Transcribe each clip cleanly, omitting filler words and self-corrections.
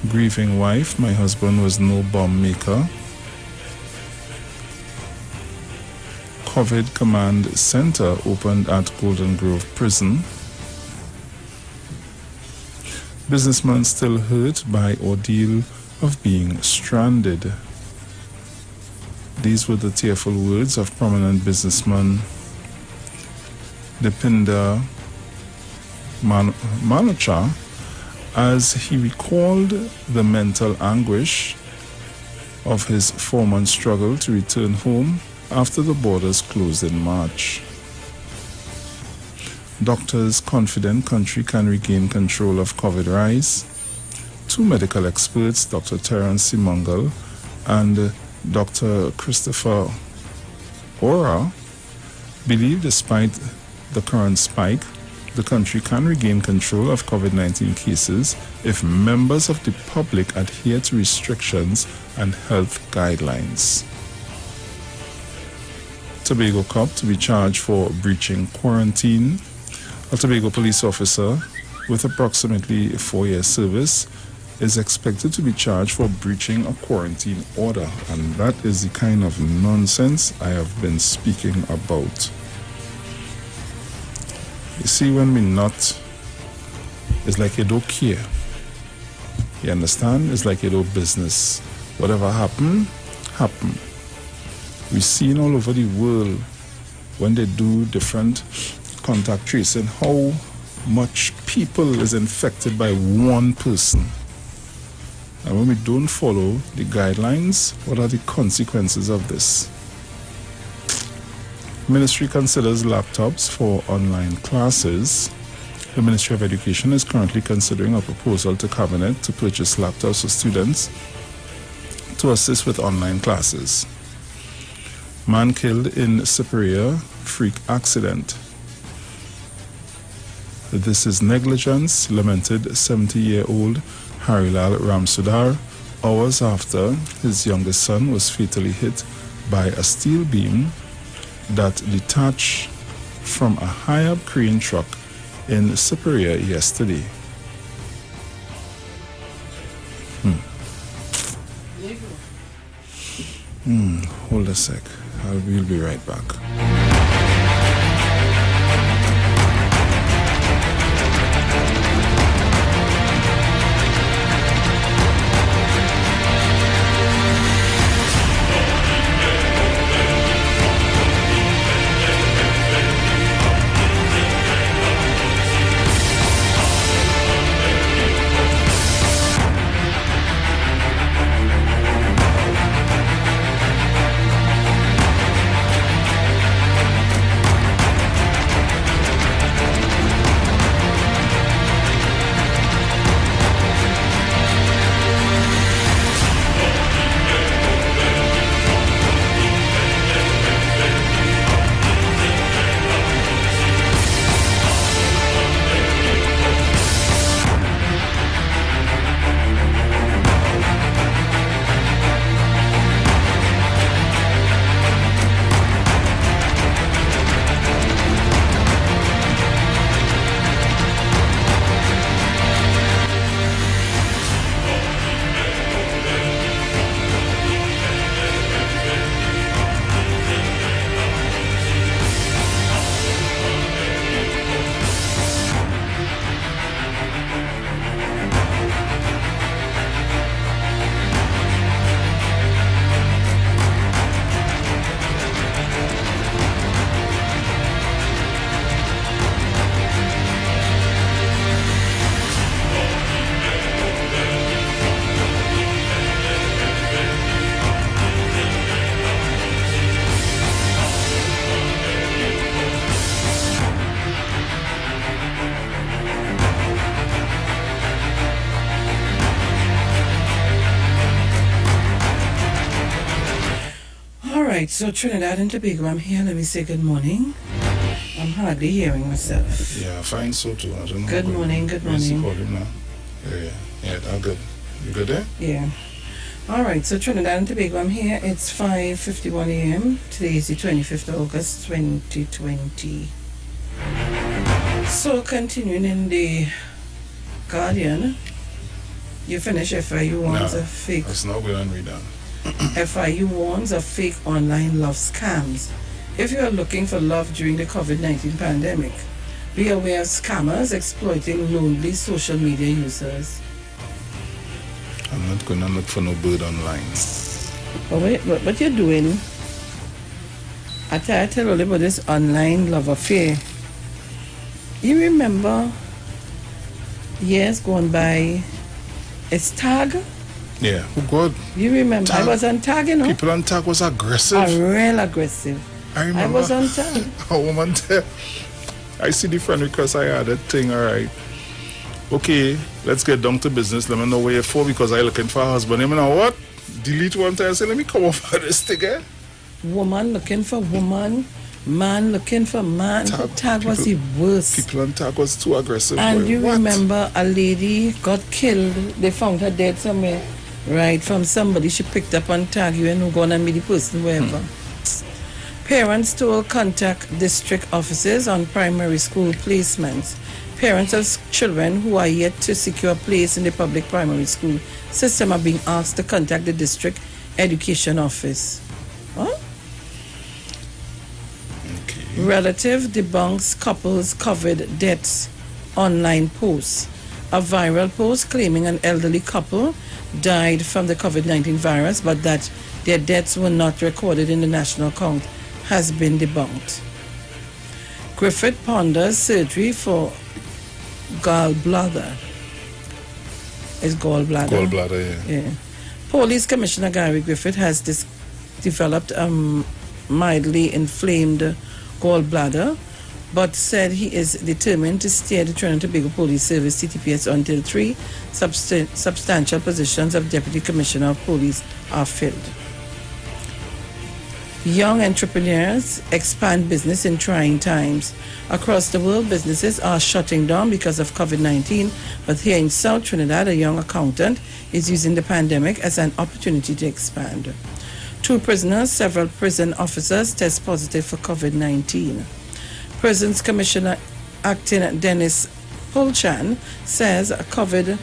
Grieving wife, my husband was no bomb maker. COVID Command Center opened at Golden Grove Prison. Businessman still hurt by ordeal of being stranded. These were the tearful words of prominent businessman Dipinda Manocha as he recalled the mental anguish of his 4-month struggle to return home after the borders closed in March. Doctors confident country can regain control of COVID rise. 2 medical experts, Dr. Terence Simongal and Dr. Christopher Ora, believe despite the current spike, the country can regain control of COVID-19 cases if members of the public adhere to restrictions and health guidelines. Tobago cop to be charged for breaching quarantine. A Tobago police officer with approximately 4-year service is expected to be charged for breaching a quarantine order, and that is the kind of nonsense I have been speaking about. You see, when we not, it's like you don't care. You understand? It's like you don't business. Whatever happen. We've seen all over the world when they do different contact tracing how much people is infected by one person. And when we don't follow the guidelines, what are the consequences of this? Ministry considers laptops for online classes. The Ministry of Education is currently considering a proposal to Cabinet to purchase laptops for students to assist with online classes. Man killed in Superior freak accident. This is negligence, lamented 70-year-old Harilal Ramsudar, hours after his youngest son was fatally hit by a steel beam that detached from a high-up crane truck in Superior yesterday. Hold a sec. We'll be right back. Right, so Trinidad and Tobago, I'm here. Let me say good morning. I'm hardly hearing myself. Yeah, I find so too. I don't know. Good morning, good morning. Yeah, that's good. You good there? Yeah. All right, so Trinidad and Tobago, I'm here. It's 5:51 a.m. Today is the 25th of August, 2020. So continuing in the Guardian, You finish FIU warns of fake. It's not going to read that. FIU warns of fake online love scams. If you are looking for love during the COVID-19 pandemic, be aware of scammers exploiting lonely social media users. I'm not going to look for no bird online. But wait, what you're doing, I tell you about this online love affair. You remember years gone by, it's Tag? Yeah. Oh, God. You remember? Tag. I was on Tag, you know? People on Tag was aggressive. Real aggressive. I remember. I was on Tag. A woman there. I see the friend request I had, that thing, all right. Okay, let's get down to business. Let me know where you're for because I'm looking for a husband. You know what? Delete one time and say, let me come off of this thing, eh? Woman looking for woman, man looking for man. Tag was the worst. People on Tag was too aggressive. And boy. you What? remember a lady got killed. They found her dead somewhere. Right, from somebody she picked up on Tag. You know, go on and meet the person, wherever. Parents told contact district offices on primary school placements. Parents of children who are yet to secure a place in the public primary school system are being asked to contact the district education office. Huh? Okay. Relative debunks couples covered deaths online posts. A viral post claiming an elderly couple died from the COVID-19 virus, but that their deaths were not recorded in the national count has been debunked. Griffith ponders surgery for gallbladder. Is gallbladder? Gallbladder, yeah. Yeah. Police Commissioner Gary Griffith has developed a mildly inflamed gallbladder, but said he is determined to steer the Trinidad and Tobago Police Service TTPS until 3 substantial positions of Deputy Commissioner of Police are filled. Young entrepreneurs expand business in trying times. Across the world, businesses are shutting down because of COVID-19, but here in South Trinidad, a young accountant is using the pandemic as an opportunity to expand. 2 prisoners, several prison officers test positive for COVID-19. Prisons Commissioner Acting Dennis Pulchan says a COVID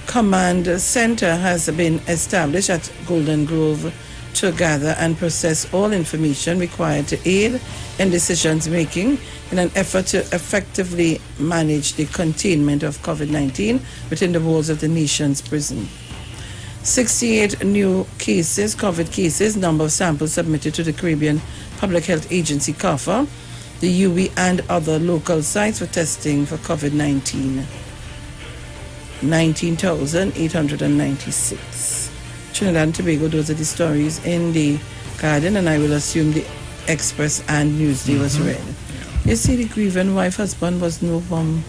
command center has been established at Golden Grove to gather and process all information required to aid in decisions making in an effort to effectively manage the containment of COVID-19 within the walls of the nation's prison. 68 new cases, COVID cases, number of samples submitted to the Caribbean Public Health Agency, CARPHA, the UWI and other local sites for testing for COVID-19. 19,896. Trinidad and Tobago, those are the stories in the Guardian, and I will assume the Express and Newsday was read. Yeah. You see, the grieving wife husband was no bomb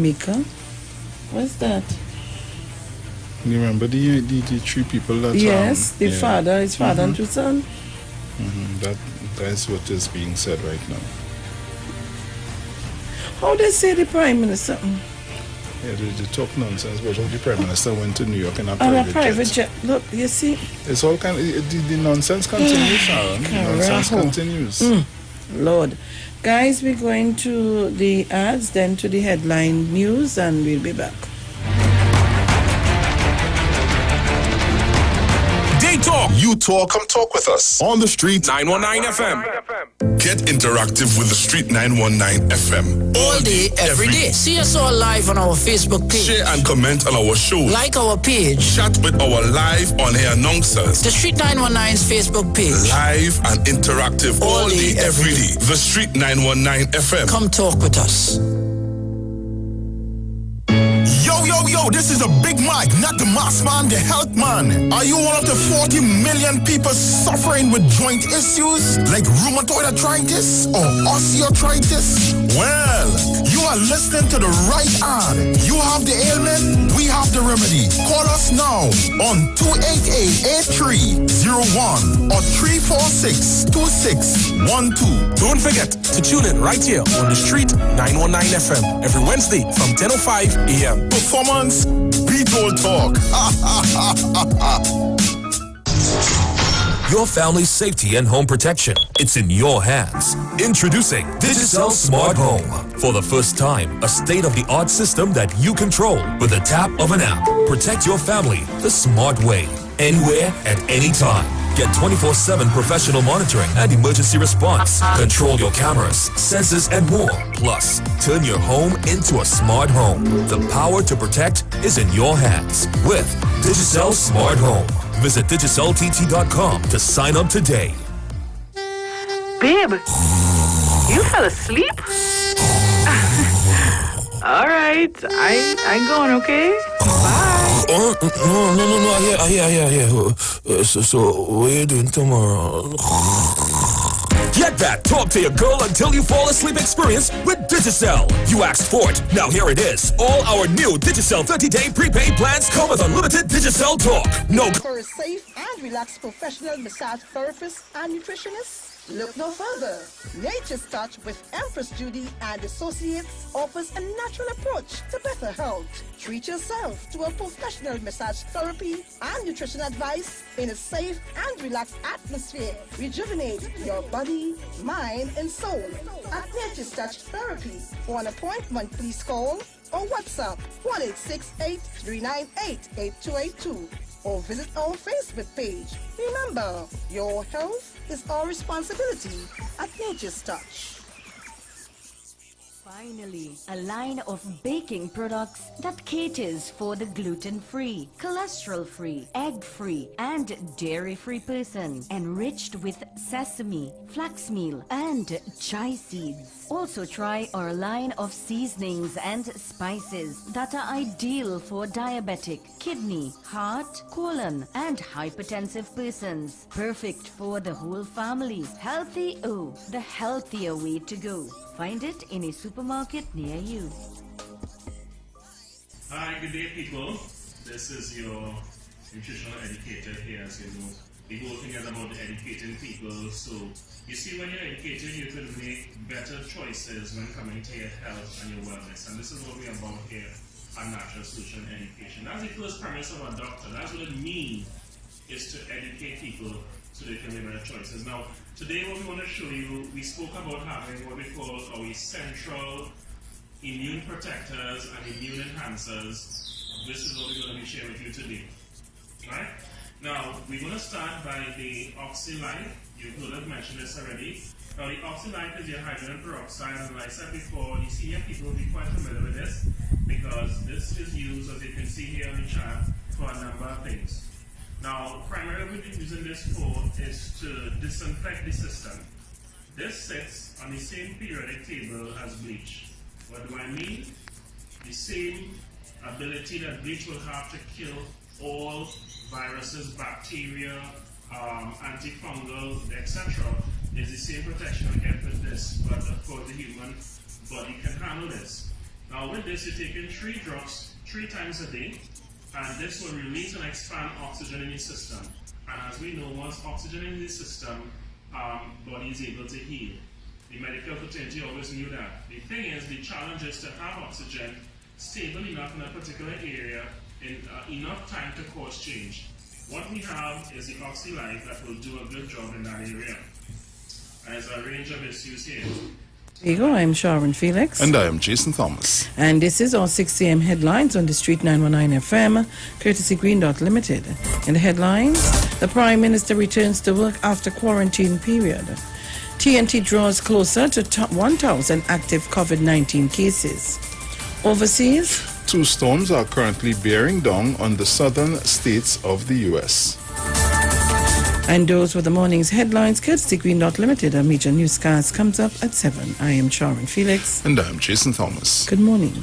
maker. What's that? You remember the 3 people that... Yes, his father and 2 sons. That's what is being said right now. How they say the Prime Minister? Yeah, they talk nonsense, but the Prime Minister went to New York in a private jet. Look, you see? It's all kind of... The nonsense continues, Sharon. Nonsense continues. Lord. Guys, we're going to the ads, then to the headline news, and we'll be back. They talk. You talk. Come talk with us. On the street. 919 FM. Get interactive with the street 919 FM. All day, every day. See us all live on our Facebook page. Share and comment on our shows. Like our page. Chat with our live on-air announcers. The Street 919's Facebook page. Live and interactive all day, every day. The Street 919 FM. Come talk with us. Yo, this is a Big Mike, not the mass man, the health man. Are you one of the 40 million people suffering with joint issues like rheumatoid arthritis or osteoarthritis? Well, you are listening to the right ad. You have the ailment, we have the remedy. Call us now on 288-8301 or 346-2612. Don't forget to tune in right here on the Street 919 FM every Wednesday from 10:05 a.m. Performance, Beat All Talk. Your family's safety and home protection. It's in your hands. Introducing Digicel Smart Home. For the first time, a state-of-the-art system that you control with the tap of an app. Protect your family the smart way. Anywhere, at any time. Get 24/7 professional monitoring and emergency response. Control your cameras, sensors, and more. Plus, turn your home into a smart home. The power to protect is in your hands with Digicel Smart Home. Visit digiceltt.com to sign up today. Babe, you fell asleep? All right, I'm going, okay? Bye. No. Yeah. So what are you doing tomorrow? Get that talk to your girl until you fall asleep experience with Digicel. You asked for it. Now here it is. All our new Digicel 30-day prepaid plans come with unlimited Digicel talk. No. For a safe and relaxed professional massage therapist and nutritionist, look no further. Nature's Touch with Empress Judy and Associates offers a natural approach to better health. Treat yourself to a professional massage therapy and nutrition advice in a safe and relaxed atmosphere. Rejuvenate your body, mind, and soul at Nature's Touch Therapy. For an appointment, please call or WhatsApp 1-868-398-8282 or visit our Facebook page. Remember, your health is our responsibility at Nature's Touch. Finally, a line of baking products that caters for the gluten-free, cholesterol-free, egg-free, and dairy-free person, enriched with sesame, flax meal, and chia seeds. Also try our line of seasonings and spices that are ideal for diabetic, kidney, heart, colon, and hypertensive persons. Perfect for the whole family. Healthy O, the healthier way to go. Find it in a supermarket near you. Hi, good day, people. This is your nutritional educator here, as you know. We go together about educating people. So, you see, when you're educated, you can make better choices when coming to your health and your wellness. And this is what we're about here at Natural Solution Education. That's the first premise of a doctor. That's what it means, is to educate people so they can make better choices. Now, today what we want to show you, we spoke about having what we call our essential immune protectors and immune enhancers. This is what we're going to be sharing with you today. Right? Now, we're going to start by the OxyLife. You've heard us mention this already. Now, the OxyLife is your hydrogen peroxide, and like I said before, the senior people will be quite familiar with this because this is used, as you can see here on the chart, for a number of things. Now, primarily what we're using this for is to disinfect the system. This sits on the same periodic table as bleach. What do I mean? The same ability that bleach will have to kill all viruses, bacteria, antifungal, etc. is the same protection we get with this, but of course the human body can handle this. Now with this, you're taking 3 drops 3 times a day, and this will release and expand oxygen in the system. And as we know, once oxygen in the system, body is able to heal. The medical fraternity always knew that. The thing is, the challenge is to have oxygen stable enough in a particular area in enough time to cause change. What we have is the OxyLife that will do a good job in that area. There's a range of issues here. There you go. I'm Sharon Felix. And I am Jason Thomas. And this is our 6 a.m. headlines on the Street 919 FM, courtesy Green Dot Limited. In the headlines, the Prime Minister returns to work after quarantine period. TNT draws closer to 1,000 active COVID-19 cases. Overseas, 2 storms are currently bearing down on the southern states of the U.S. And those were the morning's headlines, courtesy Green Dot Limited. A major newscast comes up at 7. I am Sharon Felix. And I am Jason Thomas. Good morning.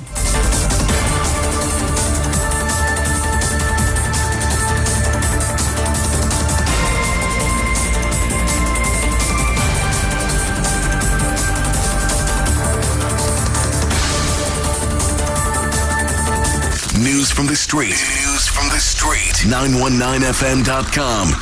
News from the street. News from the street. 919fm.com.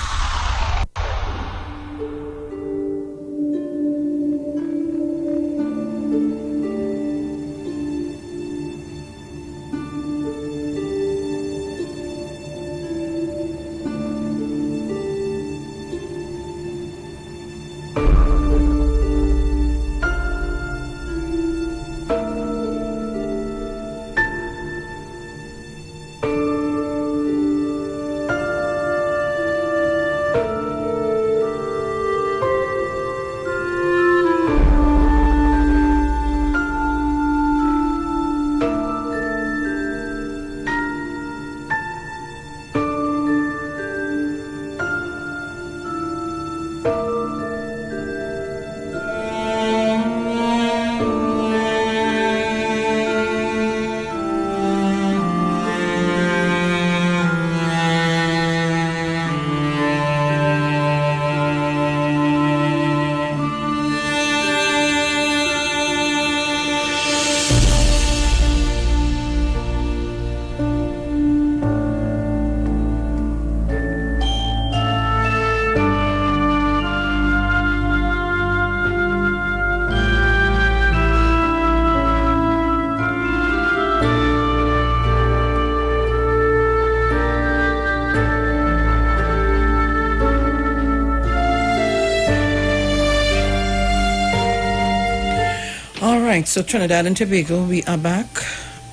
Right, so Trinidad and Tobago, we are back,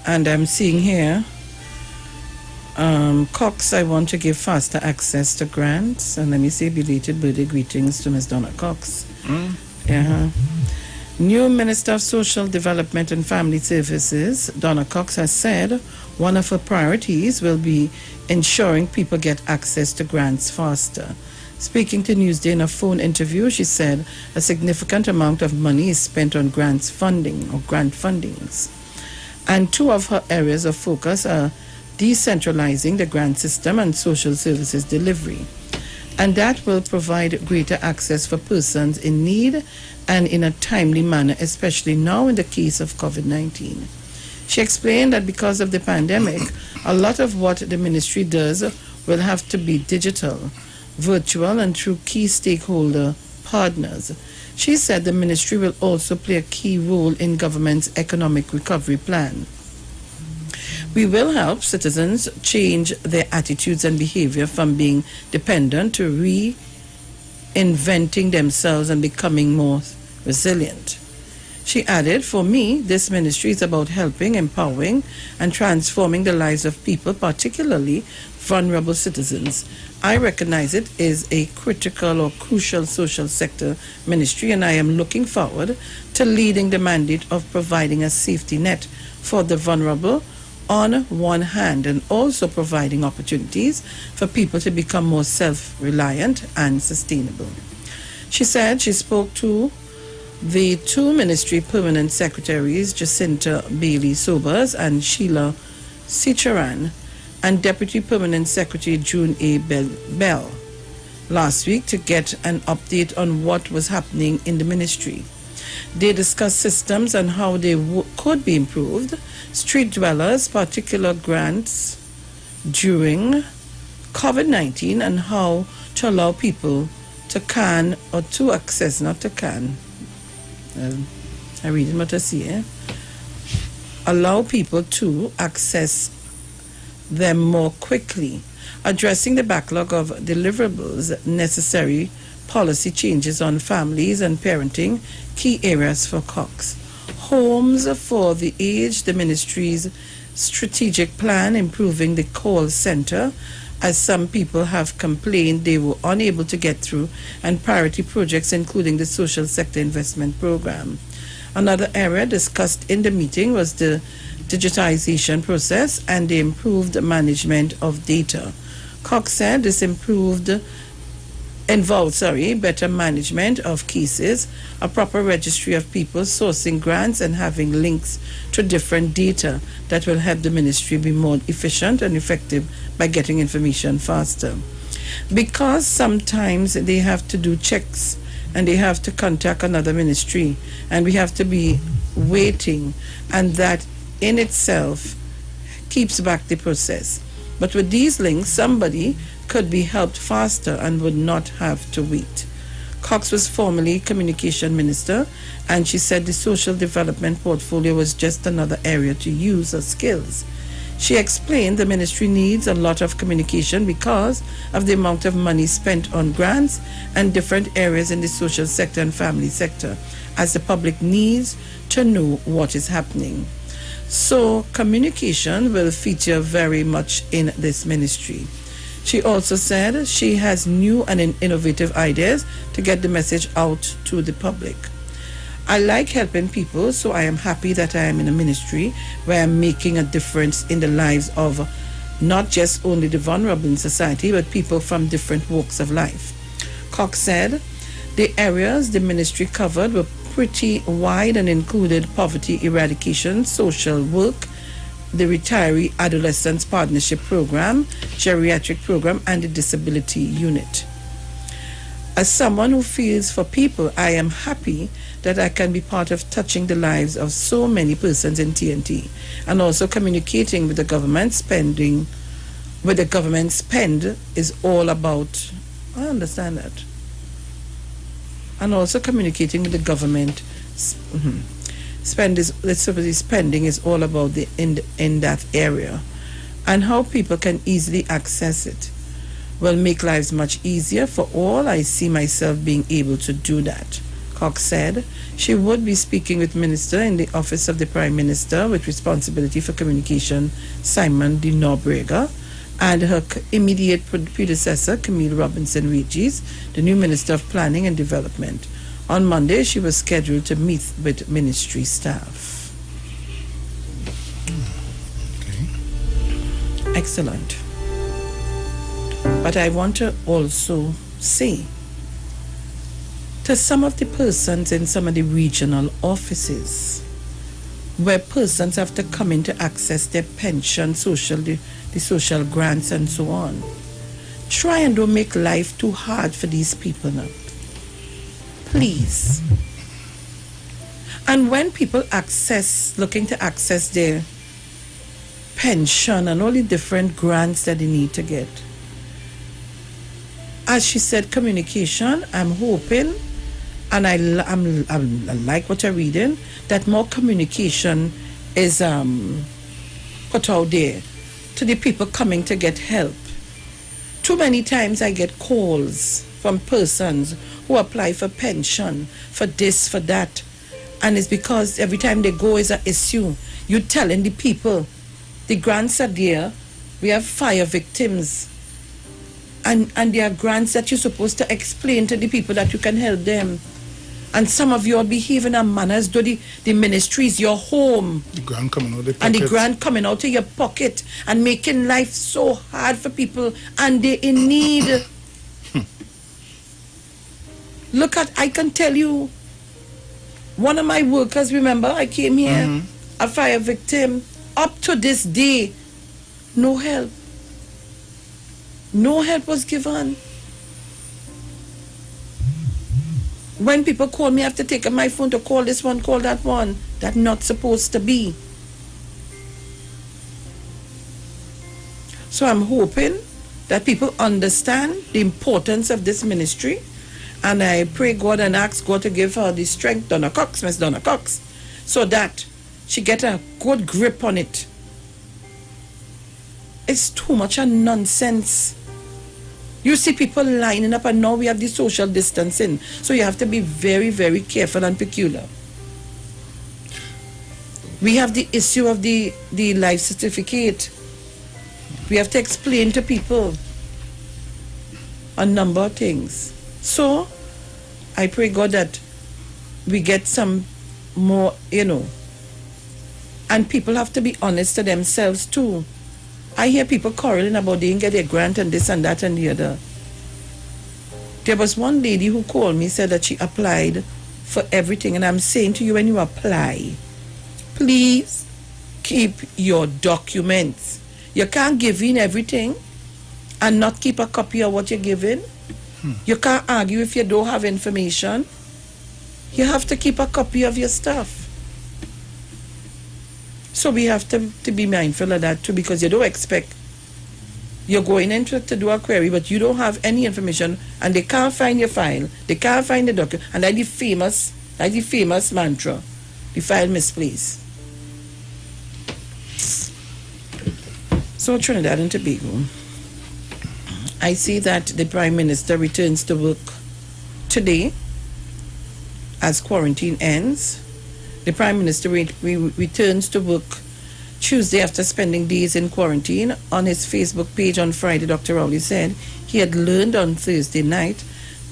and I'm seeing here, Cox, I want to give faster access to grants, and let me say belated birthday greetings to Ms. Donna Cox. New Minister of Social Development and Family Services, Donna Cox, has said one of her priorities will be ensuring people get access to grants faster. Speaking to Newsday in a phone interview, she said a significant amount of money is spent on grants funding or grant fundings. And two of her areas of focus are decentralizing the grant system and social services delivery. And that will provide greater access for persons in need and in a timely manner, especially now in the case of COVID-19. She explained that because of the pandemic, a lot of what the ministry does will have to be digital, virtual, and through key stakeholder partners. She said the ministry will also play a key role in government's economic recovery plan. We will help citizens change their attitudes and behavior from being dependent to reinventing themselves and becoming more resilient. She added, for me, this ministry is about helping, empowering, and transforming the lives of people, particularly vulnerable citizens. I recognize it is a critical or crucial social sector ministry, and I am looking forward to leading the mandate of providing a safety net for the vulnerable on one hand, and also providing opportunities for people to become more self-reliant and sustainable. She said she spoke to the two ministry permanent secretaries, Jacinta Bailey Sobers and Sheila Sicharan, and Deputy Permanent Secretary June A. Bell last week to get an update on what was happening in the ministry. They discussed systems and how they could be improved, street dwellers, particular grants during COVID-19, and how to allow people to can or to access, not to can. I read it what I see, allow people to access them more quickly, addressing the backlog of deliverables, necessary policy changes on families and parenting, key areas for Cox. Homes for the aged, the ministry's strategic plan, improving the call center, as some people have complained they were unable to get through, and priority projects including the social sector investment program. Another area discussed in the meeting was the digitization process and the improved management of data. Cox said this involved better management of cases, a proper registry of people sourcing grants, and having links to different data that will help the ministry be more efficient and effective by getting information faster. Because sometimes they have to do checks and they have to contact another ministry and we have to be waiting, and that in itself keeps back the process. But with these links, somebody could be helped faster and would not have to wait. Cox was formerly Communication Minister, and she said the social development portfolio was just another area to use her skills. She explained the ministry needs a lot of communication because of the amount of money spent on grants and different areas in the social sector and family sector, as the public needs to know what is happening. So communication will feature very much in this ministry. She also said she has new and innovative ideas to get the message out to the public. I like helping people, so I am happy that I am in a ministry where I'm making a difference in the lives of not just only the vulnerable in society, but people from different walks of life. Cox said the areas the ministry covered were pretty wide and included poverty eradication, social work, the Retiree Adolescents Partnership Program, Geriatric Program, and the Disability Unit. As someone who feels for people, I am happy that I can be part of touching the lives of so many persons in TNT, and also communicating with the government spending. With the government spend is all about, I understand that. And also communicating with the government spending is all about the in that area, and how people can easily access it will make lives much easier for all. I see myself being able to do that, Cox said she would be speaking with Minister in the Office of the Prime Minister with responsibility for communication, Simon de Nobrega, and her immediate predecessor, Camille Robinson Regis, the new Minister of Planning and Development. On Monday, she was scheduled to meet with ministry staff. Okay. Excellent. But I want to also say to some of the persons in some of the regional offices where persons have to come in to access their pension, the social grants and so on, try and don't make life too hard for these people now. Please. And when people looking to access their pension and all the different grants that they need to get, as she said, communication, I'm hoping, and I like what you're reading, that more communication is put out there to the people coming to get help. Too many times I get calls from persons who apply for pension, for this, for that, and it's because every time they go is an issue. You're telling the people, the grants are there, we have fire victims, and there are grants that you're supposed to explain to the people that you can help them. And some of you are behaving in manners, though the ministry is your home. The grant coming out of the pocket. And the grant coming out of your pocket and making life so hard for people, and they're in need. Look at, I can tell you, one of my workers, remember, I came here, a fire victim, up to this day, no help. No help was given. When people call me, I have to take my phone to call this one, call that one. That's not supposed to be. So I'm hoping that people understand the importance of this ministry. And I pray God and ask God to give her the strength, Miss Donna Cox, so that she get a good grip on it. It's too much of nonsense. You see people lining up, and now we have the social distancing. So you have to be very, very careful and peculiar. We have the issue of the life certificate. We have to explain to people a number of things. So I pray God that we get some more, and people have to be honest to themselves too. I hear people quarreling about they didn't get a grant and this and that and the other. There was one lady who called me, said that she applied for everything, and I'm saying to you, when you apply, please keep your documents. You can't give in everything and not keep a copy of what you're giving. You can't argue if you don't have information. You have to keep a copy of your stuff. So we have to be mindful of that too, because you don't expect, you're going in to do a query, but you don't have any information, and they can't find your file, they can't find the document, and that's the famous mantra, the file misplaced. So Trinidad and Tobago, I see that the Prime Minister returns to work today as quarantine ends. The Prime Minister returns to work Tuesday after spending days in quarantine. On his Facebook page on Friday, Dr. Rowley said he had learned on Thursday night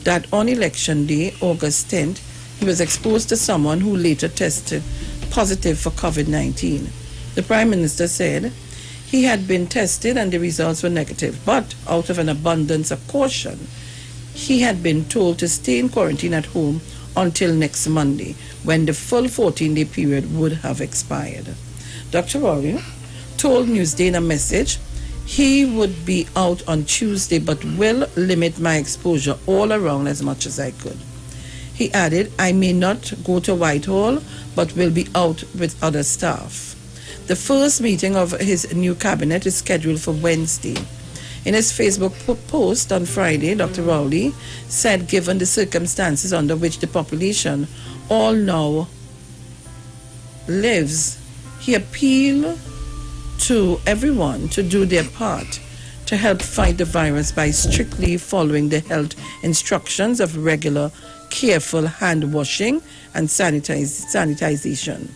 that on Election Day, August 10th, he was exposed to someone who later tested positive for COVID-19. The Prime Minister said he had been tested and the results were negative, but out of an abundance of caution, he had been told to stay in quarantine at home until next Monday, when the full 14-day period would have expired. Dr. Rowley told Newsday in a message he would be out on Tuesday but will limit my exposure all around as much as I could. He added, I may not go to Whitehall but will be out with other staff. The first meeting of his new cabinet is scheduled for Wednesday. In his Facebook post on Friday, Dr. Rowley said given the circumstances under which the population all now lives, he appealed to everyone to do their part to help fight the virus by strictly following the health instructions of regular careful hand washing and sanitization.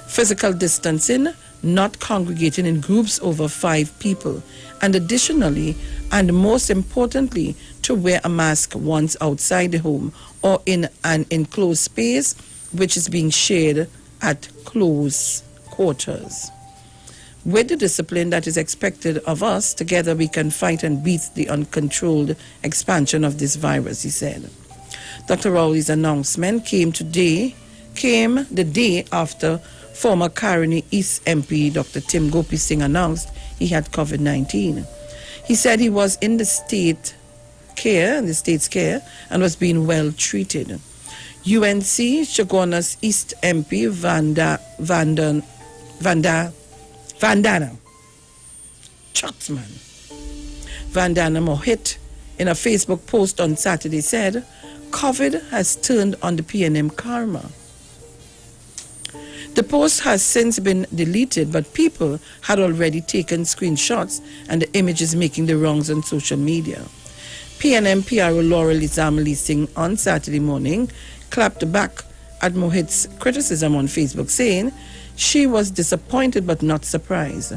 Physical distancing, not congregating in groups over 5 people, and additionally, and most importantly, to wear a mask once outside the home or in an enclosed space which is being shared at close quarters. With the discipline that is expected of us, together we can fight and beat the uncontrolled expansion of this virus, he said. Dr. Rowley's announcement came the day after former Caroni East MP Dr. Tim Gopi Singh announced he had COVID-19. He said he was in the state's care, and was being well treated. UNC Chaguanas East MP Vandana Mohit, in a Facebook post on Saturday, said, COVID has turned on the PNM karma. The post has since been deleted, but people had already taken screenshots and the images making the rounds on social media. PNM PRO Laurel Izamali Singh on Saturday morning clapped back at Mohit's criticism on Facebook, saying she was disappointed but not surprised.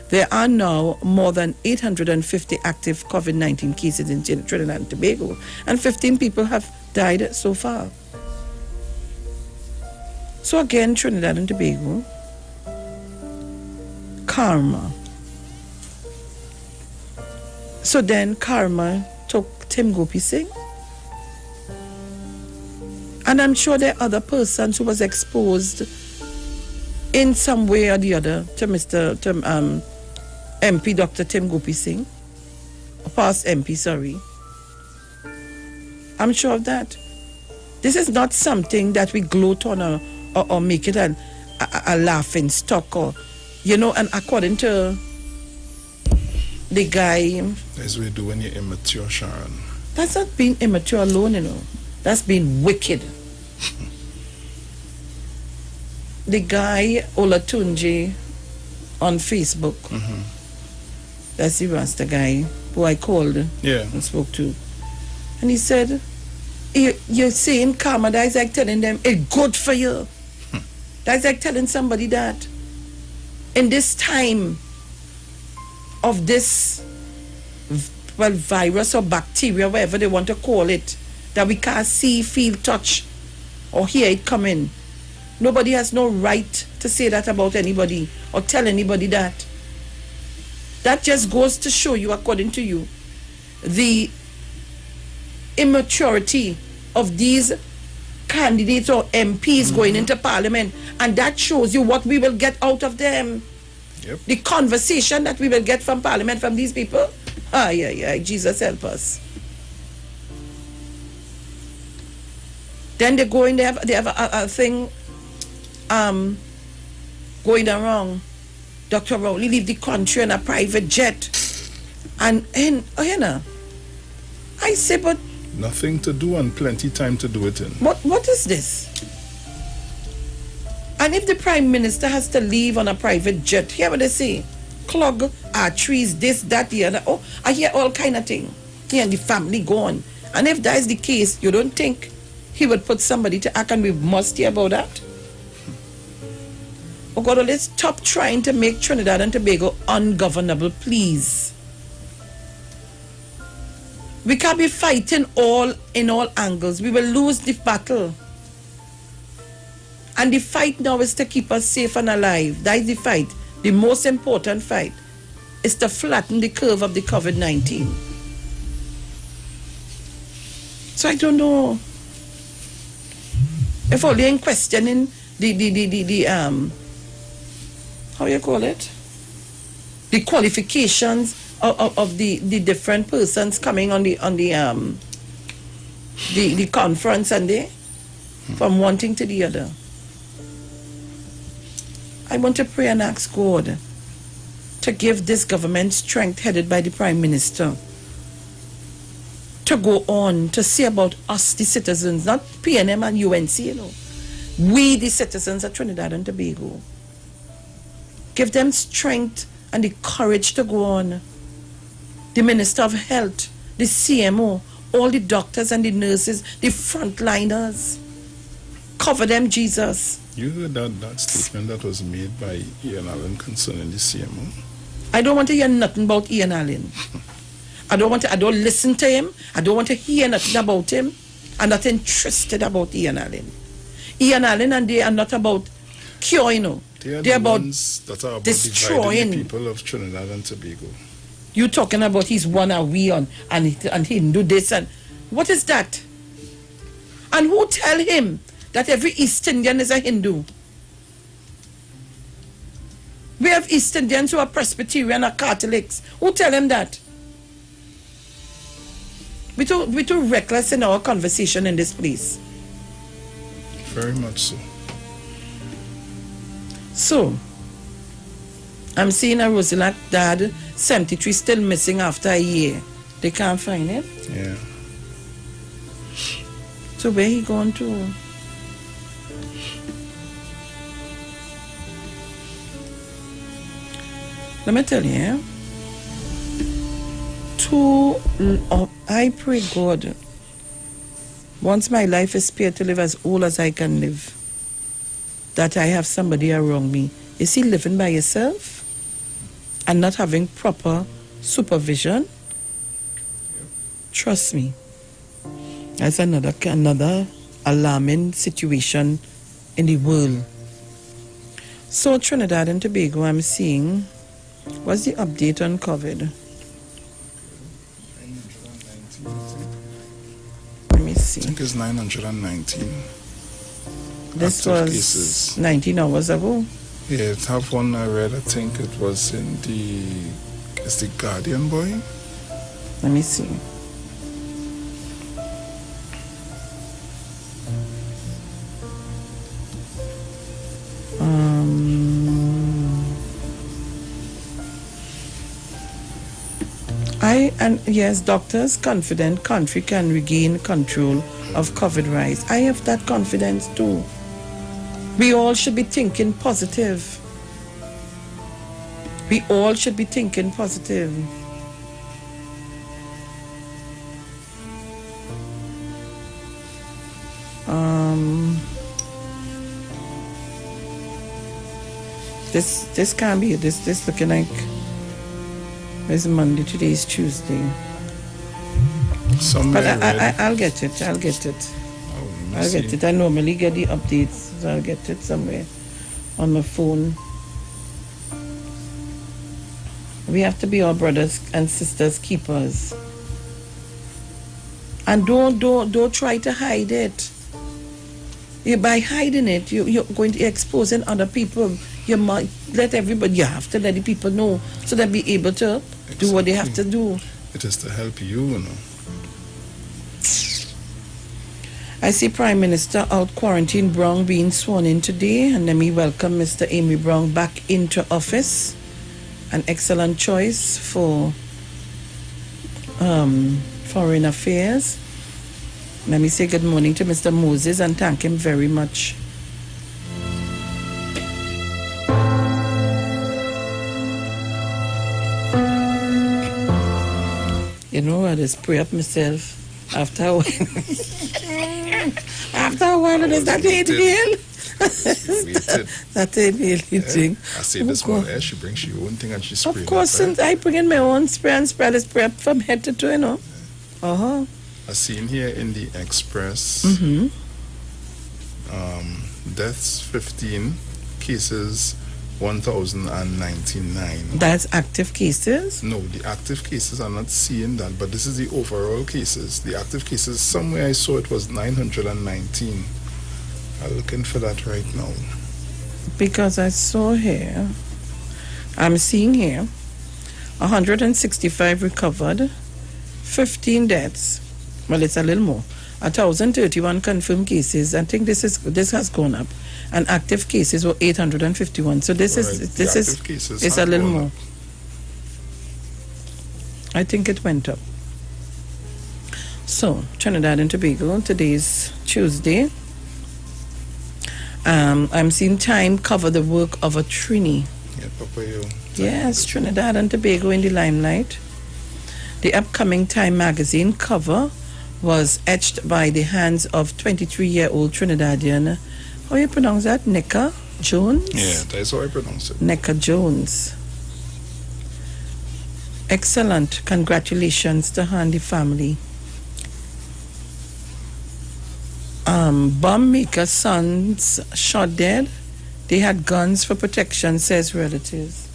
There are now more than 850 active COVID-19 cases in Trinidad and Tobago, and 15 people have died so far. So again, Trinidad and Tobago, karma. So then karma took Tim Gopi Singh. And I'm sure there are other persons who was exposed in some way or the other to MP Dr. Tim Gopi Singh, past MP, sorry. I'm sure of that. This is not something that we gloat on or make it a laughing stock, or, you know, and according to the guy... As we do when you're immature, Sharon. That's not being immature alone, you know. That's being wicked. The guy, Olatunji, on Facebook, that's the Rasta guy who I called and spoke to. And he said, you're saying karma, that's like telling them, it's good for you. That's like telling somebody that in this time of this, well, virus or bacteria, whatever they want to call it, that we can't see, feel, touch, or hear it coming. Nobody has no right to say that about anybody or tell anybody that. That just goes to show you, according to you, the immaturity of these candidates or MPs going into parliament, and that shows you what we will get out of them. The conversation that we will get from parliament from these people. Jesus help us. Then they go in, they have a thing going around. Dr. Rowley leave the country in a private jet. And I say, but nothing to do and plenty time to do it in. What is this? And if the Prime Minister has to leave on a private jet, hear what they say? Clog arteries, this, that, the other. Oh, I hear all kind of thing. He and the family gone. And if that is the case, you don't think he would put somebody to act, and we must hear about that? Oh God, let's stop trying to make Trinidad and Tobago ungovernable, please. We can't be fighting in all angles. We will lose the battle. And the fight now is to keep us safe and alive. That is the fight. The most important fight is to flatten the curve of the COVID-19. So I don't know if only in questioning the how you call it? The qualifications of the different persons coming on the conference, and they from one thing to the other. I want to pray and ask God to give this government strength headed by the Prime Minister to go on to see about us, the citizens, not PNM and UNC, you know. We, the citizens of Trinidad and Tobago. Give them strength and the courage to go on. The Minister of Health, the CMO, all the doctors and the nurses, the frontliners. Cover them, Jesus. You heard that statement that was made by Ian Allen concerning the CMO? I don't want to hear nothing about Ian Allen. I don't listen to him. I don't want to hear nothing about him. I'm not interested about Ian Allen. Ian Allen and they are not about curing, They're about ones that are about destroying the people of Trinidad and Tobago. You talking about he's one and we on and he do this and what is that? And who tell him that every East Indian is a Hindu? We have East Indians who are Presbyterian or Catholics. Who tell him that? We're too reckless in our conversation in this place. Very much so. So, I'm seeing a Rosilac dad, 73, still missing after a year. They can't find him? Yeah. So where he going to? Let me tell you, I pray God, once my life is spared to live as old as I can live, that I have somebody around me. Is he living by himself and not having proper supervision? Trust me, that's another alarming situation in the world. So Trinidad and Tobago, I'm seeing, what's the update on COVID? Let me see. I think it's 919. This active was cases. 19 hours ago. Yeah, I have one I read, I think it was in it's the Guardian boy. Let me see. Yes, doctors confident country can regain control of COVID rise. I have that confidence too. We all should be thinking positive. We all should be thinking positive. This can't be this looking like it's Monday, today is Tuesday. But I'll get it. I'll get it. I'll get it. I normally get the updates, so I'll get it somewhere on my phone. We have to be our brothers and sisters keepers. And don't try to hide it. By hiding it, you're going to exposing other people. You might let everybody. You have to let the people know so they'll be able to do what they have to do. It is to help you, I see Prime Minister out quarantine Brown being sworn in today, and let me welcome Mr. Amy Brown back into office. An excellent choice for foreign affairs. Let me say good morning to Mr. Moses and thank him very much. You know, I just pray up myself after a while. After a while, it is that inhale. That inhale thing. I say this one, she brings her own thing and she sprays. Of course, since I bring in my own spray and spray this spray from head to toe, I seen here in the Express, deaths 15, cases 1,099. That's active cases? No, the active cases are not seeing that, but this is the overall cases. The active cases, somewhere I saw it was 919. I'm looking for that right now. Because I saw here, I'm seeing here, 165 recovered, 15 deaths. Well, it's a little more. 1,031 confirmed cases. I think this has gone up. And active cases were 851. So this is a little more. I think it went up. So Trinidad and Tobago, today's Tuesday. I'm seeing Time cover the work of a Trini. Yeah, Papa, yes, Trinidad and Tobago in the limelight. The upcoming Time magazine cover was etched by the hands of 23-year-old Trinidadian, how you pronounce that? Neka Jones? Yeah, that's how I pronounce it. Neka Jones. Excellent. Congratulations to her and the family. Bomb maker sons shot dead. They had guns for protection, says relatives.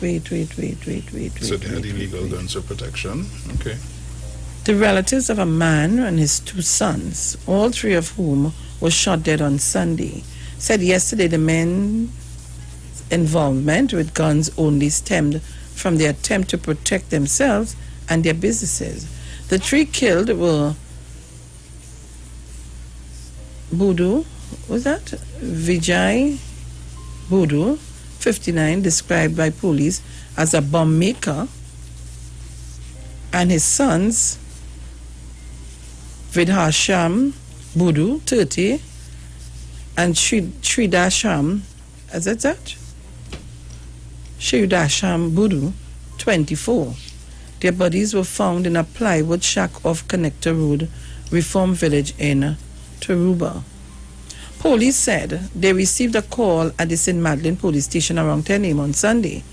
Wait. So they had illegal guns for protection. Okay. The relatives of a man and his two sons, all three of whom were shot dead on Sunday, said yesterday the men's involvement with guns only stemmed from their attempt to protect themselves and their businesses. The three killed were Budu, was that? Vijay Budu, 59, described by police as a bomb maker, and his sons, Vidhasham Budu, 30, and Sridasham, is that? Sridasham Budu, 24. Their bodies were found in a plywood shack off Connector Road, Reform Village in Taruba. Police said they received a call at the St. Madeleine police station around 10 a.m. on Sunday,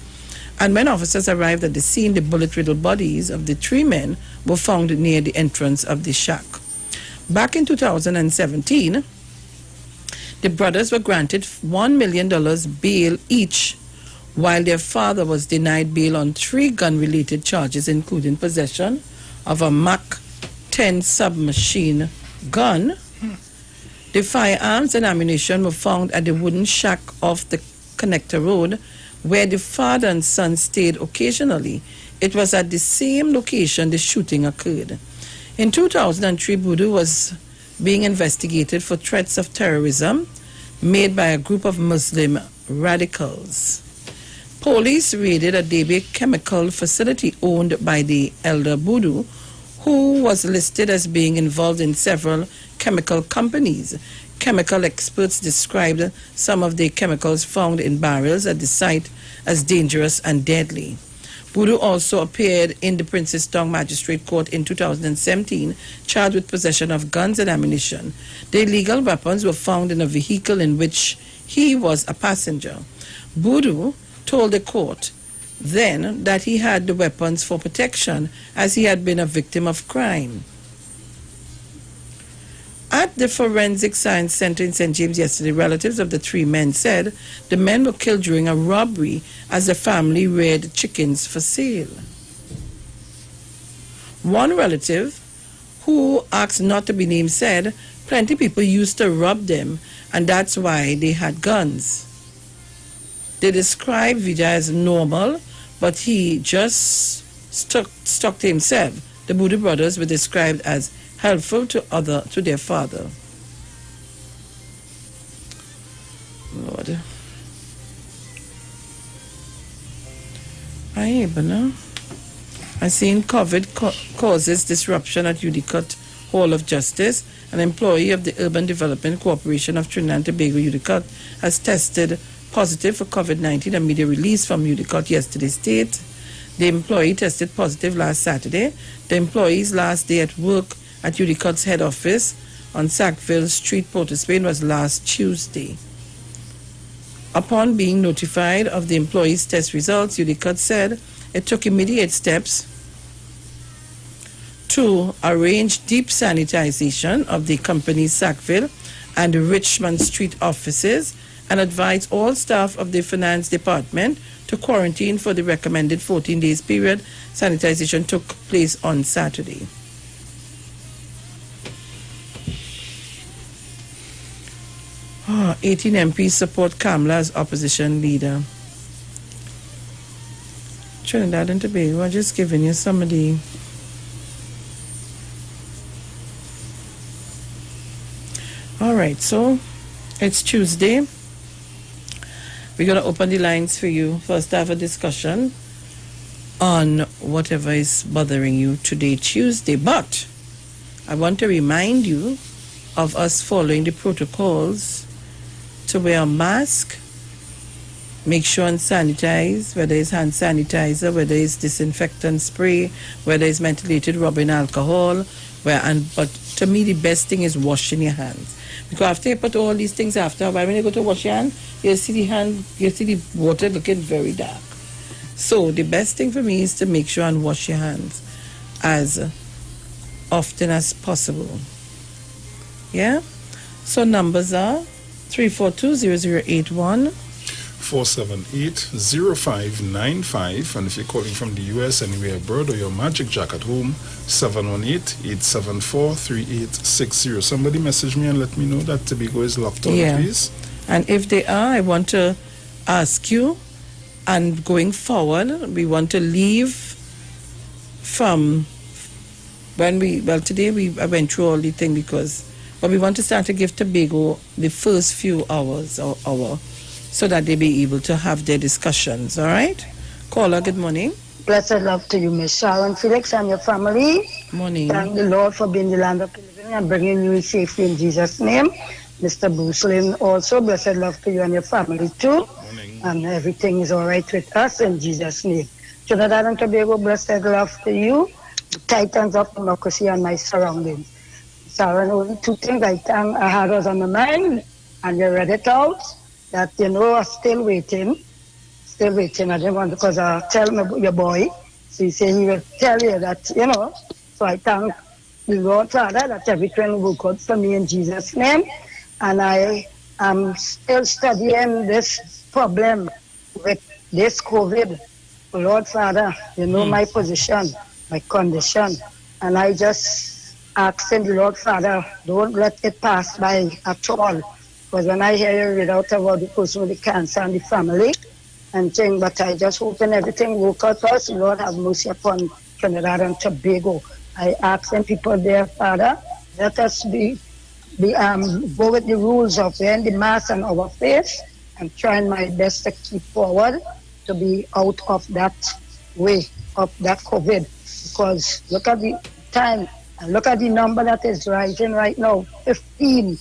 and when officers arrived at the scene, the bullet-riddled bodies of the three men were found near the entrance of the shack. Back in 2017, the brothers were granted $1 million bail each, while their father was denied bail on 3 gun-related charges, including possession of a MAC-10 submachine gun. The firearms and ammunition were found at the wooden shack off the Connector Road, where the father and son stayed occasionally. It was at the same location the shooting occurred. In 2003, Budu was being investigated for threats of terrorism made by a group of Muslim radicals. Police raided a Debe chemical facility owned by the elder Budu, who was listed as being involved in several chemical companies. Chemical experts described some of the chemicals found in barrels at the site as dangerous and deadly. Budu also appeared in the Princess Tong Magistrate Court in 2017, charged with possession of guns and ammunition. The illegal weapons were found in a vehicle in which he was a passenger. Budu told the court then that he had the weapons for protection as he had been a victim of crime. At the Forensic Science Center in St. James yesterday, relatives of the three men said the men were killed during a robbery as the family reared chickens for sale. One relative, who asked not to be named, said plenty people used to rob them and that's why they had guns. They described Vijay as normal, but he just stuck to himself. The Budu brothers were described as helpful to their father. Lord. I seen COVID causes disruption at Udicut Hall of Justice. An employee of the Urban Development Corporation of Trinidad and Tobago, Udicut, has tested positive for COVID-19. A media release from Udicut yesterday state the employee tested positive last Saturday. The employee's last day at work at Udicut's head office on Sackville Street, Port of Spain, was last Tuesday. Upon being notified of the employee's test results, Udicut said it took immediate steps to arrange deep sanitization of the company's Sackville and Richmond Street offices and advised all staff of the finance department to quarantine for the recommended 14 days period. Sanitization took place on Saturday. Oh, 18 MPs support Kamla as opposition leader. Trinidad and Tobago, I'm just giving you some of the... All right, so it's Tuesday. We're going to open the lines for you. First, have a discussion on whatever is bothering you today, Tuesday. But I want to remind you of us following the protocols to wear a mask, make sure and sanitize, whether it's hand sanitizer, whether it's disinfectant spray, whether it's mentholated rubbing alcohol. But to me, the best thing is washing your hands. Because after you put all these things after, when you go to wash your hand, you see the water looking very dark. So the best thing for me is to make sure and wash your hands as often as possible. Yeah? So numbers are 342-0081, 478-0595, and if you're calling from the US anywhere abroad or your Magic Jack at home, 718-874-3860. Somebody message me and let me know that Tobago is locked on, please. And if they are, I want to ask you, and going forward, we want to leave from today I went through all the thing but we want to start to give Tobago the first few hours or hour so that they be able to have their discussions, all right? Caller, good morning. Blessed love to you, Miss Sharon Felix and your family. Morning. Thank the Lord for being the land of the living and bringing you safely in Jesus' name. Mr. Bruce Lynn also, blessed love to you and your family too. Morning. And everything is all right with us in Jesus' name. Trinidad and Tobago, blessed love to you, the titans of democracy and my surroundings. Sharon, only two things I had was on my mind, and you read it out, that, I'm still waiting. I didn't want, because I tell your boy, so he said he will tell you that, so I thank the Lord Father that everything will work out for me in Jesus' name. And I am still studying this problem with this COVID. Lord Father, you know my position, my condition, and I just asking the Lord Father, don't let it pass by at all. Because when I hear you read out about the person with the cancer and the family, and thing, but I just hoping everything work out for us. Lord have mercy upon Trinidad and Tobago. I asking people there, Father, let us go with the rules of wearing the mask on our face and trying my best to keep forward to be out of that way of that COVID. Because look at the time and look at the number that is rising right now, 15.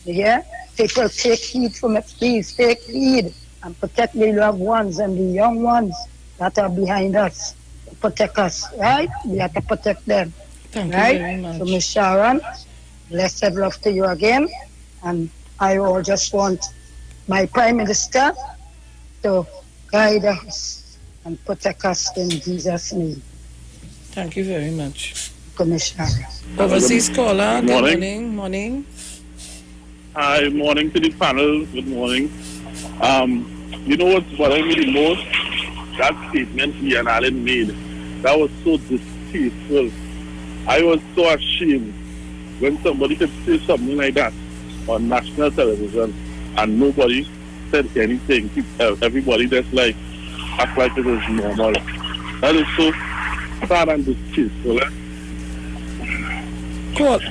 Yeah? People take heed from it, please take heed and protect the loved ones and the young ones that are behind us. Protect us, right? We have to protect them. Thank right? you very much. So, Miss Sharon, blessed love to you again. And I will just want my Prime Minister to guide us and protect us in Jesus' name. Thank you very much. Commissioner. Overseas caller, good morning. Hi, morning to the panel. Good morning. You know what's bothering me the most? That statement Ian Allen made. That was so distasteful. I was so ashamed when somebody could say something like that on national television and nobody said anything. Everybody just act like it was normal. That is so sad and distasteful.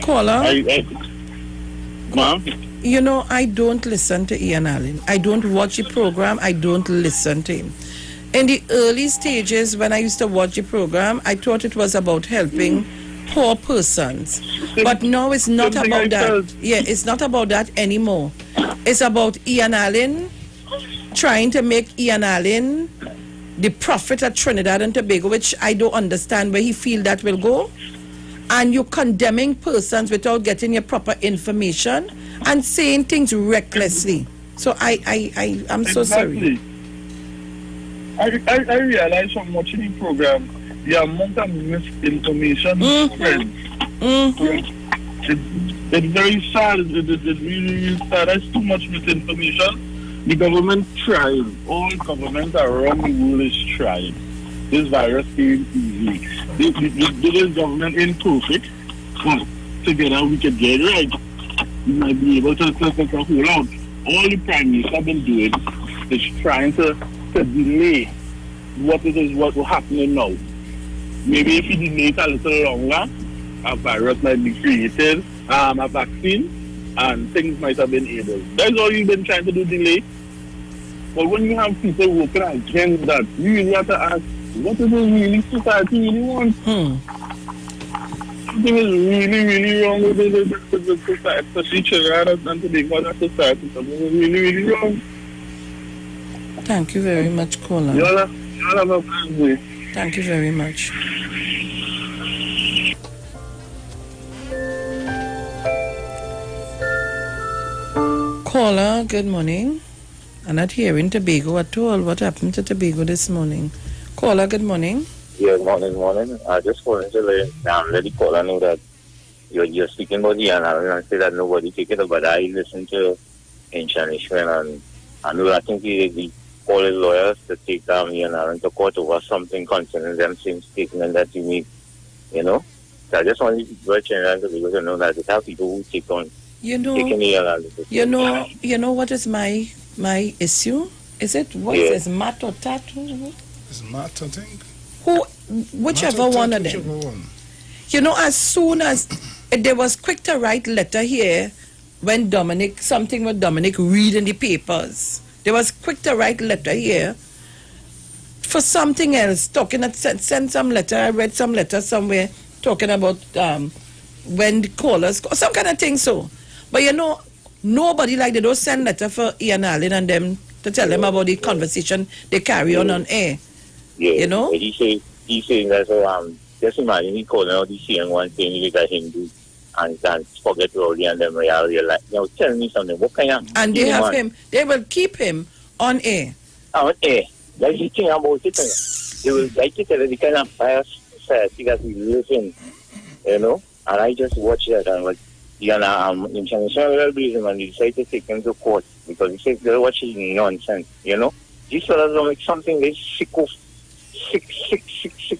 Caller? Ma'am? I don't listen to Ian Allen. I don't watch the program. I don't listen to him. In the early stages, when I used to watch the program, I thought it was about helping poor persons. But now it's not about that. Yeah, it's not about that anymore. It's about Ian Allen trying to make Ian Allen the prophet at Trinidad and Tobago, which I don't understand where he feel that will go. And you're condemning persons without getting your proper information and saying things recklessly. So I'm so sorry. I realize from watching the program the amount of misinformation spread. It's very sad. It's really sad. There's too much misinformation. The government tried. All governments around the world is trying. This virus ain't easy. This government ain't perfect, but together we can get it right. We might be able to hold out. All the Prime Minister have been doing is trying to delay what will happen now. Maybe if he delays a little longer, a virus might be created, a vaccine, and things might have been able. That's all you've been trying to do, delay. But when you have people working against that, you really have to ask, what is it really society really wants? Something is really, really wrong with the society, especially Trinidad and Tobago society. Something is really, really wrong. Thank you very much, caller. You all have a good day. Thank you very much. Caller, good morning. I'm not hearing Tobago at all. What happened to Tobago this morning? Caller, good morning. Yeah, morning. I just wanted to let the caller know that you're speaking about the analysis and say that nobody take it up, but I listened to Ancient Ishmael and I know I think he called his lawyers to take the analysis to court over something concerning them same statement that you made, you know. So I just wanted to know that there are people who take on taking the analysis. You know what is my issue? Is it Matt or Tattoo? It's Matt, I think. Whichever one of them. You know, as soon as there was quick to write letter here when something with Dominic read in the papers. There was quick to write letter here for something else, send some letter. I read some letter somewhere talking about when the callers, some kind of thing so. But you know, nobody they don't send letter for Ian Allen and them to tell them about the conversation they carry on air. Yeah, you know? He's saying that, so just imagine he calling out the saying one thing like a Hindu and forget Rowdy and them reality. Like, tell me something. What kind of... And they have him, they will keep him on air. On air. That's the thing about it. They will like it, the kind of fire society that we live in, you know? And I just watch that and like, international reason when they decide to take him to court because he says they're watching nonsense, you know? These fellas don't make something they sick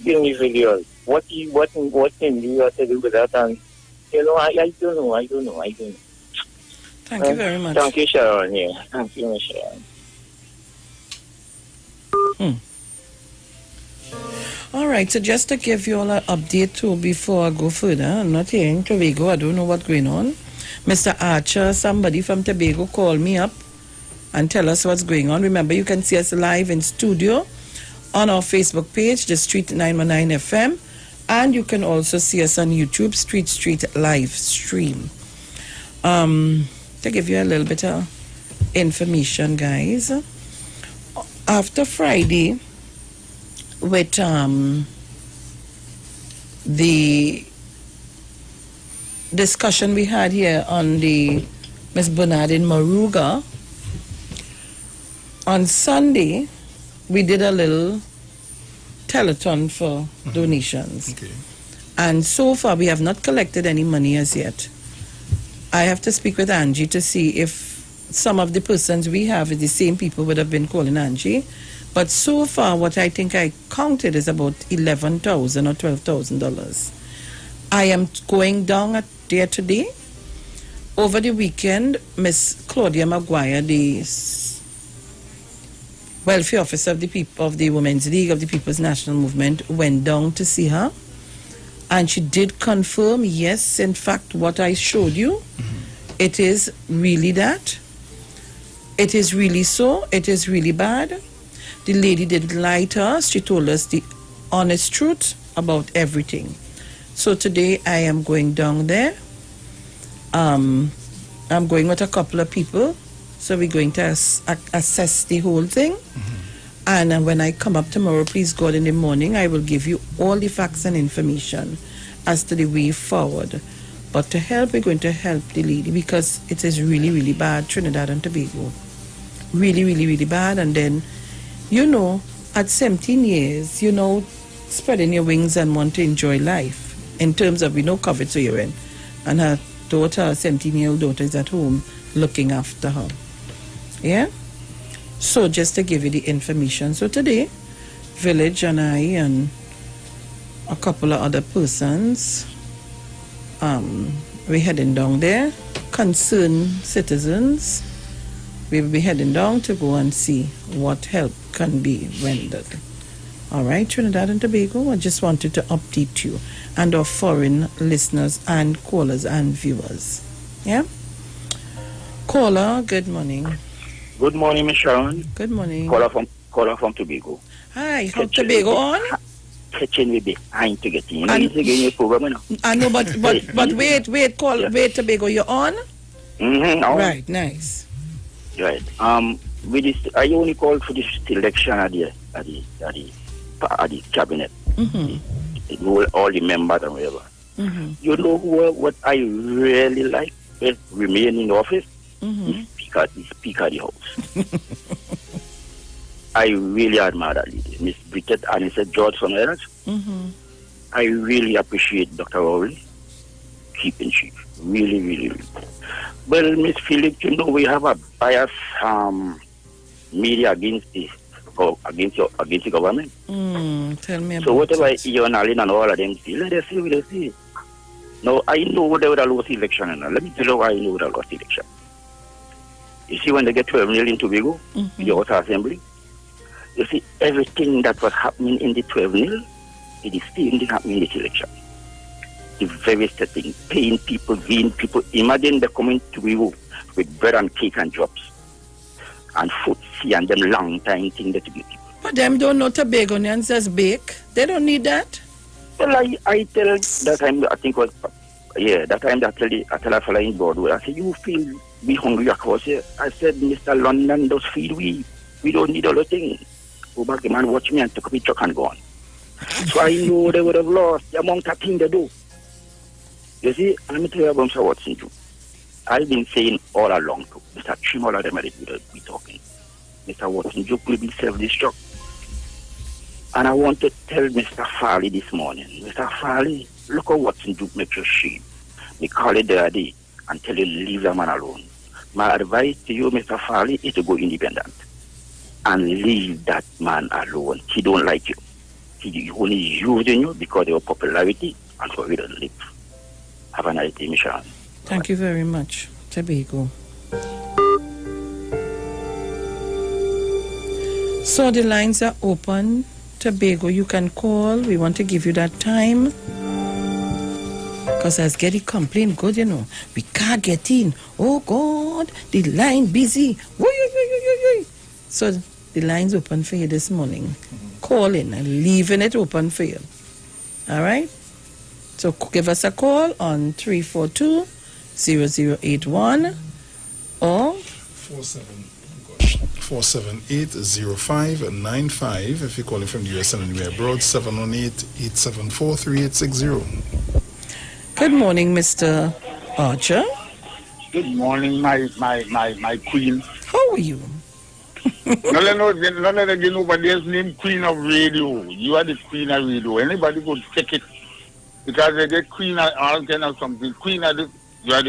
individuals. What can you have to do with that? And you know, I don't know. Thank you very much. Thank you, Sharon. Yeah, thank you, Sharon. All right, so just to give you all an update too before I go further, I'm not hearing Tobago, I don't know what's going on. Mr. Archer, somebody from Tobago called me up and tell us what's going on. Remember, you can see us live in studio on our Facebook page, The Street 919 FM, and you can also see us on YouTube, Street live stream. To give you a little bit of information, guys, after Friday, with the discussion we had here on the Miss Bernard in Moruga, on Sunday, we did a little telethon for donations. Okay. And so far, we have not collected any money as yet. I have to speak with Angie to see if some of the persons we have is the same people would have been calling Angie. But so far, what I think I counted is about $11,000 or $12,000. I am going down there today. Over the weekend, Miss Claudia Maguire, the welfare officer of the people of the Women's League of the People's National Movement, went down to see her, and she did confirm, yes, in fact, what I showed you, it is really that. It is really so. It is really bad. The lady didn't lie to us. She told us the honest truth about everything. So today I am going down there. I'm going with a couple of people. So we're going to assess the whole thing. And when I come up tomorrow, please God, in the morning, I will give you all the facts and information as to the way forward. But to help, we're going to help the lady because it is really, really bad, Trinidad and Tobago. Really, really, really bad. And then, you know, at 17 years, you know, spreading your wings and want to enjoy life in terms of, COVID, so you're in. And her daughter, 17-year-old daughter, is at home looking after her. Yeah? So just to give you the information. So today, Village and I and a couple of other persons, we're heading down there. Concerned citizens, we will be heading down to go and see what help can be rendered. All right, Trinidad and Tobago, I just wanted to update you and our foreign listeners and callers and viewers. Yeah? Caller, good morning. Good morning, Miss Sharon. Good morning. Caller from Tobago. Hi, how Tobago on? Kitchen will be trying to get in. I know, but wait, Tobago, you're on? Mm-hmm. Right, nice. Right. with this, I only called for this election at the cabinet. All the members and whatever. You know what I really like is remain in office? The Speaker of the House. I really admire that lady, Miss Bridget Anissa George Else. I really appreciate Dr. Rowley keeping chief. Really, really, really. Well, Miss Phillips, you know we have a bias media against the government. Tell me about so whatever it. Ian Allen and all of them see, let us see what they see. Now I know they would have lost election, and let me tell you why I know they would have lost election. You see, when they get 12 million in Tobago, the House Assembly, you see everything that was happening in the 12 million, it is still happening in this election. The very setting, paying people, being people. Imagine they coming to Tobago with bread and cake and jobs and food, see, and them long time thing that to be people. But them don't know Tobagonians just bake. They don't need that. Well, I tell that time, I think was, that time I tell a fella in Broadway, I said, you feel we hungry across here? I said, Mr. London does feed we. We don't need all the things. Go back, the man watch me and took a picture and gone. So I know they would have lost the amount of things they do. You see, let me tell you about Mr. Watson too. I've been saying all along to Mr. Chimola, them will be talking. Mr. Watson Duke will be self-destruct. And I want to tell Mr. Farley this morning, Mr. Farley, look at Watson Duke makes you shame. Me call it the other day and tell you leave the man alone. My advice to you, Mr. Farley, is to go independent. And leave that man alone. He don't like you. He only using you because of your popularity and for you to live. Have a nice day, Michelle. Thank you very much, Tobago. So the lines are open. Tobago, you can call. We want to give you that time. Because as Getty complained, good, you know, we can't get in. Oh, God, the line busy. So the line's open for you this morning. Call in and leaving it open for you. All right? So give us a call on 342-0081 or 478-0595 if you're calling from the US and anywhere abroad, 718-874-3860. Good morning, Mr. Archer. Good morning, my queen. How are you? None of nobody's named Queen of Radio. You are the Queen of Radio. Anybody could check it. Because they get Queen of all kind of something. You are the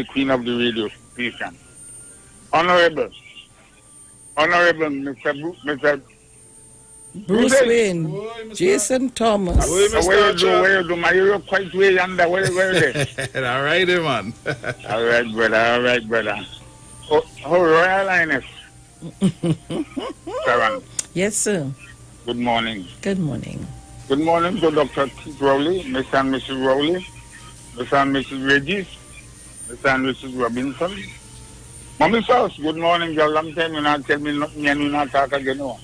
Queen of the radio station. Honorable Mr. Bruce Wayne, Jason Thomas. Where you do? My you're quite way under. Where is it? All right, man. All right, brother. Oh, Royal Highness. Sharon. Yes, sir. Good morning. Good morning. Good morning to Dr. Keith Rowley, Mr. and Mrs. Rowley, Mr. and Mrs. Regis, Mr. and Mrs. Robinson. Mommy Sauce, good morning. You're a long time you not tell me nothing and you not talk again. No.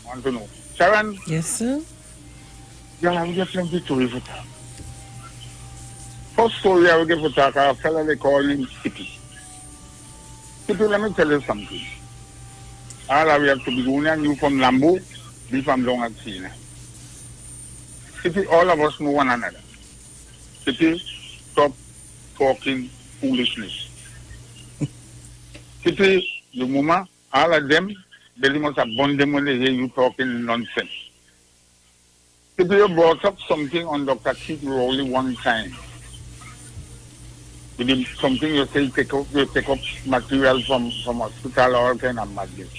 Want to know. Sharon? Yes, sir. Yeah, we get plenty to give it. First story I will give it talk, a fella they call him Skippy. Skippy, let me tell you something. All we have to be going and you from Lambo, be from Long at Sina. Skippy, all of us know one another. Skippy, stop talking foolishness. Skippy, the mama, all of them, they must have bond them when they hear you talking nonsense. Skippy, you brought up something on Dr. Keith Rowley one time. You did something you say you take up material from hospital, all kind of madness.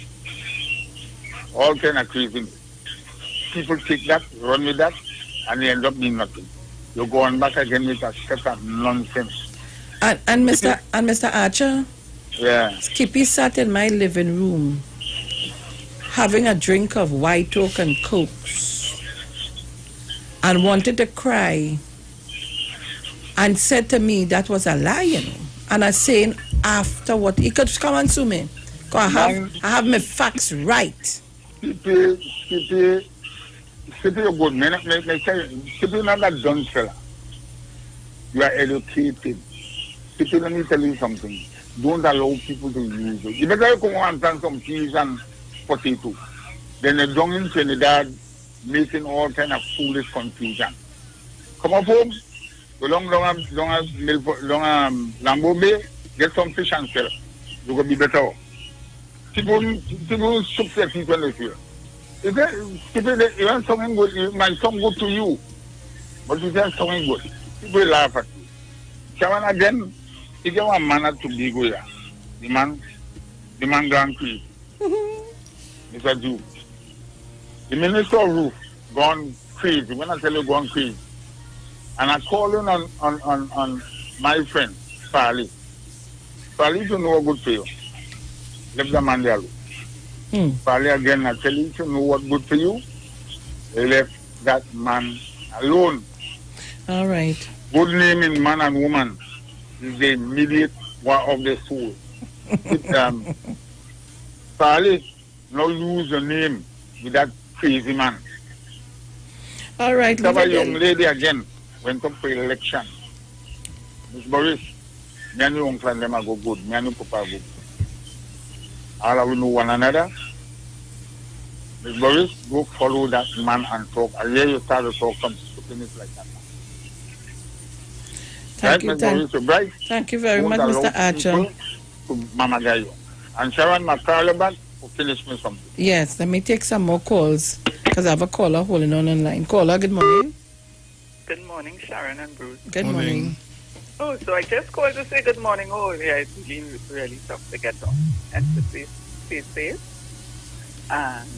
All kind of crazy. People take that, run with that, and they end up doing nothing. You go on back again with a set of nonsense. And Mr. Archer? Yeah. Skippy sat in my living room having a drink of White Oak and Cokes and wanted to cry and said to me that was a lie, you know. And I saying after what he could come and sue me. Because I have my facts right. Skippy, you're good, man. Skippy, you're not that dumb fella. You are educated. Skippy, let me tell you something. Don't allow people to use you. You better come on and some things and potato. Then they're down in Trinidad making all kind of foolish confusion. Come up home, go long Lambo Bay, get some fish and sell. You're going to be better off. People support people in the field. If you want something good, it might come good to you. But if you want something good, people laugh at you. Shawan again, if you want man to be good, the man gone crazy. Mr. Duke. The Minister of Roof gone crazy. When I tell you gone crazy. And I'm calling on my friend, Farley. Farley to know what good for you. Let the man there. Farley again, I tell you to know what good for you. They left that man alone. All right. Good name in man and woman is the immediate war of the soul. Farley, now use your name with that crazy man. All right. Have a young lady again went up for election. Miss Boris, me and your uncle and them are go good. Me and your papa go good. All of we know one another. Miss Boris, go follow that man and talk. I hear you start to talk some stupidness like that. Thank you very much, Mr. Archer. To Mama Gayo. And Sharon McCarlebach will finish me something. Yes, let me take some more calls because I have a caller holding on line. Caller, good morning. Good morning, Sharon and Bruce. Good morning. Oh, so I just called to say good morning. Oh, yeah, it's really tough to get on and to stay safe and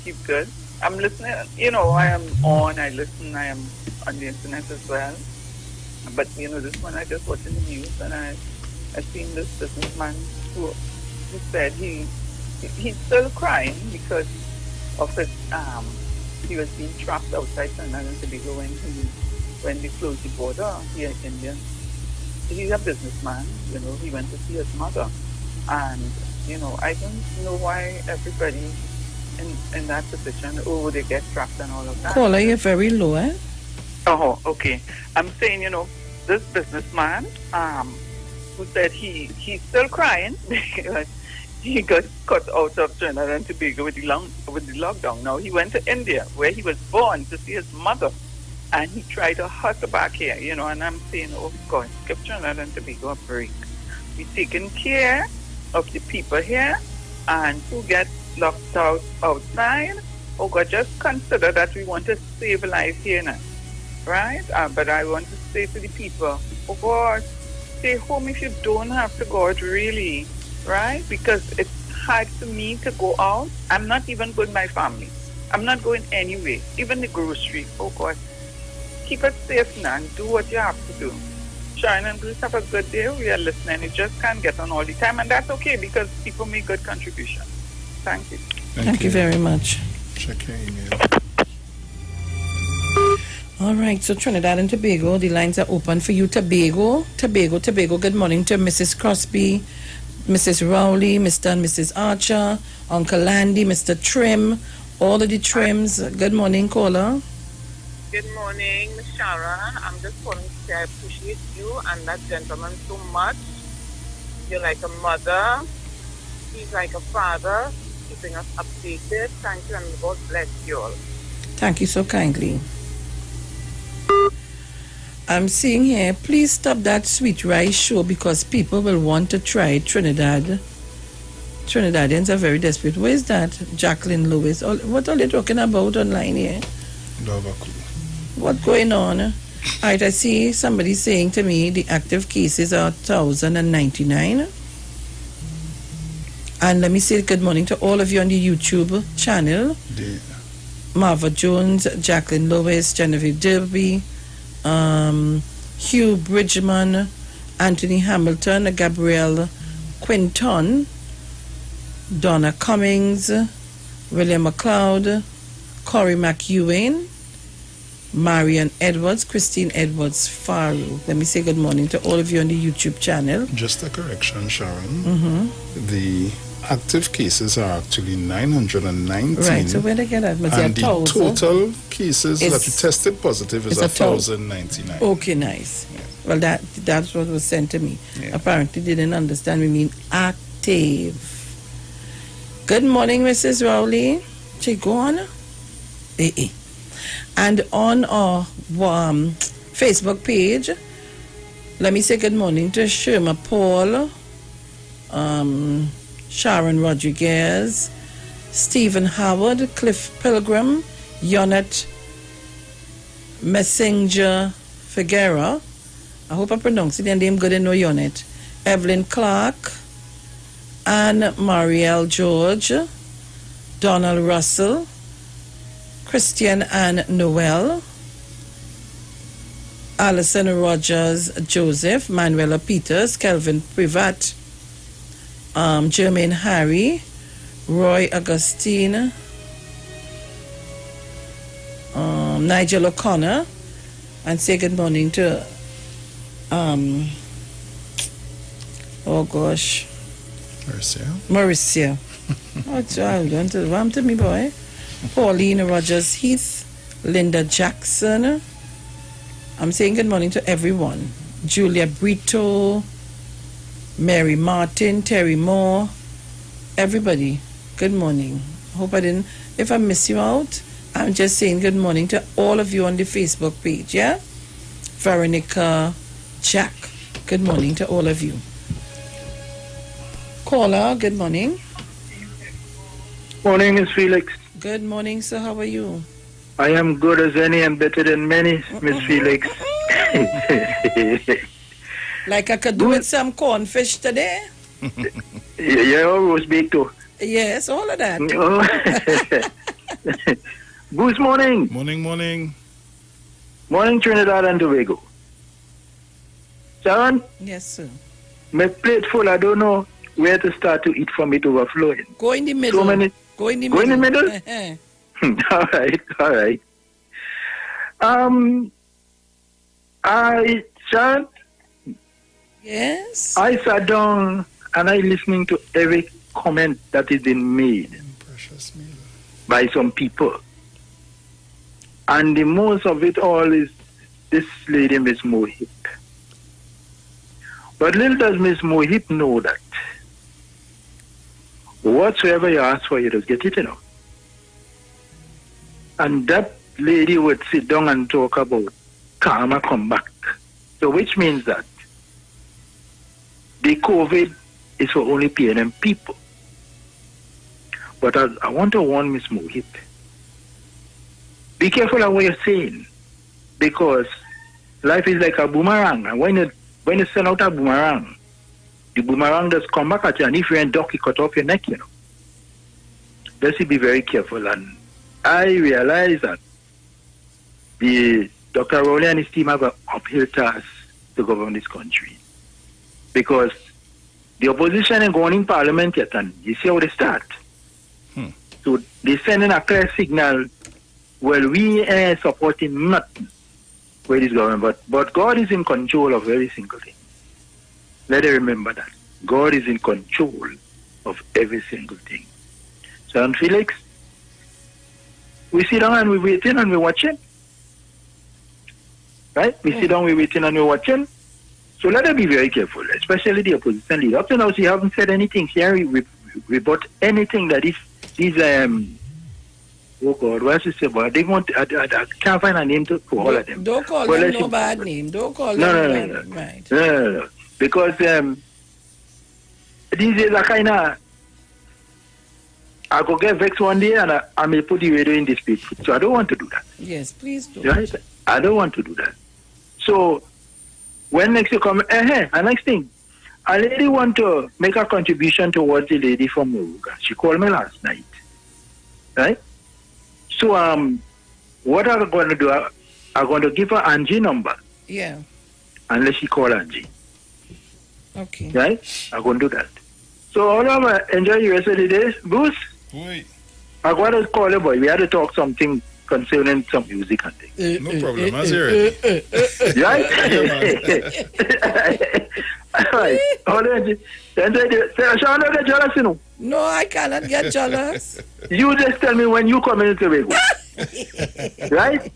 keep good. I'm listening, I am on, I listen, I am on the internet as well. But, this one I just watched in the news and I seen this businessman who said he's still crying because of his, he was being trapped outside Trinidad and Tobago when they closed the border here in India. He's a businessman, he went to see his mother. And, I don't know why everybody in that position, they get trapped and all of that. Caller, you're very low, eh? Oh, okay. I'm saying, this businessman, who said he's still crying because he got cut out of Trinidad and Tobago with the lockdown. Now he went to India where he was born to see his mother, and he tried to hustle back here, and I'm saying, oh God, give Trinidad and Tobago a break. We're taking care of the people here, and who get locked out outside. Oh God, just consider that we want to save life here now, right? But I want to say to the people, oh God, stay home if you don't have to go out, really, right? Because it's hard for me to go out. I'm not even with my family. I'm not going anywhere, even the grocery. Oh God, keep it safe now and do what you have to do. Sharon and Bruce, have a good day. We are listening. You just can't get on all the time, and that's okay because people make good contributions. Thank you. Thank you very much. Check your email. All right, so Trinidad and Tobago, the lines are open for you. Tobago, good morning to Mrs. Crosby, Mrs. Rowley, Mr. and Mrs. Archer, Uncle Landy, Mr. Trim, all of the Trims. Good morning, caller. Good morning, Ms. Sharon. I'm just calling to say I appreciate you and that gentleman so much. You're like a mother. He's like a father, keeping us updated. Thank you and God bless you all. Thank you so kindly. I'm seeing here, please stop that sweet rice show because people will want to try Trinidad. Trinidadians are very desperate. Where is that? Jacqueline Lewis. What are they talking about online here? Don't have a clue. What's going on? All right, I see somebody saying to me the active cases are 1,099. And let me say good morning to all of you on the YouTube channel. Marva Jones, Jacqueline Lewis, Genevieve Derby, Hugh Bridgman, Anthony Hamilton, Gabrielle Quinton, Donna Cummings, William McLeod, Corey McEwen, Marian Edwards, Christine Edwards Faru. Let me say good morning to all of you on the YouTube channel. Just a correction, Sharon. Mm-hmm. The active cases are actually 919. Right, so where did they get that? And the total cases that you tested positive is 1,099. Okay, nice. Yeah. Well, that's what was sent to me. Yeah. Apparently didn't understand we mean active. Good morning, Mrs. Rowley. She go on. And on our Facebook page, let me say good morning to Sherma Paul, Sharon Rodriguez, Stephen Howard, Cliff Pilgrim, Yonet Messenger Figuera. I hope I pronounced their name good and know Yonet. Evelyn Clark, Anne Marielle George, Donald Russell, Christian Ann Noel, Alison Rogers Joseph, Manuela Peters, Kelvin Privat, Jermaine Harry, Roy Augustine, Nigel O'Connor, and say good morning to oh gosh, Mauricia. Oh child, don't run to me, boy. Pauline Rogers Heath, Linda Jackson. I'm saying good morning to everyone. Julia Brito, Mary Martin, Terry Moore, everybody. Good morning. Hope I didn't. If I miss you out, I'm just saying good morning to all of you on the Facebook page. Yeah, Veronica, Jack. Good morning to all of you. Caller, good morning. Morning, Miss Felix. Good morning, sir. How are you? I am good as any and better than many, Miss Felix. Like I could do with some cornfish today. Yeah, roast beef too. Yes, all of that. Good morning. Morning. Morning, Trinidad and Tobago. Sharon? Yes, sir. My plate full. I don't know where to start to eat from it overflowing. Go in the middle. So many. Go in the Go middle. in the middle? All right. Sharon? Yes? I sat down and I listening to every comment that is been made by some people. And the most of it all is this lady, Miss Mohip. But little does Miss Mohip know that whatsoever you ask for, you just get it, you know. And that lady would sit down and talk about karma come back. So which means that the COVID is for only PNM people. But I want to warn Miss Mohip. Be careful of what you're saying. Because life is like a boomerang. And when you send out a boomerang, the boomerang does come back at you. And if you're in duck, it cut off your neck, you know. Let's be very careful. And I realize that Dr. Rowley and his team have an uphill task to govern this country. Because the opposition ain't going in parliament yet, and you see how they start. So they sending a clear signal, well, we are supporting nothing with this government, but God is in control of every single thing. Let them remember that. God is in control of every single thing. So, and Felix, we sit down and we're waiting and we're watching. Right? We sit down, we're waiting and we're watching. So let them be very careful, especially the opposition leader. Up to now, she haven't said anything. She hasn't rebut anything that these oh God, what's it say about? They want, I can't find a name for all of them. Don't call them no bad name. Don't call them bad name. Right. No. Because these days are kind of, I go get vexed one day and I may put the radio in this speech. So I don't want to do that. Yes, please do. Right? I don't want to do that. So when next you come, and next thing, a lady want to make a contribution towards the lady from Moruga. She called me last night. Right? So what I'm going to do, I'm going to give her Angie number. Yeah. Unless she call Angie. Okay. Right? I'm going to do that. So all of us enjoy the rest of the day. Bruce? Oui. I'm going to call you, boy. We had to talk something concerning some music and things. No problem. I hear it. Right? All right. Shall I get jealous, you know? No, I cannot get jealous. You just tell me when you come into Tobago. Right?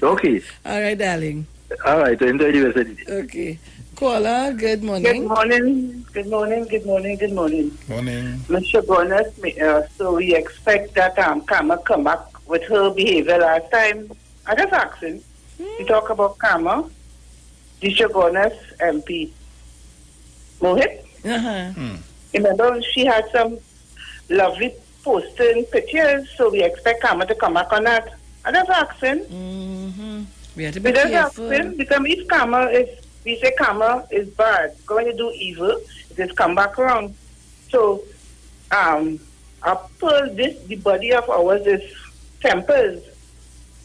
Okay. All right, darling. All right. Enjoy the rest of the day. Okay. Caller, good morning. Good morning. Good morning. Good morning. Good morning. Morning. Mr. Bonus, so we expect that Karma come back with her behavior last time. I just asking. We talk about Karma. Disha Bonus MP. Mohit? Remember, she had some lovely posting pictures, so we expect Karma to come back on that. I just asking. We have to be careful. Because if Karma is, we say Karma is bad. When you do evil, it just come back around. So, the body of ours is tempers,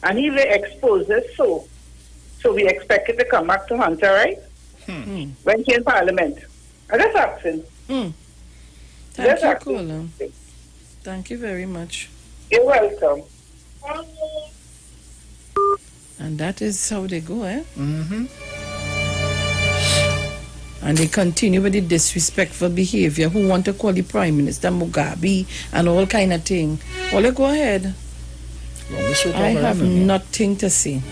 and he will expose us. So we expect it to come back to Hunter, right? When she in Parliament. I just asking. Thank you, caller. Thank you very much. You're welcome. And that is how they go, eh? And they continue with the disrespectful behavior. Who want to call the Prime Minister Mugabe and all kind of thing. Well, go ahead. I have nothing to say.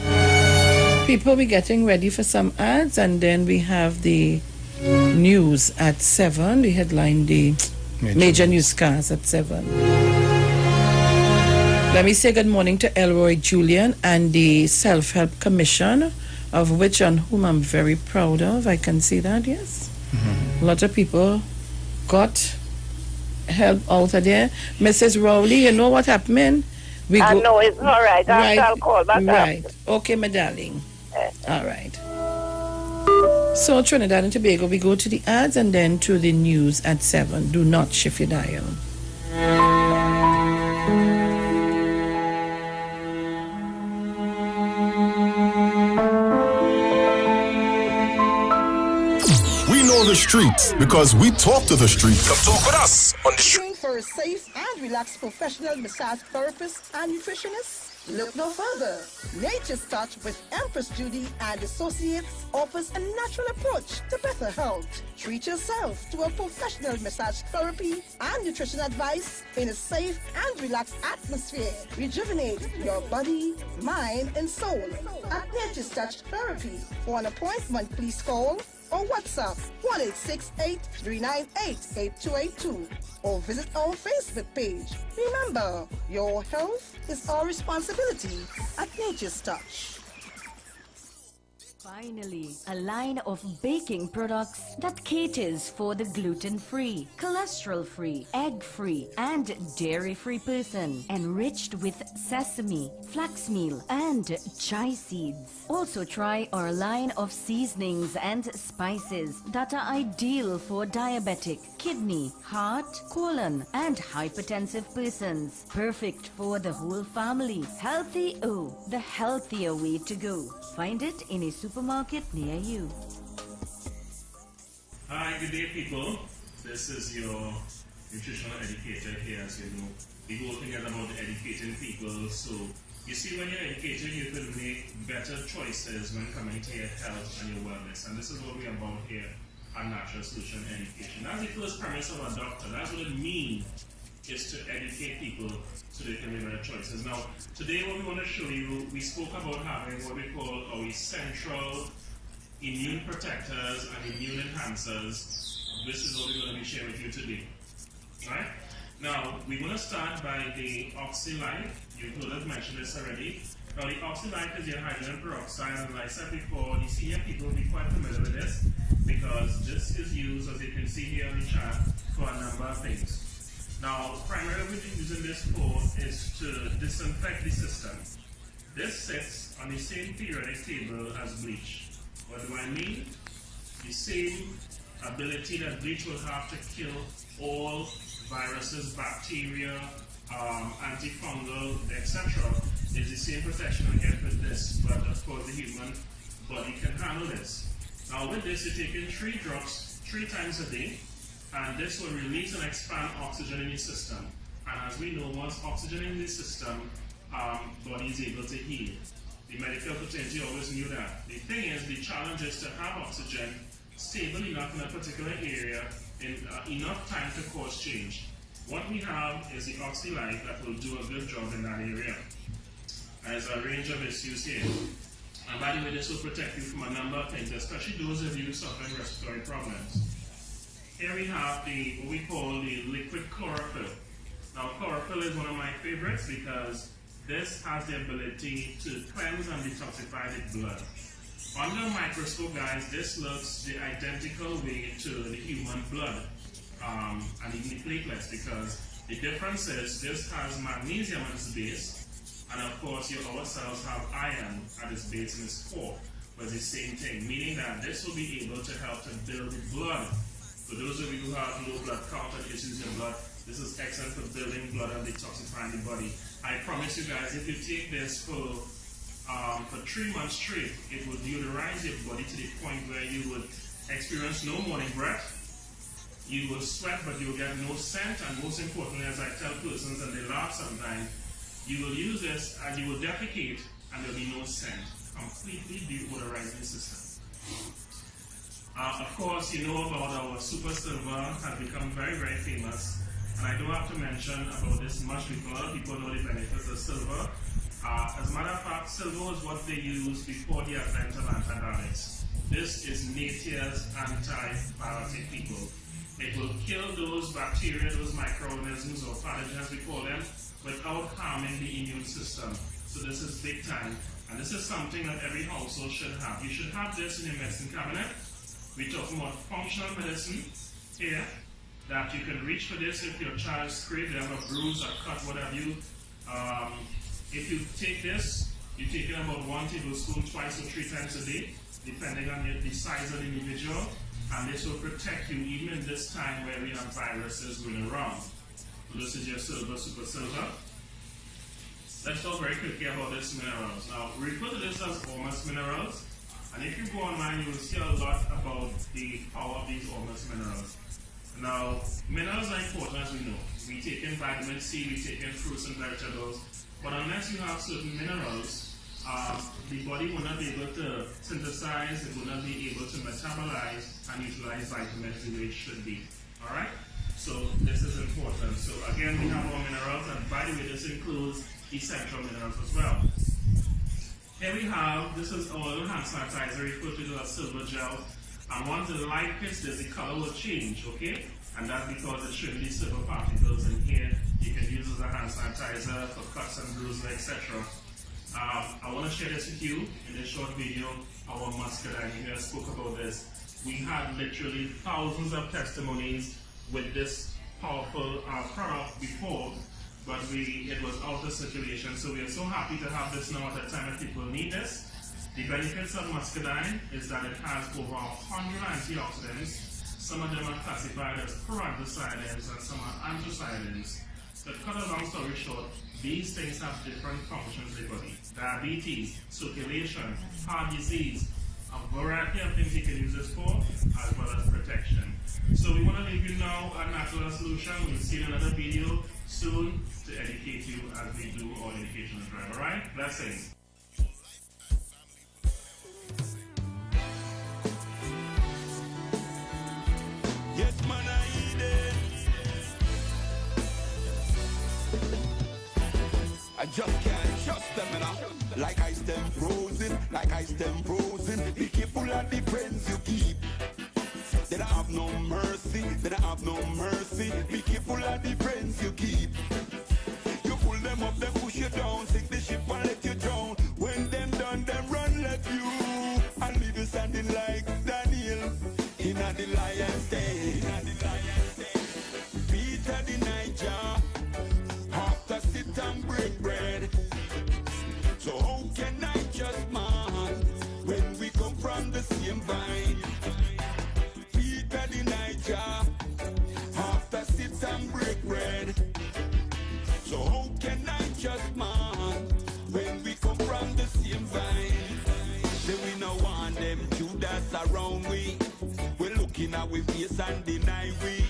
People, we're getting ready for some ads, and then we have the news at 7. The headline, the major newscasts at 7. Let me say good morning to Elroy Julian and the Self-Help Commission, of which on whom I'm very proud of. I can see that, yes. A lot of people got help out of there. Mrs. Rowley, you know what happened? No, it's all right. I'll call back. Right. Okay, my darling. All right. So Trinidad and Tobago, we go to the ads and then to the news at 7. Do not shift your dial. The streets because we talk to the streets. Come talk with us on the street. Looking for a safe and relaxed professional massage therapist and nutritionist? Look no further. Nature's Touch with Empress Judy and Associates offers a natural approach to better health. Treat yourself to a professional massage therapy and nutrition advice in a safe and relaxed atmosphere. Rejuvenate your body, mind, and soul at Nature's Touch Therapy. For an appointment, please call or WhatsApp 1-868-398-8282 or visit our Facebook page. Remember, your health is our responsibility at Nature's Touch. Finally, a line of baking products that caters for the gluten-free, cholesterol-free, egg-free, and dairy-free person, enriched with sesame, flax meal, and chia seeds. Also try our line of seasonings and spices that are ideal for diabetic, kidney, heart, colon, and hypertensive persons. Perfect for the whole family. Healthy O, the healthier way to go. Find it in a supermarket near you. Hi, good day, people. This is your nutritional educator here. As you know, we go together about educating people. So, you see, when you're educated, you can make better choices when coming to your health and your wellness. And this is what we're about here at Natural Solution Education. That's the first premise of a doctor. That's what it means, is to educate people so they can make better choices. Now, today what we want to show you, we spoke about having what we call our essential immune protectors and immune enhancers. This is what we're going to be sharing with you today. Alright? Now, we're going to start by the OxyLife. You've heard us mention this already. Now, the OxyLife is your hydrogen peroxide, and like I said before, the senior people will be quite familiar with this because this is used, as you can see here on the chart, for a number of things. Now, primarily what we're using this for is to disinfect the system. This sits on the same periodic table as bleach. What do I mean? The same ability that bleach will have to kill all viruses, bacteria, antifungal, etc. is the same protection I get with this, but of course the human body can handle this. Now with this, you're taking 3 drops 3 times a day, and this will release and expand oxygen in your system. And as we know, once oxygen in the system, body is able to heal. The medical fraternity always knew that. The thing is, the challenge is to have oxygen stable enough in a particular area in enough time to cause change. What we have is the OxyLife that will do a good job in that area. There's a range of issues here. And by the way, this will protect you from a number of things, especially those of you suffering respiratory problems. Here we have what we call the liquid chlorophyll. Now, chlorophyll is one of my favorites because this has the ability to cleanse and detoxify the blood. Under a microscope, guys, this looks the identical way to the human blood and even the platelets, because the difference is this has magnesium at its base, and of course our cells have iron at its base in its core, but it's the same thing, meaning that this will be able to help to build the blood. For those of you who have low blood count and issues in blood, this is excellent for building blood and detoxifying the body. I promise you guys, if you take this for 3 months straight, it will deodorize your body to the point where you would experience no morning breath. You will sweat, but you will get no scent, and most importantly, as I tell persons and they laugh sometimes, you will use this and you will defecate and there will be no scent. Completely deodorizing system. Of course, you know about our Super Silver, has become very, very famous. And I do have to mention about this much because a lot of people know the benefits of silver. As a matter of fact, silver is what they used before the advent of antibiotics. This is nature's antibiotic, people. It will kill those bacteria, those microorganisms or pathogens we call them, without harming the immune system. So this is big time. And this is something that every household should have. You should have this in your medicine cabinet. We're talking about functional medicine here, that you can reach for this if your child scraped, they have a bruise or cut, whatever you. If you take this, you take it about 1 tablespoon twice or 3 times a day, depending on the size of the individual, and this will protect you even in this time where we have viruses going around. So this is your silver, super silver. Let's talk very quickly about this minerals. Now, we refer to this as Ormus minerals, and if you go online, you will see a lot about the power of these Ormus minerals. Now, minerals are important, as we know. We take in vitamin C, we take in fruits and vegetables, but unless you have certain minerals, the body will not be able to synthesize, it will not be able to metabolize and utilize vitamins the way it should be. Alright? So this is important. So again, we have our minerals, and by the way, this includes essential minerals as well. Here we have, this is our little hand sanitizer, referred to as silver gel. And once the light hits this, the color will change, okay? And that's because it shouldn't be silver particles in here. You can use it as a hand sanitizer for cuts and bruises, etc. I want to share this with you in this short video. Our muscadine, you guys spoke about this. We had literally thousands of testimonies with this powerful product before, but it was out of circulation. So we are so happy to have this now at a time that people need this. The benefits of muscadine is that it has over 100 antioxidants. Some of them are classified as proanthocyanins and some are anthocyanins. To cut a long story short, these things have different functions in the body. Diabetes, circulation, heart disease, a variety of things you can use this for, as well as protection. So we want to leave you now a natural solution. We'll see in another video soon to educate you as we do our educational drive. Alright? Blessings. Yes, man, I eat it. I just can't trust them, you know. Like ice them frozen, like ice them frozen. Be careful of the friends you keep. They don't have no mercy, they don't have no mercy. Be careful of the friends you keep. You pull them up, they push you down, sink the ship and let you drown. When them done, them run left you and leave you standing like Daniel in the lion's den. Peter the Niger, after sit and break bread. So how can I just man when we come from the same vine? Peter the Niger, after sit and break bread. So how can I just man when we come from the same vine? Say we no want them Judas around we. We looking at we face and deny we.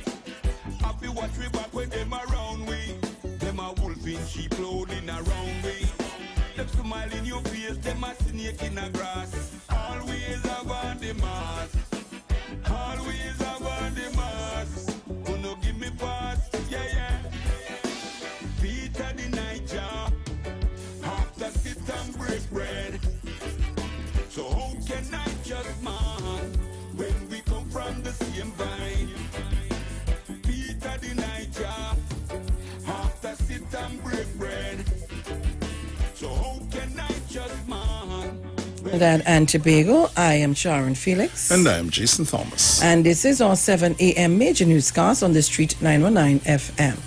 Happy watch we back when them around we. Them a wolf in sheep clothing around we. Them smile in your face, them a snake in the grass. Always about the mask. Always about the mask. Who no give me pass, yeah, yeah. Peter the Niger, after sit and break bread. just man when we come from the same vine. Peter the Niger after sit and break bread. So how can I just man? Trinidad and Tobago, I am Sharon Felix. And I am Jason Thomas. And this is our 7 a.m. major newscast on the Street 919 FM.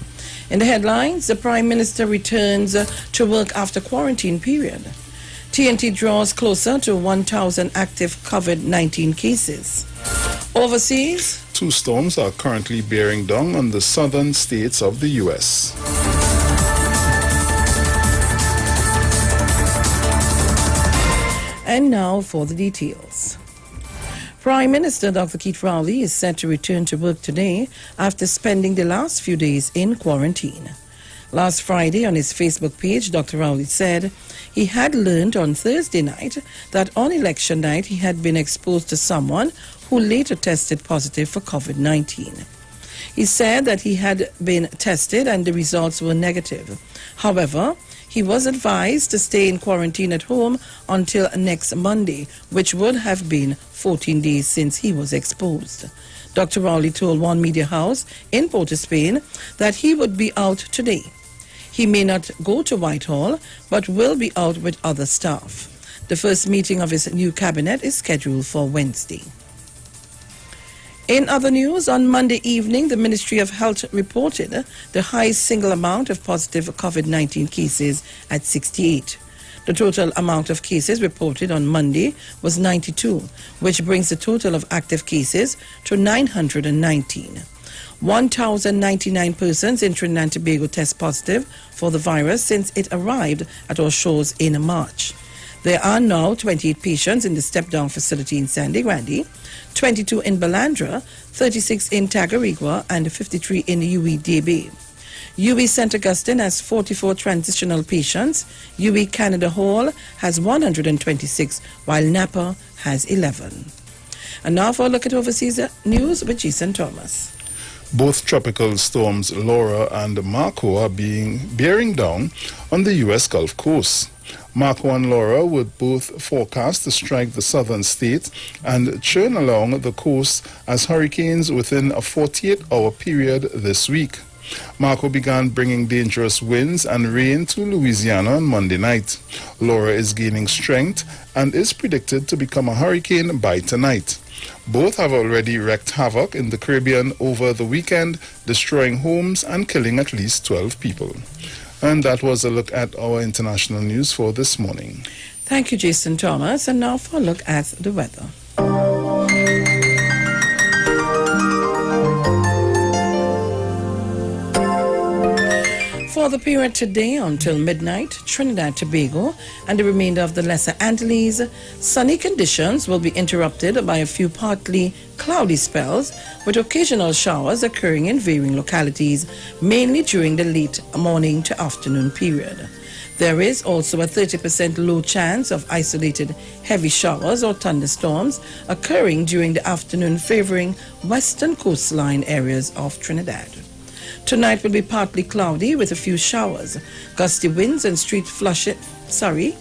In the headlines, the Prime Minister returns to work after quarantine period. TNT draws closer to 1,000 active COVID-19 cases. Overseas, 2 storms are currently bearing down on the southern states of the U.S. And now for the details. Prime Minister Dr. Keith Rowley is set to return to work today after spending the last few days in quarantine. Last Friday on his Facebook page, Dr. Rowley said he had learned on Thursday night that on election night he had been exposed to someone who later tested positive for COVID-19. He said that he had been tested and the results were negative. However, he was advised to stay in quarantine at home until next Monday, which would have been 14 days since he was exposed. Dr. Rowley told One Media House in Port of Spain that he would be out today. He may not go to Whitehall, but will be out with other staff. The first meeting of his new cabinet is scheduled for Wednesday. In other news, on Monday evening, the Ministry of Health reported the highest single amount of positive COVID-19 cases at 68. The total amount of cases reported on Monday was 92, which brings the total of active cases to 919. 1,099 persons in Trinidad and Tobago test positive for the virus since it arrived at our shores in March. There are now 28 patients in the step-down facility in Sandy Grande, 22 in Balandra, 36 in Tagarigua, and 53 in UWE-DB. UWE St. Augustine has 44 transitional patients. UWE Canada Hall has 126, while Napa has 11. And now for a look at overseas news with Jason Thomas. Both tropical storms Laura and Marco are bearing down on the U.S. Gulf Coast. Marco and Laura would both forecast to strike the southern states and churn along the coast as hurricanes within a 48-hour period this week. Marco began bringing dangerous winds and rain to Louisiana on Monday night. Laura is gaining strength and is predicted to become a hurricane by tonight. Both have already wreaked havoc in the Caribbean over the weekend, destroying homes and killing at least 12 people. And that was a look at our international news for this morning. Thank you, Jason Thomas. And now for a look at the weather. For the period today until midnight, Trinidad, Tobago, and the remainder of the Lesser Antilles, sunny conditions will be interrupted by a few partly cloudy spells, with occasional showers occurring in varying localities, mainly during the late morning to afternoon period. There is also a 30% low chance of isolated heavy showers or thunderstorms occurring during the afternoon, favoring western coastline areas of Trinidad. Tonight will be partly cloudy with a few showers. Gusty winds and street flooding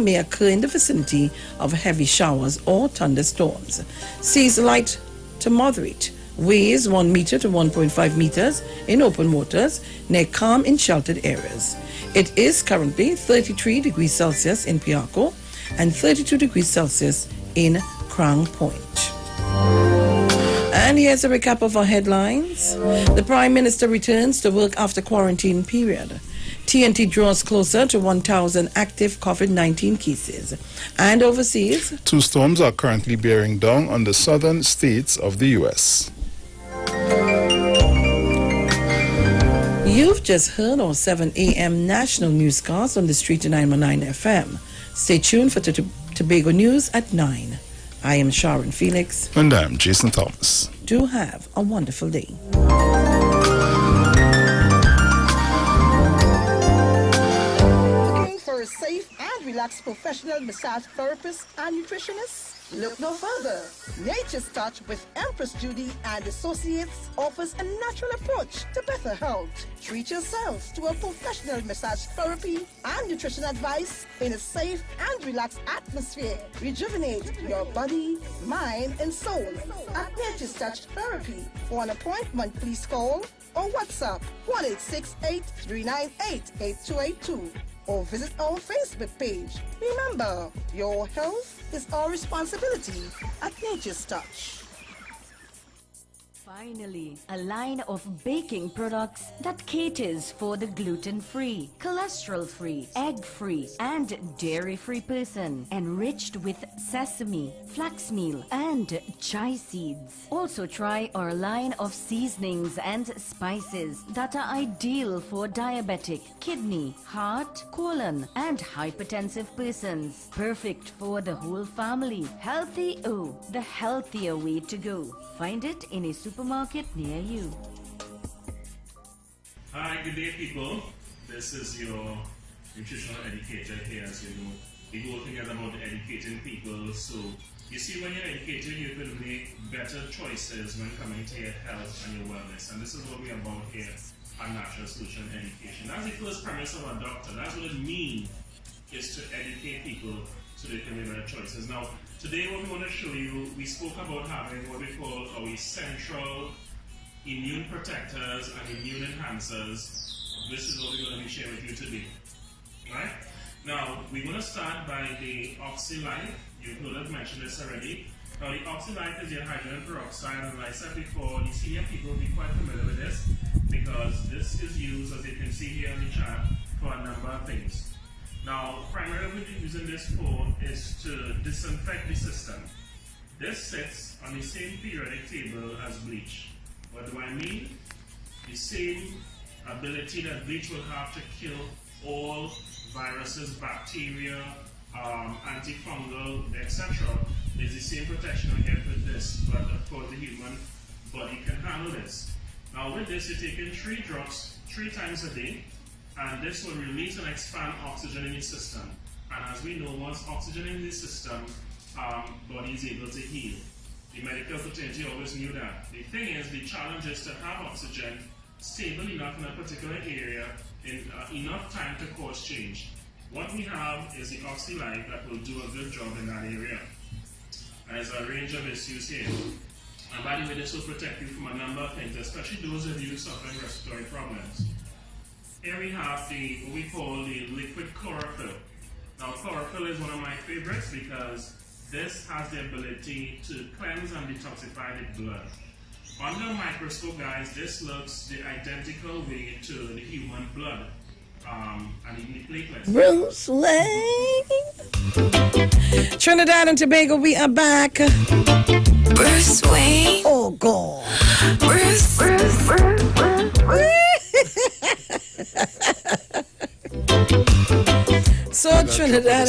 may occur in the vicinity of heavy showers or thunderstorms. Seas light to moderate. Waves 1 meter to 1.5 meters in open waters, near calm in sheltered areas. It is currently 33 degrees Celsius in Piarco and 32 degrees Celsius in Crown Point. And here's a recap of our headlines. The Prime Minister returns to work after quarantine period. TNT draws closer to 1,000 active COVID-19 cases. And overseas, 2 storms are currently bearing down on the southern states of the U.S. You've just heard our 7 a.m. national newscast on the Street 919 FM. Stay tuned for Tobago News at 9. I am Sharon Felix. And I'm Jason Thomas. Do have a wonderful day. Looking for a safe and relaxed professional massage therapist and nutritionist? Look no further. Nature's Touch with Empress Judy and Associates offers a natural approach to better health. Treat yourselves to a professional massage therapy and nutrition advice in a safe and relaxed atmosphere. Rejuvenate your body, mind, and soul at Nature's Touch Therapy. For an appointment, please call or WhatsApp 1-868-398-8282 or visit our Facebook page. Remember, your health is our responsibility at Nature's Touch. Finally, a line of baking products that caters for the gluten-free, cholesterol-free, egg-free, and dairy-free person, enriched with sesame, flax meal, and chia seeds. Also try our line of seasonings and spices that are ideal for diabetic, kidney, heart, colon, and hypertensive persons. Perfect for the whole family. Healthy O, the healthier way to go. Find it in a supermarket near you. Hi, good day, people. This is your nutritional educator here. As you know, we go together about educating people. So, you see, when you're educated, you can make better choices when coming to your health and your wellness. And this is what we're about here on Natural Solution Education. That's the first premise of our doctor. That's what it means, is to educate people so they can make better choices. Now, today what we want to show you, we spoke about having what we call our essential immune protectors and immune enhancers. This is what we're going to be sharing with you today. Right? Now, we're going to start by the OxyLife. You've heard us mention this already. Now, the OxyLife is your hydrogen peroxide, and like I said before, the senior people will be quite familiar with this because this is used, as you can see here on the chart, for a number of things. Now, primarily what we're using this for is to disinfect the system. This sits on the same periodic table as bleach. What do I mean? The same ability that bleach will have to kill all viruses, bacteria, antifungal, etc. is the same protection I get with this, but of course the human body can handle this. Now with this, you're taking 3 drops 3 times a day, and this will release and expand oxygen in your system. And as we know, once oxygen in the system, body is able to heal. The medical fraternity always knew that. The thing is, the challenge is to have oxygen stable enough in a particular area in enough time to cause change. What we have is the OxyLife that will do a good job in that area. And there's a range of issues here. And by the way, this will protect you from a number of things, especially those of you suffering respiratory problems. Here we have what we call the liquid chlorophyll. Now, chlorophyll is one of my favorites because this has the ability to cleanse and detoxify the blood. Under a microscope, guys, this looks the identical way to the human blood and even the platelets. Bruce Wayne. Trinidad and Tobago, we are back. Bruce Wayne. Oh, God. Bruce. So Trinidad.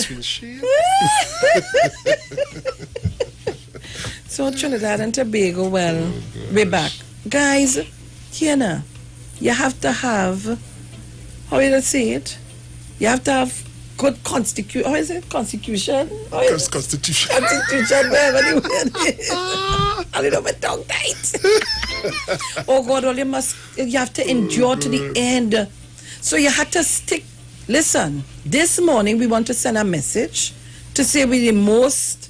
So Trinidad and Tobago, well, we're back. Guys, here now, you have to have, how do you say it? You have to have good constitution. How is it? Constitution? Constitution. Constitution, whatever you want. A little bit tongue tight. Oh God, well, you have to endure to the end. So you have to stick. Listen, this morning we want to send a message to say we're the most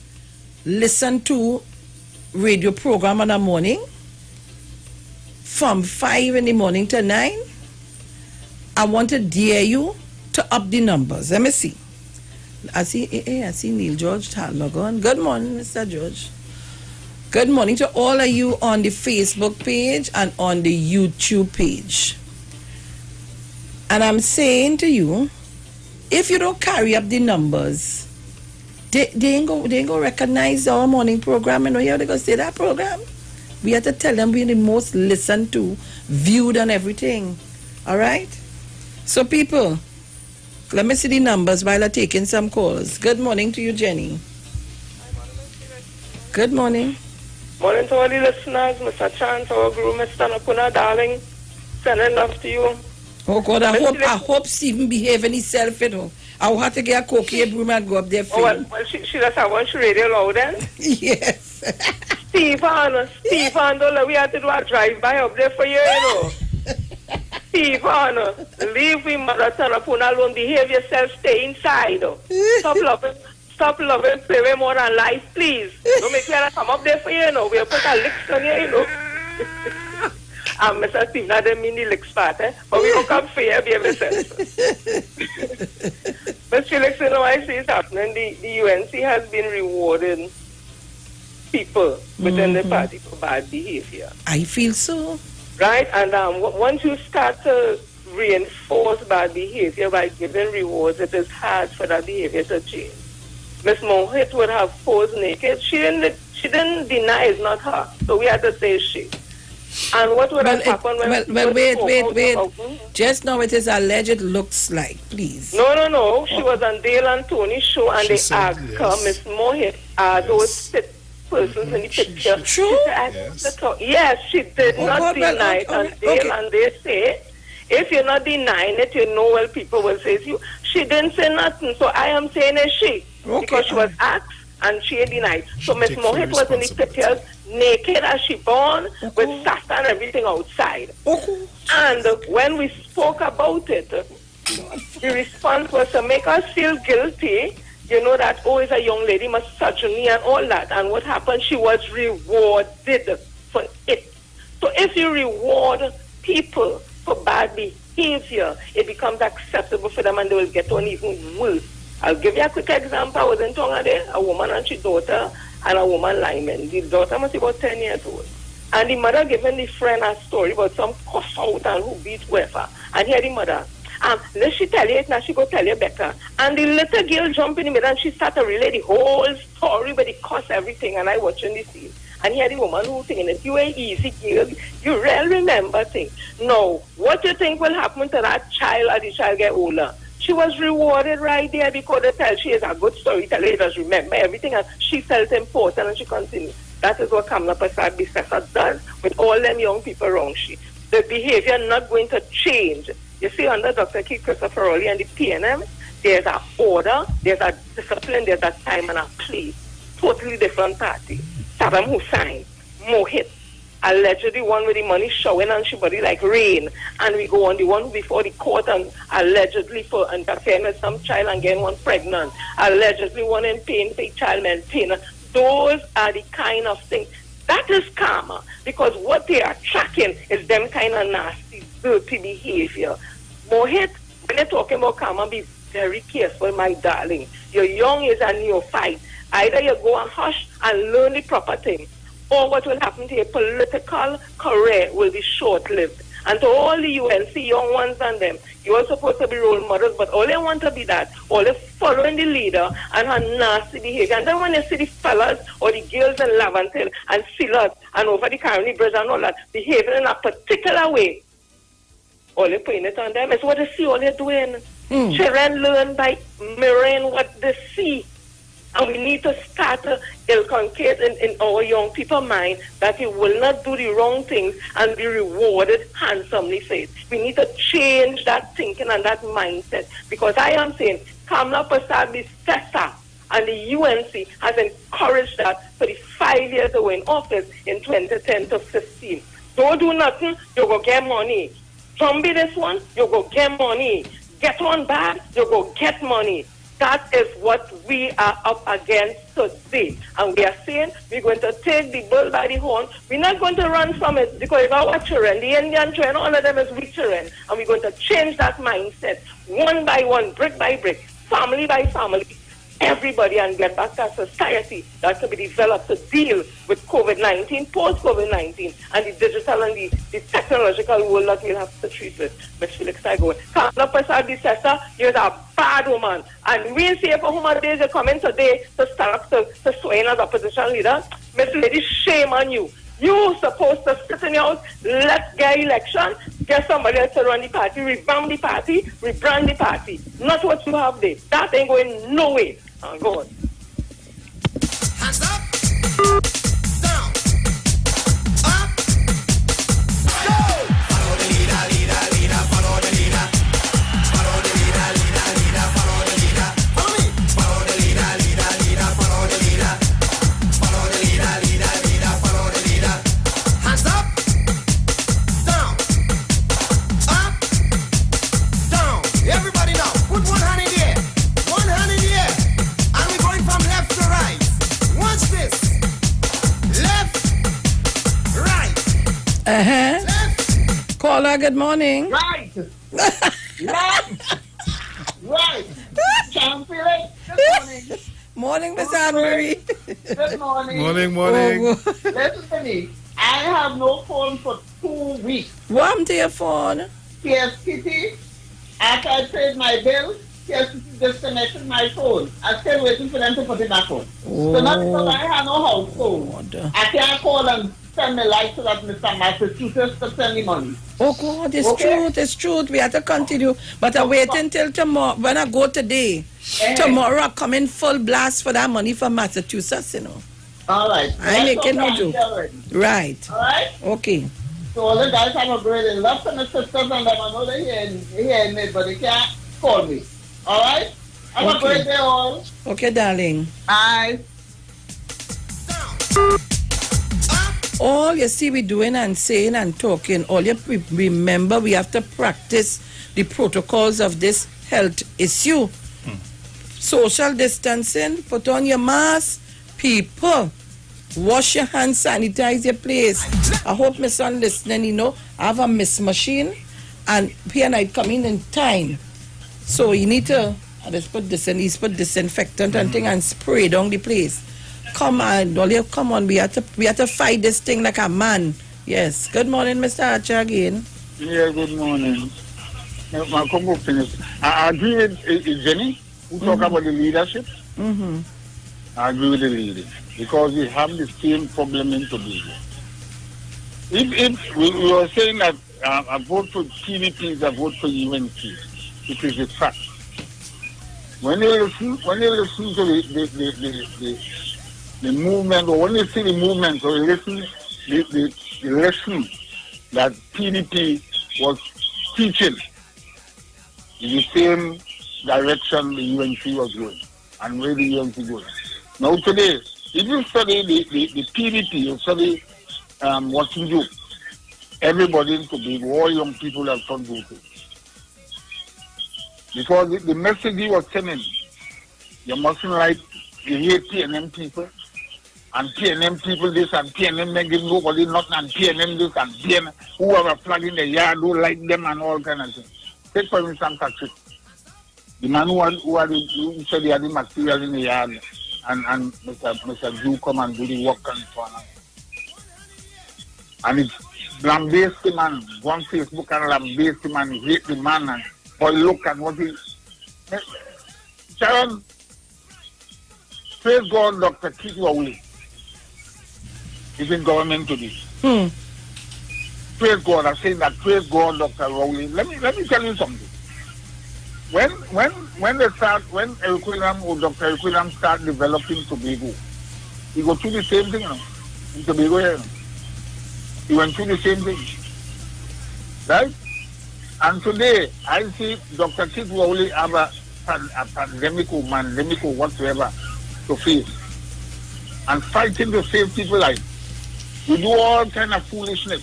listened to radio program in the morning from 5 in the morning to 9. I want to dare you to up the numbers. Let me see. I see Neil George log on. Good morning, Mr. George. Good morning to all of you on the Facebook page and on the YouTube page. And I'm saying to you, if you don't carry up the numbers, they ain't go recognize our morning program. You know how they go say that program? We have to tell them we're the most listened to, viewed and everything. All right? So people, let me see the numbers while I'm taking some calls. Good morning to you, Jenny. Good morning. Morning to all the listeners, Mr. Chance, our guru, Mr. Nakuna, darling. Sending love to you. Oh God, I hope Stephen behaving himself, you know. I'll have to get a cookie, a broom, and go up there for well, she does have one radio loud then? Yes. Stephen, we have to do a drive-by up there for you, you know. Stephen, leave me, mother, son, upon alone, behave yourself, stay inside. Stop loving, play way more than life, please. Don't make me come up there for you, you know. We'll put a licks on you, you know. Mr. Stephen, I didn't mean the licks part, but we will come for you, behave yourself. But Felix, you know, I see it's happening. The UNC has been rewarding people within the party for bad behavior. I feel so. Right? And once you start to reinforce bad behavior by giving rewards, it is hard for that behavior to change. Miss Mohit would have posed naked. She didn't deny it's not her. So we had to say she. And what would have happened when... Well, wait. Just now it is alleged it looks like, please. No. She was on Dale and Tony's show and they asked her, Miss Mohit, those persons in the picture. True? Yes, she did not deny it on Dale and they say, if you're not denying it, you know, well, people will say to you, she didn't say nothing, so I am saying it's she. Because she was asked and she denied. So Miss Mohit was in the pictures naked as she born with sasta and everything outside. And when we spoke about it, the response was to make us feel guilty, you know, that, oh, it's a young lady, misogyny and all that. And what happened, she was rewarded for it. So if you reward people for bad behavior, it becomes acceptable for them and they will get on even worse. I'll give you a quick example. I was in Tonga there, a woman and her daughter, and a woman lineman. The daughter must be about 10 years old. And the mother giving the friend a story about some cuss out and who beat whoever. And here the mother, let she tell you it, now she go tell you better. And the little girl jump in the middle and she start to relay the whole story with the cuss everything. And I watching the scene. And here the woman who thinking that you ain't easy girl, you really remember things. No, what you think will happen to that child as the child get older? She was rewarded right there because they tell she is a good storyteller. She does remember everything and she felt important and she continued. That is what Kamla Persad-Bissessar does with all them young people around she. The behavior not going to change. You see, under Dr. Keith Christopher Rowley and the PNM, there's an order, there's a discipline, there's a time and a place. Totally different party. Saddam Hussein, Mohit, allegedly one with the money showing on she body like rain, and we go on the one before the court and allegedly for interfering with some child and getting one pregnant, allegedly one in pain, for child maintainer. Those are the kind of things. That is karma, because what they are tracking is them kind of nasty, dirty behavior. Mohit, when you're talking about karma, be very careful, my darling. You're young as a neophyte. Either you go and hush and learn the proper thing, or what will happen to your political career will be short-lived. And to all the UNC young ones and them, you are supposed to be role models, but all they want to be that, all they following the leader and her nasty behavior. And then when you see the fellas or the girls in Laventille and Silas and over the Caroni Bridge and all that, behaving in a particular way, all they putting it on them. It's what they see, all they're doing. Children learn by mirroring what they see. And we need to start to inculcate in our young people's mind that we will not do the wrong things and be rewarded handsomely for it. We need to change that thinking and that mindset. Because I am saying, Kamla Persad-Bissessar and the UNC has encouraged that for the 5 years they were in office in 2010 to 15. Don't do nothing, you go get money. Zombie this one, you go get money. Get on bad, you go get money. That is what we are up against today. And we are saying we're going to take the bull by the horn. We're not going to run from it because it's our children, the Indian children, all of them is weak children. And we're going to change that mindset one by one, brick by brick, family by family, everybody, and get back to a society that can be developed to deal with COVID-19, post-COVID-19, and the digital and the technological world that we'll have to treat with. Ms. Felix, I go. Kamla Persad-Bissessar, you're a bad woman. And we'll see for whom days you come in today to stand up to swear in as opposition leader. Miss Lady, shame on you. You're supposed to sit in your house, let's get election, get somebody else to run the party, revamp the party, rebrand the party. Not what you have there. That ain't going no way. Go on. Hands up, down, up, go! Follow the leader, leader, leader, follow the leader. Follow the leader, leader, leader, follow the leader. Caller, good morning. Right. Right. Champion. Good morning. Morning, Miss Anne-Marie. Good morning. Morning. Listen to me. I have no phone for 2 weeks. What happened to your phone? Yes, Kitty. After I paid my bill, yes, disconnected my phone. I'm still waiting for them to put it back on. So not because I have no house phone. I can't call and send me light so that Mr. Massachusetts to send me money. Oh God, it's truth. We have to continue. But I wait until tomorrow. When I go today, tomorrow I come in full blast for that money from Massachusetts, you know. All right. I'm making no joke. Right. All right. Okay. So all the guys have a great day. Love to my sisters and them. I know they're hearing me, but they can't call me. All right? Have a great day all. Okay, darling. Bye. All you see we doing and saying and talking, all you remember we have to practice the protocols of this health issue. Social distancing, put on your mask, people. Wash your hands, sanitize your place. I hope my son listening, you know, I have a mist machine and P and I come in time. So you need to, let's put this in, he's put disinfectant and thing and spray down the place. Come on, Dolly, come on, we have to fight this thing like a man. Yes. Good morning, Mr. Archer again. Yeah, good morning. My combo finish. I agree with Jenny, who talk about the leadership. I agree with the leader. Because we have the same problem in Tobago. If we were saying that I vote for PDP is a vote for UNC, it is a fact. When you listen to the movement, or when you see the movement, or you listen the lesson that PDP was teaching, in the same direction the UNC was going, and where the UNC going. Now today, if you study the PDP, you study what you do, everybody in Tobago, all young people have fun voting. Because the message he was sending, you mustn't like, you hate PNM people, and PNM people this, and PNM they give nobody nothing, and PNM this, and PNM, who have a flag in the yard, don't like them, and all kind of things. Take for instance, Patrick. The man who said he had the material in the yard, and Mr. Jew come and do the work and so on. And it's lambaste the man, go on Facebook and lambaste the man, hate the man, and boy, look at what he... Sharon, praise God, Dr. Keith Rowley is in government today. Praise God, I'm saying that, praise God, Dr. Rowley. Let me tell you something. When Eric William or Dr. Eric William start developing Tobago, he go through the same thing, you know, in Tobago here. He went through the same thing. Right? And today, I see Dr. Keith Rowley have a pandemic or whatsoever to face. And fighting to save people's lives. You do all kind of foolishness.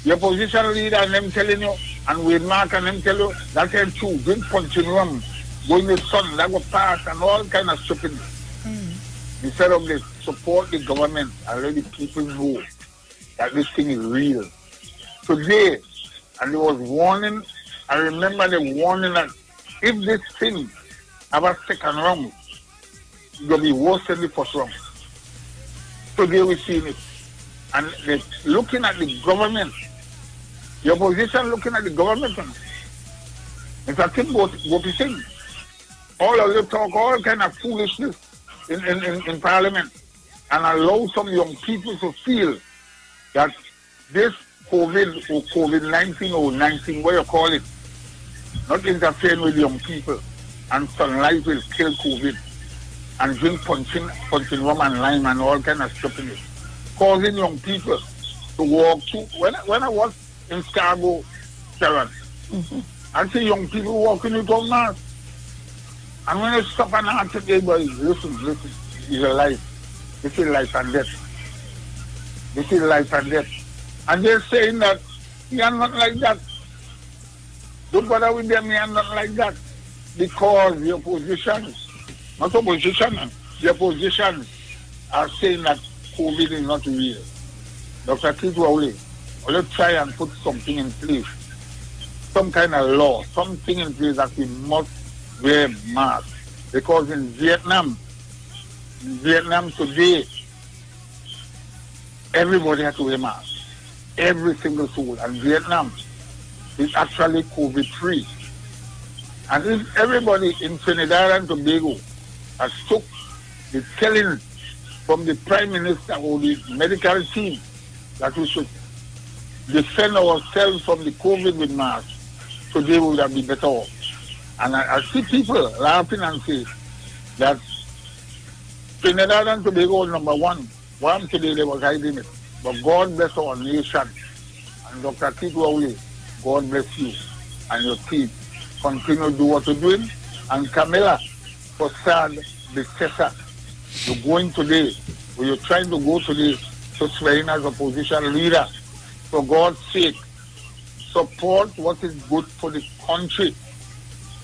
Your opposition leader and them telling you, and we mark and them tell you, that's ain't true. Drink punching rum, go in the sun, that will pass, and all kind of stupidness. Instead of this, support the government, already people know that this thing is real. Today, and there was warning, I remember the warning that if this thing have a second round, it's going to be worse than the first round. Today we're seeing it. And they're looking at the government. The opposition looking at the government. It's a thing what you think. All of you talk all kind of foolishness in Parliament and allow some young people to feel that this COVID or COVID-19 or 19, what you call it, not interfering with young people, and sunlight will kill COVID, and drink punching rum and lime and all kind of stupidness, causing young people to walk through. When I was in Scarborough, Sharon, I see young people walking without masks. And when I stop and ask everybody, listen, it's a life. This is life and death. This is life and death. And they're saying that we are not like that. Don't bother with them, we are not like that. Because the opposition, not opposition, the opposition are saying that COVID is not real. Dr. Keith Rowley, or let's try and put something in place, some kind of law, something in place that we must wear masks. Because in Vietnam today, everybody has to wear masks. Every single soul. And Vietnam is actually COVID-free. And if everybody in Trinidad and Tobago has took the telling from the Prime Minister or the medical team that we should defend ourselves from the COVID with masks, today we would have been better off. And I see people laughing and say that Trinidad and Tobago was number one. One today they was hiding it. But God bless our nation. And Dr. Tito Rowley, God bless you and your team. Continue to do what you're doing. And Camilla, for sad, the Cesar, you're going today, or you're trying to go today to swear in as opposition leader. For God's sake, support what is good for the country.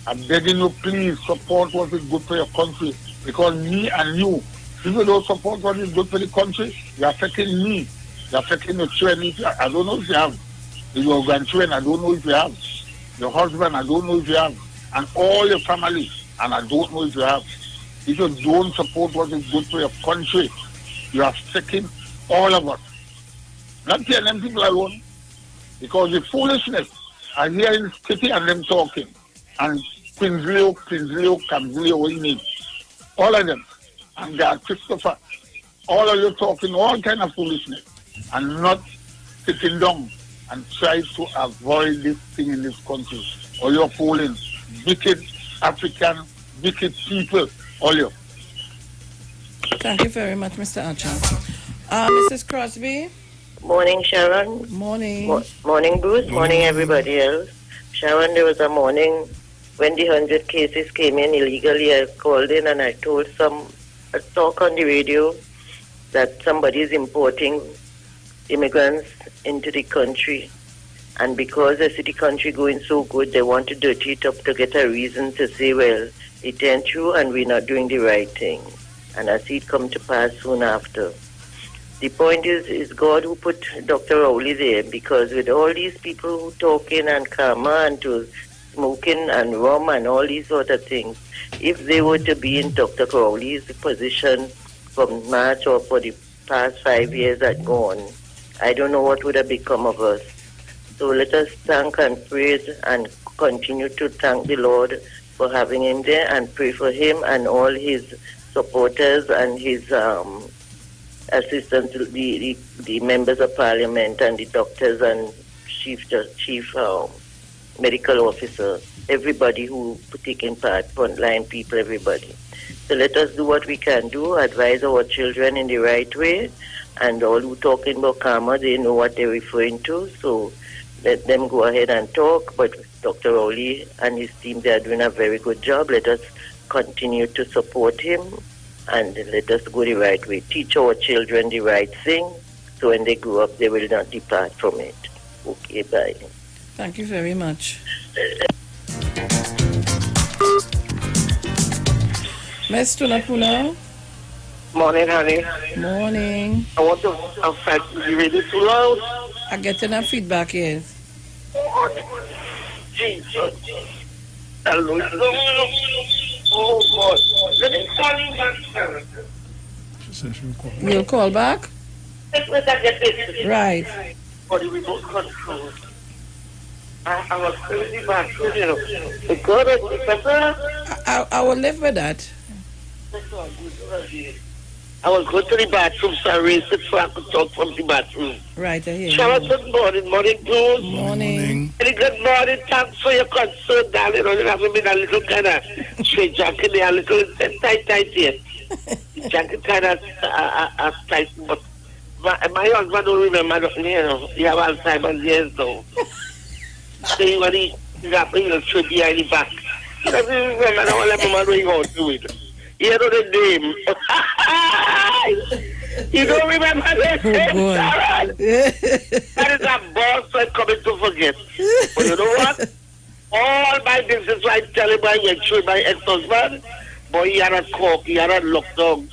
I'm begging you, please support what is good for your country. Because me and you, if you don't support what is good for the country, you're affecting me. You're affecting your children. I don't know if you have. Your grandchildren, I don't know if you have. Your husband, I don't know if you have. And all your family, and I don't know if you have. If you don't support what is good for your country, you are affecting all of us. Not them people alone. Because the foolishness, I hear in the city and them talking. And Quinsleo, Camsleo, what you need. All of them. And God, Christopher, all of you talking all kind of foolishness. And not sitting down and try to avoid this thing in this country. Or you're fooling wicked African, wicked people, all you. Thank you very much, Mr. Archer. Mrs. Crosby? Morning, Sharon. Morning. Morning, Bruce. Morning, everybody else. Sharon, there was a morning when the 100 cases came in illegally. I called in and I told a talk on the radio that somebody is importing immigrants into the country. And because the city country going so good, they want to dirty it up to get a reason to say, well, it ain't true and we're not doing the right thing. And I see it come to pass soon after. The point is God who put Dr. Rowley there, because with all these people who talking and karma and to smoking and rum and all these sort of things, if they were to be in Dr. Rowley's position from March or for the past 5 years that gone, I don't know what would have become of us. So let us thank and praise and continue to thank the Lord for having him there and pray for him and all his supporters and his assistants, the members of parliament and the doctors and chief medical officer, everybody who taking part, frontline people, everybody. So let us do what we can do, advise our children in the right way, and all who talking about karma, they know what they're referring to, so let them go ahead and talk. But Dr. Rowley and his team, they are doing a very good job. Let us continue to support him and let us go the right way. Teach our children the right thing, so when they grow up, they will not depart from it. Okay, bye. Thank you very much. Ms. Tunapuna? Morning, honey. Morning. I want to affect you really too loud. I get enough feedback, yes. Jesus. Hello. Oh, God. Let me call you back. You'll call back? Right. For the remote control. I was crazy back, you know. The God is better. I will live with that. I was going to the bathroom, so I raised it so I could talk from the bathroom. Right, I hear you. Sharon, good morning. Morning, Bruce. Morning. Very good morning. Thanks for your concern, darling. Only having been a little kind of straight jacket there, a little tight here. The jacket kind of tight, but my husband don't remember, you know, he have Alzheimer's years though. So he want to wrap a straight behind the back. He doesn't remember, I don't want to let him out to it. You know the name. You don't remember the name, Sharon? That is a boss I'm coming to forget. But you know what? All my business right telling my ex-husband, boy, he had a cock, he had a lockdown.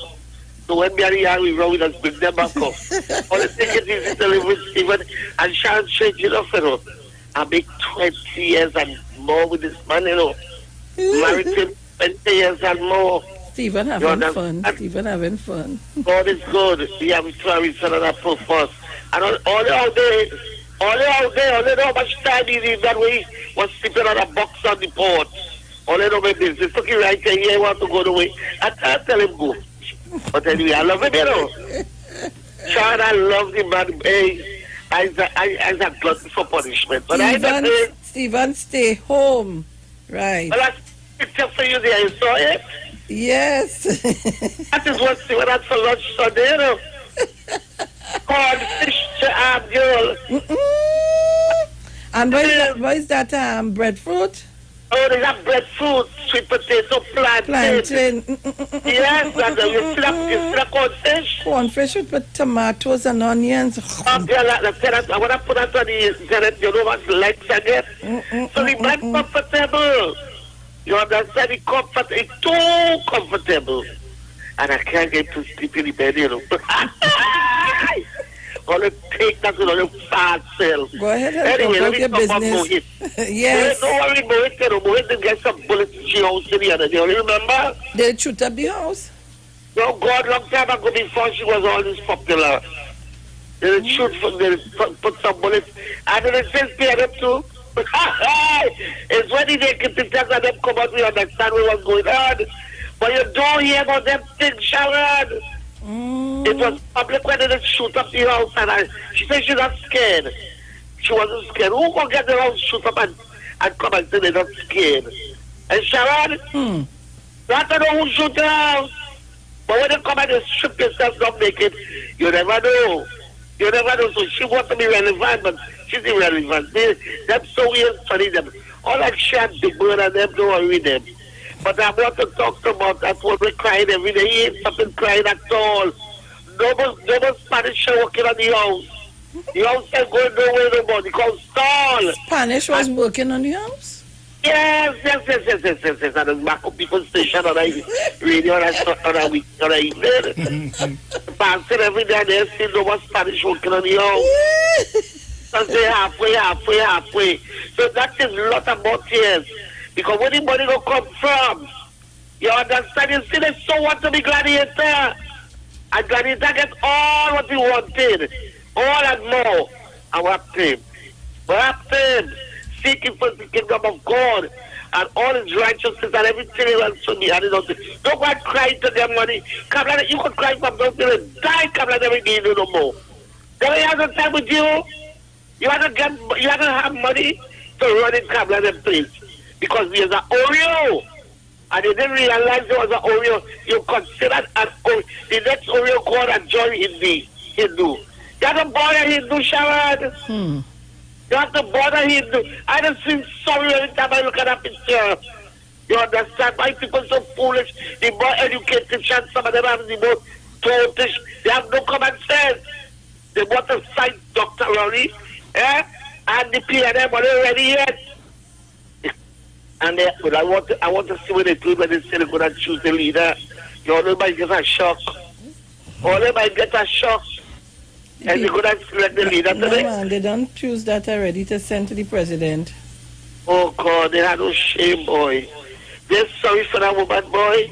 So when we are here, we just bring them back up. All the thing is easy to live with Stephen and Sharon Strange, you know, fellow. I make 20 years and more with this man, you know. Married him 20 years and more. Stephen having fun. Stephen having fun. God is good. We have to son on a purpose. And all out there, only know how much time he did that way was sleeping on a box on the port. Only know my business. Took him right here, he want to go the way. I can't tell him go. But anyway, I love him, you know. Sean, I love him, man. Hey, I a glutton for punishment. But Stephen, stay home. Right. Well, that's a picture for you there. You saw it? Yes. That is what Stephen had for lunch Sunday, you know. Corn, fish, girl. And what is that breadfruit? Oh, they have breadfruit, sweet potato, plantain. Yes, and you still have cornfish. Cornfish with tomatoes and onions. I want to put that on the internet, you know what legs I get? So it's not comfortable. You understand? It's too comfortable. And I can't get to sleep in the bed, you know. Only take that with only fast cell. Go ahead and anyway, talk your business. Yes. Don't worry, Mohit didn't get some bullets in the house in the other day. You remember? They shoot up the house? No, God, long time ago before she was all this popular. They shoot from they put some bullets. And then it says PNM too. It's when they get the things and them come out, we understand what's going on. But you don't hear about them things, Sharon. It was public when they shoot up the house, and she said she's not scared. She wasn't scared. Who can get the house shoot up and come and say they're not scared? And Sharon, you have to know who shoot the house. But when they come and they strip yourself, don't make it, you never know. You never know. So she wants to be relevant, but she's irrelevant. They're so weird, funny. Them. All that shit, Big Bird and them, don't worry them. But I want to talk about that one we're crying every day. He ain't something crying at all. No Spanish working on the house. The house ain't going nowhere no more. They call stall. Spanish was working on the house? Yes. And there's Marco People Station on a radio on a evening. Passing every day and they see no more Spanish working on the house. So they halfway. So that is a lot of more tears. Because where the money will come from, you understand? You see, they so want to be Gladiator. And Gladiator gets all what he wanted. All and more. And what happened? Seeking for the kingdom of God and all his righteousness and everything else to be added on. Don't go and cry to them money. You can cry from those till they die. Come like never give you no more. Then he has a time with you. You have to have money to run in Kabla them place. Because there's an Oreo. And they didn't realize there was an Oreo. You considered an Oreo. The next Oreo called a joy Hindu. You have to bother Hindu, Sharon. You have to bother Hindu. I just feel sorry every time I look at that picture. You understand? Why people so foolish? The more educated, some of them have the more totish. They have no common sense. They want to cite Dr. Rory. And the PNM are not ready yet. And but I want to see what they do when they say they're going to choose the leader. You know, might get a shock. Or they might get a shock. And they're going to select the leader today. No, man, they don't choose that already to send to the president. Oh, God, they had no shame, boy. They're sorry for that woman, boy.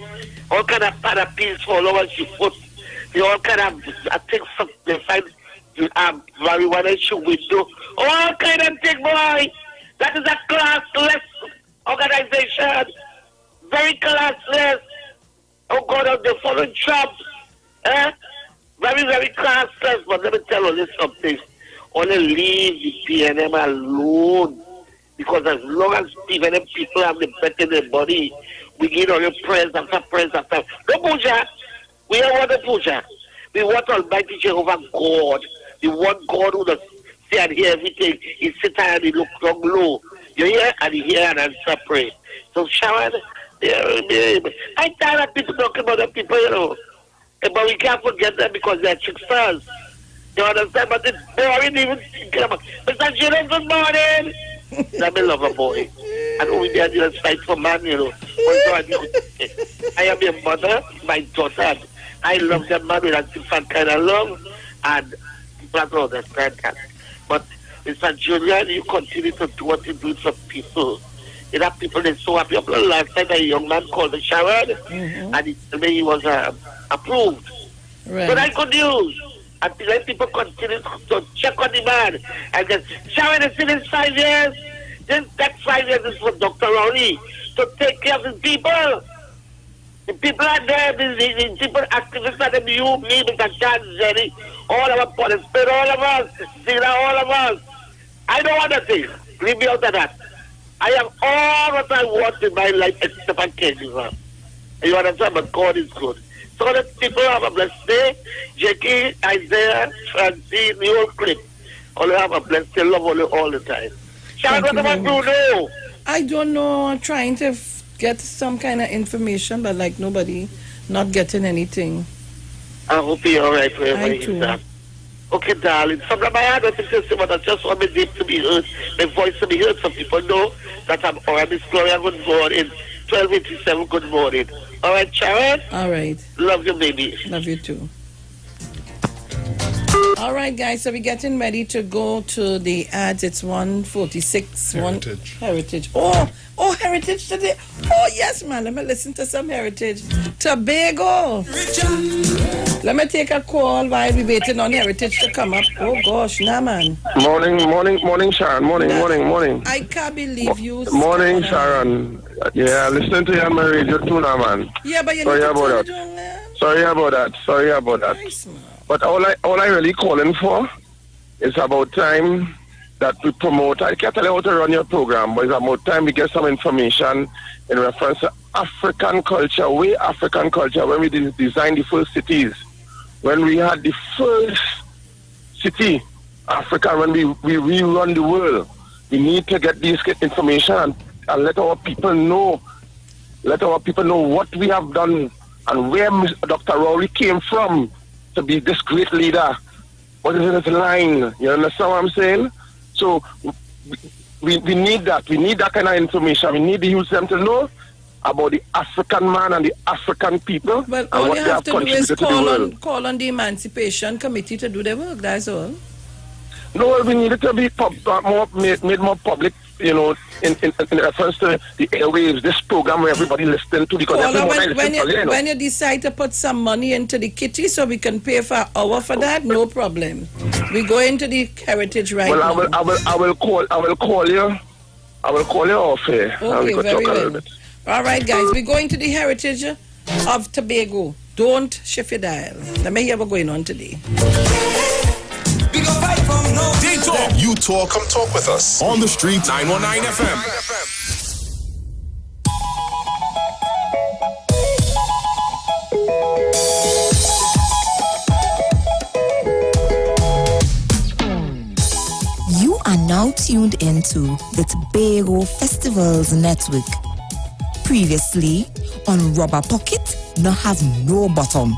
All kind of parapets for all over she put. They all kind of, I think, they find marijuana she window. All kind of thing, boy. That is a classless organization. Very classless. Oh God, they're following Trump. Very, very classless. But let me tell you something. Only leave the PNM alone. Because as long as PNM people have the bet in their body, we get all the prayers after prayers after. No puja. We don't want the puja. We want Almighty Jehovah God. The one God who does see and hear everything. He sit high and he look down low. You hear and you hear and answer pray. So Sharon, I tired of people talking about the people, you know. But we can't forget them because they're tricksters. You understand? But it's boring even thinking about Mr. Jalen, good morning. That's my lover boy. And over there, you fight for man, you know. I am your mother, my daughter, and I love that man with a different kind of love, and people have to understand that. But Mr. Julian, you continue to do what you do for people. You know, people are so happy. Last time a young man called me Sharon, and he told me he was approved. Right. So that's good news. And let people continue to check on the man. And then, Sharon, it's in his 5 years. Then that 5 years is for Dr. Rowley to take care of his people. The people are there, the people activists are them, you, me, Mr. Chan, Jerry, all of us, police, all of us, Zira, all of us. I don't want to think. Leave me out of that. I have all what I want in my life except for cancer. You understand? But God is good. So let people have a blessed day. Jackie, Isaiah, Francine, the whole clip. All have a blessed day. Love all the time. Sharon, what about Bruno? I don't know. I'm trying to get some kind of information, but like nobody, not getting anything. I hope you're all right wherever I too. you're at. Okay, darling. Sometimes I had nothing to say, but I just want my name to be heard, my voice to be heard. Some people know that I'm Miss Gloria. Good morning. 1287, good morning. All right, Sharon? All right. Love you, baby. Love you too. All right, guys, so we're getting ready to go to the ads. It's 146. Heritage. Oh, Heritage today. Oh, yes, man. Let me listen to some Heritage. Tobago. Let me take a call while we're waiting on Heritage to come up. Oh, gosh, nah, man. Morning, Sharon. Morning. I can't believe you. Morning, Sharon. Yeah, listen to you on my radio too now, man. Yeah, but you Sorry need to about turn it that. on, Sorry about that. Nice, man. But all I really calling for is about time that we promote. I can't tell you how to run your program, but it's about time we get some information in reference to African culture, when we designed the first cities, when we had the first city, Africa, when we rerun the world. We need to get this information and let our people know what we have done and where Dr. Rowley came from to be this great leader. What is in his line? You understand what I'm saying? So we need that. We need that kind of information. We need to use them to know about the African man and the African people. Well, and all what you they have to do is contributed to the world. call on the Emancipation Committee to do their work. That's all. No, we need it to be made more public, you know, in reference to the airwaves, this program where everybody listening to, because when you decide to put some money into the kitty so we can pay for an hour for that, no problem. We go into the Heritage right now. I will call you off here. Okay, very well. All right, guys, we're going to the Heritage of Tobago. Don't shift your dial. Let me hear what's going on today. They talk, you talk, come talk with us. On the street, 919 FM. You are now tuned into the Tobago Festivals Network. Previously on Rubber Pocket, no have no bottom.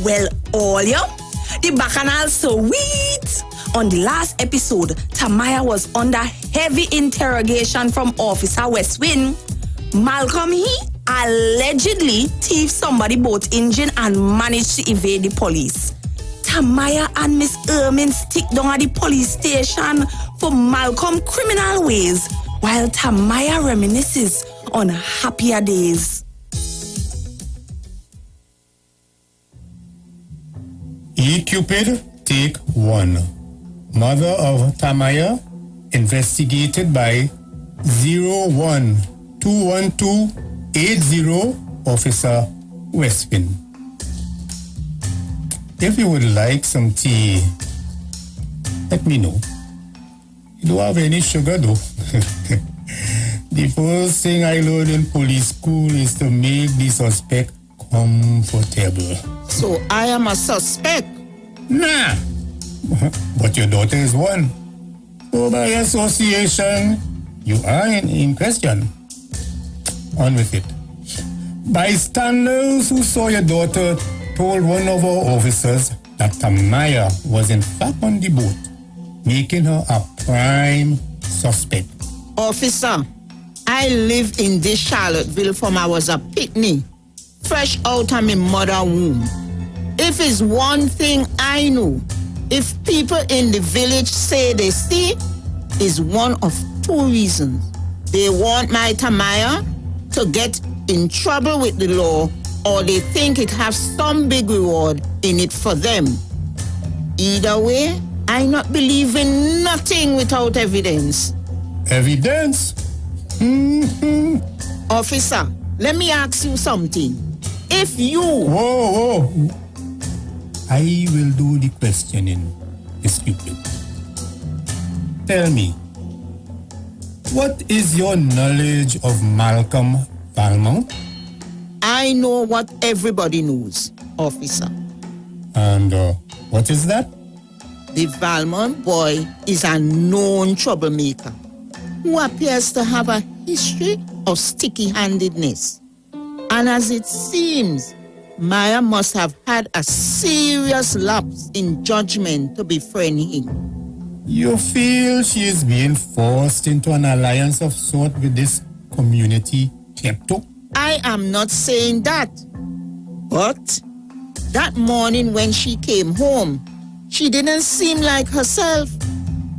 Well, all ya, the bacchanal sweet. On the last episode, Tamaya was under heavy interrogation from Officer Westwind. Malcolm, he allegedly thieved somebody boat engine and managed to evade the police. Tamaya and Miss Ermin stick down at the police station for Malcolm criminal ways, while Tamaya reminisces on happier days. E-Cupid, take 1. Mother of Tamaya, investigated by 0121280, Officer Westwind. If you would like some tea, let me know. You don't have any sugar though. The first thing I learned in police school is to make the suspect comfortable. So I am a suspect? Nah. But your daughter is one. So by association, you are in question. On with it. Bystanders who saw your daughter told one of our officers that Tamaya was in fact on the boat, making her a prime suspect. Officer, I live in this Charlottesville from I was a picnic, fresh out of my mother womb. If it's one thing I know, if people in the village say they see, is one of two reasons. They want my Tamaya to get in trouble with the law, or they think it has some big reward in it for them. Either way, I not believe in nothing without evidence. Evidence? Officer, let me ask you something. If you... Whoa. I will do the questioning, Miss Cupid. Tell me, what is your knowledge of Malcolm Valmont? I know what everybody knows, officer. And what is that? The Valmont boy is a known troublemaker who appears to have a history of sticky-handedness. And as it seems, Maya must have had a serious lapse in judgment to befriend him. You feel she is being forced into an alliance of sort with this community klepto? I am not saying that. But that morning when she came home, she didn't seem like herself.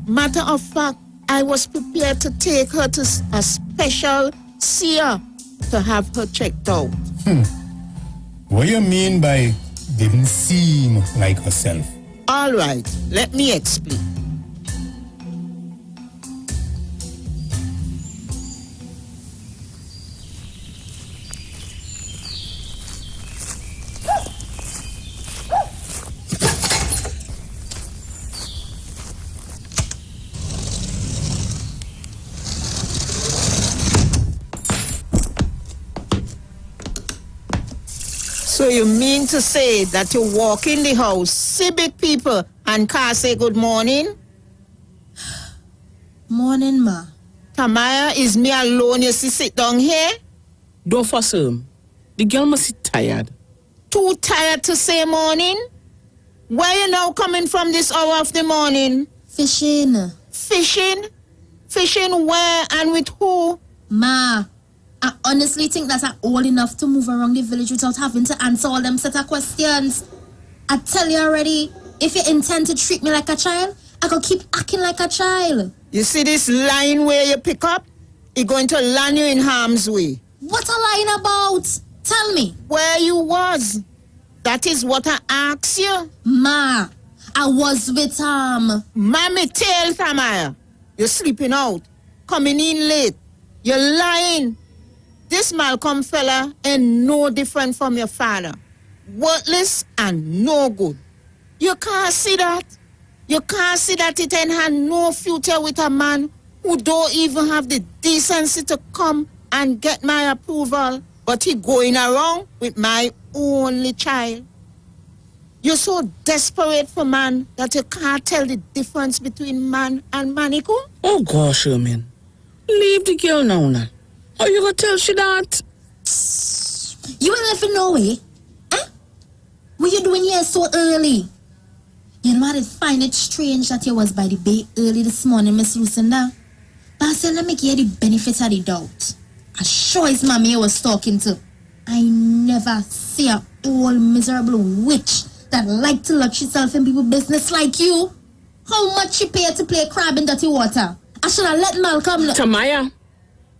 Matter of fact, I was prepared to take her to a special seer to have her checked out. What do you mean by didn't seem like herself? All right, let me explain. So you mean to say that you walk in the house, see big people, and can't say good morning? Morning, ma. Tamaya, is me alone you see sit down here? Don't fuss him. The girl must be tired. Too tired to say morning? Where you now coming from this hour of the morning? Fishing. Fishing? Fishing where and with who? Ma, I honestly think that I'm old enough to move around the village without having to answer all them set of questions. I tell you already, if you intend to treat me like a child, I could keep acting like a child. You see this line where you pick up? It's going to land you in harm's way. What a line about? Tell me. Where you was. That is what I asked you. Ma, I was with Mommy tell Tamaya. You're sleeping out. Coming in late. You're lying. This Malcolm fella ain't no different from your father. Worthless and no good. You can't see that. You can't see that it ain't had no future with a man who don't even have the decency to come and get my approval. But he going around with my only child. You're so desperate for man that you can't tell the difference between man and manico? Oh gosh, Sherman. Leave the girl now. How you gonna tell she that? You ain't left in no way. Huh? What you doing here so early? You know, I did find it strange that you was by the bay early this morning, Miss Lucinda. But I said, let me give you the benefit of the doubt. I sure his mommy you was talking to. I never see a old miserable witch that like to lock herself in people's business like you. How much she pay to play crab in dirty water? I should have let Malcolm... Tamaya,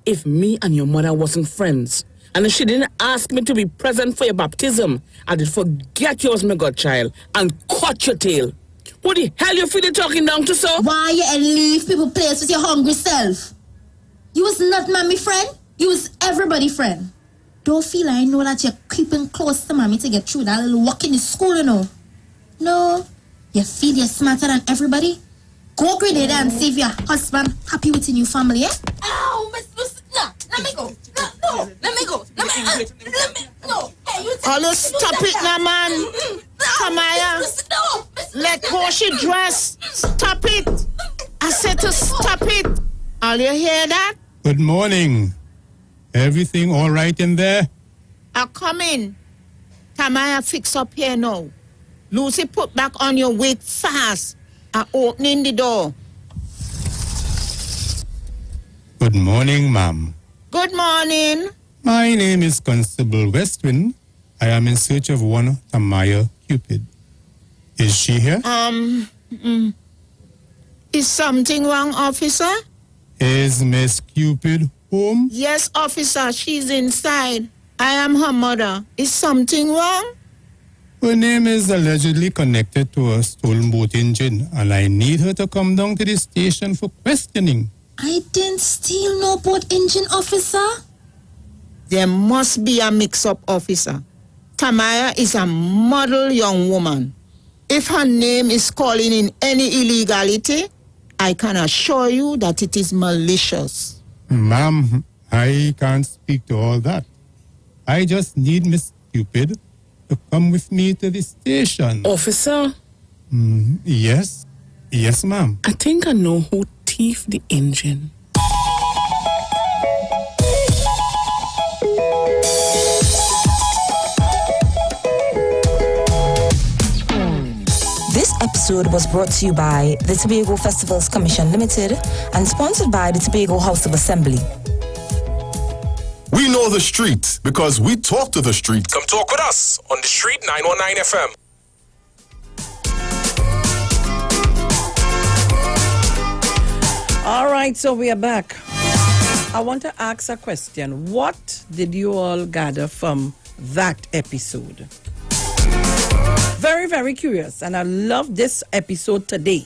if me and your mother wasn't friends, and if she didn't ask me to be present for your baptism, I did forget you was my godchild and cut your tail. What the hell you feeling talking down to, so? Why you leave people place with your hungry self? You was not mommy friend. You was everybody friend. Don't feel I know that you're creeping close to mommy to get through that little walk in the school, you know. No, you feel you're smarter than everybody? Go Grenada and see if your husband happy with your new family, eh? Ow, Miss no, let me go. No, let me go. Let me, no. Hey, you stop it now, man. Tamaya, let go she dress. Stop it. I said to stop it. All you hear that? Good morning. Everything all right in there? I'll come in. Tamaya fix up here now. Lucy put back on your wig fast. I'm opening the door. Good morning, ma'am. Good morning. My name is Constable Westwind. I am in search of one Tamaya Cupid. Is she here? Is something wrong, officer? Is Miss Cupid home? Yes, officer, she's inside. I am her mother. Is something wrong? Her name is allegedly connected to a stolen boat engine, and I need her to come down to the station for questioning. I didn't steal no boat engine, officer. There must be a mix-up, officer. Tamaya is a model young woman. If her name is calling in any illegality, I can assure you that it is malicious. Ma'am, I can't speak to all that. I just need Miss Cupid to come with me to the station. Officer? Yes? Yes, ma'am. I think I know who thieved the engine. This episode was brought to you by the Tobago Festivals Commission Limited and sponsored by the Tobago House of Assembly. We know the street because we talk to the street. Come talk with us on the street 919 FM. All right, so we are back. I want to ask a question. What did you all gather from that episode? Very, very curious, and I love this episode today.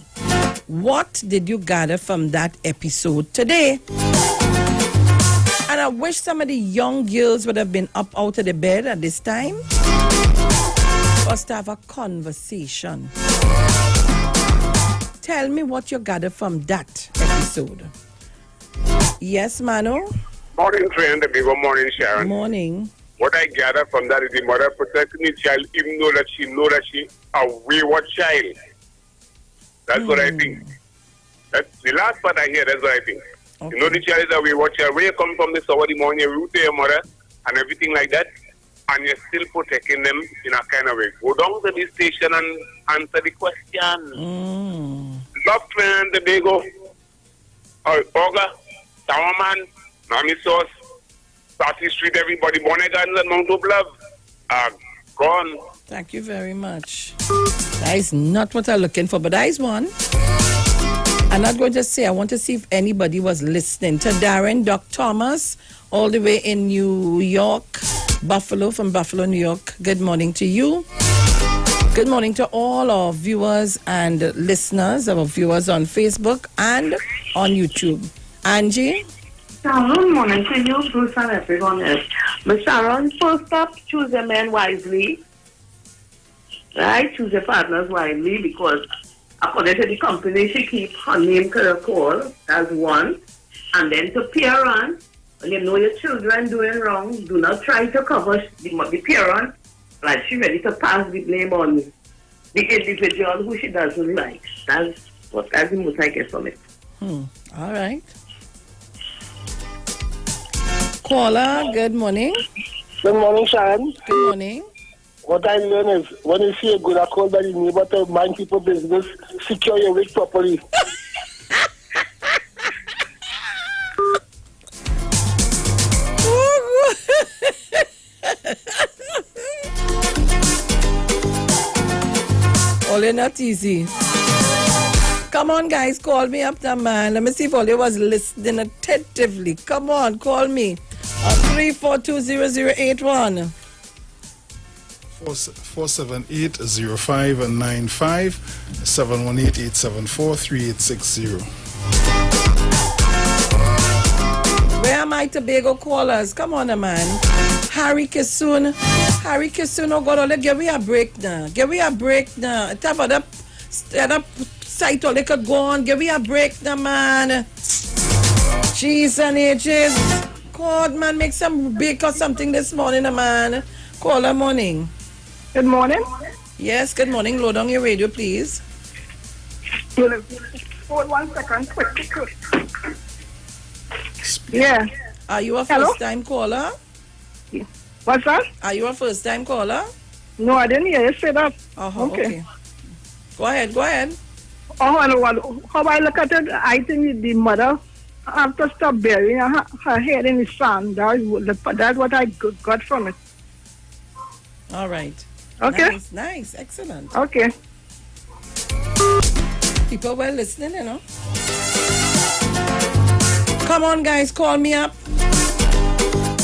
What did you gather from that episode today? And I wish some of the young girls would have been up out of the bed at this time for us to have a conversation. Tell me what you gathered from that episode. Yes, Manu? Morning, friend. Good morning, Sharon. Morning. What I gather from that is the mother protecting the child even though that she know that she a wayward child. That's what I think. That's the last part I hear, that's what I think. Okay. You know the child is a wayward child. Where you come from this hour in the morning, you root to your mother and everything like that, and you're still protecting them in a kind of way. Go down to the station and answer the question. Love, friend, the Tobago, Oga, Towerman, Nami Sauce, Sassy Street, everybody, Bonegans and Mount of Love. Gone. Thank you very much. That is not what I'm looking for, but that is one. I'm not going to say, I want to see if anybody was listening to Darren Doc Thomas, all the way in New York, Buffalo, from Buffalo, New York. Good morning to you. Good morning to all our viewers and listeners, our viewers on Facebook and on YouTube. Angie? Good morning to you, Bruce, and everyone else. Miss Sharon, first up, choose a man wisely. Right? Choose your partners wisely because according to the company, she keeps her name to the call. That's one. And then to parent, when you know your children doing wrong, do not try to cover the parent. Like she ready to pass the blame on the individual who she doesn't like. That's the most I get from it. All right. Caller, good morning. Good morning, Sharon. Good morning. What I learn is when you see a good call by the neighbor to mind people's business, secure your wig properly. Ole, not easy. Come on, guys, call me up there, man. Let me see if Ole was listening attentively. Come on, call me. 3420081. 478-0595, 718-874-3860. Where am I, Tobago callers? Come on, man. Harry Kisun. Harry Kisun, oh God, give me a break now. Give me a break now. Tell about that site, they could go on. Give me a break now, man. Jeez and ages. God, man, make some bake or something this morning, man. Caller, morning. Good morning. Yes, good morning. Load on your radio, please. Hold 1 second, quick. Yeah. Are you a first-time caller? What's that? Are you a first-time caller? No, I didn't hear you say that. Okay. Go ahead. How I look at it, I think the mother have to stop burying her head in the sand. That's what I got from it. All right. Okay. Nice. Excellent. Okay. People were listening, you know. Come on, guys, call me up.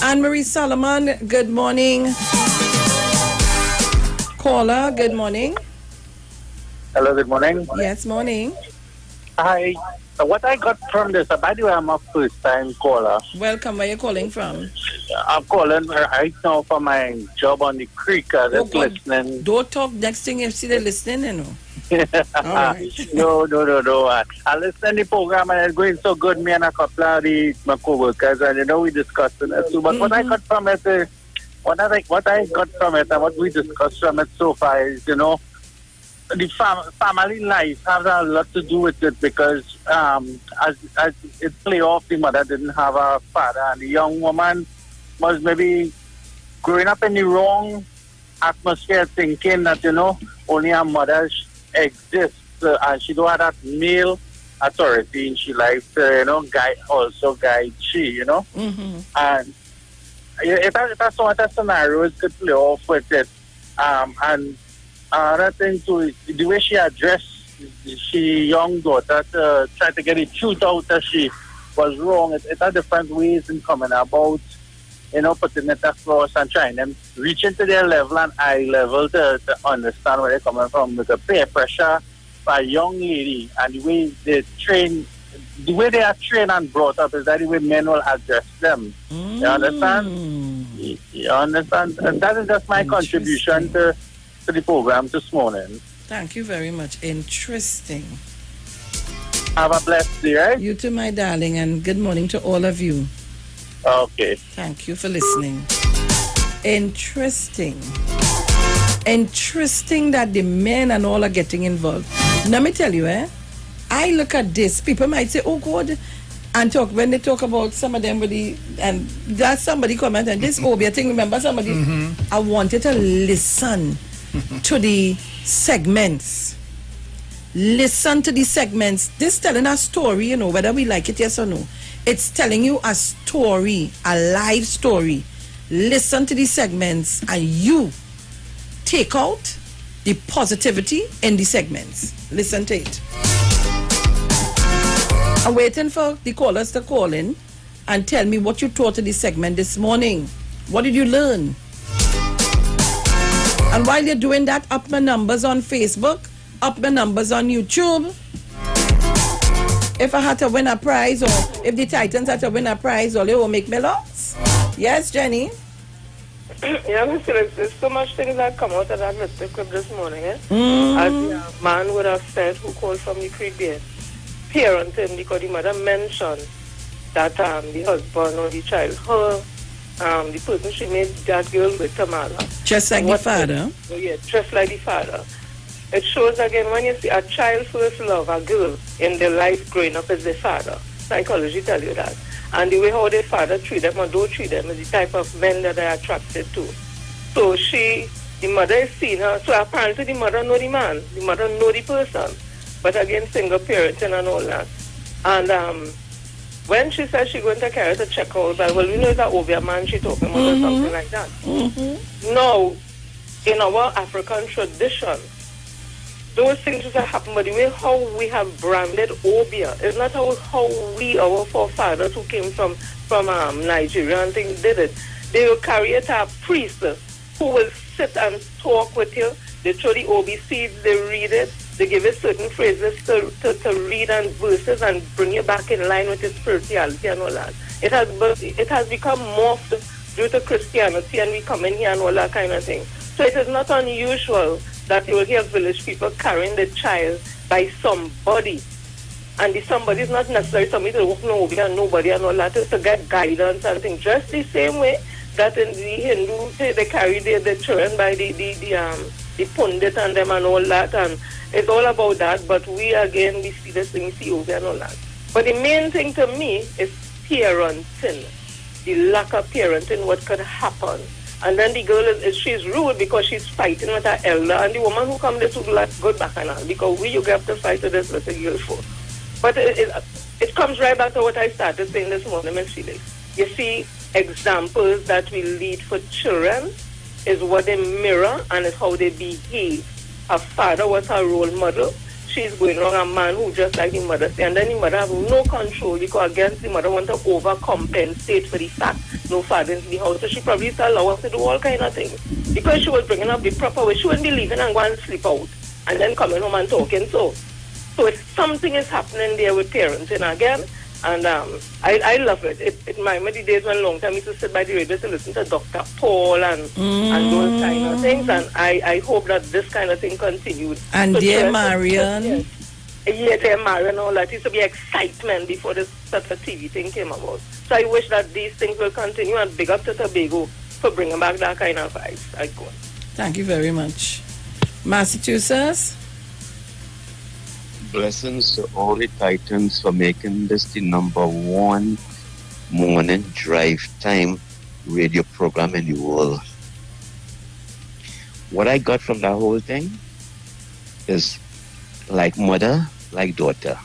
Anne-Marie Solomon, good morning. Caller, good morning. Hello, good morning. Yes, morning. Hi. What I got from this, by the way, I'm a first-time caller. Welcome. Where are you calling from? I'm calling right now for my job on the creek. Just listening. Don't talk. Next thing you see, they're listening, you know. Right. No. I listen to the program and it's going so good. Me and a couple of my co-workers, and we discussing it too. But what I got from it, what I got from it, and what we discussed from it so far is, the family life has a lot to do with it because as it play off, the mother didn't have a father, and the young woman was maybe growing up in the wrong atmosphere, thinking that only her mother exists, and she don't have that male authority in she life to guide she, and that's what a scenario is to play off with it, and another thing too is the way she addressed she young daughter to try to get the truth out that she was wrong. It had different ways in coming about, putting it across and trying them reach into their level and eye level to understand where they're coming from. With the peer pressure by a young lady and the way they are trained and brought up is that the way men will address them. You understand? You understand? And that is just my contribution to the program this morning. Thank you very much. Interesting. Have a blessed day, right? You too, my darling, and good morning to all of you. Okay. Thank you for listening. Interesting. Interesting that the men and all are getting involved. Let me tell you, I look at this. People might say, oh God, and when they talk about some of them and that's somebody comment and this Obia thing, remember somebody, I wanted to listen to the segments. Listen to the segments. This telling a story, whether we like it, yes or no. It's telling you a story, a live story. Listen to the segments and you take out the positivity in the segments. Listen to it. I'm waiting for the callers to call in and tell me what you thought of the segment this morning. What did you learn? And while you're doing that, up my numbers on Facebook, up my numbers on YouTube. If I had to win a prize, or if the Titans had to win a prize, or they will make me lots. Yes, Jenny? Yeah, there's so much things that come out of that little clip this morning, As the man would have said who called from the creek there. Parenting, because the mother mentioned that the husband or the child, the person she made that girl with Tamala. Just like the father? Yeah, just like the father. It shows again when you see a child first love a girl in their life growing up as their father. Psychology tell you that. And the way how their father treat them or don't treat them is the type of men that they're attracted to. So the mother is seeing her. So apparently the mother know the man. The mother know the person. But again, single parenting and all that. And when she said she's going to carry her to check out, well, we know it's an Obia man she talking about or something like that. Now, in our African tradition, those things just happen, but the way how we have branded Obia is not how our forefathers who came from Nigeria and things did it. They will carry it to a priest who will sit and talk with you. They throw the Obi seeds, they read it, they give you certain phrases to read and verses and bring you back in line with your spirituality and all that. It has become morphed due to Christianity and we come in here and all that kind of thing. So it is not unusual that you will hear village people carrying the child by somebody. And the somebody is not necessarily somebody to walk nobody and nobody and all that, to get guidance and things. Just the same way that in the Hindu, they carry their children by the pundit and them and all that. And it's all about that. But we see this thing, see over and all that. But the main thing to me is parenting. The lack of parenting, what could happen. And then the girl she's rude because she's fighting with her elder, and the woman who comes there to go back and all, because you have to fight with this little girl for. But it comes right back to what I started saying this morning, Ms. Felix. You see, examples that we lead for children is what they mirror and is how they behave. Her father was her role model. She's going wrong a man who just like the mother say, and then the mother have no control because against the mother want to overcompensate for the fact no father in the house. So she probably used to allow us to do all kind of things. Because she was bringing up the proper way. She wouldn't be leaving and going and sleep out and then coming home and talking. So it's something is happening there with parenting again. And I love it. It reminds me the days when long time I used to sit by the radio to listen to Dr. Paul and those kind of things. And I hope that this kind of thing continues. And so dear Marion. Yeah, dear Marion, all that. It used to be excitement before this such a TV thing came about. So I wish that these things will continue, and big up to Tobago for bringing back that kind of vibes. Thank you very much. Massachusetts? Blessings to all the Titans for making this the #1 morning drive time radio program in the world. What I got from that whole thing is like mother, like daughter.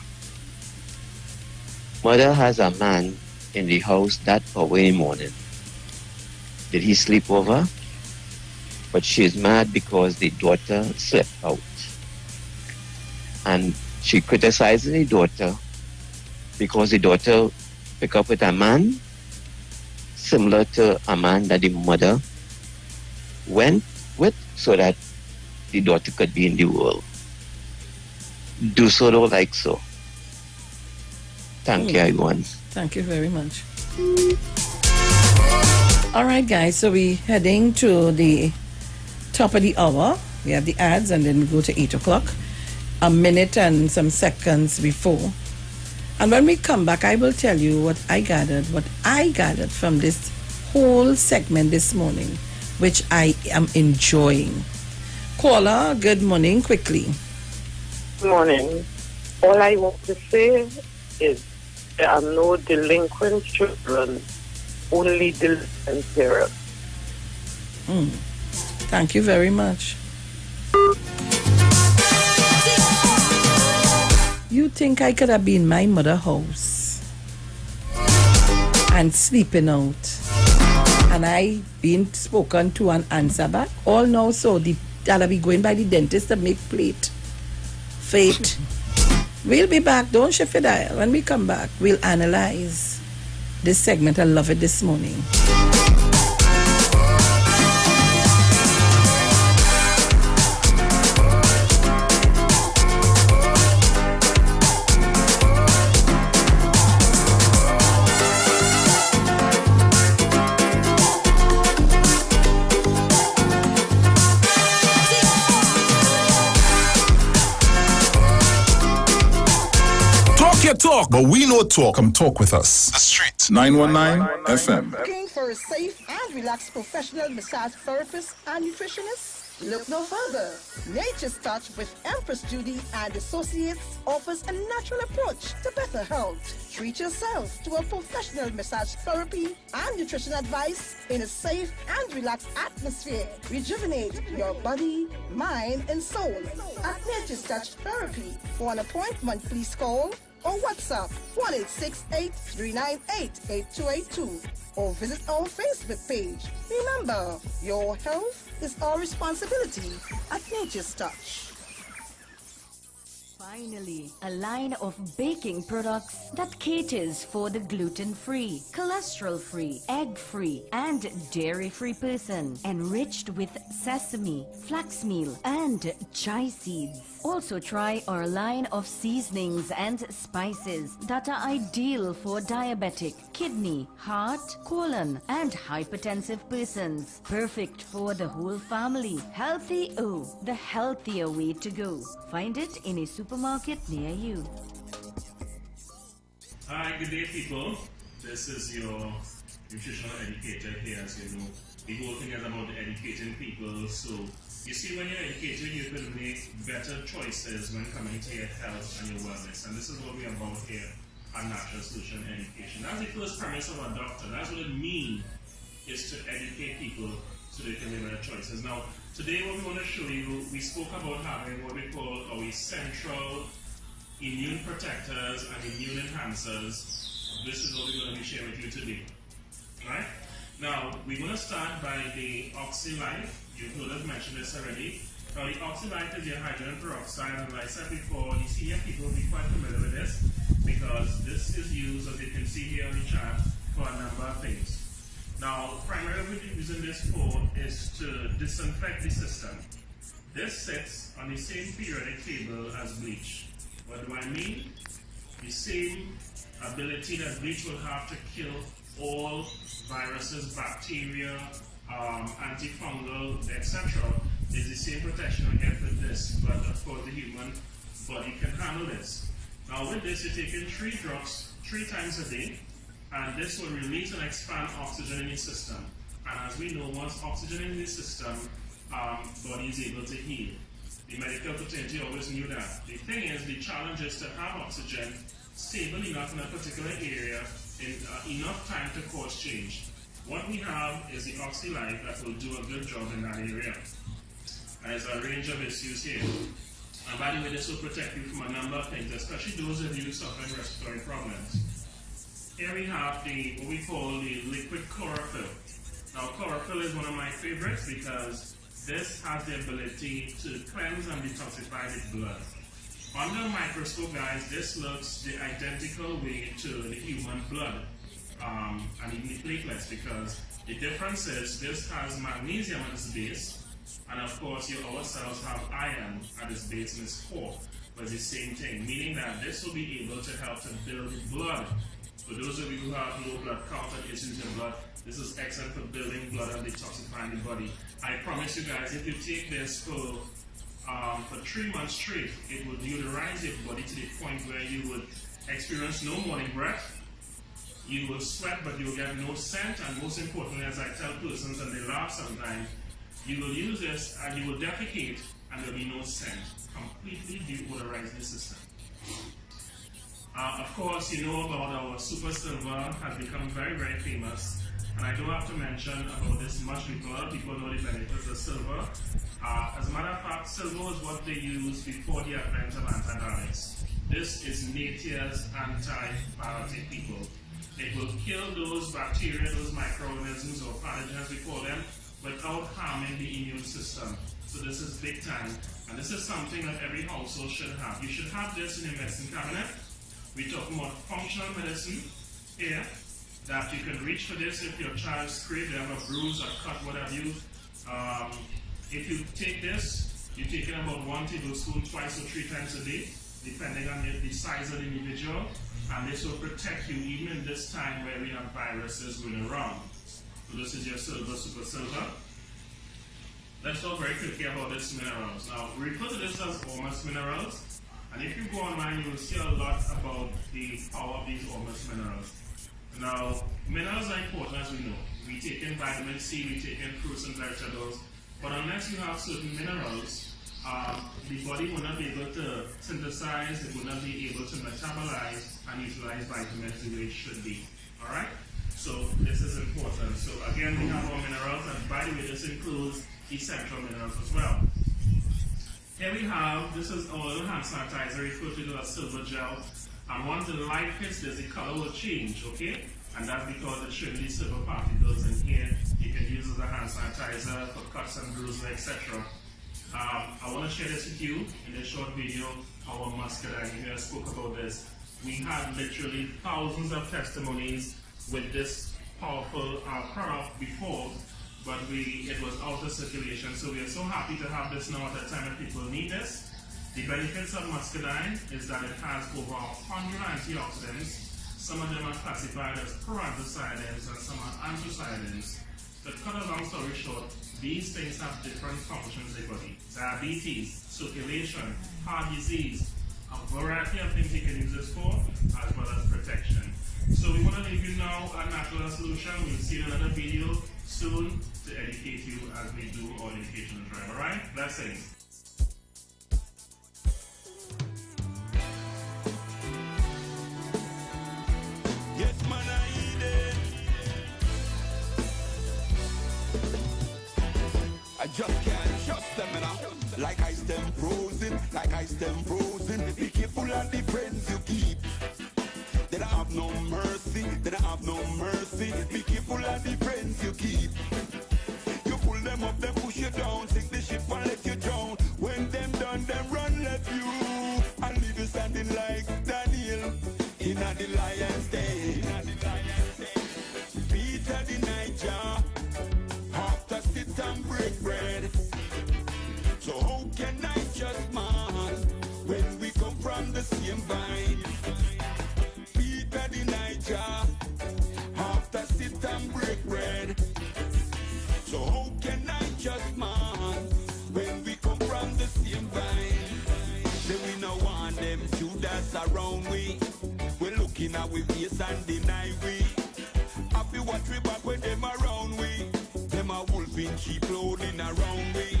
Mother has a man in the house that hour in the morning. Did he sleep over? But she's mad because the daughter slept out. And she criticizes the daughter because the daughter pick up with a man similar to a man that the mother went with so that the daughter could be in the world. Do so, don't like so. Thank you, everyone. Thank you very much. All right, guys, so we're heading to the top of the hour. We have the ads and then we go to 8 o'clock. A minute and some seconds before. And when we come back, I will tell you what I gathered from this whole segment this morning, which I am enjoying. Caller, good morning, quickly. Good morning. All I want to say is there are no delinquent children, only delinquent parents. Thank you very much. You think I could have been in my mother's house and sleeping out, and I been spoken to and answer back? All now, so I'll be going by the dentist to make plate. Fate. We'll be back. Don't shift your dial. When we come back, we'll analyze this segment. I love it this morning. Talk, but we know talk. Come talk with us. The Street 919 FM. Looking for a safe and relaxed professional massage therapist and nutritionist? Look no further. Nature's Touch with Empress Judy and Associates offers a natural approach to better health. Treat yourself to a professional massage therapy and nutrition advice in a safe and relaxed atmosphere. Rejuvenate your body, mind, and soul at Nature's Touch Therapy. For an appointment, please call or WhatsApp 1-868-398-8282 or visit our Facebook page. Remember, your health is our responsibility at Nature's Touch. Finally, a line of baking products that caters for the gluten-free, cholesterol-free, egg-free, and dairy-free person, enriched with sesame, flax meal, and chia seeds. Also try our line of seasonings and spices that are ideal for diabetic, kidney, heart, colon, and hypertensive persons. Perfect for the whole family. Healthy O, the healthier way to go. Find it in a supermarket near you. Hi, good day, people. This is your nutritional educator here. As you know, the whole thing is about educating people. So, you see, when you're educating, you can make better choices when coming to your health and your wellness. And this is what we're about here at Natural Solution Education. That's the first premise of our doctor. That's what it means, is to educate people so they can make better choices. Now, today what we want to show you, we spoke about having what we call our central immune protectors and immune enhancers. This is what we're going to be sharing with you today. Alright? Now, we're going to start by the OxyLife. You've heard us mention this already. Now, the OxyLife is your hydrogen peroxide, and like I said before, you see here people will be quite familiar with this because this is used, as you can see here on the chart, for a number of things. Now, primarily what we're using this for is to disinfect the system. This sits on the same periodic table as bleach. What do I mean? The same ability that bleach will have to kill all viruses, bacteria, antifungal, etc. is the same protection I get with this, but of course the human body can handle this. Now with this, you're taking 3 drops 3 times a day, and this will release and expand oxygen in the system. And as we know, once oxygen in the system, body is able to heal. The medical fraternity always knew that. The thing is, the challenge is to have oxygen stable enough in a particular area in enough time to cause change. What we have is the OxyLife that will do a good job in that area. And there's a range of issues here. And by the way, this will protect you from a number of things, especially those of you suffering respiratory problems. Here we have what we call the liquid chlorophyll. Now, chlorophyll is one of my favorites because this has the ability to cleanse and detoxify the blood. Under a microscope, guys, this looks the identical way to the human blood and even the platelets, because the difference is this has magnesium at its base, and of course our cells have iron at its base in its core, but it's the same thing, meaning that this will be able to help to build the blood. For those of you who have low blood count and issues in blood, this is excellent for building blood and detoxifying the body. I promise you guys, if you take this for 3 months straight, it will deodorize your body to the point where you would experience no morning breath. You will sweat, but you will get no scent, and most importantly, as I tell persons and they laugh sometimes, you will use this and you will defecate and there will be no scent. Completely deodorizing the system. Of course, you know about our Super Silver has become very, very famous. And I do have to mention about this much because people know the benefits of silver. As a matter of fact, silver is what they used before the advent of antibiotics. This is nature's antibiotic, people. It will kill those bacteria, those microorganisms or pathogens, we call them, without harming the immune system. So this is big time. And this is something that every household should have. You should have this in your medicine cabinet. We're talking about functional medicine here, that you can reach for this if your child's scraped, they have a bruise, a cut, what have you. If you take this, you're taking about 1 tablespoon twice or 3 times a day, depending on the size of the individual. And this will protect you even in this time where we have viruses going around. So this is your silver, super silver. Let's talk very quickly about these minerals. Now, we refer to this as Ormus minerals. And if you go online, you will see a lot about the power of these Ormus minerals. Now, minerals are important, as we know. We take in vitamin C, we take in fruits and vegetables, but unless you have certain minerals, the body will not be able to synthesize, it will not be able to metabolize and utilize vitamins the way it should be. Alright? So this is important. So again, we have our minerals, and by the way, this includes essential minerals as well. Here we have, this is our little hand sanitizer, referred to as silver gel. And once the light hits this, the color will change, okay? And that's because it's showing these silver particles in here. You can use it as a hand sanitizer for cuts and bruises, etc. I want to share this with you in this short video. Our muscadine here spoke about this. We had literally thousands of testimonies with this powerful product before, but it was out of circulation. So we are so happy to have this now at a time when people need this. The benefits of muscadine is that it has over 100 antioxidants. Some of them are classified as proanthocyanins and some are anthocyanins. To cut a long story short, these things have different functions in the body. Diabetes, circulation, heart disease, a variety of things you can use this for, as well as protection. So we want to leave you now a natural solution. We'll see you in another video soon to educate you as we do our educational drive. Alright? Blessings. Yes, man, I eat it. I just can't trust them, and I like ice them frozen. like ice them frozen. Be careful of the friends you keep. They don't have no mercy, they don't have no mercy. Be careful of the friends you keep. You pull them up, they push you down, sink the ship and let you drown. When them done, them run left you and leave you standing like Daniel in the lion's den. Peter the Niger, after sit and break bread. So how can I just man when we come from the same vine? Peter the Niger, after sit and break bread. So how can I just man when we come from the same vine? Say we no want them Judas around we. We're looking at we face and deny we. Happy watch we back when them around we. Them a wolf in cheap clothing around we.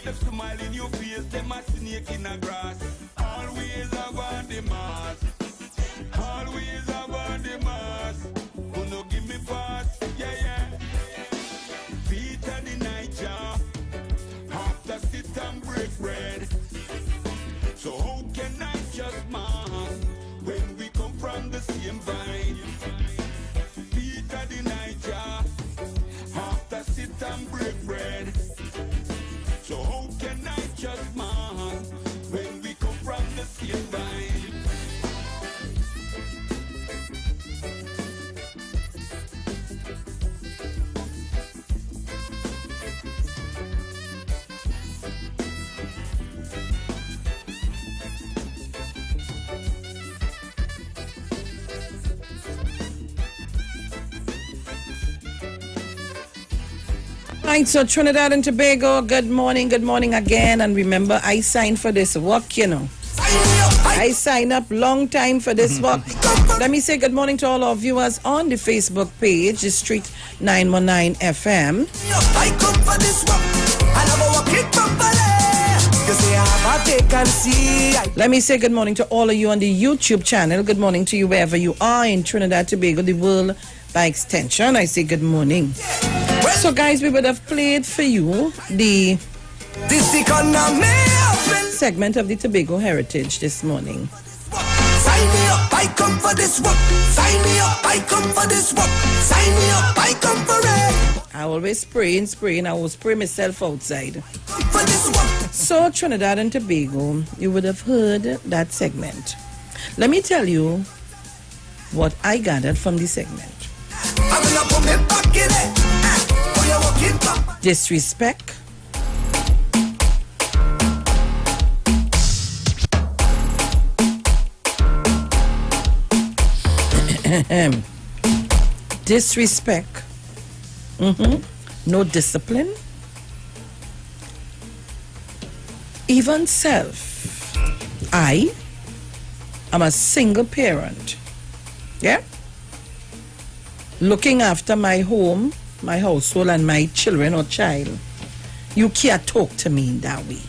Them smile in your face, them a snake in the grass. Always about the mass. Always about the mass. Who no give me pass? Yeah, yeah. Peter the Niger, after sit and break bread. So how can I just man when we come from the same vine? Peter the Niger, after sit and break bread. So how can I just man when we come from the same vine? Right, so Trinidad and Tobago, good morning again. And remember, I signed for this work, you know. I signed up long time for this work. Let me say good morning to all our viewers on the Facebook page, the Street 919 FM. I come for this work, and I'm working properly. You say I have a vacancy. Let me say good morning to all of you on the YouTube channel. Good morning to you wherever you are in Trinidad, Tobago, the world by extension. I say good morning. So guys, we would have played for you the segment of the Tobago Heritage this morning. Sign me up, I come for this work. Sign me up, I come for this work. Sign me up, I come for it. I always spray and I will spray myself outside. So Trinidad and Tobago, you would have heard that segment. Let me tell you what I gathered from the segment. I'm gonna put me back in it. Disrespect, disrespect, no discipline, even self. I am a single parent, yeah, looking after my home, my household, and my children or child. You can't talk to me in that way.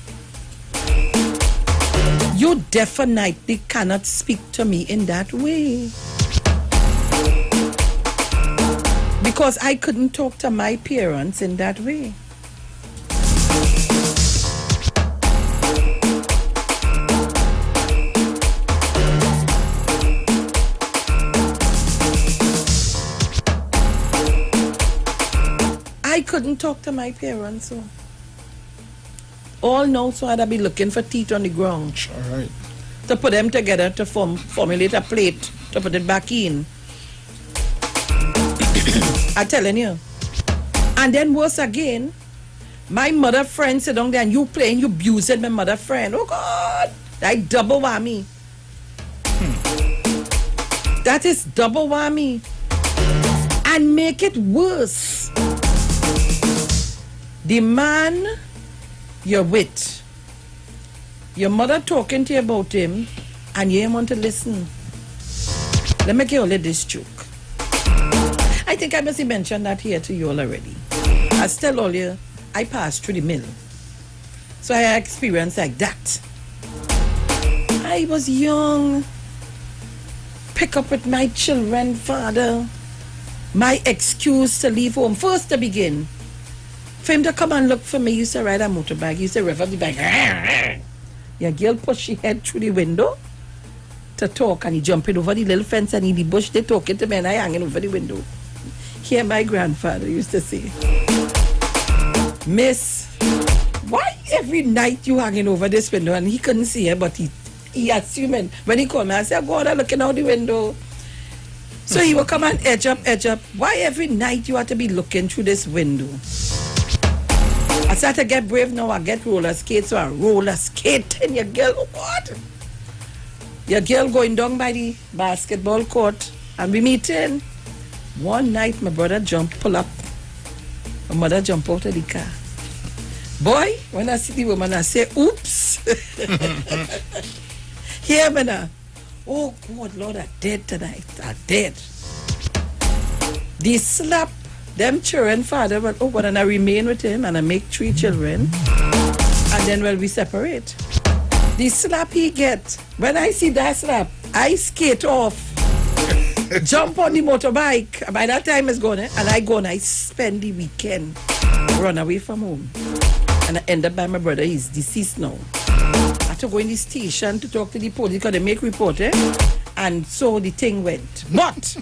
You definitely cannot speak to me in that way. Because I couldn't talk to my parents in that way. I couldn't talk to my parents, so all now, so I'd be looking for teeth on the ground. All right. To put them together to formulate a plate to put it back in. I'm telling you. And then worse again, my mother friend sit down there and you playing, you abusing my mother friend. Oh God, that double whammy. That is double whammy. And make it worse. The man you're with, your mother talking to you about him, and you ain't want to listen. Let me give you this joke. I think I must have mentioned that here to you all already. I tell all you, I passed through the mill. So I had experience like that. I was young. Pick up with my children, father. My excuse to leave home. First to begin. For him to come and look for me, he used to ride a motorbike. He used to rev up the bike. Your girl push her head through the window to talk, and he jumping over the little fence, and in the bush they talking to me, and I hanging over the window. Here my grandfather used to say, Miss, why every night you hanging over this window? And he couldn't see her, but he assuming. When he called me, I said, God, I'm looking out the window. So he will come and edge up. Why every night you have to be looking through this window? I started to get brave now. I get roller skates, so I roller skate. And your girl, what? Your girl going down by the basketball court, and we meeting. One night, my brother pull up. My mother jump out of the car. Boy, when I see the woman, I say, oops. Here, me now. Oh, God, Lord, I dead tonight. I dead. They slap them children, father, but oh, God, and I remain with him, and I make 3 children. And then, well, we separate. The slap he get, when I see that slap, I skate off, jump on the motorbike. By that time it's gone, and I go and I spend the weekend, run away from home. And I end up by my brother. He's deceased now. I had to go in the station to talk to the police because they make report, and so the thing went. But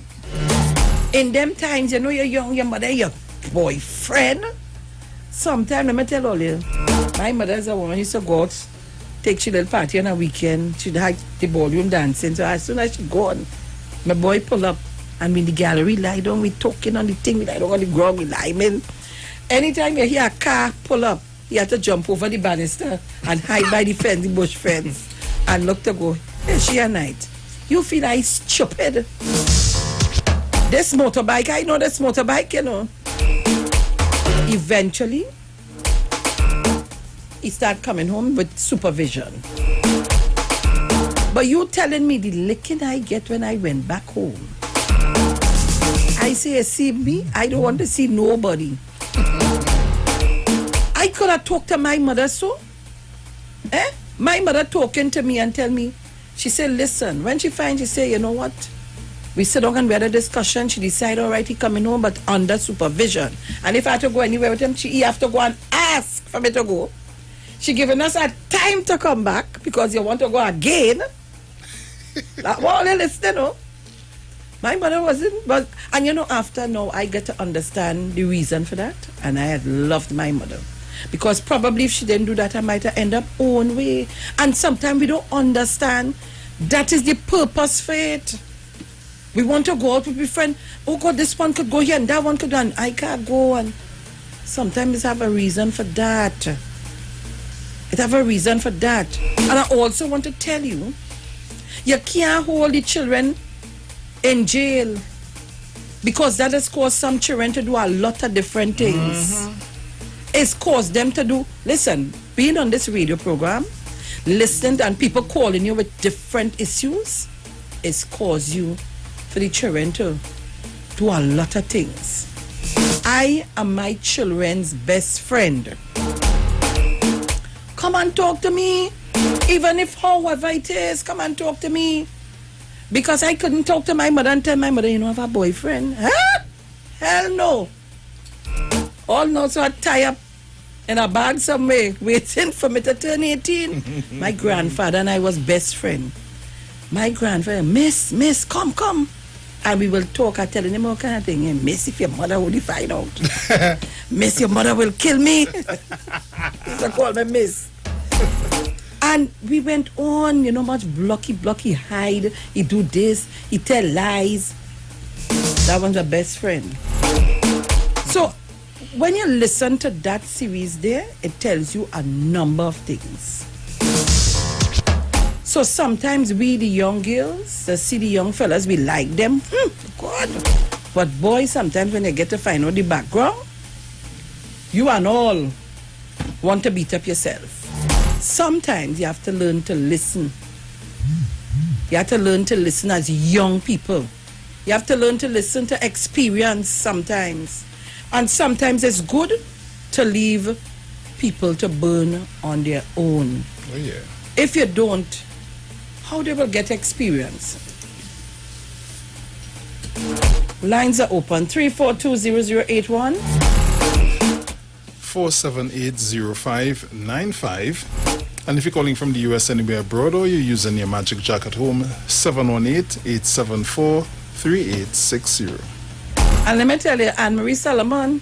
in them times, you know, you're young, your mother, your boyfriend. Sometimes, let me tell all you, my mother's a woman, used to go out, take she little party on a weekend. She'd have the ballroom dancing. So as soon as she gone, my boy pull up, and we in the gallery lie down, we talking on the thing, we lie down on the ground, we lie, man. Anytime you hear a car pull up, you have to jump over the banister and hide by the fence, the bush fence, and look to go, hey, she a night. You feel like stupid. This motorbike, I know this motorbike, you know. Eventually, he start coming home with supervision. But you telling me the licking I get when I went back home. I say, see me, I don't want to see nobody. I could have talked to my mother, so. My mother talking to me and tell me, she said, listen, when she finds, she say, you know what? We sit down and we had a discussion. She decided, all right, he coming home, but under supervision. And if I have to go anywhere with him, he have to go and ask for me to go. She giving us a time to come back because you want to go again. That all they listen, no. My mother wasn't, but, and you know, after now, I get to understand the reason for that. And I had loved my mother. Because probably if she didn't do that, I might have ended up own way. And sometimes we don't understand that is the purpose for it. We want to go out with my friend. Oh God, this one could go here and that one could go, and I can't go. And sometimes it have a reason for that. It have a reason for that. And I also want to tell you, you can't hold the children in jail because that has caused some children to do a lot of different things. It's caused them to do, listen, being on this radio program, listening and people calling you with different issues, it's caused you for the children to do a lot of things. I am my children's best friend. Come and talk to me. Even if however it is, come and talk to me. Because I couldn't talk to my mother and tell my mother, you don't have a boyfriend. Huh? Hell no. All now so I tie up in a bag somewhere, waiting for me to turn 18. My grandfather and I was best friend. My grandfather, miss, come. And we will talk. I telling him all kind of thing. Hey, miss, if your mother would find out. Miss, your mother will kill me. So call me miss. And we went on, you know, much blocky, hide. He do this, he tell lies. That one's a best friend. So when you listen to that series there, it tells you a number of things. So sometimes we, the young girls, see the young fellas, we like them. God. But boys, sometimes when you get to find out the background, you and all want to beat up yourself. Sometimes you have to learn to listen. You have to learn to listen as young people. You have to learn to listen to experience sometimes. And sometimes it's good to leave people to burn on their own. Oh, yeah. If you don't, how they will get experience? Lines are open. 3420081. 4780595 And if you're calling from the US anywhere abroad or you're using your Magic Jack at home, 718-874-3860. And let me tell you, Anne-Marie Solomon,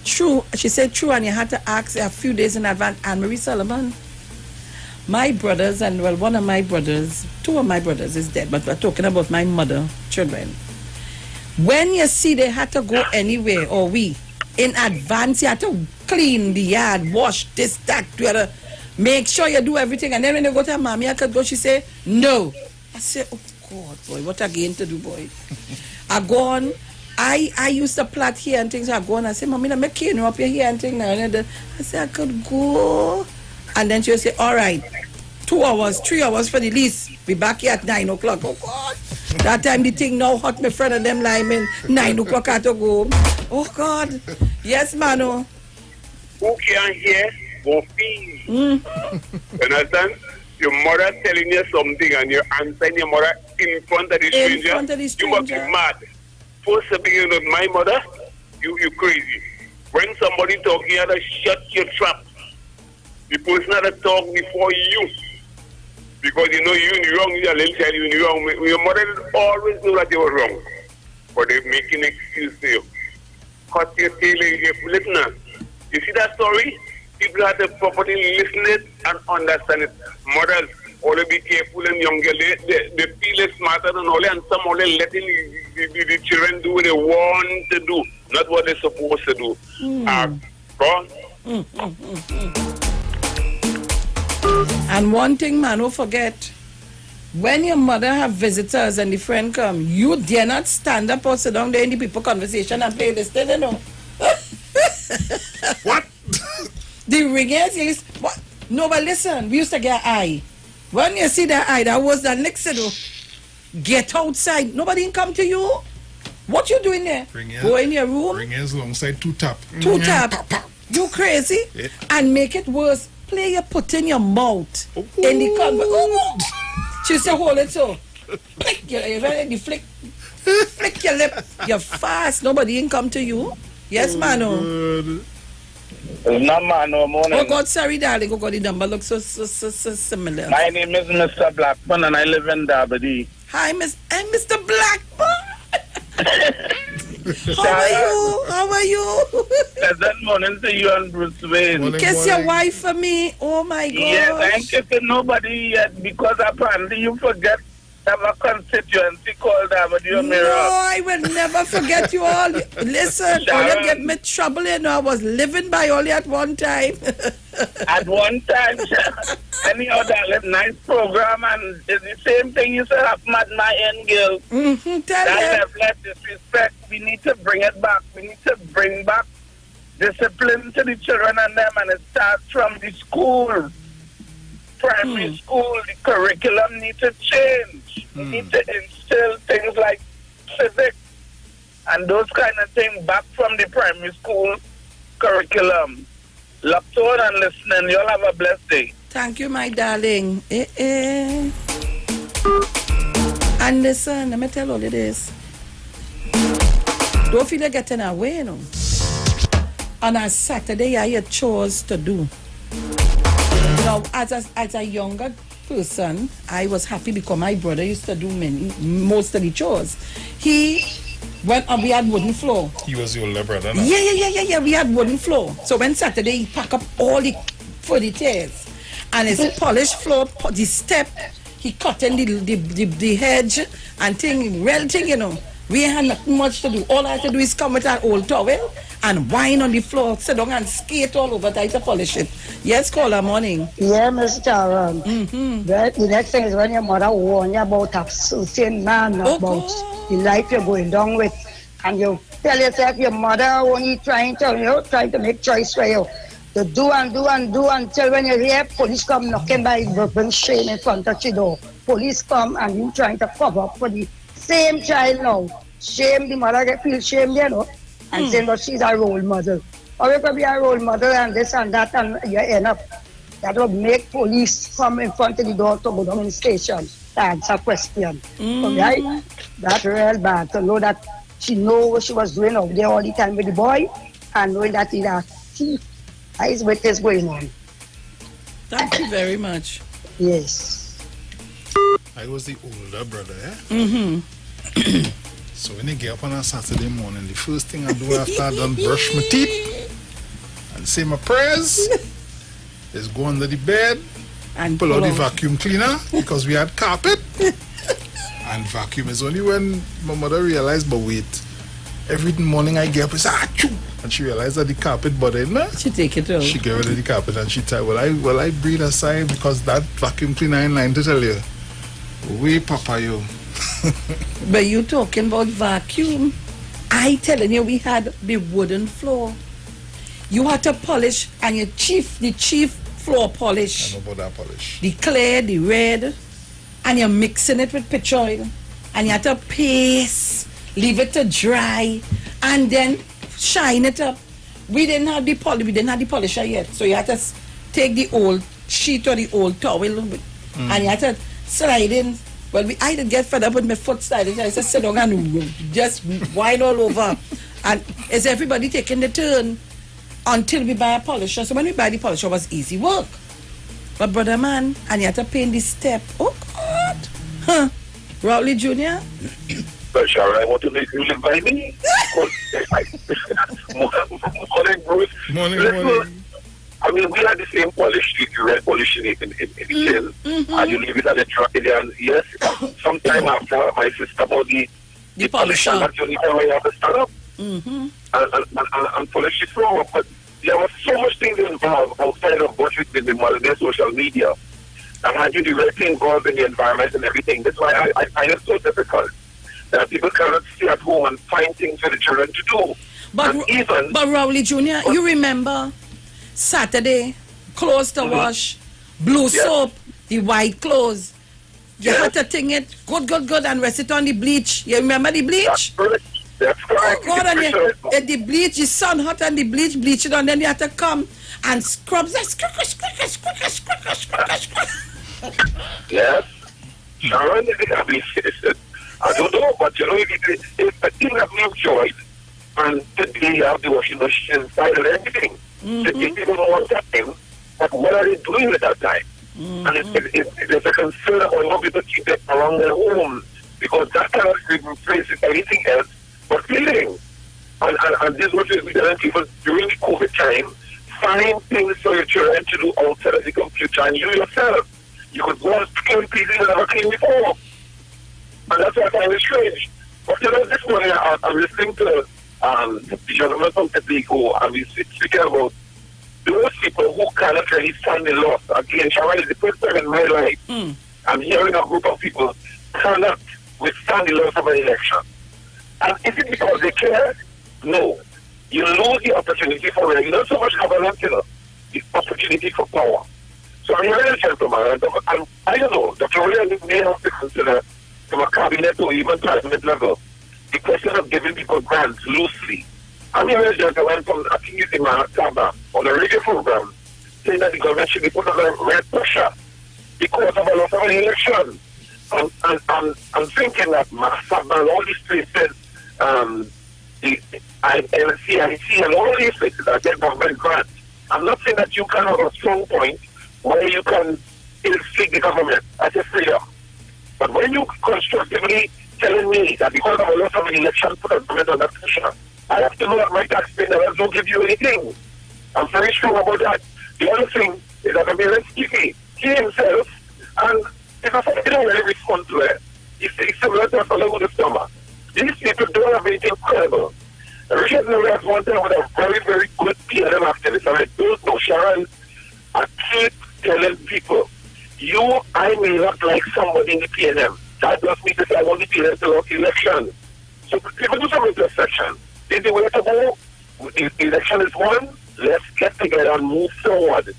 true, she said true, and you had to ask a few days in advance. Anne-Marie Solomon, my brothers, and well, one of my brothers, two of my brothers is dead, but we're talking about my mother, children. When you see they had to go anywhere, or we, in advance, you had to clean the yard, wash this, that, the other, make sure you do everything. And then when you go to mommy, I could go, she say, no. I say, oh God, boy, what again to do, boy? I go on, I used to plait here and things. I go on and say, mommy, I'm making you up here and things. I say, I could go. And then she'll say, all right, 2 hours, 3 hours for the least. Be back here at 9 o'clock. Oh God. That time the thing now hot, my friend and them linemen. 9 o'clock I have to go. Oh God. Yes, Mano. Who can't hear, go feel. You understand? Your mother telling you something and you're answering your mother in front of the stranger. In front of the stranger. You must be mad. First to begin with my mother, you crazy. When somebody talking, you have to shut your trap. The person had to talk before you. Because you know you're in the wrong, you're a little child, you're in the wrong. Your mother always knew that you were wrong. But they're making excuse for you. Cut your tail, listen. You see that story? People have to properly listen it and understand it. Mothers, only be careful and younger. They feel it smarter than all, and some only letting the children do what they want to do, not what they're supposed to do. Go on. And one thing, man, don't forget, when your mother have visitors and the friend come, you dare not stand up or sit down there in the people conversation and play this thing, you know. What? The ringers is, what? No, but listen, we used to get eye. When you see that eye, that was the next to do. Get outside. Nobody can come to you. What you doing there? Go in your room. Ringers alongside 2-tap. 2-tap. You crazy? Yeah. And make it worse. Play your put in your mouth. In the conversation. She said, hold it so. Flick your flick your lip. You're fast. Nobody can come to you. Yes, Mano. It's not Mano, morning. Oh God, sorry, darling. Oh God, the number looks so similar. My name is Mr. Blackburn and I live in Dabadee. Hi, Mr. Blackburn. How are you? Pleasant morning to you and Bruce Wayne. Kiss your wife for me. Oh my God. Yes, I ain't kissing nobody yet because apparently you forget to have a constituency called Dabadee. No, I will never forget you all. Listen, all you give me trouble, you know. I was living by only at one time. At one time, anyhow, that nice program, and it's the same thing you said up at my end, girl. That left disrespect. We need to bring it back. We need to bring back discipline to the children and them, and it starts from the school. Primary school, the curriculum needs to change. We need to instill things like civics and those kind of things back from the primary school curriculum. Locked on and listening. You'll have a blessed day. Thank you, my darling. And listen, let me tell all of this. Don't feel like getting away, you know. On a Saturday, I had chores to do. Now, as a younger person, I was happy because my brother used to do most of the chores. We had wooden floor. He was your older brother, no? Yeah. We had wooden floor. So when Saturday, he pack up all the furnitures. And his polished floor, the step, he cut in the hedge and real thing, you know. We had nothing much to do. All I had to do is come with an old towel and whine on the floor, sit down and skate all over, try to polish it. Yes, caller, morning. Yeah, Mr. Aaron. The next thing is when your mother warn you about a certain man, about the life you're going down with, and you tell yourself your mother only trying to make choice for you. To do until when you hear police come knocking by, bring shame in front of your door. Police come and you trying to cover up for the same child now. Shame, the mother feel shame, you know, and saying that she's a role model. Or you could be a role model and this and that, and you end up. That would make police come in front of the door to go down in the station to answer question. Right? That's real bad to know that she know what she was doing out there all the time with the boy and knowing that he's a thief. That is what is going on. Thank you very much. Yes. I was the older brother, eh? Mm-hmm. So when I get up on a Saturday morning, the first thing I do after I done brush my teeth and say my prayers is go under the bed and pull out the vacuum cleaner because we had carpet. And vacuum is only when my mother realized, but wait, every morning I get up and say, achoo! And she realized that the carpet bothered me. She take it out. She get rid of the carpet and she tell, well I breathe a sigh because that vacuum cleaner in line to tell you. We papa you. But you talking about vacuum. I telling you, we had the wooden floor. You had to polish, and the chief floor polish. I know about that polish. The clear, the red, and you're mixing it with pitch oil. And you had to paste, leave it to dry, and then shine it up. We didn't have the polisher yet. So you had to take the old sheet or the old towel and you had to slide in. Well, I didn't get fed up with my foot sliding. I said, sit down and just wind all over. And is everybody taking the turn until we buy a polisher? So when we buy the polisher, it was easy work. But brother man, and you had to paint the step. Oh God! Huh? Rowley Jr.? But Sharon, I want to make you live by me. Morning, Bruce. Morning. I mean, we had the same polish, you red polish in the tin, and you leave it at the truck, and yes, sometime after my sister bought the polish, and that's the only time I have to stand up and polish the floor. But there was so much things involved outside of what we did in modern social media. And had you directly involved in the environment and everything, that's why I find it so difficult that people cannot stay at home and find things for the children to do. But Rowley Jr., you remember Saturday, clothes to wash, blue soap, the white clothes. You had to thing it good and rest it on the bleach. You remember the bleach? That's correct. Oh God, and the bleach, the sun hot and the bleach it, and then you have to come and scrub that. Yes. Sharon, I don't know, but you know, if a thing that you enjoyed, and today you have the washing machine inside and everything, the people don't want that thing, but what are they doing with that time? And there's a concern about how people keep it around their home, because that cannot replace anything else but cleaning. And this is what we're telling people during the COVID time: find things for your children to do outside of the computer, and you yourself. You could go and clean pieces you never cleaned before. And that's what I find strange. But you know, this morning I'm listening to the gentleman from Tepiko, and we're speaking about those people who cannot really stand the loss. Again, Sharon, is the first time in my life I'm hearing a group of people cannot withstand the loss of an election. And is it because they care? No. You lose the opportunity for it. Not so much governance, you know, the opportunity for power. So I'm hearing a gentleman, and I don't know, Dr. Williams may have to consider from a cabinet or even cabinet level the question of giving people grants loosely. I'm hearing a gentleman from, I think it's in Mahatma, on a radio program, saying that the government should be put under red pressure because of a loss of an election. I'm thinking that Mahatma and all these places, the LCIC and all these places that get government grants. I'm not saying that you can have a strong point where you can ill-speak the government as a freedom. But when you constructively telling me that because of a loss of an election put the government under pressure, I have to know that my taxpayer don't give you anything. I'm very sure about that. The other thing is that Zelensky, he himself, and if I don't really respond to it, it's similar to a fellow with a stomach. These people don't have anything credible. Richard Miller has one time with a very, very good PLM activist, and I don't know, Sharon, I keep telling people, I may not like somebody in the PNM. That doesn't mean to say I want the PNM to lose the election. So people do some reflection. This is the way to go. The election is won. Let's get together and move forward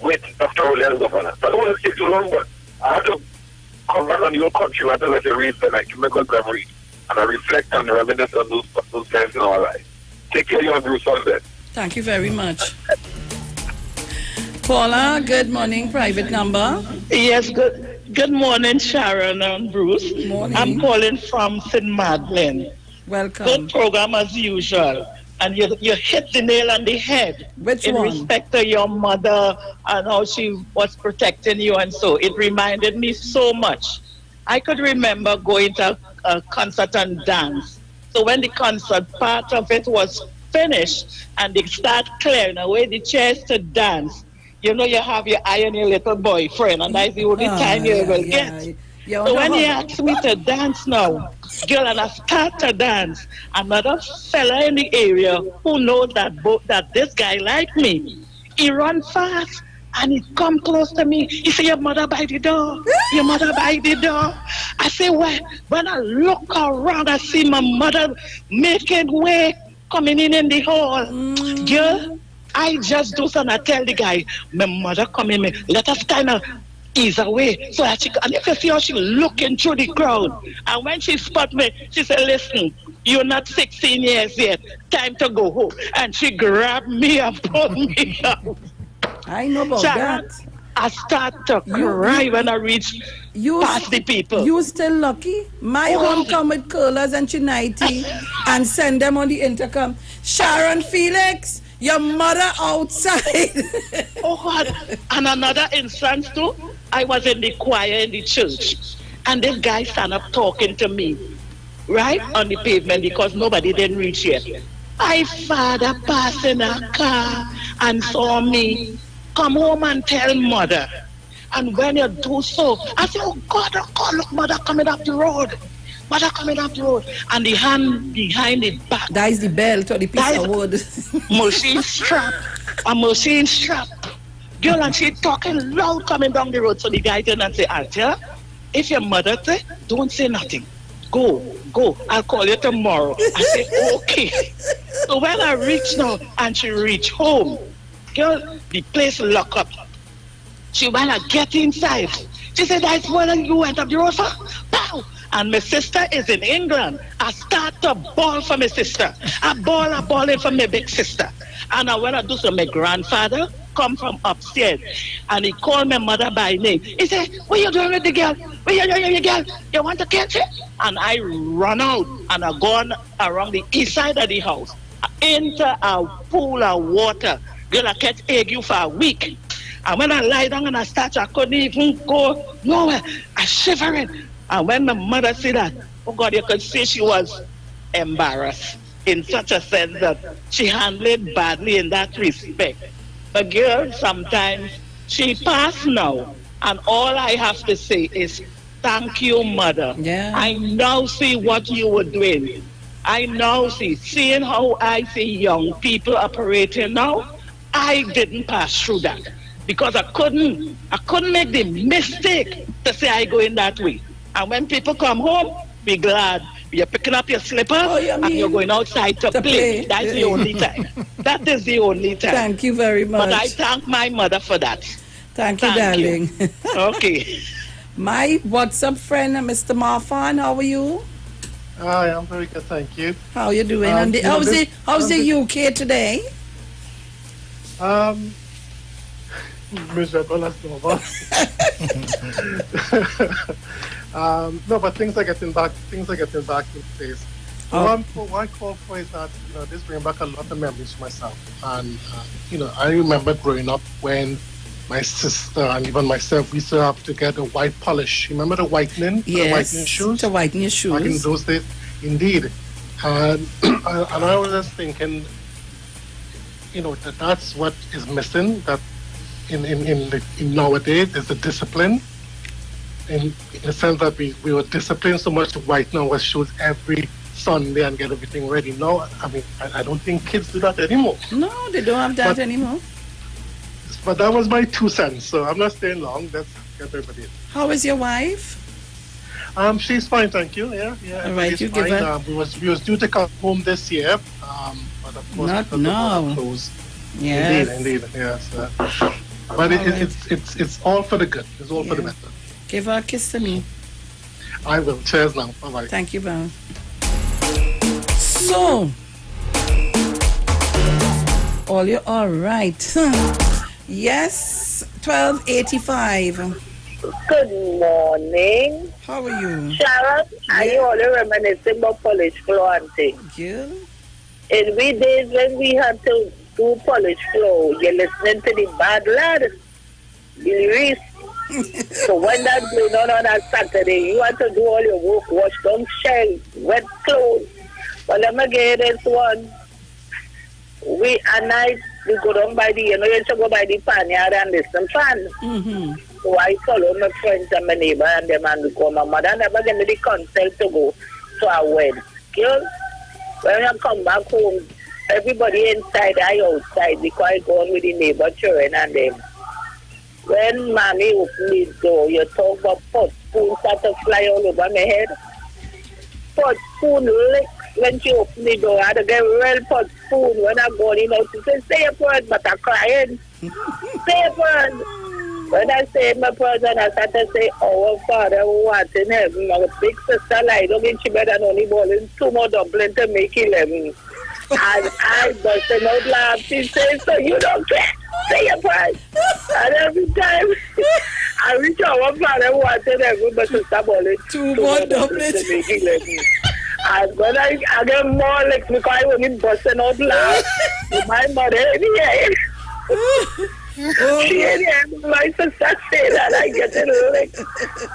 with Dr. Olean governor. I don't want to stay too long, but I have to come back on your country rather than a read and I can make a memory. And I reflect on the reminiscence of those times in our life. Take care, you and Bruce on that. Thank you very much. Paula, good morning, private number. Yes, good morning, Sharon and Bruce. Morning. I'm calling from St. Magdalene. Welcome. Good program as usual. And you hit the nail on the head. Which in one? respect to your mother and how she was protecting you and so. It reminded me so much. I could remember going to a concert and dance. So when the concert part of it was finished and they start clearing away the chairs to dance, you know you have your eye on your little boyfriend, and that's the only time you will get. So when he asked me to dance now, girl, and I start to dance, another fella in the area who knows that this guy like me, he run fast and he come close to me. He say, your mother by the door. Your mother by the door. I say, well, when I look around, I see my mother making way, coming in the hall. Girl, I just do something. I tell the guy, my mother coming in. Let us kind of ease away. So that and if you see how she looking through the crowd, and when she spot me, she said, listen, you're not 16 years yet. Time to go home. And she grabbed me and pulled me out. I know about Sharon, that. I start to cry when I reach past the people. You still lucky? My home come with curlers and chinite and send them on the intercom. Sharon Felix, your mother outside. Oh God. And another instance too, I was in the choir in the church, and this guy stand up talking to me, right on the pavement because nobody didn't reach yet. My father passed in a car and saw me. Come home and tell mother. And when you do so, I say, oh God, look, mother coming up the road. Mother coming up the road. And the hand behind the back. That is the belt or the piece of wood. Machine strap. A machine strap. Girl, and she talking loud coming down the road. So the guy turned and say, Auntie, if your mother say, don't say nothing. Go. I'll call you tomorrow. I say, okay. So when I reach now, and she reach home, girl, the place lock up. She wanna get inside. She said, that's what you went up the road for? Pow! And my sister is in England. I start to bawl for my sister. I bawling for my big sister. And I went to do so. My grandfather come from upstairs. And he called my mother by name. He said, what you doing with the girl? What you doing with the girl? You want to catch it? And I run out and I gone around the east side of the house. Into a pool of water. Girl, I catch ague for a week. And when I lie down and I start, I couldn't even go nowhere. I shivering. And when my mother said that, oh God, you could see she was embarrassed in such a sense that she handled it badly in that respect. But girl, sometimes she passed now. And all I have to say is, thank you, mother. Yeah. I now see what you were doing. I now seeing how I see young people operating now, I didn't pass through that because I couldn't make the mistake to say I go in that way. And when people come home, be glad you're picking up your slipper and you're going outside to play. That's the only time. That is the only time. Thank you very much. But I thank my mother for that. Thank you, darling. Okay. My WhatsApp friend, Mr. Marfan, how are you? Hi, I'm very good, thank you. How are you doing? How's the UK today? Miserable as normal. No, but things are getting back in place. One I call for is that this brings back a lot of memories for myself, and I remember growing up when my sister and even myself, we used to have to get a white polish. You remember the whitening? Yes, the whitening shoes? to whiten your shoes. Back in those days, indeed. And I was just thinking, that's what is missing. That in nowadays is the discipline. In the sense that we were disciplined so much to whiten our shoes every Sunday and get everything ready. Now, I don't think kids do that anymore. No, they don't have that anymore. But that was my 2 cents, so I'm not staying long. Let's get everybody in. How is your wife? She's fine, thank you. Yeah. All right, you fine. give her. We was due to come home this year, but of course not now. Yes. Indeed. Yes. But it's all for the good. It's all for the better. Give her a kiss to me. I will. Cheers now. Bye bye. Thank you, Val. So, all right. Yes, 1285. Good morning. How are you? Sharon, are you only reminiscing about polish floor and things? Yeah. in we days when we had to do polish floor, you're listening to the bad lad, Billy Reese. So when that's going on a Saturday, you have to do all your work, wash down shell, wet clothes. But let me get this one. We at night we go down by the, you have to go by the pan yard and listen fan. Mm-hmm. So I follow my friends and my neighbor and them and we go. My mother never gave me the consent to go to a wedding. Girl, when I come back home, everybody inside, I outside because I go on with the neighbor children and them. When mommy opened the door, you talk about pot spoon start to fly all over my head. Pot spoon lick when she opened the door. I had to get real pot spoon when I go in out. She said, say a word, but I'm crying. Say a word. When I say my prayer, and I start to say, our Father who art in heaven, my big sister lied, okay, she better only boiling 2 more dumplings to make 11. And I busted out laughing, say, so you don't care. Say your prayer. And every time I reach our Father who art in heaven, my sister boiling 2 more dumplings to make 11. And when I get more like because I only busting out laugh, my mother, she ain't my sister say that I get it licked.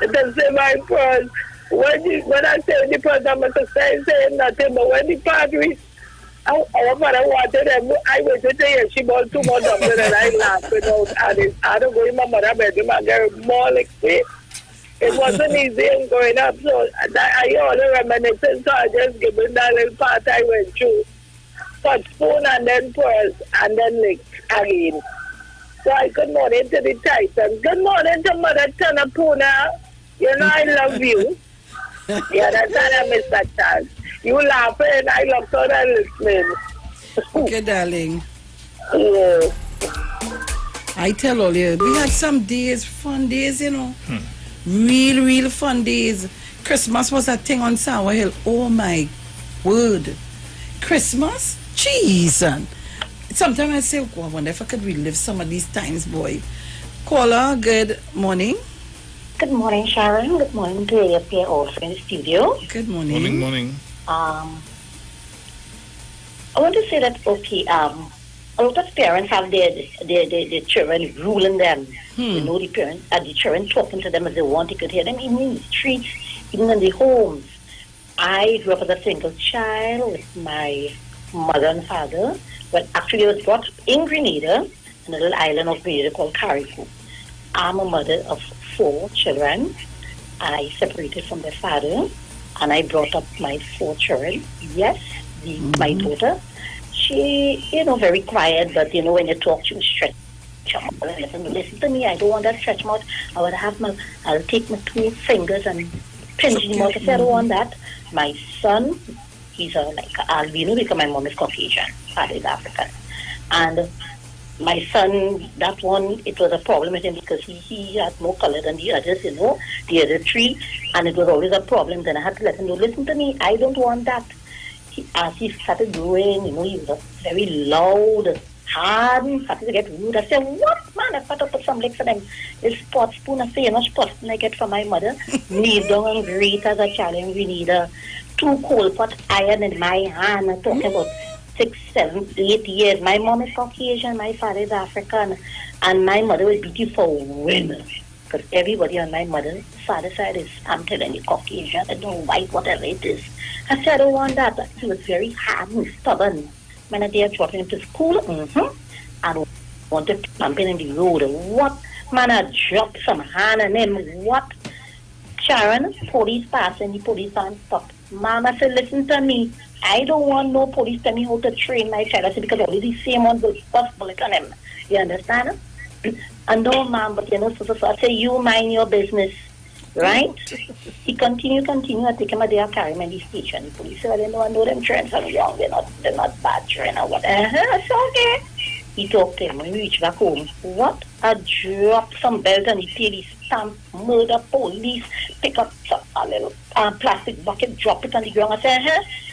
It doesn't say my prayers. When I say the prayer, my sister ain't saying nothing, but when the padre, our mother wanted them, I waited to hear she bought 2 more dumplings and I laughing out. And I don't go in my mother's bedroom and get more like it. It wasn't easy in growing up, so I only reminiscing, so I just give it that little part I went through. But spoon and then pearls and then licked again. So good morning to the Titans. Good morning to Mother Tana Puna. You know I love you. Yeah, that's how Mr. Charles. You laughing, I love so that listening. Okay, darling. Yeah. I tell all you, we had some days, fun days, you know. Real fun days. Christmas was a thing on Sour Hill. Oh my word. Christmas? Jeez. Sometimes I say, oh, I wonder if I could relive some of these times, boy. Caller, good morning. Good morning, Sharon. Good morning to you here also in the studio. Good morning. Morning. I want to say that, okay, a lot of parents have their children ruling them. You know, the children talking to them as they want. You could hear them even in the streets, even in the homes. I grew up as a single child with my mother and father. But actually, I was brought up in Grenada, in a little island of Grenada called Carriacou. I'm a mother of 4 children. I separated from their father, and I brought up my 4 children. Yes, my daughter. She, very quiet, but, when you talk, she will stretch her mouth. Listen to me, I don't want that stretch mouth. I'll take my 2 fingers and pinch him out. I said, I don't want that. My son, he's like albino because my mom is Caucasian, father is African. And my son, that one, it was a problem with him because he had more color than the others, the other 3. And it was always a problem. Then I had to let him know, listen to me, I don't want that. As he started growing, he was very loud, hard, and started to get rude. I said, what, man? I thought I put some licks for them. This pot spoon, I say, pot spoon I get from my mother. Kneel down and great as a child, and we need 2 coal pot iron in my hand. I'm talking about 6, 7, 8 years. My mom is Caucasian, my father is African, and my mother was beautiful women. Because everybody on my mother's father's side is, I'm telling you, Caucasian, I don't know, white, whatever it is. I said, I don't want that. He was very hard and stubborn. When I did dropping him to school, I don't want to pump in the road. What? Man, I dropped some hand on him. What? Sharon, police passing, the police van stopped. Mama said, listen to me. I don't want no police tell me how to train my child. I said, because only the same one will bust bullet on him. You understand? And no, ma'am, but so I say, you mind your business. Right? He continue. I take him a day, I carry him in the station. The police said, I know them trains are wrong. They're not bad train or whatever. It's okay. He talked to him when we reached back home. What? I dropped some belt and he paid his stamp, murder, police, pick up a little plastic bucket, drop it on the ground. I said,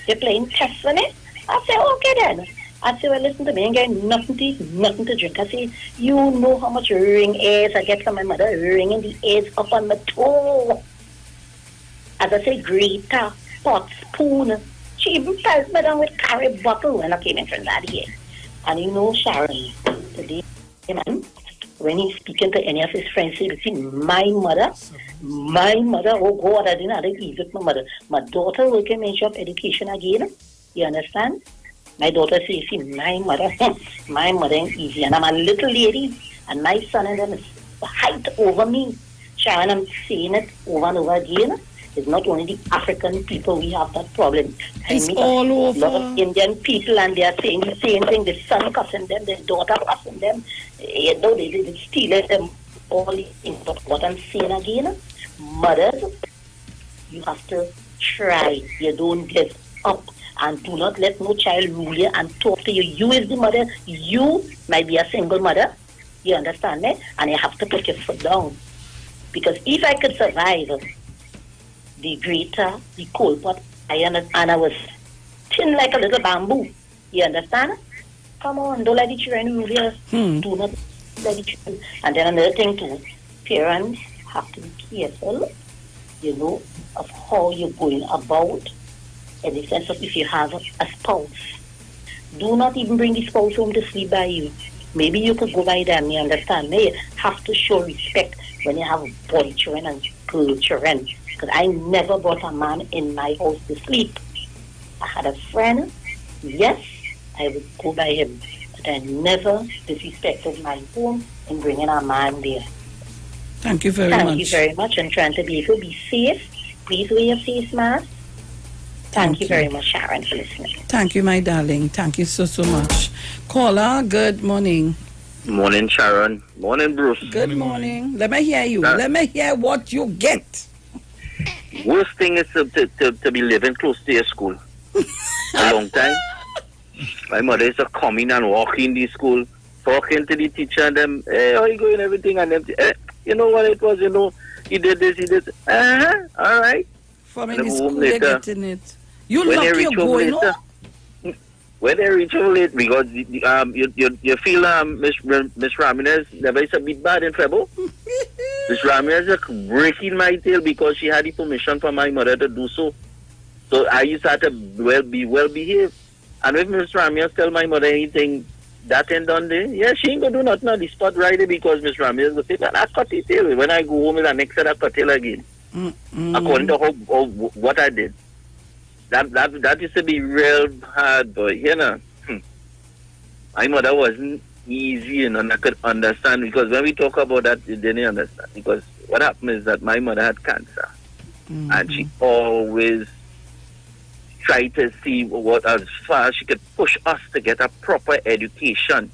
you're playing chess on it? I said, okay then. I said, well, listen to me, I ain't getting nothing to eat, nothing to drink. I said, you know how much ring hairs I get from my mother, ringing the hairs up on my toe. As I say, grater, pot, spoon, She even pelts me down with carry bottle when I came in from that here. And you know, Sharon, today, man, when he's speaking to any of his friends, he will see my mother, oh God, I didn't have to leave with my mother. My daughter will come in shop education again. You understand? My daughter says, see, my mother ain't easy. And I'm a little lady, and my son and them is height over me. Sharon, I'm saying it over and over again. It's not only the African people we have that problem. It's all over. A lot of Indian people, and they are saying the same thing. The son cussing them, the daughter cussing them. You know, they steal them all the things. But what I'm saying again, mothers, you have to try. You don't give up. And do not let no child rule you and talk to you. You is the mother. You might be a single mother. You understand me? And you have to put your foot down. Because if I could survive the greater, the coal pot, and I was thin like a little bamboo. You understand? Come on, don't let the children rule you. Do not let the children. And then another thing too, parents have to be careful, you know, of how you're going about, in the sense of if you have a spouse. Do not even bring the spouse home to sleep by you. Maybe you could go by them, you understand? You have to show respect when you have boy children and girl children. Because I never brought a man in my house to sleep. I had a friend, yes, I would go by him. But I never disrespected my home in bringing a man there. Thank you very much. Thank you very much. And trying to be able to be safe. Please wear your face mask. Thank you very much, Sharon, for listening. Thank you, my darling. Thank you so much. Caller, good morning. Morning, Sharon. Morning, Bruce. Good morning. Let me hear you. Let me hear what you get. Worst thing is to be living close to your school. A long time. My mother used to come in and walk in the school, talking to the teacher and them, hey, how you going, everything, and them, you know what it was, you know, he did this, all right. From in the school, they're getting it. You lucky you're going on. When they reach home late, because you feel Miss Ramirez never is a bit bad in trouble. Miss Ramirez is breaking my tail because she had the permission from my mother to do so. So I used to have to be well behaved. And if Miss Ramirez tell my mother anything that ain't done there, yeah, she ain't gonna do nothing on the spot right there because Miss Ramirez will say, man, I cut the tail. When I go home, the next set I cut tail again. According to what I did. That used to be real hard, but you know, my mother wasn't easy, you know, and I could understand because when we talk about that, you didn't understand. Because what happened is that my mother had cancer, and she always tried to see what as far as she could push us to get a proper education.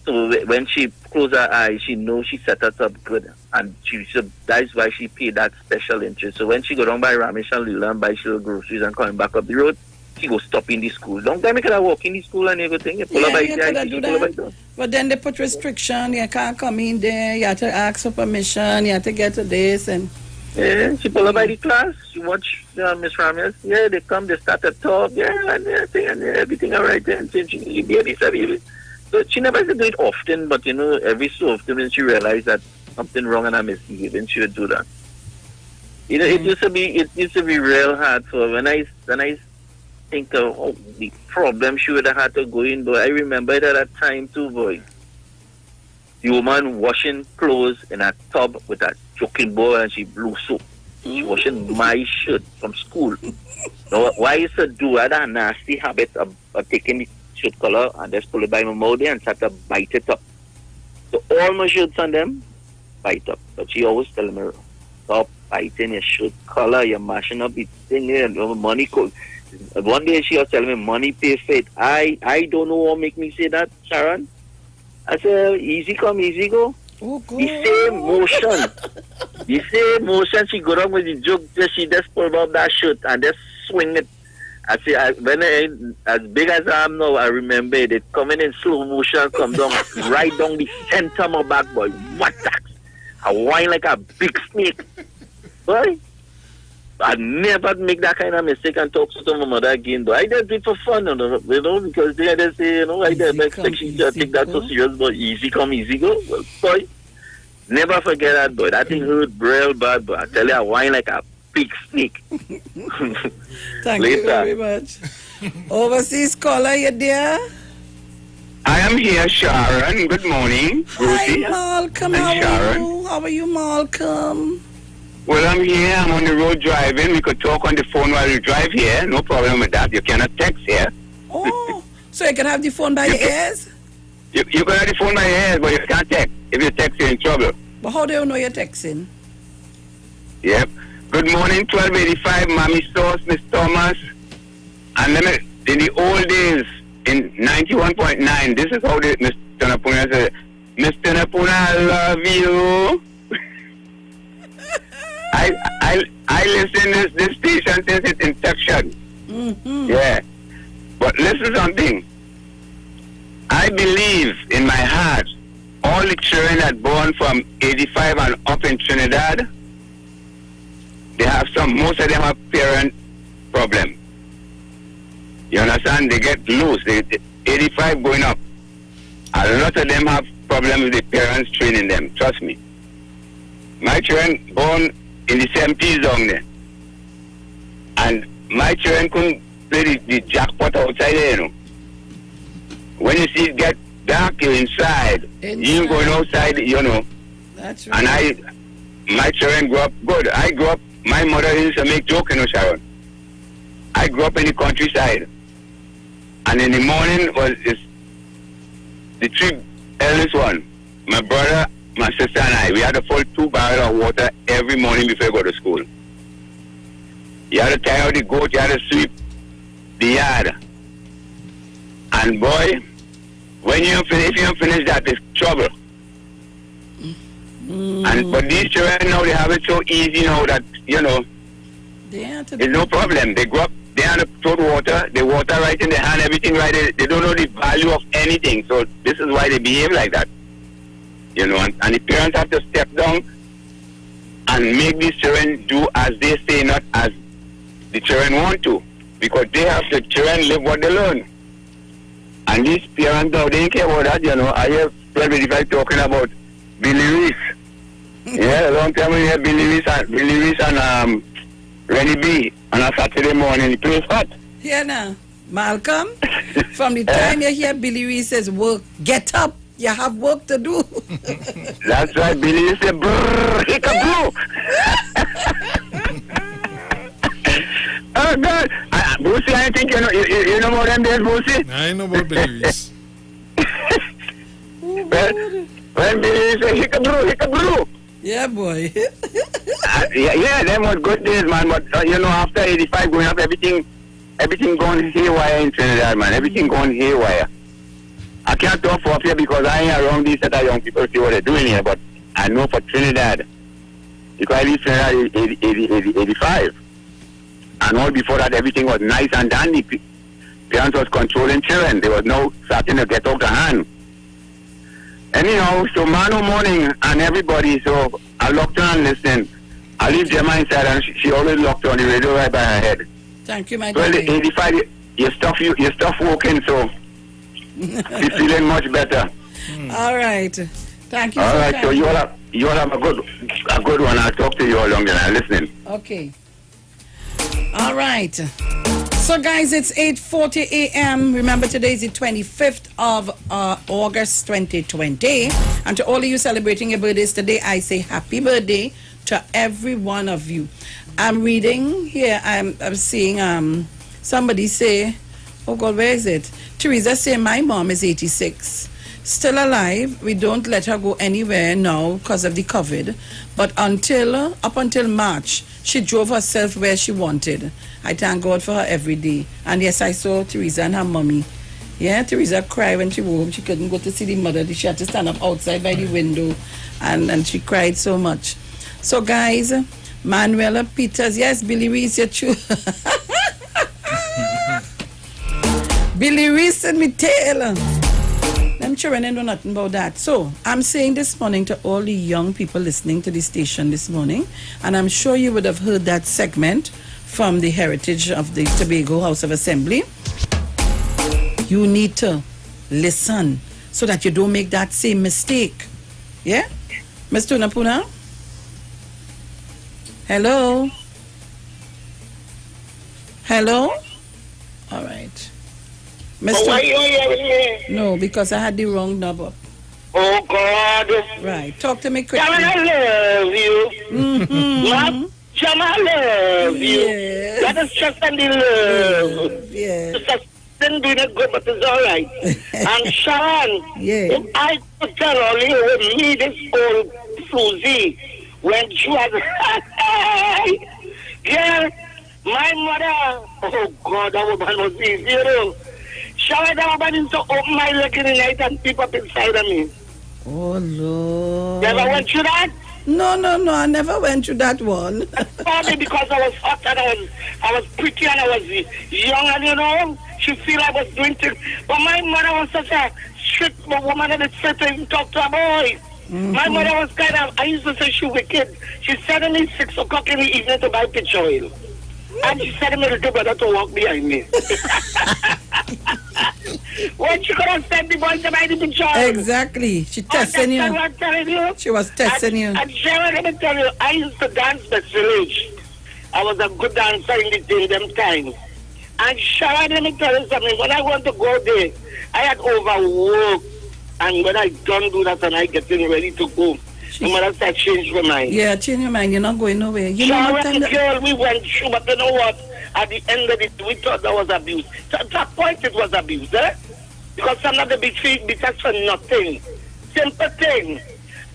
So when she closed her eyes, she knows she set us up good. And that's why she paid that special interest. So when she go down by Ramesh and Lila and buy she little groceries and coming back up the road, she go stop in the school. Long time you could have walk in the school and everything. You pull her by the But then they put restriction. You can't come in there. You have to ask for permission. You have to get to this. And yeah, she pull her by the class. She watch Miss Ramirez. Yeah, they come, they start to talk. Yeah, and everything all right. And she barely said. So she never used to do it often, but you know, every so often when she realized that something wrong and I'm misbehaving, she would do that. You know, it used to be real hard for when I think of the problem she would have had to go in, but I remember it at that time too, boy. The woman washing clothes in a tub with a choking bowl and she blew soap. She washing my shirt from school. Now, why I used to do that, a nasty habit of taking the shirt color and just pull it by my mouth and start to bite it up. So all my shirts on them, bite up. But she always tell me, stop biting your shirt color, you're mashing up the thing here, money cold. One day she was telling me, money pay for it. I don't know what make me say that, Sharon. I said, easy come, easy go. Oh, God. The same motion she go down with the joke, she just pull out that shirt and just swing it. I say, as big as I am now, I remember it coming in slow motion, come down, right down the center of my back, boy. What that? I whine like a big snake. Boy, I never make that kind of mistake and talk to my mother again, though. I just do it for fun, you know, because they just say, you know, I never expect she to take that so serious, but easy come, easy go. Well, boy, never forget that, boy. That thing hurt real bad, but I tell you, I whine like a Speak. Thank Later. you very much. Overseas caller, you there? I am here, Sharon. Good morning. Hi, Ruthie. Malcolm. And How are Sharon. you? How are you, Malcolm? Well, I'm here. I'm on the road driving. We could talk on the phone while we drive here. No problem with that. You cannot text here. Oh, so you can have the phone by your ears? You can have the phone by your ears, but you can't text. If you text, you're in trouble. But how do you know you're texting? Yep. Good morning, 1285, Mommy Sauce, Miss Thomas. And let me, in the old days, in 91.9, this is how Mr. Napuna said, Mr. Napuna, I love you. I listen to this station since its inception. Mm-hmm. Yeah. But listen something. I believe in my heart, all the children that born from 85 and up in Trinidad, they have most of them have parent problem. You understand? They get loose. 85 going up. A lot of them have problems with the parents training them. Trust me. My children born in the 70s down there. And my children couldn't play the jackpot outside there, you know. When you see it get dark, you're inside. You going outside, you know. That's right. And my children grew up good. I grew up, my mother used to make jokes, you know, Sharon. I grew up in the countryside. And in the morning it's the three eldest one, my brother, my sister and I. We had to fill 2 barrels of water every morning before we go to school. You had to tie out the goat, you had to sweep the yard. And boy, when you finish, if you don't finish that, it's trouble. But these children now, they have it so easy now that, you know, it's no problem. They grow up, they have to throw water, they water right in their hand, everything right. They don't know the value of anything. So this is why they behave like that. You know, and the parents have to step down and make these children do as they say, not as the children want to. Because the children live what they learn. And these parents now, they don't care about that, you know. I hear 1285 talking about Billy Reese. Yeah, a long time we hear Billy Reese and Rennie B on a Saturday morning. He plays hot. Here now, Malcolm, from the time you hear Billy Reese says work, get up. You have work to do. That's right, Billy Reese said, brrrr, hiccup. Oh, God. Boosie, I think you know about them days, Boosie? I know about Billy Reese. When Billy Reese said, hiccup. Yeah, boy. yeah, them was good days, man. But, you know, after 85 going up, everything going haywire in Trinidad, man. Everything going haywire. I can't talk for up here because I ain't around these set of young people to see what they're doing here, but I know for Trinidad. Because I leave Trinidad 85. And all before that, everything was nice and dandy. Parents was controlling children. They was now starting to get out of hand. Anyhow, so Mano morning and everybody, so I locked her and listened. I leave Gemma inside and she always locked on the radio right by her head. Thank you, my Well, darling. 85, your stuff working, so she's feeling much better. All right. Thank you. All so right, so kindly. you all have a good one. I'll talk to you all along the line. Listening. Okay. All right. So, guys, it's 8:40 a.m. Remember, today is the 25th of August 2020. And to all of you celebrating your birthdays today, I say happy birthday to every one of you. I'm reading here, I'm seeing somebody say, oh God, where is it? Teresa say, my mom is 86. Still alive. We don't let her go anywhere now because of the COVID. But up until March, she drove herself where she wanted. I thank God for her every day. And yes, I saw Teresa and her mommy. Yeah, Teresa cried when she woke up. She couldn't go to see the mother. She had to stand up outside by the window. And she cried so much. So guys, Manuela Peters, yes, Billy Reese, you're true. Billy Reese and me tell. Them children ain't know nothing about that. So, I'm saying this morning to all the young people listening to the station this morning, and I'm sure you would have heard that segment from the Heritage of the Tobago House of Assembly. You need to listen so that you don't make that same mistake. Yeah? Ms. Tunapuna? Hello? Hello? All right. Mr. Why you hearing me? No, because I had the wrong number. Oh, God. Right. Talk to me quickly. Chama, I love you. Mm-hmm. Chama, I love you. Yeah. That is just a little love. Yeah. It's just didn't do it good, but it's all right. And Sharon, if I could tell only with me, this old Susie, when she was, girl, my mother, oh God, that woman was easy, you know. Sharon, that woman used to open my leg in the night and peep up inside of me. Oh, Lord. You ever went through that? No, I never went through that one. Probably because I was hot and I was pretty and I was young and, you know, she feel I was doing things. But my mother was such a strict woman that said to even talk to a boy. Mm-hmm. My mother was kind of, I used to say she wicked. She said to me 6 o'clock in the evening to buy picture oil. And she said to me little brother to walk behind me. When she could have sent the boy to buy the picture oil. Exactly. She testing you. I'm telling you. She was testing you. And Sharon, let me tell you, I used to dance Best Village. I was a good dancer in them times. And Sharon, let me tell you something. When I want to go there, I had overworked. And when I don't do that and I getting ready to go, my mother said, change my mind. Yeah, change your mind. You're not going nowhere. You know what Sharon, girl, we went through, but you know what? At the end of it, we thought that was abuse. So at that point, it was abuse, eh? Because some of the beat us for nothing. Simple thing.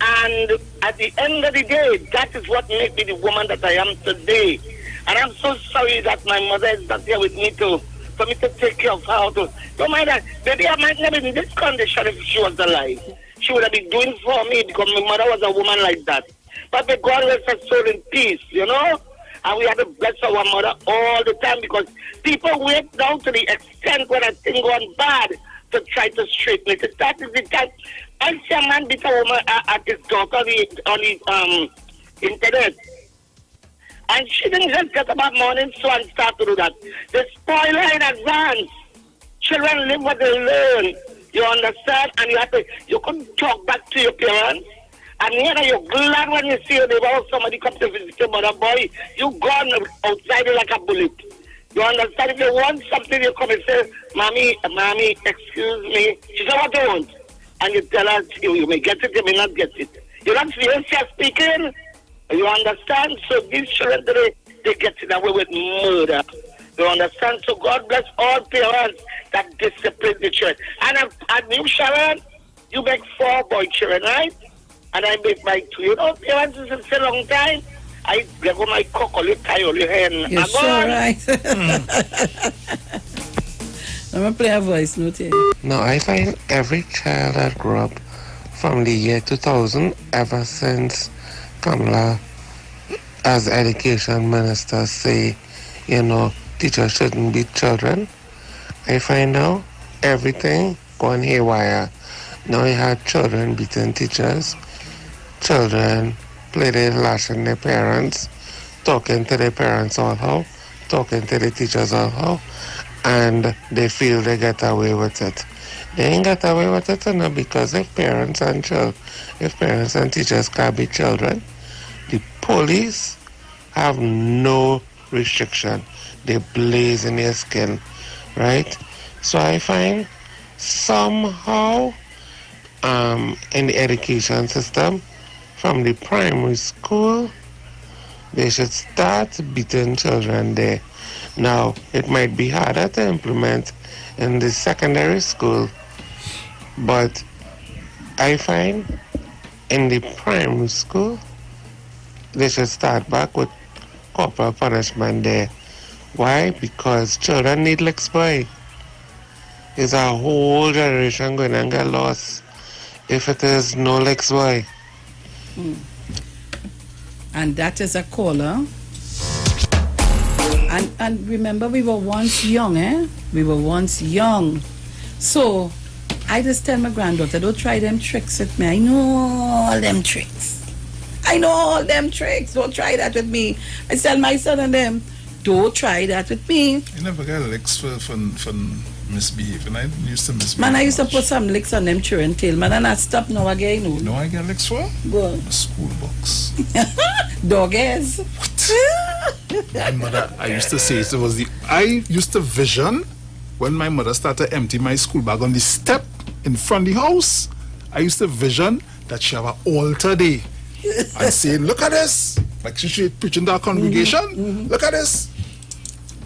And at the end of the day, that is what made me the woman that I am today. And I'm so sorry that my mother is not here with me for me to take care of her. Don't mind that. Maybe I might never be in this condition if she was alive. She would have been doing for me because my mother was a woman like that. But may God rest her soul in peace, you know? And we have to bless our mother all the time because people wait down to the extent when a thing gone bad to try to straighten it. That is the time. I see a man beat a woman at his daughter on the internet. And she didn't just get about morning so and start to do that. They spoil her in advance. Children live what they learn. You understand? And you couldn't talk back to your parents. And here you're glad when you see your neighbor or somebody come to visit your mother, boy, you gone outside like a bullet. You understand? If you want something, you come and say, Mommy, excuse me. She said, what do you want? And you tell her, you may get it, you may not get it. You don't feel she's speaking. You understand? So these children today, they get it away with murder. You understand? So God bless all parents that discipline the children. And at New Sharon, you make 4 boy children, right? And I make my 2. You know, parents, it's a long time. I get on my cock or you tie all your hand. You're so right. I'm going to play a voice note here. No, I find every child that grew up from the year 2000, ever since Kamala, as education minister, say, you know, teachers shouldn't beat children. I find now everything going haywire. Now you have children beating teachers, children playing lashing their parents, talking to their parents all how, talking to the teachers all how, and they feel they get away with it. They ain't get away with it enough because if parents and teachers can't beat children, the police have no restriction. They blaze in their skin, right? So I find somehow in the education system, from the primary school, they should start beating children there. Now, it might be harder to implement in the secondary school, but I find in the primary school, they should start back with corporal punishment there. Why? Because children need licks, boy. There's a whole generation going to get lost if it is no licks, boy. And that is a caller. And remember, we were once young, eh? We were once young. So I just tell my granddaughter, don't try them tricks with me. I know all them tricks. Don't try that with me. I tell my son and them, don't try that with me. You never got licks for misbehaving. I used to misbehave. Man, I used to put some licks on them children tail. Man, and I stop now again. You know I get licks for? Go. School box. Doggies. What? My mother, I used to say, I used to vision when my mother started to empty my school bag on the step in front of the house. I used to vision that she have an altar day and saying, look at this. Like she preaching to our congregation. Look at this.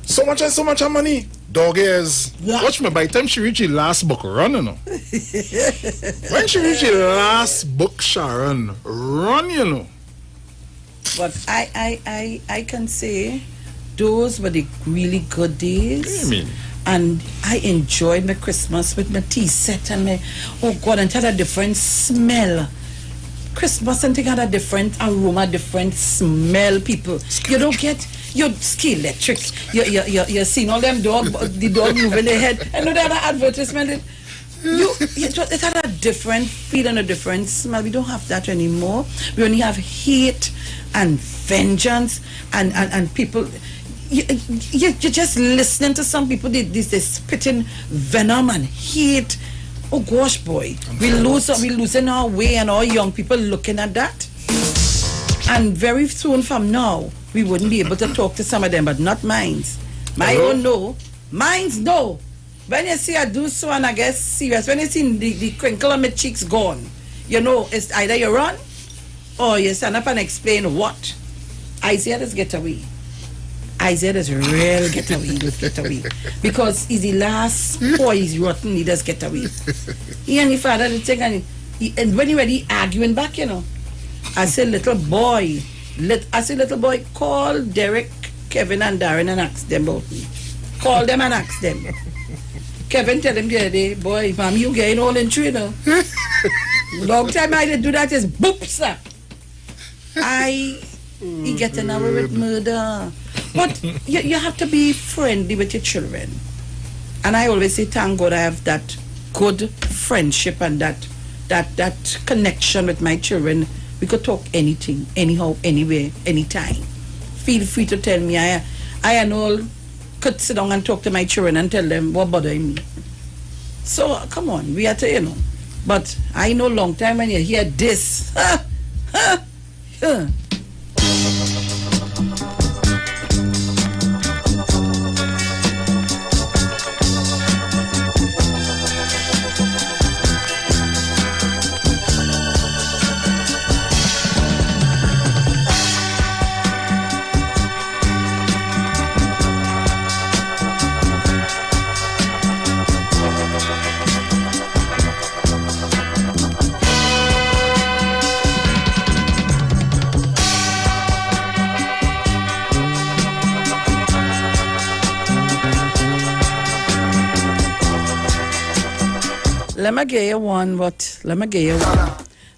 So much and so much of money. Dog ears. Watch me, by the time she reach the last book, run, you know. When she reach the last book, Sharon, run, you know. But I can say those were the really good days. What do you mean? And I enjoyed my Christmas with my tea set and my, oh God, and it had a different smell. Christmas and it had a different aroma, different smell, people. You don't get your ski electric. You're seeing all them the dog moving their head. I know that advertisement. It had a different feel and a different smell. We don't have that anymore. We only have hate and vengeance and people. You're just listening to some people. They're spitting venom and hate. Oh gosh, boy, we're losing our way, and our young people looking at that. And very soon from now, we wouldn't be able to talk to some of them, but not mines. My own no, mines no. When you see I do so and I get serious, when you see the crinkle on my cheeks gone, you know it's either you run or you stand up and explain what. Isaiah does get away. Isaiah does real get away. Because he's the last boy, he's rotten, he does get away. He and his father did take and when he ready arguing back, you know. I said, little boy, call Derek, Kevin and Darren and ask them about me. Call them and ask them. Kevin tell him the other day, boy, mom, you getting all in tree now. Long time I did do that is boop, sir. He getting away with murder. But you have to be friendly with your children. And I always say, thank God I have that good friendship and that connection with my children. We could talk anything, anyhow, anywhere, anytime. Feel free to tell me. I and all could sit down and talk to my children and tell them what bothering me. So, come on, we have to, you know. But I know long time when you hear this.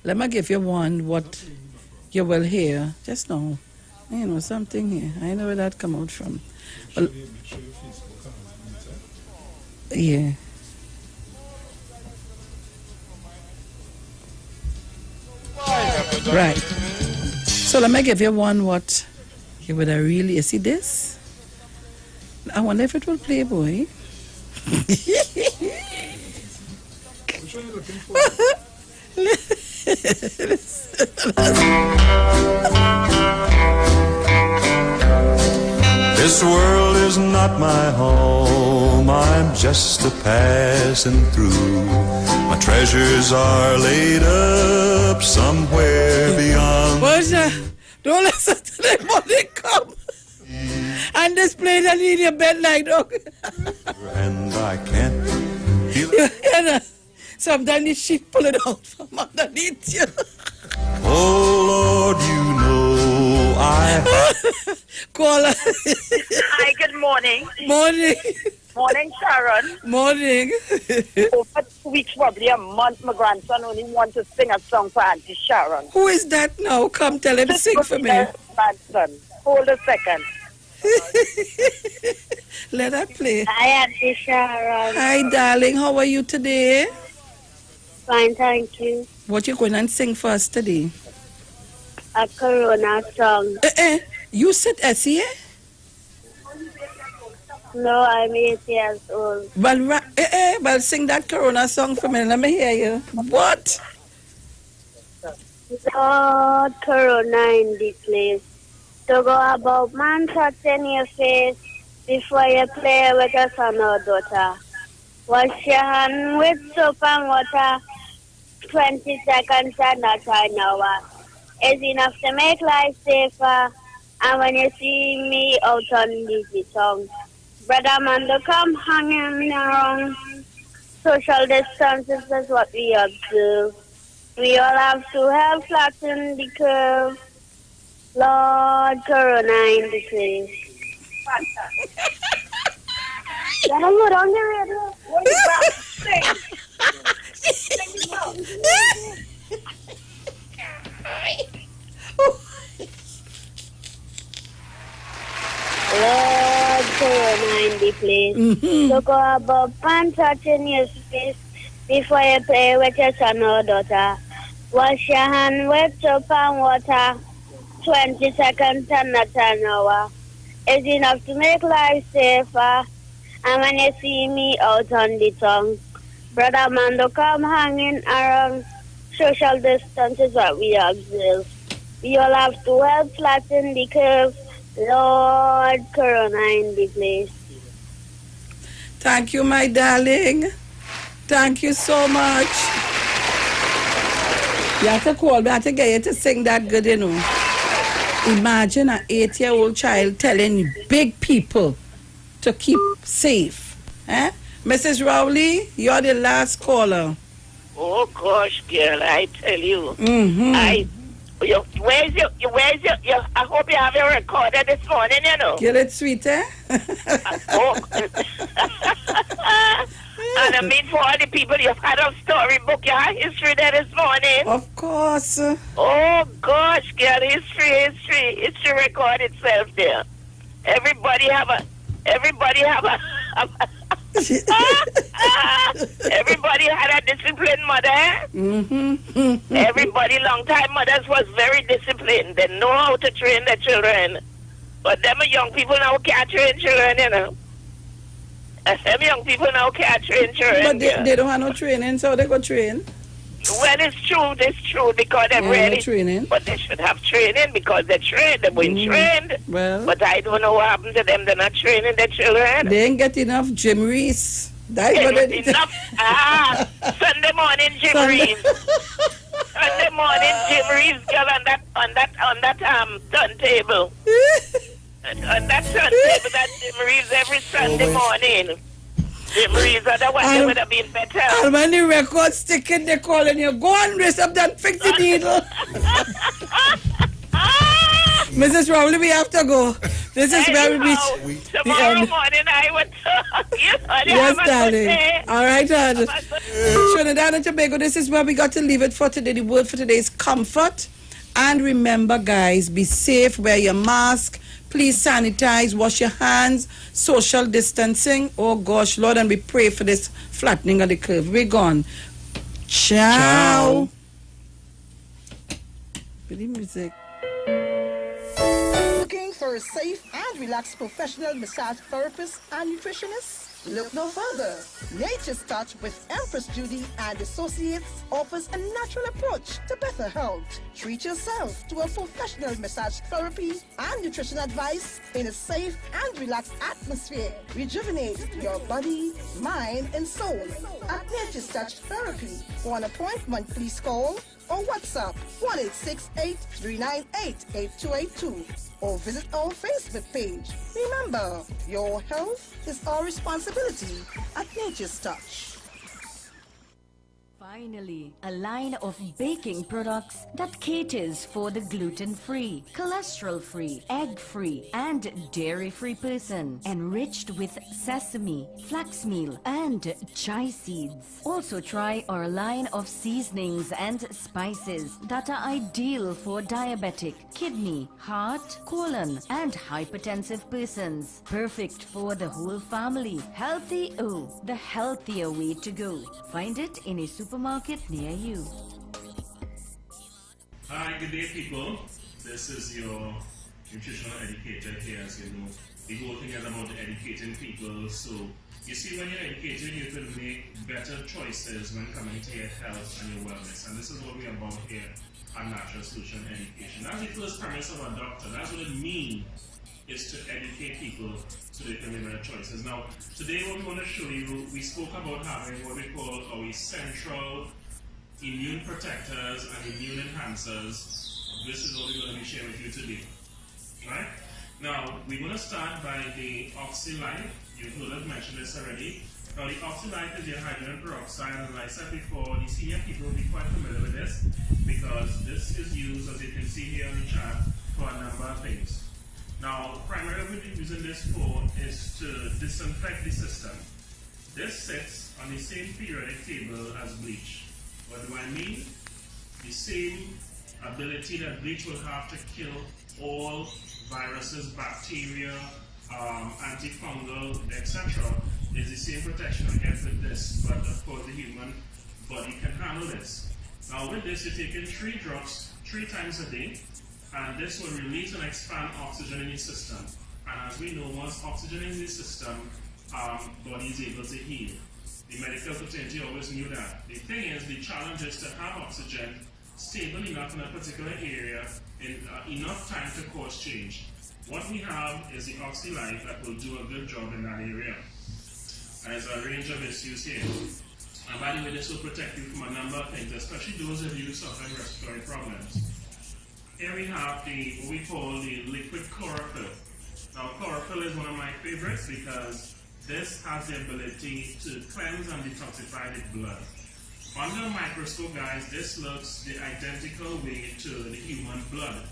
Let me give you one what you will hear. Just know. You know, something here. I know where that come out from. Well, yeah. Right. So let me give you one what you would really, you see this? I wonder if it will play, boy. Which one are you looking for? This world is not my home, I'm just a passing through. My treasures are laid up somewhere beyond. Boja, don't listen to them when they come. And this play that in your bed like dog. And I can't feel it. Sometimes the sheep pull it out from underneath you. Oh Lord, you know I call her. Hi, good morning. Morning. Morning, Sharon. Morning. Over 2 weeks, probably a month, my grandson only wants to sing a song for Auntie Sharon. Who is that now? Come tell him sing for me. Grandson. Hold a second. Let her play. Hi, Auntie Sharon. Hi, darling. How are you today? Fine, thank you. What you going and sing for us today? A Corona song. You said Essie? No, I'm 8 years old. Well, sing that Corona song for me. Let me hear you. What? Lord, Corona in the place. to go about man touching your face before you play with your son or daughter. Wash your hand with soap and water, 20 seconds and not an hour. It's enough to make life safer. And when you see me out on the tongue, brother man, to come hanging around. Social distances is what we observe. We all have to help flatten the curve. Lord, Corona in the place. Let him go down the radio. What is that? Lord, Corona in the place. So go above and touch in your face before you play with your son or daughter. Wash your hand with soap and water, 20 seconds and not an hour. It's enough to make life safer. And when you see me out on the tongue, brother man, don't come hanging around. Social distance is what we observe. We all have to help flatten the curve. Lord, Corona in the place. Thank you, my darling. Thank you so much. You have to call me. I have to get you to sing that good, you know. Imagine an 8-year-old child telling big people to keep safe. Eh? Mrs. Rowley, you're the last caller. Oh gosh, girl, I tell you. Where's your, I hope you have your recorder this morning, you know. Get it sweet, eh? And I mean, for all the people, you've had a storybook, you have history there this morning. Of course. Oh gosh, girl, history record itself there. Everybody have a everybody had a disciplined mother. Everybody, long time mothers was very disciplined. They know how to train their children. But them young people now can't train children, you know. Them young people now can't train children. But they don't have no training, so they go train. Well, it's true, because they're really training. But they should have training because they're trained. They've been trained. Well, but I don't know what happened to them. They're not training their children. They ain't get enough Jim Reese. That's what they enough. Sunday morning Jim Reese. Sunday morning Jim Reese, girl, on that turntable. On that turntable, that Jim Reese every Sunday morning. Jim Reese, otherwise they would have been better. And when the record sticking, they calling you, go and raise up that fix the needle. Mrs. Rowley, we have to go. This is where we reach tomorrow morning I would talk. Yes, darling. All right, hon. Trinidad and Tobago, this is where we got to leave it for today. The word for today is comfort. And remember, guys, be safe, wear your mask. Please sanitize, wash your hands, social distancing. Oh, gosh, Lord, and we pray for this flattening of the curve. We're gone. Ciao. Pretty music. Looking for a safe and relaxed professional massage therapist and nutritionist? Look no further. Nature's Touch with Empress Judy and Associates offers a natural approach to better health. Treat yourself to a professional massage therapy and nutrition advice in a safe and relaxed atmosphere. Rejuvenate your body, mind, and soul at Nature's Touch Therapy. For an appointment, please call or WhatsApp 1-868-398-8282 or visit our Facebook page. Remember, your health is our responsibility at Nature's Touch. Finally, a line of baking products that caters for the gluten-free, cholesterol-free, egg-free, and dairy-free person, enriched with sesame, flax meal, and chia seeds. Also try our line of seasonings and spices that are ideal for diabetic, kidney, heart, colon, and hypertensive persons. Perfect for the whole family. Healthy O, the healthier way to go. Find it in a supermarket near you. Hi, good day, people. This is your nutritional educator here, as you know. The whole thing is about educating people. So you see, when you're educated, you can make better choices when coming to your health and your wellness. And this is what we're about here at Natural Solution Education. That's the first premise of a doctor. That's what it means, is to educate people so they can make better choices. Now, today what we want to show you, we spoke about having what we call our essential immune protectors and immune enhancers. This is what we're going to be sharing with you today. Right? Now, we're going to start by the OxyLife. You've heard us mention this already. Now, the OxyLife is your hydrogen peroxide, and like I said before, the senior people will be quite familiar with this because this is used, as you can see here on the chart, for a number of things. Now, primarily what we're using this for is to disinfect the system. This sits on the same periodic table as bleach. What do I mean? The same ability that bleach will have to kill all viruses, bacteria, antifungal, etc. is the same protection against this, but of course the human body can handle this. Now with this, you're taking 3 drops 3 times a day, and this will release and expand oxygen in the system. And as we know, once oxygen is in the system, body is able to heal. The medical fraternity always knew that. The thing is, the challenge is to have oxygen stable enough in a particular area in enough time to cause change. What we have is the OxyLife that will do a good job in that area. And there's a range of issues here. And by the way, this will protect you from a number of things, especially those of you suffering respiratory problems. Here we have what we call the liquid chlorophyll. Now, chlorophyll is one of my favorites because this has the ability to cleanse and detoxify the blood. Under a microscope, guys, this looks the identical way to the human blood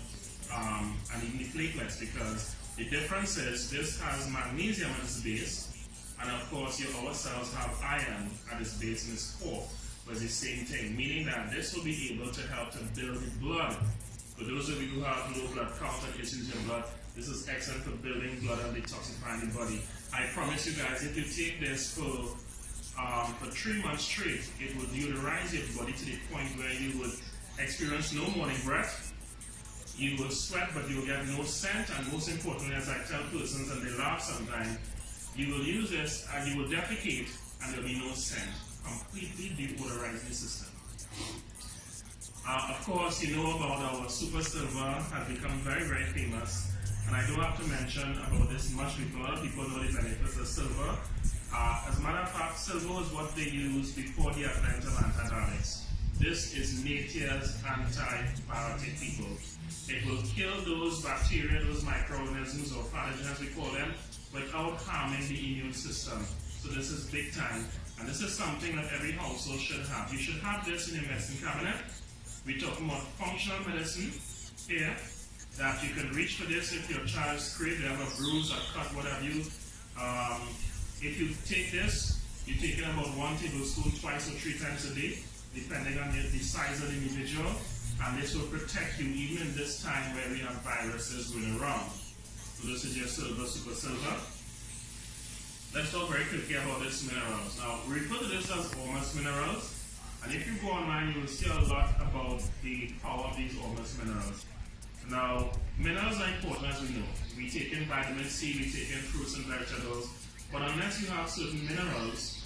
and even the platelets, because the difference is this has magnesium at its base, and of course our cells have iron at its base in its core, but it's the same thing, meaning that this will be able to help to build the blood. For those of you who have low blood count and issues in blood, this is excellent for building blood and detoxifying the body. I promise you guys, if you take this for 3 months straight, it will deodorize your body to the point where you would experience no morning breath. You will sweat, but you will get no scent, and most importantly, as I tell persons and they laugh sometimes, you will use this and you will defecate and there will be no scent. Completely deodorizing the system. Of course, you know about our Super Silver has become very, very famous, and I do have to mention about this much because a lot of people know the benefits of silver. As a matter of fact, silver is what they use before the advent of antibiotics. This is nature's antibiotic, people. It will kill those bacteria, those microorganisms, or pathogens as we call them, without harming the immune system. So this is big time, and this is something that every household should have. You should have this in your medicine cabinet. We're talking about functional medicine here, that you can reach for this if your child is scraped, they have a bruise, a cut, what have you. If you take this, you're taking about 1 tablespoon 2 or 3 times a day, depending on the size of the individual, and this will protect you even in this time where we have viruses going around. So this is your silver, super silver. Let's talk very quickly about these minerals. Now, we refer to this as Ormus minerals, and if you go online, you will see a lot about the power of these Ormus minerals. Now, minerals are important, as we know. We take in vitamin C, we take in fruits and vegetables, but unless you have certain minerals,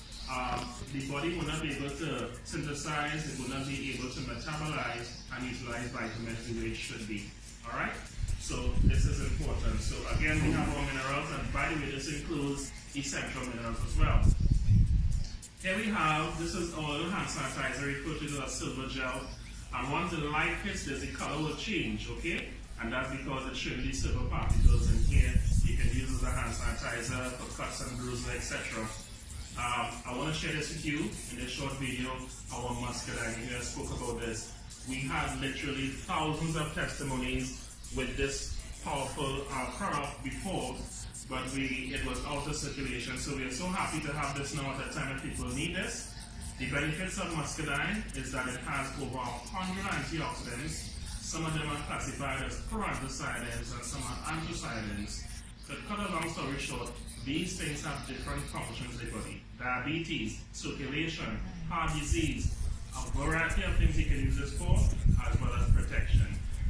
the body will not be able to synthesize, it will not be able to metabolize and utilize vitamins the way it should be. Alright? So this is important. So again, we have our minerals, and by the way, this includes essential minerals as well. Here we have, this is our little hand sanitizer referred to as silver gel, and once the light hits this, the color will change, okay? And that's because it's showing these silver particles in here. You can use it as a hand sanitizer for cuts and bruises, etc. I want to share this with you in this short video. Our muscadine, I spoke about this. We had literally thousands of testimonies with this powerful product before, but it was out of circulation. So we are so happy to have this now at a time when people need this. The benefits of muscadine is that it has over 100 antioxidants. Some of them are classified as proanthocyanins and some are anthocyanins. To cut a long story short, these things have different functions in the body. Diabetes, circulation, heart disease, a variety of things you can use this for, as well as protection.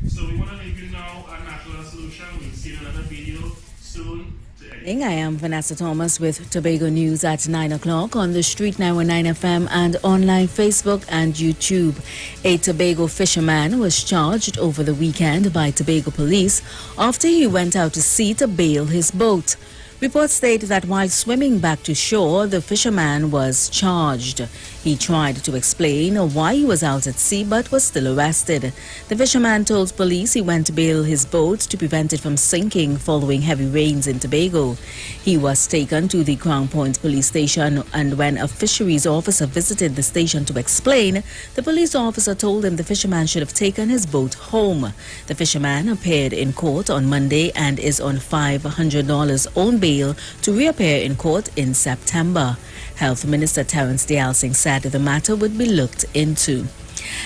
So we want to leave you now a natural solution. We'll see another video soon. I am Vanessa Thomas with Tobago News at 9 o'clock on the Street 919 FM and online Facebook and YouTube. A Tobago fisherman was charged over the weekend by Tobago police after he went out to sea to bail his boat. Reports state that while swimming back to shore, the fisherman was charged. He tried to explain why he was out at sea but was still arrested. The fisherman told police he went to bail his boat to prevent it from sinking following heavy rains in Tobago. He was taken to the Crown Point police station, and when a fisheries officer visited the station to explain, the police officer told him the fisherman should have taken his boat home. The fisherman appeared in court on Monday and is on $500 on bail to reappear in court in September. Health Minister Terence Deyalsingh said the matter would be looked into.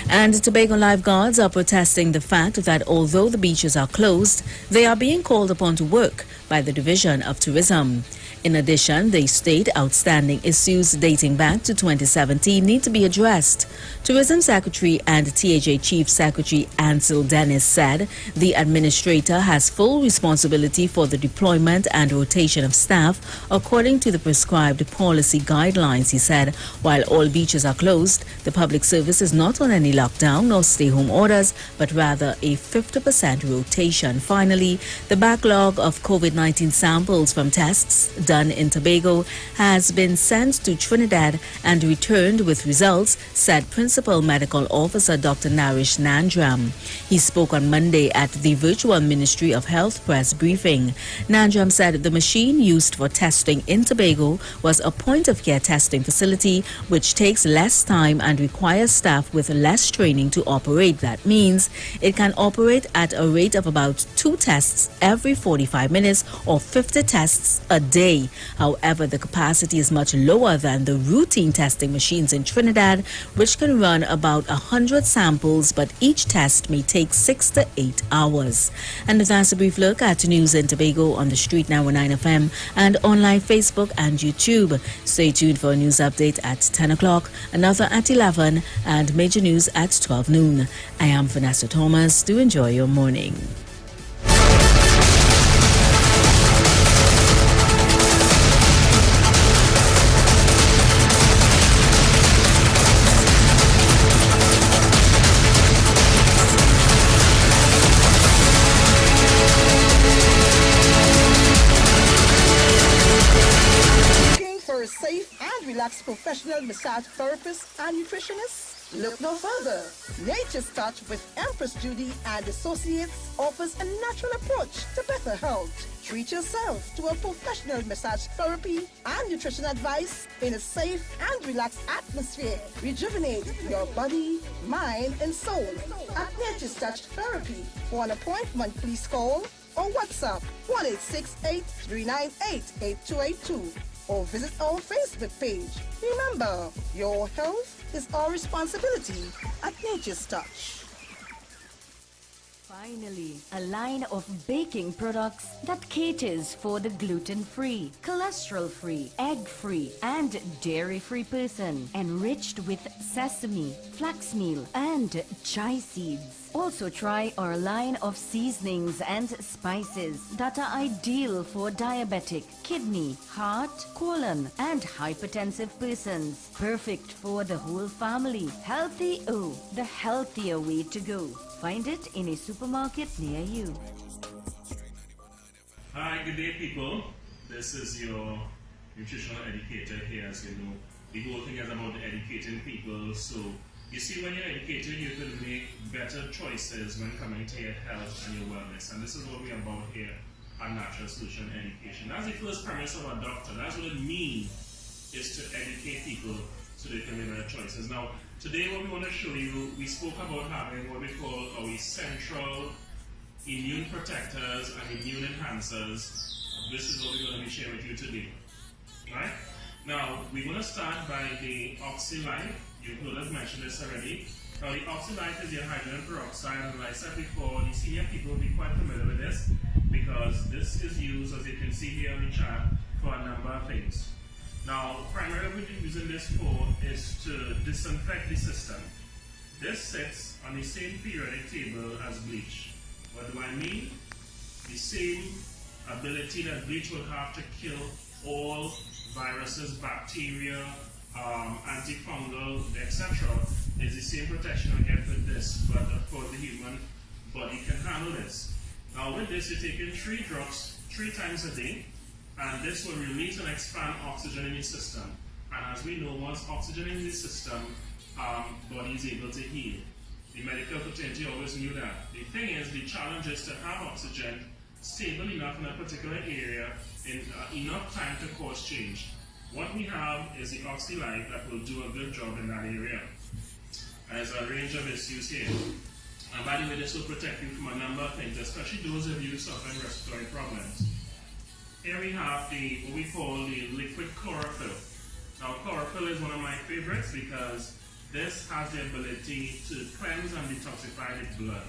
And Tobago lifeguards are protesting the fact that although the beaches are closed, they are being called upon to work by the Division of Tourism. In addition, they state outstanding issues dating back to 2017 need to be addressed. Tourism Secretary and THA Chief Secretary Ansel Dennis said the administrator has full responsibility for the deployment and rotation of staff according to the prescribed policy guidelines. He said while all beaches are closed, the public service is not on any lockdown nor stay-home orders, but rather a 50% rotation. Finally, the backlog of COVID-19 samples from tests done in Tobago has been sent to Trinidad and returned with results, said Principal Medical Officer Dr. Naresh Nandram. He spoke on Monday at the virtual Ministry of Health press briefing. Nandram said the machine used for testing in Tobago was a point-of-care testing facility which takes less time and requires staff with less training to operate. That means it can operate at a rate of about 2 tests every 45 minutes or 50 tests a day. However, the capacity is much lower than the routine testing machines in Trinidad, which can run about 100 samples, but each test may take 6 to 8 hours. And that's a brief look at news in Tobago on the Street 919 FM and online Facebook and YouTube. Stay tuned for a news update at 10 o'clock, another at 11, and major news at 12 noon. I am Vanessa Thomas. Do enjoy your morning. Professional massage therapist and nutritionist? Look no further. Nature's Touch with Empress Judy and Associates offers a natural approach to better health. Treat yourself to a professional massage therapy and nutrition advice in a safe and relaxed atmosphere. Rejuvenate your body, mind, and soul at Nature's Touch Therapy. For an appointment, please call or WhatsApp 1-868-398-8282. or visit our Facebook page. Remember, your health is our responsibility at Nature's Touch. Finally, a line of baking products that caters for the gluten-free, cholesterol-free, egg-free, and dairy-free person, enriched with sesame, flax meal, and chia seeds. Also try our line of seasonings and spices that are ideal for diabetic, kidney, heart, colon, and hypertensive persons. Perfect for the whole family. Healthy O, the healthier way to go. Find it in a supermarket near you. Hi, good day people. This is your nutritional educator here. As you know, the whole thing is about educating people. So you see, when you're educated, you can make better choices when coming to your health and your wellness. And this is what we're about here at Natural Solution Education. That's the first premise of our doctor. That's what it means, is to educate people so they can make better choices. Now, today what we want to show you, we spoke about having what we call our essential immune protectors and immune enhancers. This is what we're going to be sharing with you today. Right? Now, we're going to start by the OxyLife. You've heard us mention this already. Now, the OxyLife is your hydrogen peroxide, and like I said before, the senior people will be quite familiar with this because this is used, as you can see here on the chart, for a number of things. Now, primarily what we're using this for is to disinfect the system. this sits on the same periodic table as bleach. What do I mean? The same ability that bleach will have to kill all viruses, bacteria, antifungal, etc. is the same protection I get with this, but of course the human body can handle this. Now with this, you're taking 3 drops 3 times a day, and this will release and expand oxygen in the system. And as we know, once oxygen in the system, body is able to heal. The medical fraternity always knew that. The thing is, the challenge is to have oxygen stable enough in a particular area in enough time to cause change. What we have is the OxyLife that will do a good job in that area. And there's a range of issues here. And by the way, this will protect you from a number of things, especially those of you suffering respiratory problems. Here we have what we call the liquid chlorophyll. Now, chlorophyll is one of my favorites because this has the ability to cleanse and detoxify the blood.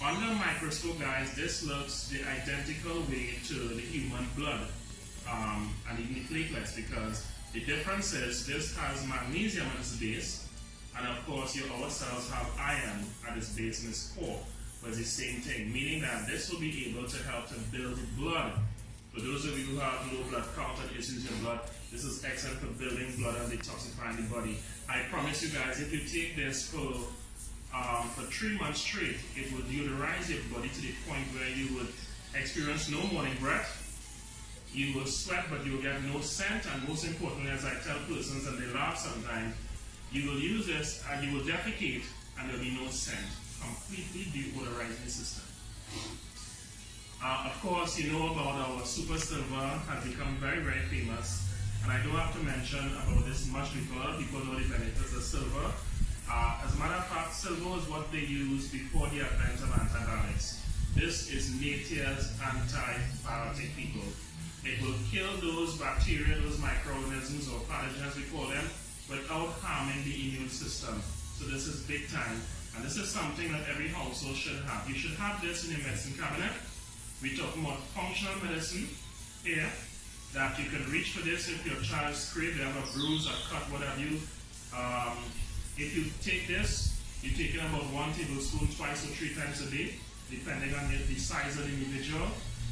Under a microscope, guys, this looks the identical way to the human blood and even the platelets, because the difference is this has magnesium at its base, and of course our cells have iron at its base in its core, but it's the same thing, meaning that this will be able to help to build the blood. For those of you who have low blood count and issues in blood, this is excellent for building blood and detoxifying the body. I promise you guys, if you take this for 3 months straight, it will deodorize your body to the point where you would experience no morning breath. You will sweat, but you will get no scent, and most importantly, as I tell persons and they laugh sometimes, you will use this and you will defecate and there will be no scent. Completely deodorizing the system. Of course, you know about our Super Silver has become very, very famous, and I don't have to mention about this much because people know the benefits of silver. As a matter of fact, silver is what they use before the advent of antibiotics. This is nature's antibiotic, people. It will kill those bacteria, those microorganisms or pathogens, we call them, without harming the immune system. So this is big time, and this is something that every household should have. You should have this in your medicine cabinet. We're talking about functional medicine here, that you can reach for this if your child scraped, they have a bruise, a cut, what have you. If you take this, you're taking about 1 tablespoon 2 or 3 times a day, depending on the size of the individual,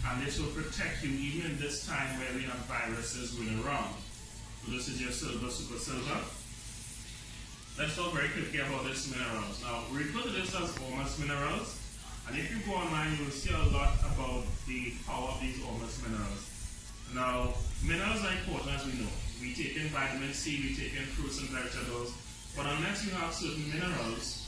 and this will protect you even in this time where we have viruses going around. So this is your silver, super silver. Let's talk very quickly about these minerals. Now, we refer to this as Ormus minerals, and if you go online, you will see a lot about the power of these Ormus minerals. Now, minerals are important, as we know. We take in vitamin C, we take in fruits and vegetables, but unless you have certain minerals,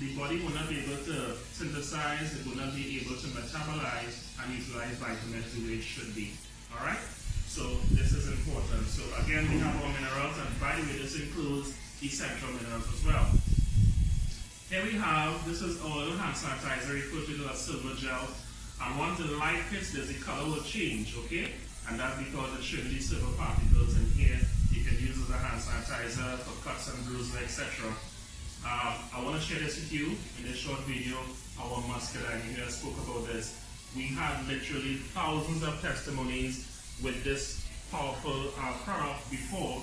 the body will not be able to synthesize, it will not be able to metabolize and utilize vitamins the way it should be. Alright? So this is important. So again, we have our minerals, and by the way, this includes essential minerals as well. Here we have, this is our little hand sanitizer, referred to as silver gel. And once the light hits this, the color will change, okay? And that's because it's showing these silver particles in here. You can use it as a hand sanitizer for cuts and bruises, etc. I want to share this with you in this short video. Our muscadine, you guys spoke about this. We had literally thousands of testimonies with this powerful product before,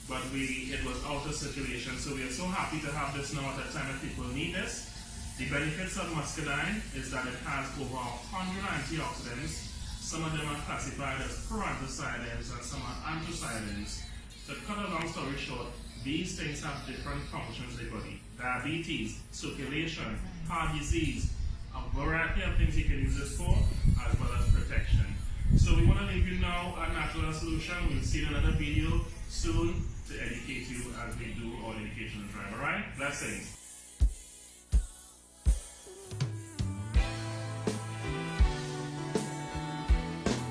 but it was out of circulation. So we are so happy to have this now at a time that people need this. The benefits of muscadine is that it has over 100 antioxidants. Some of them are classified as proanthocyanins and some are anthocyanins. To cut a long story short, these things have different functions in the body. Diabetes, circulation, heart disease, a variety of things you can use this for, as well as protection. So we want to leave you now a natural solution. We'll see in another video soon to educate you as we do our educational drive. Alright? Blessings.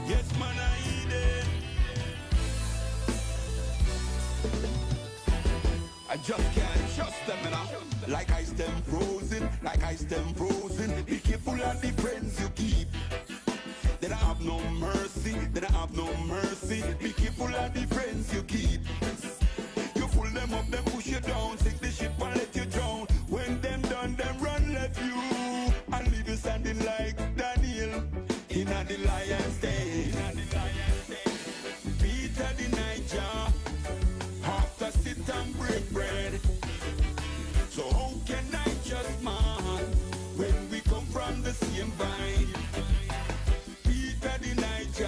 Yes, man, I eat it. I just can't trust them, you know. Like ice them frozen, like ice them frozen. Be careful of the friends you keep. They don't have no mercy, they don't have no mercy. Be careful of the friends you keep. You pull them up, them push you down, sink the ship and let you drown. When them done, them run left you and leave you standing like Daniel in the lion's den. Peter the Niger, after sit and break bread. So how can I just man when we come from the same vine? Peter the Niger,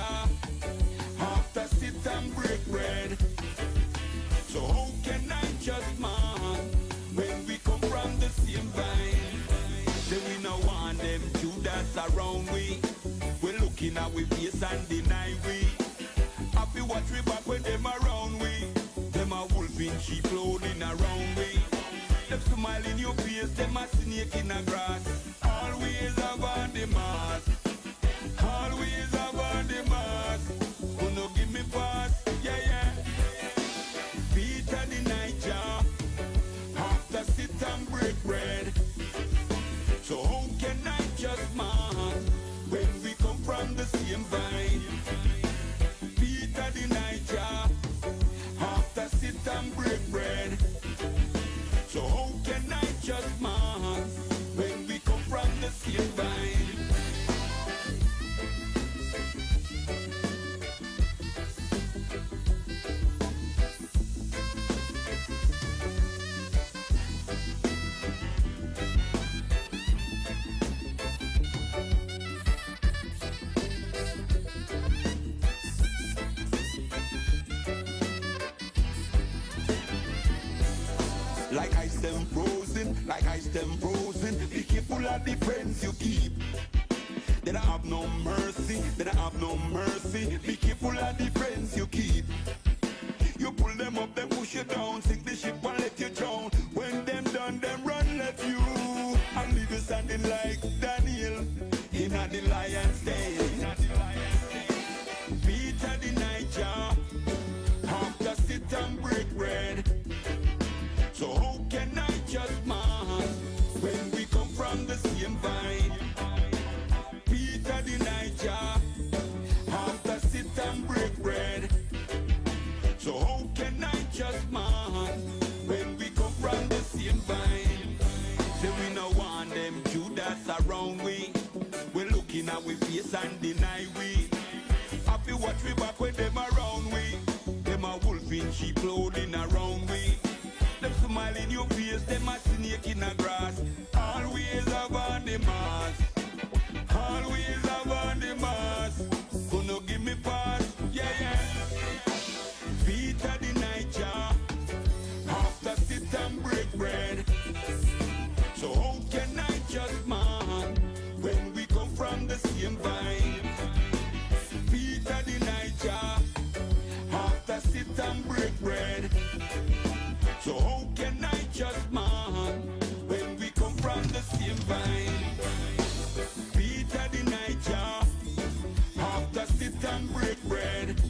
after sit and break bread. So how can I just man when we come from the same vine? Say we no want them Judas around we. We're looking at we face and deny we. Happy watch we back when them around we. Them a wolf in sheep clothing around we. Them smile in your face, them a snake in the grass. Always have on the mask. Always have on the mask. Who no give me pass? Yeah, yeah. Peter the Niger, after sit and break bread. So how can I just man when we come from the same vine? Peter the Niger, after sit and break bread. So how can I just man when we come from the same vine? Like ice them frozen, like ice them frozen. Be careful of the friends you keep. They don't have no mercy, they don't have no mercy. Be careful of the friends you keep. You pull them up, they push you down, sink the ship and let you drown. When them done, them run left you and leave you standing like Daniel in a the lion's den. Peter the Niger, after sit and break bread. So how can I just man when we come from the same vine? Peter the Niger, after sit and break bread. So how can I just man when we come from the same vine? Say we no want them Judas around we. We're looking at we face and deny we. Happy watch we back when them around we. Them a wolf in sheep clothing around we. Them smile in your face, them a snake in the grass. Always have on the mask. Always have on the mask. Who no give me pass? Yeah, yeah. Peter the Niger, after sit and break bread. So how can I just man when we come from the same vine? Peter the Niger, after sit and break bread. So how can I just man when we come from the same vine? Peter the Niger, after sit and break bread.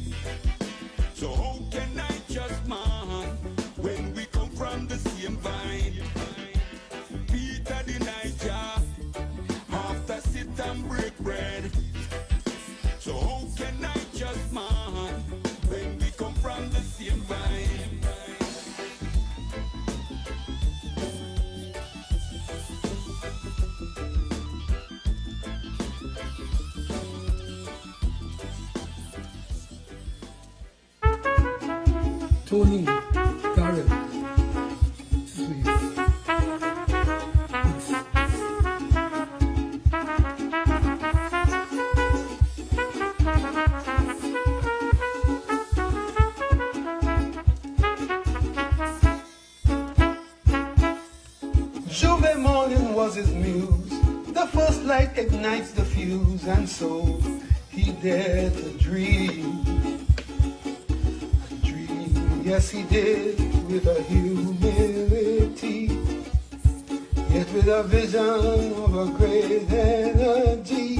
So how can I just man when we come from the same vine? Peter the Niger, after sit and break bread. So how can I just man when we come from the same vine? Tony, Darren, please. J'ouvert morning was his muse. The first light ignites the fuse, and so he dared to dream. Yes, he did, with a humility, yet with a vision of a great energy.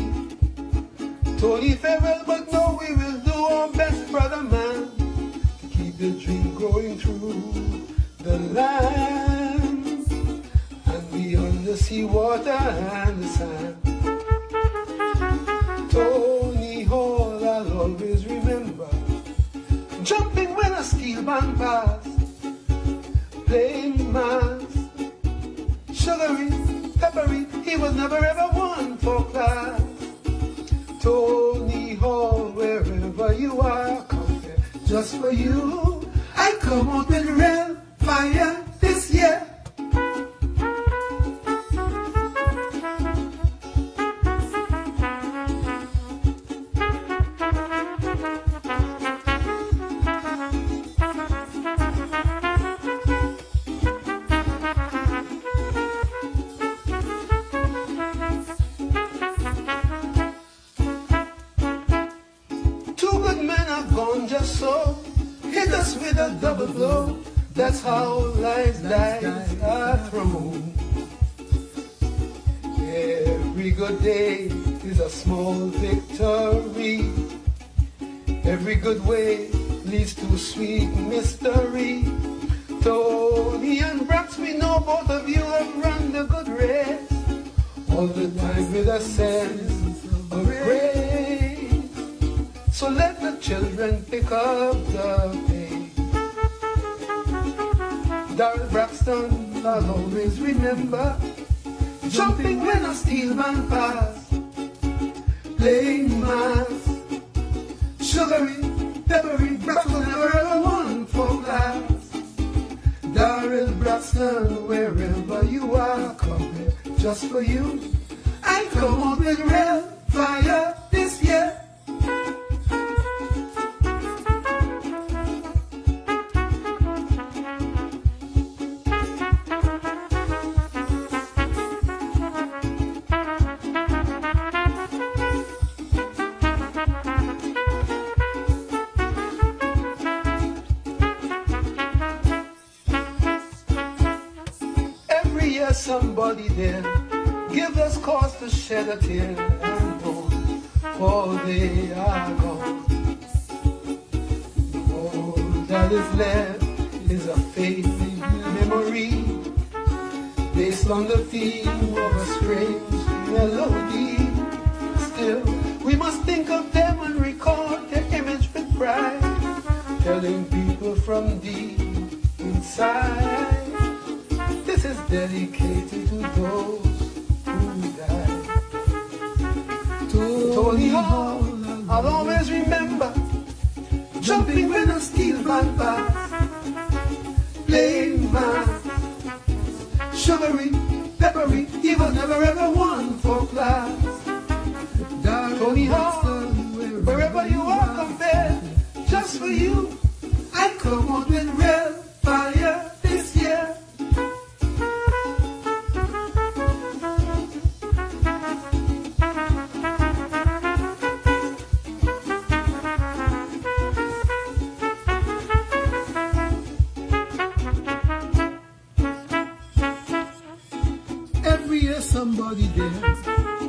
Tony farewell, but no, we will do our best, brother man, to keep the dream growing through the land, and beyond the sea water and the sand. Tony Hall, I'll always remember, jumping when a steel band passed, playing mass, sugary, peppery, he was never ever one for class. Tony Hall, wherever you are, come here just for you. I come out with real fire this year. our soul. Hit us with a double blow. That's how life's dice are thrown. Every good day is a small victory. Every good way leads to sweet mystery. Tony and Brax, we know both of you have run the good race. All the time with a sense of grace. So let the children pick up the pace. Darrell Braxton, I'll always remember. Jumping when a steel man pass. Playing mass. Sugary, peppery, Braxton never ever won for class. Darrell Braxton, wherever you are, coming just for you. I come up with real fire this year. Somebody there give us cause to shed a tear and bone, for they are gone. All that is left is a fading memory, based on the theme of a strange melody. Still, we must think of them and record their image with pride, telling people from deep inside. This is dedicated to those who died. Tony Hall, I'll always remember. Jumping when a steel band pass. Playing mass. Sugary, peppery, he was never ever won for class. Tony Hall, wherever you are, come there. Just for you, I come on with real fire this year. Somebody there,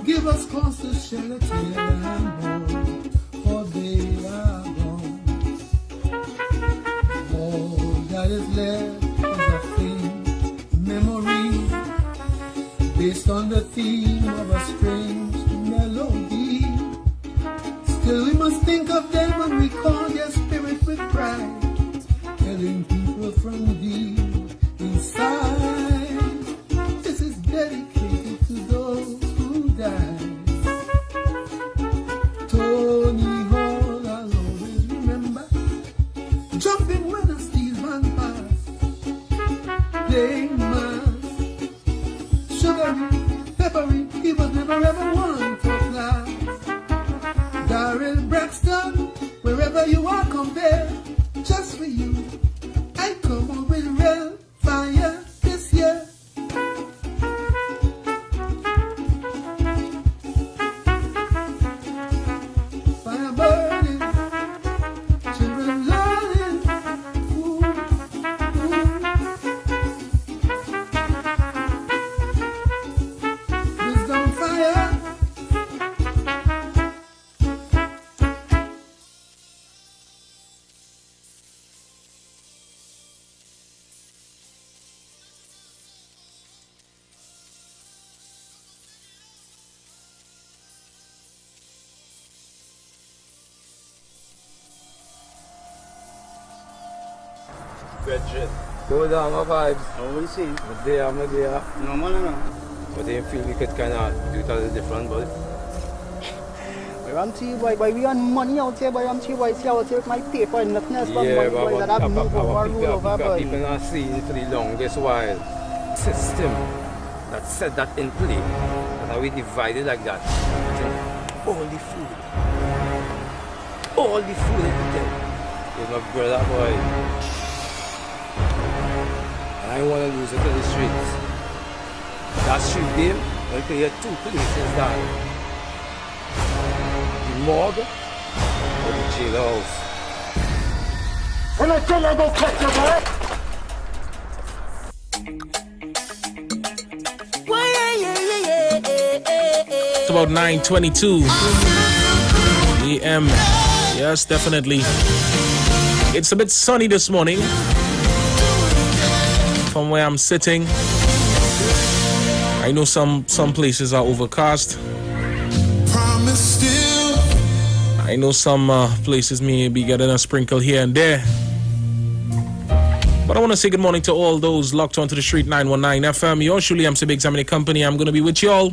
give us cause to shed a tear and mourn, for they are gone. All that is left is a faint memory, based on the theme of a strange melody. Still we must think of them and recall their spirit with pride, telling people from deep inside, this is dedicated to those who died. Tony Hall, I'll always remember. Jumping when a steel man passed. Playing mass. Sugary, peppery, he was never ever one for class. Darrell Braxton, wherever you are, come there. Just for you, I come on with real fire this year. Go down my vibes. How we see? But they are, no man, no. But they feel we could kind of do it a little different, but. I'm T-Boy, boy, we earn money out here, boy. I'm T-Boy, see out here with my paper and nothing else but money, boy, that I've moved over, rule over, boy. People not seeing for the longest while. System that set that in play. That's how we divided like that. All the food. All the food everything. You're my brother, boy. I don't want to lose it to the streets. That street game, I play here two places down. The morgue or the jail house. When I tell you I go catch you, It's about 9:22 a.m. Yes, definitely. It's a bit sunny this morning from where I'm sitting. I know some places are overcast. I know some places may be getting a sprinkle here and there. But I want to say good morning to all those locked onto the Street 919 FM. Yours truly, MC Biggs, I'm in the company. I'm going to be with y'all.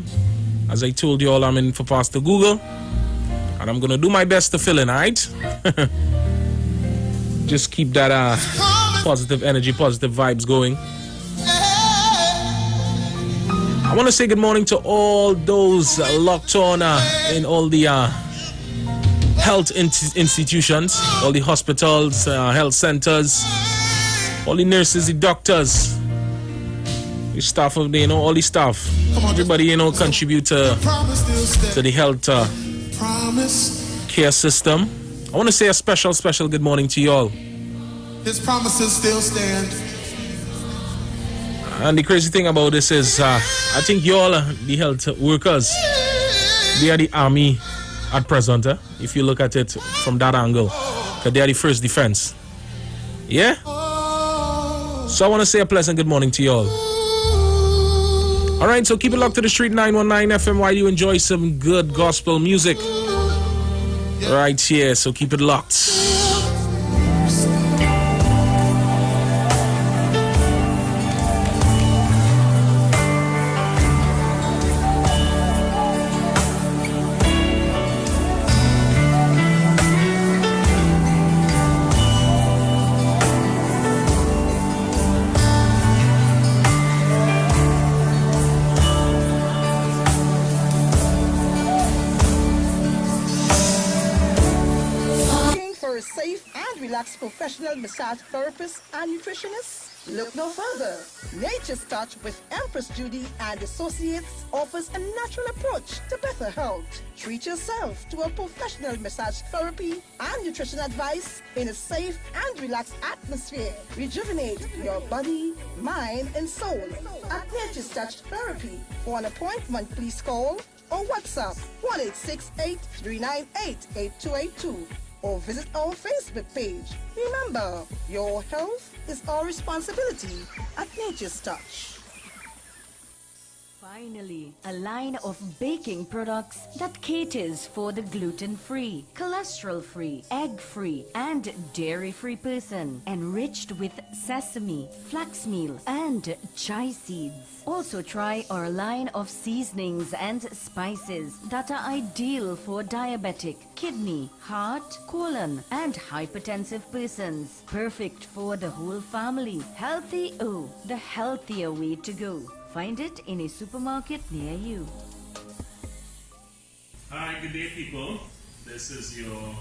As I told you all, I'm in for Pastor Google. And I'm going to do my best to fill in, alright? Just keep that positive energy, positive vibes going. I want to say good morning to all those locked on in all the health institutions, all the hospitals, health centers, all the nurses, the doctors, the staff of the, all the staff. Everybody, contribute to the health care system. I want to say a special good morning to you all. His promises still stand. And the crazy thing about this is, I think you all, the health workers, they are the army at present, if you look at it from that angle. Because they are the first defense. Yeah? So I want to say a pleasant good morning to you all. Alright, so keep it locked to the Street 919 FM while you enjoy some good gospel music. Right here, so keep it locked. Professional massage therapists and nutritionists? Look no further. Nature's Touch with Empress Judy and Associates offers a natural approach to better health. Treat yourself to a professional massage therapy and nutrition advice in a safe and relaxed atmosphere. Rejuvenate your body, mind, and soul at Nature's Touch Therapy. For an appointment, please call or WhatsApp 1-868-398-8282. Or visit our Facebook page. Remember, your health is our responsibility at Nature's Touch. Finally, a line of baking products that caters for the gluten-free, cholesterol-free, egg-free, and dairy-free person, enriched with sesame, flax meal, and chia seeds. Also try our line of seasonings and spices that are ideal for diabetic, kidney, heart, colon, and hypertensive persons. Perfect for the whole family. Healthy O, the healthier way to go. Find it in a supermarket near you. Hi, good day, people. This is your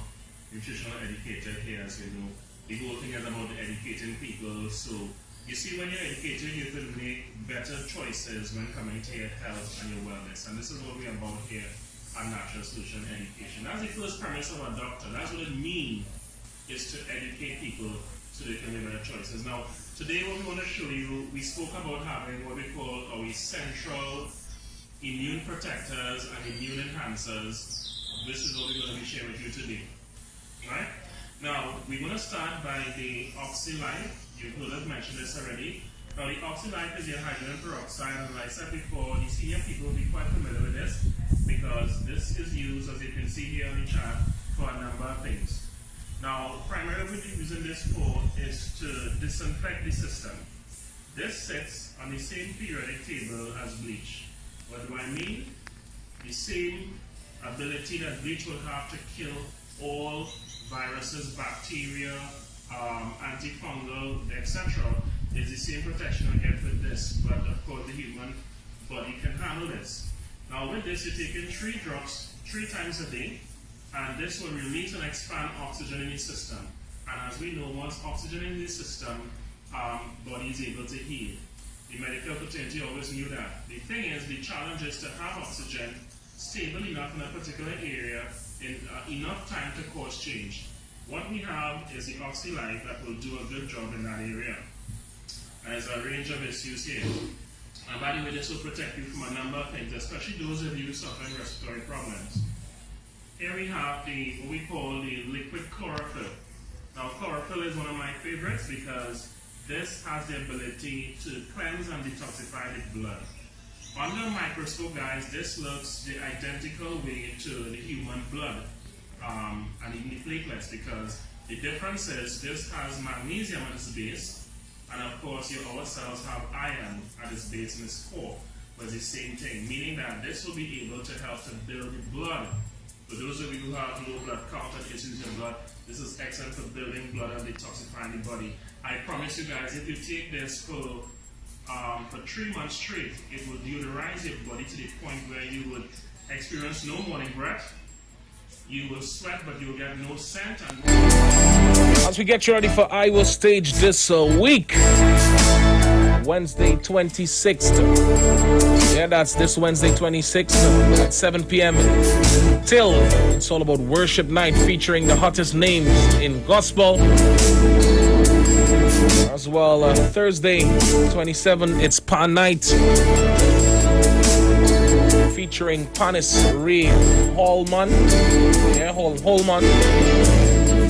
nutritional educator here. As you know, the whole thing is about educating people. So, you see, when you're educated, you can make better choices when coming to your health and your wellness. And this is what we're about here at Natural Solution Education. That's the first premise of our doctor. That's what it means, is to educate people so they can make better choices. Now, today what we want to show you, we spoke about having what we call our essential immune protectors and immune enhancers. This is what we're going to be sharing with you today. Right? Now, we're going to start by the Oxylife. You've heard us mention this already. Now, the Oxylife is your hydrogen peroxide, and like I said before, the senior people will be quite familiar with this because this is used, as you can see here on the chart, for a number of things. Now, primarily what we're using this for is to disinfect the system. This sits on the same periodic table as bleach. What do I mean? The same ability that bleach will have to kill all viruses, bacteria, antifungal, etc. is the same protection I get with this, but of course the human body can handle this. Now with this, you're taking 3 drops 3 times a day, and this will release and expand oxygen in the system. And as we know, once oxygen in the system, body is able to heal. The medical fraternity always knew that. The thing is, the challenge is to have oxygen stable enough in a particular area in enough time to cause change. What we have is the OxyLife that will do a good job in that area. And there's a range of issues here. And by the way, this will protect you from a number of things, especially those of you suffering respiratory problems. Here we have what we call the liquid chlorophyll. Now, chlorophyll is one of my favorites because this has the ability to cleanse and detoxify the blood. Under a microscope, guys, this looks the identical way to the human blood and even the platelets, because the difference is this has magnesium at its base, and of course our cells have iron at its base in its core, but it's the same thing, meaning that this will be able to help to build the blood. For those of you who have low blood count and issues in blood, this is excellent for building blood and detoxifying the body. I promise you guys, if you take this for 3 months straight, it will deodorize your body to the point where you would experience no morning breath. You will sweat, but you will get no scent. And as we get you ready for Iowa Stage this week, Wednesday 26th. Yeah, that's this Wednesday 26th at 7 p.m. till it's all about worship night featuring the hottest names in gospel. As well, Thursday 27th, it's Pan Night featuring Panis Ray Hallman. Yeah, Hallman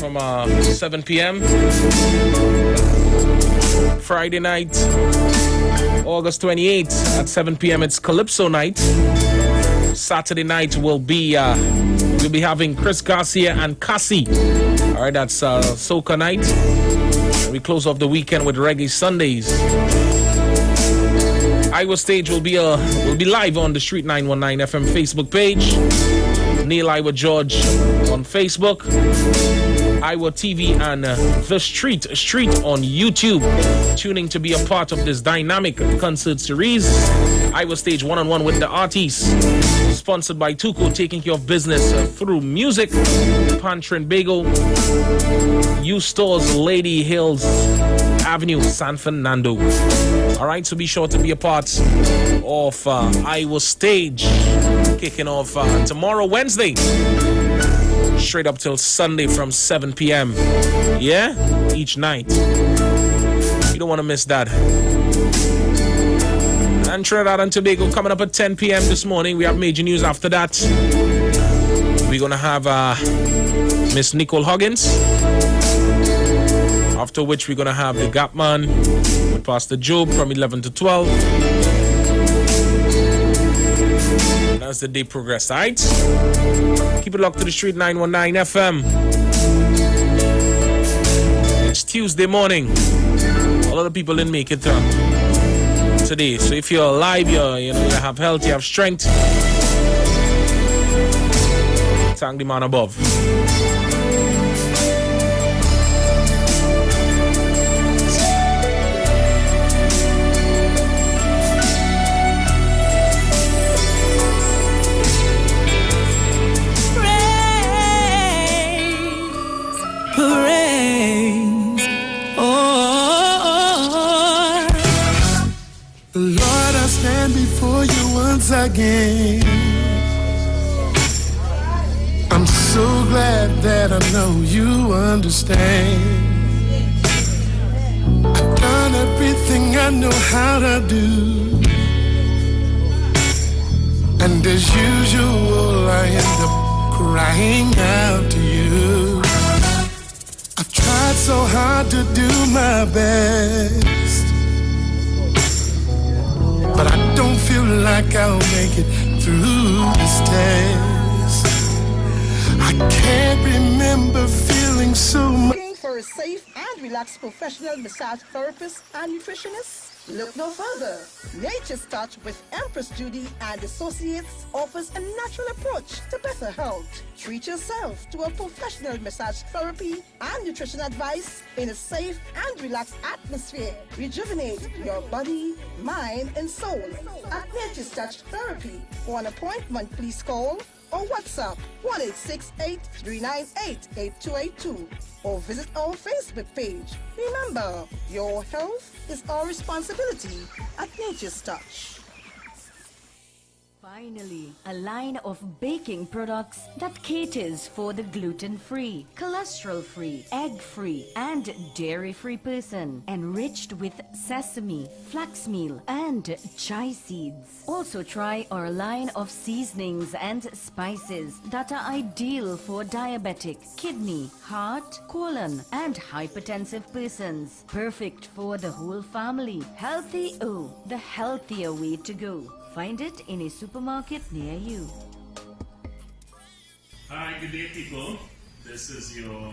from 7 p.m. Friday night, August 28th at 7 p.m. it's Calypso night. Saturday night we'll be having Chris Garcia and Cassie. All right, that's Soca night. And we close off the weekend with Reggae Sundays. Iowa Stage will be live on the Street 919 FM Facebook page. Neil Iowa George on Facebook. Iowa TV and The Street on YouTube. Tuning to be a part of this dynamic concert series. Iowa Stage one-on-one with the artists. Sponsored by Tuco, taking care of business through music. Pantry and Bagel. U-Stores, Lady Hills Avenue, San Fernando. Alright, so be sure to be a part of Iowa Stage. Kicking off tomorrow, Wednesday. Straight up till Sunday from 7 p.m. Yeah? Each night. You don't want to miss that. And Trinidad and Tobago coming up at 10 p.m. this morning. We have major news after that. We're going to have Miss Nicole Huggins. After which we're going to have the Gap Man with Pastor Job from 11 to 12. And as the day progresses, alright? Keep it locked to the Street 919 FM. It's Tuesday morning. A lot of people didn't make it today. So if you're alive, you have health, you have strength, thank the man above. Lord, I stand before you once again. I'm so glad that I know you understand. I've done everything I know how to do, and as usual I end up crying out to you. I've tried so hard to do my best, but I don't feel like I'll make it through this test. I can't remember feeling so much. Looking for a safe and relaxed professional massage therapist and nutritionist? Look no further. Nature's Touch with Empress Judy and Associates offers a natural approach to better health. Treat yourself to a professional massage therapy and nutrition advice in a safe and relaxed atmosphere. Rejuvenate your body, mind, and soul at Nature's Touch Therapy. For an appointment, please call or WhatsApp 1-868-398-8282 or visit our Facebook page. Remember, your health is our responsibility at Nature's Touch. Finally, a line of baking products that caters for the gluten-free, cholesterol-free, egg-free, and dairy-free person, enriched with sesame, flax meal, and chia seeds. Also try our line of seasonings and spices that are ideal for diabetic, kidney, heart, colon, and hypertensive persons. Perfect for the whole family. Healthy O, the healthier way to go. Find it in a supermarket near you. Hi, good day, people. This is your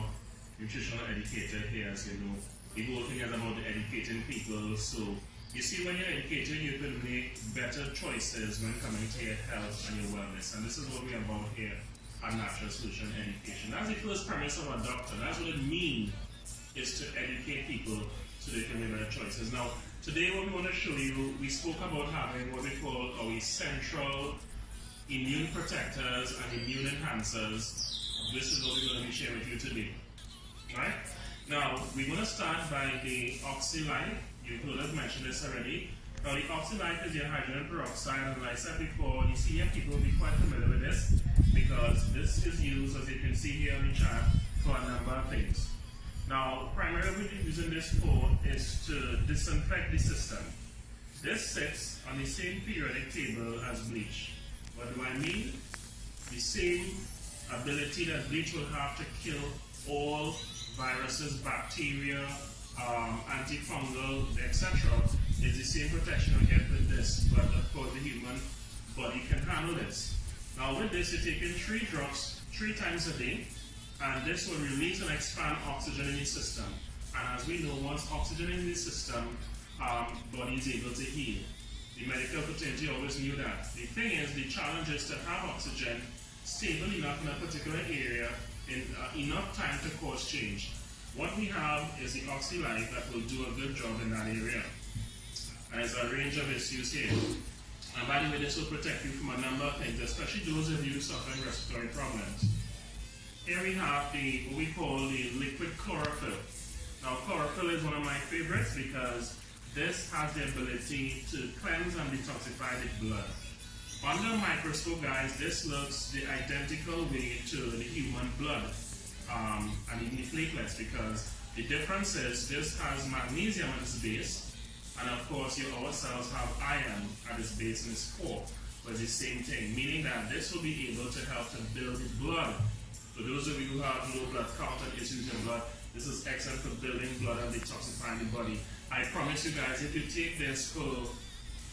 nutritional educator here. As you know, we go together about educating people. So, you see, when you're educated, you can make better choices when coming to your health and your wellness. And this is what we're about here at Natural Solution Education. That's the first premise of our doctor. That's what it means, is to educate people so they can make better choices. Now, today what we want to show you, we spoke about having what we call our central immune protectors and immune enhancers. This is what we're going to be sharing with you today. Right? Now, we're going to start by the Oxylife. You've heard us mention this already. Now, the Oxylife is your hydrogen peroxide, and like I said before, the senior people will be quite familiar with this because this is used, as you can see here on the chart, for a number of things. Now, primarily what we're using this for is to disinfect the system. This sits on the same periodic table as bleach. What do I mean? The same ability that bleach will have to kill all viruses, bacteria, antifungal, etc. is the same protection we get with this, but of course the human body can handle this. Now with this, you're taking 3 drops 3 times a day, and this will release and expand oxygen in the system. And as we know, once oxygen in the system, body is able to heal. The medical fraternity always knew that. The thing is, the challenge is to have oxygen stable enough in a particular area in enough time to cause change. What we have is the Oxylife that will do a good job in that area. And there's a range of issues here. And by the way, this will protect you from a number of things, especially those of you suffering respiratory problems. Here we have what we call the liquid chlorophyll. Now, chlorophyll is one of my favorites because this has the ability to cleanse and detoxify the blood. Under a microscope, guys, this looks the identical way to the human blood and the platelets, because the difference is this has magnesium at its base, and of course our cells have iron at its base and its core, but it's the same thing, meaning that this will be able to help to build the blood. For those of you who have low blood count and issues in blood, this is excellent for building blood and detoxifying the body. I promise you guys, if you take this for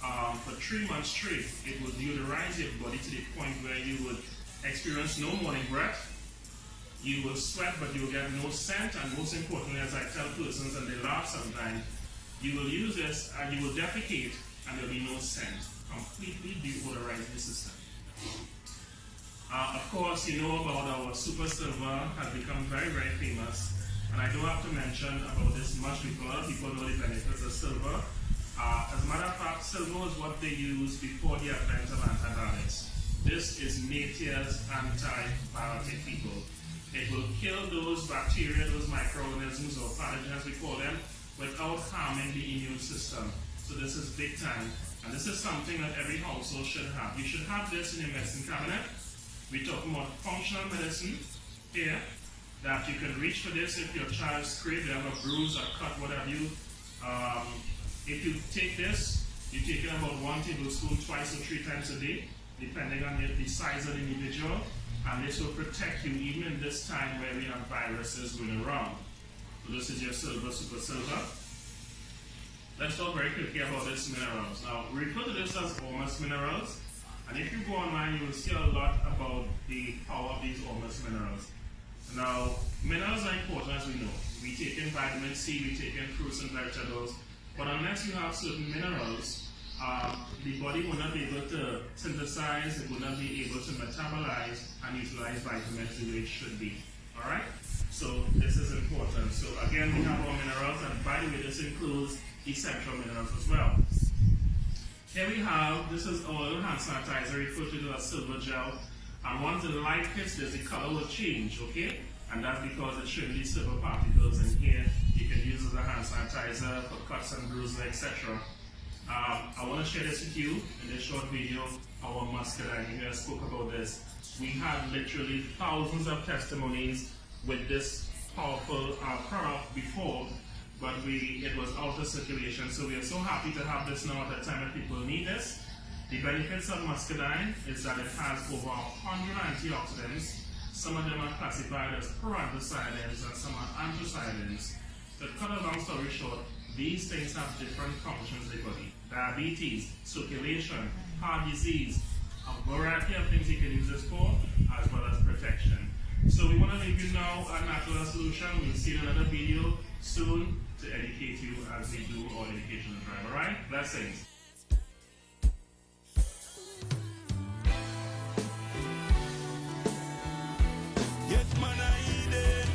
3 months straight, it will deodorize your body to the point where you would experience no morning breath. You will sweat, but you will get no scent, and most importantly, as I tell persons and they laugh sometimes, you will use this and you will defecate and there will be no scent. Completely deodorizing the system. Of course, you know about our Super Silver, has become very, very famous, and I don't have to mention about this much because a lot of people know the benefits of silver. As a matter of fact, silver is what they use before the advent of antibiotics. This is nature's antibiotic, people. It will kill those bacteria, those microorganisms, or pathogens as we call them, without harming the immune system. So this is big time, and this is something that every household should have. You should have this in your medicine cabinet. We're talking about functional medicine here, that you can reach for this if your child scraped, they have a bruise, a cut, what have you. If you take this, you take it about 1 tablespoon 2 or 3 times a day, depending on the size of the individual, and this will protect you even in this time where we have viruses going around. So this is your silver, super silver. Let's talk very quickly about these minerals. Now, we refer to this as Ormus minerals, and if you go online, you will see a lot about the power of these Ormus minerals. Now, minerals are important, as we know. We take in vitamin C, we take in fruits and vegetables, but unless you have certain minerals, the body will not be able to synthesize, it will not be able to metabolize and utilize vitamins the way it should be. Alright? So this is important. So again, we have our minerals, and by the way, this includes essential minerals as well. Here we have, this is our little hand sanitizer, referred to as silver gel, and once the light hits this, the color will change, okay? And that's because it's showing these silver particles in here. You can use it as a hand sanitizer for cuts and bruises, etc. I want to share this with you in this short video. Our muscadine here spoke about this. We had literally thousands of testimonies with this powerful product before, but it was out of circulation. So we are so happy to have this now at a time that people need this. The benefits of muscadine is that it has over 100 antioxidants. Some of them are classified as proanthocyanins and some are anthocyanins. To cut a long story short, these things have different functions in the body. Diabetes, circulation, heart disease, a variety of things you can use this for, as well as protection. So we want to leave you now a natural solution. We'll see another video soon to educate you as we do our educational drive. Alright? Blessings. Yes, man, I eat it.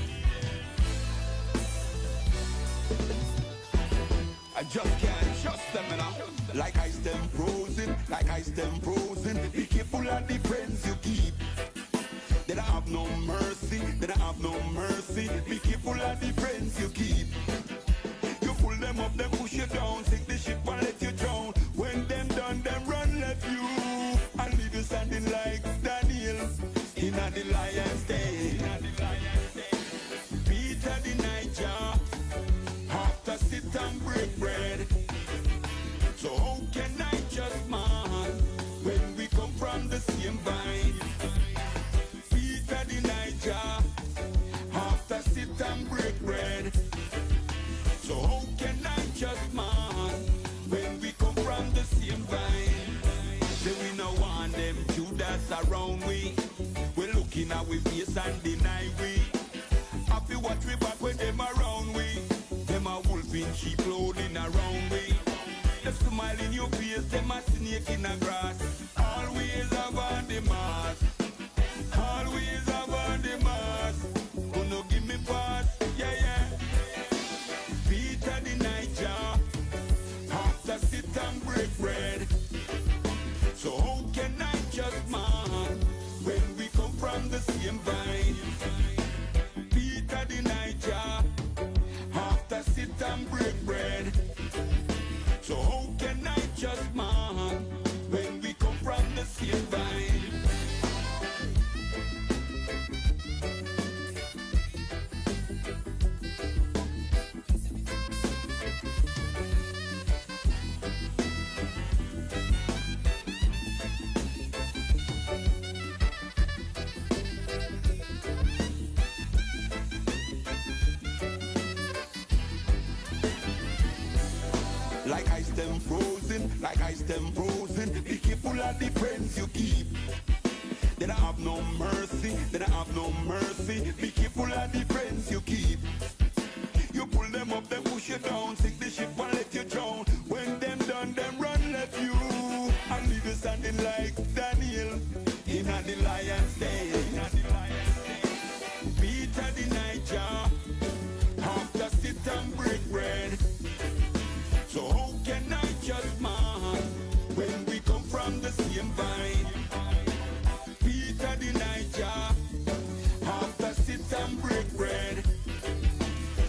I just can't trust them, and I'm like ice them frozen, like ice them frozen. Be careful of the friends you keep. They don't have no mercy, they don't have no mercy. Be careful of the friends you keep. You pull them up, them push you down, sink the ship and let you drown. When them done, them run left you and leave you standing like Daniel in the lion's den. Peter the Niger, after sit and break bread. So how can I just man when we come from the same vine? Peter the Niger, after sit and break bread. So how can I just man when we come from the same vine? Say we no want them Judas around we. We're looking at we face and deny we. Happy watch we back when them around we. Them a wolf in sheep clothing around we. Them smile in your face, them a snake in the grass. Always have on the mask. Always have on the mask. Who no give me pass? Yeah, yeah. Peter the Niger, after sit and break bread. So how can I just man when we come from the same vine? Peter the Niger, after sit and break bread. So how can I just man when we come from the same vine? Like ice them frozen, like ice them frozen. Be careful of the friends you keep. They don't have no mercy, they don't have no mercy. Be careful of the friends you keep. You pull them up, they push you down, sink the ship and let you drown. When them done, them run left you and leave you standing like Daniel in the lion's den. Peter the Niger, after sit and break bread. So how can I just man when we come from the same vine? Peter the Niger, after sit and break bread.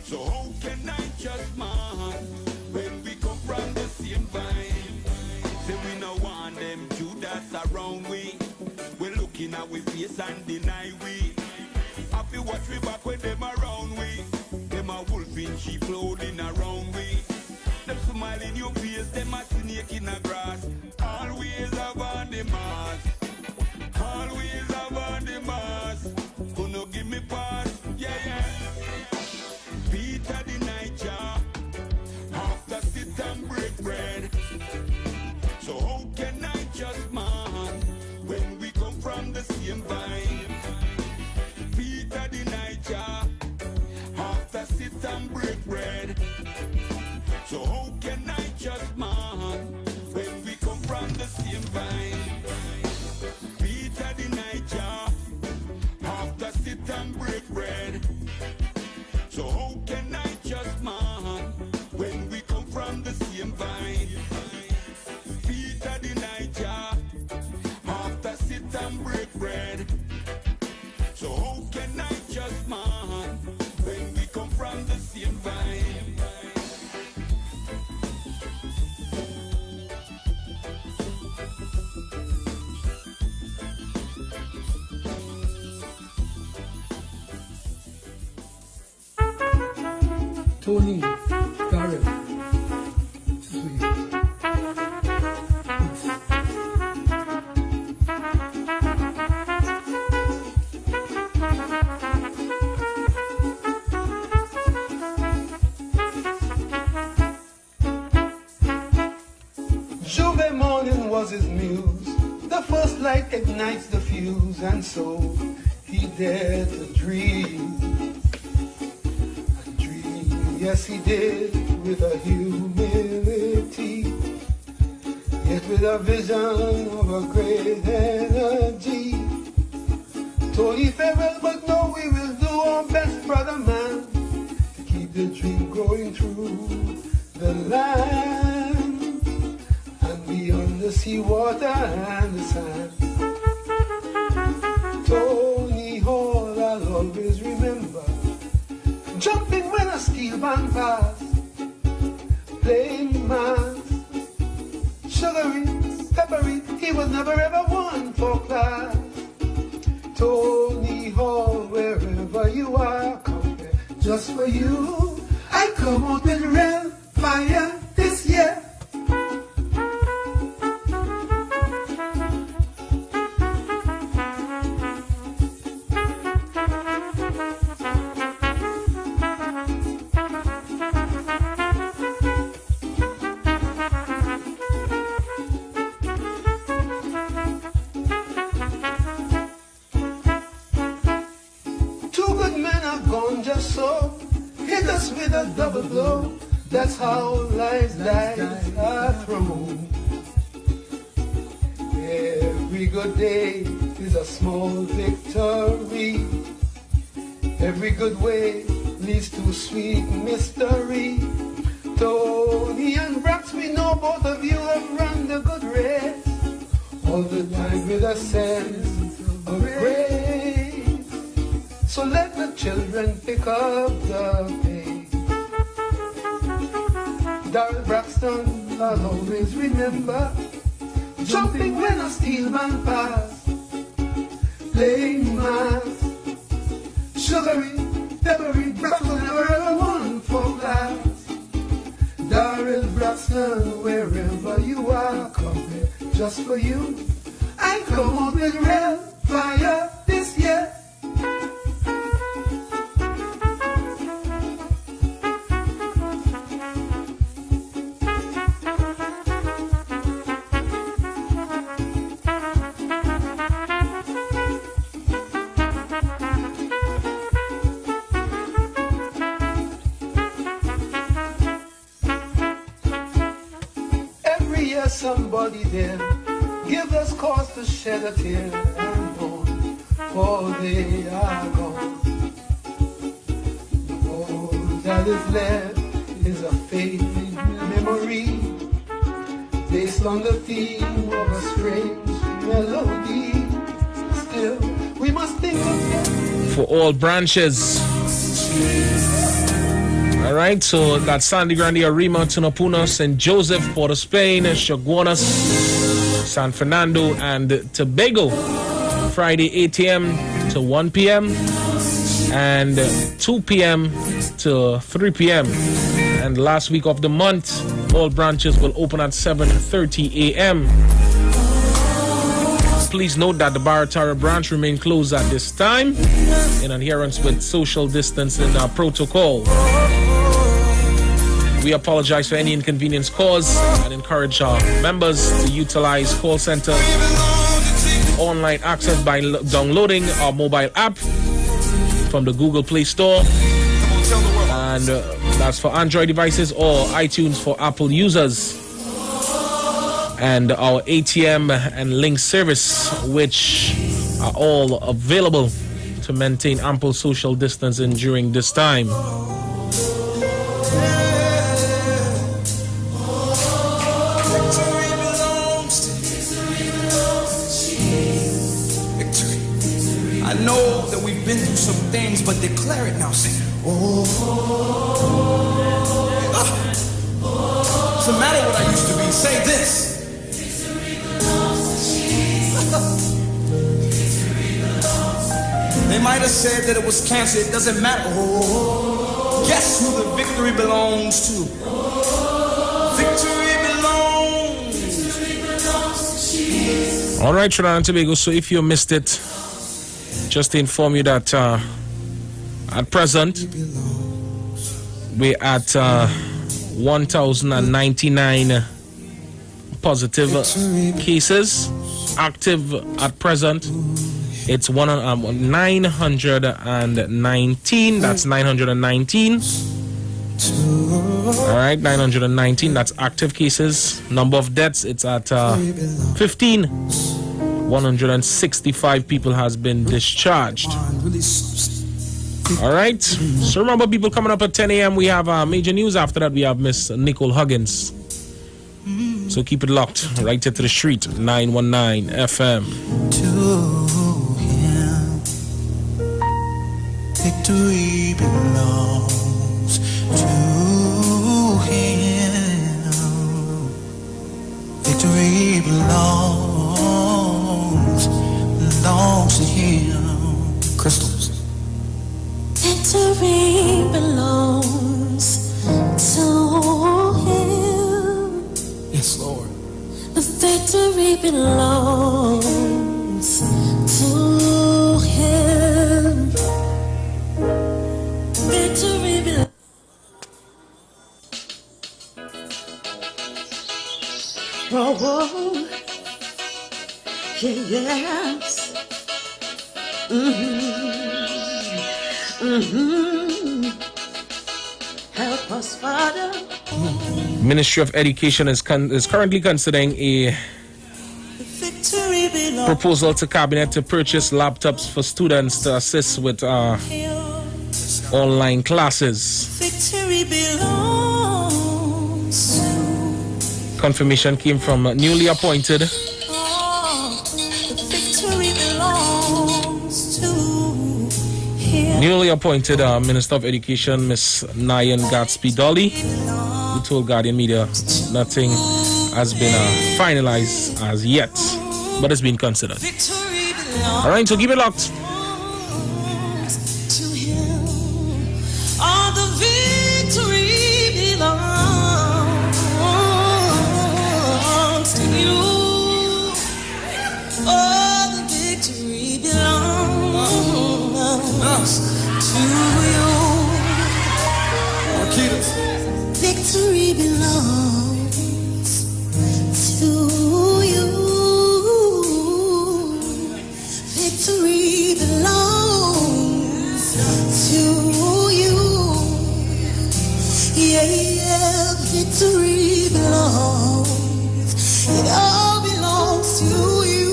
So how can I just man when we come from the same vine? Say we no want them Judas around we. We're looking at we face and deny we. Happy watch we back when them around we. Them a wolf in sheep clothing around we. Them smile in your face, them a snake in the grass. Always have on the mask. Always have on the mask. Who no give me pass? Yeah, yeah. Peter the Niger, after sit and break bread. So how can I just man when we come from the same vine? Peter the Niger, Tony, Darrell. This is for you. Juve morning was his muse. The first light ignites the fuse, and so he dared to dream. A dream, yes he did, with a humility, yet with a vision of a great energy. Tony farewell, but no, we will do our best, brother man, to keep the dream growing through the land. Beyond the sea water and the sand, Tony Hall I'll always remember, jumping when a steel band passed, playing mass, sugary, peppery, he was never ever one for class. Tony Hall, wherever you are, come here just for you. I come out with real fire this year. Just so hit us with a double blow. That's how lives are thrown. Every good day is a small victory. Every good way leads to sweet mystery. Tony and Brax, we know both of you have run the good race, all the time with a sense of grace. So let the children pick up the pace. Darrell Braxton, I'll always remember, jumping when a steel man passed, playing mass, sugary, peppery, Braxton never ever won for class. Darrell Braxton, wherever you are, come here just for you. I come up with real fire this year. Somebody there give us cause to shed a tear and mourn, for they are gone. All that is left is a fading memory, based on the theme of a strange melody. Still, we must think of them. For all branches. All right, so that's Sandy Grande, Arima, Tunapuna, St. Joseph, Port of Spain, Chaguanas, San Fernando, and Tobago. Friday, 8 a.m. to 1 p.m. and 2 p.m. to 3 p.m. And last week of the month, all branches will open at 7:30 a.m. Please note that the Baratara branch remain closed at this time in adherence with social distancing protocol. We apologize for any inconvenience caused and encourage our members to utilize call center online access by downloading our mobile app from the Google Play Store, and that's for Android devices, or iTunes for Apple users, and our ATM and link service, which are all available to maintain ample social distancing during this time. I know that we've been through some things, but declare it now. Say, oh. Doesn't matter what I used to be. Say this. They might have said that it was cancer. It doesn't matter. Oh. Guess who the victory belongs to? Victory belongs to Jesus. All right, Trinidad and Tobago. So if you missed it, just to inform you that at present we're at 1,099 positive cases. Active at present, it's 919. That's 919. All right, 919. That's active cases. Number of deaths, it's at 15. 165 people has been discharged. All right. So remember, people, coming up at 10 a.m. we have major news. After that, we have Miss Nicole Huggins. So keep it locked. Right to the street, 919 FM. To him, victory belongs to him. Victory belongs to him. Crystals. Victory belongs to him. Yes, Lord. The victory belongs to him. Victory belongs. Oh, oh. Yes. Help us, Father. Ministry of Education is currently considering a proposal to cabinet to purchase laptops for students to assist with online classes. Victory belongs. Confirmation came from newly appointed Minister of Education, Miss Nayan Gatsby Dolly, who told Guardian Media nothing has been finalized as yet, but it's been considered. All right, so keep it locked. To him, all the victory belongs to you. All the victory belongs to you. Victory belongs to you. Victory belongs to you. Yeah, victory belongs. It all belongs to you.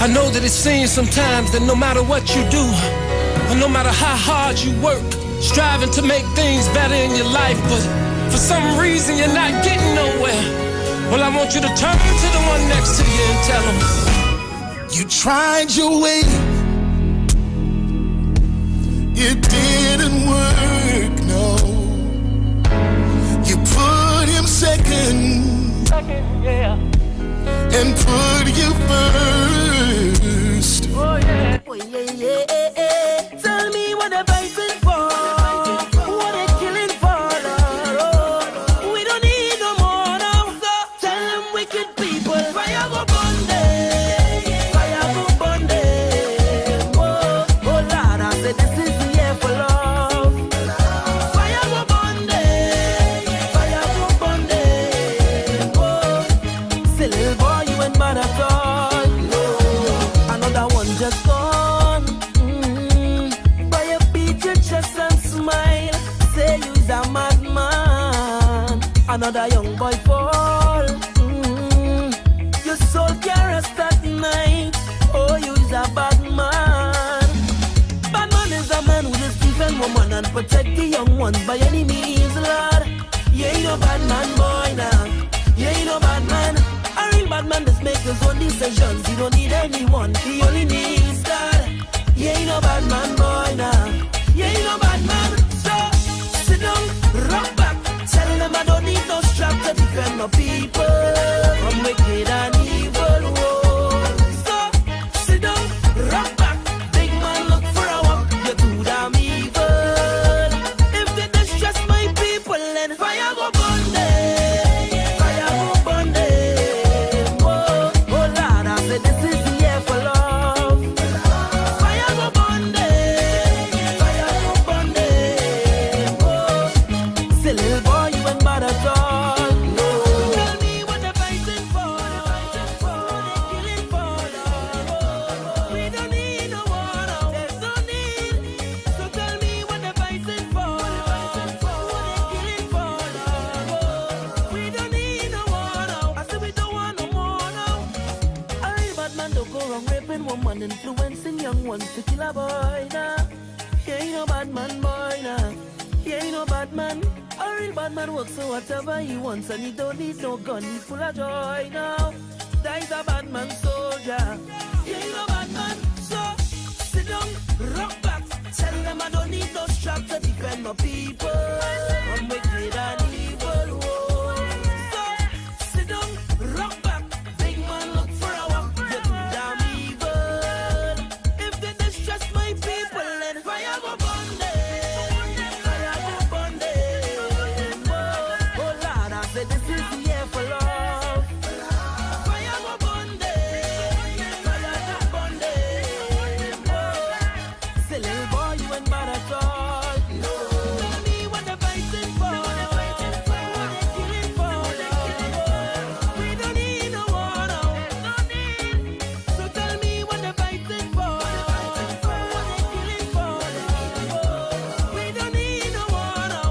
I know that it seems sometimes that no matter what you do, and no matter how hard you work, striving to make things better in your life, but for some reason you're not getting nowhere. Well, I want you to turn to the one next to you and tell him, you tried your way, it didn't work, no. You put him second, yeah, and put you first. Oh yeah, oh yeah, yeah. Tell me what they're fighting for, what they're killing for, Lord. We don't need no more now, so tell them wicked people, fire go burn them, fire go burn them. Oh, oh Lord, I said this is the year for love. Fire go burn them, fire go burn them. Oh, say little boy, you ain't bad at all. Another one just gone. Boy, you beat your chest and smile. Say you's a madman. Another young boy fall. Your soul can't rest at night. Oh, you's a bad man. Bad man is a man who just defend woman and protect the young ones by any means, Lord. You ain't no bad man, boy, now. You ain't no bad man. A real bad man just make his own decisions. He don't need anyone. He only needs God. You ain't no bad man, boy, now. You ain't no bad man. So sit down, rock back. Tell them I don't need no strap to defend my people from wicked and evil. Whoa. So sit down, rock back. Big man, look for a walk. You do bad man. A real bad man works so whatever he wants and he don't need no gun. He's full of joy now. That is a bad man soldier. He ain't a bad man. So sit down, rock back. Tell them I don't need no strap to defend my people. I'm wicked and evil. Whoa. So sit down, rock back. Big man look for a walk. You're too damn evil. If they distress my people, then fire go burn them. Fire go burn them. Oh Lord, I said this is the year for love. Fire go burn them. Fire go burn them. Oh, say little boy, you ain't bad at all. Tell me what they're fighting for. What they're killing for. We don't need no war now. So tell me what they're fighting for. What they're killing for. We don't need no war now.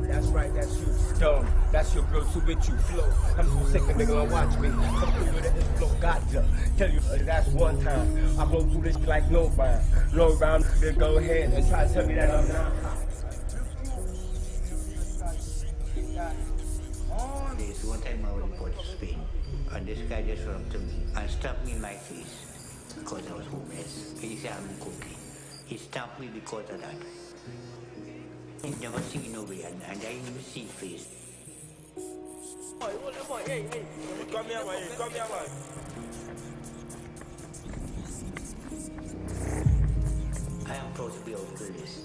That's right, that's you, dumb. That's your girl, so with you flow. I'm so sick of nigga, don't watch me. Come through with it, flow, gotcha. Tell you, that's one time. I blow through this like no fire. Low round, then go ahead and try to tell me that I'm not hot. There's one time I was in Port of Spain, and this guy just ran up to me and stamped me in my face because I was homeless. He said I'm cooking. He stamped me because of that. He never seen no way, and I didn't see face. Boy, hey, come here, boy, come here, boy. I am proud to be out of this.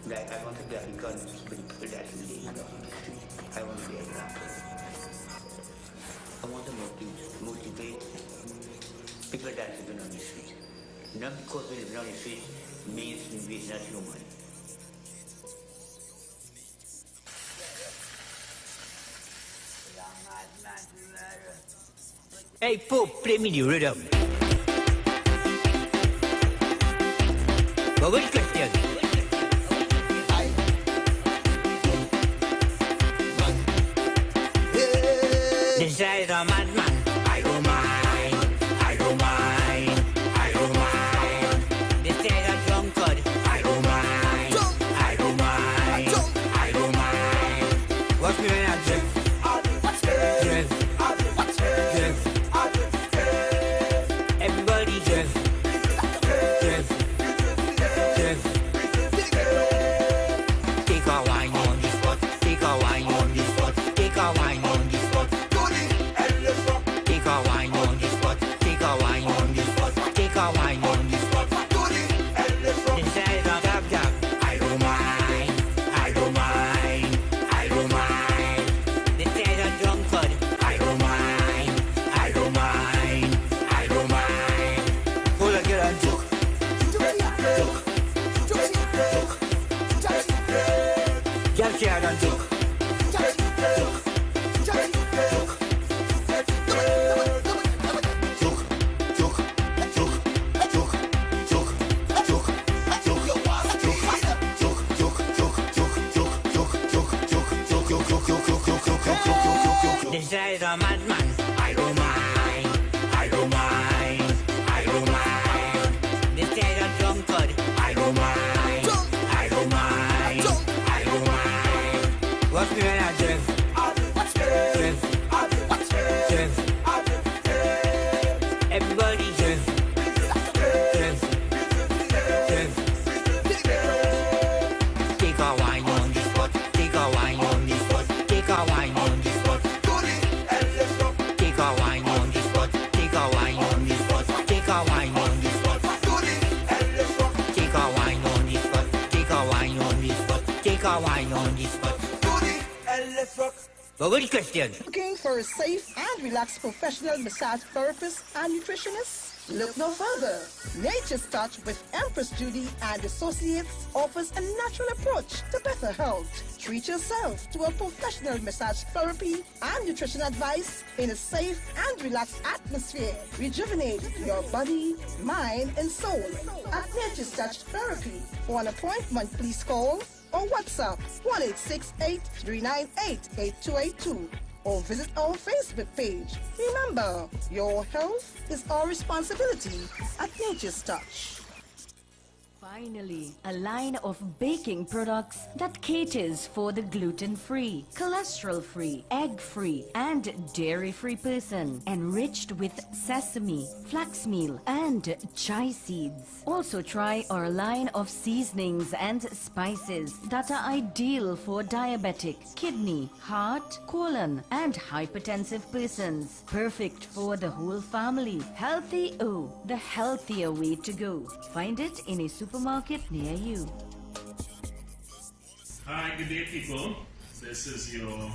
Like, I want to be a gun with people that really love me. I want to be an example. I want to motivate people that live on the street. Not because we live on the street means we're not human. Hey, Pope, play me the rhythm. But good question. This guy is a madman. I don't mind. I don't mind. I don't mind. This guy is a drunkard. I don't mind. I don't mind. I don't mind. What's me when I drift? Drift. Drift. Everybody drift. Drift. Drift. Take a wine on the spot. Take a wine on the spot. Take a wine on the spot. Take a wine on the spot. Take a wine on the spot. Take a wine on the spot. Inside of tap tap. I don't mind. I don't mind. I don't mind. Inside of drunkard. I don't mind. I don't mind. I don't mind. Hold on, get on, joke. Joke. Joke. Joke. Joke. Joke. This guy is a madman. I don't mind. I don't mind. I don't mind. This guy is a drunkard. I don't mind. I don't mind. I don't mind. What's me when I drink? Drink. Drink. Everybody drink. Drink. Drink. Take a wine on the spot. Take a wine on the spot. Take a wine on the spot. Take a wine on the spot. Take a wine on the spot. Take a wine on the spot. Take a wine on the spot. Take a wine on the spot. Take a wine on the spot. But good question. Looking for a safe and relaxed professional massage therapist and nutritionist? Look no further. Nature's Touch with Empress Judy and Associates offers a natural approach to better health. Treat yourself to a professional massage therapy and nutrition advice in a safe and relaxed atmosphere. Rejuvenate your body, mind, and soul at Nature's Touch Therapy. For an appointment, please call or WhatsApp 1-868-398-8282 or visit our Facebook page. Remember, your health is our responsibility at Nature's Touch. Finally, a line of baking products that caters for the gluten-free, cholesterol-free, egg-free, and dairy-free person, enriched with sesame, flax meal, and chia seeds. Also try our line of seasonings and spices that are ideal for diabetic, kidney, heart, colon, and hypertensive persons. Perfect for the whole family. Healthy O, the healthier way to go. Find it in a supermarket near you. Hi, good day, people. This is your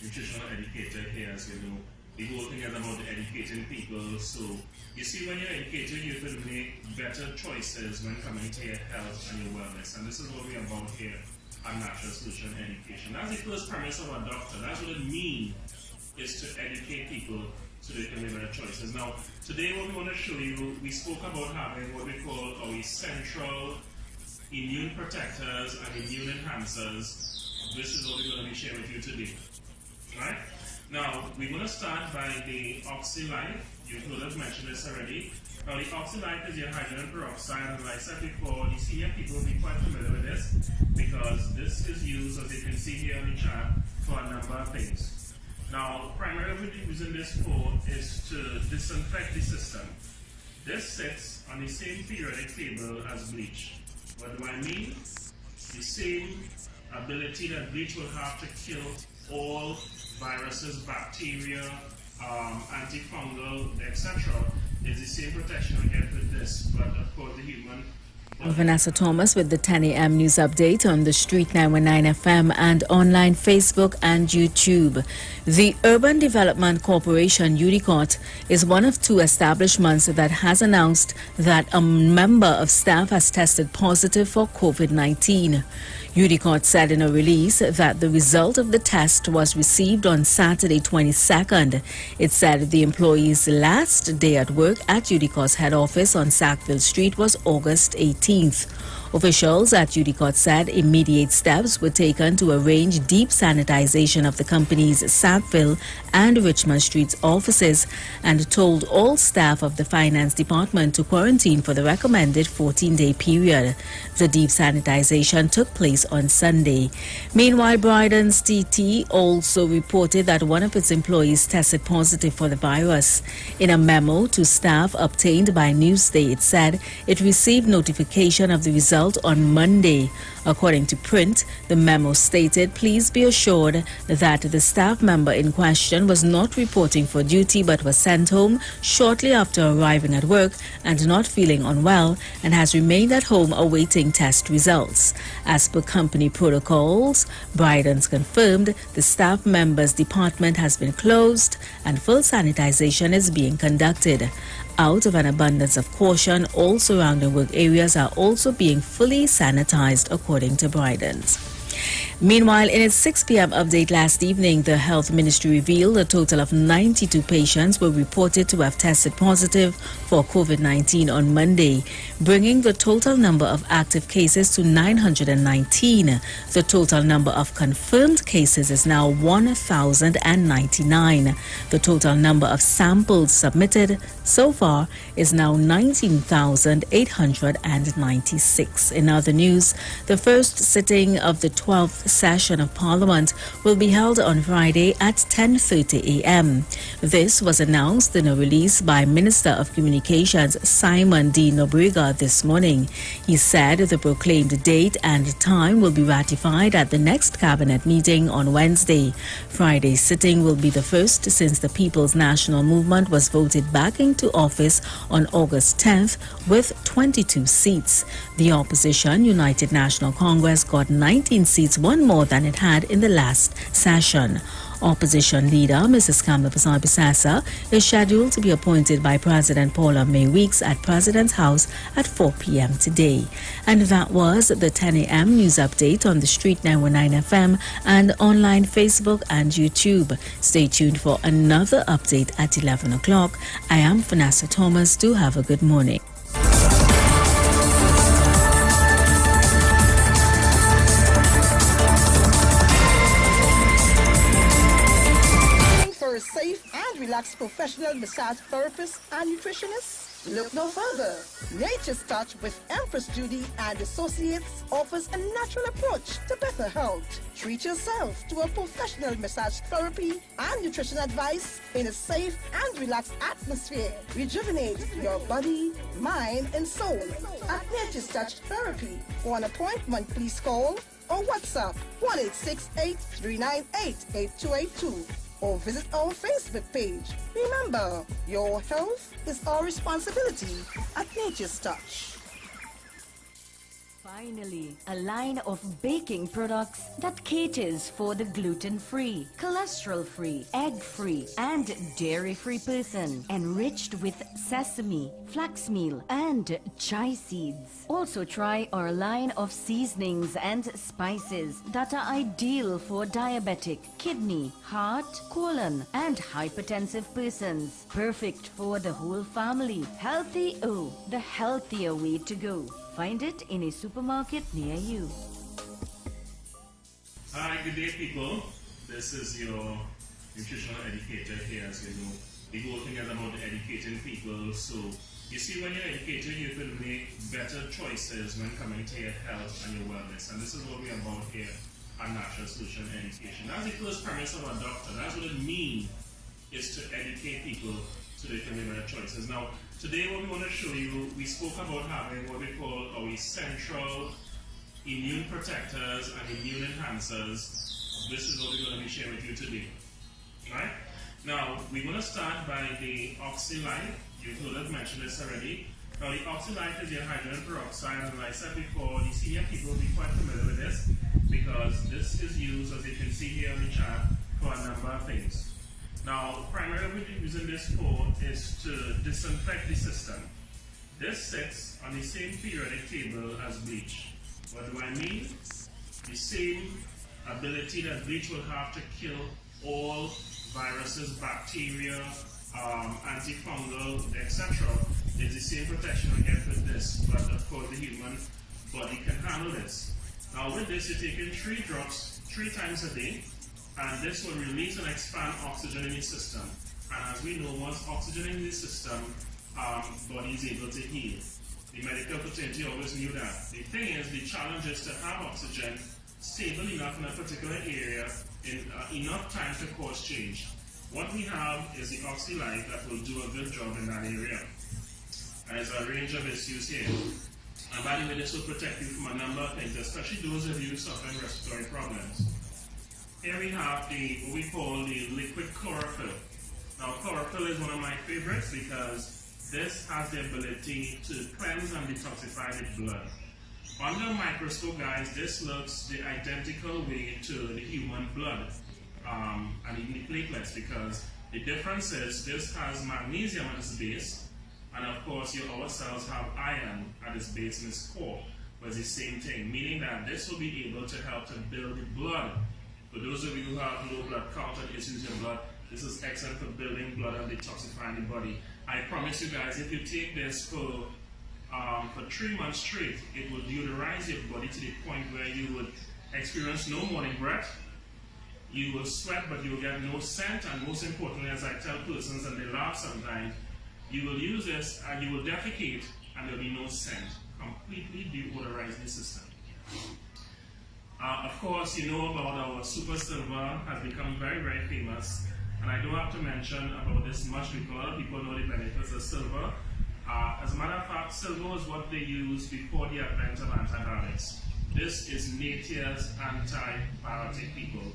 nutritional educator here. As you know, the whole thing is about educating people. So, you see, when you're educated, you can make better choices when coming to your health and your wellness. And this is what we're about here at Natural Solution Education. That's the first premise of our doctor. That's what it means, is to educate people so they can make better choices. Now, today what we want to show you, we spoke about having what we call our essential immune protectors and immune enhancers. This is what we're going to be sharing with you today. Right? Now, we're going to start by the OxyLife. You've heard us mention this already. Now, the OxyLife is your hydrogen peroxide, and like I said before, the senior people will be quite familiar with this because this is used, as you can see here on the chart, for a number of things. Now, primarily what we're using this for is to disinfect the system. This sits on the same periodic table as bleach. What do I mean? The same ability that bleach will have to kill all viruses, bacteria, antifungal, etc. is the same protection we get with this, but of course the human. Vanessa Thomas with the 10 a.m. news update on the Street 919 FM and online Facebook and YouTube. The Urban Development Corporation, UDCOT, is one of two establishments that has announced that a member of staff has tested positive for COVID-19. UDCOT said in a release that the result of the test was received on Saturday 22nd. It said the employee's last day at work at UDCOT's head office on Sackville Street was August 18th. Officials at UDCOT said immediate steps were taken to arrange deep sanitization of the company's Sackville and Richmond Streets offices and told all staff of the finance department to quarantine for the recommended 14-day period. The deep sanitization took place on Sunday. Meanwhile, Bryden's TT also reported that one of its employees tested positive for the virus. In a memo to staff obtained by Newsday, it said it received notification of the result on Monday. According to Print, the memo stated, "Please be assured that the staff member in question was not reporting for duty but was sent home shortly after arriving at work and not feeling unwell and has remained at home awaiting test results." As per company protocols, Bryden's confirmed the staff member's department has been closed and full sanitization is being conducted. Out of an abundance of caution, all surrounding work areas are also being fully sanitized, according to Bryden's. Meanwhile, in its 6 p.m. update last evening, the Health Ministry revealed a total of 92 patients were reported to have tested positive for COVID-19 on Monday, bringing the total number of active cases to 919. The total number of confirmed cases is now 1,099. The total number of samples submitted so far is now 19,896. In other news, the first sitting of the 12th session of Parliament will be held on Friday at 10:30 a.m. This was announced in a release by Minister of Communications Simon D. Nobrega this morning. He said the proclaimed date and time will be ratified at the next cabinet meeting on Wednesday. Friday's sitting will be the first since the People's National Movement was voted back into office on August 10th with 22 seats. The opposition, United National Congress, got 19 seats, one more than it had in the last session. Opposition leader Mrs. Kamla Bisasa is scheduled to be appointed by President Paula May Weeks at President's House at 4 p.m. today. And that was the 10 a.m. news update on the Street 919 FM and online Facebook and YouTube. Stay tuned for another update at 11 o'clock. I am Vanessa Thomas. Do have a good morning. For a safe and relaxed professional massage therapist and nutritionist? Look no further. Nature's Touch with Empress Judy and Associates offers a natural approach to better health. Treat yourself to a professional massage therapy and nutrition advice in a safe and relaxed atmosphere. Rejuvenate your body, mind, and soul at Nature's Touch Therapy. For an appointment, please call or WhatsApp 1-868-398-8282. or visit our Facebook page. Remember, your health is our responsibility at Nature's Touch. Finally, a line of baking products that caters for the gluten-free, cholesterol-free, egg-free, and dairy-free person, enriched with sesame, flax meal, and chia seeds. Also try our line of seasonings and spices that are ideal for diabetic, kidney, heart, colon, and hypertensive persons. Perfect for the whole family. Healthy O, the healthier way to go. Find it in a supermarket near you. Hi, good day, people. This is your nutritional educator here. As you know, we go together about educating people. So, you see, when you're educating, you can make better choices when coming to your health and your wellness. And this is what we're about here at Natural Solution Education. That's the first premise of our doctor. That's what it means, is to educate people so they can make better choices. Now, today what we want to show you, we spoke about having what we call our essential immune protectors and immune enhancers. This is what we're going to be sharing with you today. Right? Now, we're going to start by the Oxylife. You've heard us mention this already. Now, the Oxylife is your hydrogen peroxide, and like I said before, the senior people will be quite familiar with this because this is used, as you can see here on the chart, for a number of things. Now, primarily what we're using this for is to disinfect the system. This sits on the same periodic table as bleach. What do I mean? The same ability that bleach will have to kill all viruses, bacteria, antifungal, etc. It's the same protection we get with this, but of course the human body can handle this. Now with this, you're taking 3 drops 3 times a day, and this will release and expand oxygen in the system. And as we know, once oxygen in the system, body is able to heal. The medical fraternity always knew that. The thing is, the challenge is to have oxygen stable enough in a particular area in enough time to cause change. What we have is the Oxylife that will do a good job in that area. And there's a range of issues here. And by the way, this will protect you from a number of things, especially those of you suffering respiratory problems. Here we have what we call the liquid chlorophyll. Now, chlorophyll is one of my favorites because this has the ability to cleanse and detoxify the blood. Under a microscope, guys, this looks the identical way to the human blood and even the platelets, because the difference is this has magnesium at its base, and of course our cells have iron at its base and its core. was the same thing, meaning that this will be able to help to build the blood. For those of you who have low blood count and issues in blood, this is excellent for building blood and detoxifying the body. I promise you guys, if you take this for 3 months straight, it will deodorize your body to the point where you would experience no morning breath. You will sweat, but you will get no scent, and most importantly, as I tell persons and they laugh sometimes, you will use this and you will defecate and there will be no scent. Completely deodorize the system. Of course, you know about our Super Silver has become very, very famous, and I don't have to mention about this much because a lot of people know the benefits of silver. As a matter of fact, silver is what they used before the advent of antibiotics. This is nature's antibiotic, people.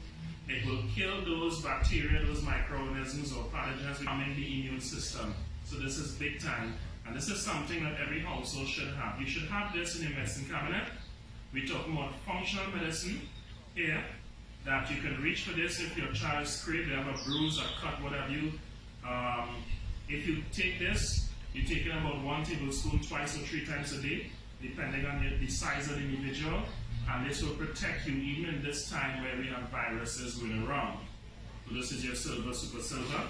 It will kill those bacteria, those microorganisms or pathogens harming the immune system. So this is big time, and this is something that every household should have. You should have this in your medicine cabinet. We're talking about functional medicine here, that you can reach for this if your child is scraped, they have a bruise, a cut, what have you. If you take this, you're taking about 1 tablespoon twice or 3 times a day, depending on the size of the individual, and this will protect you even in this time where we have viruses going around. So this is your silver, super silver.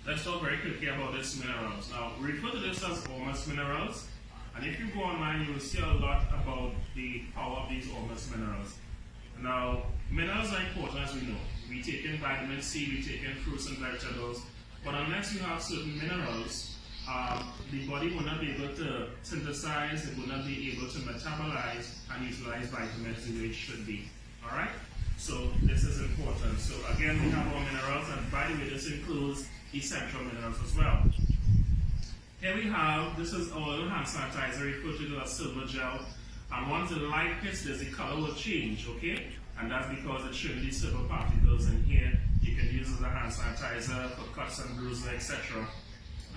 Let's talk very quickly about these minerals. Now, we refer to this as Ormus minerals, and if you go online, you will see a lot about the power of these Ormus minerals. Now, minerals are important, as we know. We take in vitamin C, we take in fruits and vegetables, but unless you have certain minerals, the body will not be able to synthesize, it will not be able to metabolize and utilize vitamins the way it should be. Alright? So this is important. So again, we have our minerals, and by the way, this includes essential minerals as well. Here we have, this is our little hand sanitizer referred to as silver gel. And once the light hits this, the color will change, okay? And that's because it's showing these silver particles in here. You can use it as a hand sanitizer for cuts and bruises, etc.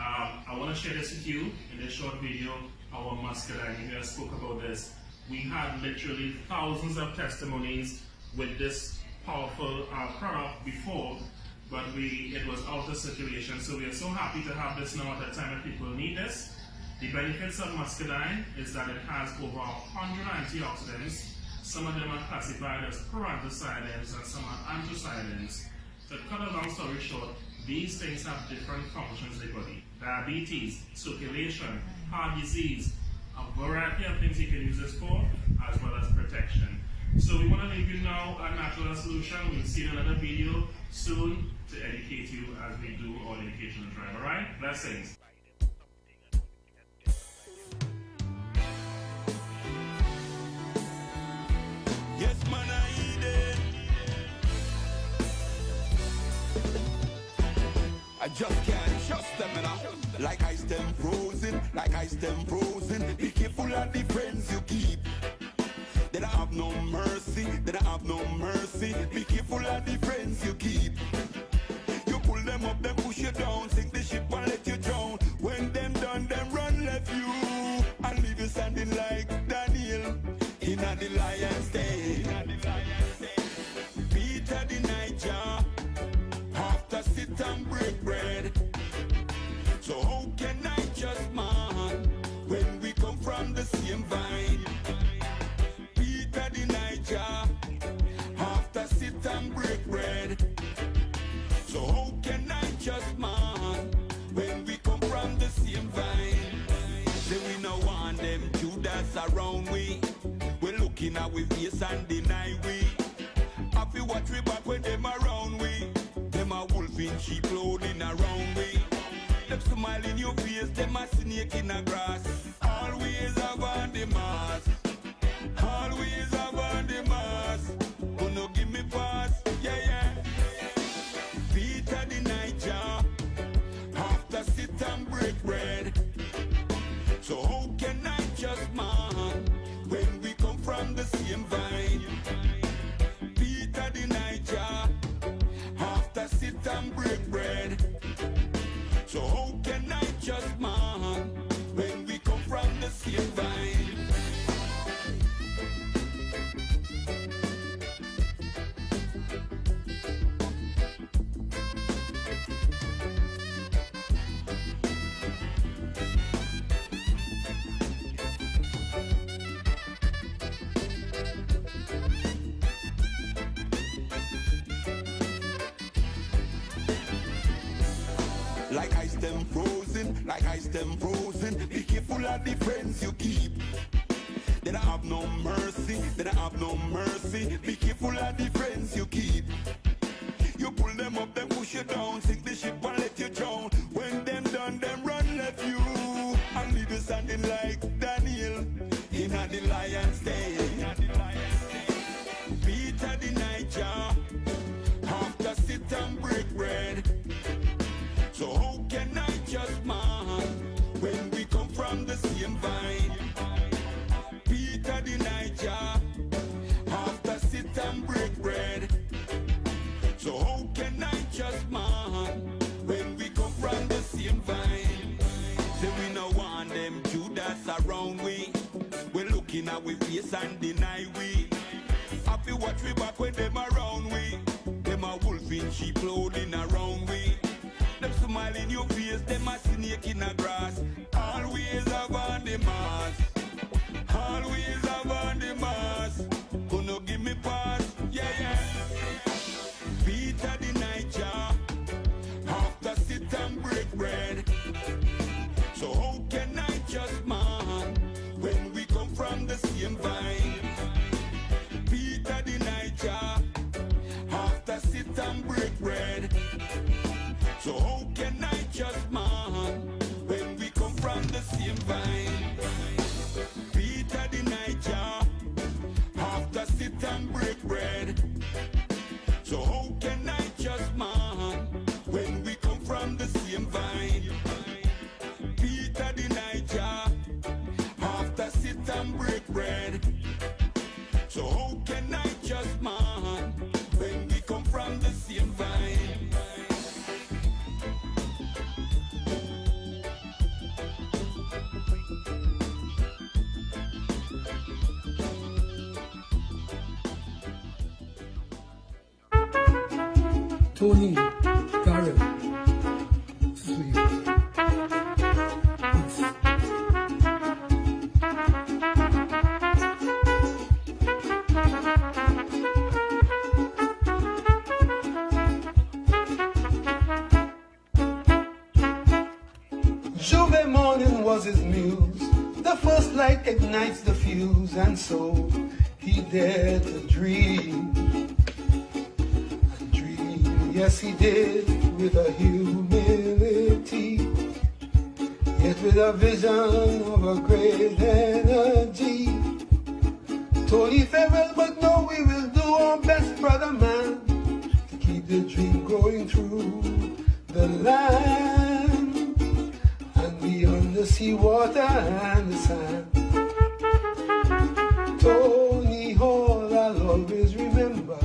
I want to share this with you in this short video. Our muscadine, I spoke about this. We had literally thousands of testimonies with this powerful product before, but it was out of circulation. So we are so happy to have this now at a time when people need this. The benefits of muscadine is that it has over 100 antioxidants. Some of them are classified as proanthocyanins and some are anthocyanins. To cut a long story short, these things have different functions in the body. Diabetes, circulation, heart disease, a variety of things you can use this for, as well as protection. So we want to leave you now a natural solution. We'll see in another video soon to educate you as we do our educational drive. Alright? Blessings. Yes, man, I eat it. I just can't trust them, you know. Like ice them frozen, like ice them frozen. Be careful of the friends you keep. They don't have no mercy, they don't have no mercy. Be careful of the friends you keep. You pull them up, then push you down. Sink the ship and let you drown. When them done, them run left you and leave you standing like Daniel in the lion's den. Peter the Niger have to sit and break bread. So how can I just man when we come from the same vine? Peter the Niger have to sit and break bread. So how can I just man when we come from the same vine? Say we no want them Judas around we. We looking at we face and deny we. Have you watch we back when them around we. Them a wolf in sheep clothing around we. Them smile in your face, them a snake in the grass. Always have on the mask. Always have on the mask. Oh no, give me pass, yeah, yeah. Peter the Niger have to sit and break bread. So how can I just man when we come from the same vine? Peter the Niger have to sit and break bread. So how can I just man when we come from the same vine? like ice them frozen. Be careful of the friends you keep. They don't have no mercy, they don't have no mercy. Be careful of the friends you keep. You pull them up, then push you down, sink the ship and let you drown. When them done, them run left you. And leave you standing like Daniel in the lion's den. Peter the Niger, after sit and break bread. So how can I just man when we come from the same vine? Peter the Niger, after sit and break bread. So how can I just man when we come from the same vine? Say we no want them Judas around we. We looking at we face and deny we. Happy watch we back when them around we. Them a wolf in sheep clothing around we. Them smile in your face, them a snake in the grass. Always have on the mask. Always have on the mask. Gonna give me pass, yeah, yeah. Peter the Niger, after sit and break bread. So how can I just man when we come from the same vine? Peter the Niger, after sit and break bread. So how can I just man when we come from the same vine? Peter the Niger, after sit and break bread. So how can I just man when we come from the same vine? Peter the Niger, after sit and break bread. So how can I just man when we come from the same vine? Tony, Garrett, this is for you. Peace. Juve morning was his muse. The first light ignites the fuse, and so he dared to dream. Yes, he did, with a humility, yet with a vision of a great energy. Tony farewell, but no, we will do our best, brother man, to keep the dream growing through the land and beyond the sea water and the sand. Tony Hall, I'll always remember,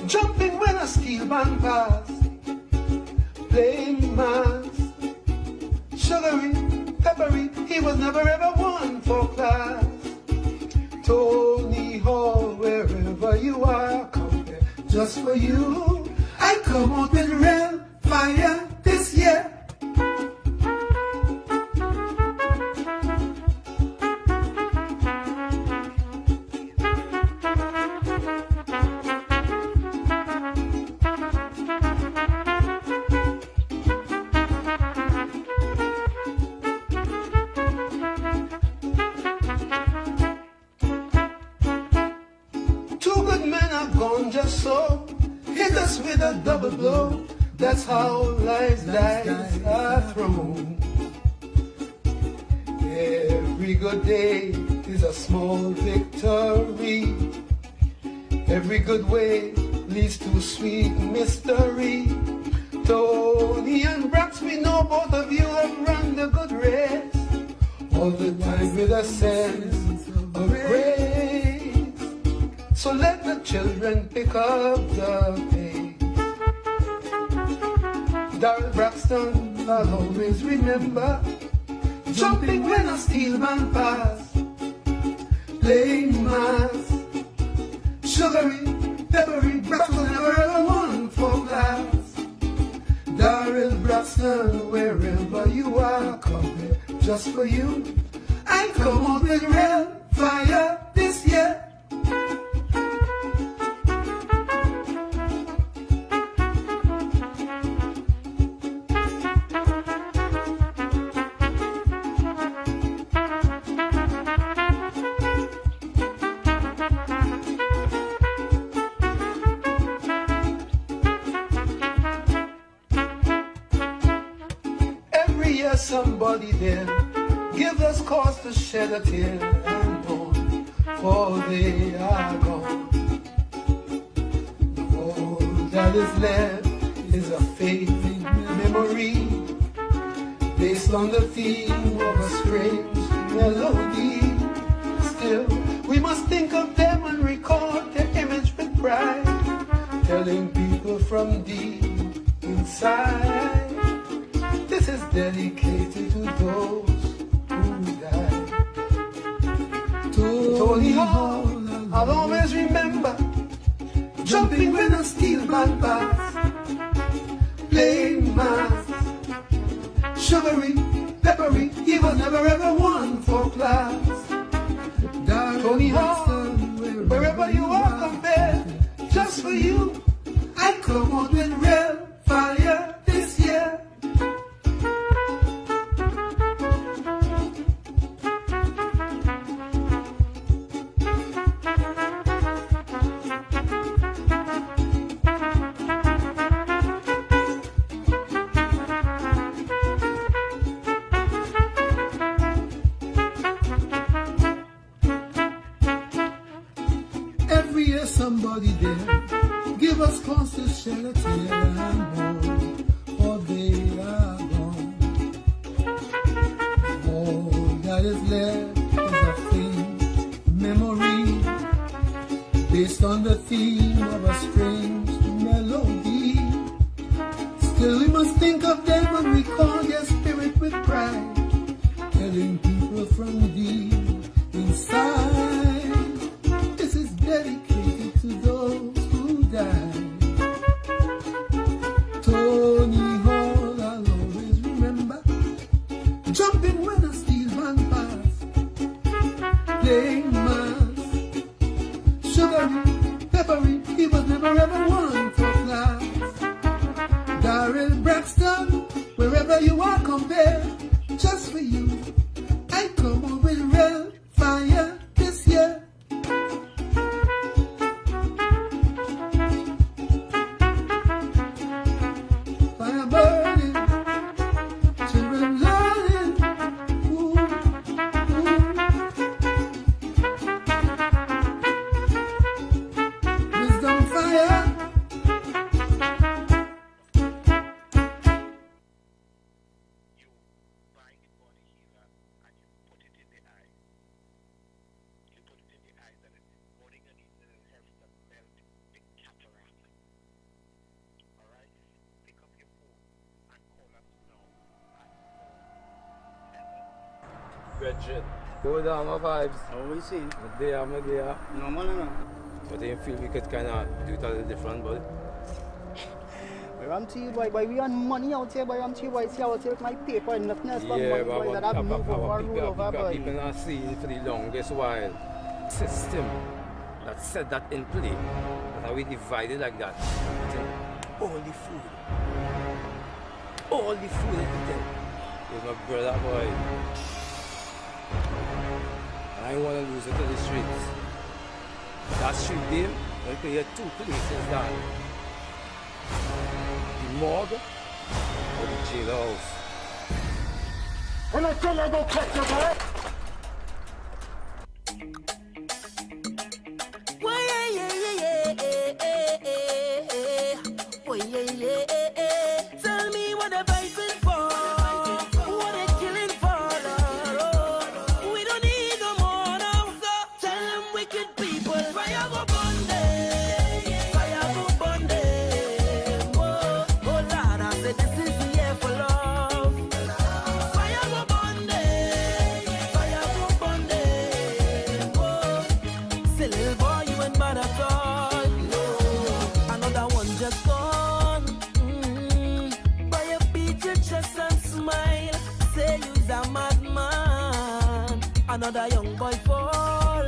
jumping when a steel band passed, playing mass, sugary, peppery, he was never ever one for class. Tony Hall, wherever you are, come here just for you. I come out with real fire this year. Just so hit us with a double blow. That's how life's dice are thrown. Every good day is a small victory. Every good way leads to sweet mystery. Tony and Brax, we know both of you have run the good race, all the time with a sense of grace. So let the children pick up the pace. Darrell Braxton, I'll always remember, jumping when a steel man passed, playing mass, sugary, peppery, Braxton never ever won for class. Darrell Braxton, wherever you are, come here just for you. I come out with real fire this year. there's somebody there, give us cause to shed a tear and mourn, for they are gone. All that is left is a fading memory, based on the theme of a strange melody. Still, we must think of them and record their image with pride, telling people from deep inside, this is dedicated to those who died. Tony Hall, I'll always remember jumping when a steel band passed, playing mass, sugary, peppery, he was never ever one for class. Tony Hall, wherever you are, come there, just for you, I come on with real fire this year. Every year somebody there, give us cause to shed a tear and mourn, for they are gone. All that is left is a faint memory, based on the theme of a strange melody. Still we must think of them and recall their spirit with pride, telling people from deep inside, this is dedicated to those who died. Tony Hall, I'll always remember jumping when a steel band passed, playing mass, sugary, peppery, he was never ever one for class. Darrell Braxton, wherever you are, come there, just for you, I come on with real fire this year. Fire burning, children learning, ooh, ooh. Wisdom fire. Bridget, go down my vibes. How we see? My day, my day. No, man. But I feel we could kind of do it a little different, but I'm telling you, boy, we earn money out here, boy. I'm telling you, boy, see out here with my paper and nothing else but yeah, money, boy, that I've moved over, rule over, boy. People not seeing for the longest while. System that set that in play, that we divided like that. All the food everything is my brother, boy. I don't want to lose it to the streets. That street game, we can hear two places that. The morgue or the jail house. When I tell you I go catch your boy. Tell me what they're fighting for, what they're killing for, Lord. We don't need no more now, so tell them wicked people, fire go burn them, fire go burn them. Oh Lord, I said this is the year for love. Fire go burn them, fire go burn them. Oh, say little boy, you ain't bad at all. No, another one just gone. Chest and smile, say you's a madman. Another young boy fall.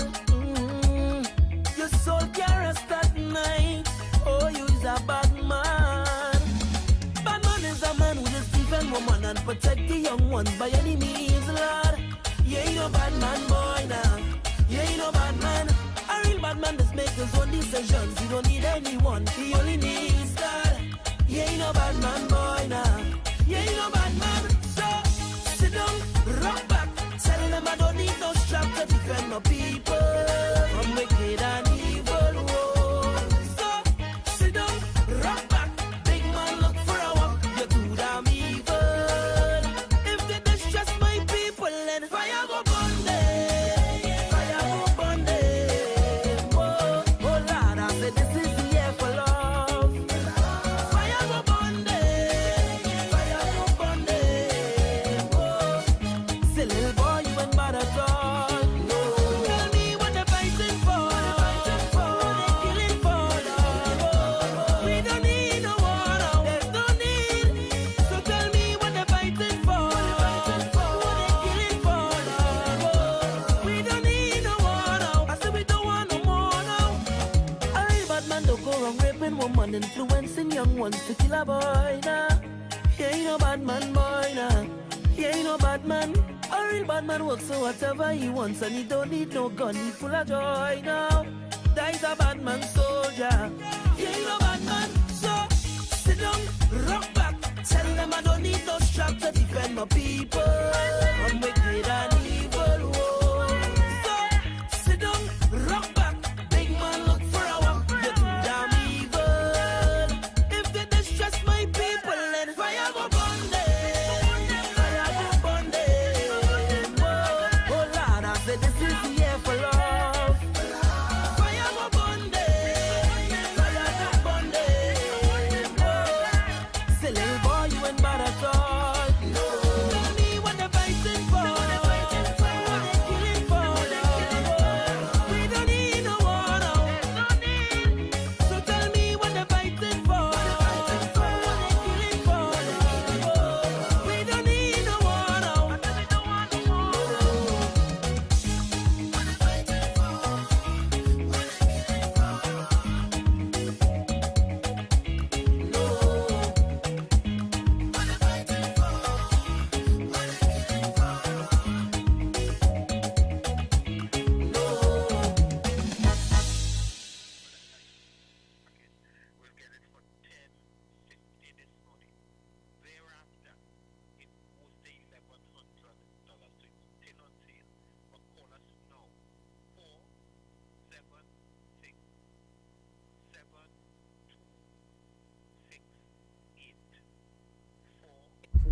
Your soul can rest at night. Oh, you's a bad man. Bad man is a man who just defend woman and protect the young ones by any means, Lord. You ain't no bad man, boy, now. You ain't no bad man. A real bad man just make his own decisions. He don't need anyone. He only needs God. You ain't no bad man, boy, now. You ain't no bad man, so African woman influencing young ones to kill a boy now. He ain't no bad man, boy now. He ain't no bad man. A real bad man works so whatever he wants, and he don't need no gun, he full of joy now. That is a bad man soldier. He ain't no bad man. So sit down, rock back. Tell them I don't need no strap to defend my people. I'm wicked and evil. Whoa. So sit down, rock back. Big man look for a walk. You're too damn evil. If they distress my people, then fire go burn them. Fire go burn them. Oh Lord, I said this is the year for love. Fire go burn them. Fire go burn them. Oh, say little boy, you ain't bad at all. Tell me what they're fighting for. What they killing for. We don't need no war now. So tell me what they're fighting for. What they killing for. We don't need no war now.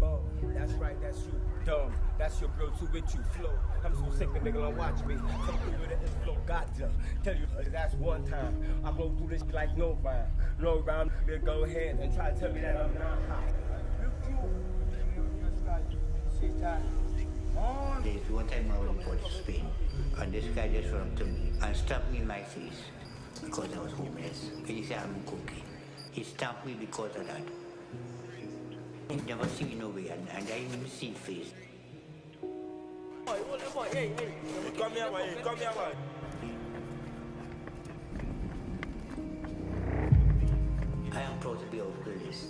Oh, that's right, that's you, dumb. That's your girl too with you, flow. I'm so sick, the nigga don't watch me. Come through with it, flow, gotcha. Tell you, that's one time. I go through this like no rhyme. No rhyme, then go ahead and try to tell me that I'm not hot. There's one time I was in Port of Spain, and this guy just ran up to me and stamped me in my face because I was homeless. And he said I'm cooking. He stamped me because of that. He never see me nowhere, and I didn't even see his face. Boy, hey, come here, boy, come here, boy. I am proud to be out of the list.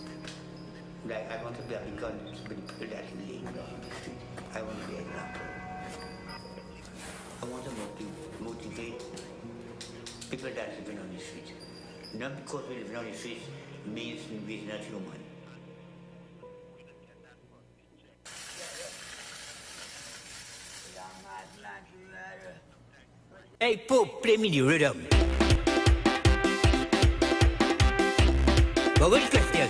Like, I want to be a beacon to the people that are laying down the street. I want to be an example. I want to motivate people that are living on the street. Not because we live on the street means we're not human. Hey, Pope, play me the rhythm. But which question?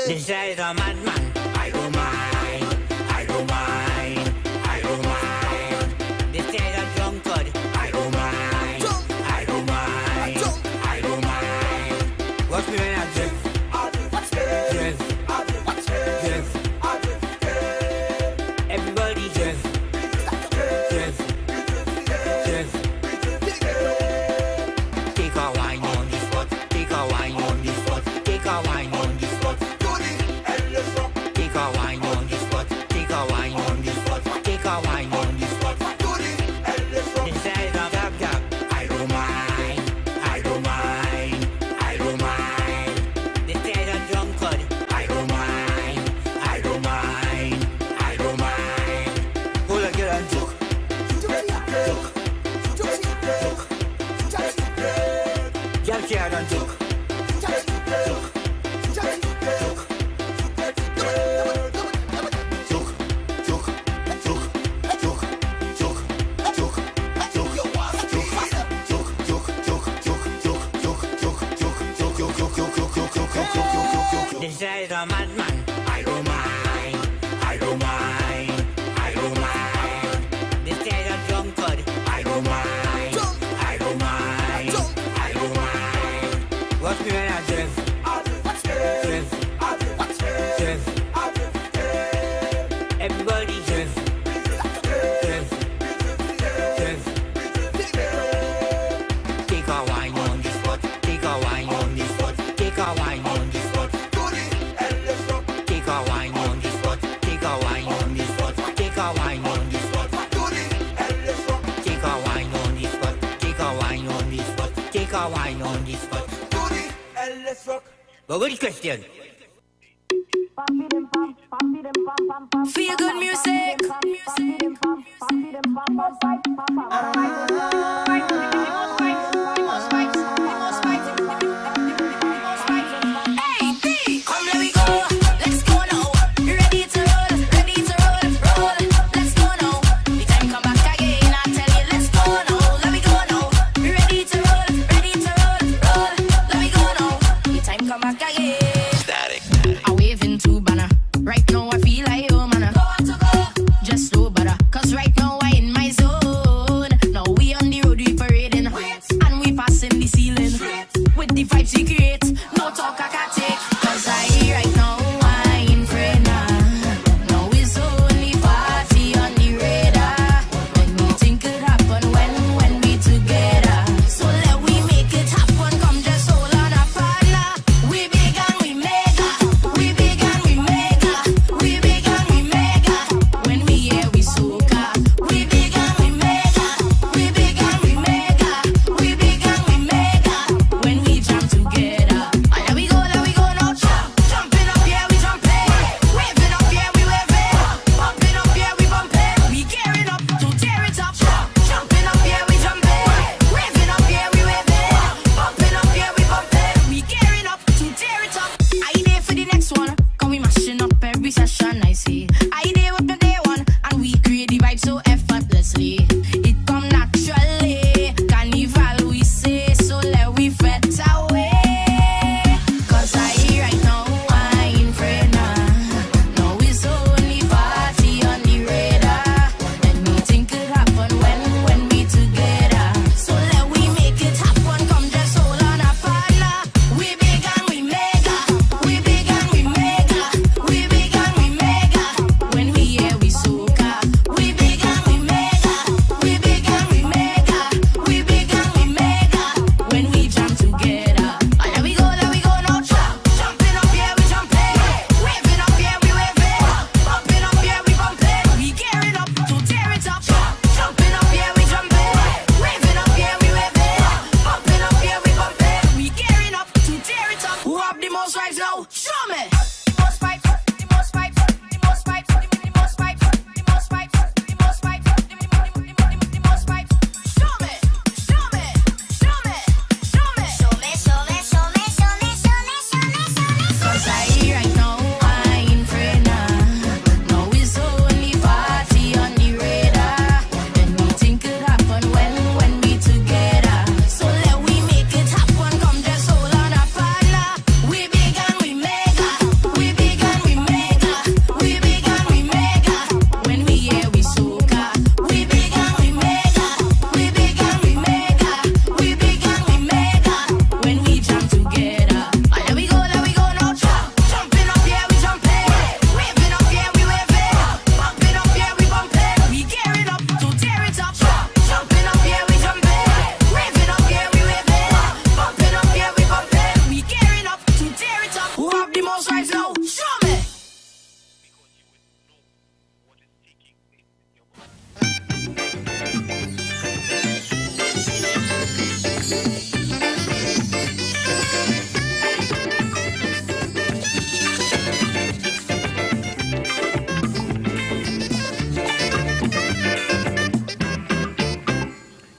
This guy is a madman. I don't mind. I don't mind. I don't mind. This guy is a drunkard. I don't mind. I don't mind. I don't mind. Watch me when I drift. Drift. Drift. Everybody drift. Drift. Drift. Take a wine on the spot. Take a wine on the spot. Take a wine on the spot. Take a wine on the spot. Take a wine on the spot. Take a wine on the spot. Inside of tap tap. I don't mind. I don't mind. I don't mind. This guy a drunkard. I don't mind. I don't mind. I don't mind. Hold on, get on, joke. Jump chair and joke. This guy is a madman. I don't mind. I don't mind. I don't mind. This guy is a drunkard. I don't mind. I don't mind. I don't mind. Watch me when I drift. Drift. Drift. Everybody drift. Drift. Drift. Take a wine on the spot. Take a wine on the spot. Take a wine on the spot. But good question. Feel good music.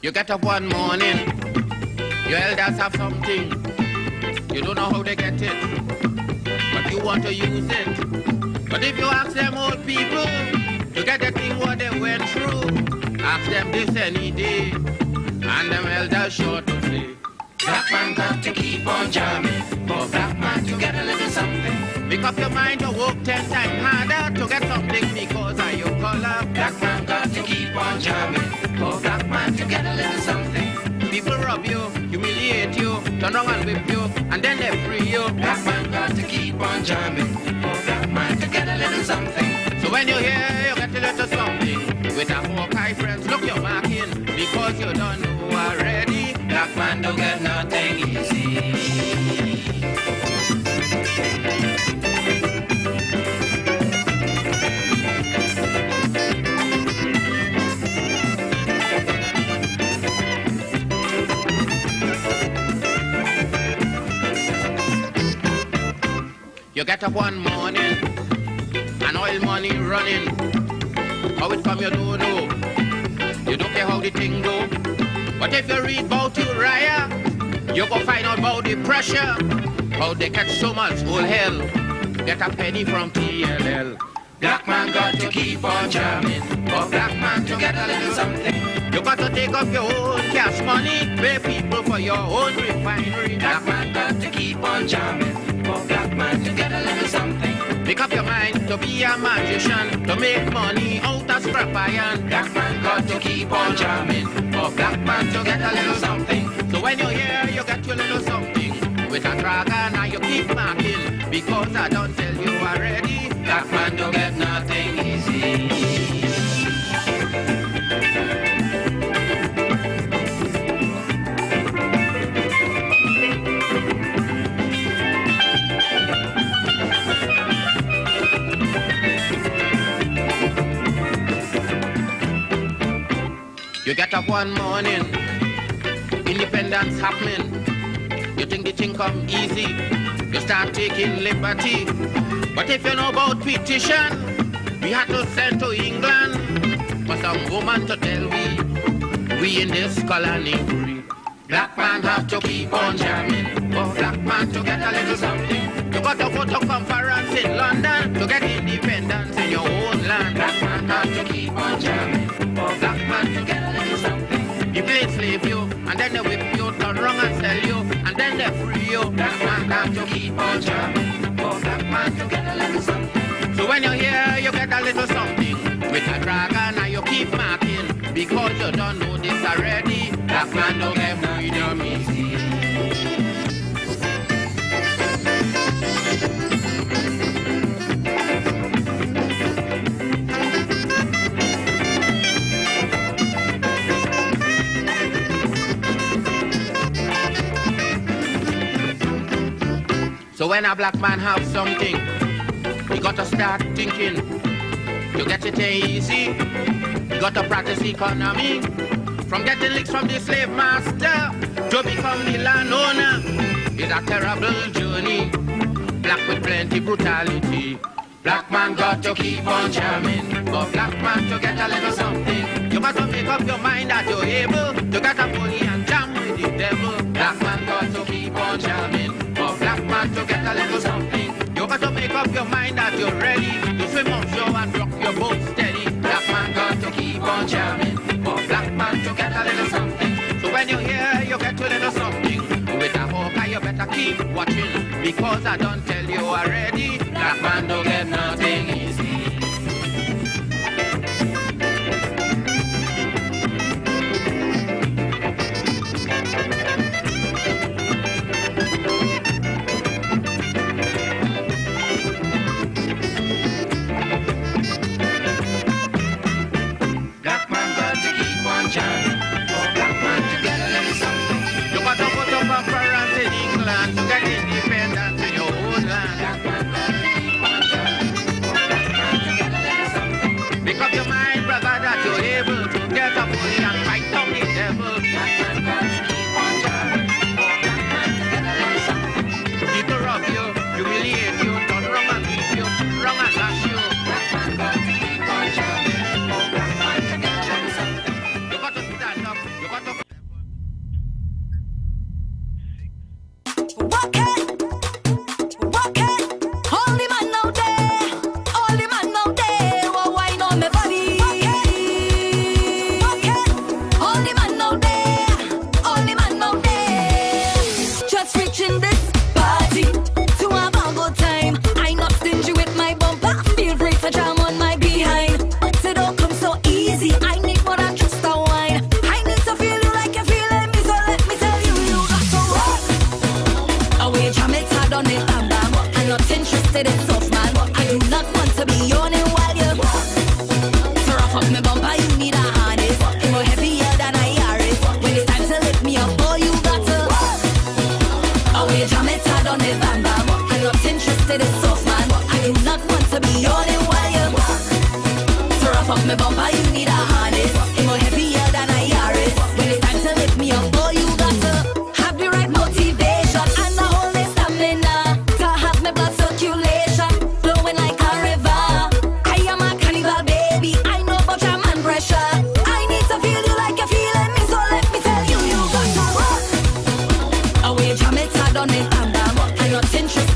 You get up one morning, your elders have something, you don't know how they get it, but you want to use it. But if you ask them old people to get the thing what they went through, ask them this any day, and them elders sure to say, black man got to keep on jamming, for black man to get a little something. Make up your mind to work 10 times harder to get something because of your color. Black man got to keep on jamming, for black man to get a little something. People rob you, humiliate you, turn around and whip you, and then they free you. Black man got to keep on jamming, for black man to get a little something. So when you hear you get a little something, with a Hawkeye friends, look your back in, because you don't know already. Black man don't get nothing easy. get up one morning and oil money running. How it come you don't know. You don't care how the thing go. But if you read about Uriah, you go find out about the pressure. How they catch so much whole hell. Get a penny from TLL. Black man got to keep on jamming. For black man to get a little something. You got to take up your own cash money. Pay people for your own refinery. Black man got to keep on jamming. For black man to get a little something. Make up your mind to be a magician. To make money out of scrap iron. Black man got to keep on jamming. For black man to get a little something. So when you're here, you get your little something. With a dragon and you keep marking. Because I don't tell you already. Black man don't get nothing easy. You get up one morning, independence happening. You think the thing come easy, you start taking liberty. But if you know about petition, we had to send to England for some woman to tell we in this colony free. Black man have to keep on jamming, for black man to get a little something. You got to go to conference in London to get independence in your own land. Black man have to keep on jamming, for black man to get a little something. You play slave you, and then they whip you, turn wrong and sell you, and then they free you. Black man have to keep on jamming, for black man to get a little something. So when you're here, you get a little something. With a dragon and you keep marking, because you don't know this already. Black man don't get freedom easy. So when a black man have something, you got to start thinking. You get it easy. You got to practice economy. From getting licks from the slave master to become the landowner is a terrible journey. Black with plenty brutality. Black man got to keep on jamming. For black man to get a little something. You got to make up your mind that you're able to get a bully and jam with the devil. Black man got to keep on jamming. For black man to get a little something. You got to make up your mind that you're ready to swim on shore and rock your boat steady. Black man got to keep on jamming. For black man to get a little something. So when you're here, you get a little something. With a hawker, you better keep watching. Because I don't tell you already. Black man don't get nothing easy. Have the right motivation and the whole stamina to have my blood circulation.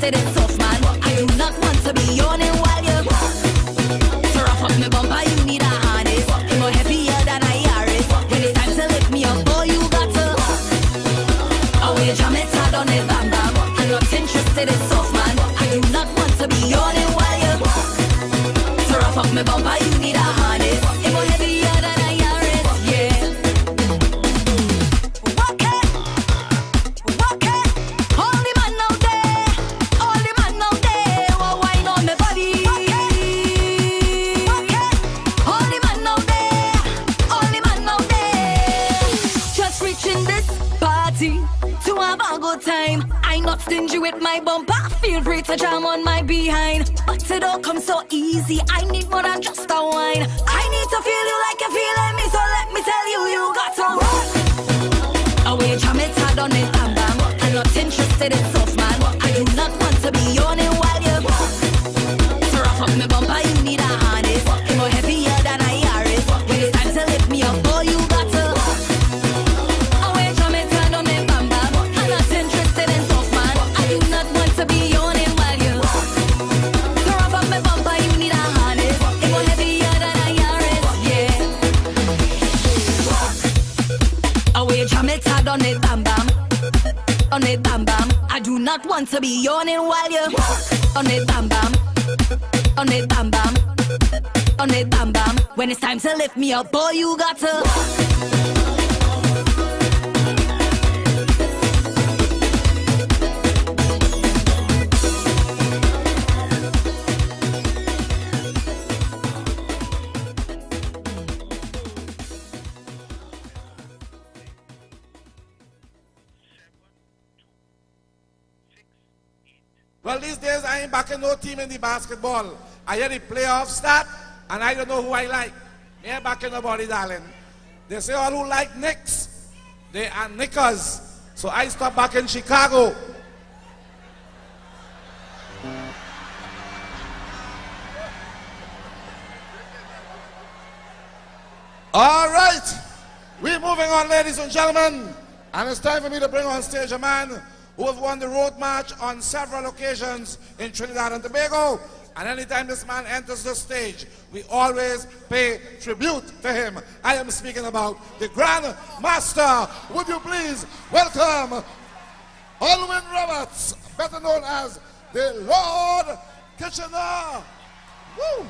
interested in soft man. I do not want to be yawning while you to rough up my bumper. You need a harness. It's more heavier than a Yaris. When it's time to lift me up, boy, you got to. Oh, you jam it hard on it, bam bam. I'm not interested in soft man. I do not want to be yawning while you to rough up my bumper. You need a harness. It's more heavier than a Yaris. Yeah. Walk it, walk it. All the man out there, all the man out there. Oh, wine on my body. Walk it, walk it. All the man out there, all the man out there. Just reaching this party to have a good time. I'm not stingy with my bumper. Feel free to jam on my behind. But it don't come so easy. I need more than just a wine. I need to feel you like you're feeling me. So let me tell you, you got to rock. Away, jam it hard on it, bam bam. I'm not interested in soft man. I do not want to be yawning while you to rough up my bumper. You need a harness. It's more heavier than a Yaris. When it's time to lift me up, boy, you got to. Away, jam it hard on it, bam bam. I'm not interested in soft man. I do not want to be yawning while you to rough up my bumper. You need a harness. It's more heavier than a Yaris. Yeah. Away, jam it hard on it, bam bam. On it, bam bam. I do not want to be yawning while you on it, bam bam. On it, bam bam. On it, bam bam. When it's time to lift me up, boy, you got to. Well, these days I ain't backing no team in the basketball. I hear the playoffs start, and I don't know who I like. Me ain't backing nobody, darling. They say all who like Knicks, they are Knickers. So I stop backing Chicago. All right, we're moving on, ladies and gentlemen, and it's time for me to bring on stage a man who have won the road march on several occasions in Trinidad and Tobago. And anytime this man enters the stage, we always pay tribute to him. I am speaking about the Grand Master. Would you please welcome Alwyn Roberts, better known as the Lord Kitchener. Woo!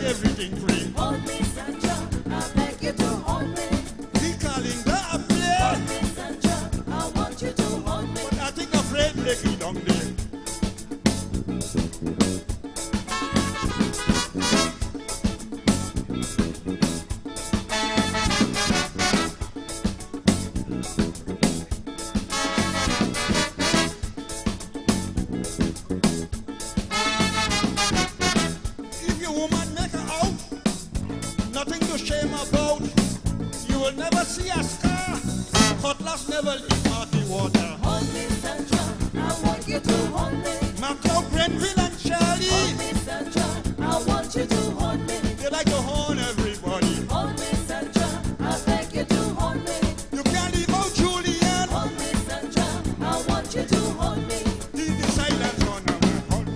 everything free. Hold me, Sandra, I beg you to hold me. He calling the play. Hold me, Sandra, I want you to hold me. But I think afraid make it down there. If your woman make her out, nothing to shame about. You will never see a scar. Cutlass never leave murky water. Hold me, Sandra, I want you to hold me. Macau, Grenville and Charlie. Hold me, Sandra, I want you to hold me. They like to horn everybody. Hold me, Sandra, I beg you to hold me. You can't leave out Julian. Hold me, Sandra, I want you to hold me. Leave the silence on now. Hold me.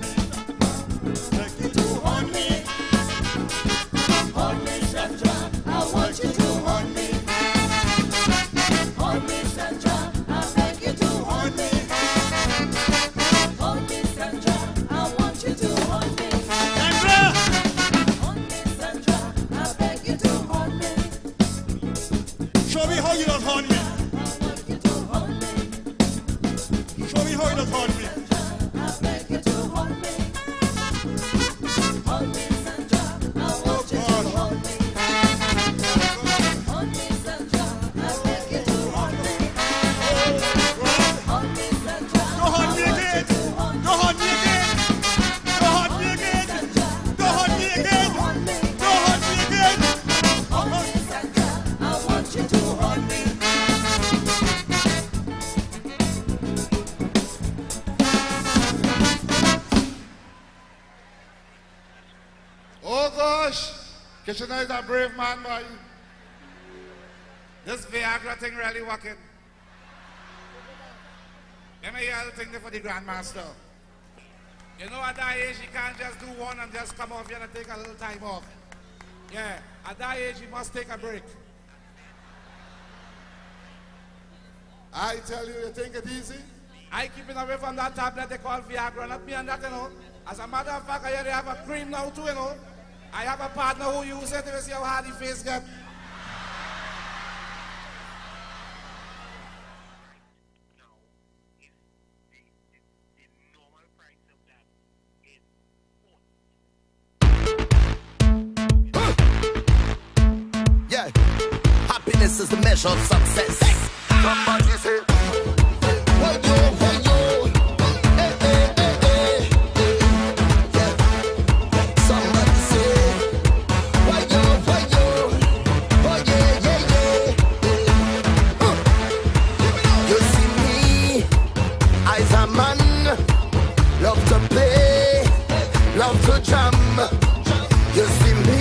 Beg you to hold me. Hold me, Sandra, I want you to hold me. Hold me, Sandra, I beg you to hold me. Hold me, Sandra, I want you to hold me. Sandra! Hold me, Sandra, I beg you to hold me. Show me how you don't hold me. Show me how you don't hold me. I beg you to hold me. Hold me, Sandra, I want you to hold me. Hold me, Sandra, I beg you to hold me. Hold me, Sandra, Don't hold me again. Don't hold me again. Don't hold me again. Don't hold me again. Don't hold me again. hold me, Sandra, I want you to hold me. Oh gosh, Kitchener is a brave man, boy. This Viagra thing really working. Let me hear the thing there for the Grandmaster. You know at that age you can't just do one and just come off here and take a little time off. Yeah, at that age you must take a break. I tell you, you think it easy? I keeping away from that tablet they call Viagra, not me and that, you know. As a matter of fact, I hear they have a cream now too, you know. I have a partner who uses it to see how hard the face gets. Yeah, happiness is the measure of success. Somebody say, hey yo, hey, hey, hey, hey, yeah. Somebody say, hey yo, oh yeah, yeah, yeah. You see me, I's a man, love to play, love to jam. You see me,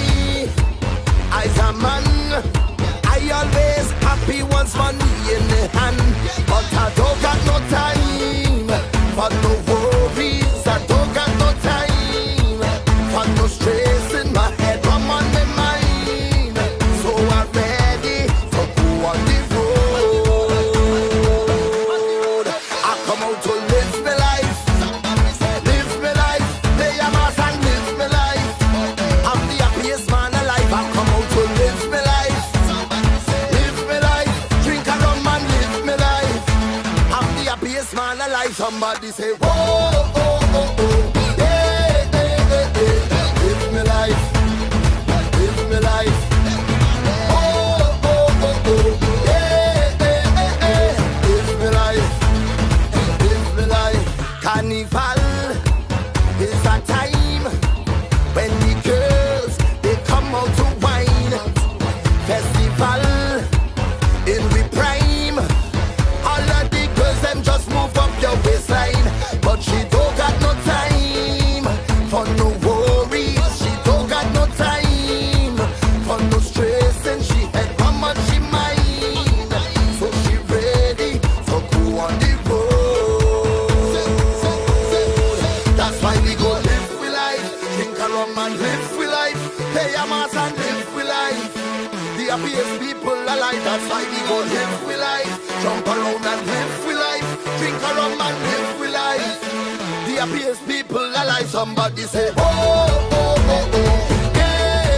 I's a man, I always happy once money in the hand. But I don't got no time for no worries. I don't got no time for no stress in my head. I'm on my mind, so I'm ready to go on the road. I come out to live my life, play a mass and live my life. I'm the happiest man alive. I come out to live my life. Drink a rum and live my life. I'm the happiest man alive. Somebody say, whoa, oh, oh, oh. Hey, hey, hey, hey. Live my life. Live my life. Oh, oh, oh, oh. Hey, hey, hey, hey. Live my life. Live my life. Carnival is a time when the girls, they come out to wine. Festival in the prime. All of the girls, them just move up your waistline. But she don't got no time for no worries. She don't got no time for no stress. And she had how much she mind. So she ready to go on the road. That's why we go live with life. Drink a rum and live with life. Pay a mass and live with life. The happiest people alive. That's why we go live with life. Jump around and live with life. Drink a rum and live with life. The happiest people alive. Somebody say, oh, oh, oh, oh. Yeah.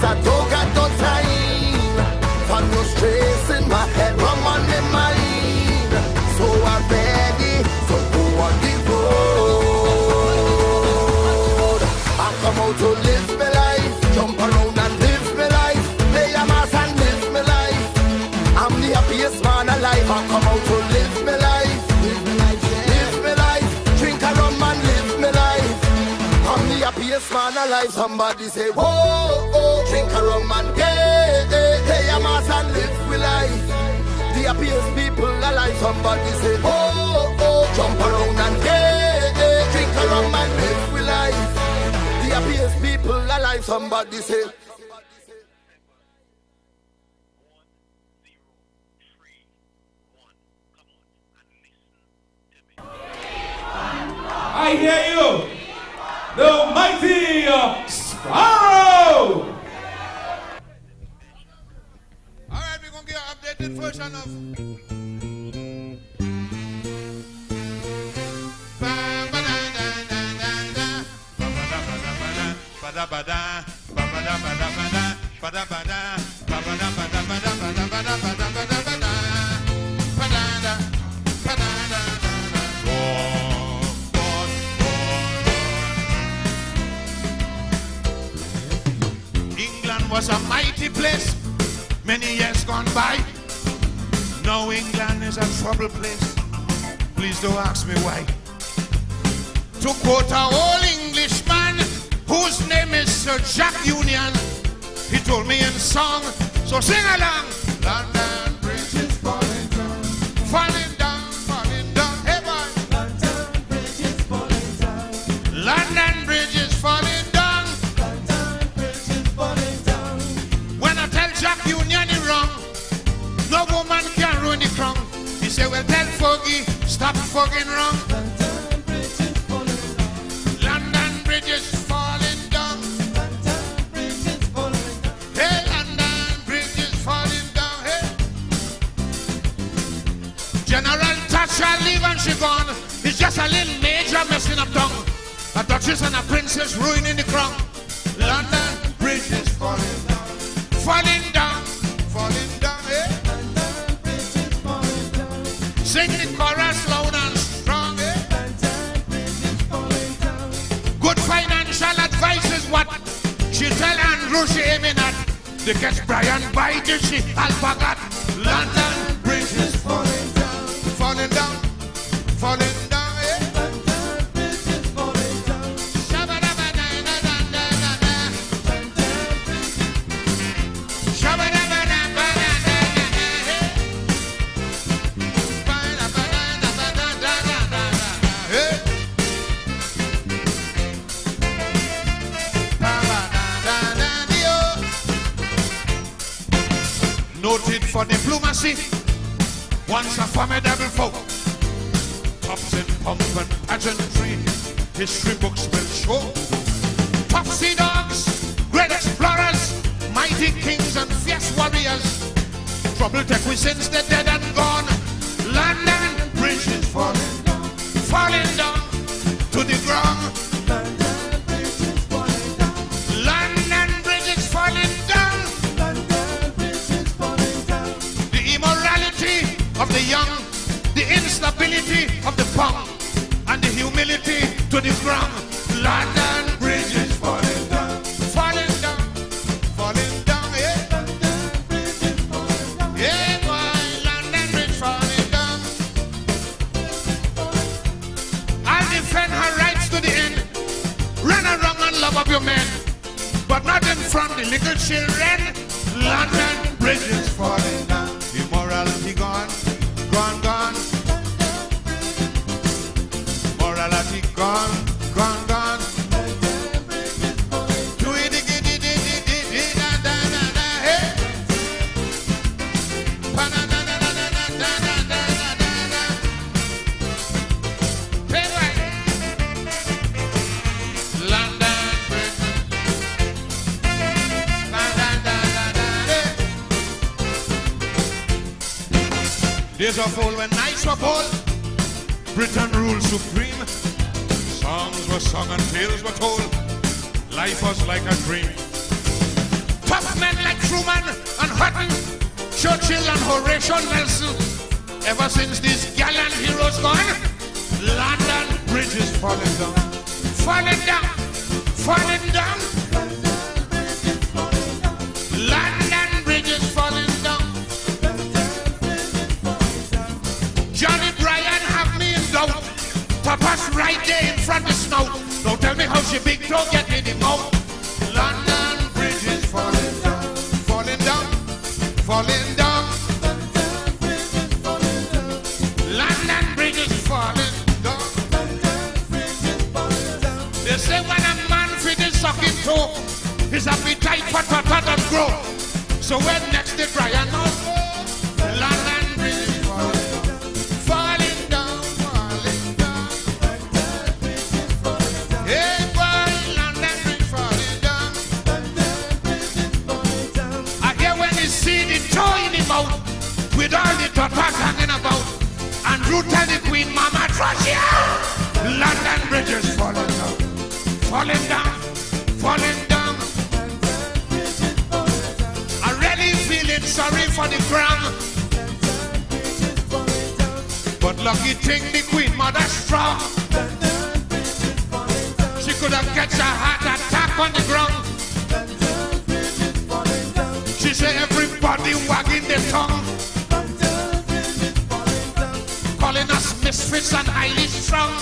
I don't got no time for no stress in my head, I'm on my mind. So I'm ready to go on the road. I come out to live my life, jump around and live my life, play a mass and live my life. I'm the happiest man alive. I come out to live my life, live my life, live my life, drink a rum and live my life. I'm the happiest man alive. Somebody say, whoa, oh, drink a rum and play a mass and live my life. The happiest people alive. Somebody say, oh, oh, jump around and drink a rum and live my life. The happiest people alive. Somebody say. I hear you, the mighty Sparrow. All right, we're gonna get an updated version of. England was a mighty place many years gone by. Now England is a troubled place. Please don't ask me why. To quote an old Englishman whose name is Sir Jack Union, he told me in song, so sing along. London Bridge is falling down, falling down, falling down. Hey boy. London Bridge is falling down. London Bridge is falling down. London Bridge is falling down. When I tell Jack Union he wrong, no woman can ruin the crown. He said, well, tell Foggy, stop fucking wrong. London Bridge is falling down. London Bridge is falling down. London Bridge is falling down. Hey, London Bridge is falling down. Hey. General Thatcher leave and she gone. It's just a little major messing up tongue. A duchess and a princess ruining the crown. London Bridge is falling down. Falling down. Falling down. Hey. Sing the chorus loud and strong, eh? Good financial advice is what she tell Andrew she aiming at. They catch Brian Biden, she alpagat. London Bridge is falling down, falling down, falling down, eh? London Bridge is falling down. Noted for diplomacy, once a formidable foe. Tops in pomp and pageantry, history books will show. Tough sea dogs, great explorers, mighty kings and fierce warriors. Trouble take we since they're dead and gone. London Bridge is falling down, falling down to the ground. London Bridge is falling down. London Bridge is falling down. Of the young, the instability of the pound, and the humility to the ground. London Bridge is falling down, falling down, falling down, yeah. London Bridge is falling down, yeah, boy. London Bridge falling down. I'll defend her rights to the end. Run around and love up your men, but not in front of the little children. London Bridge is falling down. Immorality gone, gone, gone. Morality gone, gone, gone. Do it again, da da da da, hey. Pa na na na na na na na na na na. Hey, right. London Bridge. Da da da da da, hey. Days of old when nights were cold, Britain ruled supreme. Songs were sung and tales were told. Life was like a dream. Tough men like Truman and Hutton, Churchill and Horatio Nelson. Ever since these gallant heroes gone, London Bridge is falling down. Falling down, falling down. London Bridge is falling down. Johnny Bryan have me in doubt. Papa's right there in front of snow. Don't tell me how she big toe get in the mouth. London Bridge is falling down, falling down, falling down. London Bridge is falling down. They say when a man finishes sucking toe, his appetite for tata does grow. So when next the Brian knows, London Bridge is falling down, falling down. Hey boy, London Bridge falling down. I hear when you see the toe in the mouth, with all the tatas hanging about, and you tell the Queen Mama trash out. London Bridge is falling down, falling down, falling down. Feeling sorry for the ground, but lucky thing the Queen Mother strong. She could have catch a heart attack on the ground. She said everybody wagging their tongue, calling us misfits and highly strong.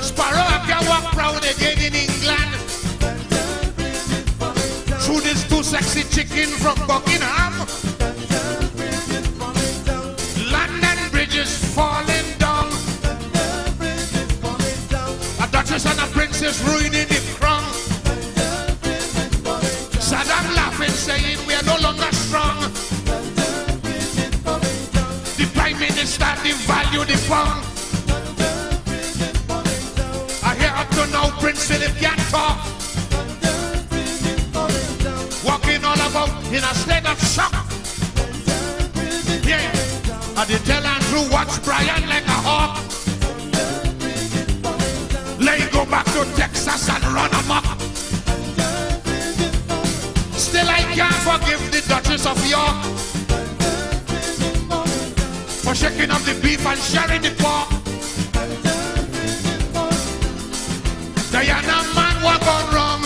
Sparrow up your walk proud again in England. Through this too sexy chicken from Buckingham. London Bridge is falling down. A duchess and a princess ruining the crown. Saddam laughing, saying we are no longer strong. The Prime Minister devalued the pound. I hear up to now Prince Philip can't talk. Walking all about in a state of shock. Yeah, I did tell Andrew watch Brian like a hawk. Let him go back to Texas and run amok. Still I can't forgive the Duchess of York for shaking up the beef and sharing the pork. Diana man, what gone wrong?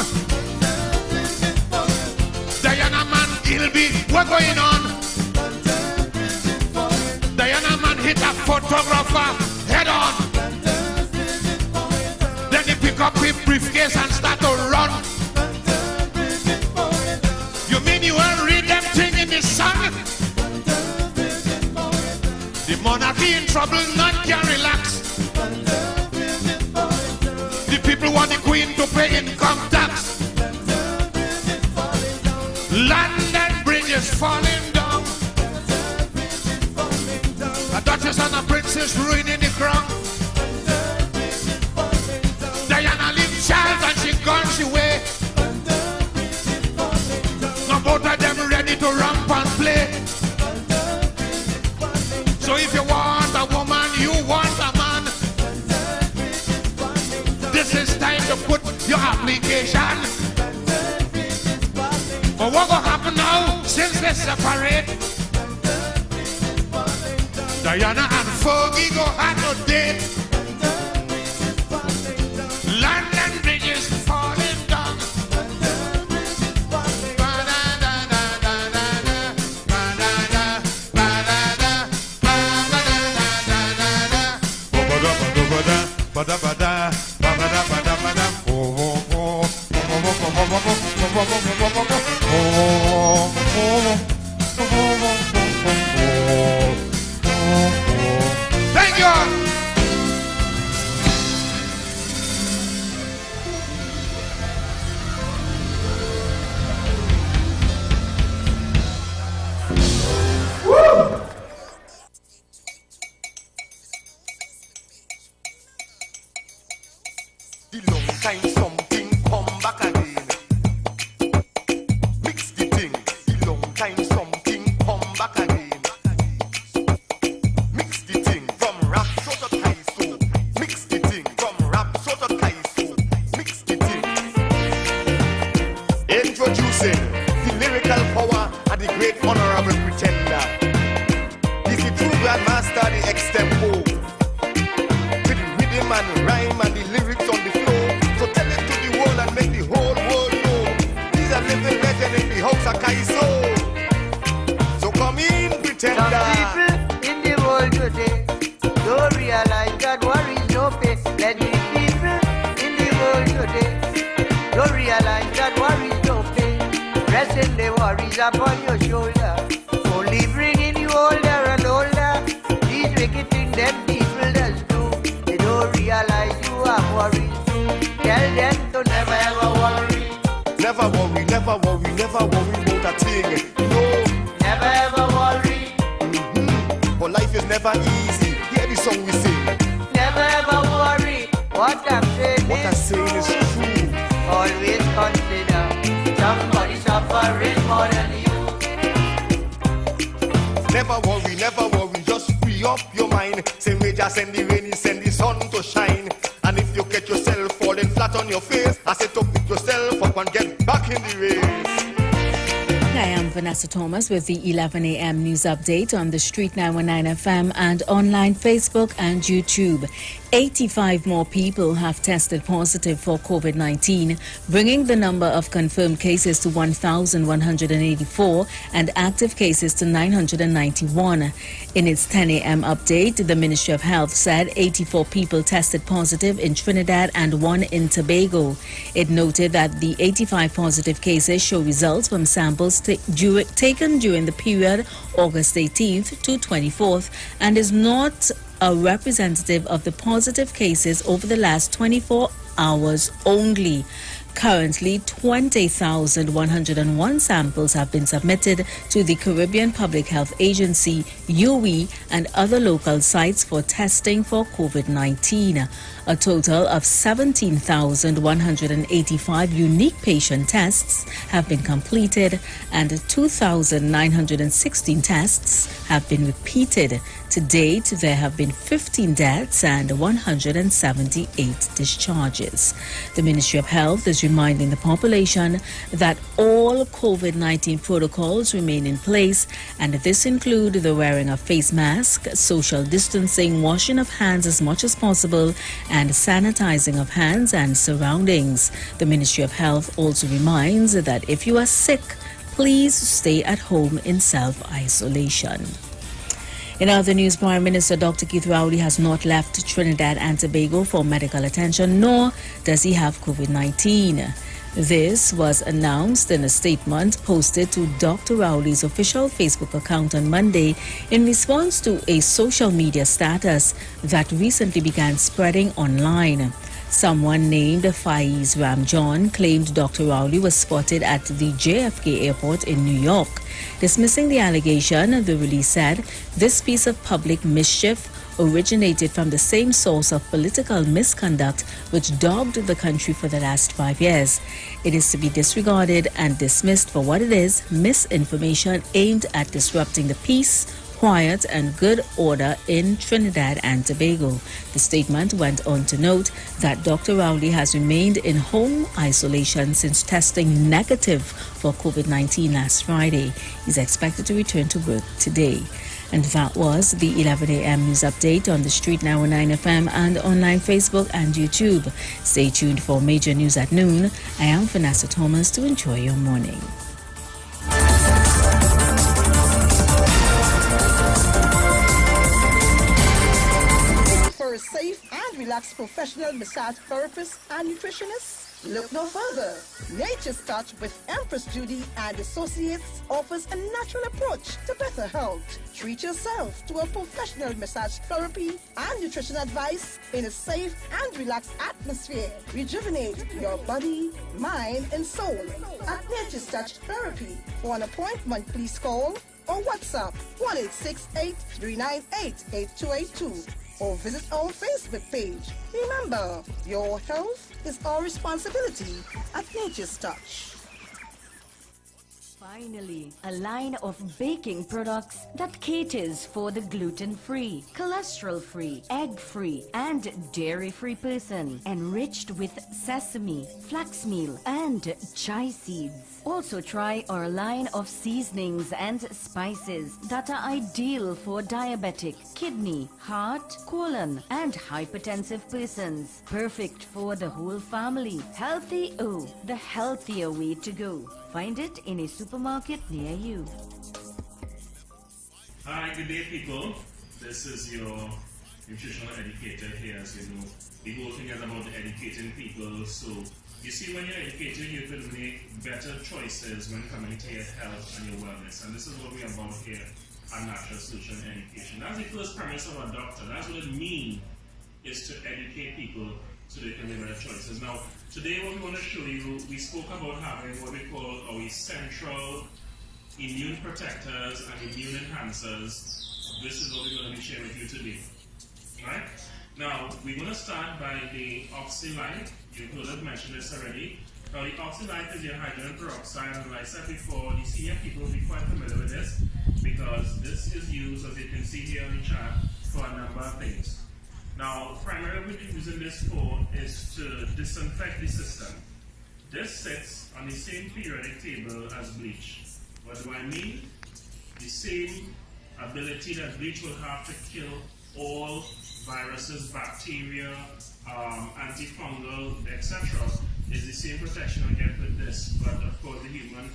Diana man, Gilby, what going on? Diana man hit a photographer head on. Then he pick up his briefcase and start to run. You mean you won't read them thing in the sun? The monarchy in trouble, none can relax. The people want the Queen to pay income tax. London Bridge is falling down. A duchess and a princess ruining the crown. Diana leave Charles and she gone she way. Now both of them ready to ramp and play. So if you want a woman, you want a man, this is time to put your application. But what will happen now since they separate? Diana and Fergie go have no date. London Bridge is falling down. Thank you. The long time something come back again. sing. The lyrical power and the great honorable pretender. He's the true grandmaster, the extempo. With the rhythm and rhyme and the lyrics on the floor. So tell it to the world and make the whole world know. He's a living legend in the house of Kaiso. So come in, pretender. Some people in the world today don't realize that worries no pay. Let the people in the world today don't realize that worries no pay. Resting the worries upon your shoulder, only bringing you older and older. These wicked things them people does do. They don't realize you have worries too. Tell them to never ever worry. Never worry, never worry, never worry about a thing. No, never ever worry. But life is never easy. Hear the song we sing. Never ever worry. What I'm saying is true. Always consider somebody suffering more than you. Never worry, just free up your mind. Same way just send the rain, send the sun to shine. And if you get yourself falling flat on your face, I set up with yourself up and get back in the race. I am Vanessa Thomas with the 11 a.m. news update on the Street 919 FM and online Facebook and YouTube. 85 more people have tested positive for COVID-19, bringing the number of confirmed cases to 1,184 and active cases to 991. In its 10 a.m. update, the Ministry of Health said 84 people tested positive in Trinidad and 1 in Tobago. It noted that the 85 positive cases show results from samples taken during the period August 18th to 24th and is not a representative of the positive cases over the last 24 hours only. Currently, 20,101 samples have been submitted to the Caribbean Public Health Agency, UE, and other local sites for testing for COVID-19. A total of 17,185 unique patient tests have been completed and 2,916 tests have been repeated. To date, there have been 15 deaths and 178 discharges. The Ministry of Health is reminding the population that all COVID-19 protocols remain in place, and this includes the wearing of face masks, social distancing, washing of hands as much as possible, and sanitizing of hands and surroundings. The Ministry of Health also reminds that if you are sick, please stay at home in self-isolation. In other news, Prime Minister Dr. Keith Rowley has not left Trinidad and Tobago for medical attention, nor does he have COVID-19. This was announced in a statement posted to Dr. Rowley's official Facebook account on Monday in response to a social media status that recently began spreading online. Someone named Faiz Ramjohn claimed Dr. Rowley was spotted at the JFK airport in New York. Dismissing the allegation, the release said this piece of public mischief originated from the same source of political misconduct which dogged the country for the last 5 years. It is to be disregarded and dismissed for what it is: misinformation aimed at disrupting the peace, quiet and good order in Trinidad and Tobago. The statement went on to note that Dr. Rowley has remained in home isolation since testing negative for COVID-19 last Friday. He's expected to return to work today. And that was the 11 a.m. news update on the Street 919 FM and online Facebook and YouTube. Stay tuned for major news at noon. I am Vanessa Thomas to enjoy your morning. For a safe and relaxed professional massage therapist and nutritionist, look no further. Nature's Touch with Empress Judy and Associates offers a natural approach to better health. Treat yourself to a professional massage therapy and nutrition advice in a safe and relaxed atmosphere. Rejuvenate your body, mind, and soul at Nature's Touch Therapy. For an appointment, please call or WhatsApp 1-868-398-8282. or visit our Facebook page. Remember, your health is our responsibility at Nature's Touch. Finally, a line of baking products that caters for the gluten-free, cholesterol-free, egg-free, and dairy-free person, enriched with sesame, flax meal, and chai seeds. Also try our line of seasonings and spices that are ideal for diabetic, kidney, heart, colon, and hypertensive persons. Perfect for the whole family. Healthy O, the healthier way to go. Find it in a supermarket near you. Hi, good day people. This is your nutritional educator here. As you know, the whole thing is about educating people. So you see, when you're educated, you can make better choices when coming to your health and your wellness. And this is what we are about here at Natural Solution Education. That's the first premise of a doctor. That's what it means, is to educate people so they can make better choices. Now, today what we want to show you, we spoke about having what we call our essential immune protectors and immune enhancers. This is what we're going to be sharing with you today. Right? Now, we're going to start by the Oxylite. You've heard us mention this already. Now, the Oxylite is your hydrogen peroxide, and like I said before, the senior people will be quite familiar with this because this is used, as you can see here on the chart, for a number of things. Now, primarily what we're using this for is to disinfect the system. This sits on the same periodic table as bleach. What do I mean? The same ability that bleach will have to kill all viruses, bacteria, antifungal, etc. is the same protection I get with this, but of course the human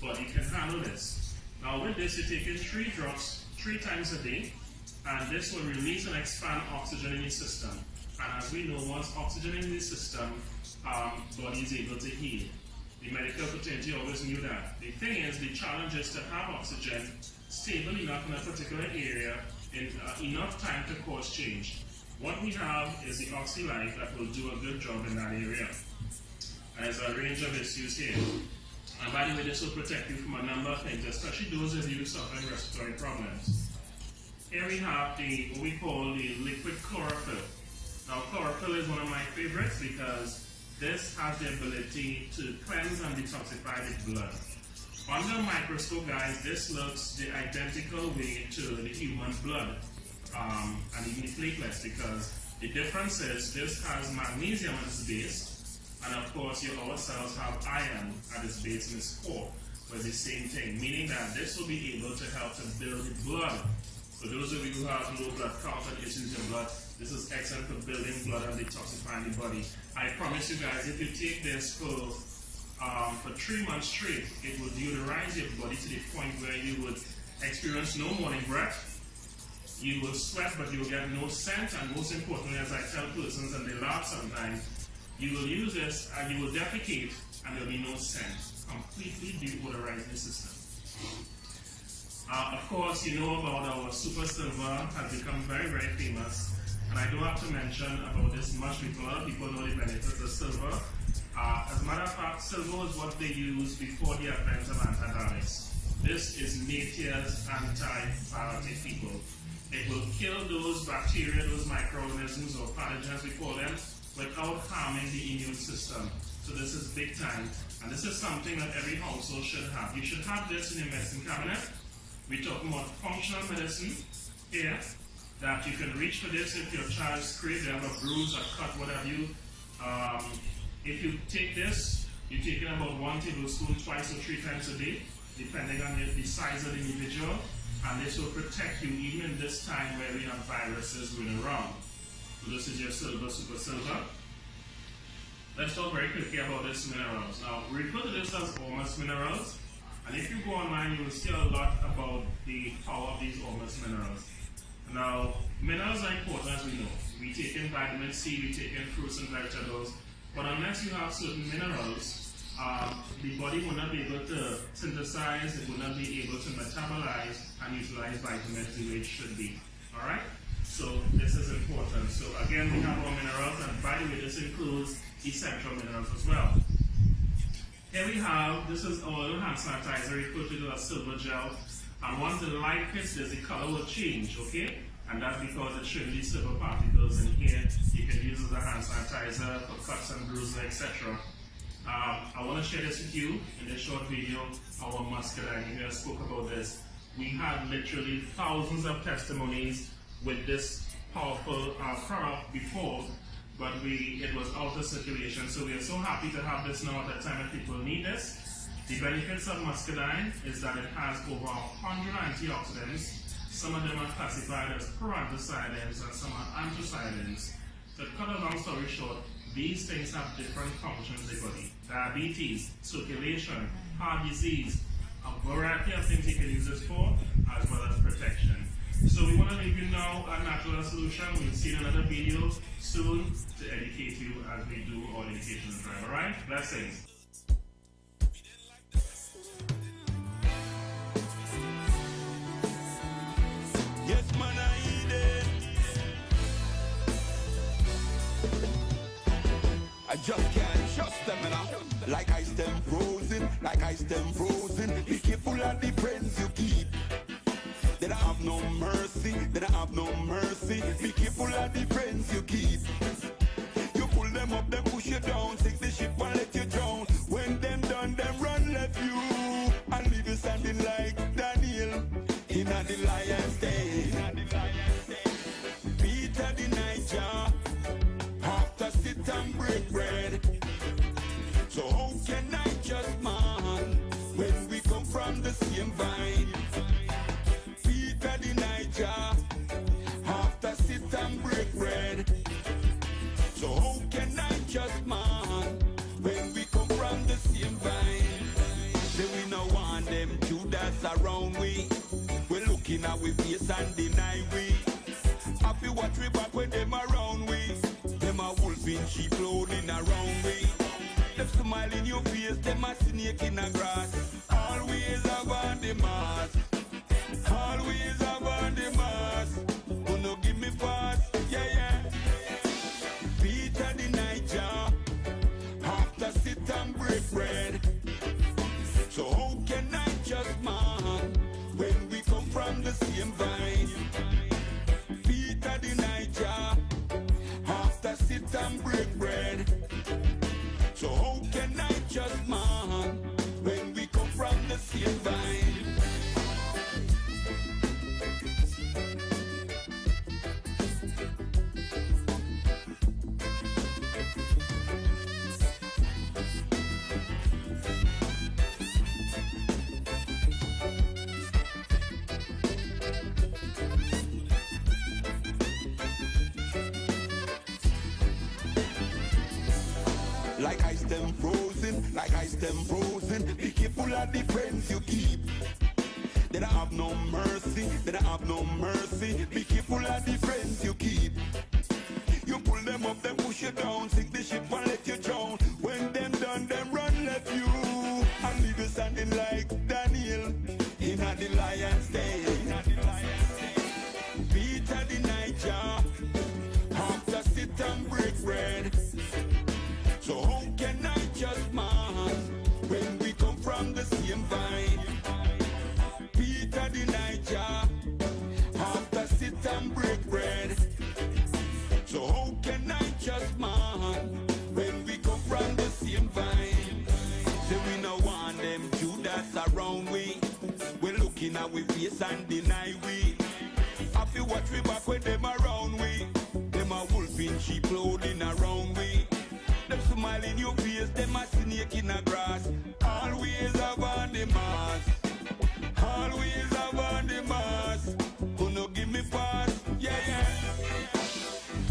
body can handle this. Now with this, you're taking 3 drops 3 times a day, and this will release and expand oxygen in the system. And as we know, once oxygen in the system, body is able to heal. The medical fraternity always knew that. The thing is, the challenge is to have oxygen stable enough in a particular area in enough time to cause change. What we have is the Oxylite that will do a good job in that area. And there's a range of issues here. And by the way, this will protect you from a number of things, especially those of you suffering respiratory problems. Here we have what we call the liquid chlorophyll. Now, chlorophyll is one of my favorites because this has the ability to cleanse and detoxify the blood. Under a microscope, guys, this looks the identical way to the human blood and even the platelets, because the difference is this has magnesium at its base, and of course our cells have iron at its base in its core, but the same thing, meaning that this will be able to help to build the blood. For those of you who have low blood count and issues in blood, this is excellent for building blood and detoxifying the body. I promise you guys, if you take this for 3 months straight, it will deodorize your body to the point where you would experience no morning breath. You will sweat, but you will get no scent, and most importantly, as I tell persons and they laugh sometimes, you will use this and you will defecate and there will be no scent. Completely deodorize the system. Of course, you know about our Super Silver, has become very, very famous. And I don't have to mention about this much because a lot of people know the benefits of silver. As a matter of fact, silver is what they used before the advent of antibiotics. This is nature's antibiotic, people. It will kill those bacteria, those microorganisms or pathogens we call them, without harming the immune system. So this is big time. And this is something that every household should have. You should have this in your medicine cabinet. We're talking about functional medicine here, that you can reach for this if your child is scraped, they have a bruise, a cut, whatever you. If you take this, you're taking about 1 tablespoon twice or 3 times a day, depending on the size of the individual, and this will protect you even in this time where we have viruses running around. So this is your silver, super silver. Let's talk very quickly about these minerals. Now, we refer to this as Ormus minerals, and if you go online, you will see a lot about the power of these Ormus minerals. Now, minerals are important, as we know. We take in vitamin C, we take in fruits and vegetables, but unless you have certain minerals, the body will not be able to synthesize, it will not be able to metabolize and utilize vitamins the way it should be. Alright? So this is important. So again, we have our minerals, and by the way, this includes essential minerals as well. Here we have, this is our little hand sanitizer, referred to as silver gel. And once the light hits this, the color will change, okay? And that's because it's showing these silver particles in here. You can use it as a hand sanitizer for cuts and bruises, etc. I want to share this with you in this short video. Our muscadine here spoke about this. We had literally thousands of testimonies with this powerful product before, but it was out of circulation. So we are so happy to have this now at a time when people need this. The benefits of muscadine is that it has over 100 antioxidants. Some of them are classified as proanthocyanins and some are anthocyanins. To cut a long story short, these things have different functions in the body. Diabetes, circulation, heart disease, a variety of things you can use this for, as well as protection. So we want to leave you now a natural solution. We'll see another video soon to educate you as we do our educational drive. Alright? Blessings. Yes, man, I eat it. I just can't trust them, and like ice them frozen, like ice them frozen. Be careful of the friends you keep. They don't have no mercy, they don't have no mercy. Be careful of the friends you keep. You pull them up, them push you down, sink the ship and let you drown. When them done, them run left you and leave you standing like Daniel in the lion's den. Peter the Niger, after sit and break bread. So how can I just man when we come from the same vine? Peter the Niger, after sit and break bread. So how can I just man when we come from the same vine? Say we no want them Judas around we. We're looking at we face and deny we. Happy watch we back when them around we. Them a wolf in sheep clothing around we. Them smile in your face, them a snake in the grass. Always about the mask. Always about the mask. Who no give me pass? Yeah, yeah. Peter the Niger, after sit and break bread. So how can I just man when we come from the same vine? Peter the Niger, after sit and break bread. So how can I just man when we come from the same vine? Like ice them frozen, like ice them frozen. Be careful of the friends you keep. They don't have no mercy, they don't have no mercy. Be careful of the friends you keep. You pull them up, them push you down, sink the ship and let you drown. When them done, them run left you and leave you standing like Daniel in the lion's den. Peter the Niger, after sit and break bread. So how can I just man when we come from the same vine? Peter the Niger, after sit and break bread. So how can I just man when we come from the same vine? Say we no want them Judas around we. We're looking at we face and deny we. Happy watch we back when them around we. Them a wolf in sheep clothing around we. Them smile in your face, them a snake in the grass. Always about the mask. Always about the mask. Who no give me pass? Yeah, yeah.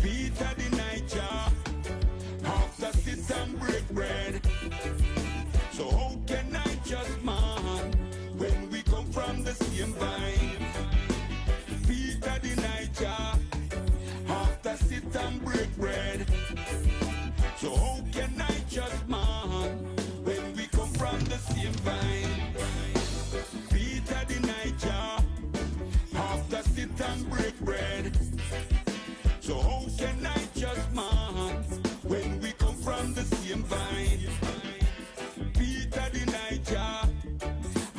Peter the Niger, after sit and break bread. So how can I just man when we come from the same vine? Peter the Niger, after sit and break bread. So how can I just man when we come from the same vine? Peter the Niger, after sit and break bread. So how can I just man when we come from the same vine? Peter the Niger,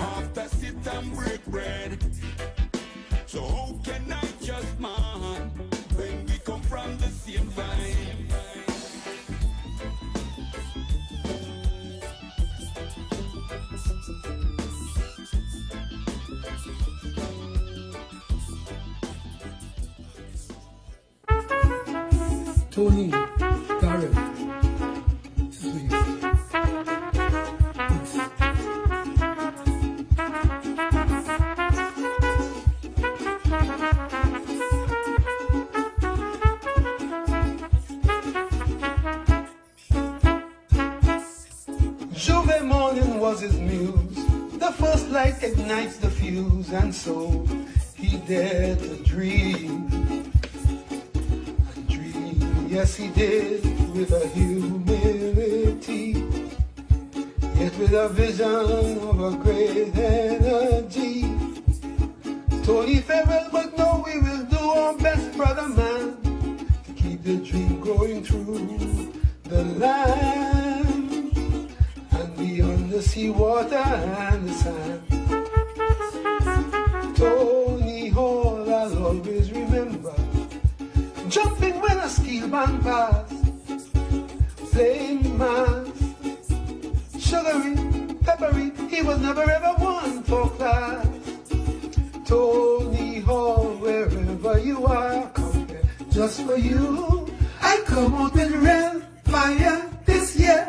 after sit and break bread. So how can I just man when we come from the same vine? Tony, Darren. This is for you. J'auve morning was his muse. The first light ignites the fuse, and so he dared to dream. A dream, yes he did, with a humility, yet with a vision of a great energy. Tony farewell, but no, we will do our best, brother man, to keep the dream going through the land. The sea water and the sand. Tony Hall, I'll always remember, jumping when a steel band passed, playing mass, sugary, peppery, he was never ever one for class. Tony Hall, wherever you are, come here just for you. I come out with real fire this year.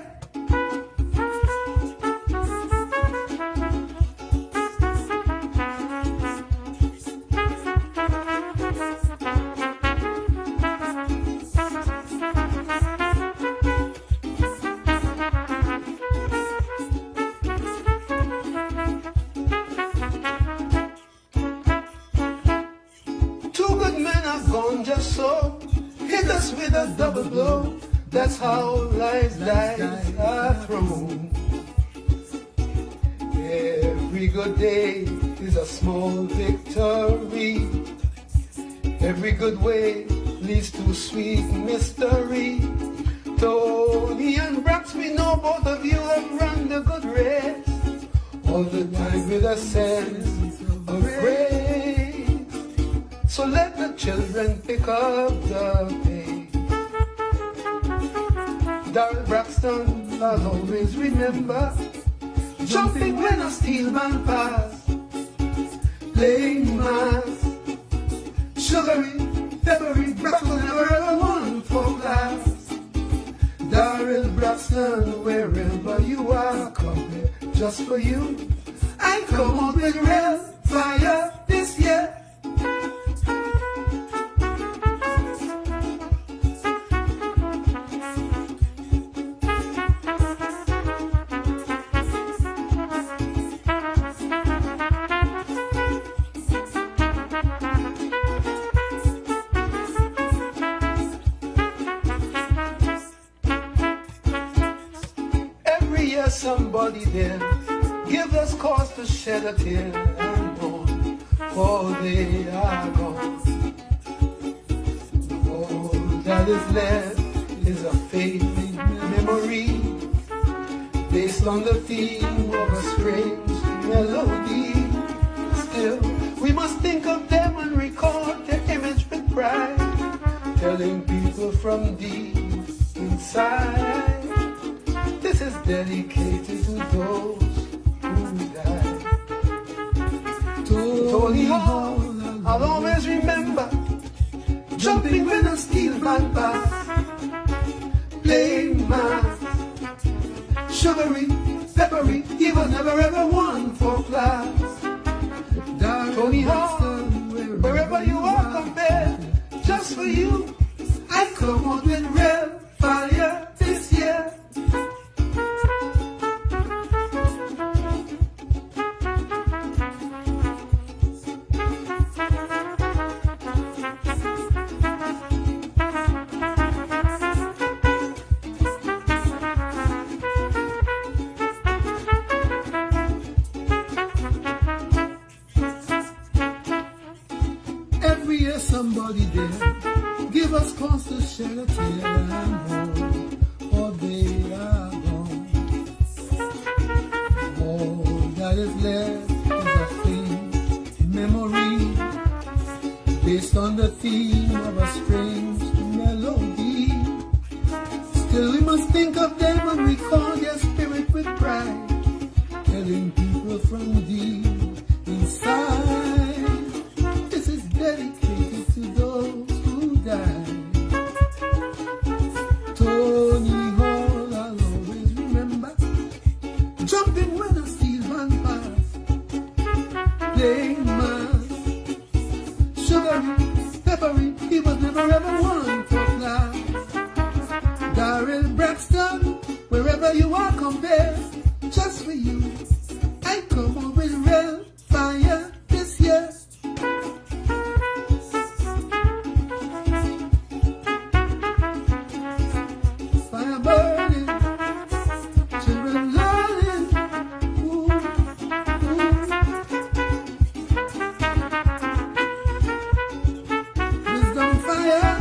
Just so hit us with a double blow. That's how lives are thrown. Every good day is a small victory. Every good way leads to sweet mystery. Tony and Brax, we know both of you have run the good race, all the time with a sense of grace. So let the children pick up the pace. Darrell Braxton, I'll always remember, jumping when a steel band passed, playing mass, sugary, peppery, Braxton never ever won for class. Darrell Braxton, wherever you are, come here just for you. I come out with real fire this year. Somebody there give us cause to shed a tear and mourn, for they are gone. All that is left is a fading memory, based on the theme of a strange melody. Still, we must think of them and record their image with pride, telling people from deep inside, this is dedicated to those who died. Tony Hall, I'll always remember, jumping when a steel band passed, playing mass, sugary, peppery, he was never ever one for class. Tony Hall, wherever you are, come there just for you. I come out with real fire this year. Somebody there, give us cause to shed a tear and mourn, for they are gone. All that is left is a faint memory, based on the theme of a strange melody. Still we must think of them and recall their spirit with pride, telling people from deep inside, this is dedicated to those who died. Bombay, just for you. I come on with real fire this year. Fire burning, children learning. Ooh, wisdom fire.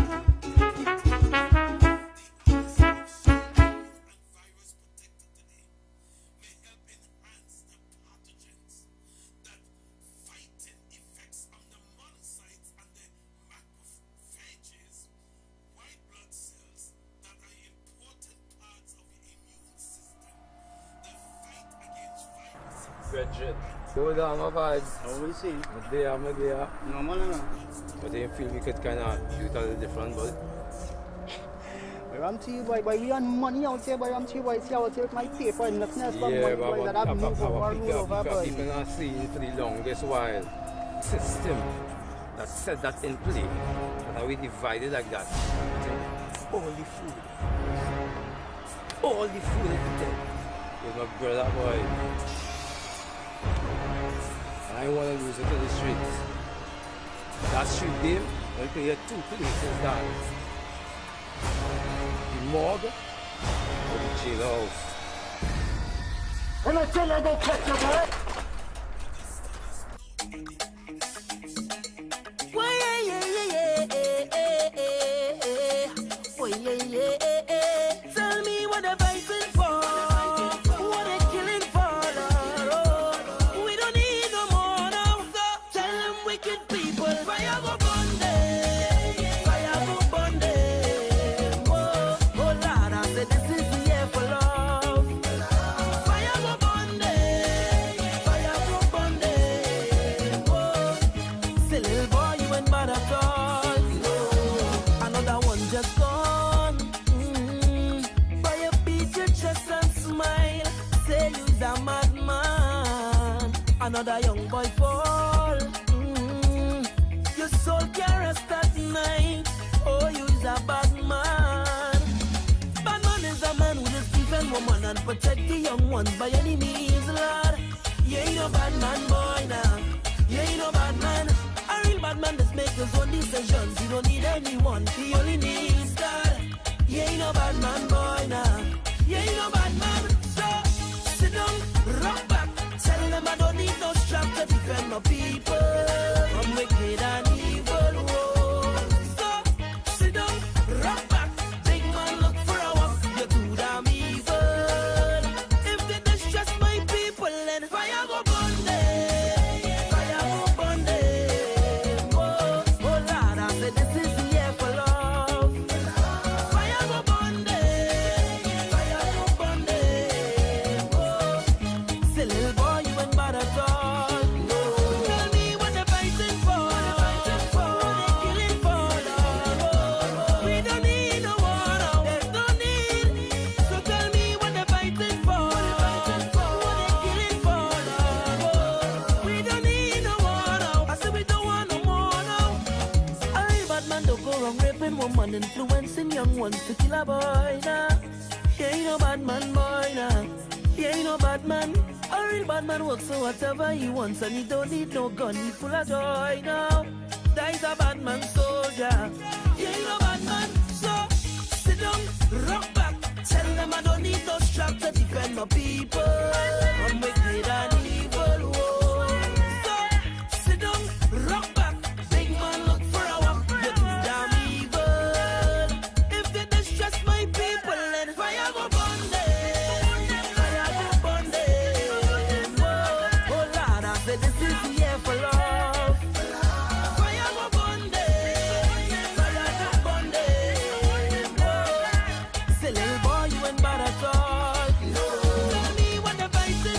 Bridget. Hold on, my vibes. How we see? My dear. No, man. But I feel we could kind of do it a little different, but... I'm to you, boy. We earn money out here, boy. I'm to you, boy. See, I will take my paper and nothing else. Yeah, but boy, that I've moved over, boy. people not seeing for the longest while. System that set that in play. That we divided like that. All the food eaten. With my brother, boy. And I want to lose it to the streets. That street game, I play here 2 places that. The morgue or the jail house. And I tell you, go catch your boy. Tell me what they're fighting for. What they're killing for, Lord. We don't need no more now. So tell them wicked people. Fire go burn them. Fire go burn them. Oh, Lord, I said this is the year for love. Fire go burn them. Fire go burn them. Oh, say little boy, you ain't bad at all. Another one just gone. Boy, you beat your chest and smile. Say you's a madman. Another young boy fall. Your soul can't rest at night. Oh, you's a bad man. Bad man is a man who will defend woman and protect the young ones by any means, Lord. You ain't no bad man, boy, now. You ain't no bad man. A real bad man just make his own decisions. He don't need anyone. He only needs God. You ain't no bad man, boy, now. You ain't no bad man. So sit down, rock back. Tell them I don't need no strap to defend my people from wicked and evil. Whoa. So sit down, rock back. Big man, look for a walk. You're too damn evil. If they distress my people, then fire go burn them. Fire go burn them. Oh, Lord, I said this is the year for love. Fire go burn them. Fire go burn them. Oh, say little boy, you ain't bad at all. Tell me what they're fighting for. What they killing for, Lord. We don't need no war now. There's no need. So tell me what they're fighting for. What they killing for, Lord. We don't need no war now. I said we don't want no more now. I bad man don't go wrong raping woman, influencing young ones to kill a boy now. He ain't no bad man, boy now. He ain't no bad man. A real bad man works for whatever he wants and he don't need no gun. He full of joy now. That's a bad man soldier. He ain't no bad man. So sit down, rock back. Tell them I don't need no strap to defend my people from wicked and evil. Whoa. So sit down, rock back. Big man, look for a walk. You're too damn evil. If they distress my people, then fire go burn them. Fire go burn them. Oh, Lord, I said this is the year for love. Fire go burn them. Fire go burn them. Oh, say little boy, you ain't bad at all. Tell me what they're fighting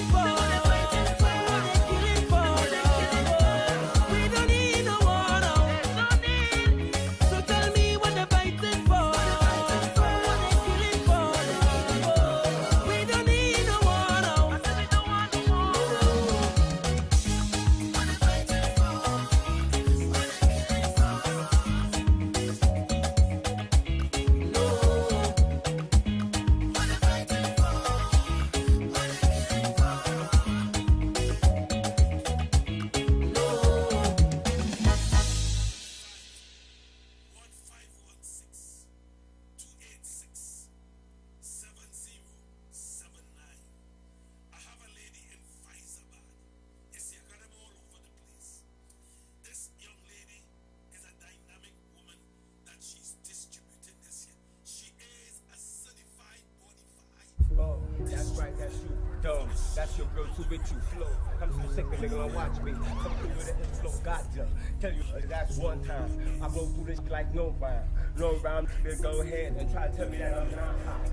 so with you flow. I'm so sick of nigga don't watch me. Come through with the inflow, gotcha. Tell you that's one time. I go through this like no rhyme. No rhyme, go ahead and try to tell me that I'm not hot.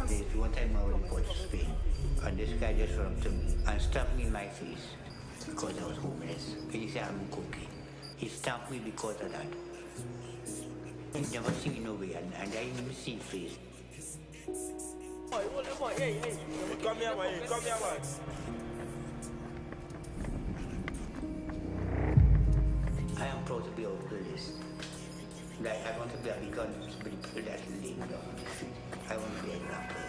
There's one time I was in Port Spain, and this guy just ran up to me and stamped me in my face because I was homeless. He said I'm cooking. He stamped me because of that. He never seen me nowhere, and I didn't even see his face. Boy, hey. Come here, boy. I am proud to be out of the list. Like, I want to be a beacon to the people that live down the street. I want to be an example.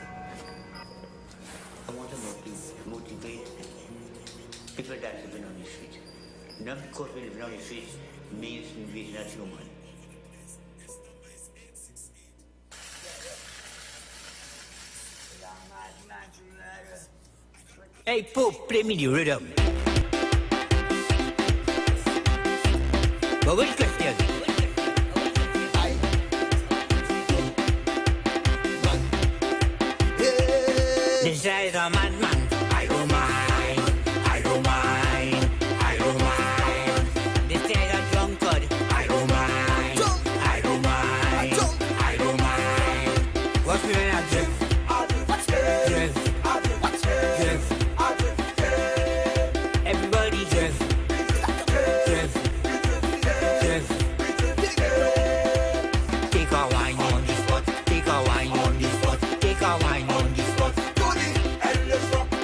I want to motivate people that live on the street. Not because we live on the street means we're not human. Hey, Pope, play me the rhythm. But which question? This guy is a madman. I don't mind. This guy is a drunkard. I don't mind. What's me when I drift? Everybody drift. Take a wine on the spot. Take a wine on the spot. Take a wine on the spot.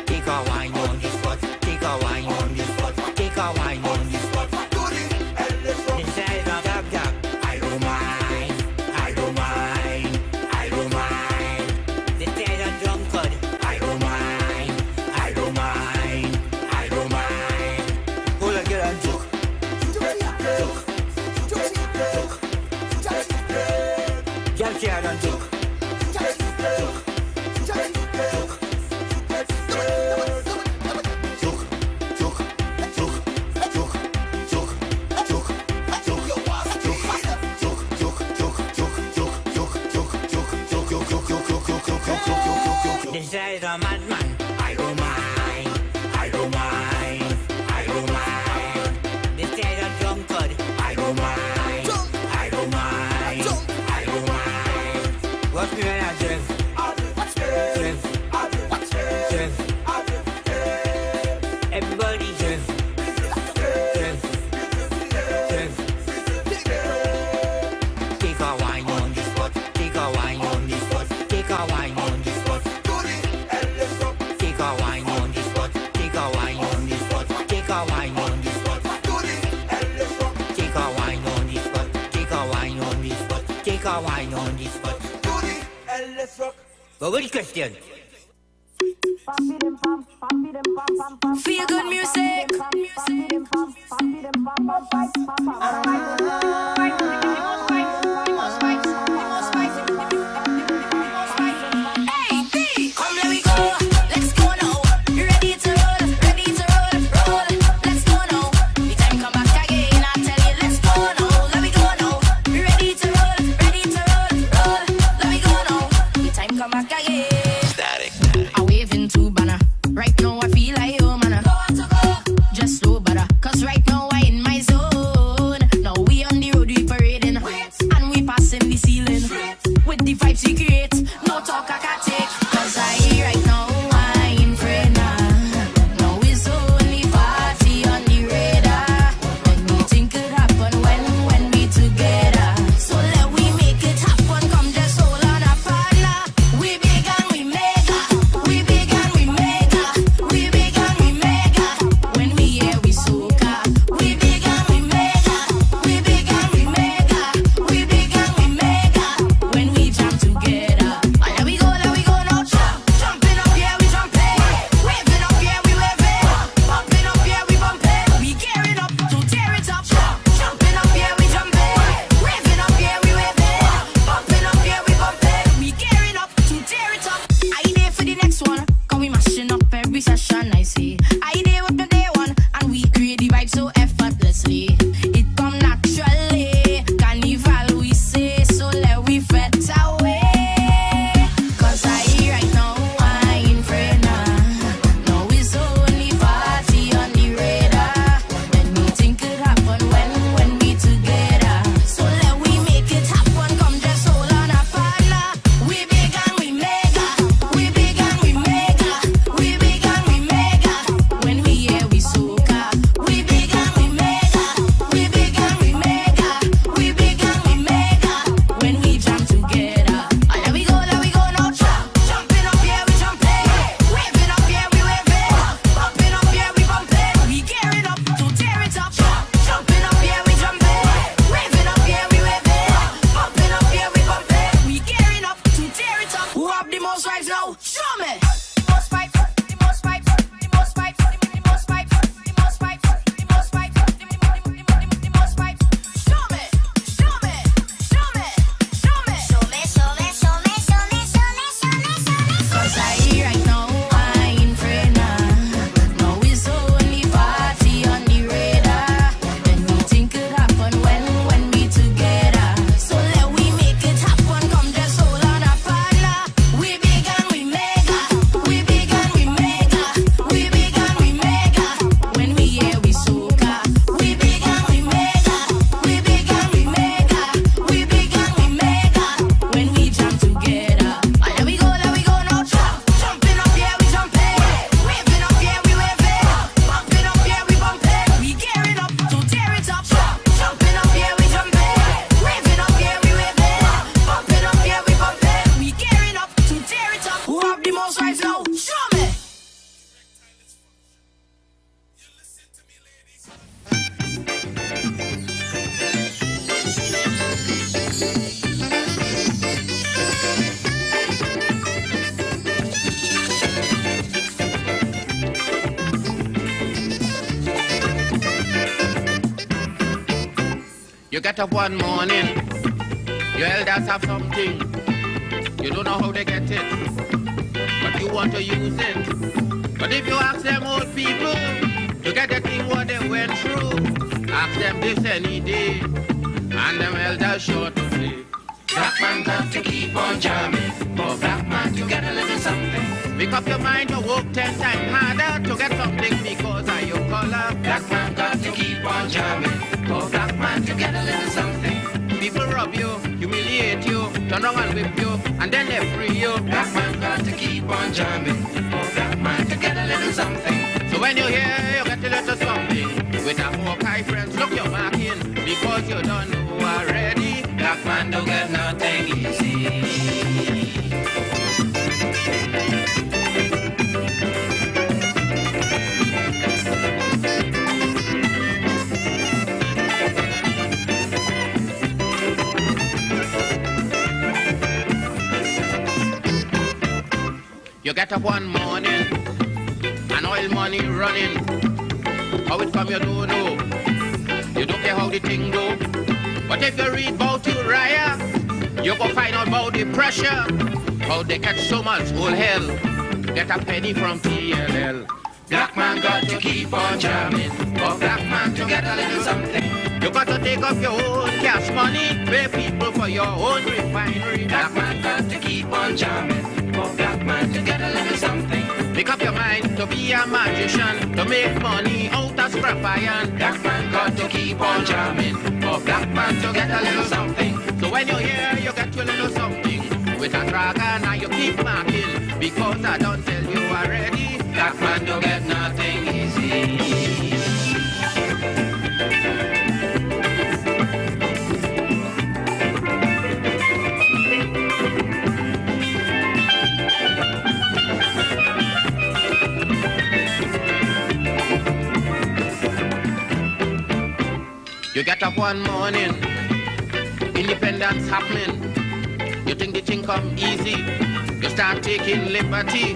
Take a wine on the spot. Take a wine on the spot. Take a wine on the spot. This is a dab. I don't mind. This is a drunkard. I don't mind. Hold on, get on joke. Jump share on joke. This guy is a madman. I don't mind. This guy is a drunkard. I don't mind. Watch me when I drift. Everybody drift. Take a wine on the spot. Take a wine on the spot. Take a wine on the spot. Take a wine on the spot. Take a wine on the spot. Take a wine on the spot. Take a wine on the spot. Take a wine on the spot. Take a wine on the spot. But which question? Feel good music. Hey, come let me go. Let's go now. You ready to roll? Let's go now. The time come back again. I tell you, let's go now. Let me go now. You ready to roll? Let me go now. The time come back again. I wave into banner. Right now I feel like oh man. Just slow butter. Cause right now I in my zone. Now we on the road we parading. And we passing the ceiling. With the vibes we create. No talk I can take. Cause I right now I in friend. Now it's only party on the radar. Anything could happen when we together. So let we make it happen. Come just hold on a partner. We big and we rise now. Show me. The most pipes, the most pipes, the most pipes, the most pipes, the most pipes, the most pipes, the most pipes. Show me, show me, show me, show me, show me, show me, show me, show me, show me, show me, show me. 'Cause right now I ain't afraid now. Now it's only party on the radar. Anything could happen when we together. So let we make it happen. Come just hold on a partner. We big and we mega. We big and we mega. We big and we mega. When we here we soca. We big and we mega. We big and we mega. We big and we mega. When we jam together. Ah, there we go now. Jumping up here we jumping. Waving up here we waving. Bumping up here we bumping. We gearing up to tear it up. Jumping up here we jumping. Waving up here we waving. Bumping up here we bumping. We gearing up to tear it up. Who have the most rights now? Show me. You get up one morning, your elders have something. You don't know how they get it, but you want to use it. But if you ask them old people to get the thing what they went through, ask them this any day, and them elders sure to say, black man got to keep on jamming, for black man to get a little something. Make up your mind to work 10 times harder to get something because of your color. Black man got to keep on jamming, for black man to get a little something. People rob you, humiliate you, turn around and whip you, and then they free you. Black man got to keep on jamming, for black man to get a little something. So when you hear you get a little something, with a Hawkeye friends, look your marking, because you don't know already. Black man don't get nothing easy. You get up one morning, and oil money running. How it come you don't know. You don't care how the thing go. But if you read about Uriah, you go find out about the pressure. How they catch so much whole hell. Get a penny from TLL. Black man got to keep on jamming, for black man to get a little something. You got to take up your own cash money, pay people for your own refinery. Black man got to keep on jamming, for black man to get a little something. Make up your mind to be a magician, to make money out of scrap iron. Black man got to keep on jamming, for black man to get a little something. So when you're here, you get your little something. With a dragon and you keep marking, because I don't tell you already. Black man don't get nothing easy. You get up one morning, independence happening. You think the thing come easy, you start taking liberty.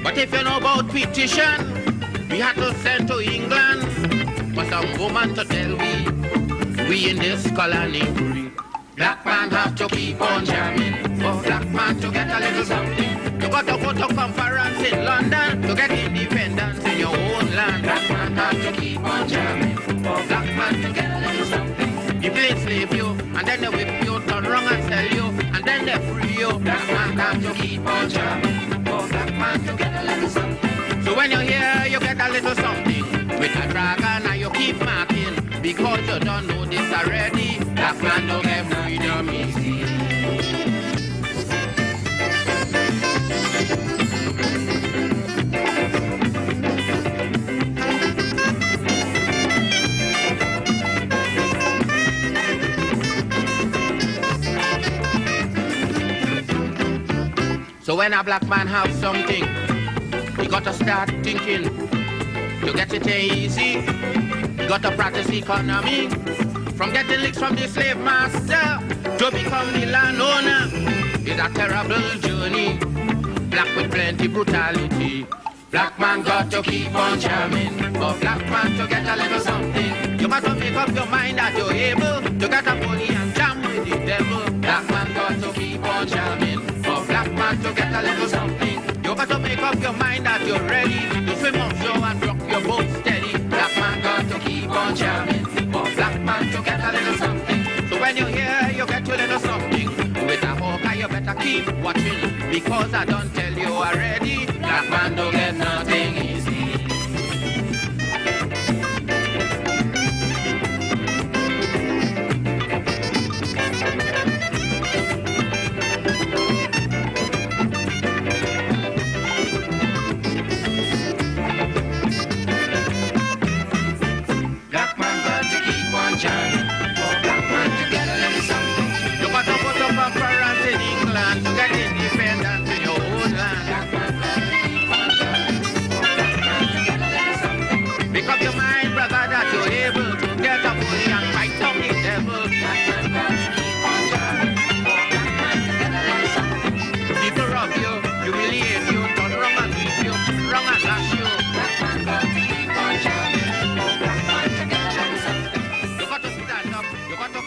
But if you know about petition, we had to send to England for some woman to tell we in this colony free. Black man have to keep on jamming, for black man to get a little something. You got to go to conference in London to get independence in your own land. Black man have to keep on jamming, for black man to get a little something. People enslave you, and then they whip you, turn wrong and sell you, and then they free you. Black man have to keep on jamming, for black man to get a little something. So when you're here, you get a little something. With a dragon and you keep marking, because you don't know this already. Black man don't get freedom easy. So when a black man have something, you got to start thinking. To get it easy, you got to practice economy. From getting licks from the slave master to become the landowner is a terrible journey. black with plenty brutality. Black man got to keep on jamming. For black man to get a little something, you must make up your mind that you're able to get a bully and jam with the devil. Black man got to keep on jamming. For black man to get a little something, you got to make up your mind that you're ready to swim offshore and rock your boat steady. Black man got to keep on jamming. For black man to get a little something. So when you're here, you get a little something. With a hawker, you better keep watching, because I don't tell you already. Black man don't get nothing easy. Black man got to keep on jamming. For black man to get a little something, you got to put up a parent in England to get independence in your own land. Make up your mind, brother, that you're able to get a bully and fight down the devil. People rob you, humiliate you, turn wrong and beat you, wrong and lash you. You got to stand up, you got to...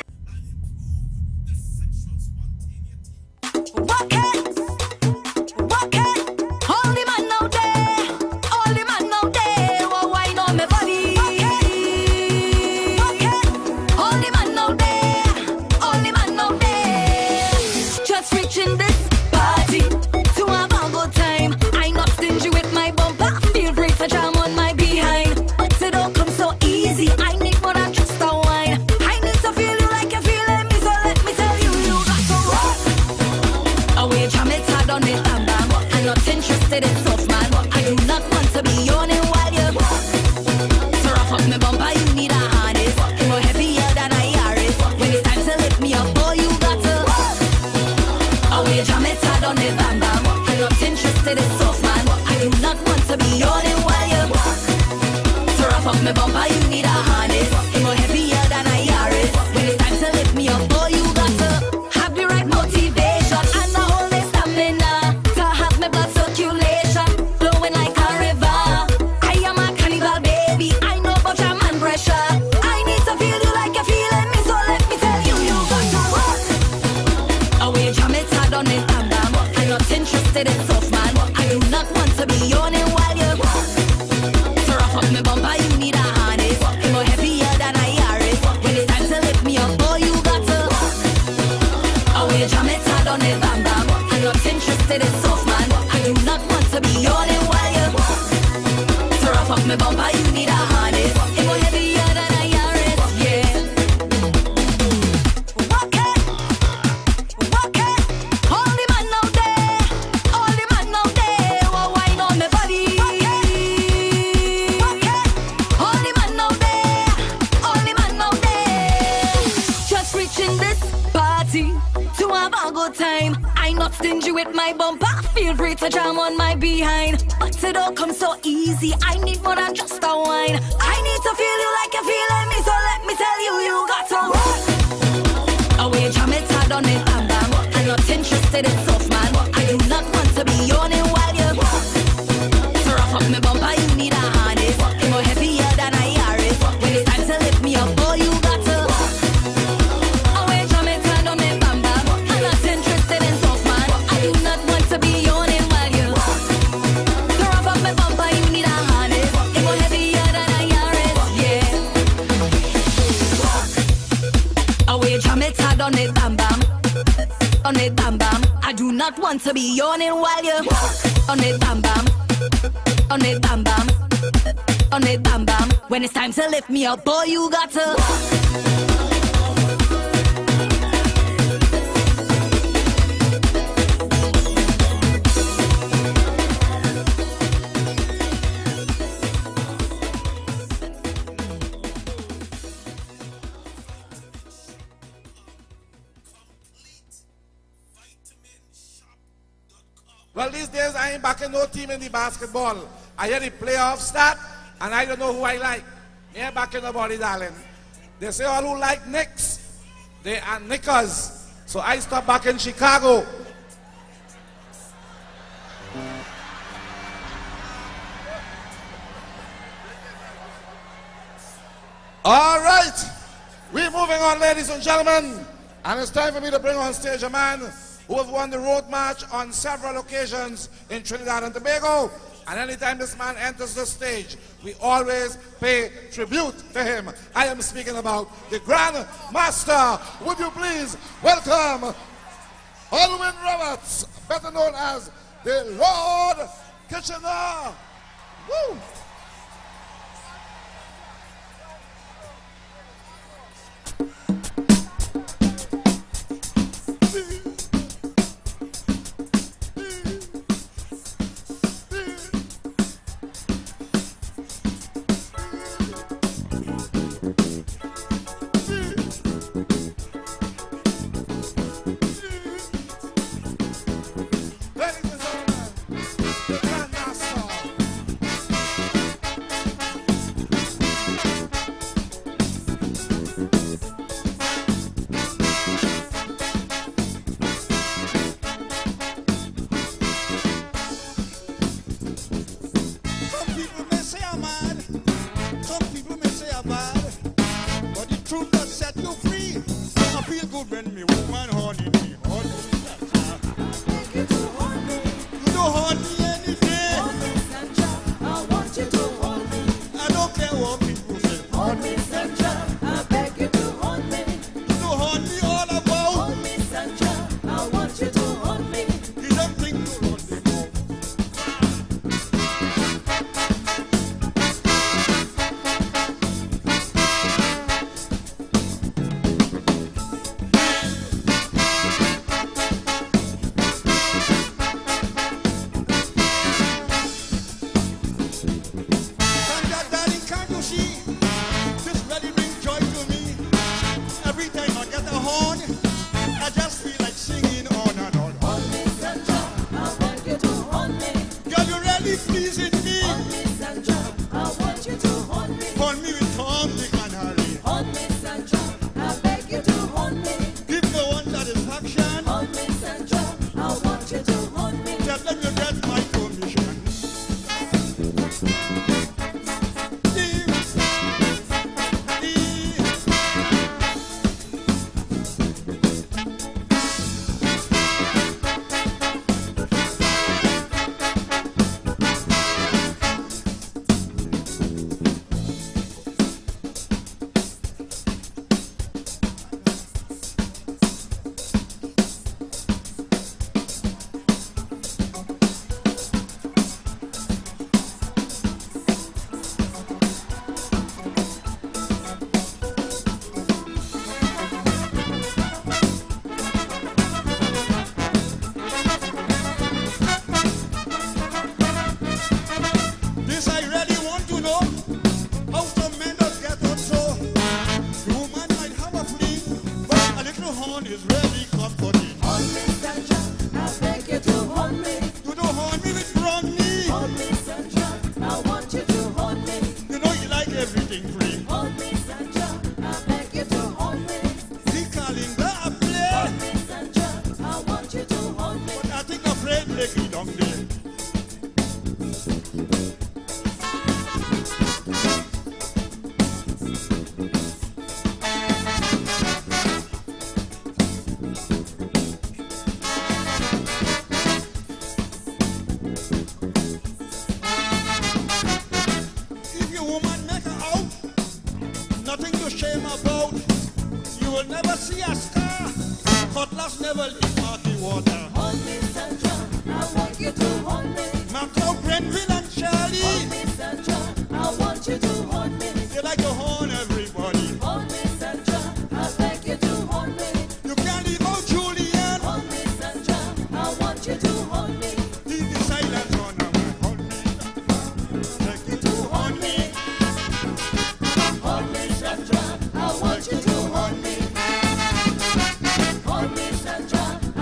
To be yawning while you on it, bam bam, on it, bam bam, on it, bam bam. When it's time to lift me up, boy, you got to. Well, these days I ain't backing no team in the basketball. I hear the playoffs start, and I don't know who I like. Me ain't backing nobody, darling. They say all who like Knicks, they are Knickers. So I stop back in Chicago. We're moving on, ladies and gentlemen, and it's time for me to bring on stage a man who have won the road march on several occasions in Trinidad and Tobago. And anytime this man enters the stage, we always pay tribute to him. I am speaking about the Grand Master. Would you please welcome Alwyn Roberts, better known as the Lord Kitchener. Woo!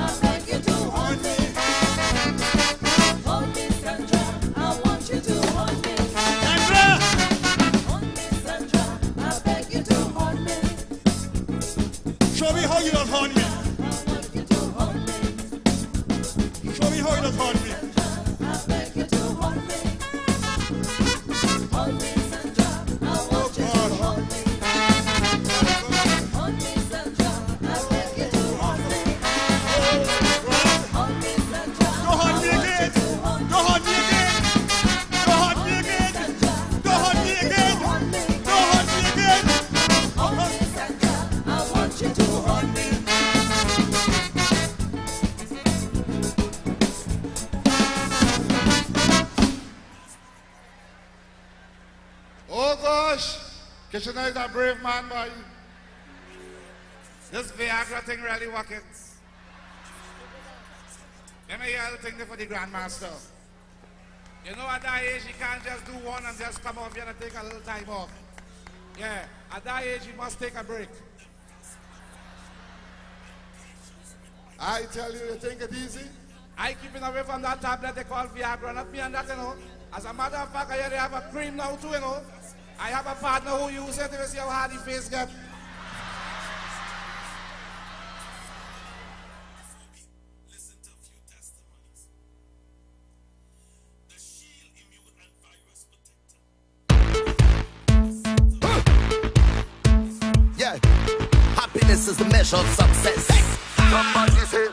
I beg you to Kitchener is a brave man, boy. This Viagra thing really working. Let me hear the thing for the Grandmaster. You know at that age you can't just do one and just come off here and take a little time off. Yeah, at that age you must take a break. I tell you, you think it easy? I keeping away from that tablet they call Viagra, not me and that, you know. As a matter of fact, I hear they have a cream now too, you know. I have a partner who uses it to see how hard the face gets. Yeah, happiness is the measure of success. Somebody say,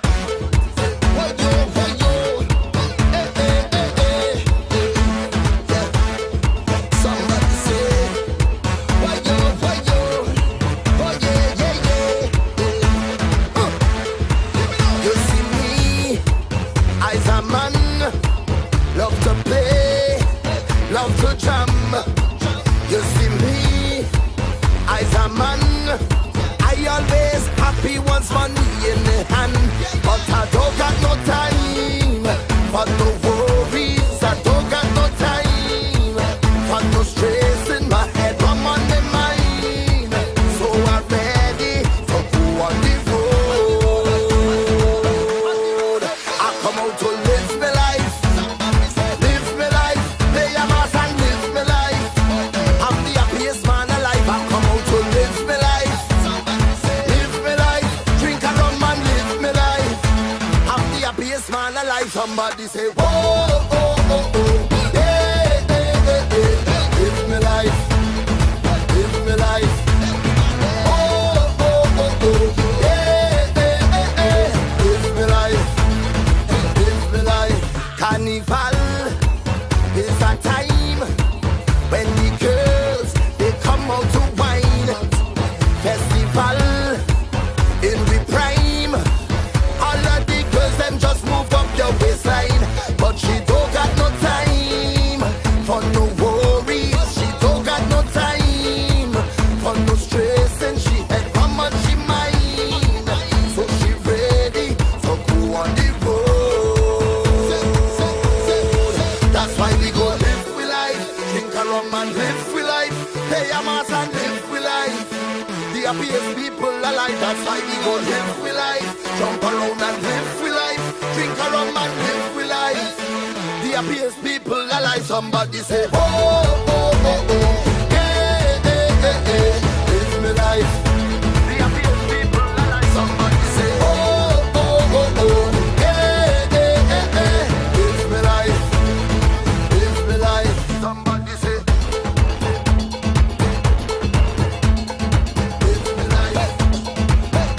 somebody say, whoa, oh, oh, oh, yeah, live me life, live me life. Oh, oh, oh, oh, yeah, live me life, live me life. Carnival is a time when the girls, they come out to wine. Festival in the prime, all of the girls, them just move up your waistline, but she don't got no time for no worries. She don't got no time for no stress, and she had how much she mind, so she ready to go on the road. That's why we go live with life, drink a rum and live with life, pay a mass and live with life. The happiest people alive. That's why we go live with life, jump around and live with life, drink a rum and live with life. The happiest people alive. Somebody say, oh, oh, oh, oh, yeah, live me life. The happiest people alive. Somebody say, oh, oh, oh, oh, yeah, live me life, live me life. Somebody say, live me life,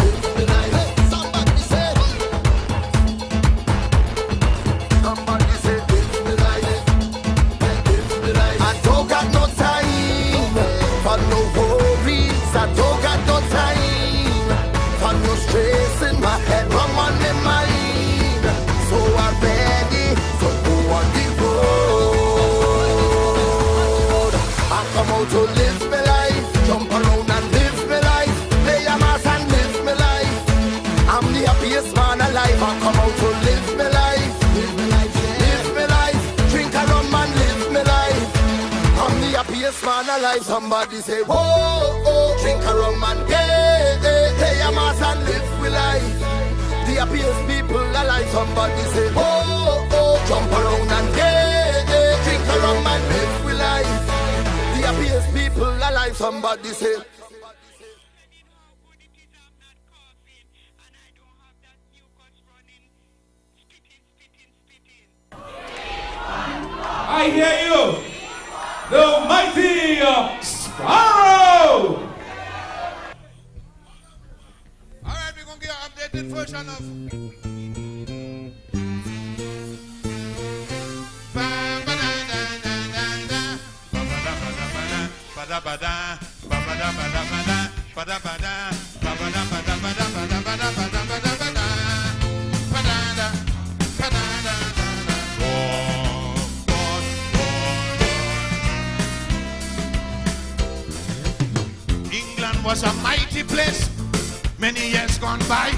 live me life. Somebody say, somebody say, live me life, live me life. I don't got no time for no worries. I don't got no time for no stress in my head, rum on my mind. So I'm ready to go on the road. I come out to live my life, jump around and live my life, play a mass and live my life. I'm the happiest man alive. I come out to live my life, live my life, live my life, drink a rum and live my life. I'm the happiest man alive. Somebody say, whoa, oh, drink a rum and play a mass and live with life. The happiest people alive. Somebody say, whoa, oh, jump around and drink a rum and live with life. The happiest people alive. Somebody say, I hear you, the mighty Sparrow. Alright, we're going to get an updated version of was a mighty place many years gone by.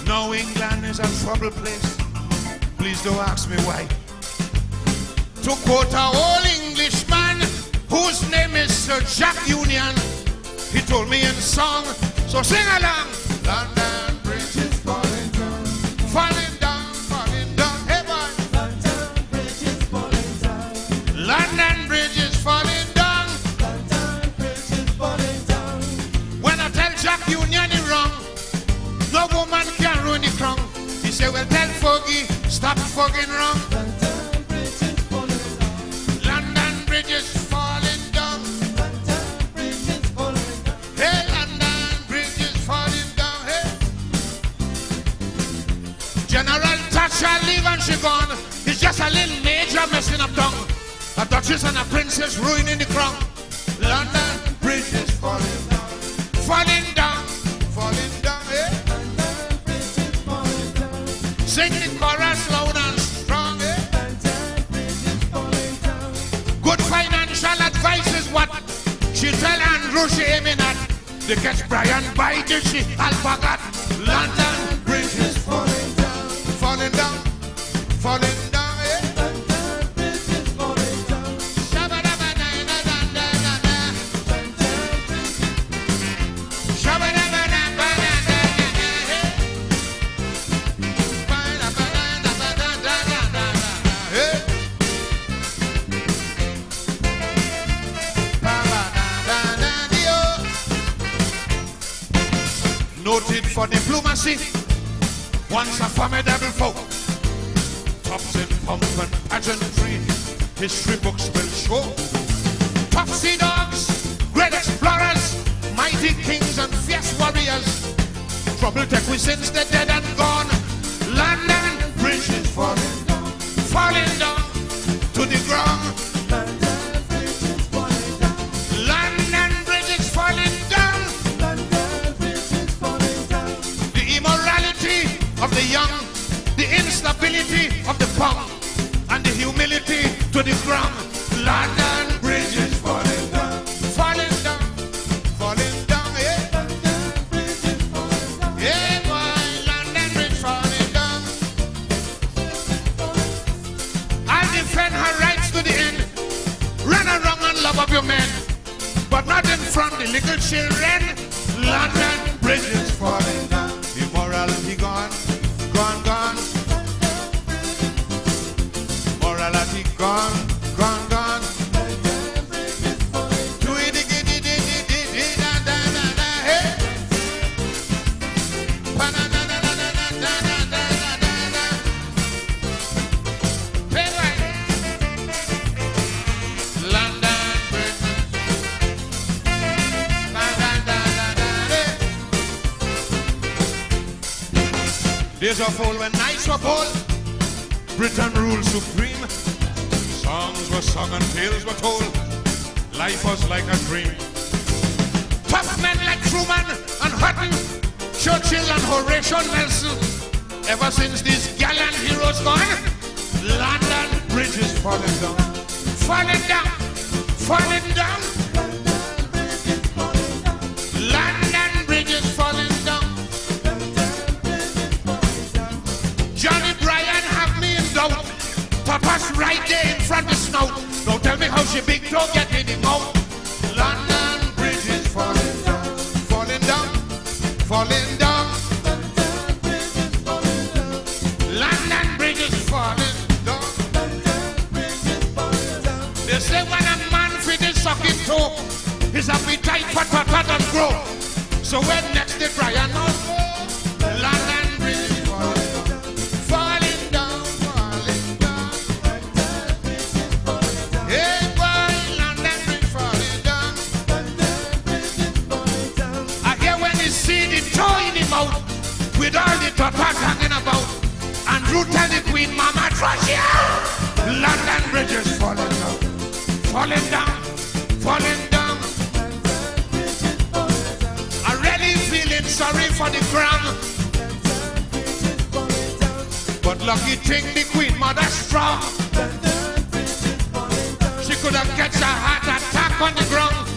Now England is a troubled place. Please don't ask me why. To quote a old Englishman whose name is Sir Jack Union, he told me in song, so sing along. London Bridge is falling down, falling down, falling down. Hey boy. London Bridge is falling down. London Bridge is falling down. London Bridge is falling down. When I tell Jack Union he wrong, no woman can ruin the crown. He said, well, tell Foggy, stop fucking wrong. London Bridge is falling down. London Bridge is falling down. London Bridge is falling down. Hey, London Bridge is falling down. Hey. General Thatcher leave and she gone. It's just a little major messing up tongue. A duchess and a princess ruining the crown. London Bridge is falling down. Falling down. Falling down. Hey. Sing the chorus loud and strong, eh? Good financial advice is what she tell Andrew she aiming at. They catch Brian Biden, she alpagat. London Bridge is falling down, falling down, falling down, eh? London Bridge is falling down. Shabba-dabba-da-da-da-da-da-da. Shabba-dabba-da-ba-da-da-da-da. Noted for diplomacy, once a formidable foe. Tops in pomp and pageantry, history books will show. Tough sea dogs, great explorers, mighty kings and fierce warriors. Trouble take we since they're dead and gone. London Bridge is falling down, falling down to the ground. London Bridge is falling down. London Bridge is falling down. London Bridge is falling down. The immorality of the young, the instability of the poor, and the humility to the ground. London Bridge is falling down, falling down, falling down. Yeah. London Bridge is falling down. Yeah, boy, London Bridge falling down. I'll defend her rights to the end. Run around and love up your men, but not in front of the little children. London Bridge is falling down. Immorality gone, gone, gone. Morality gone, gone, gone. Days of old when nights were cold, Britain ruled supreme. Songs were sung and tales were told. Life was like a dream. Tough men like Truman and Hutton, Churchill and Horatio Nelson. Ever since these gallant heroes gone, London Bridge is falling down, falling down, falling down. London Bridge is falling down. Johnny Bryan have me in doubt. Papa's right there in front of snout. Don't tell me how she big toe get in the mouth. London Bridge is falling down, falling down, falling down. London Bridge is falling down. They say when a man finishes sucking toe, his appetite for patat and grow. So when next the Brian knows, London Bridge is falling down, falling down, falling down. Hey boy, London Bridge falling down. I hear when he see the toe in the mouth, with all the tatas hanging about, Andrew tell the Queen Mama, trust you. London Bridge is falling down, falling down, falling down. Already feeling sorry for the ground, but lucky thing the Queen Mother strong. She could have catch a heart attack on the ground.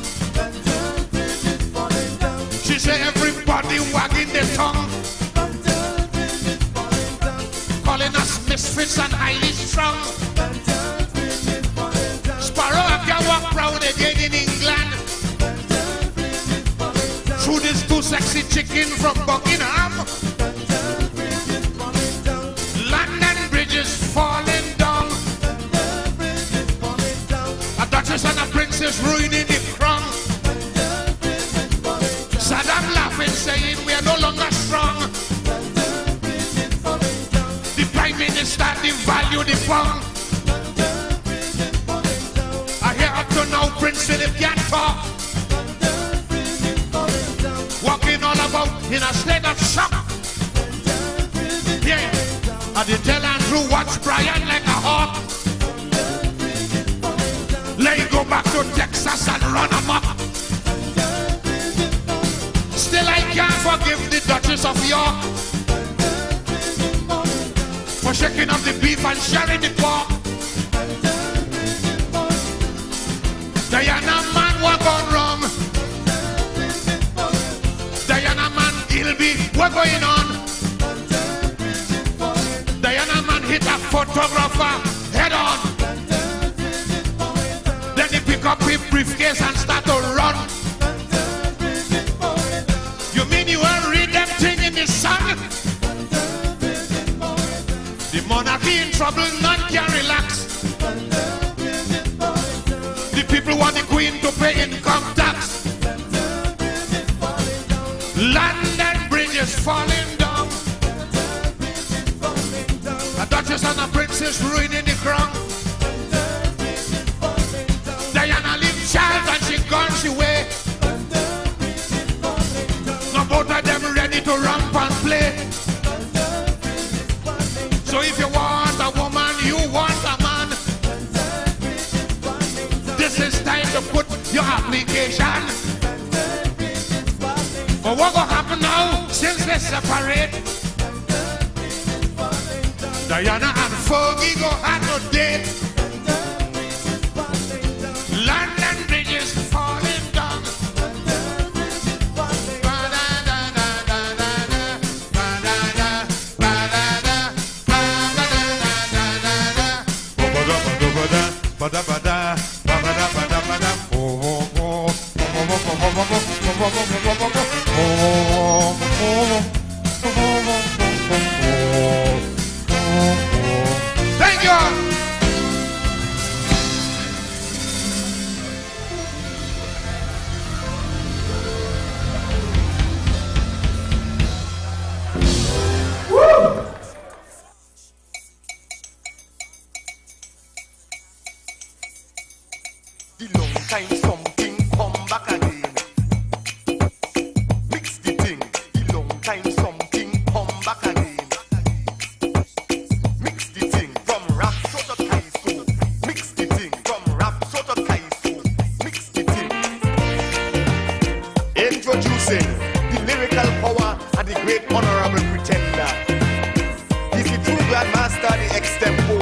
king from Buckingham. London Bridge is falling down. A duchess and a princess ruining the crown. Saddam laughing, saying we are no longer strong. The prime minister devalued the pound. I hear up to now Prince Philip can't talk. Walking all about in a state of shock. Yeah, I did tell Andrew watch Brian like a hawk. Let you go back to Texas and run amok. Still I can't forgive the Duchess of York for shaking up the beef and sharing the pork. Diana man, what gone wrong? Diana man, Gilby, what going on? Diana man hit a photographer head on. Then he pick up his briefcase and start to run. You mean you won't read them thing in the sun? The monarchy in trouble, none can relax. The people want the queen to pay income tax. London Bridge is falling down. A duchess and a princess ruining the crown. Diana leave Charles and she gone she way. Now both of them ready to ramp and play. So if you want a woman, you want a man. This is time to put your application. But what gonna happen now since they separate? Diana and Fergie go have no date. London Bridge is falling down. Thank you. The long time something come back again. Mix the thing. The long time something come back again. Mix the thing from rap so to kaiso. Mix the thing from rap so to kaiso. Mix the thing. Introducing the lyrical power and the great honorable pretender. He's the true grandmaster, the extempo.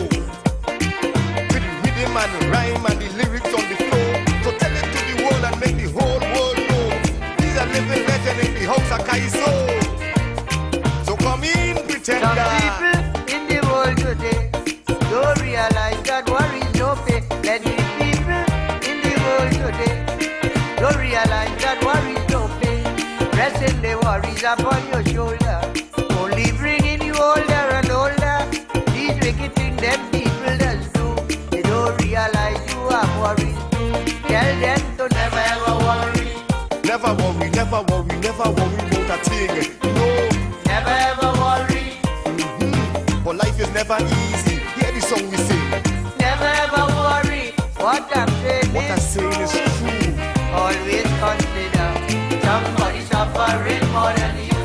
With the rhythm and rhyme and the lyrics on the floor. So tell it to the world and make the whole world know. He's a living legend in the house of Kaiso. So come in, pretender. Some people in the world today don't realize that worries no pay. Let the people in the world today don't realize that worries no pay. Pressing the worries upon your shoulder, only bringing you older and older. These wicked things them people does do. They don't realize you have worries too. Tell them to never ever worry. Never worry, never worry, never worry about a thing. No, never ever worry. But life is never easy. Hear the song we sing. Never ever worry. What I'm saying is true. Always consider somebody suffering more than you.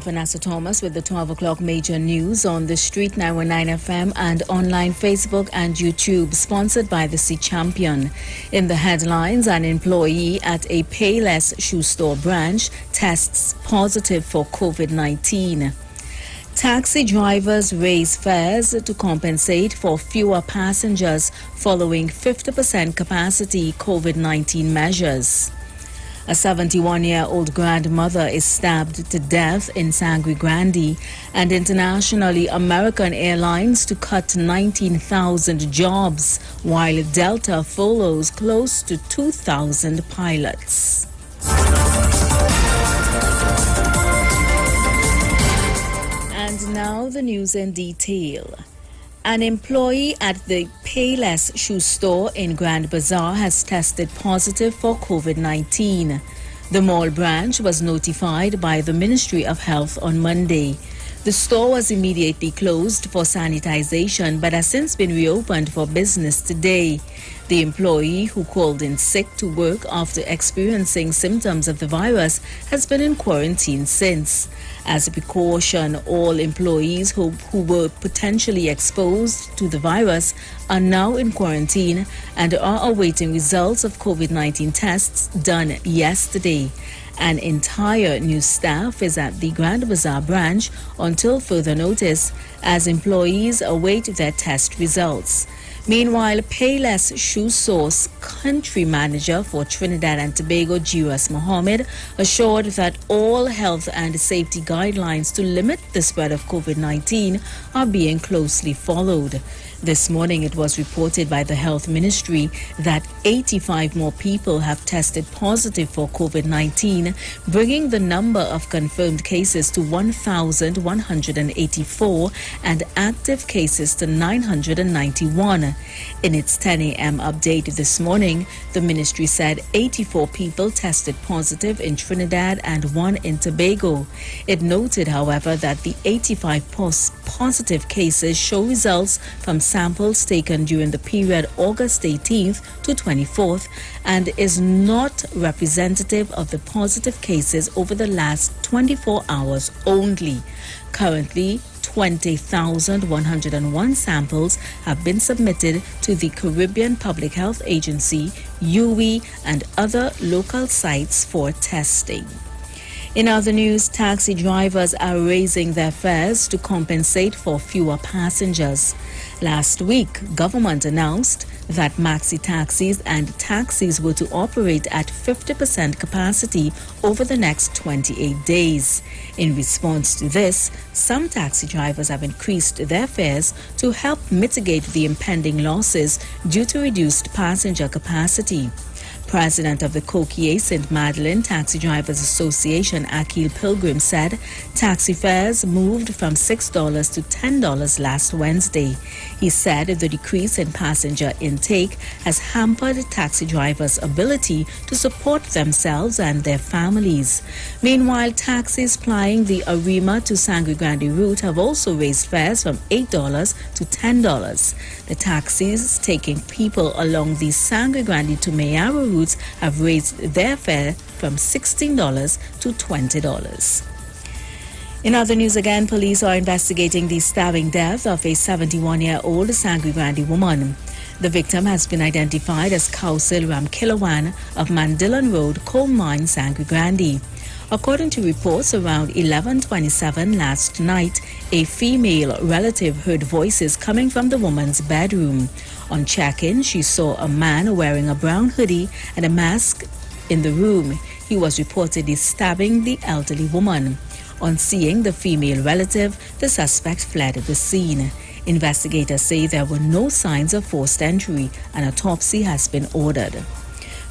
Vanessa Thomas with the 12 o'clock major news on the Street 919 FM and online Facebook and YouTube, sponsored by the Sea Champion. In the headlines, an employee at a Payless shoe store branch tests positive for COVID-19. Taxi drivers raise fares to compensate for fewer passengers following 50% capacity COVID-19 measures. A 71-year-old grandmother is stabbed to death in Sangre Grande, and internationally, American Airlines to cut 19,000 jobs, while Delta furloughs close to 2,000 pilots. And now the news in detail. An employee at the Payless shoe store in Grand Bazaar has tested positive for COVID-19. The mall branch was notified by the Ministry of Health on Monday. The store was immediately closed for sanitization but has since been reopened for business today. The employee, who called in sick to work after experiencing symptoms of the virus, has been in quarantine since. As a precaution, all employees who were potentially exposed to the virus are now in quarantine and are awaiting results of COVID-19 tests done yesterday. An entire new staff is at the Grand Bazaar branch until further notice as employees await their test results. Meanwhile, Payless Shoe Source country manager for Trinidad and Tobago, Jiras Mohammed, assured that all health and safety guidelines to limit the spread of COVID-19 are being closely followed. This morning, it was reported by the Health Ministry that 85 more people have tested positive for COVID-19, bringing the number of confirmed cases to 1,184 and active cases to 991. In its 10 a.m. update this morning, the ministry said 84 people tested positive in Trinidad and 1 in Tobago. It noted, however, that the 85 positive cases show results from samples taken during the period August 18th to 24th and is not representative of the positive cases over the last 24 hours only. Currently, 20,101 samples have been submitted to the Caribbean Public Health Agency, UWI, and other local sites for testing. In other news, taxi drivers are raising their fares to compensate for fewer passengers. Last week, government announced that maxi taxis and taxis were to operate at 50% capacity over the next 28 days. In response to this, some taxi drivers have increased their fares to help mitigate the impending losses due to reduced passenger capacity. President of the Coquille St. Madeleine Taxi Drivers Association, Akil Pilgrim, said taxi fares moved from $6 to $10 last Wednesday. He said the decrease in passenger intake has hampered taxi drivers' ability to support themselves and their families. Meanwhile, taxis plying the Arima to Sangre Grande route have also raised fares from $8 to $10. The taxis taking people along the Sangre Grande to Mayaro routes have raised their fare from $16 to $20. In other news again, police are investigating the stabbing death of a 71-year-old Sangre Grande woman. The victim has been identified as Kausil Ramkilawan of Mandillan Road, Coal Mine, Sangre Grande. According to reports, around 11:27 last night, a female relative heard voices coming from the woman's bedroom. On check-in, she saw a man wearing a brown hoodie and a mask in the room. He was reportedly stabbing the elderly woman. On seeing the female relative, the suspect fled the scene. Investigators say there were no signs of forced entry. An autopsy has been ordered.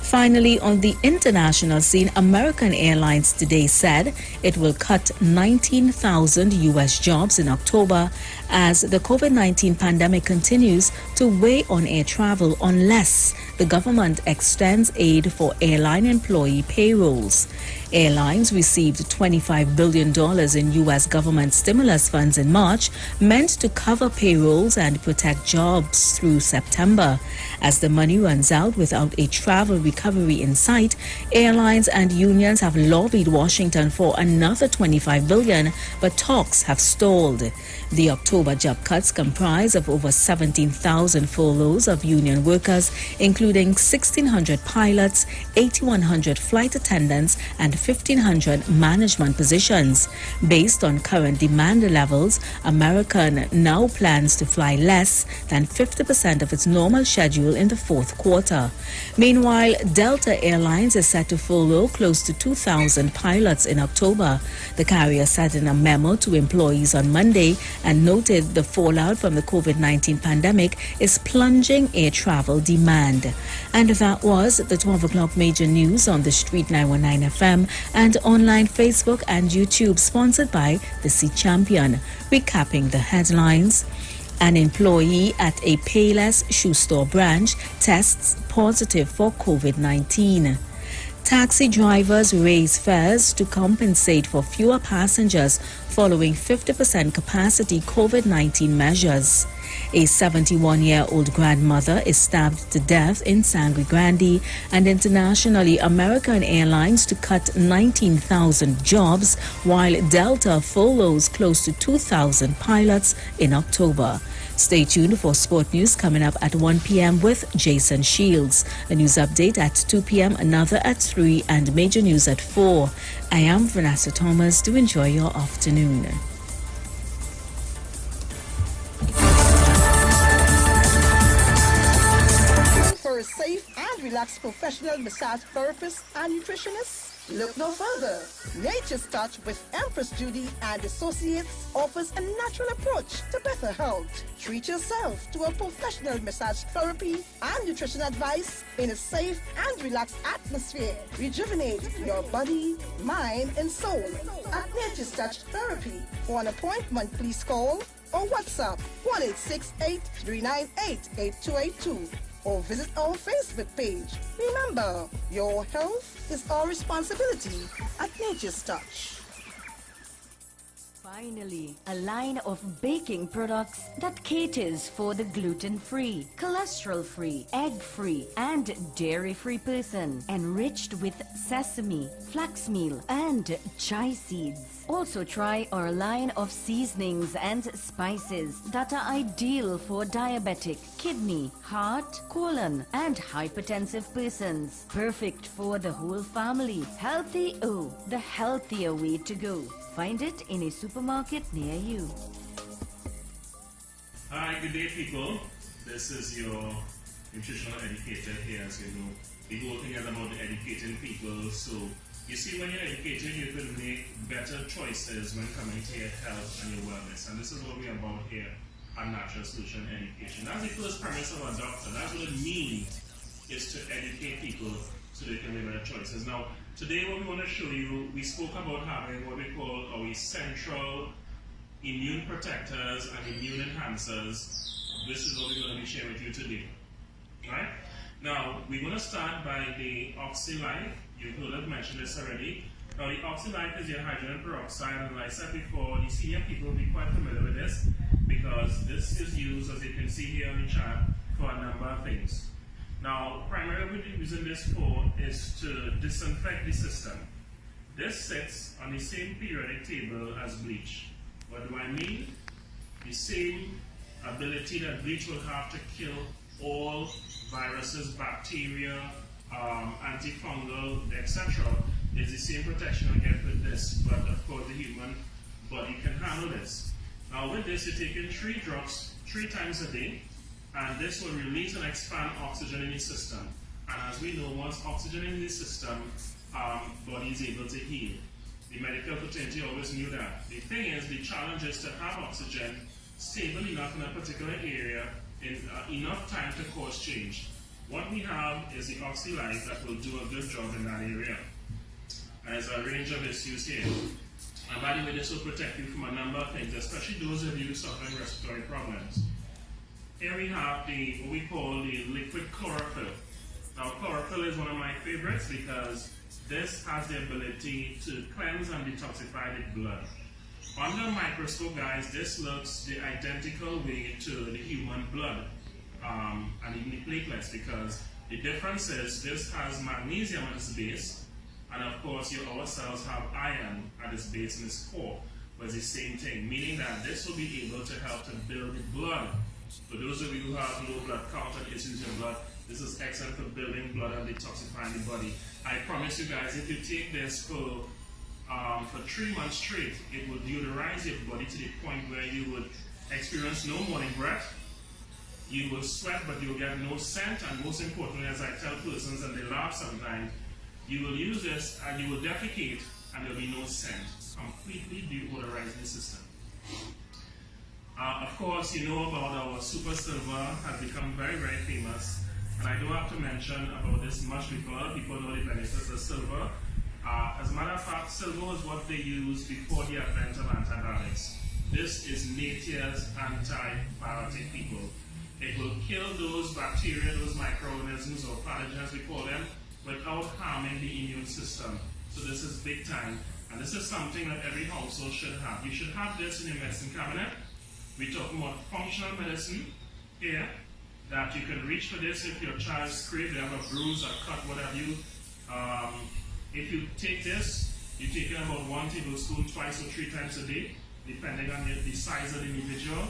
Finally, on the international scene, American Airlines today said it will cut 19,000 U.S. jobs in October as the COVID-19 pandemic continues to weigh on air travel unless the government extends aid for airline employee payrolls. Airlines received $25 billion in U.S. government stimulus funds in March, meant to cover payrolls and protect jobs through September. As the money runs out without a travel recovery in sight, airlines and unions have lobbied Washington for another $25 billion, but talks have stalled. The October job cuts comprise of over 17,000 furloughs of union workers, including 1,600 pilots, 8,100 flight attendants, and 1,500 management positions. Based on current demand levels, American now plans to fly less than 50% of its normal schedule in the fourth quarter. Meanwhile, Delta Airlines is set to furlough close to 2,000 pilots in October. The carrier said in a memo to employees on Monday and noted the fallout from the COVID-19 pandemic is plunging air travel demand. And that was the 12 o'clock major news on the Street 919 FM and online Facebook and YouTube, sponsored by the Sea Champion. Recapping the headlines. An employee at a Payless shoe store branch tests positive for COVID-19. Taxi drivers raise fares to compensate for fewer passengers following 50% capacity COVID-19 measures. A 71-year-old grandmother is stabbed to death in Sangre Grande, and internationally, American Airlines to cut 19,000 jobs, while Delta furloughs close to 2,000 pilots in October. Stay tuned for sport news coming up at 1 p.m. with Jason Shields. A news update at 2 p.m., another at 3, and major news at 4. I am Vanessa Thomas. Do enjoy your afternoon. For a safe and relaxed professional massage therapist and nutritionist, look no further. Nature's Touch with Empress Judy and Associates offers a natural approach to better health. Treat yourself to a professional massage therapy and nutrition advice in a safe and relaxed atmosphere. Rejuvenate your body, mind, and soul at Nature's Touch Therapy. For an appointment, please call or WhatsApp 1-868-398-8282. or visit our Facebook page. Remember, your health is our responsibility at Nature's Touch. Finally, a line of baking products that caters for the gluten-free, cholesterol-free, egg-free, and dairy-free person, enriched with sesame, flax meal, and chia seeds. Also try our line of seasonings and spices that are ideal for diabetic, kidney, heart, colon, and hypertensive persons. Perfect for the whole family. Healthy O, the healthier way to go. Find it in a supermarket near you. Hi, good day, people. This is your nutritional educator here. As you know, the whole thing is about educating people. So, you see, when you're educated, you can make better choices when coming to your health and your wellness. And this is what we're about here at Natural Solution Education. That's the first premise of a doctor. That's what it means, is to educate people so they can make better choices. Now, today what we want to show you, we spoke about having what we call our essential immune protectors and immune enhancers. This is what we're going to be sharing with you today. Right? Now, we're going to start by the OxyLife. You've heard us mention this already. Now, the OxyLife is your hydrogen peroxide, and like I said before, the senior people will be quite familiar with this because this is used, as you can see here in the chart, for a number of things. Now, primarily what we're using this for is to disinfect the system. This sits on the same periodic table as bleach. What do I mean? The same ability that bleach will have to kill all viruses, bacteria, antifungal, etc. is the same protection you get with this, but of course the human body can handle this. Now with this, you're taking 3 drops 3 times a day, and this will release and expand oxygen in the system. And as we know, once oxygen in the system, body is able to heal. The medical fraternity always knew that. The thing is, the challenge is to have oxygen stable enough in a particular area in enough time to cause change. What we have is the OxyLife that will do a good job in that area. And there's a range of issues here. And by the way, this will protect you from a number of things, especially those of you suffering respiratory problems. Here we have what we call the liquid chlorophyll. Now, chlorophyll is one of my favorites because this has the ability to cleanse and detoxify the blood. Under microscope, guys, this looks the identical way to the human blood and even the platelets, because the difference is this has magnesium at its base, and of course our cells have iron at its base and its core, but it's the same thing, meaning that this will be able to help to build the blood. For those of you who have low blood count and issues in blood, this is excellent for building blood and detoxifying the body. I promise you guys, if you take this for 3 months straight, it will deodorize your body to the point where you would experience no morning breath. You will sweat, but you will get no scent, and most importantly, as I tell persons and they laugh sometimes, you will use this and you will defecate and there will be no scent. Completely deodorizing the system. Of course, you know about our Super Silver has become very, very famous, and I do have to mention about this much because people know the benefits of silver. As a matter of fact, silver was what they used before the advent of antibiotics. This is nature's antibiotic, people. It will kill those bacteria, those microorganisms or pathogens we call them, without harming the immune system. So this is big time, and this is something that every household should have. You should have this in your medicine cabinet. We talk about functional medicine here, that you can reach for this if your child's scraped, they have a bruise, a cut, what have you. If you take this, you take it about 1 tablespoon twice or 3 times a day, depending on the size of the individual,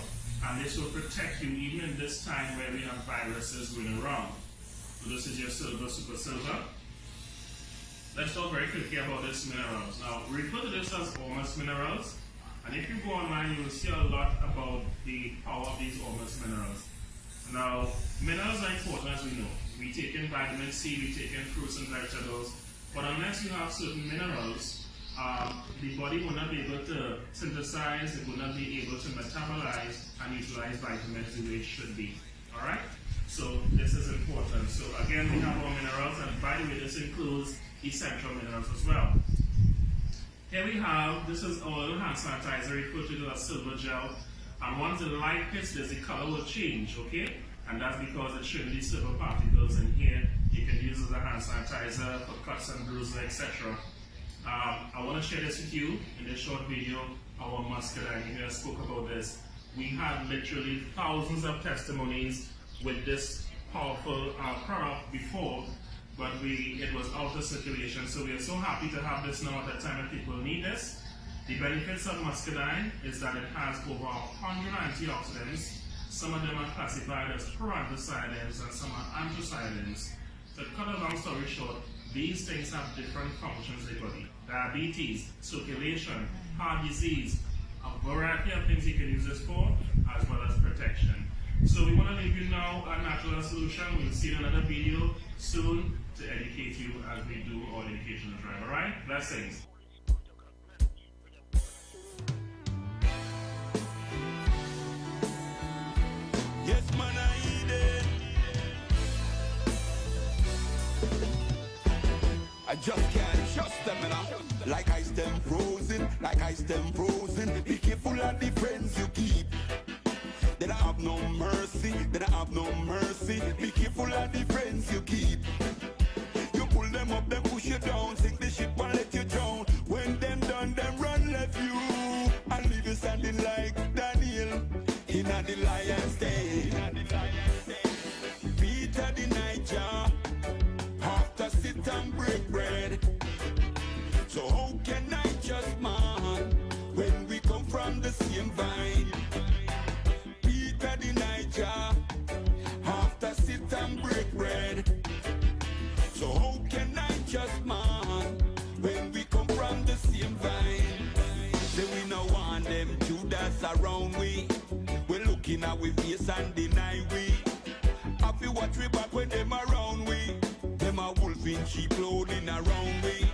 and this will protect you even in this time where we have viruses going around. So this is your silver, Super Silver. Let's talk very quickly about these minerals. Now, we refer to this as Ormus minerals, and if you go online, you will see a lot about the power of these Ormus minerals. Now, minerals are important, as we know. We take in vitamin C, we take in fruits and vegetables, but unless you have certain minerals, the body will not be able to synthesize, it will not be able to metabolize and utilize vitamins the way it should be. Alright? So this is important. So again, we have our minerals, and by the way, this includes essential minerals as well. Here we have, this is our little hand sanitizer, referred to as silver gel. And once the light hits this, the color will change, okay? And that's because it's showing these silver particles in here. You can use it as a hand sanitizer for cuts and bruises, etc. I want to share this with you in this short video. Our muscadine here spoke about this. We had literally thousands of testimonies with this powerful product before, but it was out of circulation. So we are so happy to have this now at a time when people need this. The benefits of muscadine is that it has over 100 antioxidants. Some of them are classified as proanthocyanins and some are anthocyanins. To cut a long story short, these things have different functions in the body. Diabetes, circulation, heart disease, a variety of things you can use this for, as well as protection. So we want to leave you now a natural solution. We'll see you in another video soon to educate you as we do our educational drive. Alright? Blessings. Yes, man, I eat it. I just can't trust them, and like ice them frozen, like ice them frozen. Be careful of the friends you keep. They don't have no mercy, they don't have no mercy. Be careful of the friends you keep. You pull them up, them push you down, sink the ship and let you drown. When them done, them run left you and leave you standing like Daniel in the lion's den. Peter the Niger, after sit and break bread. So how can I just man when we come from the same vine? Peter the Niger, after sit and break bread. So how can I just man when we come from the same vine? Say we no want them Judas around we. We're looking at we face and deny we. Have you watch we back when them around we? Them a wolf in cheap clothing around we.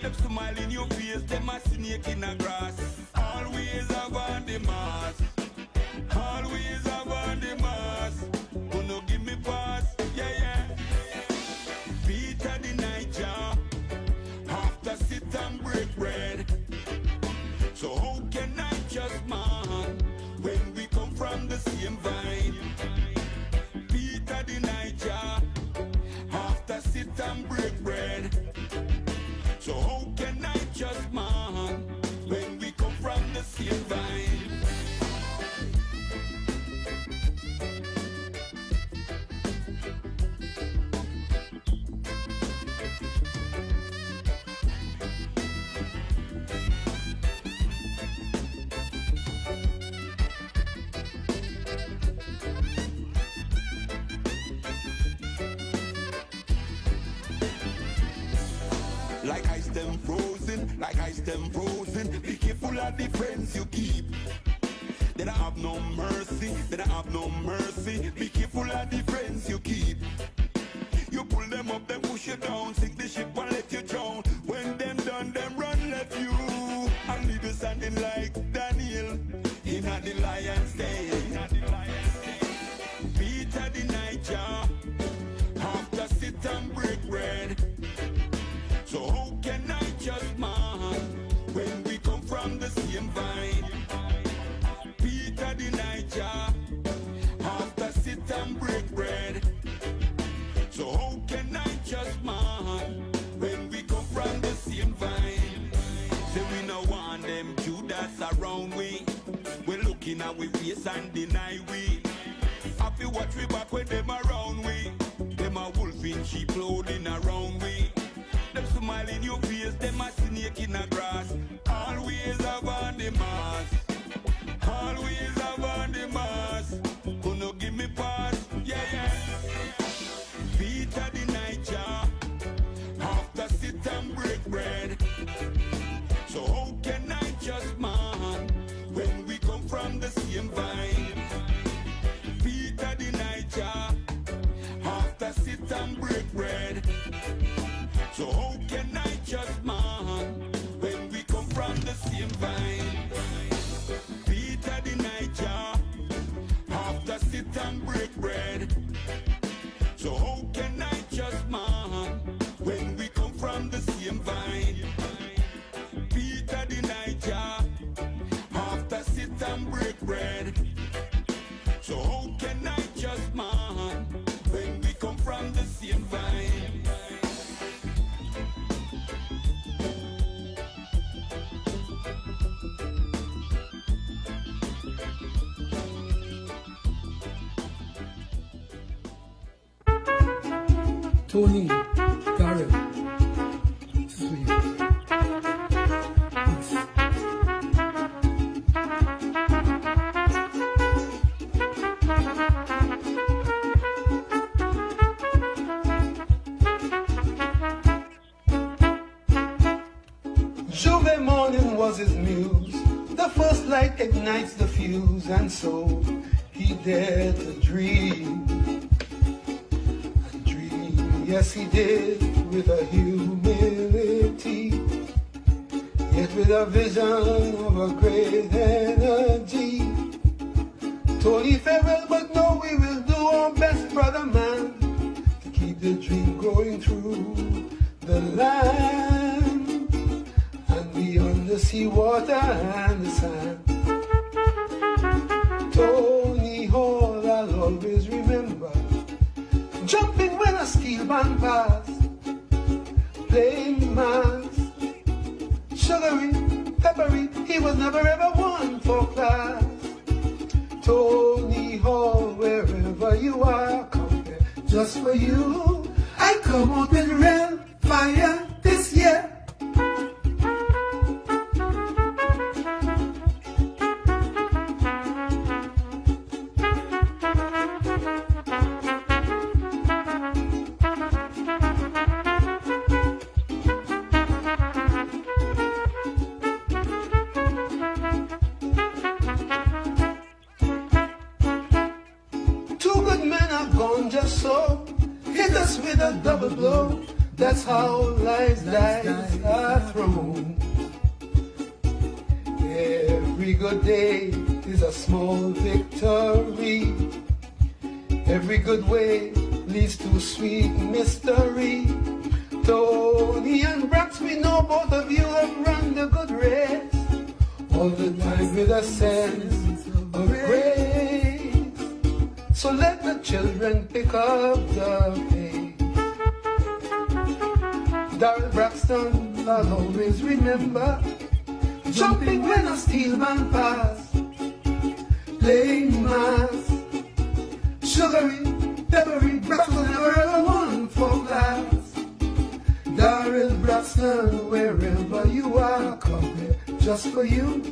Them smile in your face, them a snake in the grass. Always have on the mask. Always have on the mask. Gonna give me pass, yeah, yeah. Peter the Niger, after sit and break bread. So how can I just man when we come from the same vine? Peter the Niger, after sit and break bread. like ice them frozen, like ice them frozen. Be careful of the friends you keep. They don't have no mercy, they don't have no mercy. Be careful of the friends you keep. You pull them up, then push you down, sink the ship and let you drown. When them done, them run left you and leave you standing like Daniel in the lion's den. Peter the Niger, after sit and break bread. So how can I just man when we come from the same vine? Peter the Niger, after sit and break bread. So how can I just man when we come from the same vine? Say we no want them Judas around we. We're looking at we face and deny we. Happy watch we back when them around we. Them a wolf in sheep clothing around we. Them smile in your face, them a snake in the grass. Always have on the mask. Always have on the mask. Who no give me pass? Yeah, yeah. Peter the Niger, after sit and break bread. So how can I just man when we come from the same vine? Peter the Niger, after sit and break bread. So how can I just man when we come from the same vine? Peter the Niger, after sit and break bread. So how can I just man when we come from the same vine? Peter the Niger, after sit and break bread. So how can I just man when we come from the same vine? Tony, Darrell, this is for you. Peace. Juve morning was his muse. The first light ignites the fuse, and so he dared to dream. Yes, he did, with a humility, yet with a vision of a great energy. Tony farewell, but no, we will do our best, brother man, to keep the dream growing through the land and beyond the sea water and the sand. Tony Hall, I'll always remember. Jumping when a steel band passed, playing mass, sugary, peppery, he was never ever one for class. Tony Hall, wherever you are, come here just for you. I come out with real fire this year. Just so hit us with a double blow. That's how lives are thrown. Every good day is a small victory. Every good way leads to sweet mystery. Tony and Brax, we know both of you have run the good race, all the time with a sense of grace. So let the children pick up the pace. Darrell Braxton, I'll always remember. Jumping when a steel man passed, playing mass, sugary, peppery, Braxton never ever won for class. Darrell Braxton, wherever you are, come here just for you.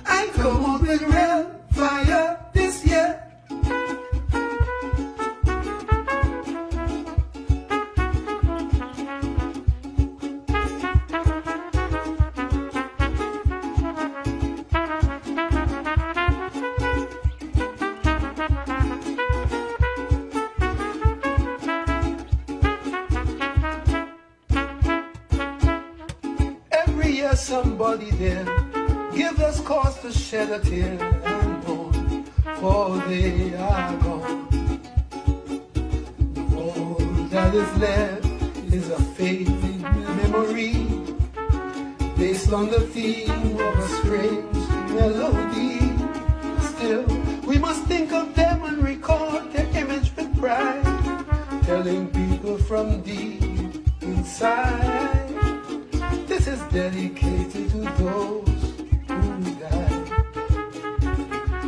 I come out with real fire this year. somebody there. Give us cause to shed a tear and mourn, for they are gone. All that is left is a fading memory, based on the theme of a strange melody. Still, we must think of them and record their image with pride, telling people from deep inside, this is dedicated to those who died.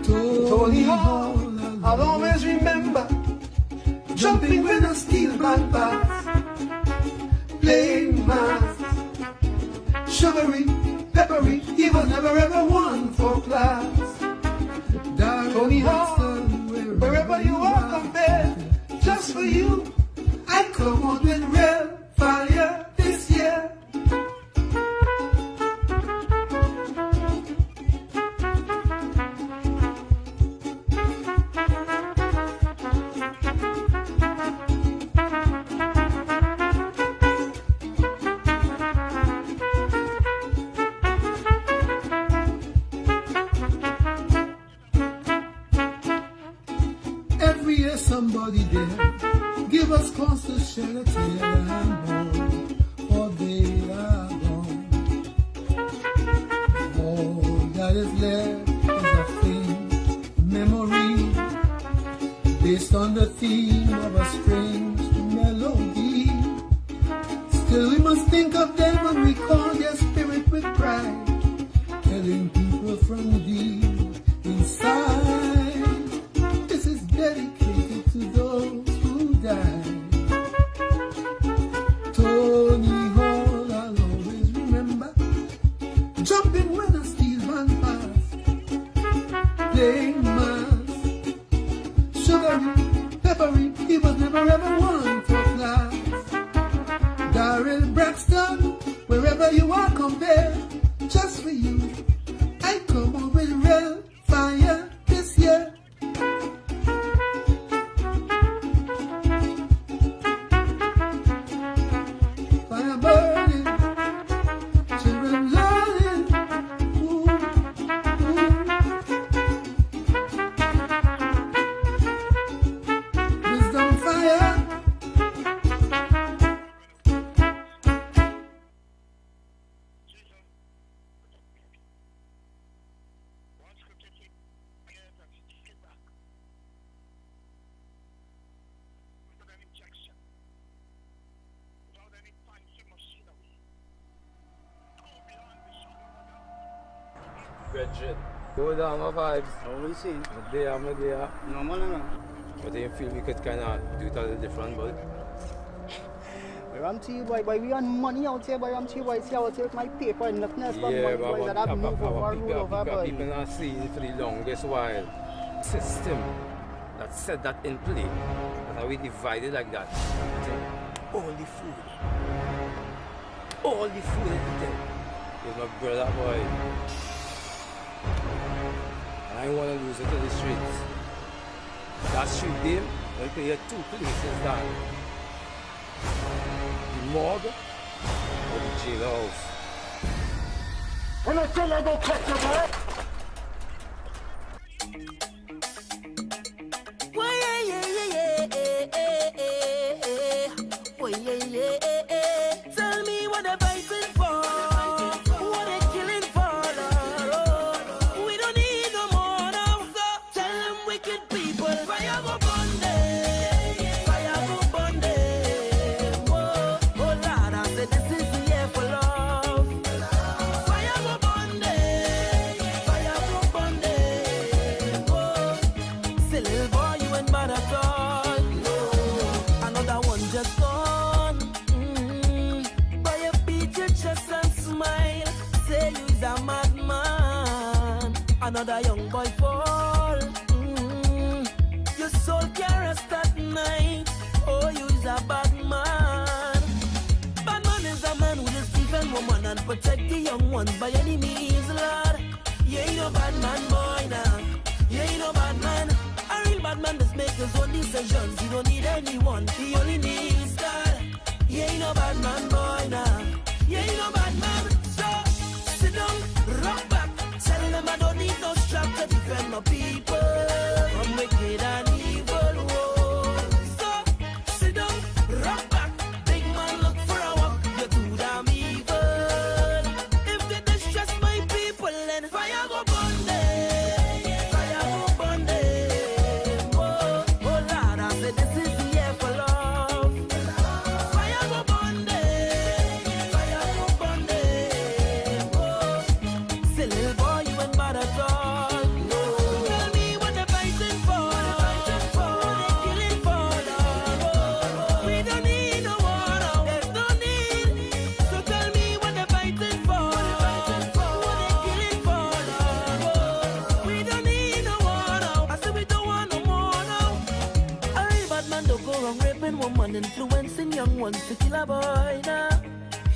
Tony Hall, I'll always remember jumping when a steel band pass, playing mass, sugary, peppery, he was never ever one for class. Tony Hall, wherever you are, come there, just for you, I come on with real fire this year. Every year somebody there, give us cause to shed a tear and mourn, for they are gone. All that is left is a faint memory, based on the theme of a strange melody. Still we must think of them and recall their spirit with pride, telling people from deep inside, this is dedicated to those who died. Tony Hall, I'll always remember jumping when a steel band passed, playing mass, sugary, peppery, he was never ever one for class. Darrell Braxton, wherever you are, come there, just for you, I come on with real fire this year. Fire burning, children learning, ooh, ooh. Wisdom fire. Bridget, go down my vibes. How we see? I'm there. Normal, no? But do you feel we could kind of do it a little different, but? I'm telling you, boy, we want money out here, boy. I'm telling you, boy, see out here with my paper and nothing else but money, boy, that I've moved over, rule over, boy. People not see it for the longest while. System that set that in play, that we divided like that. All the food everything is my brother, boy. And I want to lose it to the streets. That street game, we play here two places down. The morgue or the jailhouse. When I tell you go catch your boy. Tell me what they're fighting for, what they're killing for. We don't need no more now. So tell them wicked people, fire go burn them, fire go burn them. Oh Lord, I said this is the year for love. Fire go burn them, fire go burn them. Oh, say little boy, you ain't bad at all. Another one just gone. By your beat your chest and smile, say you's a madman. Another young boy fall. Your soul can't rest at night. Oh, you's a bad man. Bad man is a man who will defend woman and protect the young ones by any means, Lord. You ain't no bad man, boy, now. You ain't no bad man. A real bad man just make his own decisions. He don't need anyone. He only needs God. You ain't no bad man, boy, now. You ain't no bad man. So defend my people from wicked and evil. Whoa. So sit down, rock back, big man look for a walk. You're too damn evil. If they distress my people, then fire go burn them. Fire go burn them. Oh, oh Lord, I said this is the year for love. Fire go burn them. Fire go burn them. Oh, say little boy, you ain't bad at all. No, tell me what they're fighting for. What they killing for, Lord. Oh, we don't need no war now. There's no need. So tell me what they're fighting for. What they killing for, Lord. Oh, we don't need no war now. I said we don't want no more now. Aye, bad man don't go wrong raping woman, influencing young ones to kill a boy now.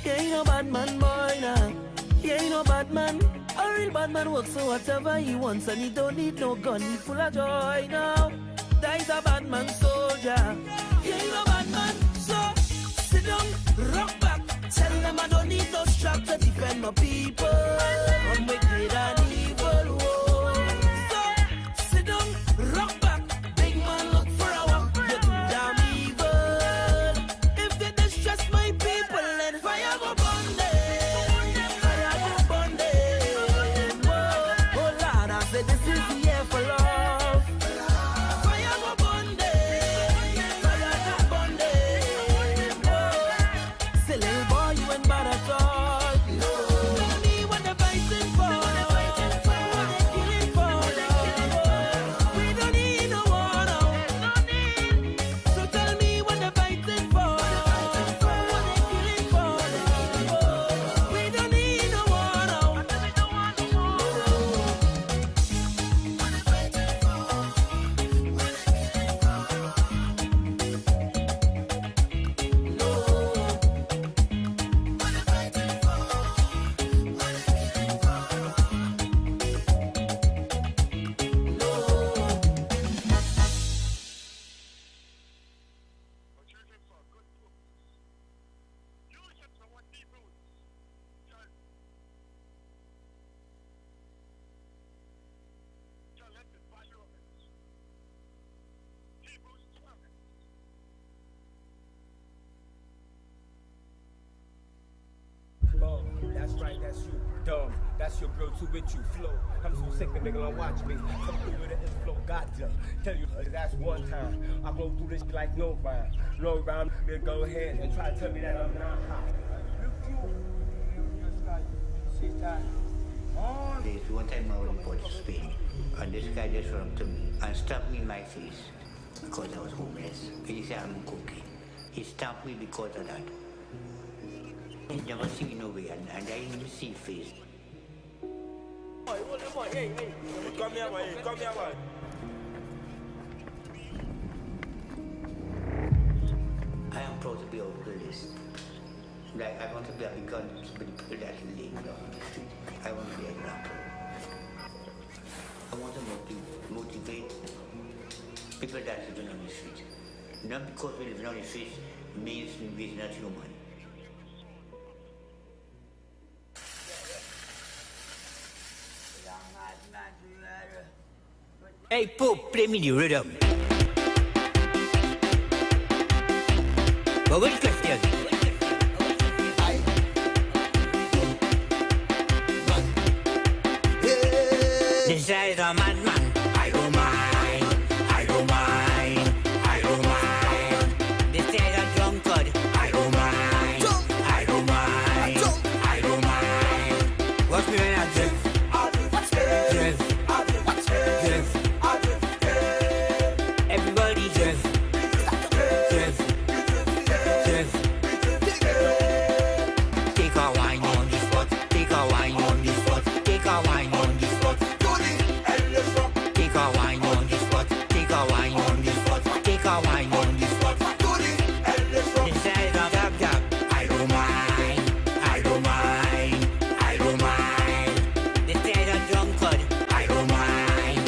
He ain't no bad man, boy now. He ain't no bad man. A real bad man works for whatever he wants, and he don't need no gun. He full of joy now. That's a bad man soldier. He ain't no bad man. So sit down, rock back. Tell them I don't need no strap to defend my people from wicked and evil. Whoa. So sit down, rock back. Big man look for a walk. You're too damn evil. If they distress my people, then fire go burn them. Fire go burn them. Oh Lord, I said this is the year for love. Fire go burn them. Fire go burn them. Oh, say little boy, you ain't bad at all. No, tell me what they're fighting for. What they killing for, Lord. We don't need no war now. So tell me what they're fighting for. What they killing for, Lord. We don't need no war now. Oh, that's right, that's you, dumb. That's your girl too with you, flow. I'm so sick of nigga don't watch me. Come through with the inflow, gotcha. Tell you, that's one time. I go through this like no rhyme. No rhyme, then go ahead and try to tell me that I'm not hot. There's one time I was in Port of Spain, and this guy just ran up to me and stamped me in my face because I was homeless. He said I'm cooking. He stamped me because of that. He never seen me nowhere, and I didn't even see his face. Boy, hey. Come here, boy. I am proud to be out of the list. Like, I want to be a big gun to the people that live down the street. I want to be an example. I want to motivate people that live on the street. Not because we live on the street means we're not human. Hey, Pope, play me the rhythm. But which question? This guy's a madman. I don't mind. This guy's a drunkard. I don't mind. Watch me when I drift. Everybody drift. Take a wine on the spot. Take a wine on the spot. Take a wine on the spot. Take a wine on the spot. Take a wine on the spot. Take a wine on the spot. This guy's a dab. I don't mind. This guy's a drunkard. I don't mind.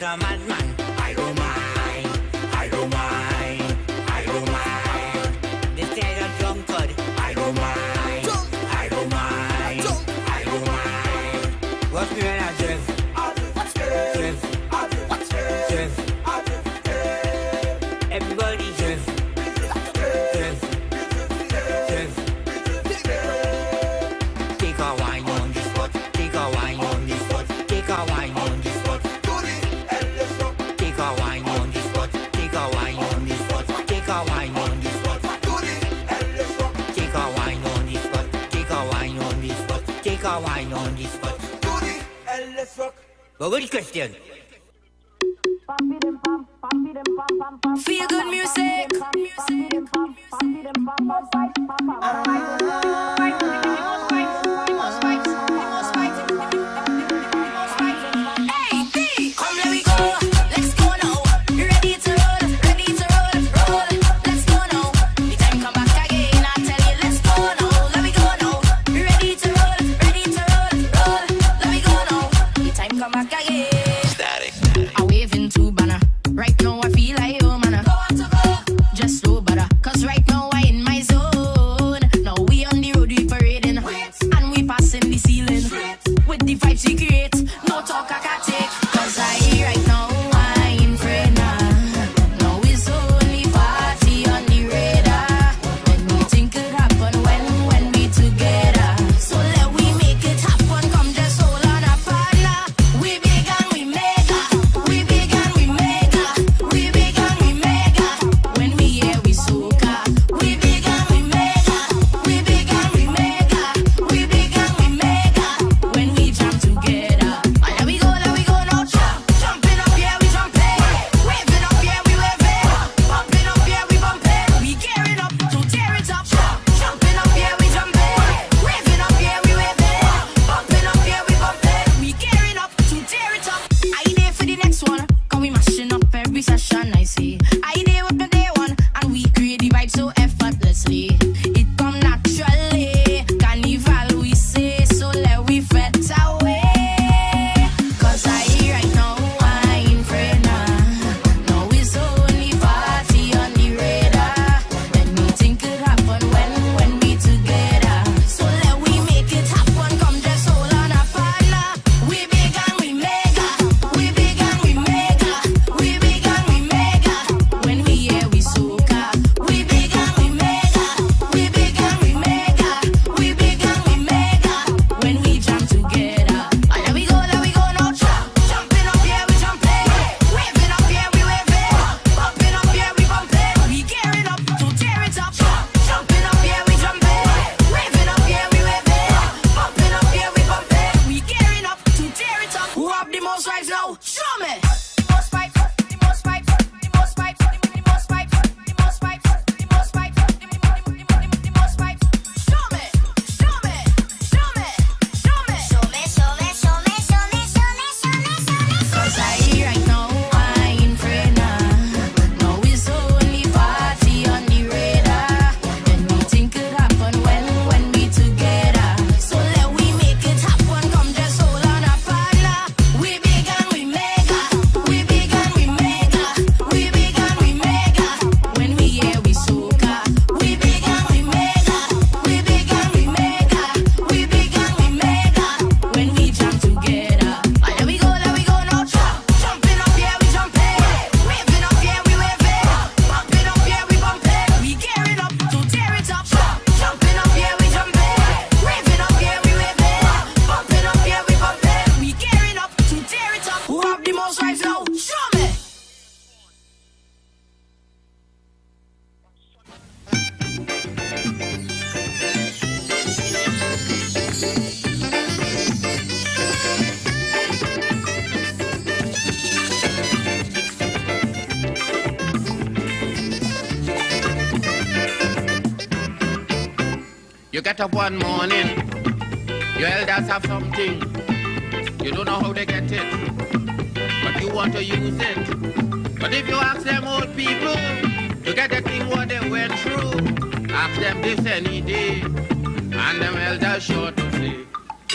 a madman. I don't mind, I don't mind, I don't mind. This guy's a drunkard. I don't mind, I don't mind, I don't mind. What's me when I drift? Drift, drift. Everybody drift, drift, drift. Take a wine on this spot, take a wine on this spot, take a wine on this spot. Take a wine on this spot, take a wine on this spot, take a wine on this spot. Take a wine on this spot, take a wine on this spot, take a wine on this spot. But good question. Feel good music. Hey, come let me go. Let's go now. You ready to roll? Ready to roll? Roll. Let's go now. The time come back again. I tell you, let's go now. Let me go now. You ready to roll? Ready to roll? Roll. Let me go now. The time come back again. I wave into banner. Right now I feel like oh man. Just slow butter. Cause right now I in my zone. Now we on the road we parading. And we passing the ceiling. With the vibes we create. No talk I can take. Cause I right now I in front. Now it's only party on the radar. Anything could happen when we together. So let we make it happen. Come just hold on a partner. We big and we mega. We big and we mega. We big and we mega. When we here we soca. We big and we mega. We big and we mega. We big and we mega. When we jam together. And there we go now. Jumping up here we jumping. Waving up here we waving. Bumping up here we bumping. We gearing up to tear it up. Jumping up here we jumping. Waving up here we waving. Bumping up here we bumping. We gearing up to tear it up. I there for the next one. Cause we mashing up every session I see. I there with the day one. And we create the vibe so effortlessly. It come naturally. Carnival we say. So let we fret away. Cause I right now I in front. Now it's only party on the radar. Anything could happen when we together. So let we make it happen. Come just hold on a partner. We big and we mega. We big and we mega. We big and we mega. When we here we soca. We big and we mega. We big and we mega. We big and we mega. When we jam together. And there we go now. Jumping up here we jumping. Waving up here we waving. Bumping up here we bumping. We gearing up to tear it up. Jumping up here we jumping. Waving up here we waving. Bumping up here we bumping. We gearing up to tear it up. Who have the most vibes now? Show me. Most vibes. The most vibes. The most vibes. The most vibes. The most vibes. The most vibes. The most vibes. Show me. Show me. Show me. Show me. Show me. Show me. Show me. Show me. Show me. Show me. Show me. Cause I right now I in front. Now it's only party on the radar. Anything could happen when we together. So let we make it happen. Come just hold on a partner. We big and we mega. We big and we mega. We big and we mega. When we here we soca. We big and we mega. We big and we mega. We big and we mega. When we jam together. And there we go now. Jumping up here we jumping. Waving up here we waving. Bumping up here we bumping. We gearing up to tear it up. Jumping up here we jumping. Waving up here we waving. Bumping up here we bumping. We gearing up to tear it up. Who have the most vibes now? Show me. You get up one morning, your elders have something. You don't know how they get it, but you want to use it. But if you ask them old people to get the thing what they went through, ask them this any day, and them elders sure to say,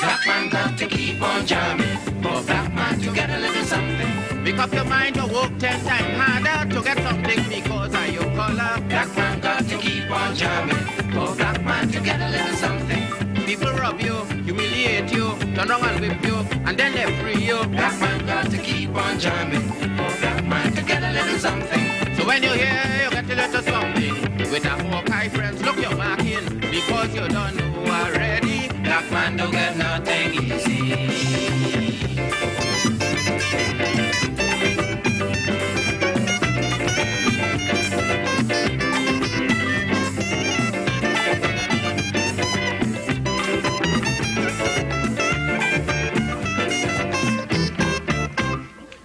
black man got to keep on jamming, for black man to get a little something. Make up your mind to work 10 times harder to get something because of your color. Black man got to keep on jamming. For black man to get a little something. People rob you, humiliate you, turn around and whip you, and then they free you. Black man got to keep on jamming. For black man to get a little something. So when you're here, you get a little something. With a Hawkeye friends, look your marking, because you don't know already. Black man don't get nothing easy.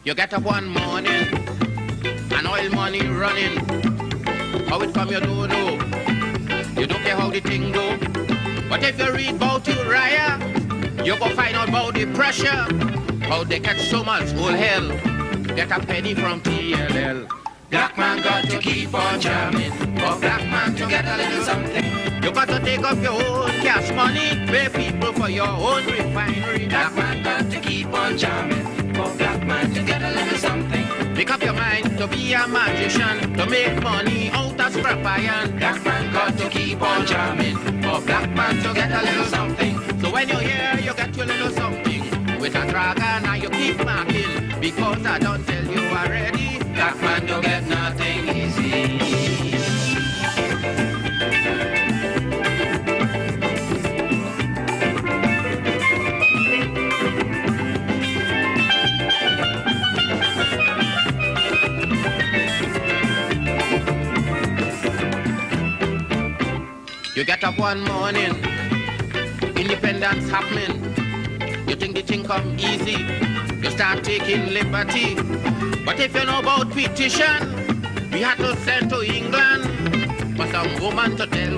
You get up one morning, and oil money running. How it come you don't know. You don't care how the thing go. But if you read about Uriah, you go find out about the pressure. How they catch so much whole hell. Get a penny from TLL. Black man got to keep on jamming. For black man to get a little something. You got to take up your own cash money. Pay people for your own refinery. Black man got to keep on jamming. For black man to get a little something. Make up your mind to be a magician, to make money out of scrap iron. Black man got to keep on jamming. For black man to get a little something. So when you're here, you get your little something. With a dragon and you keep marking. Because I don't tell you already. Black man don't get nothing easy. You get up one morning, independence happening. You think the thing come easy, you start taking liberty. But if you know about petition, we had to send to England for some woman to tell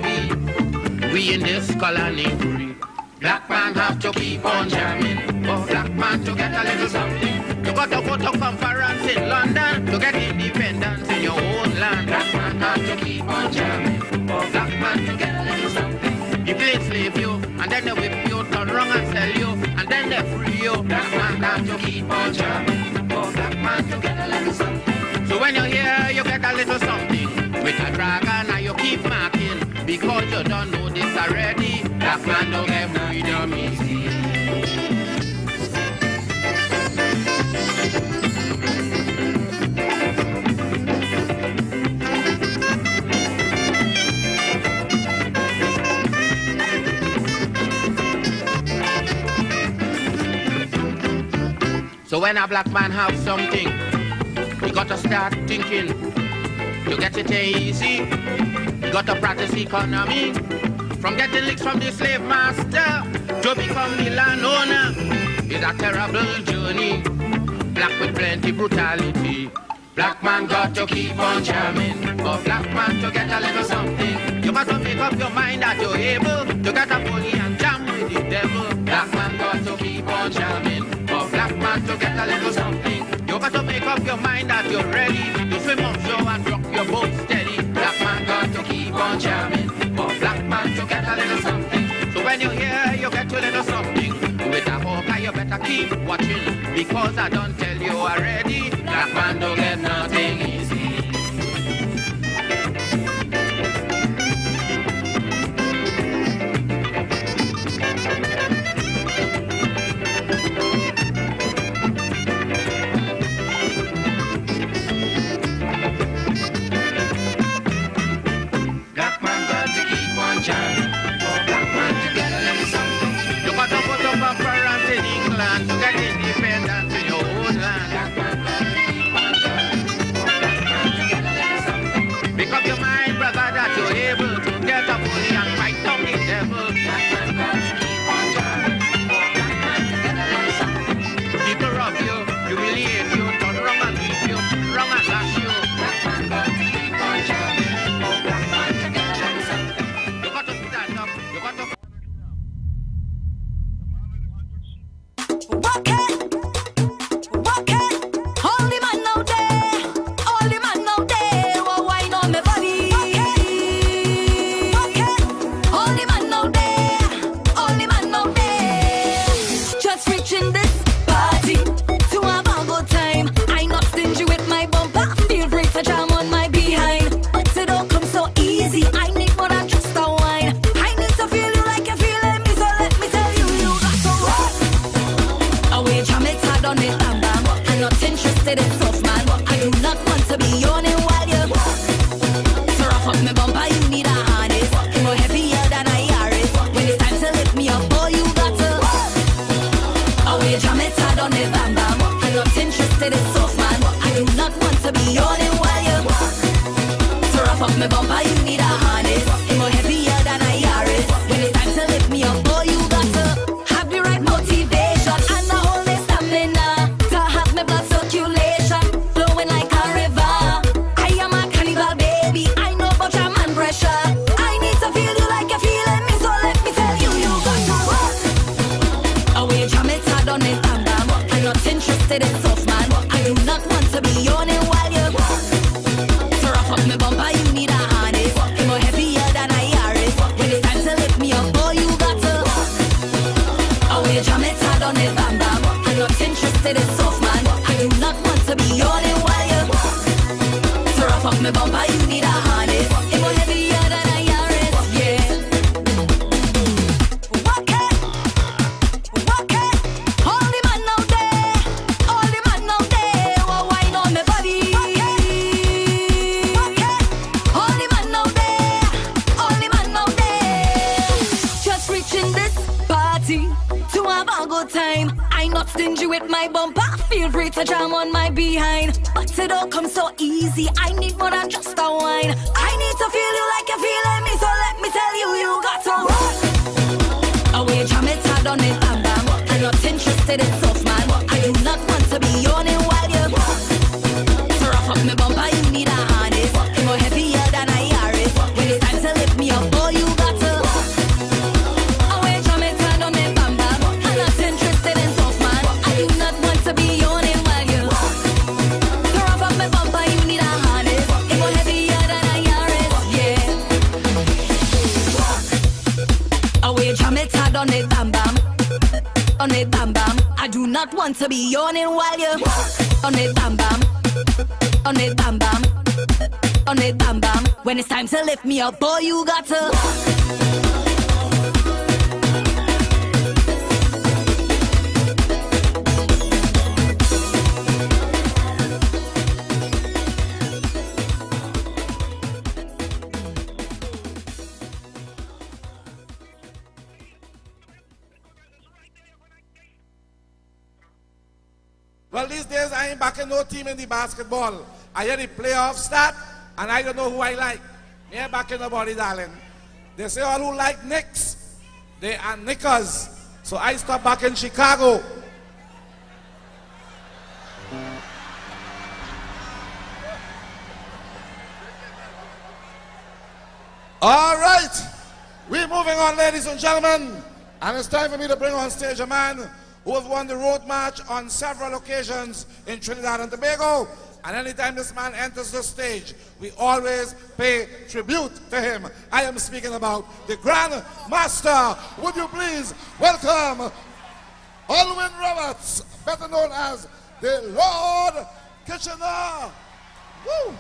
we in this colony free. Black man have to keep on jamming, for black man to get a little something. You got to go to conference in London to get independence in your own land. Black man have to keep on jamming, for black man to get a little something. People enslave you, and then they whip you, turn wrong and sell you, and then they free you. Black man have to keep on jamming, for black man to get a little something. So when you're here, you get a little something. With a dragon and you keep marking, because you don't know this already. Black man don't get freedom easy. So when a black man have something, you got to start thinking. To get it easy, you got to practice economy. From getting licks from the slave master to become the landowner is a terrible journey. Black with plenty brutality. Black man got to keep on jamming. For black man to get a little something, you got to make up your mind that you're able to get a bully and jam with the devil. Black man got to keep on jamming. For black man to get a little something, you got to make up your mind that you're ready to swim on shore and rock your boat steady. Black man got to keep on jamming. For black man to get a little something. So when you're here, you get your little something. With a Hawkeye, you better keep watching, because I don't tell you already. Black man don't get nothing easy. Black man got to keep on jamming. For black man to get a little something. You got to put up a parent in England to get independence in your own you need a harness. It's more heavier than a Yaris. When it's time to lift me up, boy, you got to have the right motivation and the only stamina to have my blood circulation flowing like a river. I am a carnival baby, I know about your man pressure. I need to feel you like you're feeling me, so let me tell you, you got to walk. Away, jam it hard on it, bam bam. I'm not interested in soft man. I do not want to be yawning while you to rough up my bumper, you need a harness. It's more heavier than a Yaris. When it's time to lift me up, boy, you got to away, jam it hard on it, bam bam. I'm not interested in soft man. I do not want to be yawning while you to rough up my bumper, you need a harness. It's more heavier than a Yaris, yeah. Walk it, walk it. All the man out there, all the man out there, oh, wine on my body. Walk it, walk it. All the man out there, all the man out there. Just reaching this party to have a good time. I'm not stingy with my bumper. Feel free to jam on my behind, but it don't come so easy. I need more than just a wine. I need to feel you like you're feeling me, so let me tell you, you got to rock. Away, jam it hard on it, bam bam. I'm not interested in soft man. I do not want to be yawning while you to rough up my bumper, you need a harness. It's more heavier than a Yaris. When it's time to lift me up, boy, you got to away, jam it hard on it, bam bam. I'm not interested in soft man. I do not want to be yawning while you to rough up my bumper, you need a harness. It's more heavier than a Yaris, yeah. Away, jam it hard on it, bam bam. On it, bam bam. I do not want to be yawning while you on it, bam bam. On it, bam bam. On it, bam bam. When it's time to lift me up, boy, you got to Well, these days I ain't backing no team in the basketball. I hear the playoffs start, and I don't know who I like. Me ain't backing nobody, darling. They say all who like Knicks, they are Knickers. So I stop backing Chicago. All right, we're moving on, ladies and gentlemen, and it's time for me to bring on stage a man who has won the road march on several occasions in Trinidad and Tobago. And anytime this man enters the stage, we always pay tribute to him. I am speaking about the Grand Master. Would you please welcome Alwyn Roberts, better known as the Lord Kitchener. Woo!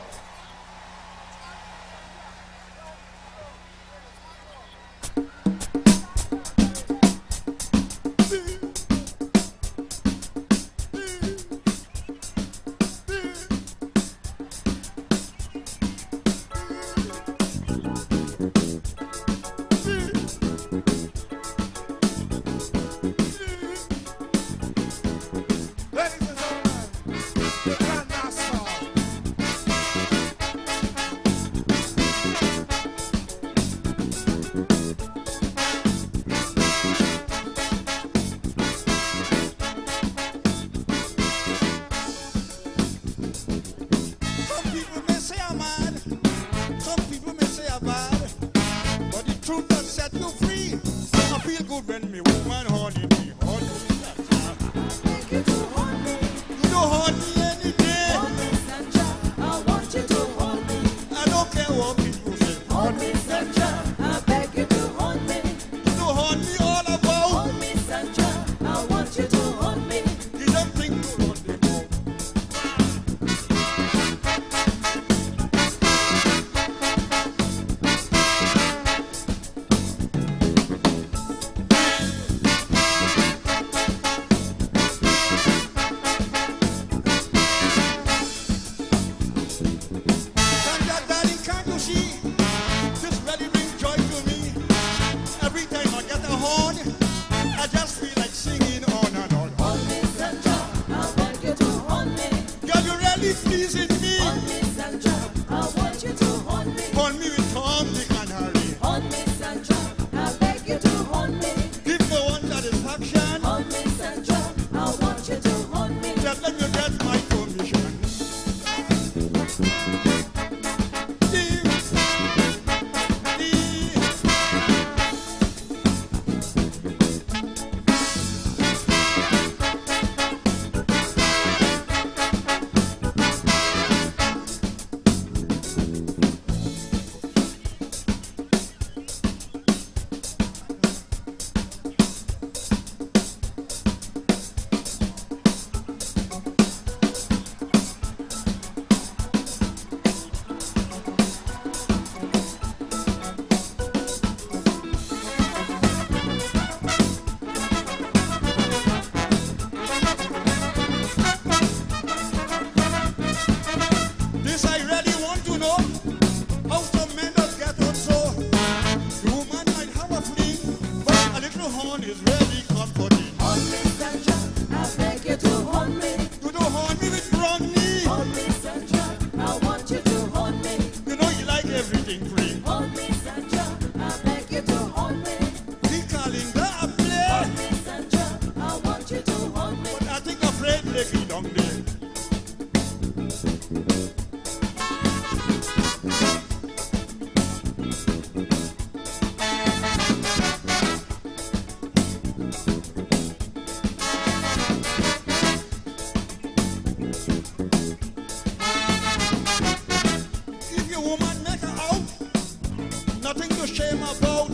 nothing to shame about.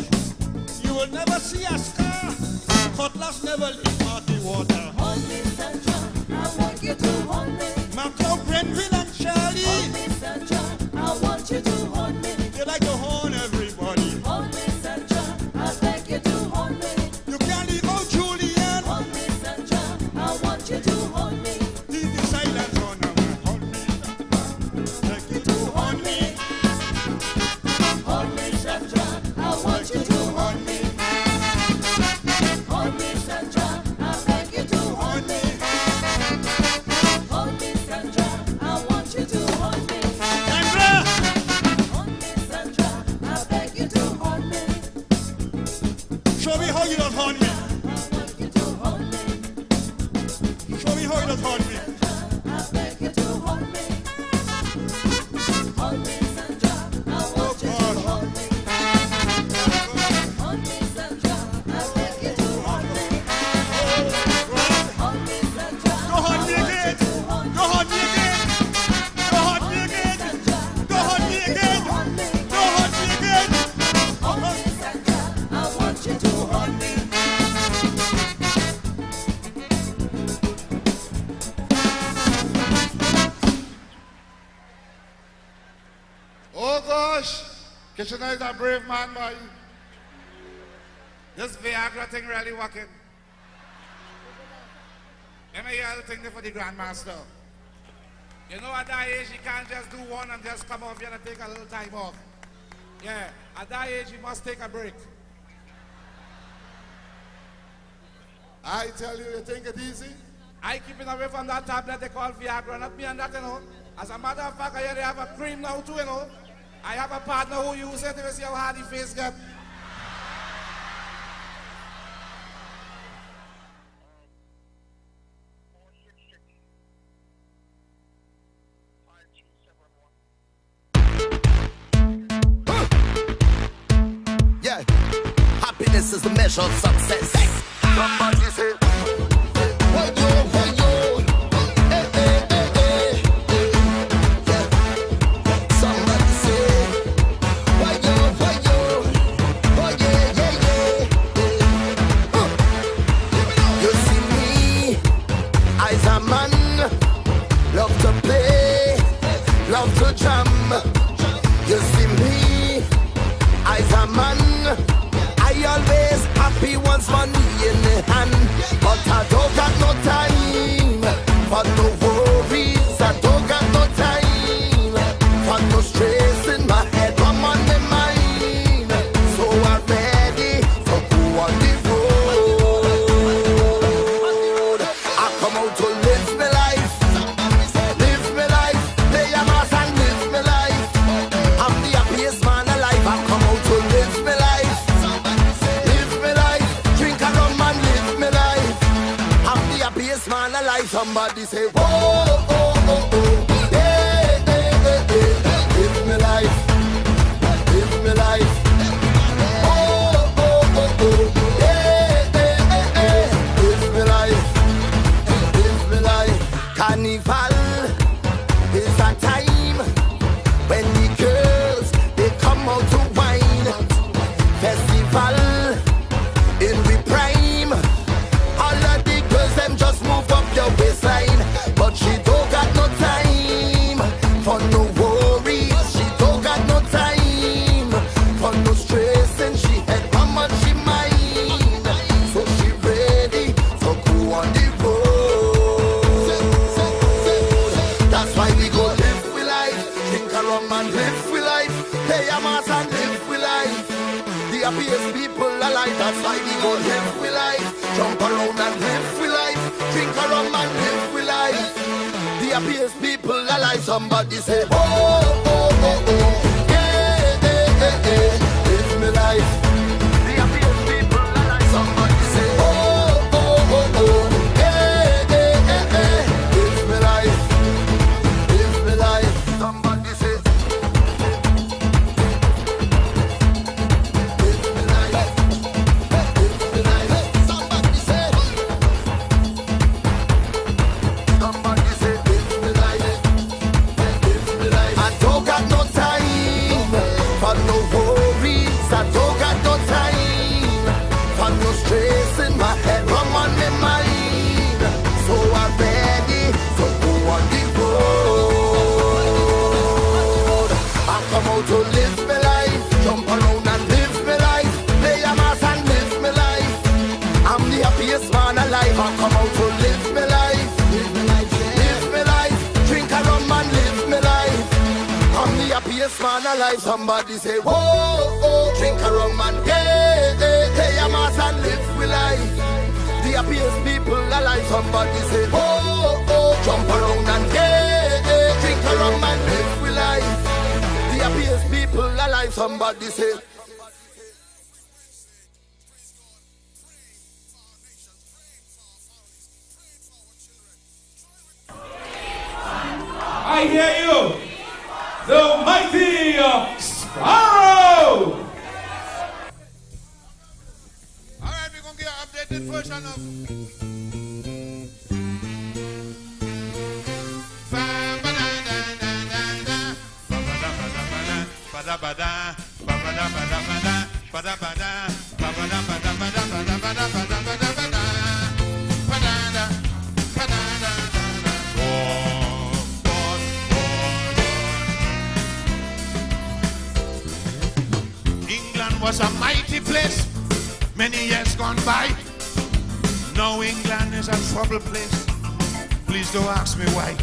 You will never see a scar. Cutlass never leak out the water. Hold me, Sandra, I want you to hold me. Macau, Brentfield and Charlie. Hold me, Sandra, I want you to hold me. They like to horn everybody. Hold me, Sandra, I beg you to hold me. You can't leave out Julian. Hold me, Sandra, I want you to hold me. Leave the silence on now. Hold me, beg you to hold me. Hold me, Sandra, I want you to hold me. Hold me, Sandra, I beg you to hold me. Hold me, Sandra, I want you to hold me. Sandra! Hold me, Sandra, I beg you to hold me. Show me how you don't hold me. I want you to hold me. Show me how you don't hold me. I beg you to hold me. Hold me, Sandra, I want you to hold me. Hold me, Sandra, I beg you to hold me. Hold me, Sandra, Go hold me again. Go hold me again. Go hold me again. Go hold me again. Go hold me again. hold me, Sandra, I want you to hold me. Oh gosh, Kitchener is a brave man, boy. This Viagra thing really working. Let me hear the thing there for the Grandmaster. You know at that age you can't just do one and just come off here and take a little time off. Yeah, at that age you must take a break. I tell you, you think it easy? I keeping away from that tablet they call Viagra, not me and that, you know. As a matter of fact, I hear they have a cream now too, you know. I have a partner who uses it, you see how hard the face get. Yeah, happiness is the measure of success. Somebody say, hey yo, hey, hey, hey, hey, yeah. Somebody say, hey yo, oh yeah, yeah, yeah. You see me, I's a man, love to play, love to jam. You see me, I's a man, I always happy once money in the hand. But I don't got no time for no worries. I don't got no time for no stress in my head. I'm on the mind, so I'm ready to go on the road. I come out to live my life, play a mass and live my life. I'm the happiest man alive. I come out to live my life, drink a rum and live my life. I'm the happiest man alive. Somebody say, whoa, oh, oh, oh, hey, hey, hey, hey. Live my life, live my life. Oh, oh, oh, oh, hey, hey, hey, hey. Live my life, live my life. Carnival is a time when the girls, they come out to wine. Festival in the prime. All of the girls, them just move up your waistline. But she don't got no time for no worries. She don't got no time for no stress. And she had how much she mind. So she ready to go on the road. That's why we go live with life. Drink a rum and live with life. Pay a mass and live with life. The happiest people alive. That's why we go live with life. Jump around and live with life. Drink a rum and live with life. The happiest people alive. Somebody say, oh, oh, oh, oh. Yeah, yeah, yeah, yeah. Live my life. The happiest people alive. Somebody say, oh, oh, oh, oh. Yeah, yeah, yeah, yeah. Live my life. Live my life. Somebody say, live my life. Live my life. Somebody say, somebody say, live my life. Live my life. I don't got no time for no worries. stress, I don't got no time. For no stress in my head, come on in my mind. So I'm ready to go on the road. I come out to live my life, jump around and live my life, play a mass and live my life. I'm the happiest man alive. I come out to live my life, live my life, live my life, drink a rum and live my life. I'm the happiest man alive. Somebody say, whoa, oh, drink a rum and hey, hey, hey, a mass and live my life. The happiest people alive. Somebody say, whoa, oh, jump around and hey, hey, drink a rum and live my life. The happiest people alive. Somebody say. I hear you, the mighty Sparrow. Alright, we're going to get an updated version of England was a mighty place many years gone by. Now England is a troubled place. Please don't ask me why.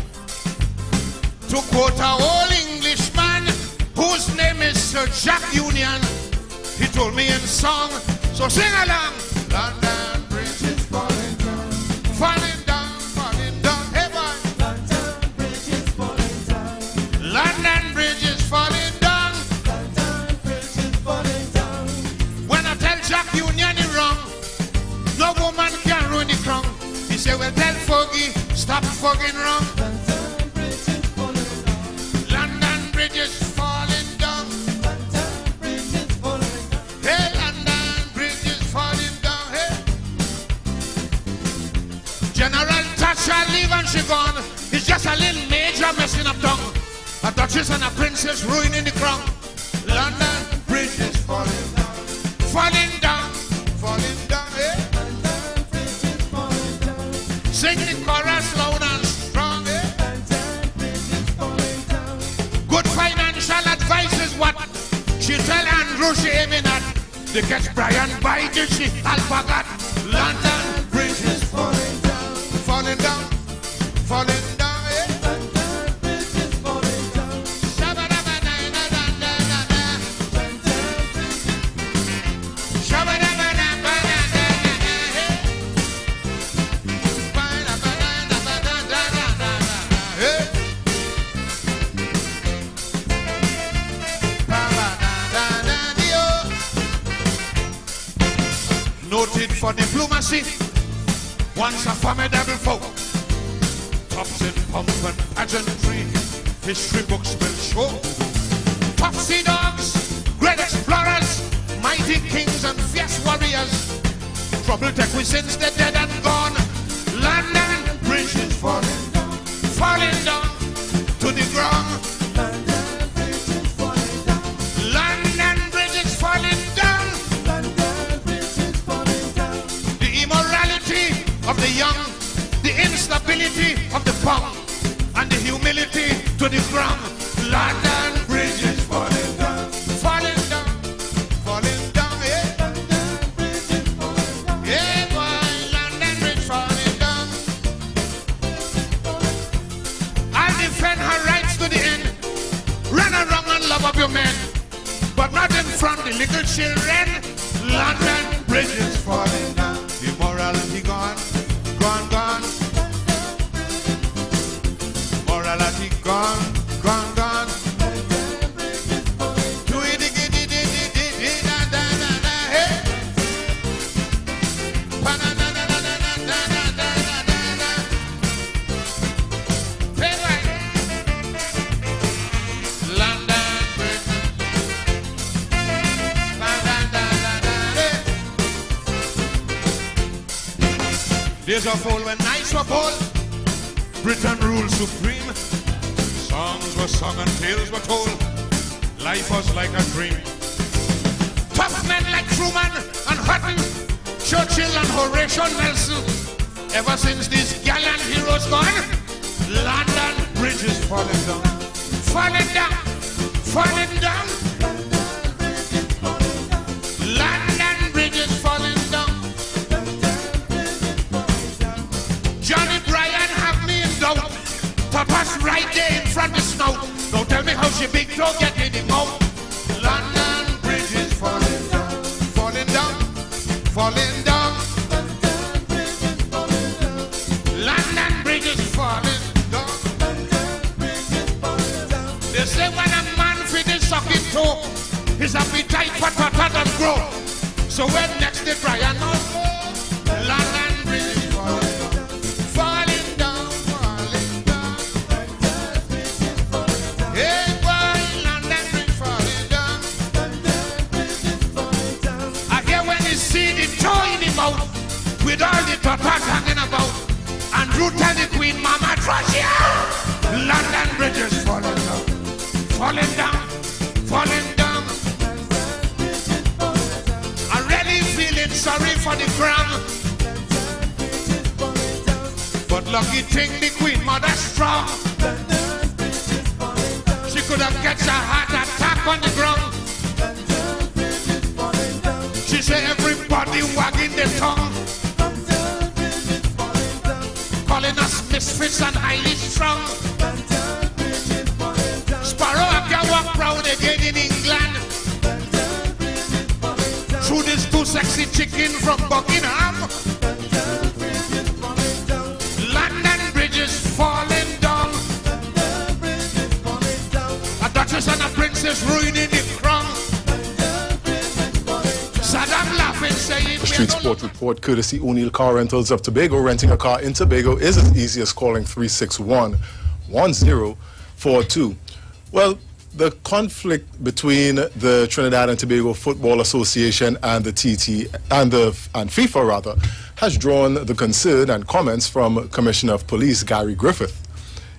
To quote an old Englishman whose name is Sir Jack Union, he told me in song, so sing along. London Bridge is falling down, falling down, falling down. Hey boy. London Bridge is falling down. London Bridge is falling down. London Bridge is falling down. When I tell Jack Union he wrong, no woman can ruin the crown. He said, well, tell Foggy, stop fucking wrong. London Bridge is falling down. London Bridge is falling down. London Bridge is falling down. Hey, London Bridge is falling down. Hey. General Thatcher leave and she gone. It's just a little major messing up tongue. A duchess and a princess ruining the crown. London Bridge is falling down. Falling down. Falling down. Hey. Sing the chorus loud and strong, eh? Good financial advice is what she tell Andrew she aiming at. They catch Brian Biden, she alpagat. London Bridge is falling down, falling down, falling down, eh? London Bridge is falling down. Shabba-dabba-da-da-da-da-da-da. Shabba-dabba-da-ba-da-da-da-da. Noted for diplomacy, once a formidable foe. Tops in pomp and pageantry, history books will show. Top sea dogs, great explorers, mighty kings and fierce warriors. Trouble take we since they're dead and gone. London Bridge is falling down, falling down to the ground. London Bridge is falling down. London Bridge is falling down. London Bridge is falling down. The immorality of the young, the instability of the pound, and the humility to the ground. London Bridge is falling down, falling down, falling down. Yeah. London Bridge is falling down. Yeah, boy, London Bridge falling down. I'll defend her rights to the end. Run around and love up your men, but not in front of the little children. London Bridge is falling down. Immorality gone, gone, gone. Morality gone, gone, gone. Do it again, da da da da, hey. Pa na na na na na na na na na na. Hey, right. London Bridge. Pa da da da da, hey. Days of old when nights were cold, Britain ruled supreme. Songs were sung and tales were told. Life was like a dream. Churchill and Horatio Nelson. Ever since these gallant heroes gone, London Bridge is falling down. Falling down, falling down. London Bridge is falling down. Johnny Bryan have me in doubt. Papa's right there in front of the snow. Don't tell me how she big toe get in the mouth. London Bridge is falling down. Falling down, falling down. London Bridge is falling down. They say when a man finishes sucking toe, his appetite for tata does grow. So when next they try and go, London Bridge is falling down, falling down. Hey boy, London Bridge falling down. I hear when you see the toe in the mouth, with all the tatas hanging about. Andrew tell the Queen Mama, trash it out. London Bridge is falling down, falling down, falling down. I'm really feeling sorry for the ground. But lucky thing the Queen Mother strong. She could have catch a heart attack on the ground. She said everybody wagging their tongue, calling us misfits and highly strong. Sparrow I can walk round again in England. Through this too sexy chicken from Buckingham. London Bridge is falling down. A duchess and a princess ruining the crown. Saddam laughing saying The Street Sport Report, courtesy O'Neill Car Rentals of Tobago. Renting a car in Tobago is as easy as calling 361-1042. Well, the conflict between the Trinidad and Tobago Football Association and the FIFA rather has drawn the concern and comments from Commissioner of Police Gary Griffith.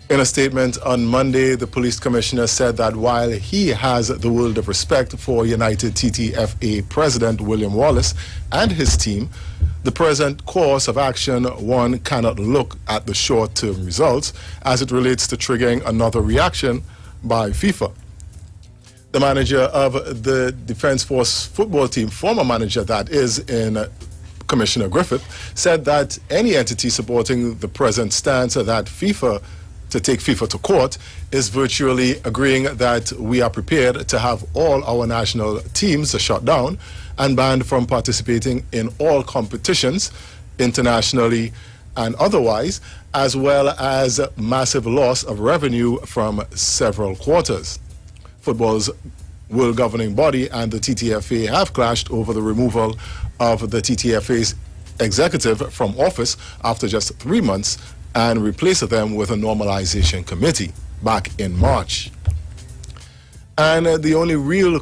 In a statement on Monday, the police commissioner said that while he has the world of respect for United TTFA President William Wallace and his team, the present course of action, one cannot look at the short-term results as it relates to triggering another reaction by FIFA. The manager of the Defence Force football team, former manager that is in Commissioner Griffith, said that any entity supporting the present stance that to take FIFA to court is virtually agreeing that we are prepared to have all our national teams shut down and banned from participating in all competitions, internationally and otherwise, as well as massive loss of revenue from several quarters. Football's world governing body and the TTFA have clashed over the removal of the TTFA's executive from office after just 3 months and replaced them with a normalization committee back in March. And the only real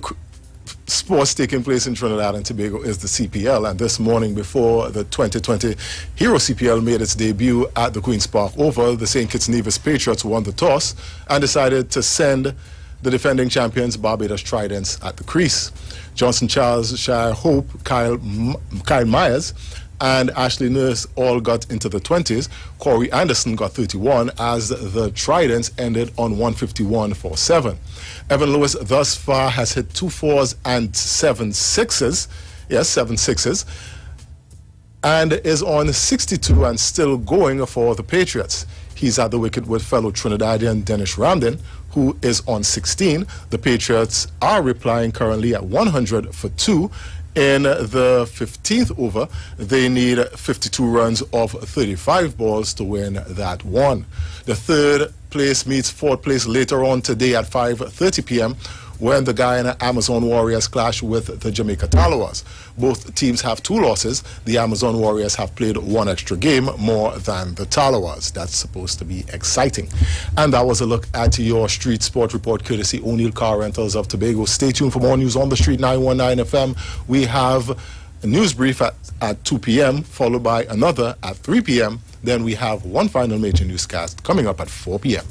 sports taking place in Trinidad and Tobago is the CPL, and this morning before the 2020 Hero CPL made its debut at the Queen's Park Oval, the St. Kitts Nevis Patriots won the toss and decided to send the defending champions Barbados Tridents at the crease. Johnson Charles, Shire Hope, Kyle Myers and Ashley Nurse all got into the 20s. Corey Anderson got 31 as the Tridents ended on 151 for 7. Evan Lewis thus far has hit 2 4s and 7 6s. Yes, 7 6s. And is on 62 and still going for the Patriots. He's at the wicket with fellow Trinidadian Dennis Ramden, who is on 16. The Patriots are replying currently at 100 for 2. In the 15th over, they need 52 runs off 35 balls to win that one. The third place meets fourth place later on today at 5:30 p.m. when the Guyana Amazon Warriors clash with the Jamaica Talawas. Both teams have 2 losses. The Amazon Warriors have played 1 extra game more than the Talawas. That's supposed to be exciting. And that was a look at your Street Sport Report, courtesy O'Neill Car Rentals of Tobago. Stay tuned for more news on the Street 919 FM. We have a news brief at 2 p.m., followed by another at 3 p.m. Then we have one final major newscast coming up at 4 p.m.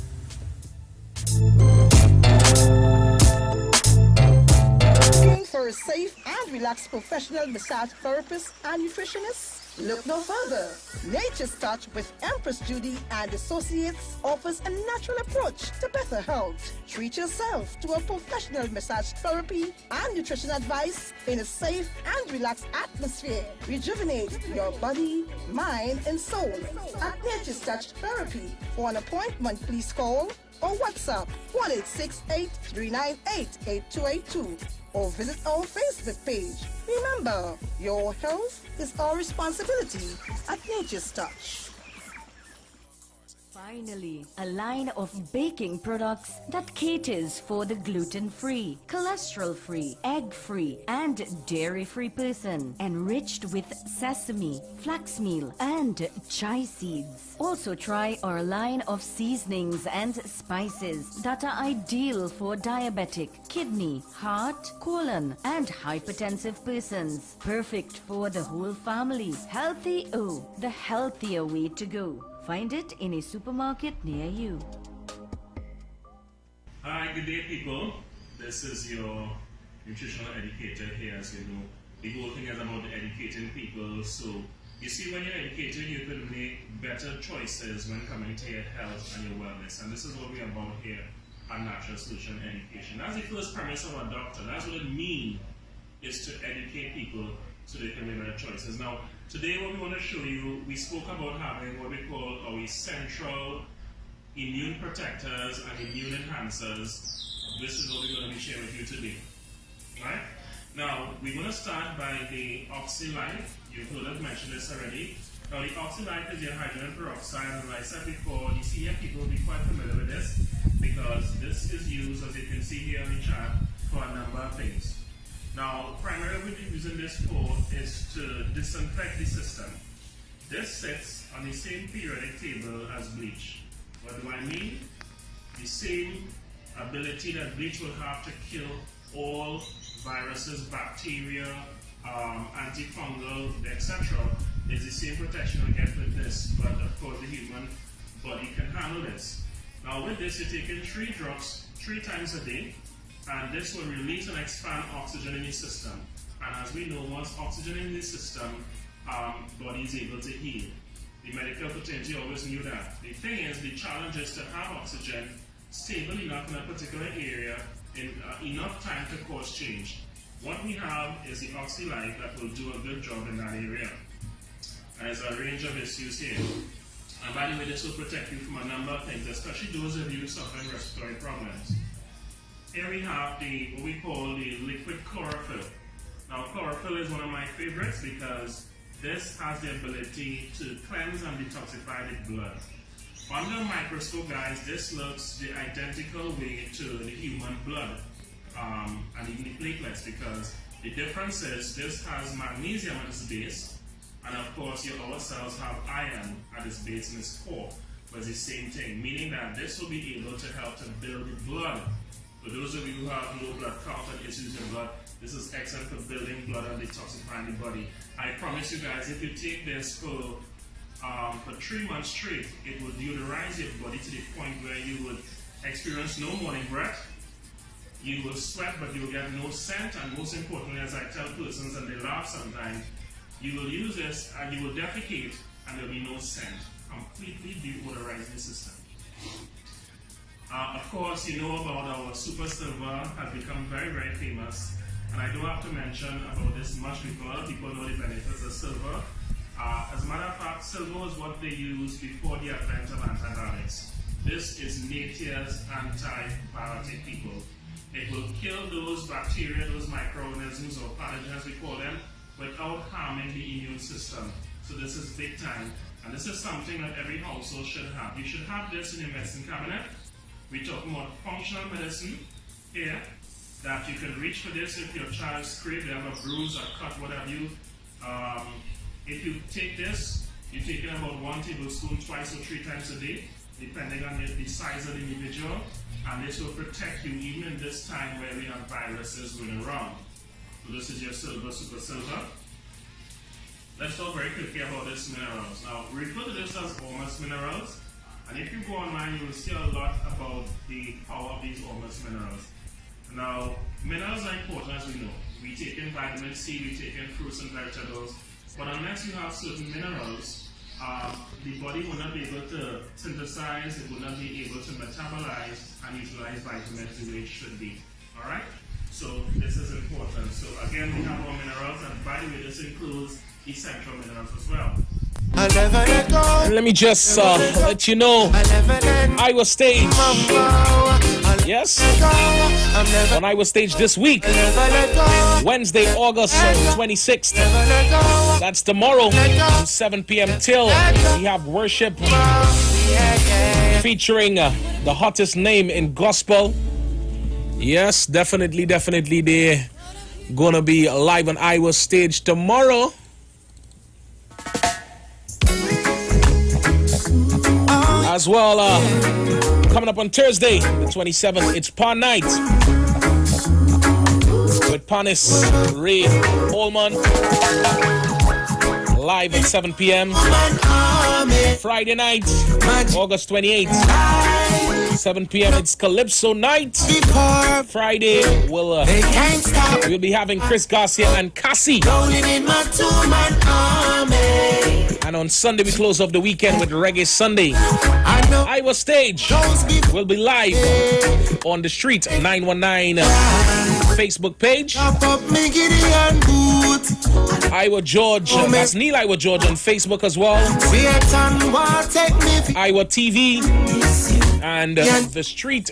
a safe and relaxed professional massage therapist and nutritionist? Look no further. Nature's Touch with Empress Judy and Associates offers a natural approach to better health. Treat yourself to a professional massage therapy and nutrition advice in a safe and relaxed atmosphere. Rejuvenate your body, mind, and soul at Nature's Touch Therapy. For an appointment, please call or WhatsApp 1-868-398-8282 or visit our Facebook page. Remember, your health is our responsibility at Nature's Touch. Finally, a line of baking products that caters for the gluten-free, cholesterol-free, egg-free, and dairy-free person, enriched with sesame, flax meal, and chia seeds. Also try our line of seasonings and spices that are ideal for diabetic, kidney, heart, colon, and hypertensive persons. Perfect for the whole family. Healthy O, the healthier way to go. Find it in a supermarket near you. Hi, good day, people. This is your nutritional educator here. As you know, the whole thing is about educating people. So, you see, when you're educated, you can make better choices when coming to your health and your wellness. And this is what we're about here at Natural Solution Education. That's the first premise of our doctor. That's what it means, is to educate people so they can make better choices. Now, today what we want to show you, we spoke about having what we call our essential immune protectors and immune enhancers. This is what we're going to be sharing with you today. Right? Now, we're going to start by the OxyLife. You've heard us mention this already. Now, the OxyLife is your hydrogen peroxide, and as I said before, you see here people will be quite familiar with this because this is used, as you can see here on the chart, for a number of things. Now, primarily what we're using this for is to disinfect the system. This sits on the same periodic table as bleach. What do I mean? The same ability that bleach will have to kill all viruses, bacteria, antifungal, etc. is the same protection we get with this, but of course the human body can handle this. Now with this, you're taking 3 drops 3 times a day, and this will release and expand oxygen in the system. And as we know, once oxygen in the system, body is able to heal. The medical fraternity always knew that. The thing is, the challenge is to have oxygen stable enough in a particular area in enough time to cause change. What we have is the OxyLife that will do a good job in that area. And there's a range of issues here. And by the way, this will protect you from a number of things, especially those of you suffering respiratory problems. Here we have what we call the liquid chlorophyll. Now, chlorophyll is one of my favorites because this has the ability to cleanse and detoxify the blood. Under a microscope, guys, this looks the identical way to the human blood and even the platelets, because the difference is this has magnesium at its base, and of course our cells have iron at its base in its core, but it's the same thing, meaning that this will be able to help to build the blood. For those of you who have low blood count and issues in blood, this is excellent for building blood and detoxifying the body. I promise you guys, if you take this for 3 months straight, it will deodorize your body to the point where you would experience no morning breath, you will sweat but you will get no scent, and most importantly, as I tell persons and they laugh sometimes, you will use this and you will defecate and there will be no scent, completely deodorizing the system. Of course, you know about our Super Silver, has become very, very famous. And I do have to mention about this much because people know the benefits of silver. As a matter of fact, silver was what they used before the advent of antibiotics. This is nature's antibiotic, people. It will kill those bacteria, those microorganisms or pathogens we call them, without harming the immune system. So this is big time. And this is something that every household should have. You should have this in your medicine cabinet. We're talking about functional medicine here, that you can reach for this if your child scraped, they have a bruise or cut, whatever you. If you take this, you take it about 1 tablespoon 2 or 3 times a day, depending on the size of the individual, and this will protect you even in this time where we have viruses running around. So this is your silver, super silver. Let's talk very quickly about these minerals. Now, we refer to this as Ormus minerals, and if you go online, you will see a lot about the power of these Ormus minerals. Now, minerals are important, as we know. we take in vitamin C, we take in fruits and vegetables. But unless you have certain minerals, the body will not be able to synthesize, it will not be able to metabolize and utilize vitamins the way it should be. Alright? So this is important. So again, we have our minerals, and by the way, this includes essential minerals as well. Let me just let you know, Iowa Stage. Yes, on Iowa Stage this week, Wednesday, August 26th. That's tomorrow, from 7 p.m. till we have worship featuring the hottest name in gospel. Yes, definitely, they're gonna be live on Iowa Stage tomorrow. As well, coming up on Thursday, the 27th, it's Pan Night with Panis Ray Holman, live at 7 p.m. Friday night, August 28th, 7 p.m. It's Calypso Night. Friday, we'll be having Chris Garcia and Cassie. And on Sunday, we close off the weekend with Reggae Sunday. Iowa Stage will be live on the Street 919 Facebook page. Iowa George, that's Neil Iowa George on Facebook as well. Iowa TV and the Street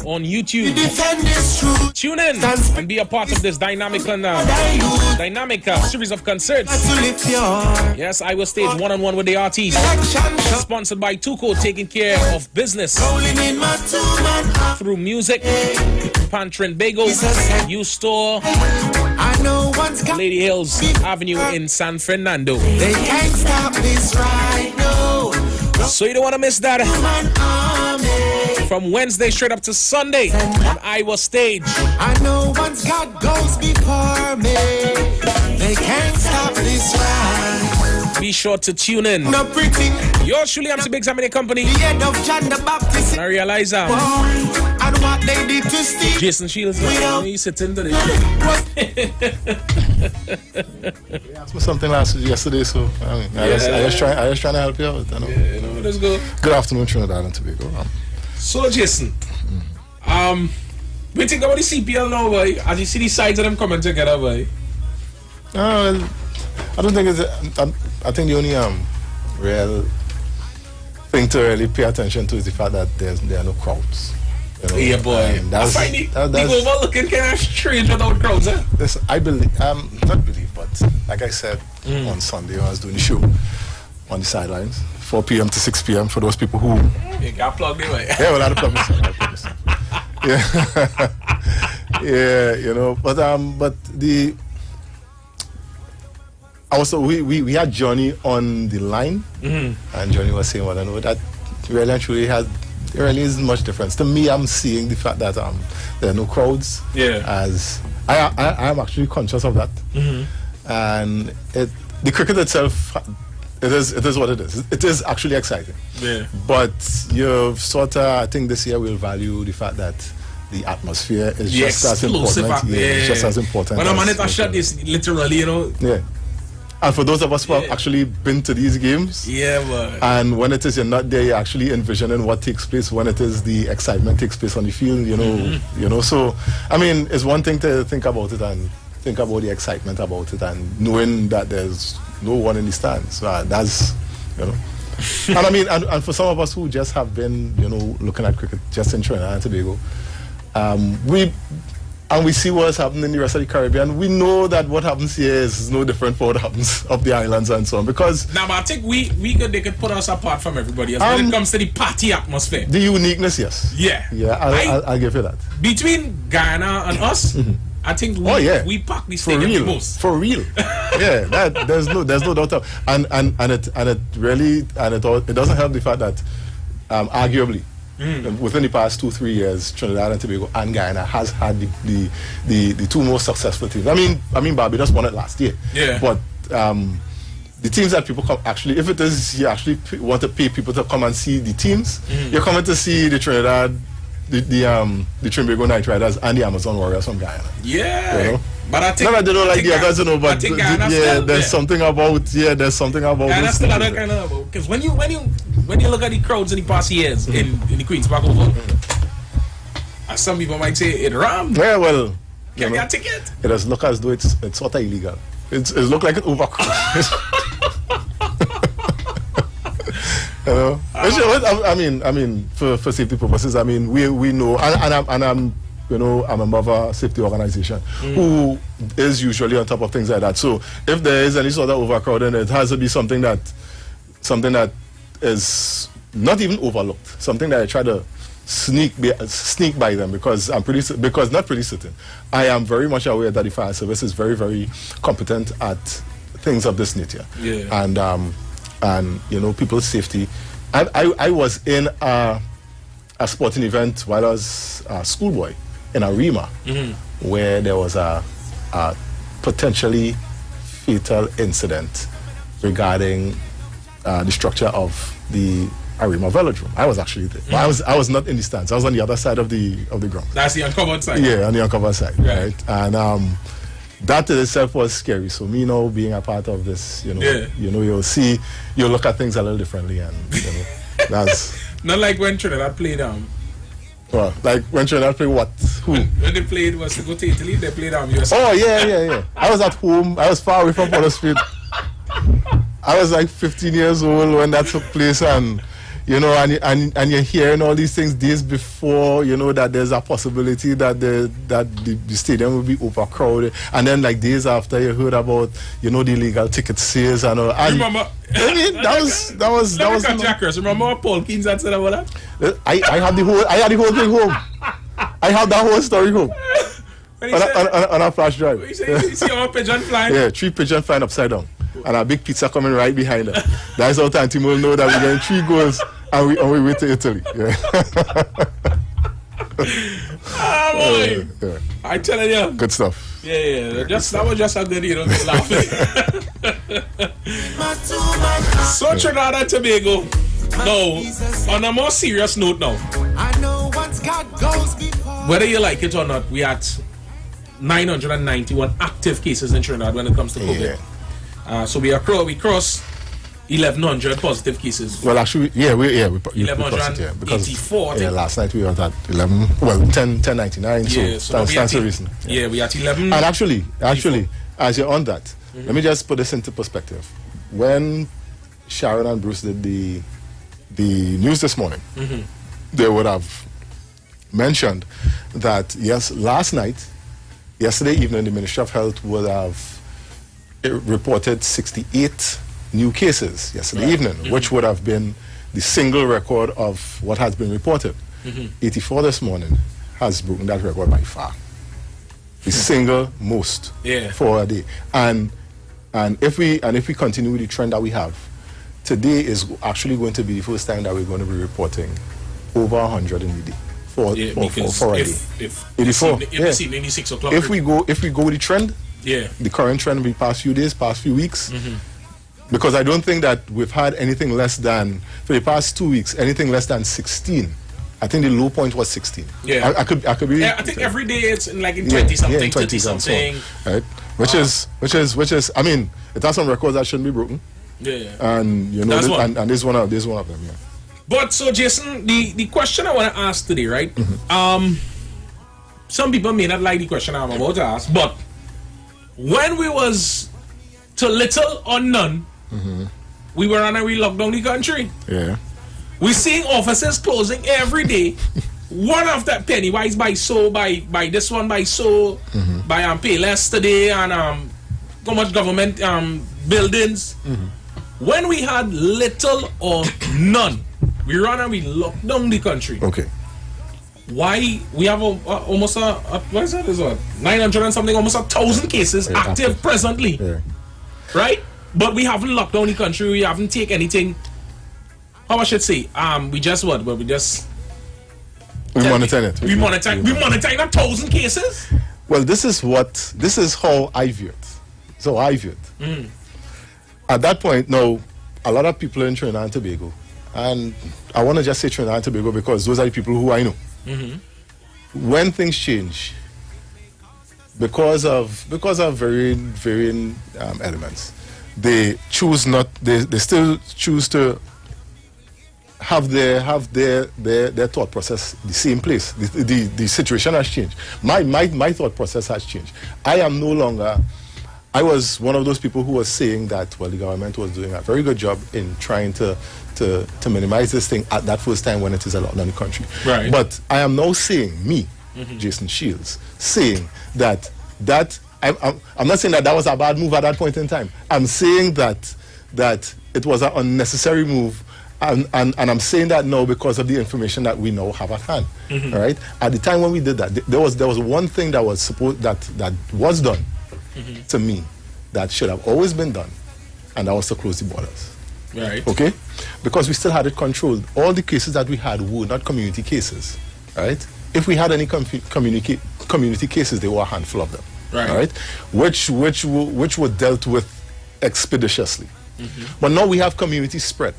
on YouTube. Tune in and be a part of this dynamic series of concerts. Yes, Iowa Stage one-on-one with the artists. Sponsored by Tuco, taking care of business through music. Pantrin Bagels, U-Store, Lady Hills Avenue in San Fernando. They can't stop this right now. So you don't want to miss that. From Wednesday straight up to Sunday on Iowa Stage. I know once God goes before me, they can't stop this ride. Be sure to tune in. No pretty. Yours truly, I'm the Big Examine Company. The head of John the Baptist. I realize and what they did to Steve. Jason Shields. He's sitting today. You asked me something yesterday, so I was trying to help you out. Let's go. Good afternoon, Trinidad and Tobago. So, Jason, we think about the CPL now, boy. As you see the sides of them coming together, boy. I don't think it's. I think the only real thing to really pay attention to is the fact that there are no crowds. You know? Yeah, boy. I find the overlooking kind of strange without crowds, eh? Listen, I believe, not believe, but like I said on Sunday when I was doing the show on the sidelines, 4 p.m. to 6 p.m. for those people who. You got plugged in, right? Yeah, well, I had to plug myself. Yeah, yeah, you know, but the. Also, we had Johnny on the line, and Johnny was saying, well, I know that really and truly there really isn't much difference. To me, I'm seeing the fact that there are no crowds. Yeah. As I am actually conscious of that, and the cricket itself, it is what it is. It is actually exciting. Yeah. But you've sort of, I think this year we'll value the fact that the atmosphere is just as important. It's just as important. When I'm on it, I shot this literally, you know. Yeah. And for those of us who have actually been to these games, and when it is you're not there, you're actually envisioning what takes place when it is the excitement takes place on the field, you know. So, I mean, it's one thing to think about it and think about the excitement about it and knowing that there's no one in the stands. So that's, you know. And I mean, and for some of us who just have been, you know, looking at cricket just in Trinidad and Tobago, we see what's happening in the rest of the Caribbean. We know that what happens here is no different from what happens up the islands and so on. Because now, but I think they could put us apart from everybody else when it comes to the party atmosphere. The uniqueness, yes. Yeah. Yeah, I'll give you that. Between Guyana and us, I think we pack the stadium the most. For real. Yeah, there's no doubt of, and it really it doesn't help the fact that arguably. Within the past 2-3 years, Trinidad and Tobago and Guyana has had the two most successful teams. I mean, Barbados won it last year. Yeah. But the teams that people come actually, if it is you actually want to pay people to come and see the teams, you're coming to see the Trinidad the Trinbago Night Riders and the Amazon Warriors from Guyana. Yeah. You know? But I think no, I don't know like the others, you know, but there's there's something about there's something about and this. that's still other kind of because when you look at the crowds in the past years in the Queen's Park Oval, as some people might say it rammed. Yeah, well, get a ticket. It does look as though it's sort of illegal. It look like it overcrowded. You know, I mean, for safety purposes, I mean, we know, and I'm you know, I'm a mother safety organization who is usually on top of things like that. So if there is any sort of overcrowding, it has to be something that is not even overlooked, something that I try to sneak by them because not pretty certain. I am very much aware that the fire service is very, very competent at things of this nature. Yeah. And you know, people's safety. I was in a sporting event while I was a schoolboy in Arima, where there was a potentially fatal incident regarding the structure of the Arima Velodrome. I was actually there. But I was not in the stands. I was on the other side of the ground. That's the uncovered side. Yeah, on the uncovered side. Right. And that in itself was scary. So me now being a part of this, you know, you'll look at things a little differently, and you know, that's not like when Trinidad played well, like when Trinidad played what? Who? When they played was to go to Italy, they played USA. Oh yeah. I was at home. I was far away from Port Street. I was like 15 years old when that took place, and you know, and you're hearing all these things days before, you know, that there's a possibility that the stadium will be overcrowded, and then like days after you heard about, you know, the illegal ticket sales and all. And remember? I mean, that was. Jackers. Remember what Paul Keane said about that? I had the whole thing home. I had that whole story home. On a flash drive. You see our pigeon flying? Yeah, 3 pigeons flying upside down. And a big pizza coming right behind her. That's how Tanti will know that we're getting 3 goals and we went to Italy. Yeah. Boy. Yeah. I tell you. Good stuff. Yeah. That was just a good, you know, laughing. So Trinidad and Tobago. No, on a more serious note now. I know what God goes before. Whether you like it or not, we had 991 active cases in Trinidad when it comes to COVID. So we crossed 1,100 positive cases. Well, actually, we 1,184. Yeah, last night we were at 1099. Yeah, so that's the reason. Yeah, we at 11. And actually, as you're on that, let me just put this into perspective. When Sharon and Bruce did the news this morning, they would have mentioned that yesterday evening, the Ministry of Health would have reported 68 new cases yesterday evening, which would have been the single record of what has been reported. 84 this morning has broken that record by far. The single most for a day. And if we continue with the trend that we have, today is actually going to be the first time that we're going to be reporting over 100 in the day. For a day. If 84. This evening, 6 o'clock. If we go with the trend, the current trend will be past few days, past few weeks. Because I don't think that we've had anything less than, for the past 2 weeks, anything less than 16. I think the low point was 16. Yeah. I could be. Yeah, I think every day it's in 20 something, 30 something. Right. Which is. I mean, it has some records that shouldn't be broken. Yeah. And you know, and this one of them. Yeah. But so Jason, the question I want to ask today, right? Some people may not like the question I'm about to ask, but when we was to little or none, we were on and we locked down the country. Yeah. We're seeing offices closing every day. One after Pennywise by this one by by Payless today, and so much government buildings. When we had little or none, we ran and we locked down the country. Okay. Why we have almost what is that? 900 and something, almost 1,000 cases active presently. Yeah. Right? But we haven't locked down the country. We haven't taken anything. How I should say? We just what? But we just monitor it. We monitor 1,000 cases. Well, this is how I view it. So I view it. At that point, now a lot of people in Trinidad and Tobago, and I want to just say Trinidad and Tobago because those are the people who I know. when things change, because of varying elements, they choose not. They still choose to have their thought process the same place. The situation has changed. My thought process has changed. I am no longer. I was one of those people who was saying that, well, the government was doing a very good job in trying to minimize this thing at that first time when it is a lockdown in the country. Right. But I am now saying, Jason Shields, saying that I'm not saying that was a bad move at that point in time. I'm saying that it was an unnecessary move, and I'm saying that now because of the information that we now have at hand. All right. At the time when we did that, there was one thing that was that was done to me that should have always been done, and that was to close the borders. Right. Okay? Because we still had it controlled. All the cases that we had were not community cases. Right? If we had any community cases, there were a handful of them. Right. All right? Which were dealt with expeditiously. But now we have community spread.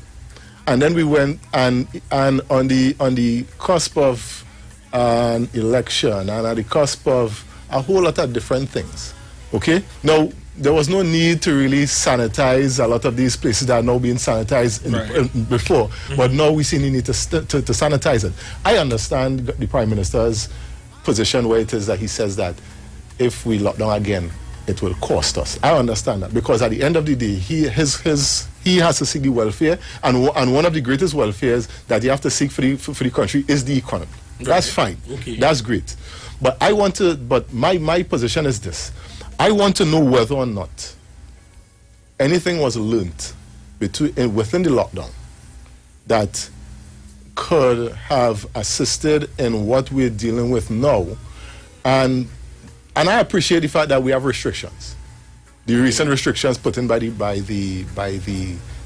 And then we went and on the cusp of an election and at the cusp of a whole lot of different things. Okay? Now, there was no need to really sanitize a lot of these places that are now being sanitized before, but now we see the need to sanitize it. I understand the Prime Minister's position where it is that he says that if we lock down again, it will cost us. I understand that because at the end of the day, he has to seek the welfare, and one of the greatest welfares that you have to seek for the country is the economy. Right. That's fine. Okay. That's great. But my position is this. I want to know whether or not anything was learnt within the lockdown that could have assisted in what we're dealing with now. And I appreciate the fact that we have restrictions. The recent restrictions put in by the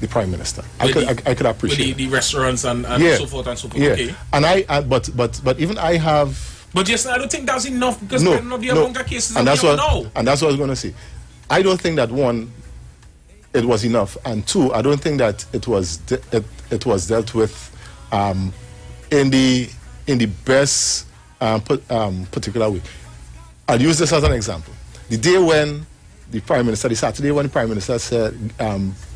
Prime Minister. I could appreciate the restaurants and so forth and so forth. Yeah. Okay. And but even I have. But yes, I don't think that's enough because No, of the amount of cases and that that's we what know. and that's what I was going to say. I don't think that one, it was enough, and two, I don't think that it was dealt with in the best particular way. I'll use this as an example. The day when the Saturday when the Prime Minister said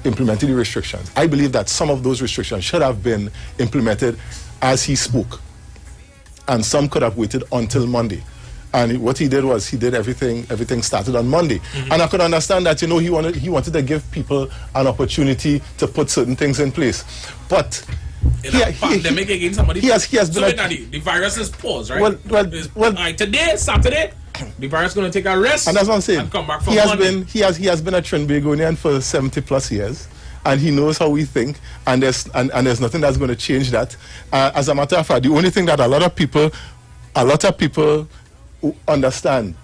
implemented the restrictions, I believe that some of those restrictions should have been implemented as he spoke. And some could have waited until Monday. And what he did was he did everything started on Monday. And I could understand that, he wanted to give people an opportunity to put certain things in place. But pandemic again, somebody he has been the virus is paused, right? Well, today, Saturday, the virus is going to take a rest and that's what I'm saying. And come back from Monday. He has been a Trinbagonian for 70 plus years. And he knows how we think, and there's nothing that's going to change that. As a matter of fact, the only thing that a lot of people understand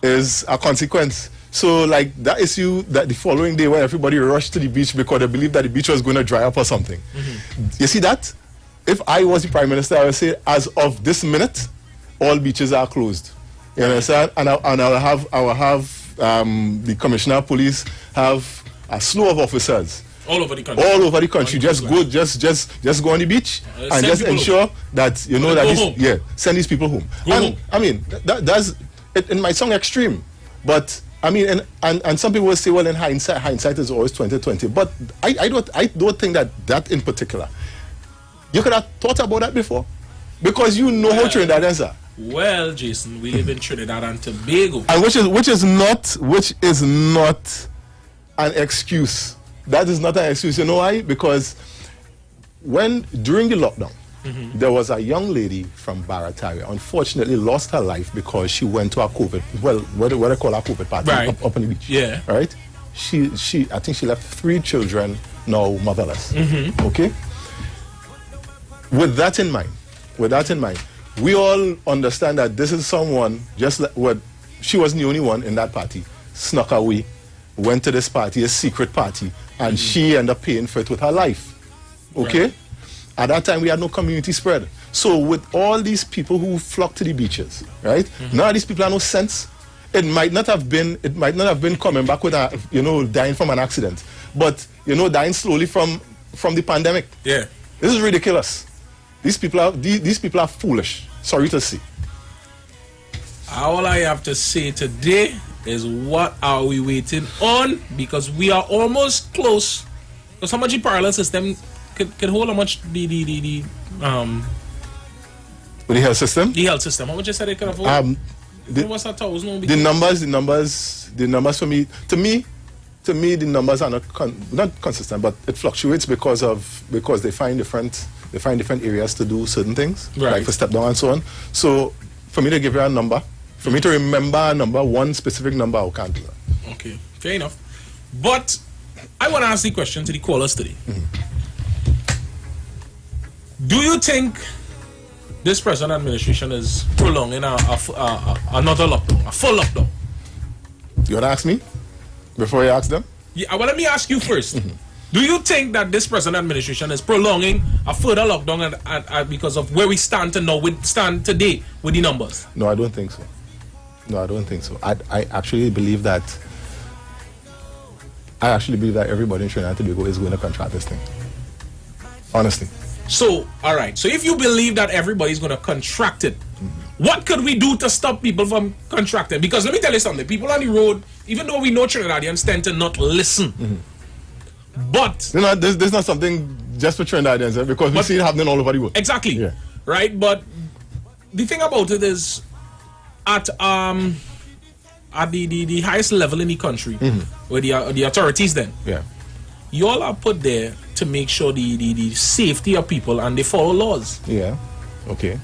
is a consequence. So, like that issue that the following day when everybody rushed to the beach because they believed that the beach was going to dry up or something. You see that? If I was the Prime Minister, I would say, as of this minute, all beaches are closed. You understand? And I will have the Commissioner of Police have a slew of officers. All over the country. All over the country. Just go on the beach and just ensure that send these people home. I mean, that's it might sound extreme, but I mean, and some people will say, well, in hindsight is always 20/20. But I don't think that in particular. You could have thought about that before, because you know how Trinidadians are. Well, Jason, we live in Trinidad and Tobago, and which is not an excuse. That is not an excuse. You know why? Because during the lockdown, there was a young lady from Barataria, unfortunately lost her life because she went to a COVID, what I call a COVID party up on the beach. Yeah. Right? I think she left 3 children now motherless. Okay? With that in mind, we all understand that this is someone she wasn't the only one in that party, snuck away, went to this party, a secret party, and she ended up paying for it with her life. Okay? Right. At that time, we had no community spread. So with all these people who flocked to the beaches, right? None of these people have no sense. It might not have been coming back with dying from an accident, but dying slowly from the pandemic. Yeah. This is ridiculous. These people are foolish. Sorry to say. All I have to say today is what are we waiting on? Because we are almost close. Because how much the parallel system can hold how much With the health system? The health system. How much you said it could hold? What's that? The numbers for me, to me, the numbers are not consistent, but it fluctuates because they find different areas to do certain things, right, like for step down and so on. So for me to give you a number, for me to remember a number, one specific number, I can't do that. Okay, fair enough. But I want to ask the question to the callers today. Do you think this present administration is prolonging another lockdown, a full lockdown? You want to ask me before you ask them? Yeah, well, let me ask you first. Do you think that this present administration is prolonging a further lockdown and because of where we stand today with the numbers? No, I don't think so. I actually believe that everybody in Trinidad and Tobago is going to contract this thing. Honestly. So, all right. So if you believe that everybody's going to contract it, what could we do to stop people from contracting? Because let me tell you something. People on the road, even though we know Trinidadians tend to not listen, but there's not something just for Trinidadians, because we see it happening all over the world. Exactly. Yeah. Right. But the thing about it is, at the highest level in the country, where the authorities then, you all are put there to make sure the safety of people and they follow laws. Yeah. Okay.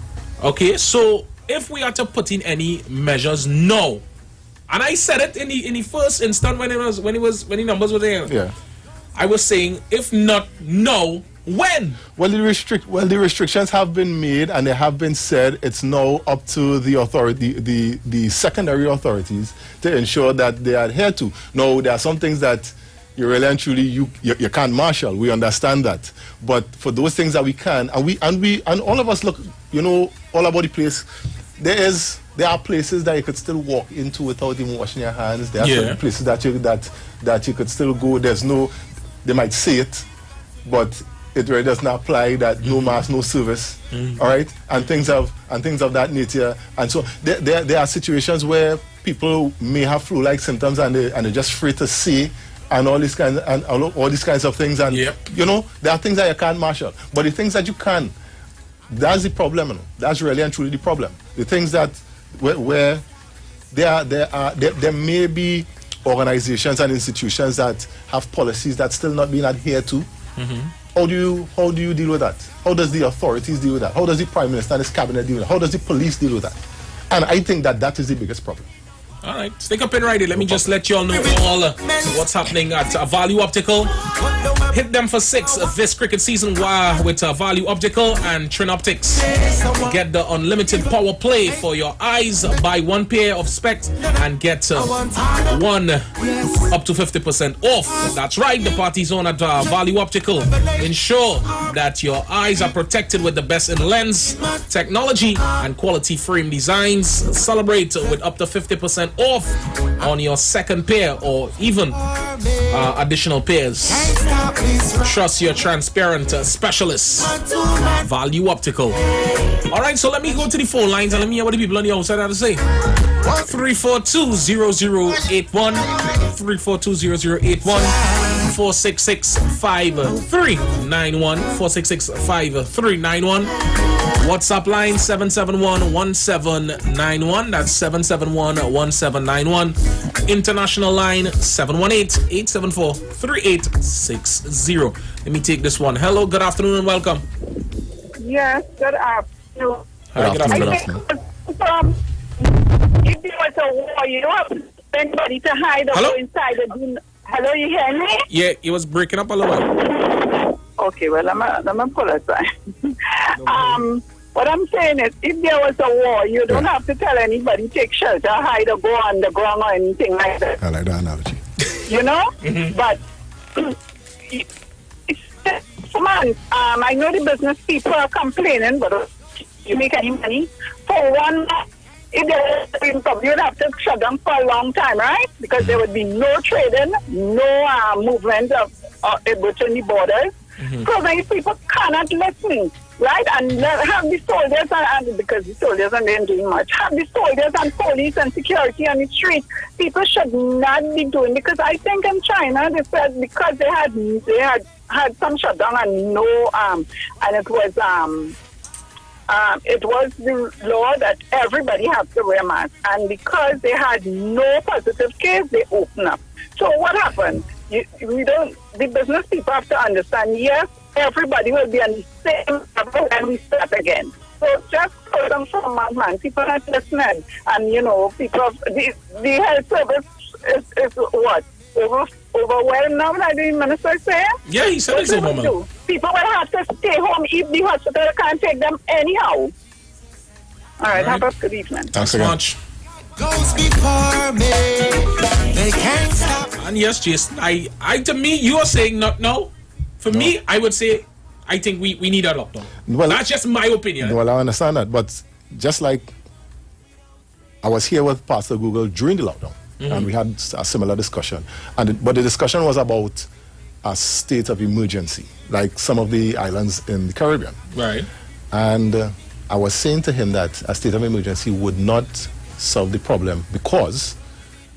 So if we are to put in any measures now, and I said it in the first instant when the numbers were there. Yeah. I was saying, if not now, when? Well, the restrictions have been made, and they have been said. It's now up to the authority, the secondary authorities, to ensure that they adhere to. Now, there are some things that you really and truly you can't marshal. We understand that, but for those things that we can, and all of us look, all about the place. There are places that you could still walk into without even washing your hands. There are certain places that you could still go. They might say it, but it really does not apply. That no mask, no service, all right, and things of that nature. And so there are situations where people may have flu-like symptoms, and they're just free to say, and all these kinds of things. And there are things that you can't marshal, but the things that you can, that's the problem. That's really and truly the problem. The things that where there may be organizations and institutions that have policies that's still not being adhered to. How do you deal with that? How does the authorities deal with that? How does the Prime Minister and his cabinet deal with that? How does the police deal with that? And I think that is the biggest problem. All right, stick up and ready. Let me just let you all know all what's happening at Value Optical. Hit them for 6 this cricket season with Value Optical and Trin Optics. Get the unlimited power play for your eyes. Buy 1 pair of specs and get 1 up to 50% off. That's right, the party's on at Value Optical. Ensure that your eyes are protected with the best in lens technology and quality frame designs. Celebrate with up to 50% off on your second pair or even additional pairs. Trust your transparent specialists. Value Optical. Alright, so let me go to the phone lines and let me hear what the people on the outside have to say. 342-0081 342-0081 466-5391 466-5391. WhatsApp line 771-1791. That's 771-1791. International line 718-874-3860. Let me take this one. Hello, good afternoon and welcome. Yes, good afternoon. Hi, good afternoon. If there was a war, you don't have anybody to hide or go inside the... Hello, you hear me? Yeah, it was breaking up a little while. Okay, well, I'm apologizing. What I'm saying is, if there was a war, you don't have to tell anybody take shelter, hide or go underground or anything like that. I like that analogy. You know? But, man, I know the business people are complaining, but you make any money. For one, if there was income, you'd have to shut down for a long time, right? Because there would be no trading, no movement of between the borders. So many people cannot listen, right? And have the soldiers, and because the soldiers are not doing much, have the soldiers and police and security on the street. People should not be doing, because I think in China they said because they had some shutdown and no and it was the law that everybody has to wear masks, and because they had no positive case, they opened up. So what happened? The business people have to understand, yes, everybody will be on the same level when we start again. So just call them from man. People are not listening. And, people, the health service is what? Overwhelmed now, like the minister saying? Yeah, he said it's overwhelmed. People will have to stay home if the hospital can't take them anyhow. All right. Have a good evening. Thanks so much. Goes before me, they can't stop. And yes, Jason, I to me, you are saying not now. For me, I would say, I think we need a lockdown. Well, that's just my opinion. Well, I understand that, but just like I was here with Pastor Google during the lockdown, and we had a similar discussion, but the discussion was about a state of emergency, like some of the islands in the Caribbean. Right. And I was saying to him that a state of emergency would not solve the problem because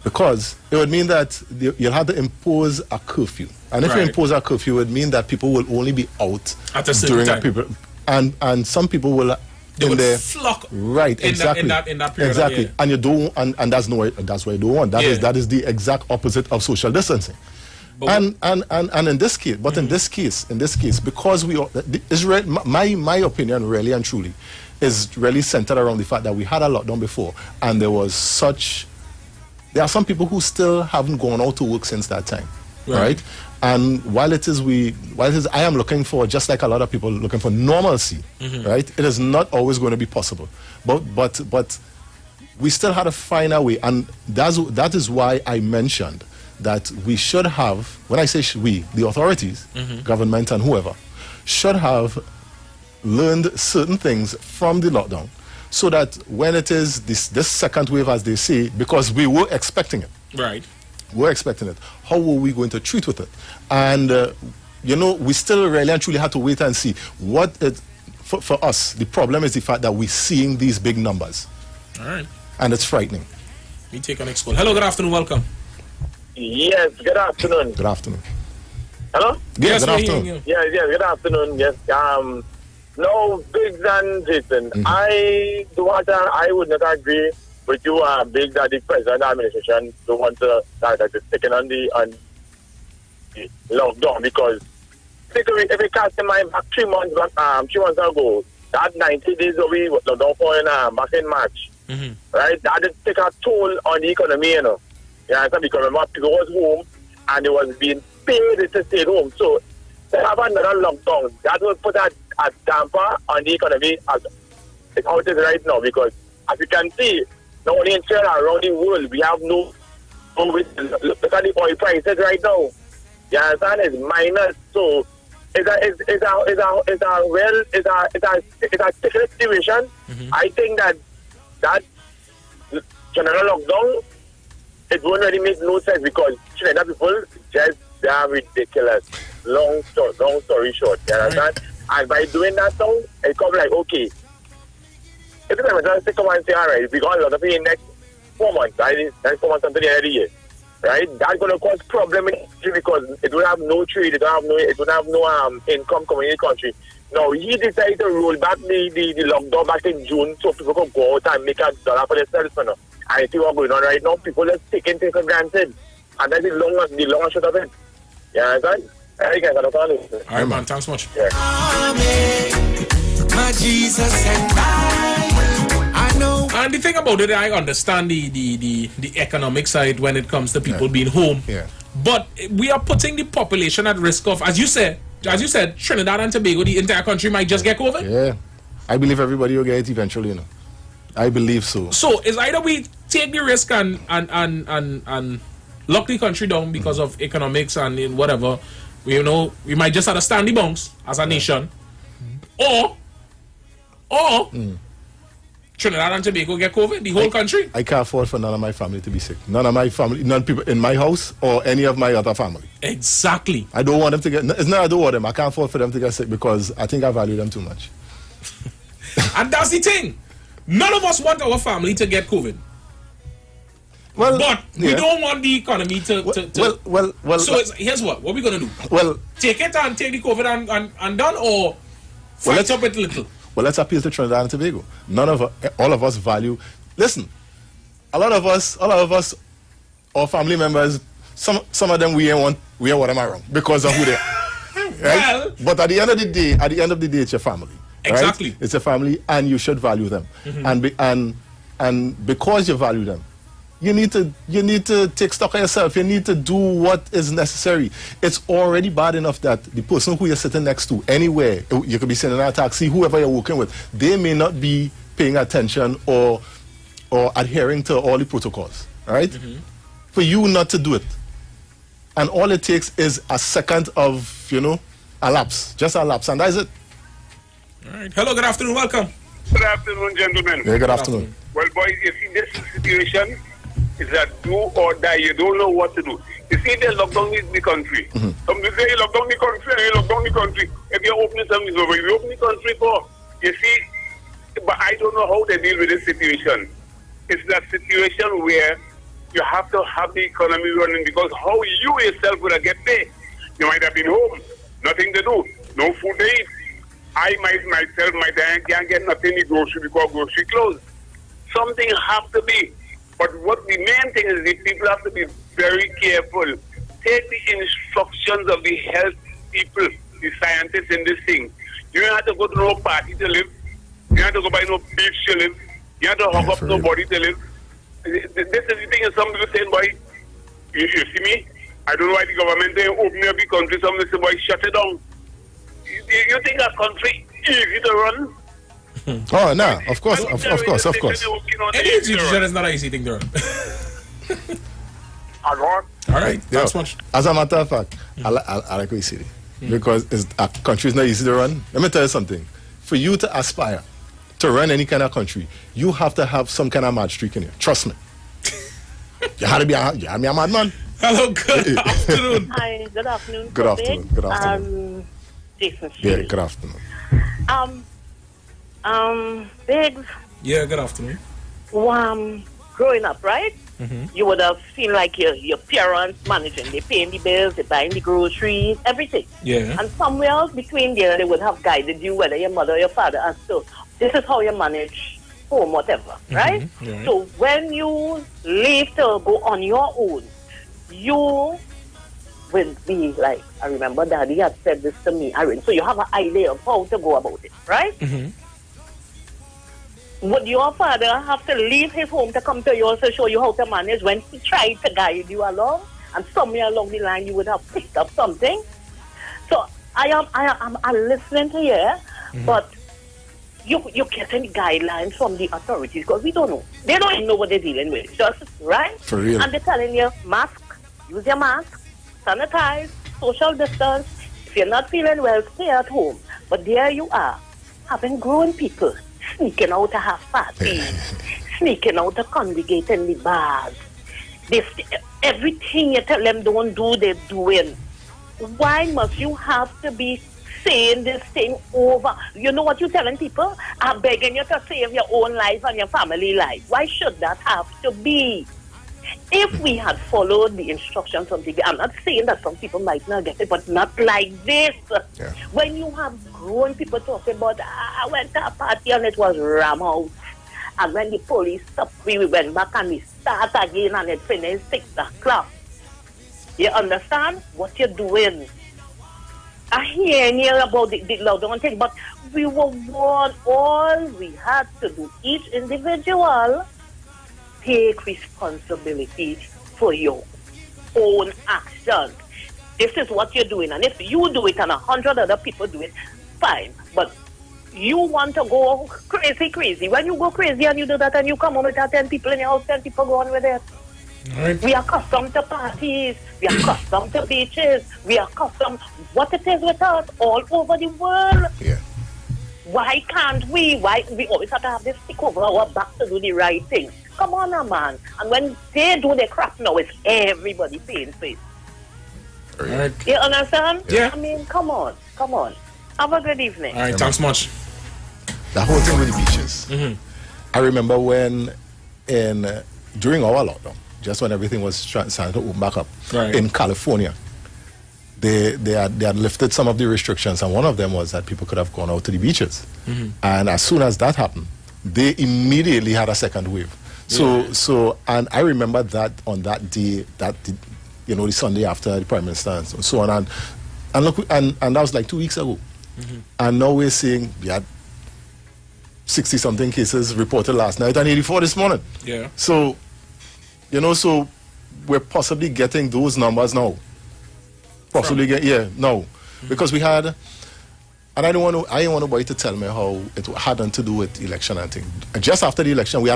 it would mean that you'll have to impose a curfew. And if you impose a curfew, it would mean that people will only be out at a certain time. And some people will flock exactly in that period. Exactly. And you don't and that's what you don't want. That is the exact opposite of social distancing. And in this case, in this case, because Israel, my opinion really and truly is really centered around the fact that we had a lockdown before, and there are some people who still haven't gone out to work since that time, right? And while it is I am looking for, just like a lot of people looking for normalcy, right? It is not always going to be possible, but we still had to find a way, and that is why I mentioned that we should have, when I say we, the authorities, government and whoever, should have learned certain things from the lockdown, so that when it is this second wave, as they say, because we were expecting it. Right. We're expecting it. How were we going to treat with it? And, we still really and truly had to wait and see. For us, the problem is the fact that we're seeing these big numbers. All right. And it's frightening. We take our next call. Hello, good afternoon, welcome. Yes, good afternoon. Good afternoon. Hello? Yes, good afternoon. Yes, good afternoon. Yes. No, Biggs and Jason, I would not agree with you, Biggs, that the present administration don't want to that is taken on the lockdown, because if we cast in mind back 3 months ago, that 90 days that we were lockdown for back in March, right? That did take a toll on the economy, Yeah, because remember, people was home and they was being paid to stay home. So to have another lockdown, that will put a damper on the economy as how it is right now, because as you can see, not only in China, around the world, we have no look at the oil prices right now. You understand? It's minus. So it's a sticky situation. I think that general lockdown, it won't really make no sense, because Trinidad people just, they are ridiculous. Long story short, you understand? And by doing that now, it comes like, okay, if the government take and say, all right, we got a lot of it in next 4 months, right? Next 4 months until the end of the year, right? That's going to cause problem in the country, because it will have no trade, it will have no income coming in the country. Now, he decided to roll back the lockdown back in June, so people can go out and make $1 for themselves, you know. I see what's going on right now. People are taking things for granted, and that's the long and short of it. Yeah, guys. All right, man. Thanks much. Yeah. My Jesus and I know. And the thing about it, I understand the economic side when it comes to people being home. Yeah. But we are putting the population at risk of, as you said, Trinidad and Tobago, the entire country might just get COVID. Yeah. I believe everybody will get it eventually, I believe so. So it's either we take the risk and lock the country down because of economics and in whatever. We might just understand the bounce as a nation, or Trinidad and Tobago get COVID? The whole country? I can't afford for none of my family to be sick. None of my family, none people in my house or any of my other family. Exactly. I don't want them to get, it's not I don't want them, I can't afford for them to get sick because I think I value them too much. And that's the thing. None of us want our family to get COVID. Well, but we yeah. don't want the economy to well. So here's what we gonna do. Well, take it and take the COVID and done, or fight up it a little. Well, let's appeal to Trinidad and Tobago. All of us value. Listen, a lot of us, our family members, some of them we ain't want them around because of who they are. Right? Well, but at the end of the day, it's your family. Exactly. Right? It's a family, and you should value them. Mm-hmm. And because you value them, you need to take stock of yourself. You need to do what is necessary. It's already bad enough that the person who you're sitting next to, anywhere, you could be sitting in a taxi, whoever you're working with, they may not be paying attention or adhering to all the protocols, right? Mm-hmm. For you not to do it. And all it takes is a second of, a lapse. Just a lapse, and that's it. All right. Hello, good afternoon, welcome. Good afternoon, gentlemen. Yeah, good afternoon. Well, boys, you see, this situation is that do or die. You don't know what to do. You see, they lock down the country. Mm-hmm. Some people say, you lock down the country, and you lock down the country. If you're opening something over, you open the country for. You see, but I don't know how they deal with this situation. It's that situation where you have to have the economy running, because how you yourself would have get paid. You might have been home, nothing to do, no food to eat. I myself can't get nothing in the grocery because grocery closed. Something have to be. But what the main thing is, the people have to be very careful. Take the instructions of the health people, the scientists in this thing. You don't have to go to no party to live. You don't have to go buy no beach to live. You don't have to hug up nobody to live. This is the thing, and some people saying, boy, you see me? I don't know why the government they open up the country. Some people say, boy, shut it down. You think a country easy to run? Oh, no, of course. Any institution is not an easy thing to run. All right, that's much. As a matter of fact, I like what you say. Because a country is not easy to run. Let me tell you something. For you to aspire to run any kind of country, you have to have some kind of mad streak in you. Trust me. You have to be a madman. Hello, good afternoon. Hi, good afternoon. Good afternoon. Good afternoon. Jason. Yeah, good afternoon. Biggs. Yeah, good afternoon. Growing up, right? Mm-hmm. You would have seen like your parents managing, they paying the bills, they buying the groceries, everything. Yeah. And somewhere else between there, they would have guided you, whether your mother or your father, and so this is how you manage home, whatever, right? Right. So when you leave to go on your own, you will be like, I remember Daddy had said this to me, Aaron. So you have an idea of how to go about it, right? Mm-hmm. Would your father have to leave his home to come to yours to show you how to manage when he tried to guide you along? And somewhere along the line you would have picked up something. So I'm listening to you, but you getting guidelines from the authorities because we don't know. They don't even know what they're dealing with. Just right? For real. And they're telling you, mask, use your mask, sanitize, social distance. If you're not feeling well, stay at home. But there you are, having grown people sneaking out to have parties, sneaking out to congregate in the bars. Everything you tell them don't do, they're doing. Why must you have to be saying this thing over? You know what you're telling people? I'm begging you to save your own life and your family life. Why should that have to be? If we had followed the instructions from the... I'm not saying that some people might not get it, but not like this. Yeah. When you have grown people talking about, I went to a party and it was ram out. And when the police stopped, we went back and we start again and it finished 6 o'clock. You understand what you're doing? I hear about the lockdown thing, but we were warned. All we had to do, each individual, take responsibility for your own actions. This is what you're doing, and if you do it and 100 other people do it, fine. But you want to go crazy. When you go crazy and you do that and you come home with 10 people in your house, 10 people go on with it. Right. We are accustomed to parties. We are accustomed to beaches. We are accustomed what it is with us all over the world. Yeah. Why can't we? Why we always have to have this stick over our back to do the right thing? Come on now, man. And when they do their crap now, it's everybody paying for it. Right. You understand? Yeah. I mean, come on. Have a good evening. All right, thanks much. The whole thing with the beaches. I remember when during our lockdown, just when everything was starting to open back up, in California, they had lifted some of the restrictions, and one of them was that people could have gone out to the beaches. And as soon as that happened, they immediately had a second wave. So and I remember that on that day, the Sunday after the Prime Minister and so on, and look, and that was like 2 weeks ago. And now we're seeing we had 60-something cases reported last night and 84 this morning. Yeah. So, so we're possibly getting those numbers now. No. Because we had, and I didn't want nobody to tell me how it had nothing to do with election and thing. Just after the election, we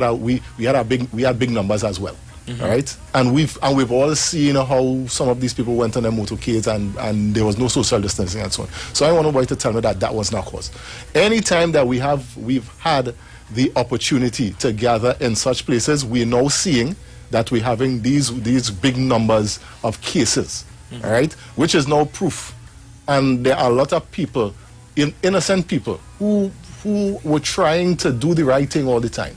had big numbers as well. All right, and we've all seen how some of these people went on their motorcades and there was no social distancing and so on. So I don't want nobody to tell me that was not cause. Anytime that we've had the opportunity to gather in such places, we're now seeing that we're having these big numbers of cases. All right, which is now proof, and there are a lot of people, innocent people, who were trying to do the right thing all the time.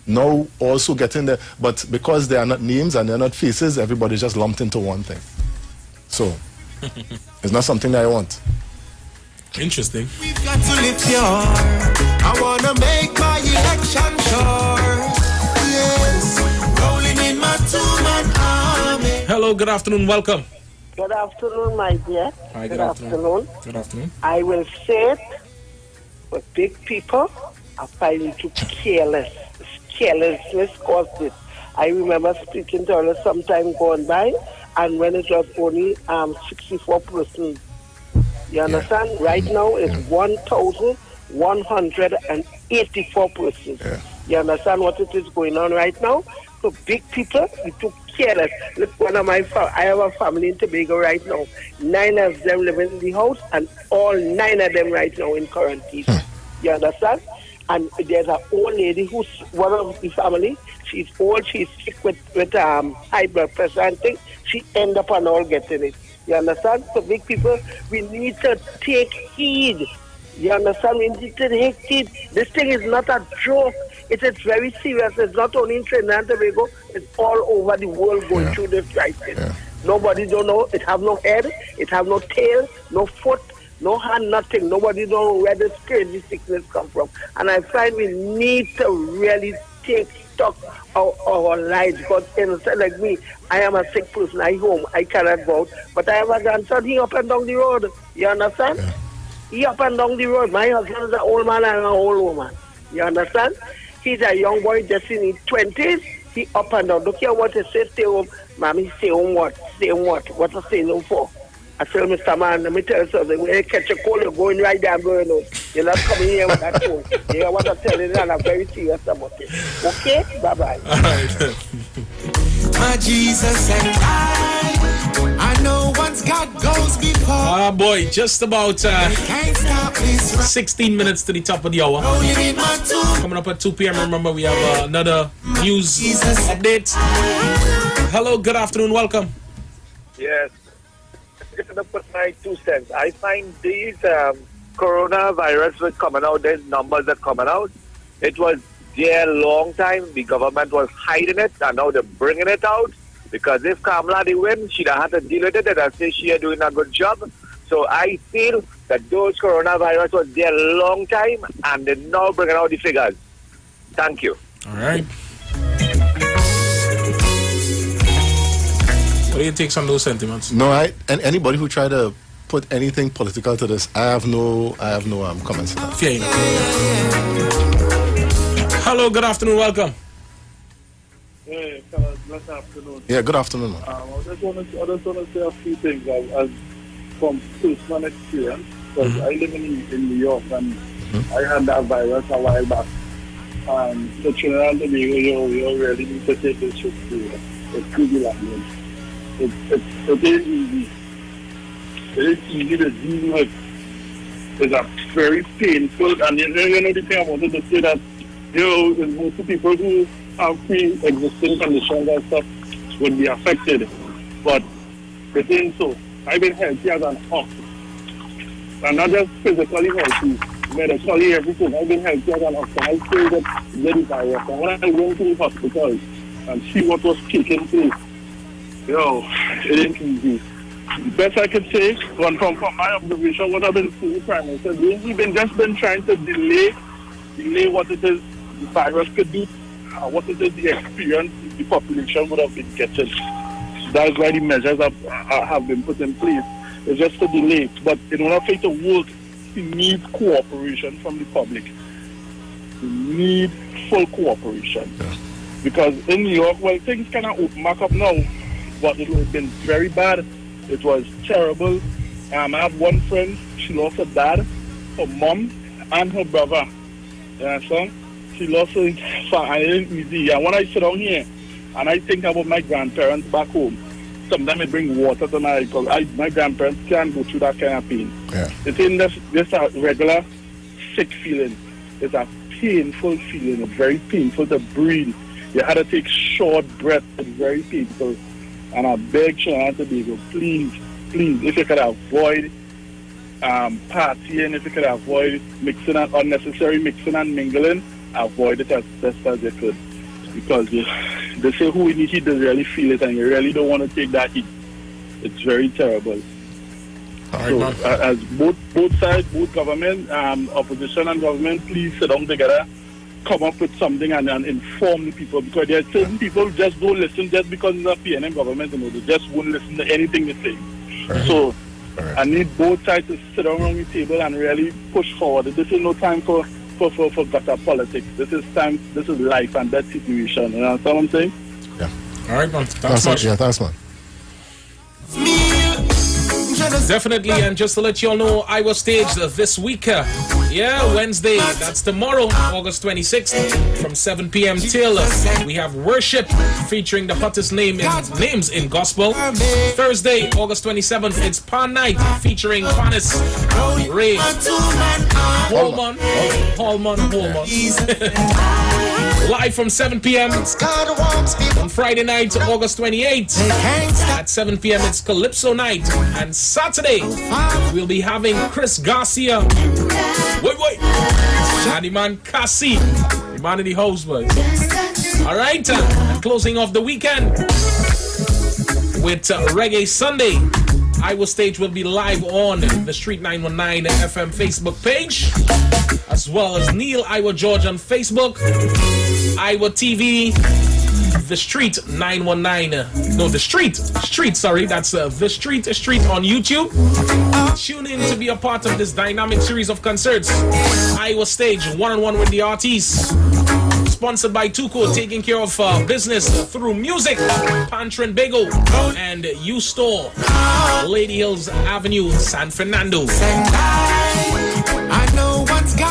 Now also getting there, but because they are not names and they're not faces, everybody's just lumped into one thing. So it's not something that I want. Interesting. We've got to lift your heart. I wanna make my election sure. Yes, rolling in my two-man army. Hello, good afternoon, welcome. Good afternoon, my dear. Hi, good afternoon. Good afternoon. I will say it, but big people are finding too carelessness caused it. I remember speaking to her some time gone by, and when it was only 64 persons. You understand? Yeah. Right now it's 1,184 persons. Yeah. You understand what it is going on right now? So big people, we too careless. Look, I have a family in Tobago right now. 9 of them living in the house, and all 9 of them right now in quarantine. You understand? And there's an old lady who's one of the family. She's old, she's sick with high blood pressure and things. She end up and all getting it. You understand? So big people, we need to take heed. You understand? We need to take heed. This thing is not a joke. It is very serious. It's not only in Trinidad and Tobago, it's all over the world going through this crisis. Nobody don't know. It have no head, it have no tail, no foot, no hand, nothing. Nobody know where this crazy sickness come from. And I find we need to really take stock of our lives. Because instead, like me, I am a sick person. I home. I cannot go out. But I have a grandson. He up and down the road. You understand? He up and down the road. My husband is an old man and an old woman. You understand? He's a young boy just in his 20s. He up and down. Don't care what he says. Stay home. Mommy, stay home what? Stay home what? What I stay home for? I tell Mr. Man, let me tell you something. When you catch a cold, you're going right there and going out. You're not coming here with that cold. You know what I'm telling you, and I'm very serious about it. Okay? Bye-bye. All right. My Jesus and I know once God goes before. Boy, just about 16 minutes to the top of the hour. Coming up at 2 p.m. Remember, we have another news update. Hello, good afternoon, welcome. Yes. I'm going to put my 2 cents. I find these coronavirus was coming out, these numbers that coming out, it was there a long time. The government was hiding it, and now they're bringing it out. Because if Kamala did win, she'd have had to deal with it, and I'd say she's doing a good job. So I feel that those coronavirus was there a long time, and they're now bringing out the figures. Thank you. All right. What do you take on those sentiments? No, and anybody who try to put anything political to this, I have no comments. Fair enough. Hello, good afternoon, welcome. Hey, good afternoon. Yeah, good afternoon. I just want to say a few things from personal experience. Because I live in New York, and I had that virus a while back. And the Trinidad and Tobago, you really need to take this shit serious. It's pretty language. It ain't easy. It ain't easy to deal with is a very painful, and you know the thing I wanted to say that, most people who have pre-existing conditions and stuff would be affected. But the thing so, I've been healthy as an ox. And not just physically healthy, medically everything. I've been healthy as an ox. And I still get the virus. And when I went to the hospital and see what was taking place, it ain't easy. The best I could say, from my observation, what I've been seeing Prime Minister doing, we've been trying to delay what it is the virus could do, what it is the experience the population would have been getting. That's why the measures have been put in place. It's just a delay. But in order for it to work, we need cooperation from the public. We need full cooperation. Yeah. Because in New York, well, things kind of open back up now, but it has been very bad. It was terrible. I have one friend, she lost her dad, her mom, and her brother. You understand? She lost her, and it ain't easy. And when I sit down here and I think about my grandparents back home, sometimes I bring water to my, because my grandparents can't go through that kind of pain. Yeah. It's in this a regular sick feeling. It's a painful feeling. It's very painful to breathe. You had to take short breaths. It's very painful. And I beg Trinidad and Tobago, please, if you could avoid partying, if you could avoid mixing and unnecessary mixing and mingling, avoid it as best as you could. Because they say who in the heat does really feel it, and you really don't want to take that heat. It's very terrible. As both sides, both government, opposition and government, please sit down together, come up with something and inform the people, because there are certain people who just don't listen just because it's a PNM government, they just won't listen to anything they say. Right. So I need both sides to sit around the table and really push forward. This is no time for gutter politics. This is life and death situation. You know what I'm saying? Yeah. All right, man. Thanks much. Yeah, thanks, man. Definitely, and just to let you all know, I was staged this week. Wednesday. That's tomorrow, August 26th, from 7 p.m. till we have worship featuring the hottest names in gospel. Thursday, August 27th, it's Pan Night featuring Panis, Ray, Holman. Live from 7 p.m. On Friday night, August 28th, at 7 p.m. it's Calypso Night. And Saturday, we'll be having Chris Garcia. Wait. And the man Cassie. The man in the house, boys. Alright, and closing off the weekend with Reggae Sunday. Iowa Stage will be live on the Street 919 FM Facebook page, as well as Neil Iowa George on Facebook, Iowa TV, The Street 919. No, The Street, sorry. That's The Street on YouTube. Tune in to be a part of this dynamic series of concerts. Iowa Stage, one-on-one with the artists. Sponsored by Tuco, taking care of business through music. Pantrin Bagel and U-Store, Lady Hills Avenue, San Fernando.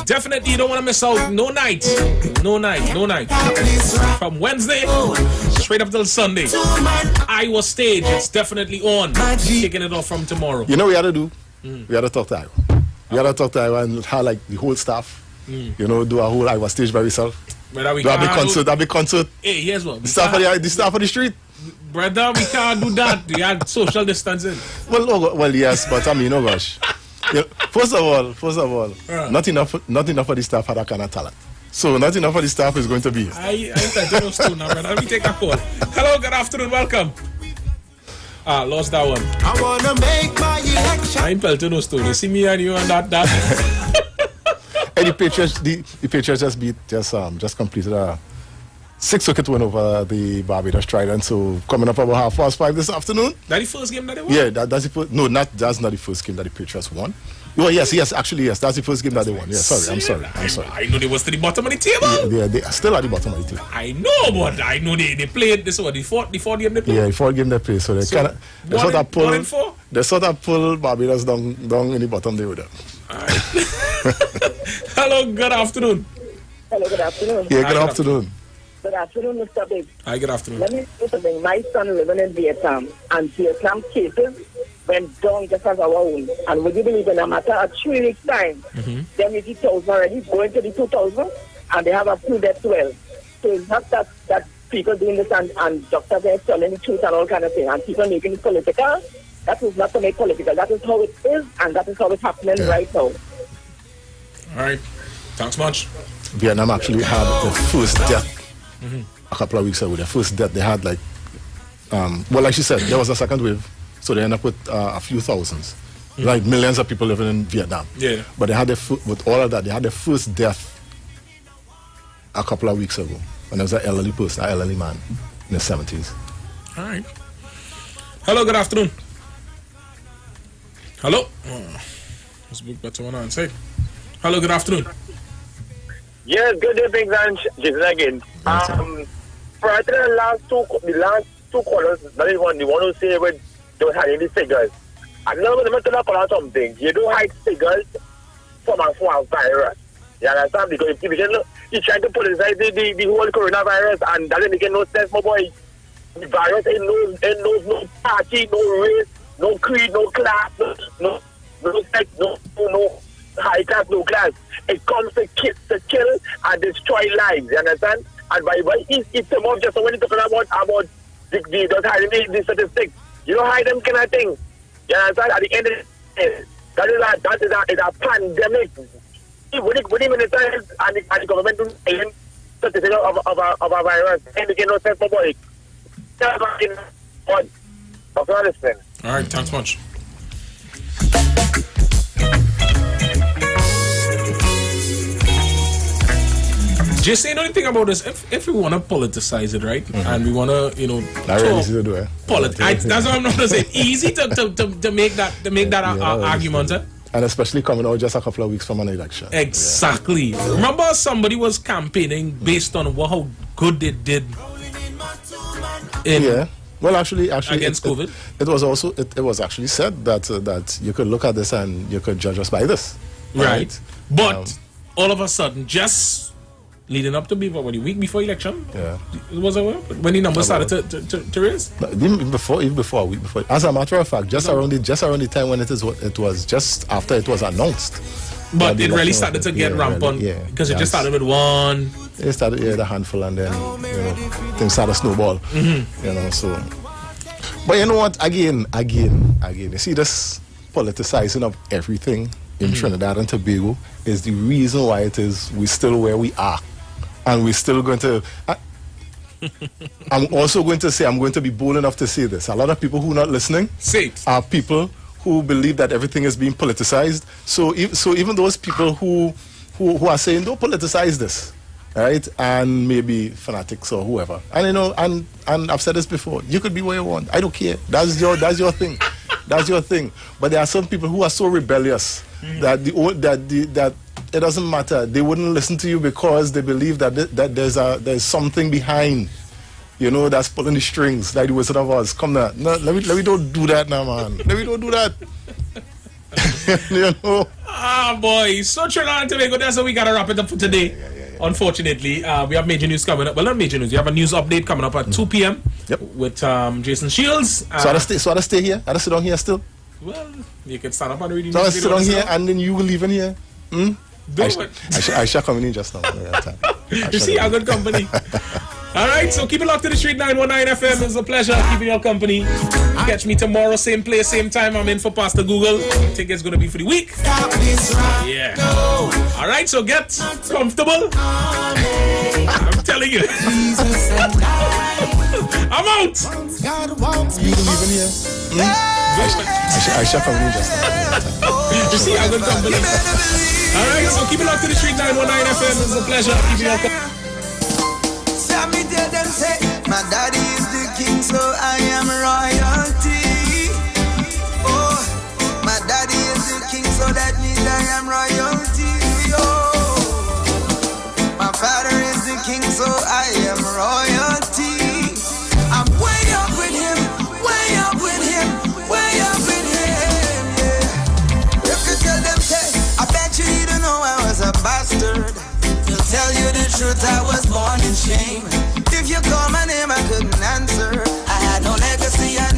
Definitely you don't want to miss out. No night. From Wednesday straight up till Sunday. Iowa Stage, it's definitely on. Kicking it off from tomorrow. You know what we had to do? We had to talk to Iowa. We had to talk to Iowa and how the whole staff, do a whole Iowa Stage by yourself. That be concert. Hey, here's what. The staff of the street. Brother, we can't do that. We have social distancing. Well, yes, but I mean, gosh. First of all, not enough of the staff had that kind of talent. So not enough of the staff is going to be here. I tell those two now, brother. Let me take a call. Hello, good afternoon, welcome. Lost that one. I wanna make my election. I ain't pelting those two. They see me and you and that. And the Patriots just completed a 6-wicket win over the Barbados Trident. So coming up about 5:30 this afternoon. That's the first game that they won? Yeah, that's the first. No, that's not the first game that the Patriots won. Oh yes, actually yes, that's the first game that they won. Yeah, sorry, I'm sorry. I know they was to the bottom of the table. Yeah, they are still at the bottom of the table. I know, but I know they played this the fourth game they played. Yeah, the fourth game they played. So they sort of pull Barbados down in the bottom they were there. Hello, good afternoon. Hello, good afternoon. Yeah, good afternoon. Good afternoon, Mr. Big. Hi, good afternoon. Let me say something. My son living in Vietnam, and Vietnam cases went down just as our own. And would you believe in a matter of 3 weeks' time, them 80,000 already going to the 2,000, and they have a few deaths well. So it's not that people doing this and doctors are telling the truth and all kind of thing, and people making it political. That is not to make political. That is how it is, and that is how it's happening right now. All right. Thanks much. Vietnam actually had the first death a couple of weeks ago. The first death they had, like, well, like she said, there was a second wave, so they ended up with a few thousands, like millions of people living in Vietnam. Yeah. But they had with all of that, they had the first death a couple of weeks ago, when there was an elderly person, an elderly man in the 70s. All right. Hello, good afternoon. Hello. Let's book better one on side. Hello, good afternoon. Yes, good day, Big Man. Jason again. Prior to the last two callers, that is one, the one who say when they were hiding the figures. I know when they tell you something, you don't hide figures from a virus. You understand? Because if you try to politicize the whole coronavirus, and that doesn't make no sense, my boy. The virus ain't no party, no race, no creed, no class, no sex, no high class, no class. It comes to kill and destroy lives. You understand? And by it's the more just when you're talking about just hiding the statistics, you don't hide them kind of thing. You understand? At the end of the day, that is a pandemic. When even the time and the government do statistics of a virus, and they get no sense for boy. All right, thanks much. Just saying anything about this, if we want to politicize it, right, and we want to, That's what I'm not saying. Easy to make that argument, eh? And especially coming out just a couple of weeks from an election. Exactly. Yeah. Remember, somebody was campaigning based on how good they did. Well, actually, against COVID. It was actually said that you could look at this and you could judge us by this. Right. But all of a sudden, just leading up to a week before election, it was when the numbers started to raise. No, even before a week before. As a matter of fact, just around the time when it was just after it was announced. But it really started to get rampant because it just started with one. It started the handful, and then things started to snowball. So. But you know what? Again, you see this politicizing of everything in Trinidad and Tobago is the reason why we're still where we are. And we're still going to... I'm going to be bold enough to say this. A lot of people who are not listening are people who believe that everything is being politicized. So even those people who are saying, don't politicize this, right? And maybe fanatics or whoever. And and I've said this before, you could be where you want. I don't care. That's your thing. That's your thing. But there are some people who are so rebellious that it doesn't matter. They wouldn't listen to you because they believe that there's something behind, that's pulling the strings, like the Wizard of Oz. Come now, no, let me don't do that now, man. Let me don't do that. Boy, so Trinidad and Tobago. That's how we gotta wrap it up for today. Unfortunately, we have major news coming up. Well, not major news. We have a news update coming up at 2 p.m. with Jason Shields. So I stay here. I sit down here still. Well, you can stand up and read. So I sit down here, and then you will leave in here. I shall come in just now. You see, our good company. All right, so keep it locked to the street. 919 FM. It's a pleasure keeping your company. Catch me tomorrow, same place, same time. I'm in for Pastor Google. Ticket's gonna be for the week. Yeah. All right, so get comfortable. I'm telling you. I'm out. You leaving here? I shall come in just now. You see, our good company. All right, so keep it locked to the street. 919 FM. It's a pleasure keeping your company. Me tell them say my daddy is the king, so I am royalty. Oh, my daddy is the king, so that means I am royalty. Oh, my father is the king, so I am royalty. I'm way up with him, way up with him, way up with him. Yeah. You could tell them say I bet you don't know I was a bastard. To tell you the truth, I was born in shame. If you call my name, I couldn't answer. I had no legacy, I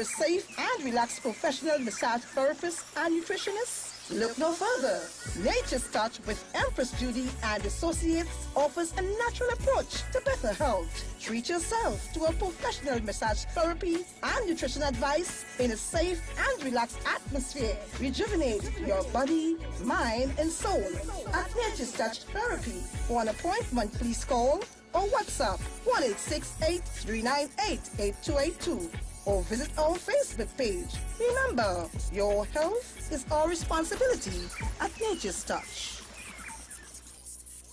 a safe and relaxed professional massage therapist and nutritionist? Look no further. Nature's Touch with Empress Judy and Associates offers a natural approach to better health. Treat yourself to a professional massage therapy and nutrition advice in a safe and relaxed atmosphere. Rejuvenate your body, mind, and soul at Nature's Touch Therapy. For an appointment, please call or WhatsApp 1-868-398-8282 or visit our Facebook page. Remember, your health is our responsibility at Nature's Touch.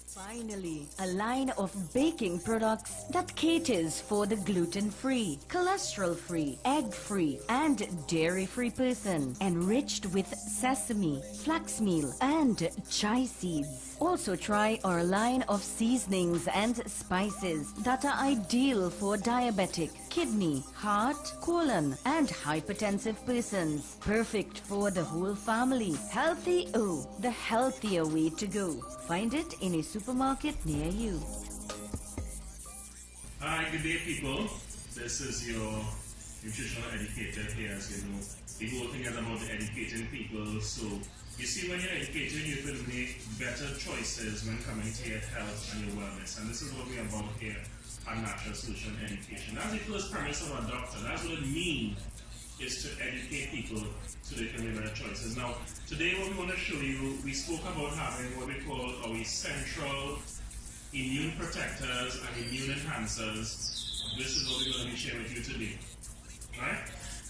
Finally, a line of baking products that caters for the gluten-free, cholesterol-free, egg-free, and dairy-free person, enriched with sesame, flax meal, and chia seeds. Also try our line of seasonings and spices that are ideal for diabetic, kidney, heart, colon, and hypertensive persons. Perfect for the whole family. Healthy O, the healthier way to go. Find it in a supermarket near you. Hi, good day, people. This is your nutritional educator here, as you know. The whole thing is about educating people. So, you see, when you're educated, you can make better choices when coming to your health and your wellness. And this is what we're about here at Natural Solution Education. That's the first premise of a doctor. That's what it means, is to educate people so they can make better choices. Now, today what we want to show you, we spoke about having what we call our central immune protectors and immune enhancers. This is what we're going to be sharing with you today. Right?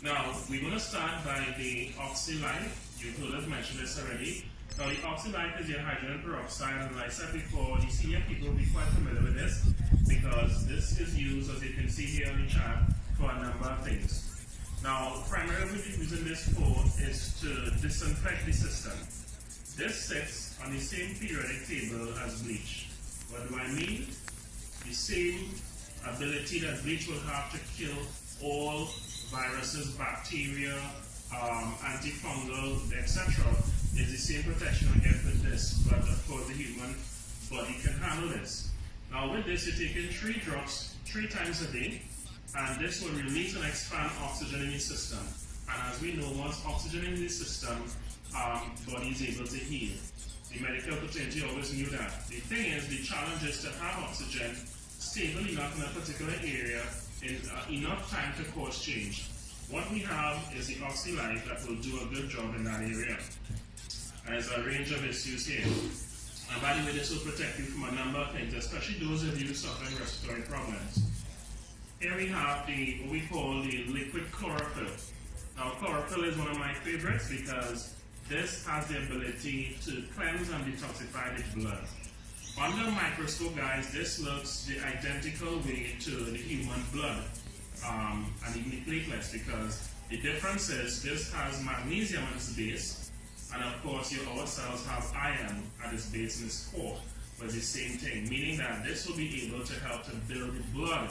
Now, we're going to start by the OxyLife. You've heard us mention this already. Now, the OxyLife is your hydrogen peroxide, and like I said before, the senior people will be quite familiar with this because this is used, as you can see here on the chart, for a number of things. Now, primarily what we're using this for is to disinfect the system. This sits on the same periodic table as bleach. What do I mean? The same ability that bleach will have to kill all viruses, bacteria, antifungal, etc. is the same protection we get with this, but of course the human body can handle this. Now with this, you're taking 3 drops 3 times a day, and this will release and expand oxygen in the system. And as we know, once oxygen in the system, body is able to heal. The medical fraternity always knew that. The thing is, the challenge is to have oxygen stable enough in a particular area in enough time to cause change. What we have is the OxyLife that will do a good job in that area. And there's a range of issues here. And by the way, this will protect you from a number of things, especially those of you suffering respiratory problems. Here we have what we call the liquid chlorophyll. Now, chlorophyll is one of my favorites because this has the ability to cleanse and detoxify the blood. Under a microscope, guys, this looks the identical way to the human blood and the platelets, because the difference is this has magnesium at its base, and of course our cells have iron at its base in its core, but the same thing, meaning that this will be able to help to build the blood.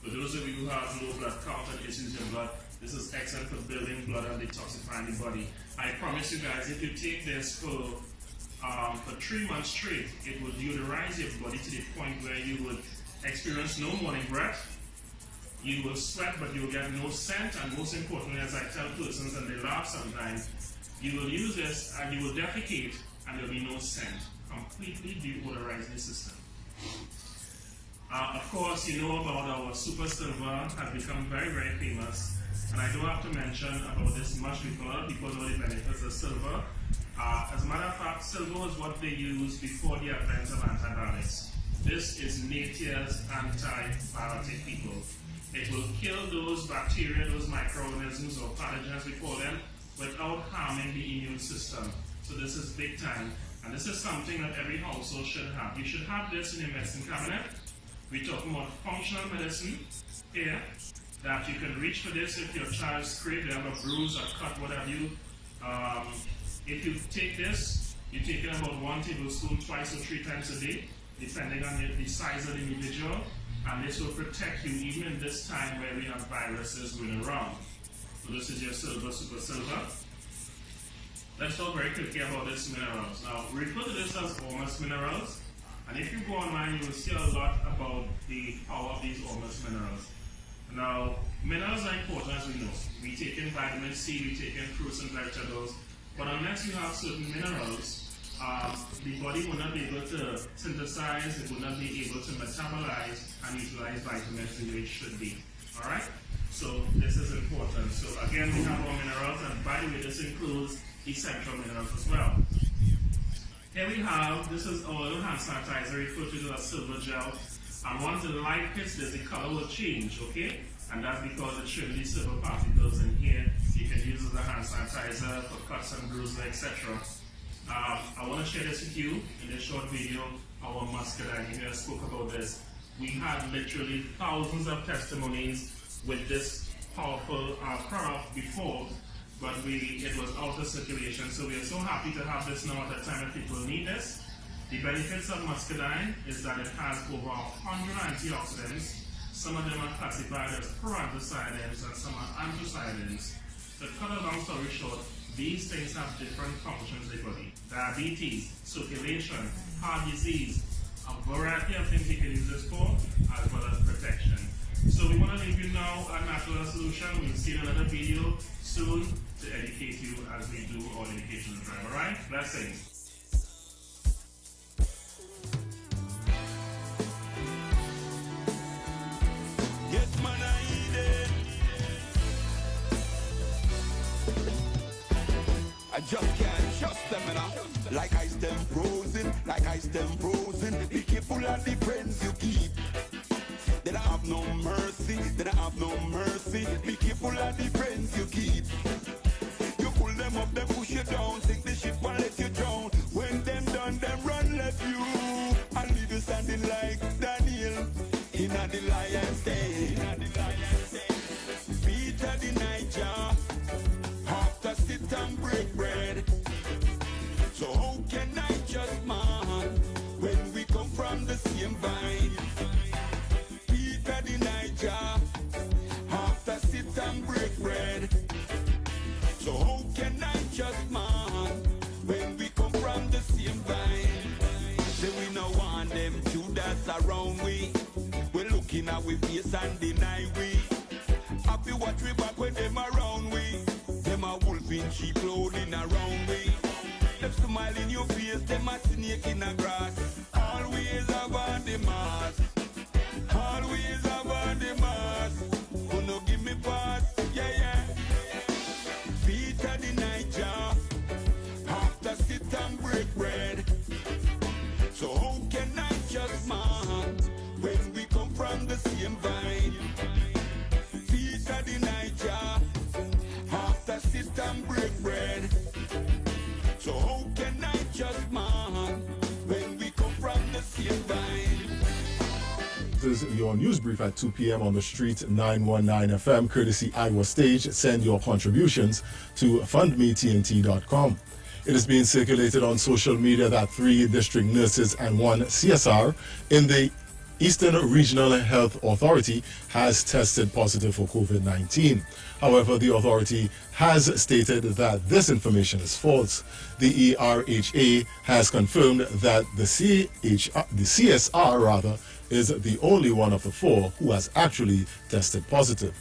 For those of you who have low blood count and issues in blood, this is excellent for building blood and detoxifying the body. I promise you guys, if you take this for 3 months straight, it will deodorize your body to the point where you would experience no morning breath. You will sweat, but you will get no scent, and most importantly, as I tell persons and they laugh sometimes, you will use this and you will defecate and there will be no scent. Completely deodorizing the system. Of course, you know about our Super Silver, has become very, very famous. And I do have to mention about this much because of the benefits of silver. As a matter of fact, silver is what they used before the advent of antibiotics. This is nature's antibiotic, people. It will kill those bacteria, those microorganisms or pathogens, we call them, without harming the immune system. So this is big time. And this is something that every household should have. You should have this in your medicine cabinet. We're talking about functional medicine here, that you can reach for this if your child's scraped, they have a bruise or cut, what have you. If you take this, you take it about 1 tablespoon twice or 3 times a day, depending on the size of the individual. And this will protect you even in this time where we have viruses going around. So this is your silver, super silver. Let's talk very quickly about these minerals. Now, we refer to this as Ormus minerals. And if you go online, you will see a lot about the power of these Ormus minerals. Now, Minerals are important, as we know. We take in vitamin C, we take in fruits and vegetables, but unless you have certain minerals, the body will not be able to synthesize, it will not be able to metabolize and utilize vitamins the way it should be. Alright? So this is important. So again, we have our minerals, and by the way, this includes essential minerals as well. Here we have, this is our little hand sanitizer referred to as silver gel. And once the light hits this, the color will change, okay? And that's because it's showing these silver particles in here. You can use it as a hand sanitizer for cuts and bruises, etc. I want to share this with you in this short video. Our muscadine, you guys spoke about this. We had literally thousands of testimonies with this powerful product before, but it was out of circulation. So we are so happy to have this now at a time that people need this. The benefits of muscadine is that it has over 100 antioxidants. Some of them are classified as proanthocyanins and some are anthocyanins. To cut a long story short, these things have different functions in the body. Diabetes, circulation, heart disease, a variety of things you can use this for, as well as protection. So we want to leave you now a natural solution. We'll see another video soon to educate you as we do our educational drive. Alright? Blessings. Yes, man, I eat it. I just can't trust them, you know. Like ice them frozen, like ice them frozen. Be careful of the friends you keep. They don't have no mercy, they don't have no mercy. Be careful of the friends you keep. You pull them up, they push you down. Sink the ship and let you drown. When them done, them run left you. And leave you standing like Daniel in the lion's den. Peter the Niger, after sit and break bread. So how can I just man when we come from the same vine? Peter the Niger, after sit and break bread. So how can I just man when we come from the same vine? Say we no want them Judas around we. We're looking at we face and deny we. Happy watch we back when them around we. Them a wolf in cheap clothing around we. Them smile in your face, them a snake in the grass. Always about the mask. Always about the mask. Who no give me pass? Yeah, yeah. Peter the Niger, after sit and break bread. So how can I just man when we come from the same vine? Peter the Niger, after sit and break bread. So how can I just man when we come from the same vine? This is your news brief at 2 p.m. on the street 919 FM, courtesy Iowa Stage. Send your contributions to fundmetnt.com. It is being circulated on social media that 3 district nurses and 1 CSR in the Eastern Regional Health Authority has tested positive for COVID-19. However, the authority has stated that this information is false. The ERHA has confirmed that the CSR is the only one of the 4 who has actually tested positive.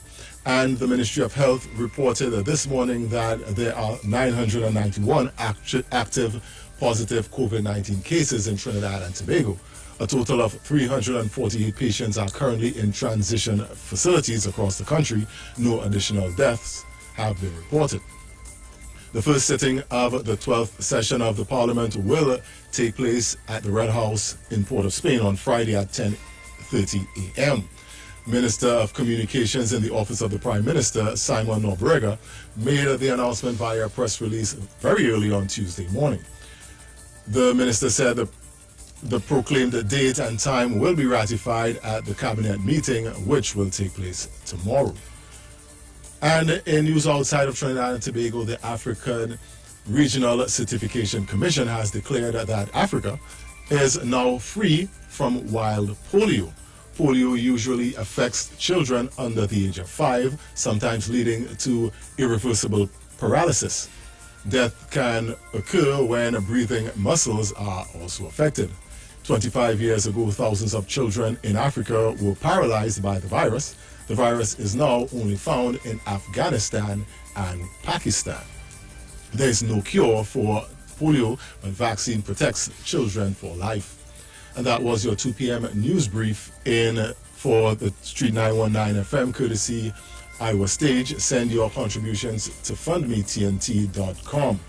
And the Ministry of Health reported this morning that there are 991 active positive COVID-19 cases in Trinidad and Tobago. A total of 348 patients are currently in transition facilities across the country. No additional deaths have been reported. The first sitting of the 12th session of the Parliament will take place at the Red House in Port of Spain on Friday at 10:30 a.m. Minister of Communications in the Office of the Prime Minister, Simon Nobrega, made the announcement via a press release very early on Tuesday morning. The minister said the proclaimed date and time will be ratified at the cabinet meeting, which will take place tomorrow. And in news outside of Trinidad and Tobago, the African Regional Certification Commission has declared that Africa is now free from wild polio. Polio usually affects children under the age of 5, sometimes leading to irreversible paralysis. Death can occur when breathing muscles are also affected. 25 years ago, thousands of children in Africa were paralyzed by the virus, The virus is now only found in Afghanistan and Pakistan. There is no cure for polio, but vaccine protects children for life. And that was your 2 p.m. news brief for the Street 919 FM, courtesy Iowa Stage. Send your contributions to fundmetnt.com.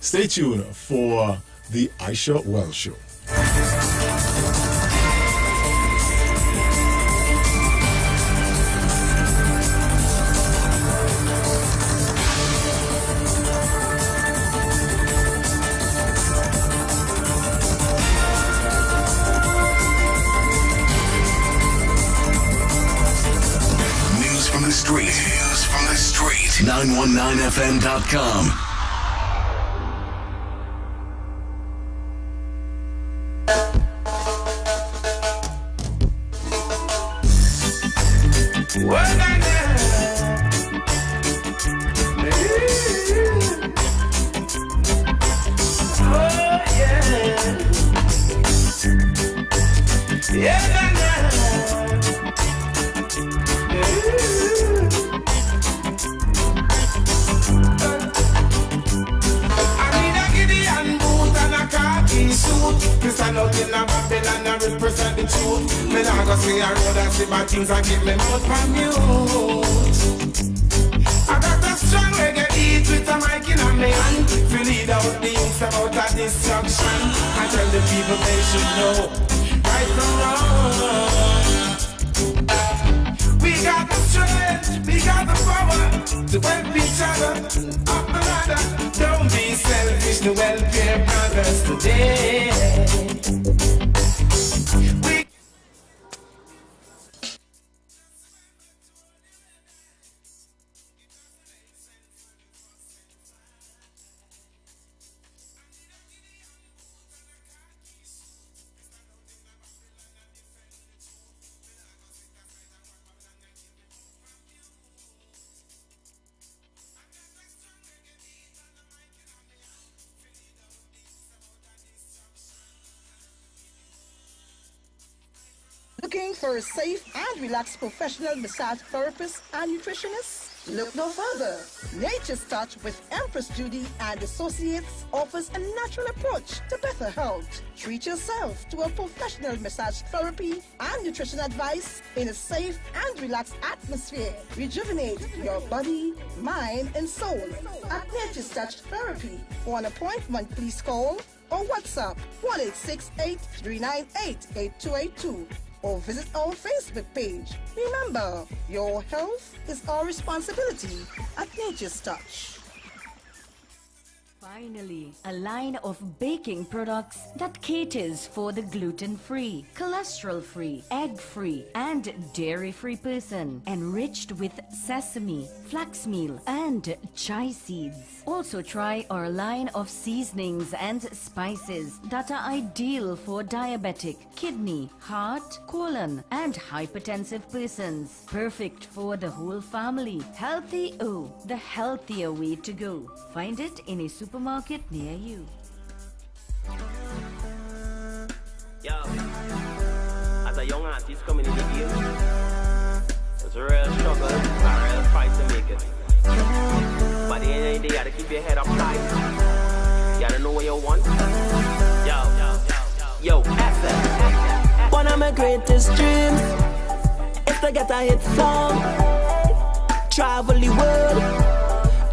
Stay tuned for the Aisha Wells Show. News from the street. 919fm.com. Things I give me more from you. I got a strong reggae beat with a mic in my hand to lead out the youth about a destruction. I tell the people they should know right from wrong. We got the strength, we got the power to help each other up the ladder. Don't be selfish, the welfare brothers today. Looking for a safe and relaxed professional massage therapist and nutritionist? Look no further. Nature's Touch with Empress Judy and Associates offers a natural approach to better health. Treat yourself to a professional massage therapy and nutrition advice in a safe and relaxed atmosphere. Rejuvenate your body, mind, and soul at Nature's Touch Therapy. For an appointment, please call or WhatsApp 1-868-398-8282. Or visit our Facebook page. Remember, your health is our responsibility at Nature's Touch. Finally, a line of baking products that caters for the gluten-free, cholesterol-free, egg-free, and dairy-free person, enriched with sesame, flax meal, and chai seeds. Also try our line of seasonings and spices that are ideal for diabetic, kidney, heart, colon, and hypertensive persons. Perfect for the whole family. Healthy O, the healthier way to go. Find it in a supermarket near you. Yo, as a young artist coming in the game, it's a real struggle, a real fight to make it. But at the end of the day, you gotta keep your head up high. You gotta know what you want. Yo, SF. One of my greatest dreams is to get a hit song, travel the world,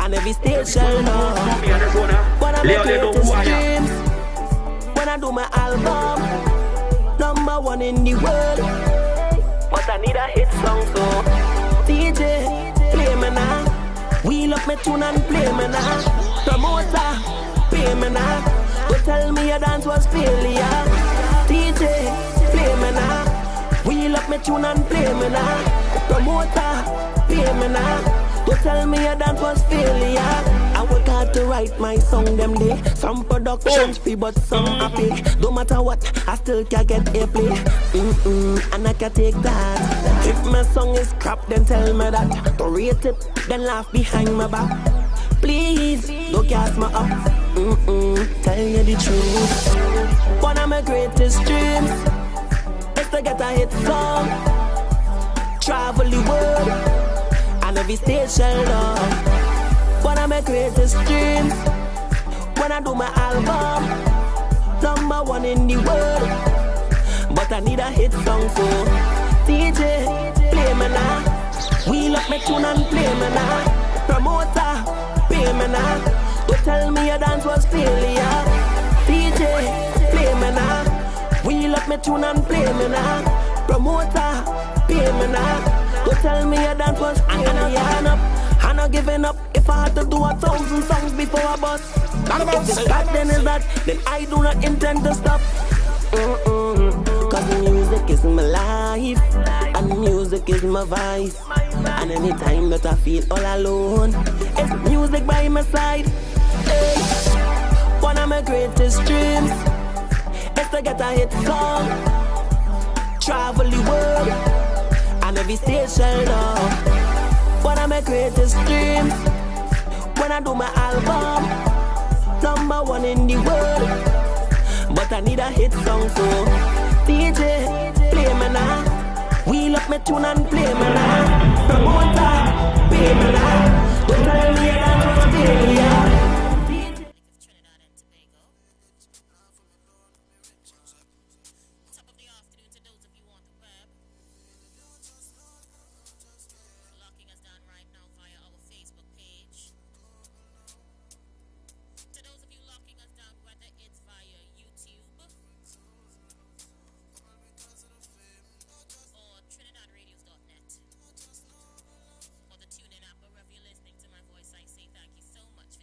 and every stage shall know. One of my greatest dreams, when I do my album, #1 in the world. But I need a hit song, so DJ, play me now. Wheel up my tune and play me now. Promoter, pay me now. Don't tell me your dance was failure. DJ, play me now. Wheel up my tune and play me now. Promoter, pay me now. Don't tell me your dance was failure. I work hard to write my song them day. Some productions free but some happy. No matter what, I still can get airplay. And I can take that. If my song is crap, then tell me that. Don't rate it, then laugh behind my back. Please, don't cast me up. Tell you the truth. One of my greatest dreams is to get a hit song, travel the world, and every station love. One of my greatest dreams, when I do my album, #1 in the world. But I need a hit song, so DJ, play me now. Wheel up my tune and play me now. Promoter, pay me now. Don't tell me your dance was failure. DJ, play me now. Wheel up my tune and play me now. Promoter, pay me now. Don't tell me your dance was failure. I'm not giving up. If I had to do 1,000 songs before I bust, if it's that, then is that, then I do not intend to stop. Cause music is my life, and music is my vice. And anytime that I feel all alone, it's music by my side. Hey. One of my greatest dreams is to get a hit song, travel the world, and every station love. One of my greatest dreams, when I do my album, #1 in the world. But I need a hit song, so DJ, play me now. Wheel up my tune and play me now. Promoter, pay me now. Don't tell me that was failure. Or the TuneIn app, wherever you're listening to my voice, I say thank you so much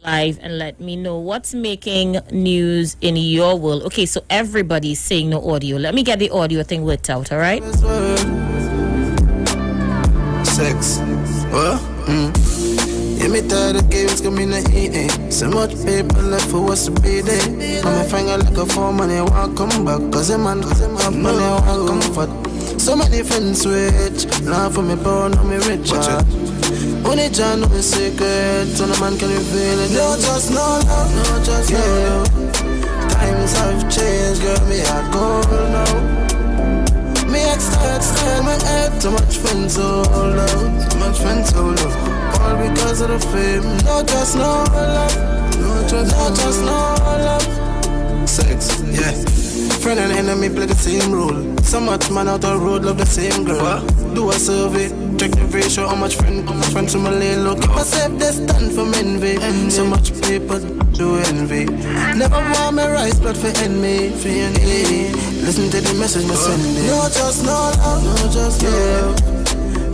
live and let me know what's making news in your world. Okay, so everybody's saying no audio. Let me get the audio thing worked out, all right? Sex. What? Yeah, me tired of games coming to eat. So much paper left for us to be there. On my finger like a phone, money won't come back. Cause a man have money won't comfort. So many friends switch. Now for me born, now me rich. Only John know the secret. So no man can reveal it. No, just no love. No, just no love. Times have changed, girl. Me heart cold now. Me start my head. Too much friends so low. Too much friends so low. All because of the fame. No, just no love. No, just no love. Sex, yeah. Friend and enemy play the same role. So much man out the road love the same girl. What? Do a survey, check the ratio. How much friends to my lane look. Keep myself distant from envy. So much people do envy. Never want me rise blood for enemy. Listen to the message me send me. No, just no love. No, just no love.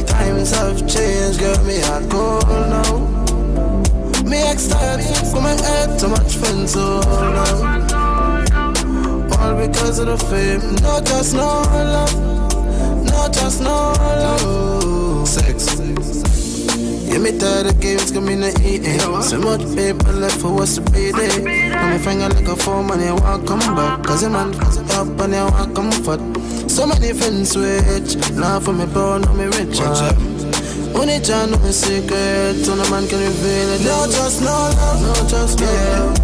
Times have changed, girl. Me heart cold now. Me excited for my head. Too much friends so low. All because of the fame. No, just no love. No, just no love. Sex. Yeah, me tired of games coming to eat. So much paper left for us to be there. On my finger like a phone, and you won't come back. Cause a man up and you won't comfort. So many friends switch. Now for me born, now me rich. Only John know the secret. So no man can reveal it. No, just no love. No, just no love.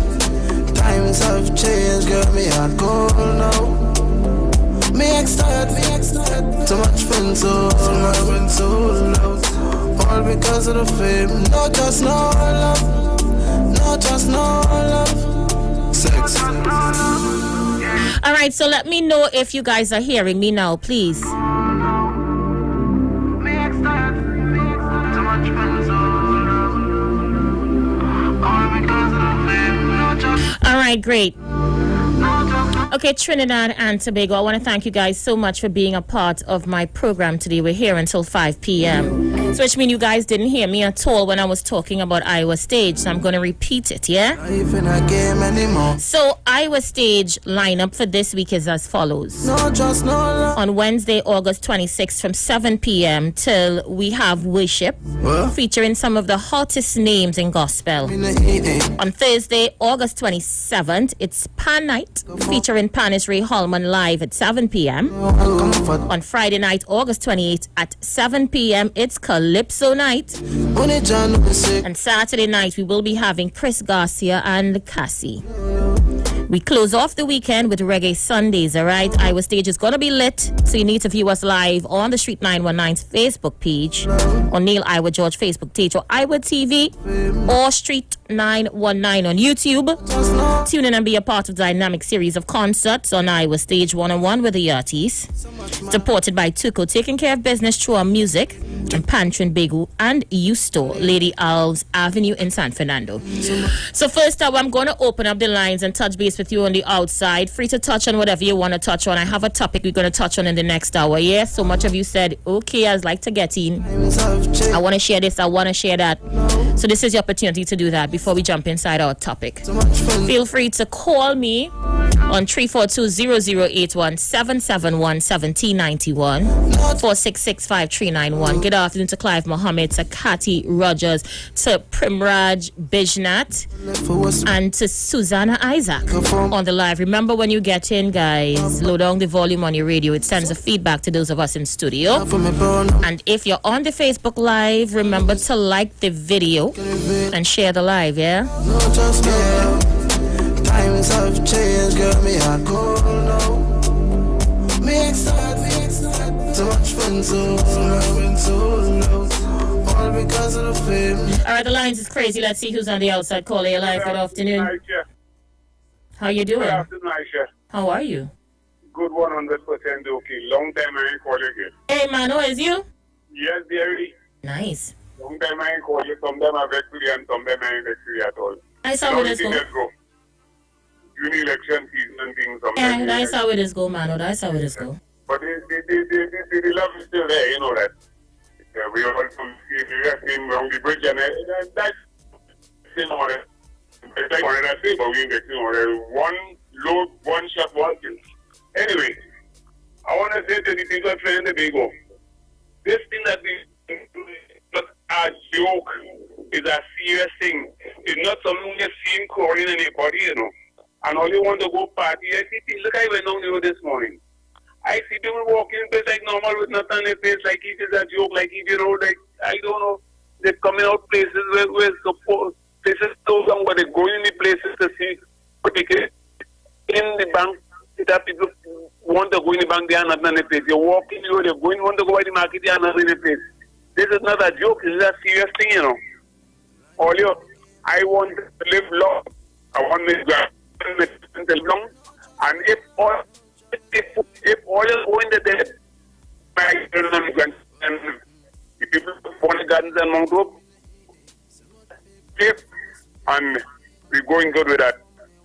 Times have changed, girl. Me heart cold now. Me excited. Too much friends so low. All because of the fame. No, just no love. No, just no love. Sex. All right, so let me know if you guys are hearing me now, please. All right, great. Okay, Trinidad and Tobago, I want to thank you guys so much for being a part of my program today. We're here until 5 p.m. So which means you guys didn't hear me at all when I was talking about Iowa Stage. So I'm going to repeat it, yeah? So Iowa Stage lineup for this week is as follows. On Wednesday, August 26th from 7 p.m. till we have worship featuring some of the hottest names in gospel. On Thursday, August 27th, it's Pan Night featuring Panis Ray Holman live at 7 p.m. On Friday night, August 28th at 7 p.m., it's Calypso Night. And Saturday night, we will be having Chris Garcia and Cassie. We close off the weekend with Reggae Sundays, all right? Iowa Stage is going to be lit, so you need to view us live on the Street 919's Facebook page, or Neil Iowa George Facebook page, or Iowa TV, or Street 919 on YouTube. Tune in and be a part of the dynamic series of concerts on Iowa Stage one-on-one with the artists. Supported by Tuco, taking care of business through our music, and Pantrin Begu and U-Store, Lady Alves Avenue in San Fernando. So first up, I'm going to open up the lines and touch base with you on the outside. Free to touch on whatever you want to touch on. I have a topic we're going to touch on in the next hour. Yeah, so much of you said, okay, I'd like to get in. I want to share this, I want to share that. So this is your opportunity to do that before we jump inside our topic. Feel free to call me on 342-0081 771-1791 466-5391. Good afternoon to Clive Mohammed, to Cathy Rogers, to Primraj Bijnat, and to Susanna Isaac on the live. Remember, when you get in, guys, low down the volume on your radio. It sends a feedback to those of us in studio. And if you're on the Facebook Live, remember to like the video and share the live, yeah? Times have changed, girl, me heart cold now. Me excited, too much fun, so low. All because of the fame. All right, the lines is crazy. Let's see who's on the outside. Call your live. Good afternoon. How you doing? Good afternoon, Aisha. How are you? Good 100% okay. Long time I ain't call you again. Hey, man, who is you? Yes, dearie. Nice. Long time I ain't call you. Sometimes I vex with you and sometimes I ain't vex with you at all. Nice how it is go. During the election season and things. Yeah, that's how it is go, man. That's how it is go. But the love is still there, you know that. We all from the same wrong the bridge and that's in order. It's like one of that thing, but we mixing on one load, one shot, one kill. Anyway, I want to say to the people playing the Tobago, this thing that we do is not a joke. It's a serious thing. It's not something you're seeing calling anybody, you know. And all you want to go party. I see, look, I went down the road this morning. I see people walking in place like normal with nothing on their face, like it is a joke, like if you know, like, I don't know. They're coming out places where support, places so long, but they're going in the places to see, particularly in the bank, that people want to go in the bank, they are not on the place. You're walking, they're going, want to go by the market, they are not in the place. This is not a joke, this is a serious thing, you know. I want to live long. I want to live long. And if all is going to death, my children and the people want the gardens and Mount Hope, safe, and we're going good with that.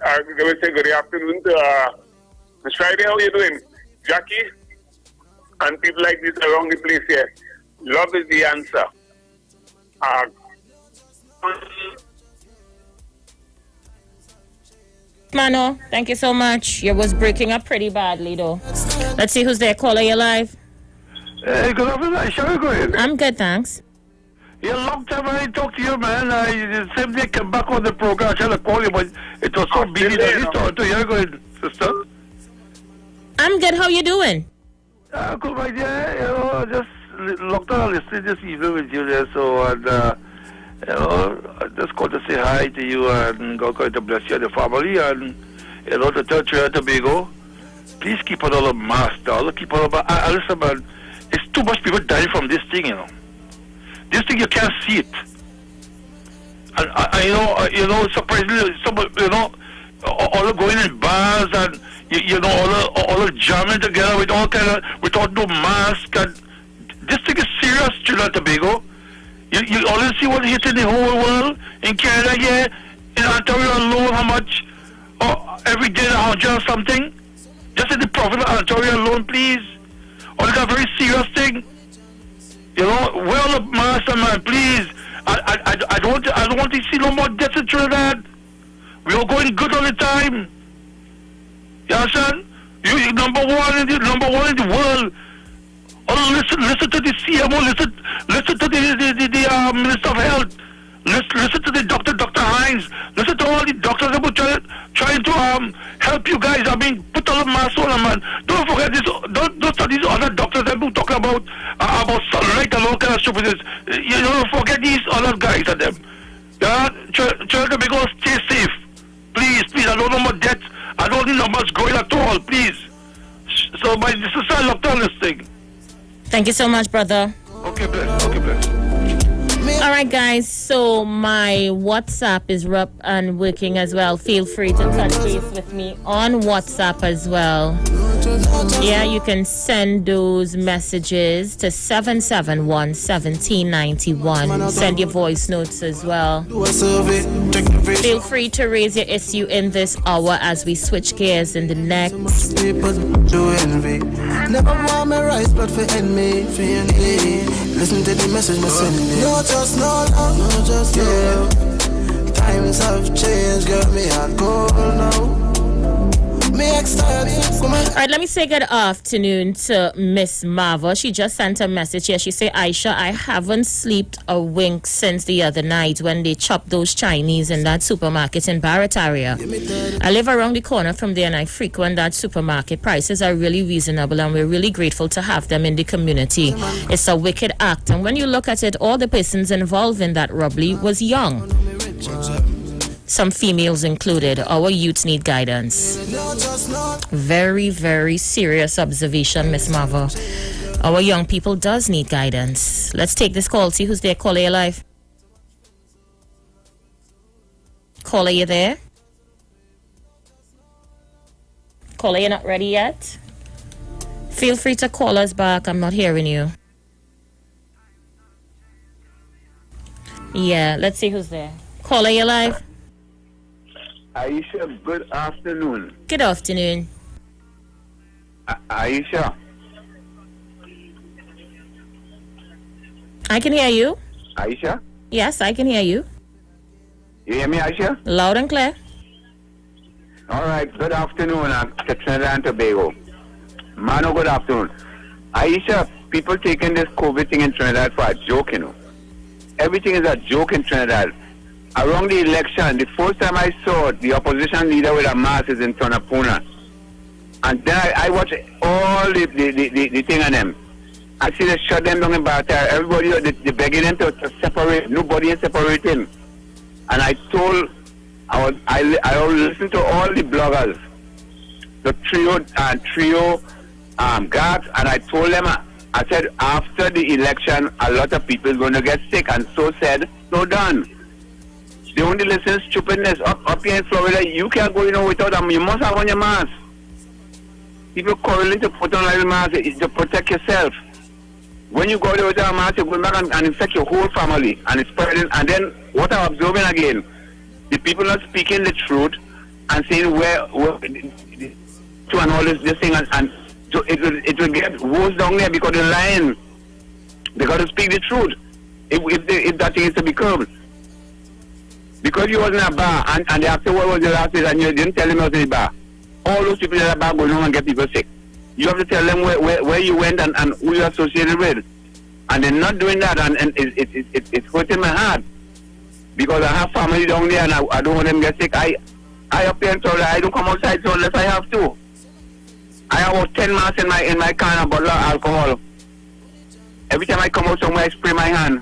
I will say good afternoon to Ms. Friday, how are you doing? Jackie, and people like this around the place here. Love is the answer. Mano, thank you so much. You was breaking up pretty badly though. Let's see who's there. Caller, you live. Hey, good afternoon. How are you going? I'm good, thanks. Yeah, long time I talked to you, man. I simply came back on the program. I tried to call you, but it was so busy that you talked to you. Going, sister? I'm good. How you doing? Good, my dear. You know, just locked on listening this evening with you there. So, and, you know, I just called to say hi to you and God going to bless you and the family. And, you know, to tell Trinidad and Tobago, please keep on all the mask down. Keep on all the... Listen, man, it's too much people dying from this thing, you know. This thing, you can't see it. And you know, surprisingly, some, you know, all the going in bars and, you know, all the jamming together with all kind of, without no mask. And this thing is serious, Trinidad and Tobago. You always see what hits in the whole world. In Canada, yeah, in Ontario alone, how much? Every day, 100 or something. Just in the province of Ontario alone, please. Or it's a very serious thing. You know, wear all the mask, man, please. I don't want to see no more deaths in Trinidad. We are going good all the time. You understand? You number one in the world. Listen to the CMO. Listen to the Minister of Health. Listen to the Dr. Hines. Listen to all the doctors that were trying to help you guys. I mean, put all the masks on, man. Don't forget this. Don't start these other doctors that will talk about sunlight and all kind of stupidness. You don't forget these other guys and them. Try to make us stay safe. Please. I don't know more deaths. I don't need numbers growing at all. Please. So my sister locked on this thing. Thank you so much, brother. Okay, bless. All right, guys. So my WhatsApp is up and working as well. Feel free to touch base with me on WhatsApp as well. Yeah, you can send those messages to 771-1791. Send your voice notes as well. Feel free to raise your issue in this hour as we switch gears in the next. Never want me rise, but for enemy, listen to the message me send. No just no love, no just love. Times have changed, girl, me hot cold now. All right, let me say good afternoon to Miss Marva. She just sent a message here. She said, Aisha, I haven't slept a wink since the other night when they chopped those Chinese in that supermarket in Barataria. I live around the corner from there and I frequent that supermarket. Prices are really reasonable and we're really grateful to have them in the community. It's a wicked act. And when you look at it, all the persons involved in that robbery was young. Some females included. Our youths need guidance. Very, very serious observation, Miss Marva. Our young people does need guidance. Let's take this call. See who's there. Caller, you live. Caller, you there? Caller, you're not ready yet? Feel free to call us back. I'm not hearing you. Yeah, let's see who's there. Caller, you live. Aisha, good afternoon. Good afternoon. Aisha. I can hear you. Aisha? Yes, I can hear you. You hear me, Aisha? Loud and clear. All right. Good afternoon, to Trinidad and Tobago. Mano, good afternoon. Aisha, people taking this COVID thing in Trinidad for a joke, you know. Everything is a joke in Trinidad. Around the election, the first time I saw the opposition leader with a mask is in Tonapuna. And then I watched all the thing on them. I see they shut them down in Barata. Everybody, they begging them to separate. Nobody is separating. And I told, I listened to all the bloggers, the trio guards, and I told them, I said, after the election, a lot of people are going to get sick. And so said, so done. They only listen to stupidness. Up here in Florida, you can't go, without them. You must have on your mask. People calling to put on a mask to protect yourself. When you go there without a mask, you go back and infect your whole family. And it's spreading. And then what I'm observing again, the people not speaking the truth and saying where to and all this thing. And so it will get worse down there because they're lying. They got to speak the truth if that thing is to be curbed. Because you was in a bar and they asked you what was the last place and you didn't tell them you was in the bar. All those people in the bar going home and get people sick. You have to tell them where you went and who you associated with. And they're not doing that, and it's hurting my heart. Because I have family down there and I don't want them to get sick. I up here in Florida, I don't come outside so unless I have to. I have about 10 masks in my can of bottle of alcohol. Every time I come out somewhere, I spray my hand.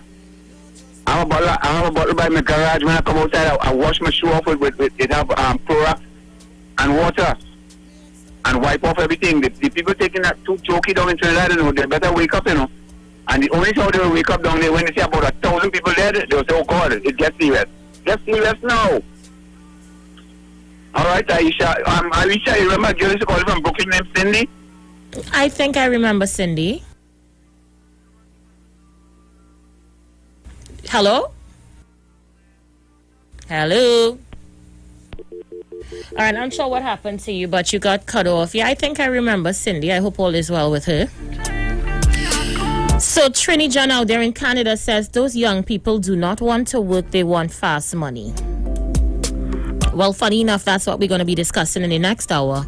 I have a bottle by my garage. When I come outside, I wash my shoe off with it have Clorox and water and wipe off everything. The people taking that too jokey down in Trinidad, they better wake up, And the only time they will wake up down there when they see about 1,000 people dead, they will say, oh God, it gets serious. Get serious now. All right, Aisha. Aisha, you remember a girl used to call from Brooklyn named Cindy? I think I remember Cindy. Hello? Hello? All right, I'm sure what happened to you, but you got cut off. Yeah, I think I remember Cindy. I hope all is well with her. So Trini John out there in Canada says those young people do not want to work, they want fast money. Well, funny enough, that's what we're going to be discussing in the next hour.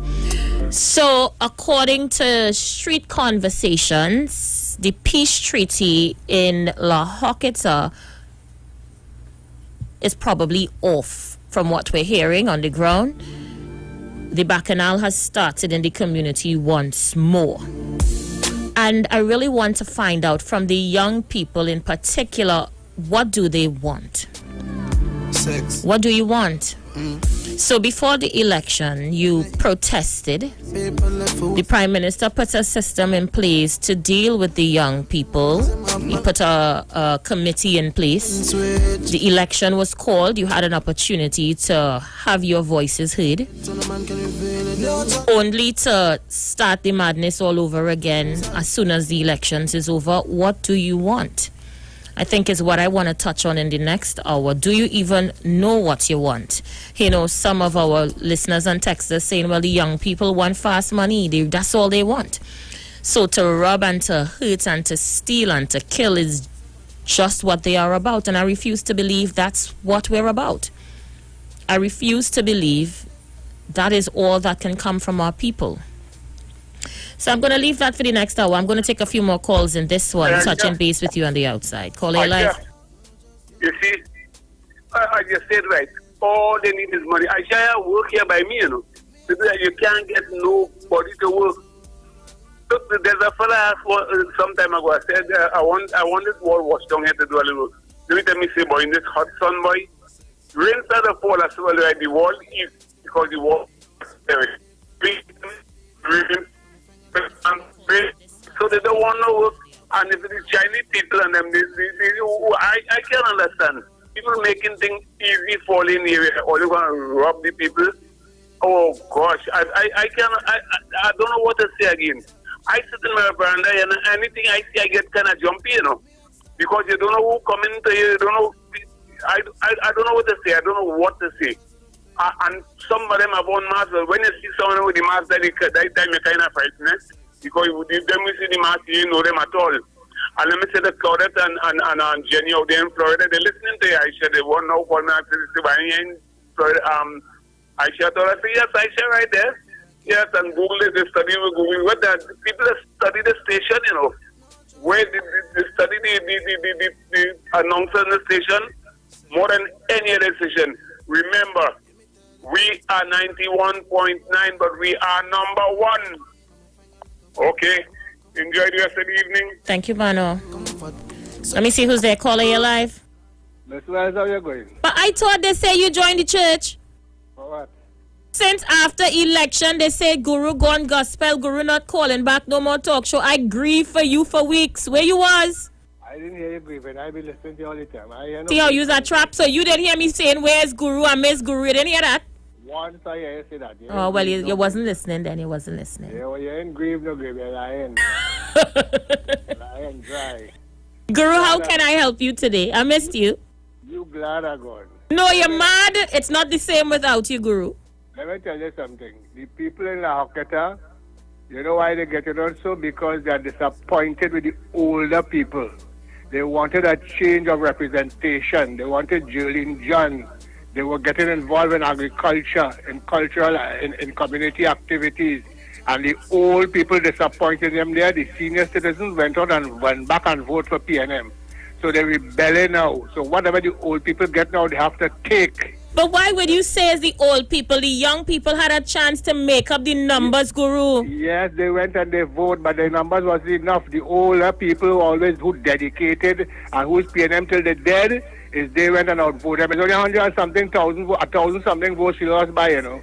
So according to Street Conversations, the peace treaty in La Hoqueta is probably off from what we're hearing on the ground. The bacchanal has started in the community once more. And I really want to find out from the young people in particular, what do they want? Sex. What do you want? So before the election, you protested. The Prime Minister put a system in place to deal with the young people. He put a committee in place. The election was called. You had an opportunity to have your voices heard. Only to start the madness all over again as soon as the elections is over. What do you want? I think is what I want to touch on in the next hour. Do you even know what you want? Some of our listeners and texters saying, well, the young people want fast money. That's all they want. So to rob and to hurt and to steal and to kill is just what they are about. And I refuse to believe that's what we're about. I refuse to believe that is all that can come from our people. So I'm going to leave that for the next hour. I'm going to take a few more calls in this one, touching base with you on the outside. Call A Live. You see, I just said right. All they need is money. I share work here by me, Because you can't get nobody to work. Look, there's a fella asked some time ago. I said, I want this wall washed down here to do a little work. Let me say, boy, in this hot sun, boy, rain started to fall as well, right? The wall is because the wall is so they don't want no work. And if it is Chinese people and them, I can't understand. People making things easy for in area, or you going to rob the people. Oh gosh, I don't know what to say again. I sit in my veranda and anything I see, I get kind of jumpy, because you don't know who coming to you. You don't know. I don't know what to say. I don't know what to say. And some of them have on masks. When you see someone with the mask, that time you kind of frightened, because them you see the mask, you know them at all. And let me say that Claudette and Jenny out there in Florida, they're listening to Aisha. They want to know call me after this. Why you in Florida? Aisha told us, yes, Aisha right there. Yes, and Google it, they study with Google. What that people that study the station, you know, where they study the announcer in the station more than any other station. Remember, we are 91.9, but we are number one. Okay. Enjoy the rest of the evening. Thank you, Mano. Let me see who's there. Caller, you live. Miss Wells, how you going? But I thought they say you joined the church. For what? Since after election, they say Guru gone gospel, Guru not calling back, no more talk show. I grieve for you for weeks. Where you was? I didn't hear you grieving. I be listening to you all the time. See how you's a trap. So you didn't hear me saying, where's Guru? I miss Guru. You didn't hear that? Once I hear you say that. Oh, well, you wasn't listening then. You wasn't listening. Yeah, well, you ain't grieve, no grieve. You're lying. Lying dry. Guru, how can I help you today? I missed you. You glad I gone. No, you're mad. It's not the same without you, Guru. Let me tell you something. The people in La Joqueta, you know why they get it also? Because they're disappointed with the older people. They wanted a change of representation. They wanted Jolene John. They were getting involved in agriculture, in cultural, in community activities. And the old people disappointed them there. The senior citizens went out and went back and voted for PNM. So they're rebelling now. So whatever the old people get now, they have to take. But why would you say it's the old people? The young people had a chance to make up the numbers, Guru. Yes, they went and they voted, but the numbers wasn't enough. The older people always who dedicated and who's PNM till they're dead is they went and outvoted. It's only 1,000 something votes she lost by, you know.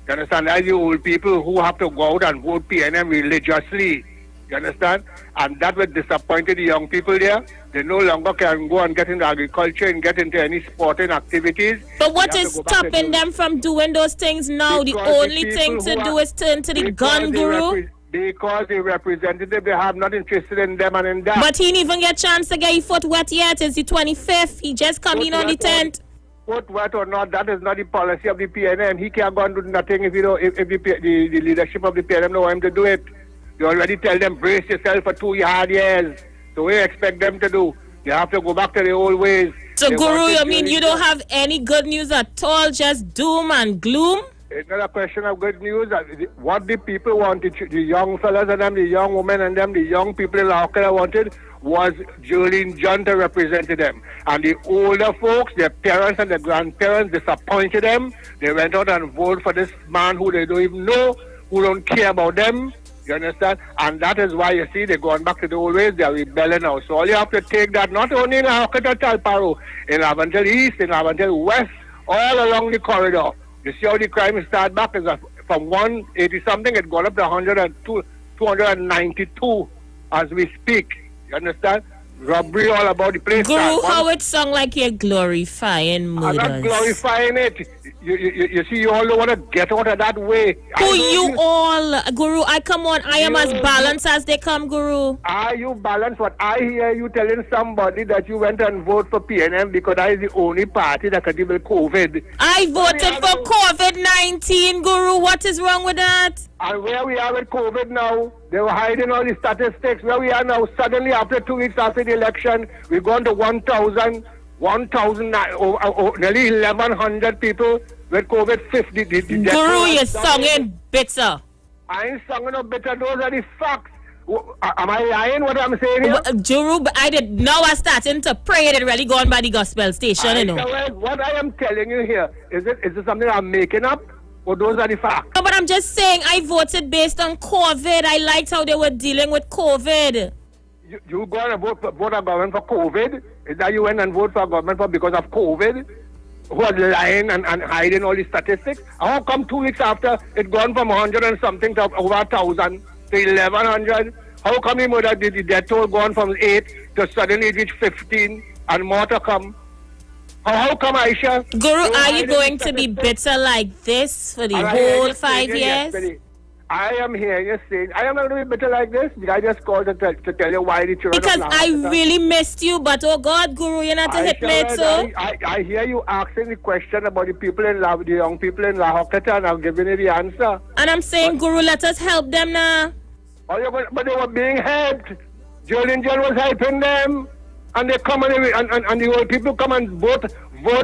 You understand? That's the old people who have to go out and vote PNM religiously. You understand? And that would disappointed the young people there. They no longer can go and get into agriculture and get into any sporting activities. But what is stopping them from doing those things now? The only thing to do is turn to the gun, Guru. Because the representative, they have not interested in them and in that. But he didn't even get a chance to get his foot wet yet. It's the 25th. He just come in on the 10th. Foot wet or not, that is not the policy of the PNM. He can't go and do nothing if the leadership of the PNM don't want him to do it. You already tell them, brace yourself for 2 hard years. So what do you expect them to do? They have to go back to the old ways. So, Guru, I mean, you don't have any good news at all, just doom and gloom? It's not a question of good news. What the people wanted, the young fellas and them, the young women and them, the young people in La Joqueta wanted was Jolene John to represent them. And the older folks, their parents and their grandparents disappointed them. They went out and voted for this man who they don't even know, who don't care about them. You understand? And that is why you see they're going back to the old ways. They're rebelling now. So all you have to take that, not only in La Joqueta, Talparo, in Laventille East, in Laventille West, all along the corridor. You see how the crime started back is from 180 something, it got up to 292 as we speak. You understand? Robbery all about the place. Guru, how it sound like you're glorifying murders? I'm not glorifying it. You see, you all don't want to get out of that way. Who you all? Guru, I come on. I am as balanced as they come, Guru. Are you balanced? But I hear you telling somebody that you went and voted for PNM because that is the only party that can deal with COVID. I voted for COVID-19, Guru. What is wrong with that? And where we are with COVID now, they were hiding all the statistics. Where we are now, suddenly after 2 weeks after the election, we've gone to 1,000, nearly 1,100 people with COVID. 50. Guru, you're singing bitter. I ain't singing no bitter. Those are the facts. Am I lying what I'm saying here? Guru, I did. Now I'm starting to pray it really going by the gospel station, you know. What I am telling you here, is it something I'm making up? Or those are the facts? No, but I'm just saying I voted based on COVID. I liked how they were dealing with COVID. You go and vote a government for COVID? Is that you went and vote for a government because of COVID? Who was lying and hiding all the statistics? How come 2 weeks after it gone from 100 and something to over 1,000 to 1,100? How come the death toll gone from 8 to suddenly reach 15 and more to come? How come, Aisha? Guru, are you going to be bitter like this for the whole 5 years? Yesterday. I am here, you're saying, I am not going to be bitter like this. I just called to tell you why the children because I really missed you, but oh God, Guru, you're not a hitmate, so? I hear you asking the question about the young people in La Joqueta, and I'm giving you the answer. And I'm saying, Guru, let us help them now. But they were being helped. Jolin John was helping them, and they come and the old people come and vote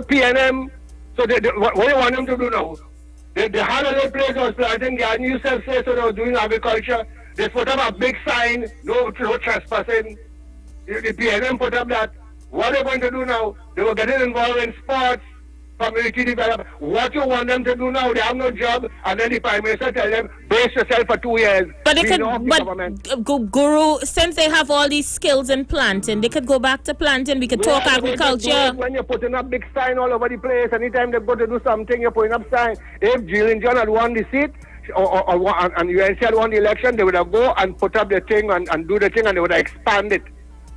PNM. So what do you want them to do now? The holiday place was planting garden. You said so they were doing agriculture. They put up a big sign, no trespassing. The PNM put up that. What are they going to do now? They were getting involved in sports, community development. What you want them to do now? They have no job, and then the Prime Minister tell them, base yourself for 2 years. But they Guru, since they have all these skills in planting, they could go back to planting. We could talk agriculture. When you're putting up big sign all over the place, anytime they go to do something, you're putting up sign. If Jillian John had won the seat, and UNC had won the election, they would have go and put up the thing and do the thing, and they would have expanded.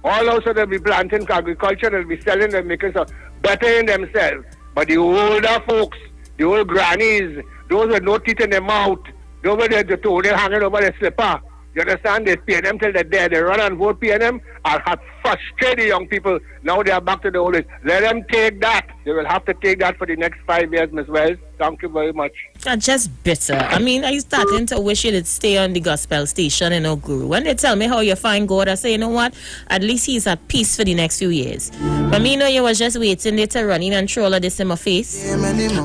All also they'll be planting agriculture, they'll be selling, they'll making some bettering themselves. But the older folks, the old grannies, those with no teeth in their mouth, those with the toenail hanging over their slipper, you understand? They PNM till they're dead. They run and vote PNM and have frustrated young people. Now they are back to the old days. Let them take that. They will have to take that for the next 5 years, Ms. Wells. Thank you very much. That's just bitter. I mean, I starting to wish you'd stay on the gospel station, Guru. When they tell me how you find God, I say, you know what? At least he's at peace for the next few years. But me know you was just waiting there to run in and throw all of this in my face.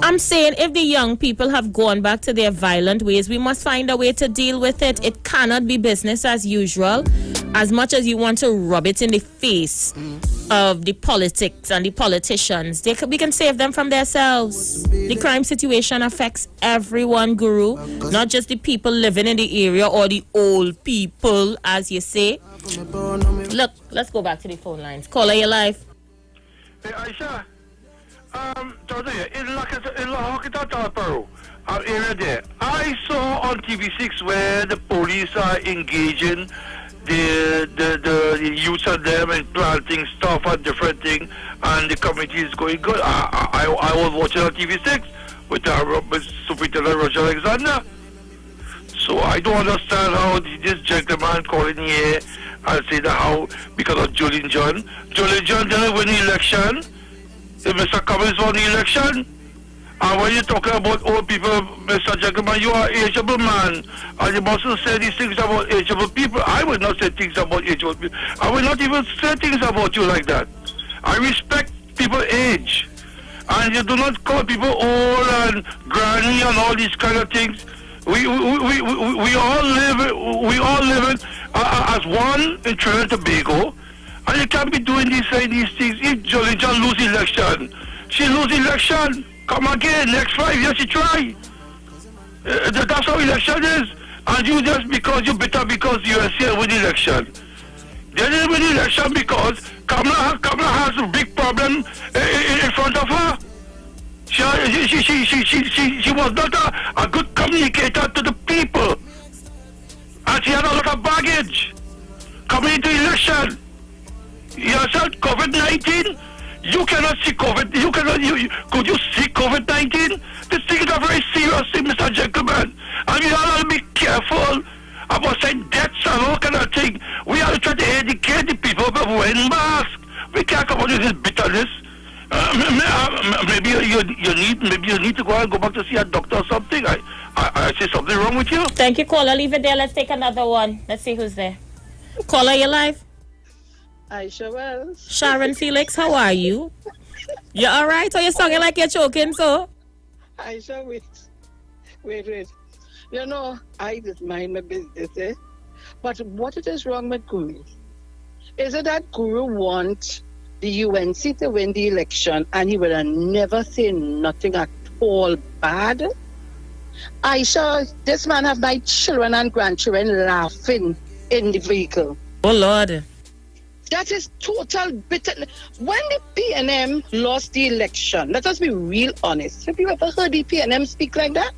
I'm saying if the young people have gone back to their violent ways, we must find a way to deal with it. It cannot be business as usual. As much as you want to rub it in the face of the politics and the politicians, we can save them from themselves. The crime situation affects everyone, Guru, not just the people living in the area or the old people, as you say. Look, let's go back to the phone lines. Caller, you're live. Hey, Aisha, in La Hocketa, Peru, area there, I saw on TV6 where the police are engaging the youth of them and planting stuff and different things, and the community is going good. I was watching on TV6 with Superintendent Roger Alexander. So I don't understand how this gentleman calling here and say that how because of Jolin John didn't win the election. Mr. Cummins won the election. And when you're talking about old people, Mr. Gentleman, you are an ageable man. And you mustn't say these things about ageable people. I will not say things about ageable people. I will not even say things about you like that. I respect people's age. And you do not call people old and granny and all these kind of things. We all live as one in Trinidad and Tobago. And you can't be doing these things. If Jolin John lose election, she lose election. Come again, next 5 years she try. That's how election is. And you just because you're bitter because you are here with election. They didn't win the election because Kamala has a big problem in front of her. She was not a good communicator to the people. And she had a lot of baggage coming into election. You said COVID-19? You cannot see COVID. Could you see COVID-19? This thing is a very serious thing, Mr. Gentleman. And we have to be careful about saying deaths and all kind of thing. We have to try to educate the people about wearing masks. We can't come out with this bitterness. Maybe you need to go back to see a doctor or something. I say something wrong with you. Thank you, caller. Leave it there. Let's take another one. Let's see who's there. Caller, you live? Aisha Wells. Sharon Felix, how are you? You all right? Or you sounding like you're choking, so? Aisha, wait. You know, I just mind my business, eh? But what it is wrong with Guru? Is it that Guru wants the UNC to win the election and he would have never say nothing at all bad? Aisha, this man have my children and grandchildren laughing in the vehicle. Oh, Lord. That is total bitterness. When the PNM lost the election, let us be real honest. Have you ever heard the PNM speak like that?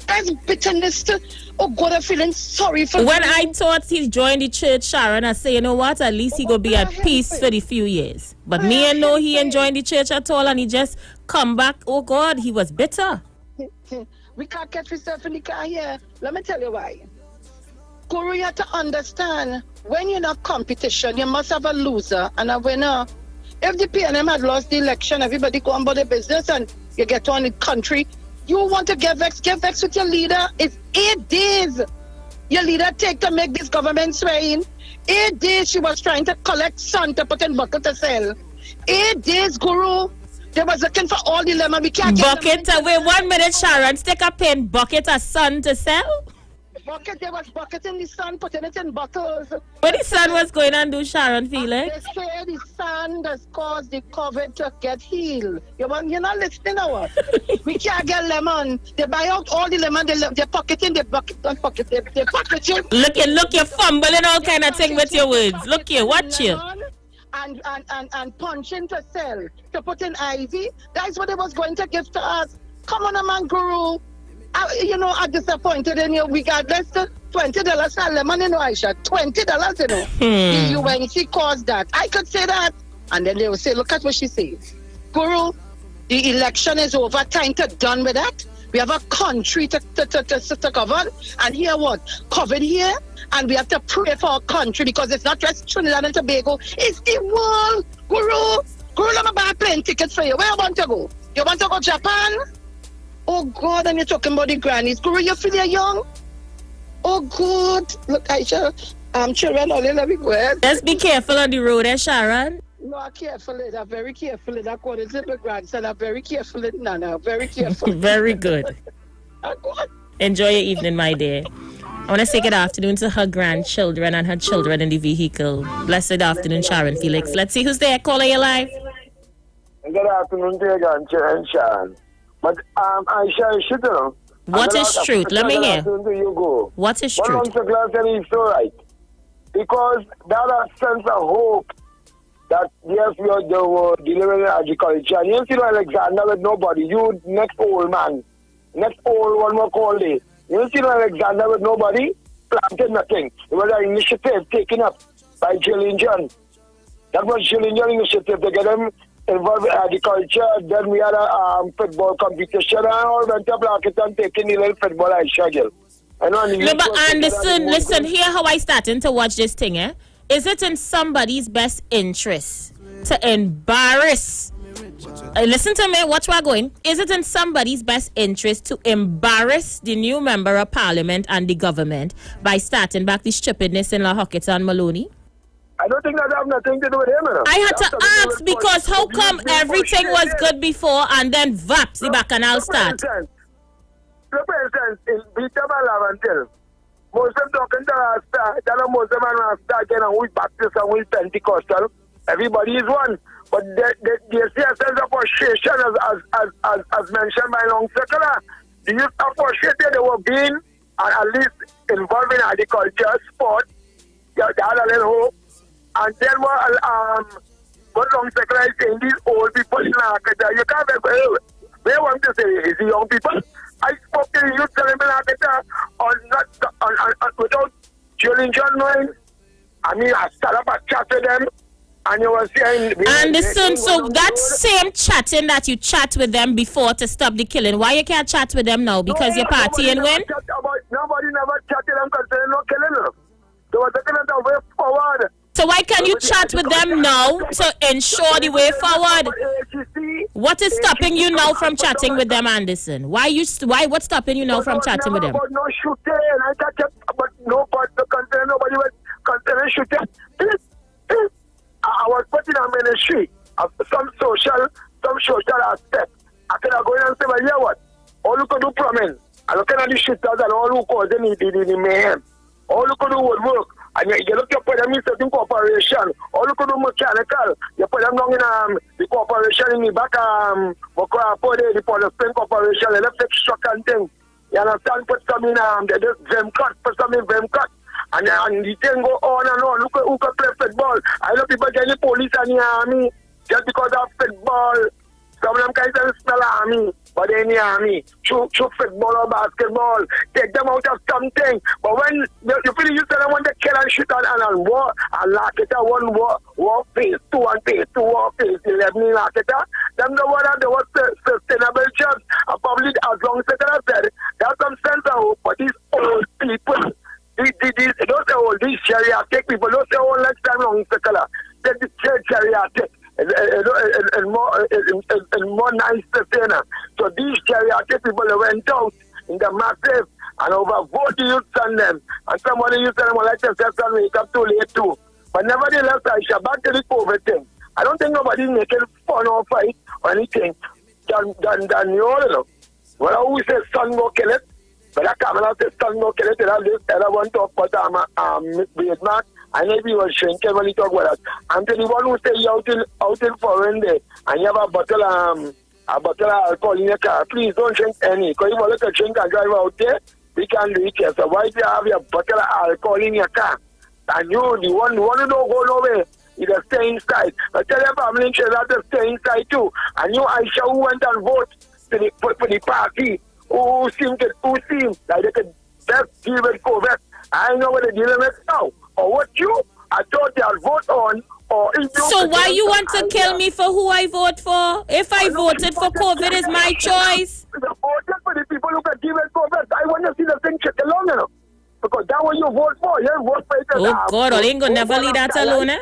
That's bitterness to, oh God, I'm feeling sorry for when I thought he joined the church, Sharon, I say, you know what, at least he gonna be at peace for the few years. But me and know he ain't joined the church at all and he just come back, oh God, he was bitter. We can't catch ourselves in the car here. Let me tell you why. Guru, you have to understand, when you're in a competition, you must have a loser and a winner. If the PNM had lost the election, everybody go on about their business and you get on the country, you want to get vexed with your leader. It's 8 days. Your leader take to make this government swaying. 8 days she was trying to collect sun to put in bucket to sell. 8 days, Guru. They was looking for all the lemon. We can't get bucket. Wait 1 minute, Sharon. Stick a pin. Bucket of sun to sell. Bucket. There was bucket in the sun, putting it in bottles. What the sun was going on do, Sharon, Felix? They say the sun does cause the COVID to get healed. You're not listening or what? We can't get lemon. They buy out all the lemon. They pocket in the bucket. Don't pocket. They pocket you. Look, you're fumbling all kind of thing with your words. Look here, watch you. And punching to sell, to put in IV. That's what they was going to give to us. Come on, man, Guru. I'm disappointed in you. We got less than $20 for lemon, Aisha. $20, The UNC caused that. I could say that. And then they will say, look at what she says. Guru, the election is over. Time to done with that. We have a country to govern. And here what? COVID here. And we have to pray for our country because it's not just Trinidad and Tobago. It's the world. Guru, let me buy a plane ticket for you. Where you want to go? You want to go Japan? Oh, God, and you're talking about the grannies. Guru, you feel young? Oh, God. Look, Aisha, children all everywhere. Let's be careful on the road, Sharon. No, I'm careful. I'm very careful. According to my grandson, I'm very careful. Nana, very careful. Very good. Enjoy your evening, my dear. I want to say good afternoon to her grandchildren and her children in the vehicle. Blessed afternoon, Sharon Felix. Let's see who's there. Caller, you live. Good afternoon to your grandchildren, Sharon. But Aisha, you should know. What is truth? Let me hear. What is truth? One class and he's so right. Because that sense of hope that yes, we are delivering agriculture. And you see Alexander with nobody. You next old man. Next old one more call day. You see Alexander with nobody, planted nothing. It was an initiative taken up by Jillian John. That was Jillian John initiative to get them involved in agriculture. Then we had a football competition and all went to Blackton taking the little football I schedule. No, but Anderson, listen, hear how I starting to watch this thing, eh? Is it in somebody's best interest to embarrass? Listen to me, watch where I'm going. Is it in somebody's best interest to embarrass the new member of parliament and the government by starting back the stupidness in La Hockett's and Maloney? I don't think that have nothing to do with him. I had to ask because how come everything was good before and then vaps the bacchanal start? For instance, in Peter Malavantil, most of them talking to us, that most of them are starting and we Baptist and we Pentecostal. Everybody is one. But they see a sense of frustration as mentioned by Long Circular. The youth are frustrated, they were being at least involved in agriculture, sport, they had a little hope. And then what Long Circular is saying, these old people in Arkansas, you can't be, they want to say, is the young people? I spoke to the youth telling me without Julian John knowing. I mean, I started up a chat with them. And you were saying... Anderson, so that same chatting that you chat with them before to stop the killing, why you can't chat with them now? Because your party and win? Nobody never chatted them concerning no killing them. They were taking it the way forward. So why can you chat with them now to ensure the way forward? What is stopping you now from chatting with them, Anderson? What's stopping you now from chatting with them? But no shooting, but nobody was concerning shooting. I was putting a ministry of some social aspect. I could have gone and say, well, yeah, what? All you could do plumbing. I look at the shooters and all who cause the mayhem. All you could do would work. And you look at them in certain corporation. All you could do mechanical. You put them down in the corporation in the back, the Polispring Corporation, the electric truck and thing. You understand? Put some in them cut, put some in them cut. And the thing go on and on. Look at who can play football. I know people get the police and the army just because of football. Some of them guys don't smell army, but they're in the army. Shoot football or basketball. Take them out of something. But when you feel you tell them when they kill and shoot and war, and lock it at one war phase 2 and phase 2 war phase 11 lock it at, them know what there was sustainable jobs. And probably as long as I said, there's some sense of hope, but these old people. Don't say all these geriatric people, don't say all next time Long Circular. Take the geriatric and more nice to say. So these geriatric people went out in the massive and overvote the youth on them. And somebody you tell them, well, let yourself and wake up too late too. But nevertheless, I shall back to the COVID thing. I don't think nobody's making fun or fight or anything than you know. Well, I always say son go kill it. But I come out say son go kill it. And I just want to talk about Vietnam. I know he was shrinking when he talk about that. And to the one who say you out in foreign day and you have a bottle of alcohol in your car, please don't drink any. Because if you let a drink and drive out there, we can do it here. So why do you have your bottle of alcohol in your car? And you, the one who don't go nowhere, you just stay inside. But tell your family and children to stay inside too. And you, Aisha, who went and vote for the party, who seem like they could best deal with COVID. I know what they're dealing with now. Or what I thought they'll vote on. So why you want to kill me for who I vote for? If I voted for COVID, is my choice. I voted for the people who can deal with COVID. I want to see the thing check along, you know. Because that's what you vote for. You vote for it. Oh God, all ain't gonna never leave that alone, eh?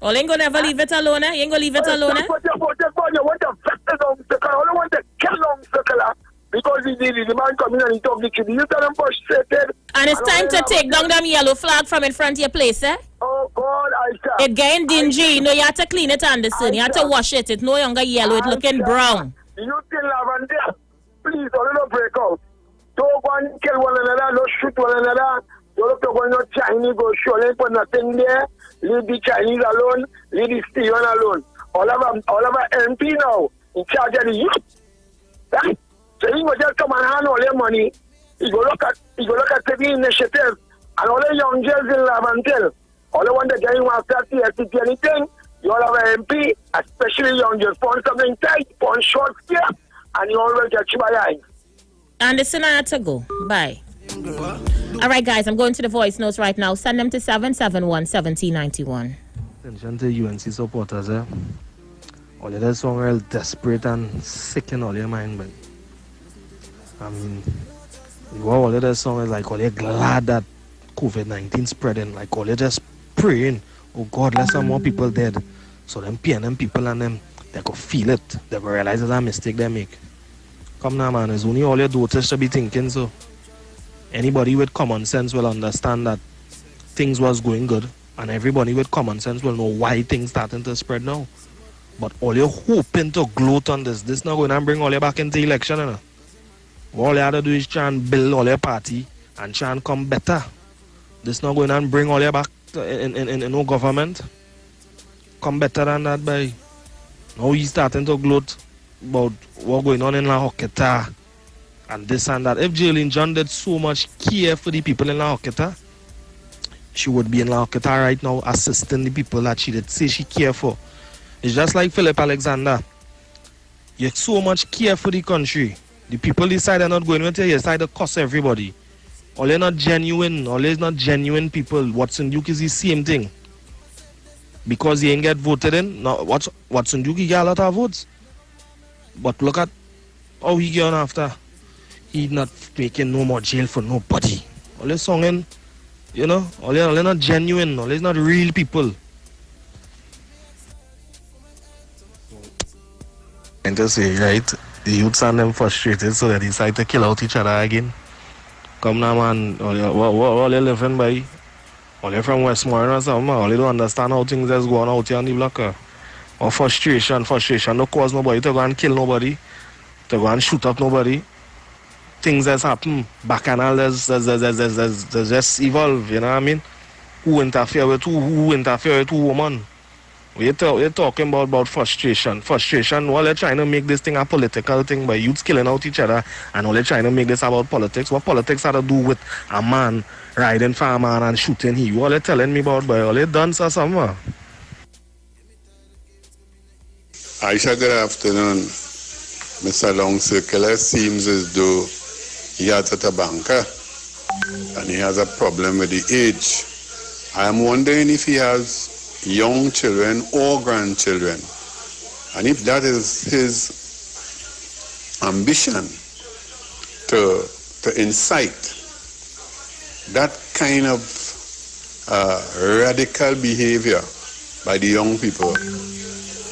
All ain't gonna never leave it alone, eh? You ain't gonna leave it alone, eh? You want to vex the long circle. You want to kill long circle. Because the man come in and he talk the truth. You tell them frustrated. And it's time to take down them yellow flag from in front of your place, eh? Oh God, Aisha. It getting dingy. You know, you have to clean it, Anderson. You have to wash it. It's no longer yellow. It's looking brown. You still lavender. Please, don't break out. Don't go and kill one another. Don't shoot one another. Don't go no Chinese. Go show them put nothing there. Leave the Chinese alone. Leave the Steven alone. All of our MP now in charge of the youth. Right? So he will just come and hand all their money. He go look at taking initiatives and all the young girls in Laventille. All the ones that getting one starting anything, you all have an MP, especially young girls, put something tight, put short here, and you all will get you by eyes. Anderson, I had to go. Bye. All right, guys, I'm going to the voice notes right now. Send them to 771-1791. Attention to UNC supporters, eh? All of that song are desperate and sick in all your mind, but I mean, all of that song is like all you're glad that COVID-19 spreading, like all you're just praying, oh God, let some more people dead. So them PNM people and them, they could feel it. They could realize it's a mistake they make. Come now, man, it's only all your daughters should be thinking so. Anybody with common sense will understand that things was going good, and everybody with common sense will know why things starting to spread now. But all you're hoping to gloat on this not going to bring all you back into the election, you know? All you have to do is try and build all your party and try and come better. This not going to bring all you back in no government. Come better than that, boy. Now he's starting to gloat about what's going on in La Hoqueta and this and that. If Jalen John did so much care for the people in La Hoqueta, she would be in La Hoqueta right now assisting the people that she did say she cared for. It's just like Philip Alexander. You have so much care for the country. The people decide are not going to tell you, decide to cost everybody. All they're not genuine, all they're not genuine people. Watson Duke is the same thing. Because he ain't get voted in, now Watson Duke he got a lot of votes. But look at how he get on after. He not making no more jail for nobody. All they're songing, you know, all they're not genuine, all they're not real people. And to say, right, the youths and them frustrated, so they decide to kill out each other again. Come now, man, all they living by, all they from Westmoreland or something, all they don't understand how things is going out here on the block. Or frustration, no cause nobody to go and kill nobody, to go and shoot up nobody. Things that's happen, bacchanal, there's just evolve, you know what I mean? Who interfere with who interfere with who, woman? We're talking about frustration. While they're trying to make this thing a political thing by youths killing out each other, and all they're trying to make this about politics. What politics have to do with a man riding for a man and shooting him? What they're telling me about, by all they done so somewhere. Aisha, good afternoon. Mr. Long Circular seems as though he has a banker and he has a problem with the age. I am wondering if he has young children or grandchildren, and if that is his ambition to incite that kind of radical behavior by the young people.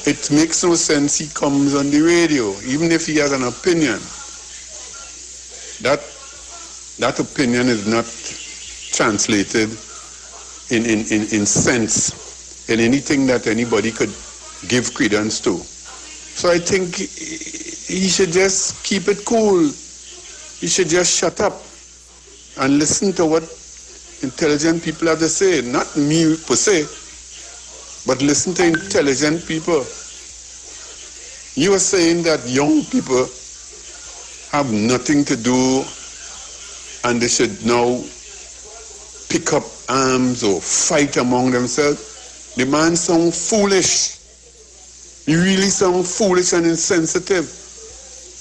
It makes no sense he comes on the radio, even if he has an opinion. That that opinion is not translated in sense in anything that anybody could give credence to. So I think he should just keep it cool. He should just shut up and listen to what intelligent people have to say. Not me per se, but listen to intelligent people. You were saying that young people have nothing to do and they should now pick up arms or fight among themselves. The man sounds foolish. He really sounds foolish and insensitive.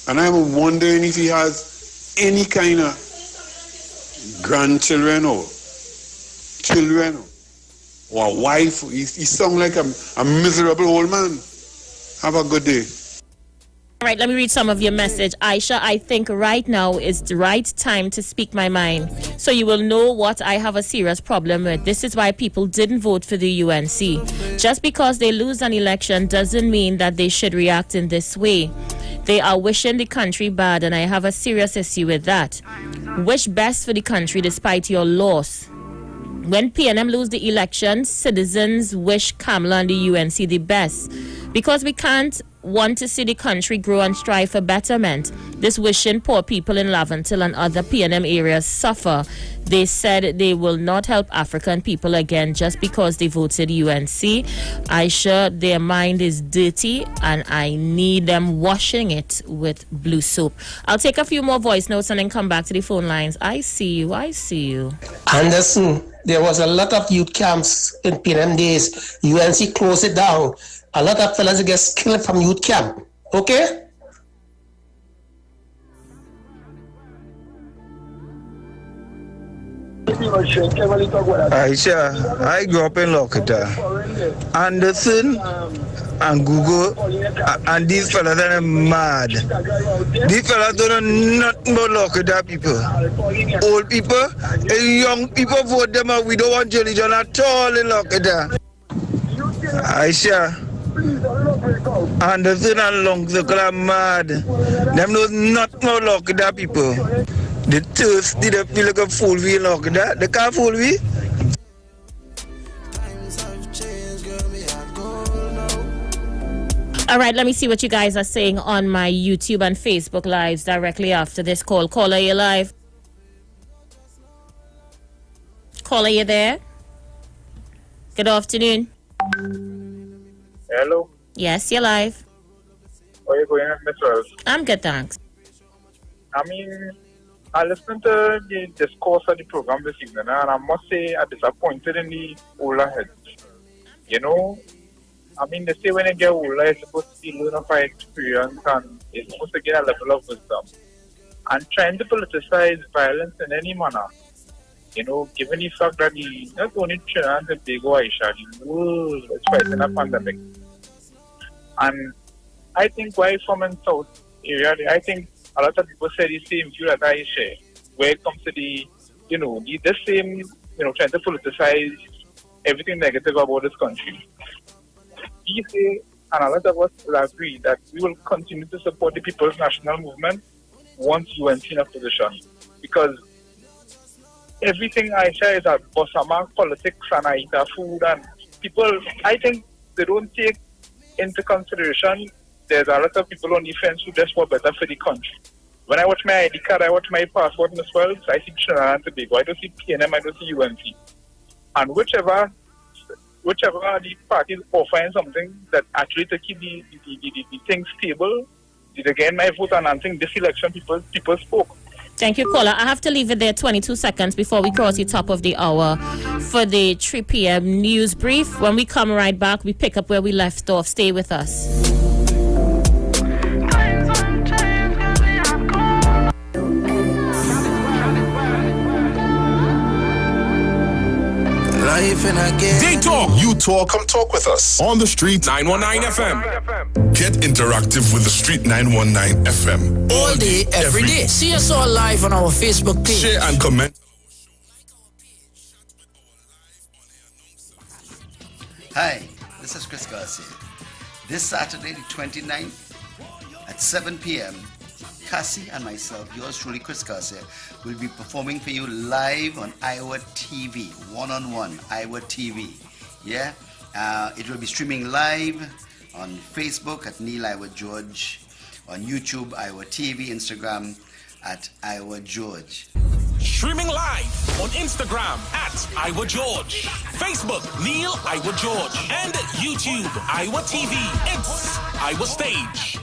And I'm wondering if he has any kind of grandchildren or children or a wife. He sounds like a miserable old man. Have a good day. All right, let me read some of your message. Aisha, I think right now is the right time to speak my mind. So you will know what I have a serious problem with. This is why people didn't vote for the UNC. Just because they lose an election doesn't mean that they should react in this way. They are wishing the country bad, and I have a serious issue with that. Wish best for the country despite your loss. When PNM lose the election, citizens wish Kamala and the UNC the best. Because we can't want to see the country grow and strive for betterment. This wishing poor people in Laventille and other PNM areas suffer. They said they will not help African people again just because they voted UNC. Aisha, their mind is dirty and I need them washing it with blue soap. I'll take a few more voice notes and then come back to the phone lines. I see you. Anderson, there was a lot of youth camps in PNM days. UNC closed it down. A lot of fellas get killed from youth camp. Okay? Aisha, I grew up in Lokita. Anderson and Google and these fellas are mad. These fellas don't know nothing about Lokita people. Old people and young people vote them out. We don't want Jolly John at all in Lokita. Aisha, Anderson and Long Circle are mad. Them know nothing about Lokita people. The thirsty, they feel like a fool we in Lokita. They can't fool we. All right, let me see what you guys are saying on my YouTube and Facebook lives directly after this call. Caller, you live? Caller, you there? Good afternoon. Hello? Yes, you're live. How are you going, Miss Wells? I'm good, thanks. I mean, I listened to the discourse of the program this evening, and I must say I'm disappointed in the older heads. You know, I mean, they say when you get older, you're supposed to learn by experience and you're supposed to get a level of wisdom. And trying to politicize violence in any manner, you know, given the fact that not only Trinidad and Tobago, Aisha, the world is fighting a pandemic. And I think why from in South area, I think a lot of people say the same view that I share, where it comes to the same, trying to politicize everything negative about this country. We say, and a lot of us will agree, that we will continue to support the People's National Movement once UNC in a position. Because everything I share is a bossama politics and I eat food, and people, I think they don't take into consideration there's a lot of people on the fence who just want better for the country. When I watch my ID card, I watch my passport as well, so I see Trinidad and Tobago. I don't see PNM, I don't see UNC. And whichever the party is offering something that actually to keep the thing stable, did again my vote, and I think this election people spoke. Thank you, caller. I have to leave it there 22 seconds before we cross the top of the hour for the 3 p.m. news brief. When we come right back, we pick up where we left off. Stay with us. They talk. You talk. Come talk with us. On the street. 919 FM. Get interactive with the street 919 FM. All day, every day. See us all live on our Facebook page. Share and comment. Hi, this is Chris Garcia. This Saturday, the 29th, at 7 p.m., Cassie and myself, yours truly, Chris Garcia, will be performing for you live on Iowa TV, one-on-one, Iowa TV. Yeah? It will be streaming live on Facebook at Neil Iowa George, on YouTube, Iowa TV, Instagram at Iowa George. Streaming live on Instagram at Iowa George, Facebook Neil Iowa George, and YouTube Iowa TV. It's Iowa Stage.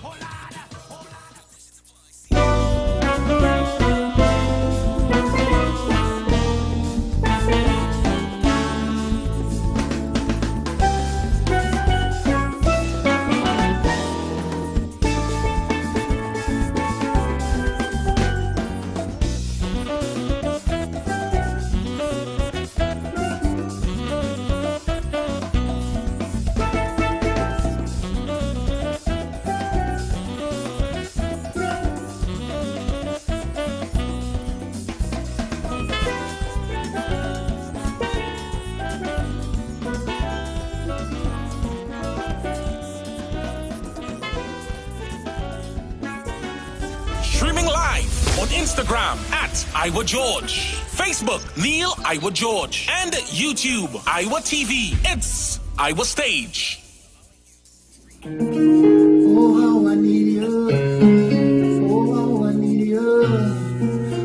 Instagram at Iowa George, Facebook Neil Iowa George, and YouTube Iowa TV. It's Iowa Stage. Oh, how I need you. Oh, how I need you.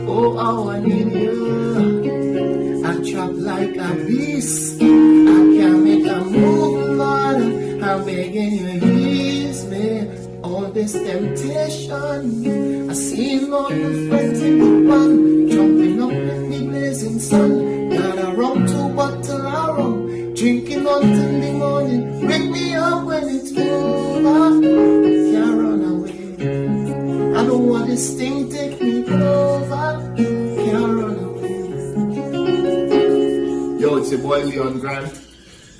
Oh, how I need you. I chop like a beast. I can't make a move, Lord. I'm begging you, ease me. All this temptation, I see all the friends in the pan, jumping up in the blazing sun. Got a rum, 2 bottles of rum, drinking until the morning. Wake me up when it's over. Can't run away. I don't want this thing take me over. Can't run away. Yo, it's your boy Leon Grant.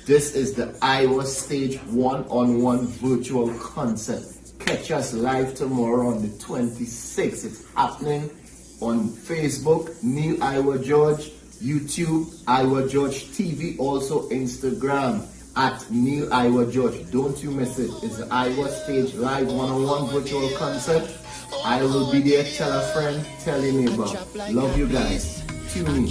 This is the Iowa Stage one-on-one virtual concert. Catch us live tomorrow on the 26th. It's happening on Facebook, Neil Iowa George, YouTube, Iowa George TV, also Instagram at Neil Iowa George. Don't you miss it. It's the Iowa Stage live one-on-one virtual concert. I will be there. Tell a friend, tell your neighbor. Love you guys. Tune in.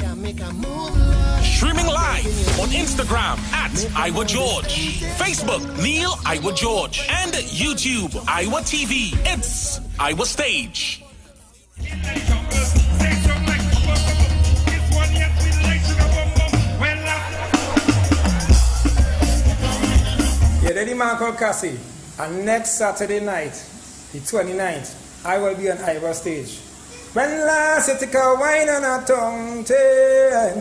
Streaming live on Instagram at Iowa George, Facebook Neil Iowa George, and YouTube Iowa TV. It's Iowa Stage. Yeah, daddy man called Cassie. And next Saturday night, the 29th, I will be on Iowa Stage. When last you take a wine on a tongue chain,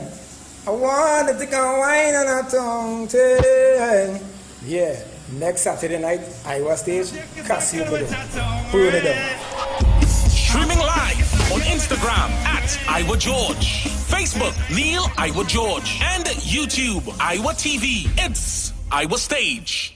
I want to take a wine on a tongue chain. Yeah, next Saturday night, Iowa Stage, Cassie put it down. Streaming live on Instagram at Iowa George, Facebook Neil Iowa George, and YouTube Iowa TV. It's Iowa Stage.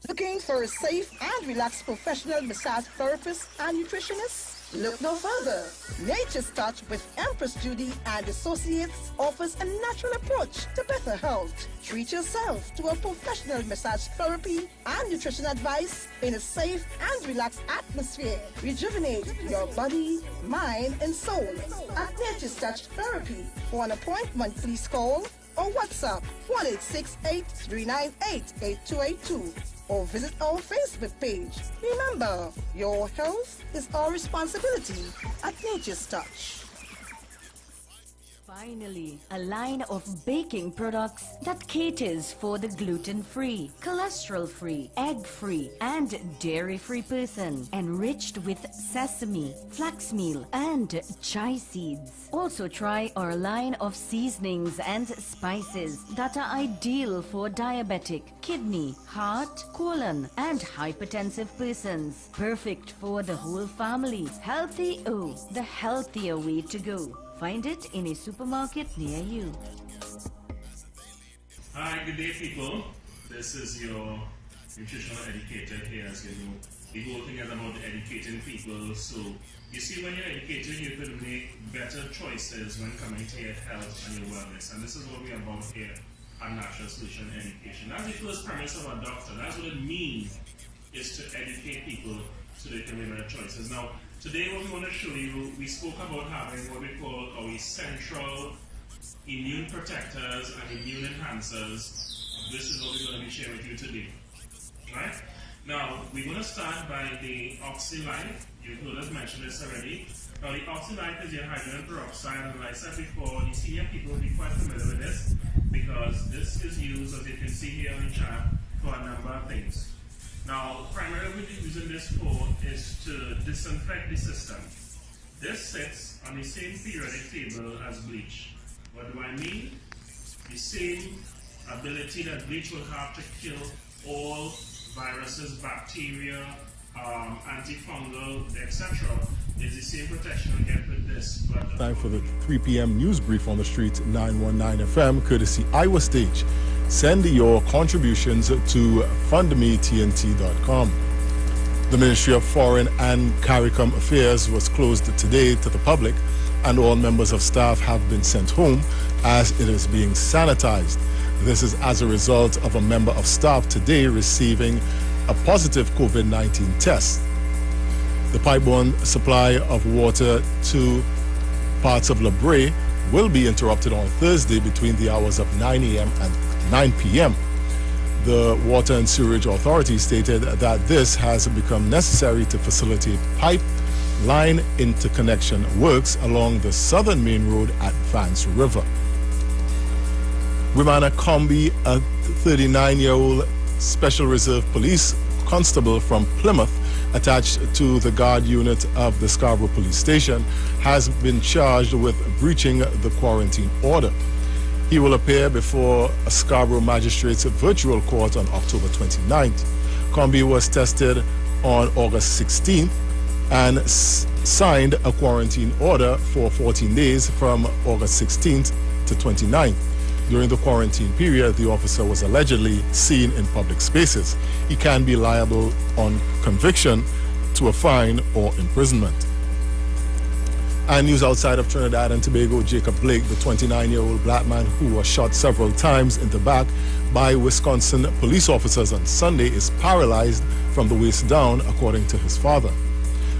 Looking for a safe and relaxed professional massage therapist and nutritionist? Look no further. Nature's Touch with Empress Judy and Associates offers a natural approach to better health. Treat yourself to a professional massage therapy and nutrition advice in a safe and relaxed atmosphere. Rejuvenate your body, mind, and soul at Nature's Touch Therapy. For an appointment, please call or WhatsApp 1-868-398-8282 or visit our Facebook page. Remember, your health is our responsibility at Nature's Touch. Finally, a line of baking products that caters for the gluten-free, cholesterol-free, egg-free, and dairy-free person, enriched with sesame, flax meal, and chia seeds. Also try our line of seasonings and spices that are ideal for diabetic, kidney, heart, colon, and hypertensive persons. Perfect for the whole family. Healthy O, the healthier way to go. Find it in a supermarket near you. Hi, good day, people. This is your nutritional educator here. As you know, the whole thing is about educating people. So, you see, when you're educated, you can make better choices when coming to your health and your wellness. And this is what we're about here at Natural Solution Education. That's the first premise of our doctor. That's what it means, is to educate people so they can make better choices. Now, Today what we want to show you, we spoke about having what we call our essential immune protectors and immune enhancers. This is what we're going to be sharing with you today. Right? Now, we're going to start by the OxyLife. You've heard us mention this already. Now, the OxyLife is your hydrogen peroxide, and like I said before, the senior people will be quite familiar with this because this is used, as you can see here in the chat, for a number of things. Now, primarily what we're using this for is to disinfect the system. This sits on the same periodic table as bleach. What do I mean? The same ability that bleach will have to kill all viruses, bacteria, antifungal, etc. is the same protection you get with this. But time for the 3 p.m. news brief on the street 919 FM, courtesy Iowa Stage. Send your contributions to fundmetnt.com. The Ministry of Foreign and CARICOM Affairs was closed today to the public, and all members of staff have been sent home as it is being sanitized. This is as a result of a member of staff today receiving a positive COVID-19 test. The pipeline supply of water to parts of La Brea will be interrupted on Thursday between the hours of 9 a.m. and 9 p.m. The Water and Sewerage Authority stated that this has become necessary to facilitate pipeline interconnection works along the southern main road at Vance River. Wimana Combi, a 39-year-old Special Reserve Police constable from Plymouth attached to the guard unit of the Scarborough Police Station, has been charged with breaching the quarantine order. He will appear before a Scarborough Magistrates Virtual Court on October 29th. Combi was tested on August 16th and signed a quarantine order for 14 days from August 16th to 29th. During the quarantine period, the officer was allegedly seen in public spaces. He can be liable on conviction to a fine or imprisonment. And news outside of Trinidad and Tobago, Jacob Blake, the 29-year-old black man who was shot several times in the back by Wisconsin police officers on Sunday, is paralyzed from the waist down, according to his father.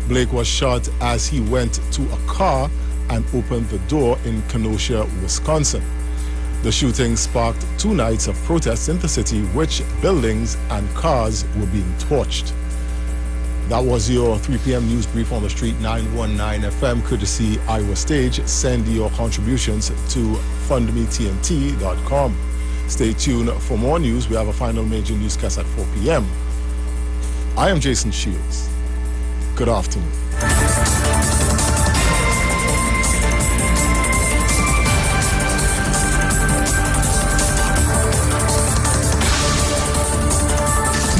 Blake was shot as he went to a car and opened the door in Kenosha, Wisconsin. The shooting sparked 2 nights of protests in the city, which buildings and cars were being torched. That was your 3 p.m. news brief on the street 919 FM, courtesy Iowa Stage. Send your contributions to fundmetnt.com. Stay tuned for more news. We have a final major newscast at 4 p.m. I am Jason Shields. Good afternoon.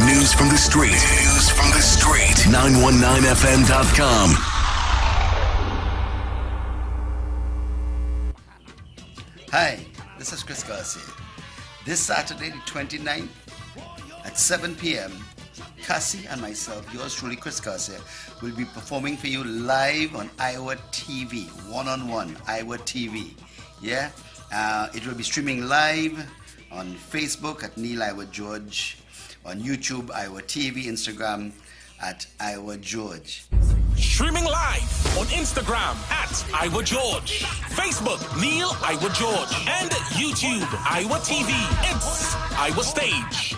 News from the street. News from the street. 919fm.com. Hi, this is Chris Garcia. This Saturday, the 29th, at 7 p.m., Cassie and myself, yours truly, Chris Garcia, will be performing for you live on Iowa TV, one-on-one, Iowa TV. Yeah? It will be streaming live on Facebook at Neil Iowa George, on YouTube, Iowa TV, Instagram at Iowa George. Streaming live on Instagram at Iowa George, Facebook Neil Iowa George, and YouTube Iowa TV. It's Iowa Stage.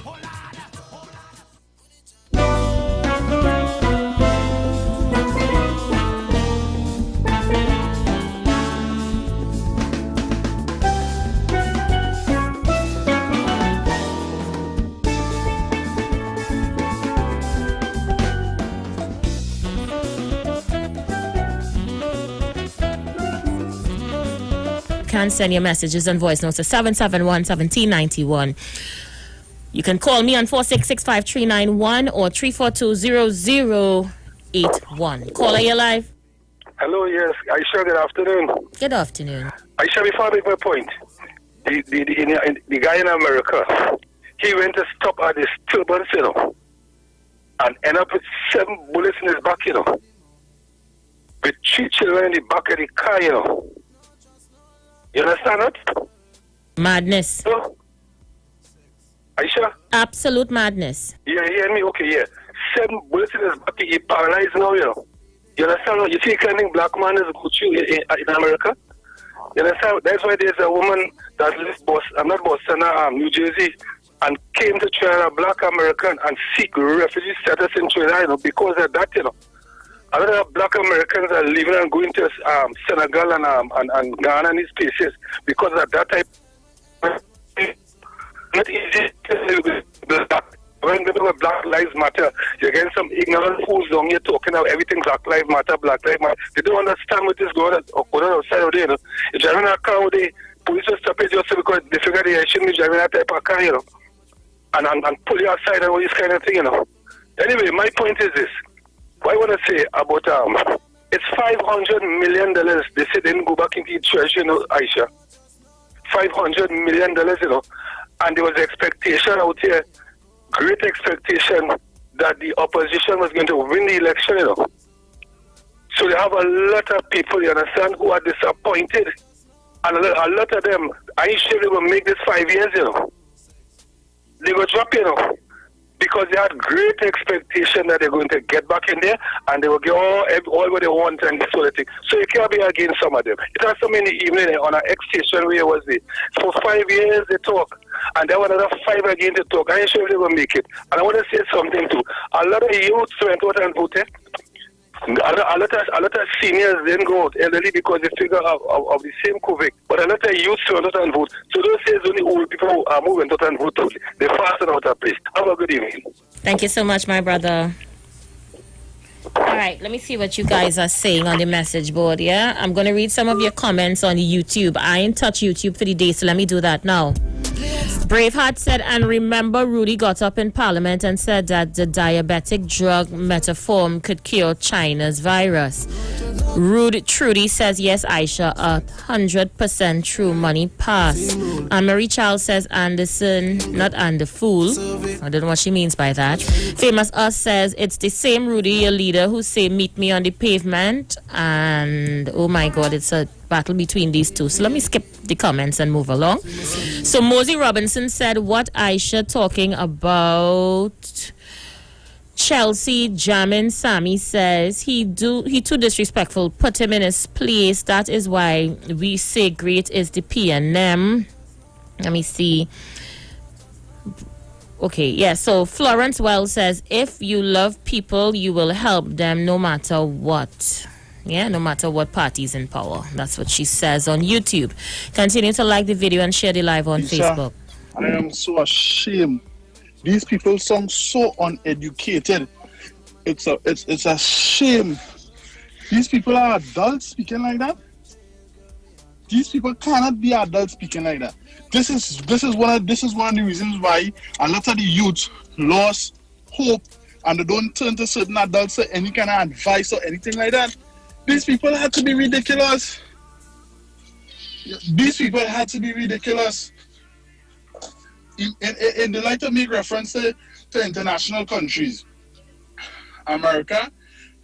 Can send your messages and voice notes to 771-1791. You can call me on 466-5391 or 342-0081. Caller, you live. Hello, yes. Aisha, good afternoon. Good afternoon. Aisha, before I make my point, the guy in America, he went to stop at this turbulence, you know, and end up with 7 bullets in his back, you know, with 3 children in the back of the car, you know. You understand that? Madness. Hello? Aisha? Absolute madness. Yeah, you hear me? Okay, yeah. 7 bullets in his back, he paralyzed now, you know. You understand? You see, kind of black man is good in America. You understand? That's why there's a woman that lives Boston, New Jersey, and came to Trinidad, black American, and seek refugee status in Trinidad, you know, because of that, you know. A lot of black Americans are leaving and going to Senegal and Ghana and these places because of that type. Not easy to black. When people with Black Lives Matter, you're getting some ignorant fools down here talking about everything Black Lives Matter. They don't understand what is going on outside of there, you know. You're driving a car, the police will stop it just because they figure they shouldn't be driving that type of car, you know. And pull you aside and all this kind of thing, you know. Anyway, my point is this. What I want to say about it's $500 million. They said they didn't go back into the treasury, you know, Aisha. $500 million, you know. And there was expectation out here, great expectation that the opposition was going to win the election, you know. So they have a lot of people, you understand, who are disappointed. And a lot of them, I ain't sure they will make this 5 years, you know. They will drop, you know. Because they had great expectation that they're going to get back in there and they will get all what they want and this sort of thing. So you can't be against some of them. It has so many evenings on an X-station where was it? For 5 years they talk. And there were another 5 again to talk. I ain't sure if they will make it. And I want to say something too. A lot of youths went out and voted. A lot of seniors didn't go out elderly because they figure of the same COVID. But a lot of youths went out and vote. So don't say it's only old people who are moving out and vote. They're faster out of place. Have a good evening. Thank you so much, my brother. All right, let me see what you guys are saying on the message board, yeah? I'm going to read some of your comments on YouTube. I ain't touched YouTube for the day, so let me do that now. Braveheart said, and remember Rudy got up in Parliament and said that the diabetic drug Metformin could cure China's virus. Rude Trudy says, yes, Aisha, 100% true. Money pass. And Marie Charles says, Anderson, not Anderfool. I don't know what she means by that. Famous Us says, it's the same Rudy, your leader, who say, meet me on the pavement. And, oh my God, it's a battle between these two. So let me skip the comments and move along. So Mosey Robinson said, what Aisha talking about? Chelsea Jamin Sammy says he too disrespectful. Put him in his place. That is why we say great is the PNM. Let me see. Okay, yeah. So Florence Wells says if you love people, you will help them no matter what. Yeah, no matter what party's in power. That's what she says on YouTube. Continue to like the video and share the live on Facebook. I am so ashamed. These people sound so uneducated. It's a shame. These people are adults speaking like that. These people cannot be adults speaking like that. This is one of the reasons why a lot of the youth lost hope and they don't turn to certain adults for any kind of advice or anything like that. These people had to be ridiculous. These people had to be ridiculous. In the light of make reference to international countries, America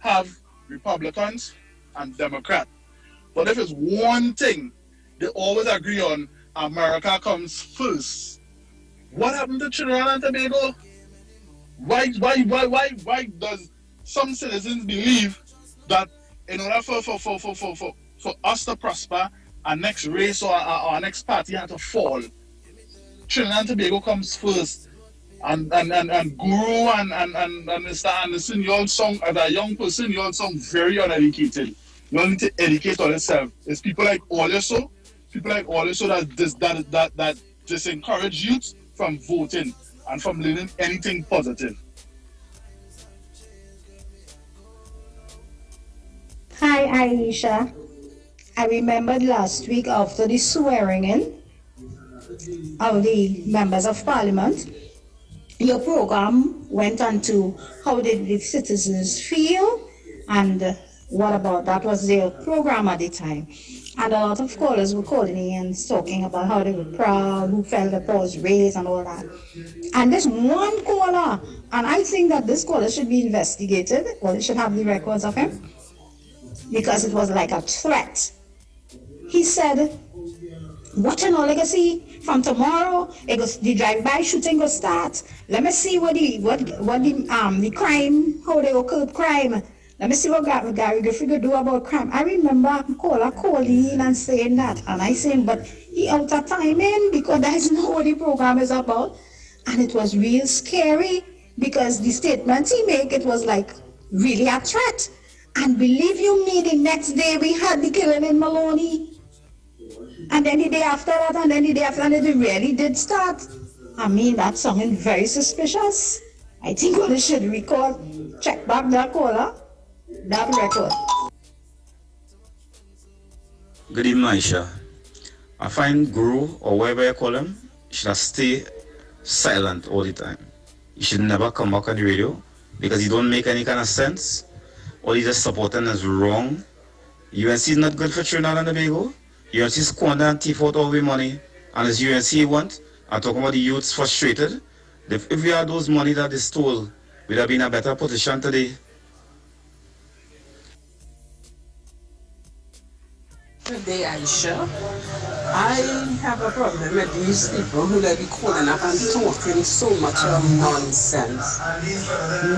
have Republicans and Democrats. But if it's one thing they always agree on, America comes first. What happened to Trinidad and Tobago? Why does some citizens believe that in order for us to prosper, our next race or our next party had to fall? Trinidad and Tobago comes first, and Guru and Mr. Anderson, you all sound, as a young person, you all sound very uneducated. You all need to educate on yourself. It's people like Oleso that disencourage youth from voting and from learning anything positive. Hi, Aisha. I remembered last week after the swearing in of the members of parliament, your program went on to how did the citizens feel and what about that was their program at the time. And a lot of callers were calling in and talking about how they were proud, who felt the pause raised and all that. And this one caller, and I think that this caller should be investigated, or they should have the records of him, because it was like a threat. He said, watching our legacy from tomorrow, the drive-by shooting will start. Let me see what the crime, how they will curb crime. Let me see what Gary Griffith do about crime. I remember caller calling and saying that, and I saying, but he out of timing because that is not what the program is about. And it was real scary because the statement he made, it was like really a threat. And believe you me, the next day we had the killing in Maloney. And then the day after that, and then the day after that, it really did start. I mean, that's something very suspicious. I think what they should record, check back that caller, that record. Good evening, Aisha. I find Guru, or whatever you call him, should have stay silent all the time. He should never come back on the radio because he don't make any kind of sense. All he just supporting is wrong. UNC is not good for Trinidad and Tobago. UNC squander and thief out all the money. And as UNC want, I'm talking about the youths frustrated. If we had those money that they stole, we'd have been in a better position today. Good day, Aisha. I have a problem with these people who they be calling up and talking so much of nonsense.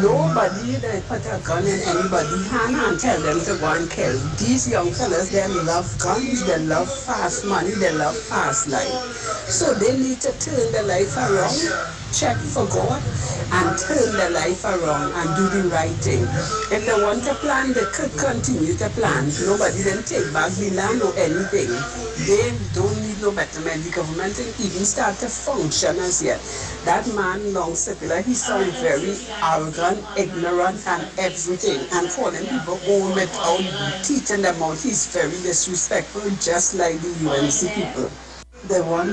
Nobody they put a gun in anybody's hand and tell them to go and kill. These young fellas, they love guns, they love fast money, they love fast life. So they need to turn their life around, check for God, and turn their life around and do the right thing. If they want to plan, they could continue to plan. Nobody then take back the land or anything. They don't need no betterment. The government didn't even start to function as yet. That man, Long Circular, he sounds very arrogant, ignorant, and everything. And calling people old without teaching them out, he's very disrespectful, just like the UNC people. They want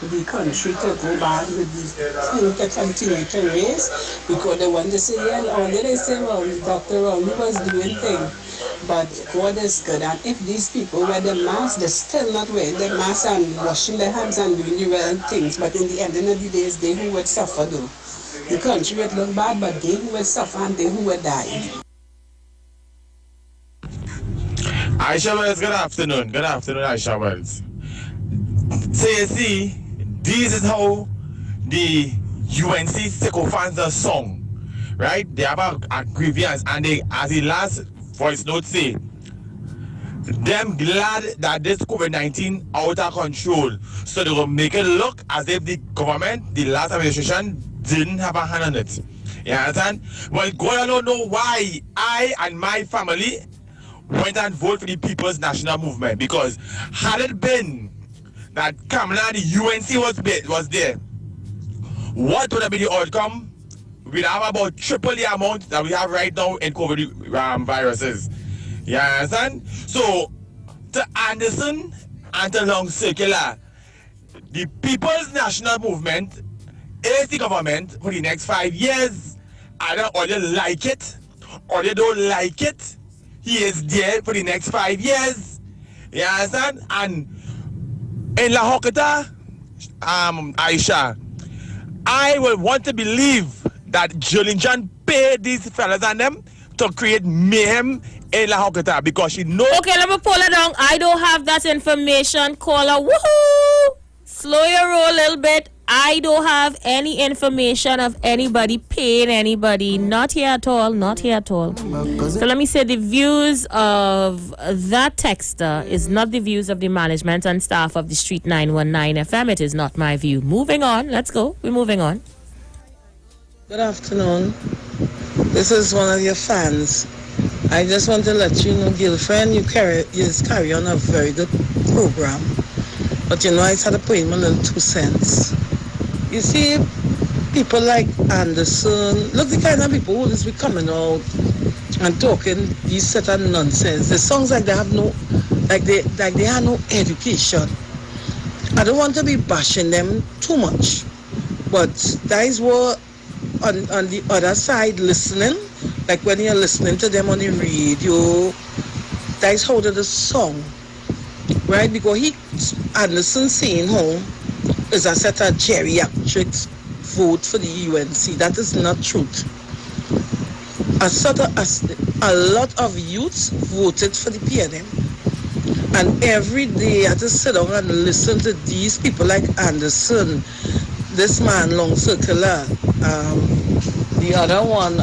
the country to go back with the thing to continue to raise because they want to say, yeah, only they say, well, Dr. Rowley was doing things. But God is good. And if these people wear the mask, they're still not wearing the mask and washing their hands and doing the right things. But in the end of the day, it's they who would suffer though. The country would look bad, but they who would suffer and they who would die. Aisha Wells, good afternoon. Good afternoon, Aisha Wells. So you see, this is how the UNC sycophants are sung, right? They have a grievance, and they, as the last voice note say, them glad that this COVID-19 out of control, so they will make it look as if the government, the last administration, didn't have a hand on it. You understand? Well, God don't know why I and my family went and voted for the People's National Movement, because had it been that Kamala, the UNC was there, what would have been the outcome? We'd have about triple the amount that we have right now in COVID viruses. You understand? So, to Anderson and to Long Circular, the People's National Movement is the government for the next 5 years. Either or they like it or they don't like it. He is there for the next 5 years. You understand? And in La Hokata, Aisha, I will want to believe that Julian John paid these fellas and them to create mayhem in La Hokata because she knows. Okay, let me pull it down. I don't have that information. Caller, woohoo! Slow your roll a little bit. I don't have any information of anybody paying anybody. Not here at all. Not here at all. So let me say the views of that texter is not the views of the management and staff of the Street 919 FM. It is not my view. Moving on. Let's go. We're moving on. Good afternoon. This is one of your fans. I just want to let you know, girlfriend, you carry on a very good program. But you know, I had to put in my little 2 cents. You see, people like Anderson, look the kind of people who is be coming out and talking these set of nonsense. The songs like they have no, like they have no education. I don't want to be bashing them too much, but that is what on the other side listening, like when you're listening to them on the radio, that is how the song, right? Because Anderson saying home is a set of geriatrics vote for the UNC. That is not truth. A lot of youths voted for the PNM. And every day I just sit down and listen to these people like Anderson, this man Long Circular, the other one,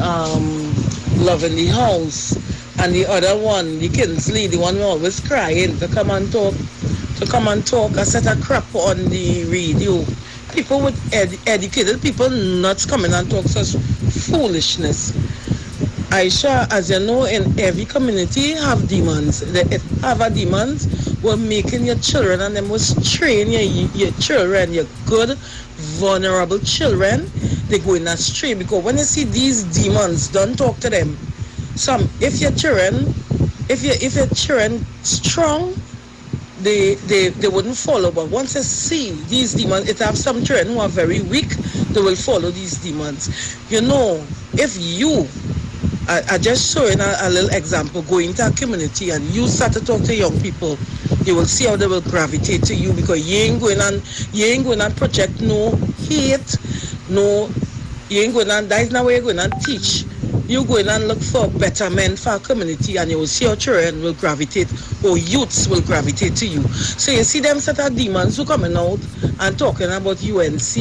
Love in the House, and the other one, the Kinsley, the one who always crying to come and talk, a set of crap on the radio. People with educated people not coming and talk such foolishness. Aisha, as you know, in every community have demons. They have a demons were making your children, and they must train your children, your good, vulnerable children. They go in astray, because when you see these demons, don't talk to them. If your children strong, they wouldn't follow. But once they see these demons, it have some children who are very weak, they will follow these demons. You know, if you I just showing a little example, going to a community and you start to talk to young people, you will see how they will gravitate to you, because you ain't going and project no hate, you ain't going and, that is not where you're going to teach. You go in and look for better men for a community, and you will see how children will gravitate, or youths will gravitate to you. So you see them set of demons who coming out and talking about UNC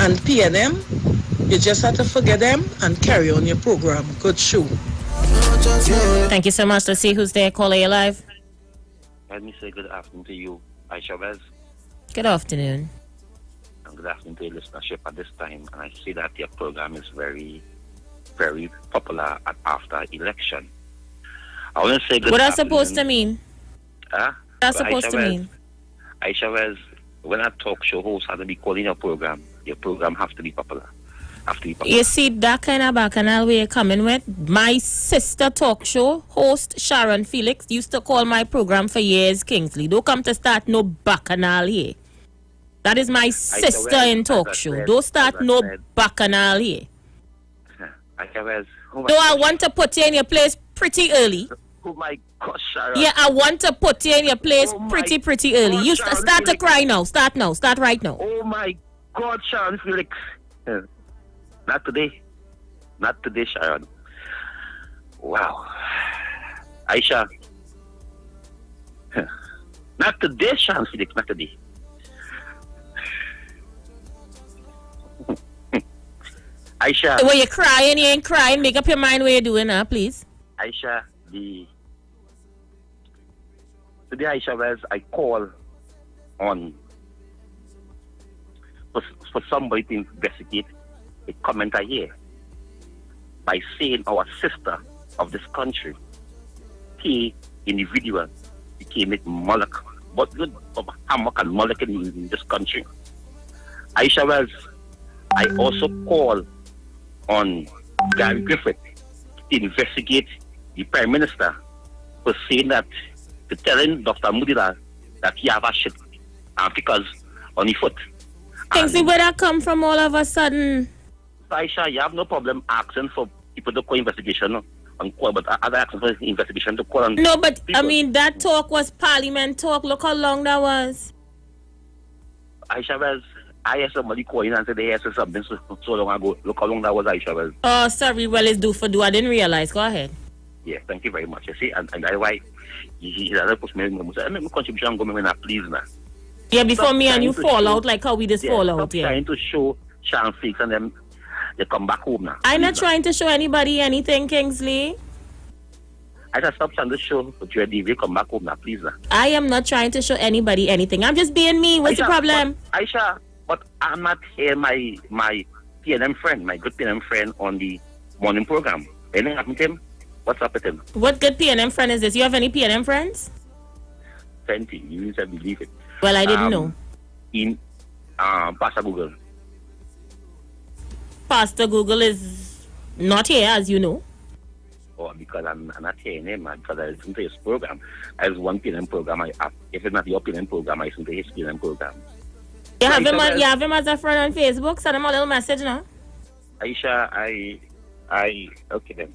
and PNM. You just have to forget them and carry on your program. Good show. Thank you so much. Let's see who's there. Caller, you live. Let me say good afternoon to you, Aisha Wes. Good afternoon. And good afternoon to your listenership at this time. And I see that your program is very, very popular after election. I want to say good What afternoon. are supposed to mean? Huh? What are supposed to mean? Aisha Wes, when a talk show host has to be calling your program has to be popular. You see that kind of bacchanal where you're coming with? My sister talk show host Sharon Felix used to call my program for years, Kingsley. Don't come to start no bacchanal here. That is my sister in talk show. Don't start no bacchanal here. Oh so I want to put you in your place pretty early. Oh my gosh, Sharon. Yeah, I want to put you in your place pretty early. God, You Sharon start to Felix. cry now. Start right now. Oh my God, Sharon Felix. Not today, Sharon. Wow. Aisha. Not today, Sharon Felix, not today. Aisha. When you're crying, you ain't crying. Make up your mind what you're doing now, please. Aisha, today, Aisha, Wes, I call on for somebody to investigate a comment I hear by saying our sister of this country, K individual, became it Moloch. But good of Hammock and Moloch in this country. Aisha Wes, I also call on Gary Griffith to investigate the Prime Minister for saying that, to telling Dr. Mudila that he have a shit articles on his foot. Kingsley, where that come from all of a sudden? Aisha, you have no problem asking for people to call investigation on call, but other asking for investigation to call on. No, but people. I mean that talk was Parliament talk. Look how long that was. Aisha Wes, I heard somebody calling and said they heard something so long ago. Look how long that was, Aisha Wes. Oh, sorry. Well, it's do for do. I didn't realize. Go ahead. Yeah, thank you very much. You see, and that's why he doesn't push me. My contribution go me now, please now. Yeah, before Stop me and you fall show, out like how we just fall out. Stop Yeah. trying to show Sharon Felix and them. They come back home now. I'm not trying to show anybody anything, Kingsley. I just stop trying to show Jody. They come back home now, please now. I am not trying to show anybody anything. I'm just being me. What's the problem? Aisha, but I'm not here. My PNM friend, my good PNM friend on the morning program. Anything happened to him? What's up with him? What good PNM friend is this? You have any PNM friends? Plenty. You need to believe it. Well, I didn't know. In Pastor Google. Pastor Google is not here, as you know. Or because I'm not hearing him, because I listen to his program. I have one PNM program. If it's not your PNM program, I listen to his PNM program. You have him as a friend on Facebook? Send him a little message now. Aisha, okay then.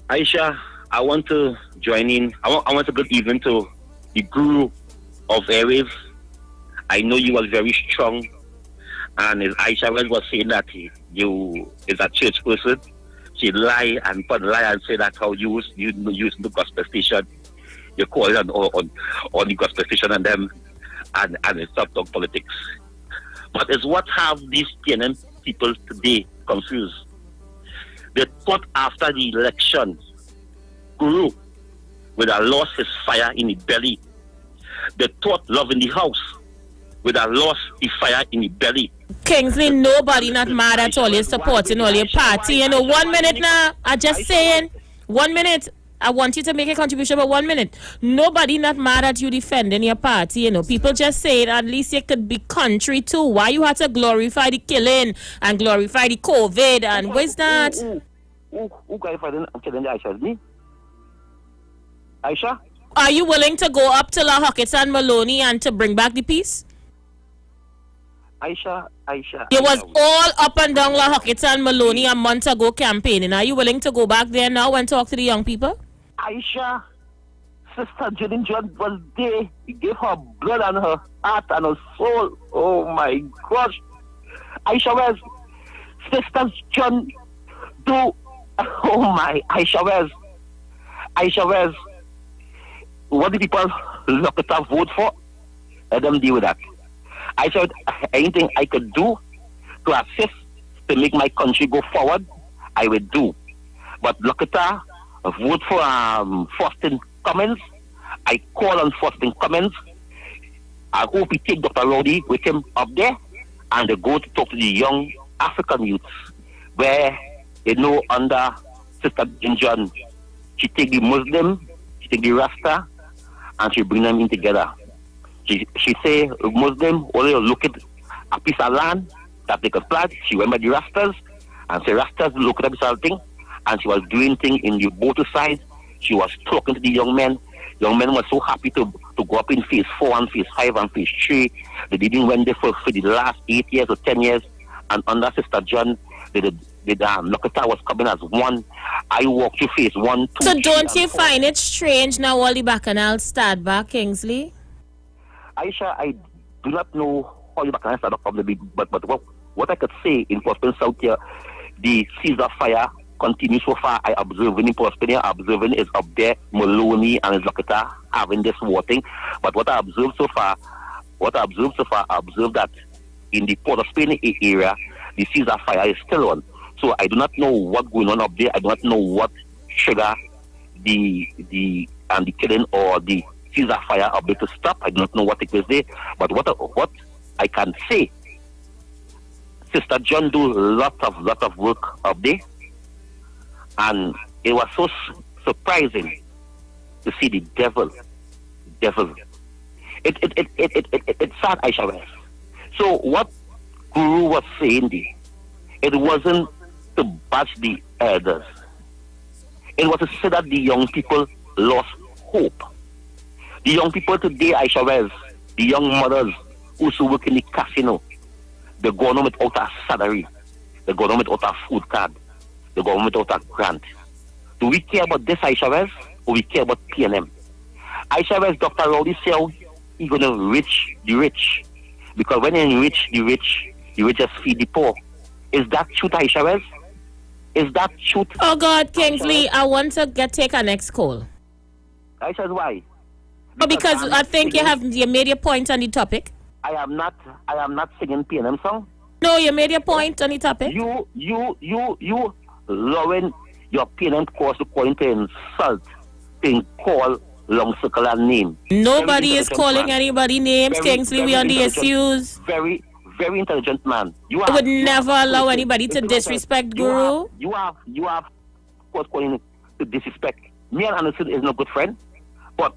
Aisha, I want to join in. I want a good evening to the guru of airwaves. I know you are very strong. And as Aisha was saying that you is a church person, she lie and say that how you use the gospel station, you call it on the gospel station and them and it's stop talk politics. But it's what have these PNM people today confused. They thought after the election, Guru would have lost his fire in the belly. They thought love in the house would have lost the fire in the belly. Kingsley, nobody not mad at all. You're supporting all your party. 1 minute now. I'm just saying, 1 minute. I want you to make a contribution, but 1 minute. Nobody not mad at you defending your party. People just saying at least you could be country too. Why you have to glorify the killing and glorify the COVID and what's that? Who glorify the killing? Aisha, me? Aisha? Are you willing to go up to La Hawkins and Maloney and to bring back the peace? Aisha. You was all up and down La Hawkins and Maloney a month ago campaigning. Are you willing to go back there now and talk to the young people? Aisha, Sister Jillian John was there. He gave her blood and her heart and her soul. Oh my gosh. Aisha West, Sister John do. Oh my, Aisha West. What do people look at her vote for? Let them deal with that. I said anything I could do to assist to make my country go forward, I would do. But look at her, vote for Faustin Cummins. I call on Faustin Cummins. I hope he take Dr. Rowdy with him up there and they go to talk to the young African youths where under Sister John, she take the Muslim, she take the Rasta, and she bring them in together. She say Muslim only look at a piece of land that they could plant. She went by the Rastas and say Rastas look at a piece of thing, and she was doing things in the both sides. She was talking to the young men. Young men were so happy to go up in phase 4 and phase 5 and phase 3. They didn't went there for the last 8 years or 10 years. And under Sister John, Lokota was coming as one. I walked through phase 1, 2. So don't you find it strange now all the bacchanals start back, Kingsley? Aisha, I do not know how the bacchanals start back, but what I could say in Port South here, the Caesar fire continues so far. I observe in Port observing is up there, Maloney and his Lokota having this water. But what I observed so far, I observed that in the Port of Spain area, the Caesar fire is still on. So I do not know what's going on up there. I do not know what trigger the killing or the Caesar fire up there to stop. I do not know what it is there. But what I can say, Sister John do lot of work up there, and it was so surprising to see the devil. It's sad, Aisha West. So what Guru was saying there, it wasn't to bash the elders. It was to say that the young people lost hope. The young people today, Aisha West, the young mothers who work in the casino, the government without a salary, the government without a food card, the government without a grant. Do we care about this, Aisha West, or we care about PNM? Aisha West, Dr. Rowdy said he's going to enrich the rich. Because when you enrich the rich just feed the poor. Is that truth, Aisha West? Is that truth? Oh God, Kingsley, I want to take our next call. Aisha, why? Because I think you made your point on the topic. I am not singing PNM song. No, you made your point on the topic. You lowering your PNM course to point to insult, to call long circle and name. Nobody is calling anybody names, Kingsley. We on the issues. Very intelligent man. I would never allow anybody to disrespect Guru. You have course calling to disrespect. Me and Anderson is no good friend, but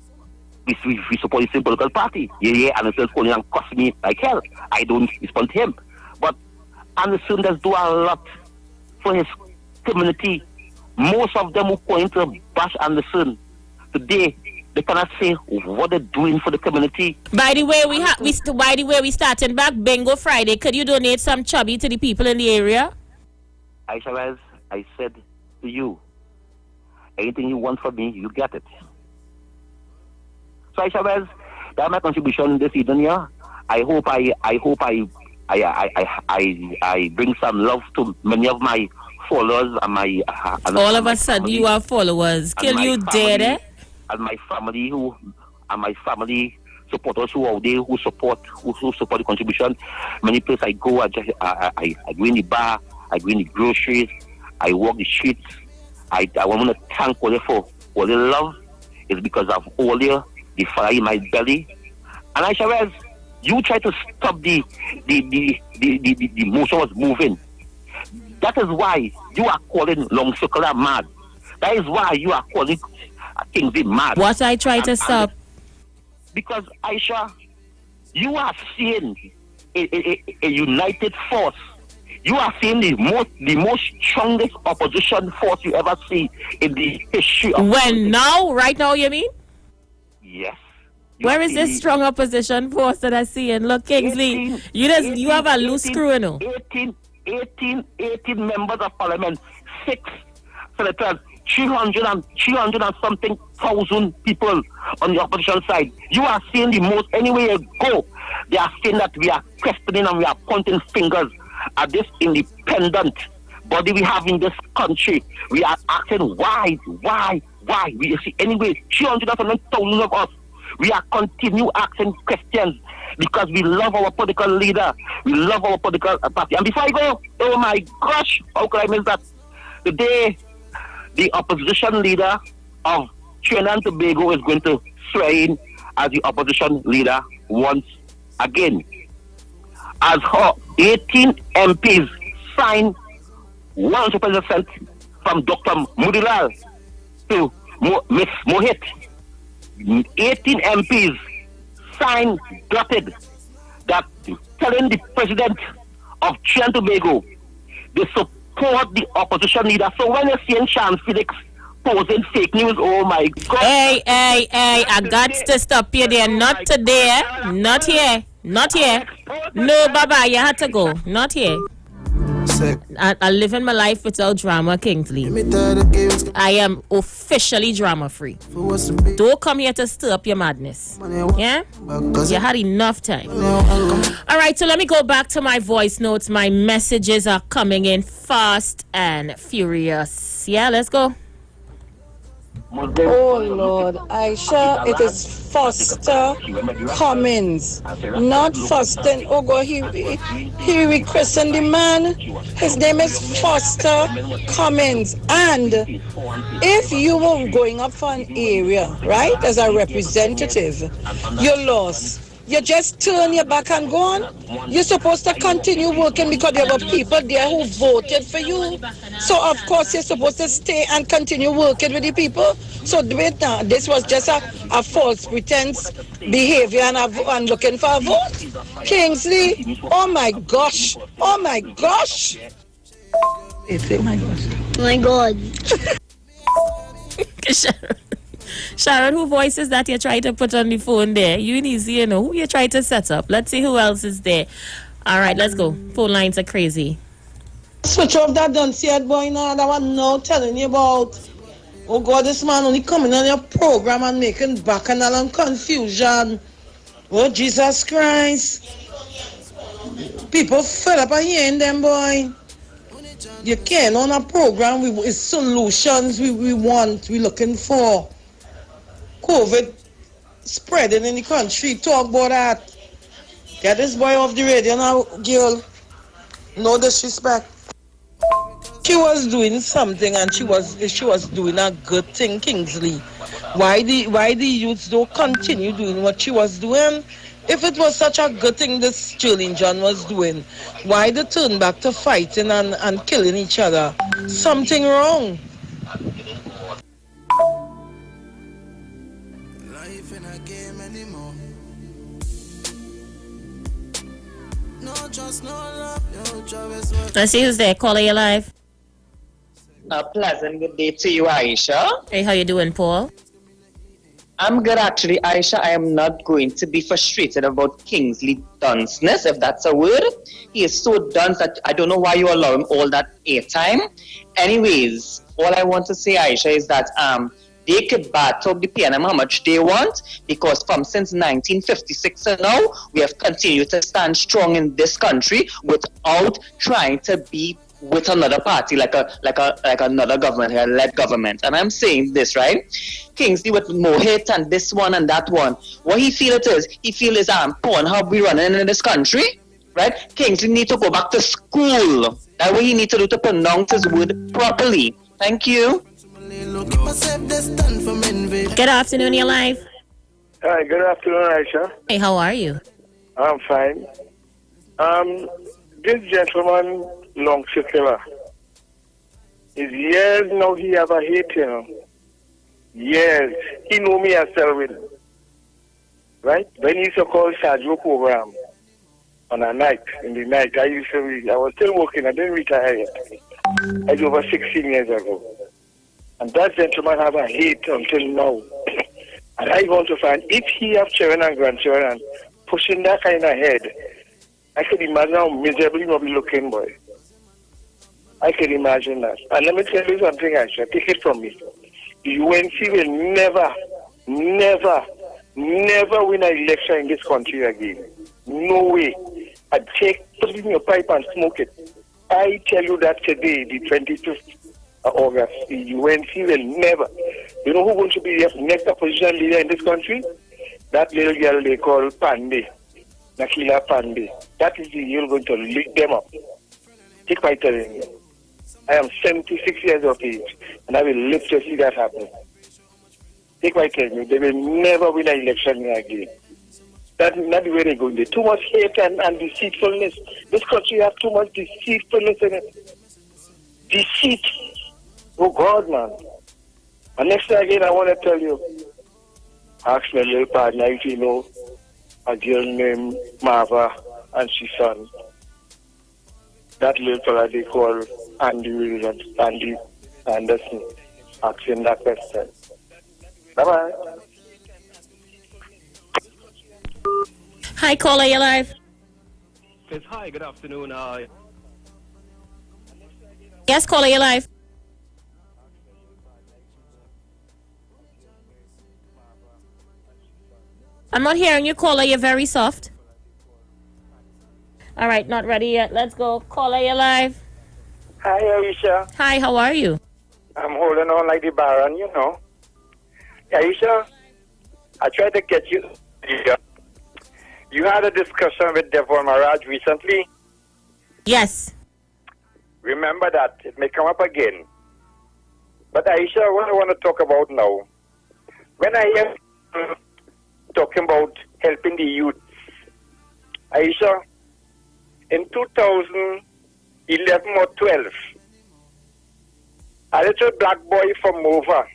we support the same political party. Yeah, Anderson's calling and cost me like hell. I don't respond to him. But Anderson does do a lot for his community. Most of them who going to bash Anderson today, they cannot say what they're doing for the community. By the way, we starting back Bingo Friday. Could you donate some chubby to the people in the area? Aisha, as I said to you, anything you want from me, you get it. So Aisha, that's my contribution this evening here. I hope I bring some love to many of my followers and my all of a sudden you are followers. Kill you dead, eh? And my family supporters who are there who support the contribution. Many places I go, I go in the bar, I go in the groceries, I walk the streets. I want to thank all you for all the love. It's because of all the fire in my belly. And Aisha Wells, you try to stop the motion was moving. That is why you are calling Long Circular mad. That is why you are calling Kingsley mad. What I try to stop? Because Aisha, you are seeing a united force. You are seeing the most strongest opposition force you ever see in the history of right now, you mean? Yes. Where is this strong opposition force that I see? And look, Kingsley, you have a loose screw, you know. 18 members of parliament, 6 senators, 300 and something thousand people on the opposition side. You are seeing the most, anywhere you go, they are saying that we are questioning and we are pointing fingers at this independent body we have in this country. We are asking why? We see anyway, 300,000 of us. We are continue asking questions because we love our political leader. We love our political party. And before I go, oh my gosh, how could I miss that? Today, the opposition leader of Trinidad and Tobago is going to swear in as the opposition leader once again. As her 18 MPs signed 100% from Dr. Mudilal to Ms. Mohit. 18 MPs signed, dotted, that telling the president of Trinidad and Tobago they support the opposition leader. So when you're seeing Sean Felix posing fake news, oh my God. Hey, I got to stop you there. Not today. Not here. No, Baba, you had to go. Not here. I live in my life without drama, Kingsley. I am officially drama free. Don't come here to stir up your madness. Yeah? You had enough time. Alright, so let me go back to my voice notes. My messages are coming in fast and furious. Yeah, let's go. Oh Lord, Aisha, it is Foster Cummins, not Foster. Oh God, he rechristened the man. His name is Foster Cummins. And if you were going up for an area, right, as a representative, you lost. You just turn your back and go on. You're supposed to continue working because there were people there who voted for you. So of course you're supposed to stay and continue working with the people. So wait now, this was just a false pretense behavior and looking for a vote. Kingsley, oh my gosh. My gosh. Sharon, who voice is that you're trying to put on the phone there? You need to, you know, who you're trying to set up. Let's see who else is there. All right, let's go. Phone lines are crazy. Switch off that don't see it boy now. That one now telling you about. Oh God, this man only coming on your program and making bacchanal and confusion. Oh Jesus Christ. People fed up and hearing them boy. You can't on a program with solutions we're looking for. COVID spreading in the country. Talk about that. Get this boy off the radio now, girl. No disrespect. She was doing something and she was doing a good thing, Kingsley. Why the youths don't continue doing what she was doing? If it was such a good thing this Sterling John was doing, why they turn back to fighting and killing each other? Something wrong. Let's see who's there. Caller, you live. A pleasant good day to you, Aisha. Hey, how you doing, Paul? I'm good, actually, Aisha. I am not going to be frustrated about Kingsley dunceness, if that's a word. He is so dunce that I don't know why you allow him all that airtime. Anyways, all I want to say, Aisha, is that they could battle the PNM how much they want, because since 1956 to now, we have continued to stand strong in this country without trying to be with another party, like another government, a led government. And I'm saying this, right? Kingsley with Mohit and this one and that one. What he feel it is Pornhub we running in this country. right? Kingsley need to go back to school. That's what he need to do to pronounce his word properly. Thank you. Good afternoon, you're live. Hi, good afternoon, Aisha. Hey, how are you? I'm fine. This gentleman, Long Circular, is years now he have a hate, you know. Years. He know me as Selwyn. Right? When he used to call Sergio program on a night, in the night, I was still working, I didn't retire yet. It's over 16 years ago. And that gentleman have a hate until now. And I want to find, if he have children and grandchildren and pushing that kind of head, I can imagine how miserable he will be looking, boy. I can imagine that. And let me tell you something, Aisha, take it from me. The UNC will never win an election in this country again. No way. I'd put it in your pipe and smoke it. I tell you that today, the 25th of August, the UNC will never. You know who's going to be the next opposition leader in this country? That little girl they call Pandey. Nakila Pandey. That is the year going to lick them up. Take my telling you. I am 76 years of age, and I will live to see that happen. Take my telling you, they will never win an election again. That's not the way they're going. There's too much hate and deceitfulness. This country has too much deceitfulness in it. Deceit. Oh, God, man. And next time again, I want to tell you, ask my little partner if you know a girl named Marva and she's son. That little fella they call Andy Williams, Andy Anderson, asking that question. Bye-bye. Hi, caller, you're live. Yes, hi, good afternoon. Yes, caller, you're live. I'm not hearing you, caller. You're very soft. All right, not ready yet. Let's go. Caller, you're live. Hi, Aisha. Hi, how are you? I'm holding on like the Baron, you know. Aisha, I tried to get you. You had a discussion with Devon Maraj recently. Yes. Remember that. It may come up again. But Aisha, what I want to talk about now, when I hear talking about helping the youth, Aisha, in 2011 or 12, a little black boy from Mova,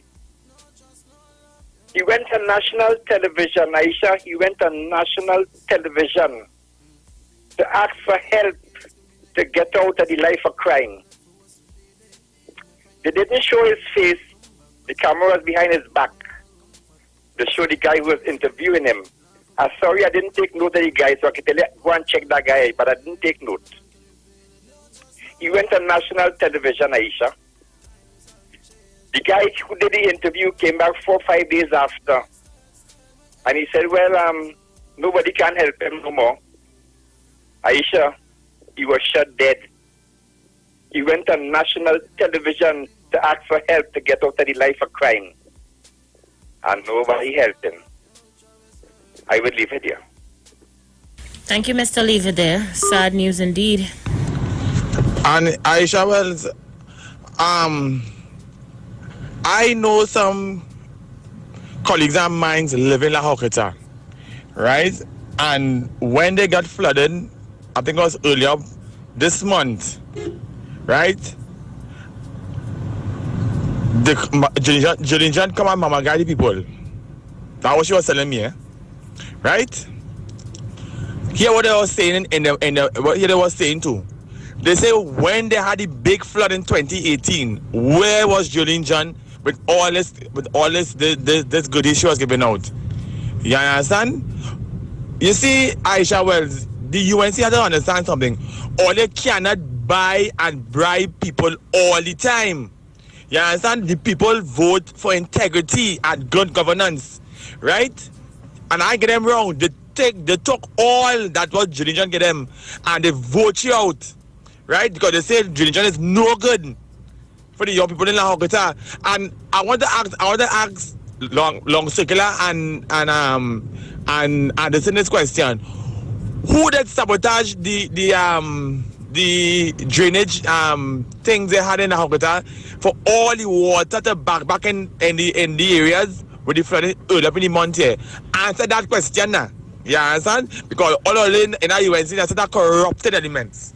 he went to national television, Aisha, he went to national television to ask for help to get out of the life of crime. They didn't show his face, the camera was behind his back. They showed the guy who was interviewing him. I'm sorry I didn't take note of the guy, so I can tell you, go and check that guy, but I didn't take note. He went on national television, Aisha. The guy who did the interview came back 4 or 5 days after. And he said, well, nobody can help him no more. Aisha, he was shot dead. He went on national television to ask for help to get out of the life of crime. And nobody helped him. I would leave it here. Thank you, Mr. Leave it there. Sad news indeed. And Aisha Wells, I know some colleagues of mine live in La Hoketa, right? And when they got flooded, I think it was earlier this month, right? Julian John come and mama guide the people. That's what she was telling me, right? Hear what they were saying what they were saying too. They say when they had the big flood in 2018, where was Julian John with all this goodies she was giving out? You understand? You see, Aisha Wells, the UNC has to understand something. All they cannot buy and bribe people all the time. You understand? The people vote for integrity and good governance, right? And I get them wrong. They took all that what Julian John get them and they vote you out, right? Because they say Julian John is no good for the young people in La Hoketa. And I want to ask Long Circular and Anderson this question. who did sabotage the drainage things they had in the Hogota for all the water to back in the areas where the flooding early up in the month here? Answer that question now. You understand? Because all of in our UNC, that's the corrupted elements.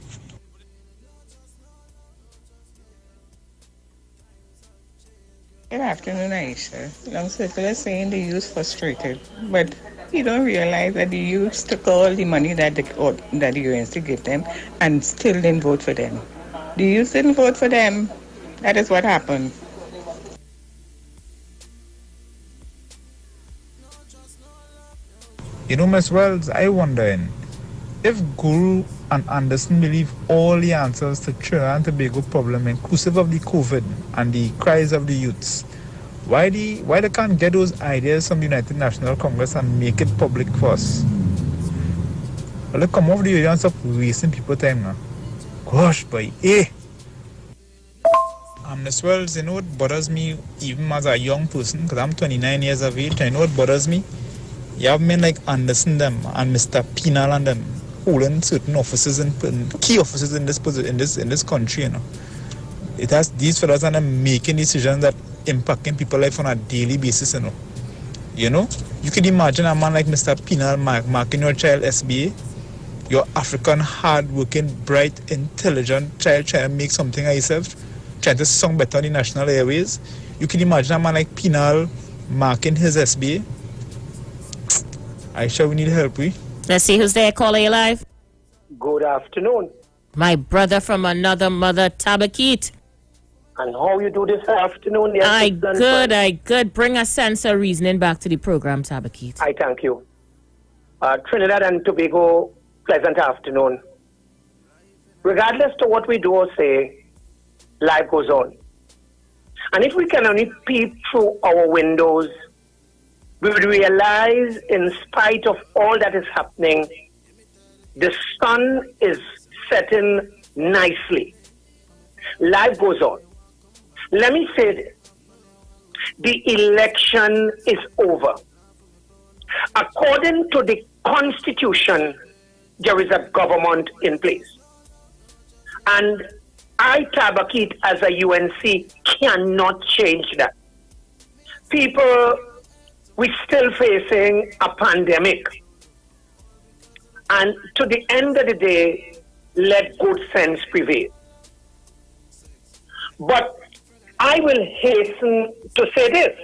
Good afternoon, Aisha. Long Circle is saying the youth frustrated, but you don't realize that the youth took all the money that the UNC gave them and still didn't vote for them. The youth didn't vote for them. That is what happened. You know, Ms. Wells, I wondering if Guru and Anderson believe all the answers to Trinidad and Tobago problem, inclusive of the COVID and the cries of the youths, why they can't get those ideas from the United National Congress and make it public for us? Well, they come off the area and stop wasting people time now. Gosh, boy, Ms. Wells, you know what bothers me even as a young person, because I'm 29 years of age, I know what bothers me? You have men like Anderson them and Mr. Pinal and them holding certain offices and key offices in this country, you know. It has these fellows and them making decisions that impacting people's life on a daily basis, you know. You know, you can imagine a man like Mr. Pinal marking your child SBA, your African, hard-working, bright, intelligent child trying to make something of yourself, trying to sing better on the national airways. You can imagine a man like Pinal marking his SBA. Aisha, we need help, Let's see who's there. Caller, you live. Good afternoon. My brother from another mother, Tabakit. And how you do this afternoon? I good. Bring a sense of reasoning back to the program, Tabakit. I thank you. Trinidad and Tobago, pleasant afternoon. Regardless to what we do or say, life goes on. And if we can only peep through our windows, we would realize, in spite of all that is happening, the sun is setting nicely. Life goes on. Let me say this. The election is over. According to the Constitution, there is a government in place. And I, Tabakit, as a UNC, cannot change that. We're still facing a pandemic. And to the end of the day, let good sense prevail. But I will hasten to say this.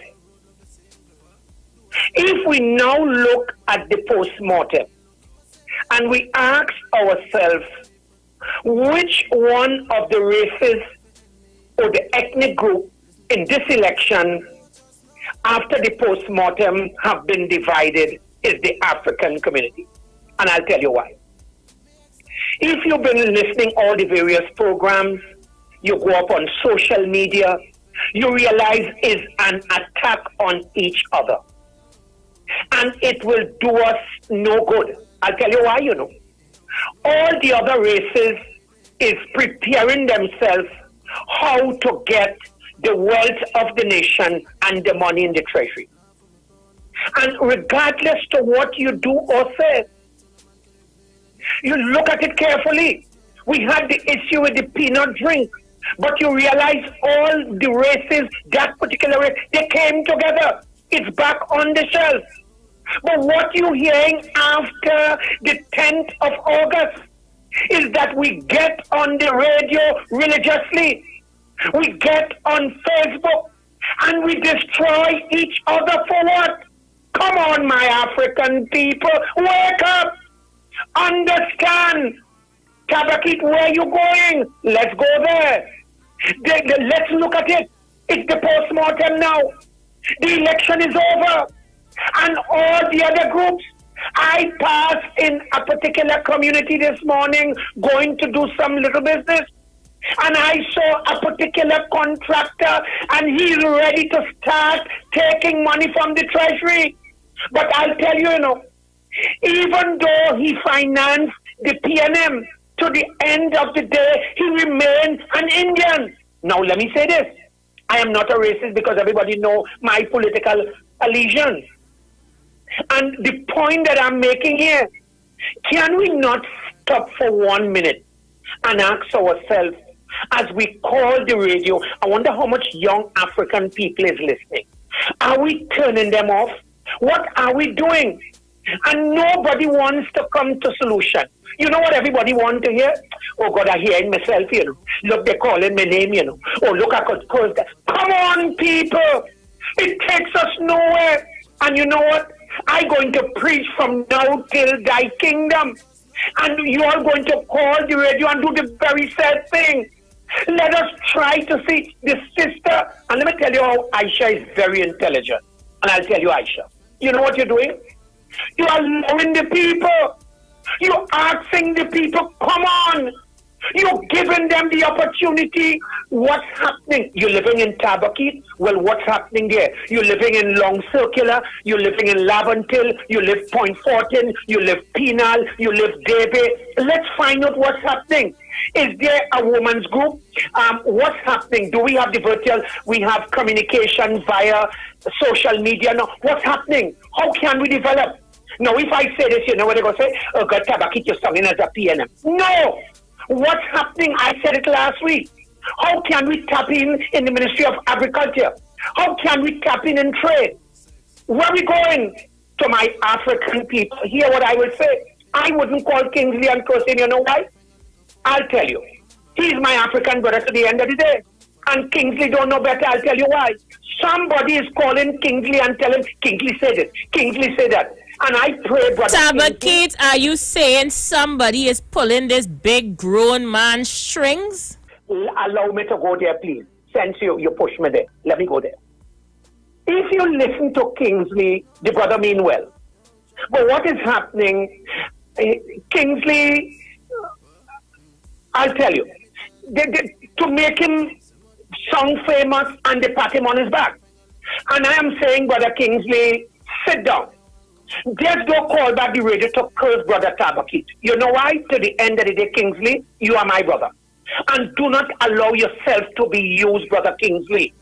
If we now look at the post-mortem and we ask ourselves which one of the races or the ethnic group in this election after the post-mortem have been divided is the African community. And I'll tell you why. If you've been listening all the various programs, you go up on social media, you realize it's an attack on each other. And it will do us no good. I'll tell you why, you know. All the other races is preparing themselves how to get the wealth of the nation and the money in the treasury. And regardless to what you do or say, you look at it carefully. We had the issue with the peanut drink, but you realize all the races, that particular race, they came together. It's back on the shelf. But what you're hearing after the 10th of August is that we get on the radio religiously. We get on Facebook and we destroy each other for what? Come on, my African people, wake up! Understand! Tabakit, where are you going? Let's go there. Let's look at it. It's the post-mortem now. The election is over. And all the other groups, I passed in a particular community this morning going to do some little business. And I saw a particular contractor and he's ready to start taking money from the treasury. But I'll tell you, even though he financed the PNM, to the end of the day, he remained an Indian. Now, let me say this. I am not a racist because everybody knows my political allegiance. And the point that I'm making here Can we not stop for 1 minute and ask ourselves, as we call the radio, I wonder how much young African people is listening. Are we turning them off? What are we doing? And nobody wants to come to solution. You know what everybody wants to hear? Oh God, I hear myself, you know. Look, they're calling my name, you know. Oh, look, I could curse that. Come on, people. It takes us nowhere. And you know what? I'm going to preach from now till thy kingdom. And you are going to call the radio and do the very same thing. Let us try to see the sister. And let me tell you how Aisha is very intelligent. And I'll tell you, Aisha, you know what you're doing? You are allowing the people. You're asking the people, come on. You're giving them the opportunity. What's happening? You're living in Tabaquite. Well, what's happening there? You're living in Long Circular. You're living in Laventille. You live Point Fortin. You live Penal. You live Debe. Let's find out what's happening. Is there a women's group? What's happening? Do we have the virtual? We have communication via social media. No. What's happening? How can we develop? Now, if I say this, you know what they're going to say? Oh, God, Tabaquite, you're singing as a PNM. No! What's happening? I said it last week. How can we tap in the Ministry of Agriculture? How can we tap in trade? Where are we going? To my African people, hear what I will say. I wouldn't call Kingsley and curse him. You know why? I'll tell you. He's my African brother to the end of the day. And Kingsley don't know better. I'll tell you why. Somebody is calling Kingsley and telling Kingsley said it. Kingsley said that. And I pray, brother. Tabaquite, are you saying somebody is pulling this big grown man strings? Allow me to go there, please. Since you push me there. Let me go there. If you listen to Kingsley, the brother mean well. But what is happening, Kingsley, I'll tell you, to make him sound famous and they pat him on his back. And I am saying, Brother Kingsley, sit down. Just don't call back the radio to curse Brother Tabaquite. You know why? To the end of the day, Kingsley, you are my brother. And do not allow yourself to be used, Brother Kingsley.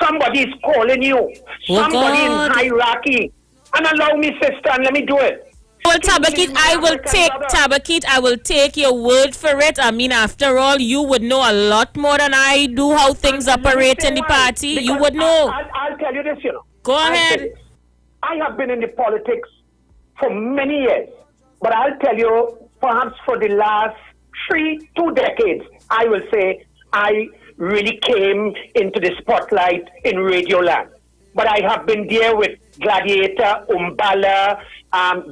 Somebody is calling you. Somebody in hierarchy. And allow me, sister, and let me do it. Well, Tabaquite, I will take your word for it. I mean, after all, you would know a lot more than I do how things operate in the party. You would know. I'll tell you this, you know. Go ahead. I have been in the politics for many years. But I'll tell you, perhaps for the last 2 decades, I will say, I really came into the spotlight in Radio Land. But I have been there with Gladiator, Umbala,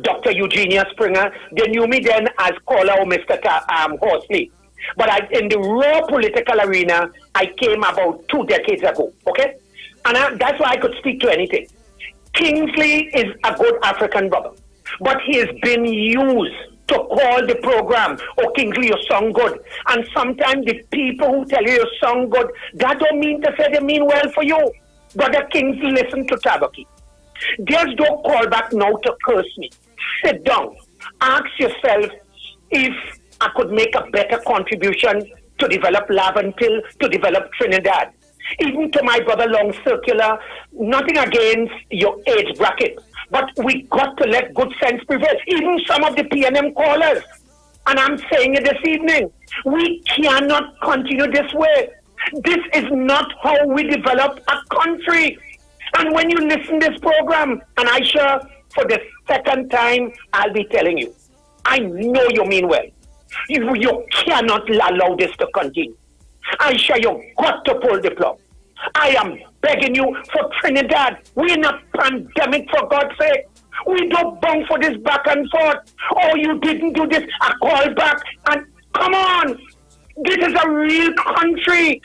Dr. Eugenia Springer. They knew me then as caller or Mr. Horsley. But in the raw political arena, I came about 2 decades ago, okay? And that's why I could speak to anything. Kingsley is a good African brother, but he has been used to call the program, oh, Kingsley, you sound good. And sometimes the people who tell you sound good, that don't mean to say they mean well for you. Brother Kingsley, listen to Tabaquite. Just don't call back now to curse me. Sit down. Ask yourself if I could make a better contribution to develop Laventille, to develop Trinidad. Even to my brother Long Circular, nothing against your age bracket, but we got to let good sense prevail. Even some of the PNM callers, and I'm saying it this evening, we cannot continue this way. This is not how we develop a country. And when you listen to this program, and Aisha, for the second time, I'll be telling you, I know you mean well. You cannot allow this to continue. Aisha, you've got to pull the plug. I am begging you for Trinidad. We're in a pandemic, for God's sake. We don't bang for this back and forth. Oh, you didn't do this. I call back. And come on. This is a real country.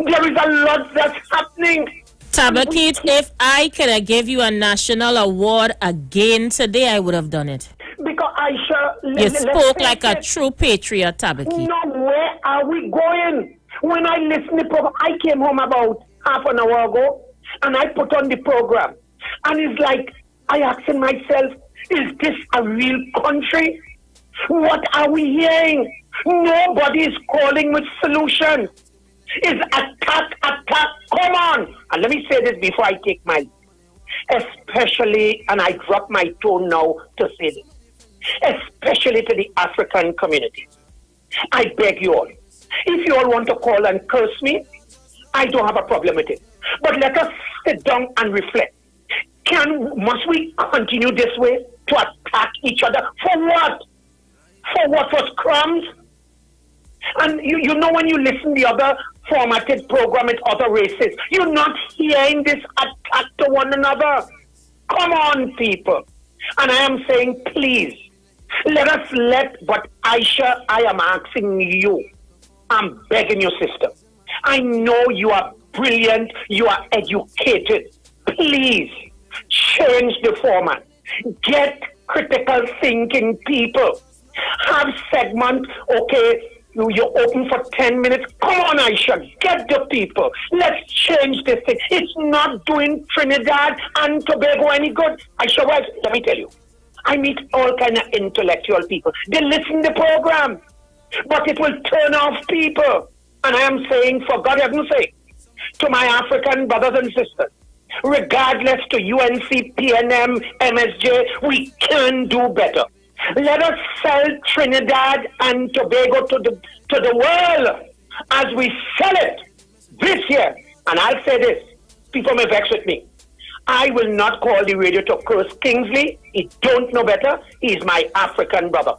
There is a lot that's happening. Tabaquite, if I could give you a national award again today, I would have done it. Because Aisha, you spoke like a true patriot, Tabaquite. No, where are we going? When I listen to the program, I came home about half an hour ago, and I put on the program. And it's like, I asking myself, is this a real country? What are we hearing? Nobody is calling with solutions. It's attack. Come on. And let me say this before I take my leave. Especially, and I drop my tone now to say this. especially to the African community. I beg you all, if you all want to call and curse me, I don't have a problem with it. But let us sit down and reflect. Must we continue this way to attack each other? For what? For what? For crumbs? And you know, when you listen to the other formatted program with other races, you're not hearing this attack to one another. Come on, people. And I am saying, please, but Aisha, I am asking you, I'm begging you, sister. I know you are brilliant, you are educated. Please, change the format. Get critical thinking people. Have segment, okay, you're open for 10 minutes. Come on, Aisha, get the people. Let's change this thing. It's not doing Trinidad and Tobago any good. Aisha, well, let me tell you, I meet all kind of intellectual people. They listen to the program, but it will turn off people. And I am saying, for God heaven's sake, to my African brothers and sisters, regardless to UNC, PNM, MSJ, we can do better. Let us sell Trinidad and Tobago to the world as we sell it this year. And I'll say this, people may vex with me. I will not call the radio to curse Kingsley. He don't know better. He's my African brother.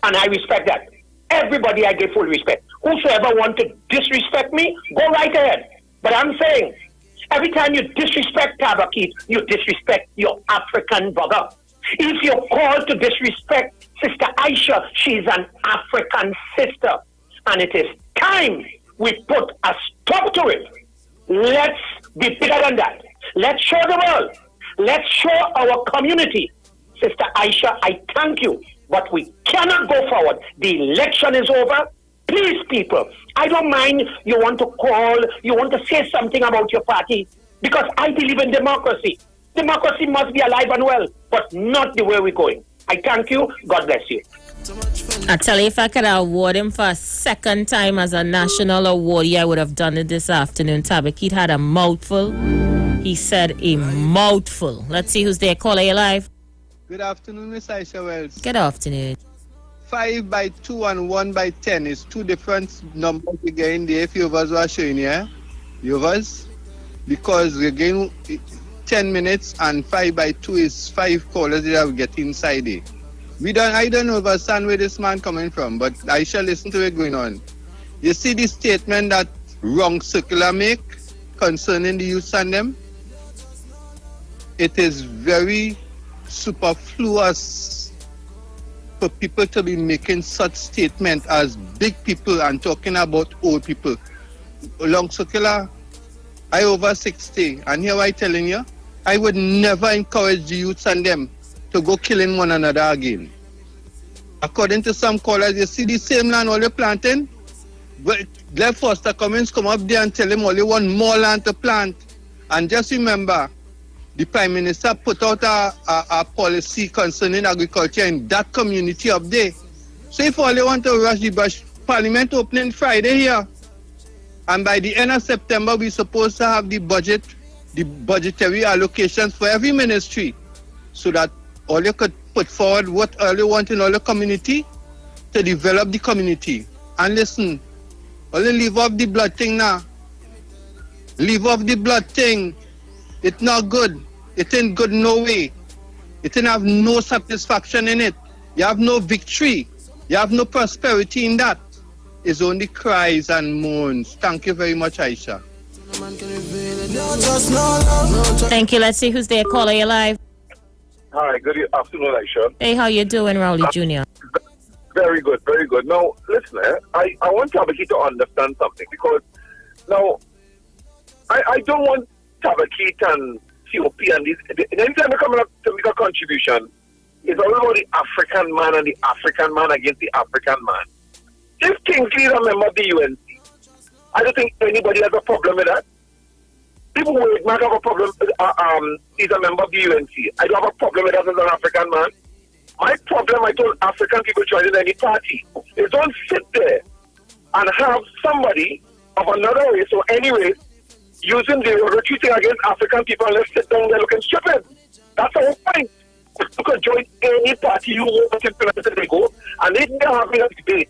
And I respect that. Everybody I give full respect. Whosoever want to disrespect me, go right ahead. But I'm saying, every time you disrespect Tabakit, you disrespect your African brother. If you're called to disrespect Sister Aisha, she's an African sister. And it is time we put a stop to it. Let's be bigger than that. Let's show the world. Let's show our community. Sister Aisha, I thank you, but we cannot go forward. The election is over. Please, people, I don't mind you want to call, you want to say something about your party, because I believe in democracy. Democracy must be alive and well, but not the way we're going. I thank you. God bless you. I tell you, if I could award him for a second time as a national awardee, I would have done it this afternoon. Tabakit had a mouthful. He said a mouthful. Let's see who's there. Caller, you live. Good afternoon, Miss Aisha Wells. Good afternoon. 5 by 2 and 1 by 10 is two different numbers again there. If you of us were showing here, you of us, because again 10 minutes and 5 by 2 is 5 callers that we get inside there. I don't understand where this man coming from, but I shall listen to it going on. You see the statement that Wrong Circular make concerning the youth and them? It is very superfluous for people to be making such statement as big people and talking about old people. Long Circular, I over 60, and here I telling you, I would never encourage the youths and them to go killing one another again. According to some callers, you see the same land all you're planting, but let Foster Cummings come up there and tell him only one more land to plant. And just remember, the Prime Minister put out a policy concerning agriculture in that community up there. So if all they want to rush the brush, Parliament opening Friday here, and by the end of September, we're supposed to have the budgetary allocations for every ministry, so that all you could put forward what all you want in all the community to develop the community. And listen, only leave off the blood thing now. Leave off the blood thing. It's not good. It ain't good no way. It ain't have no satisfaction in it. You have no victory. You have no prosperity in that. It's only cries and moans. Thank you very much, Aisha. Thank you. Let's see who's there. Caller, you live. Hi, good afternoon, Aisha. Hey, how you doing, Rowley Jr.? Very good, very good. Now, listen, I want Tabakit to understand something, because now, I don't want Tabakit and COP and this. Anytime they're coming up to make a contribution, it's all about the African man and the African man against the African man. If Kingsley is a member of the UNC, I don't think anybody has a problem with that. People who might have a problem, is a member of the UNC. I don't have a problem with that as an African man. My problem, I told African people joining any party, is don't sit there and have somebody of another race or any race using the retreating against African people and let's sit down there looking stupid. That's the whole point. You could join any party you want in Puerto go, and if they're having a debate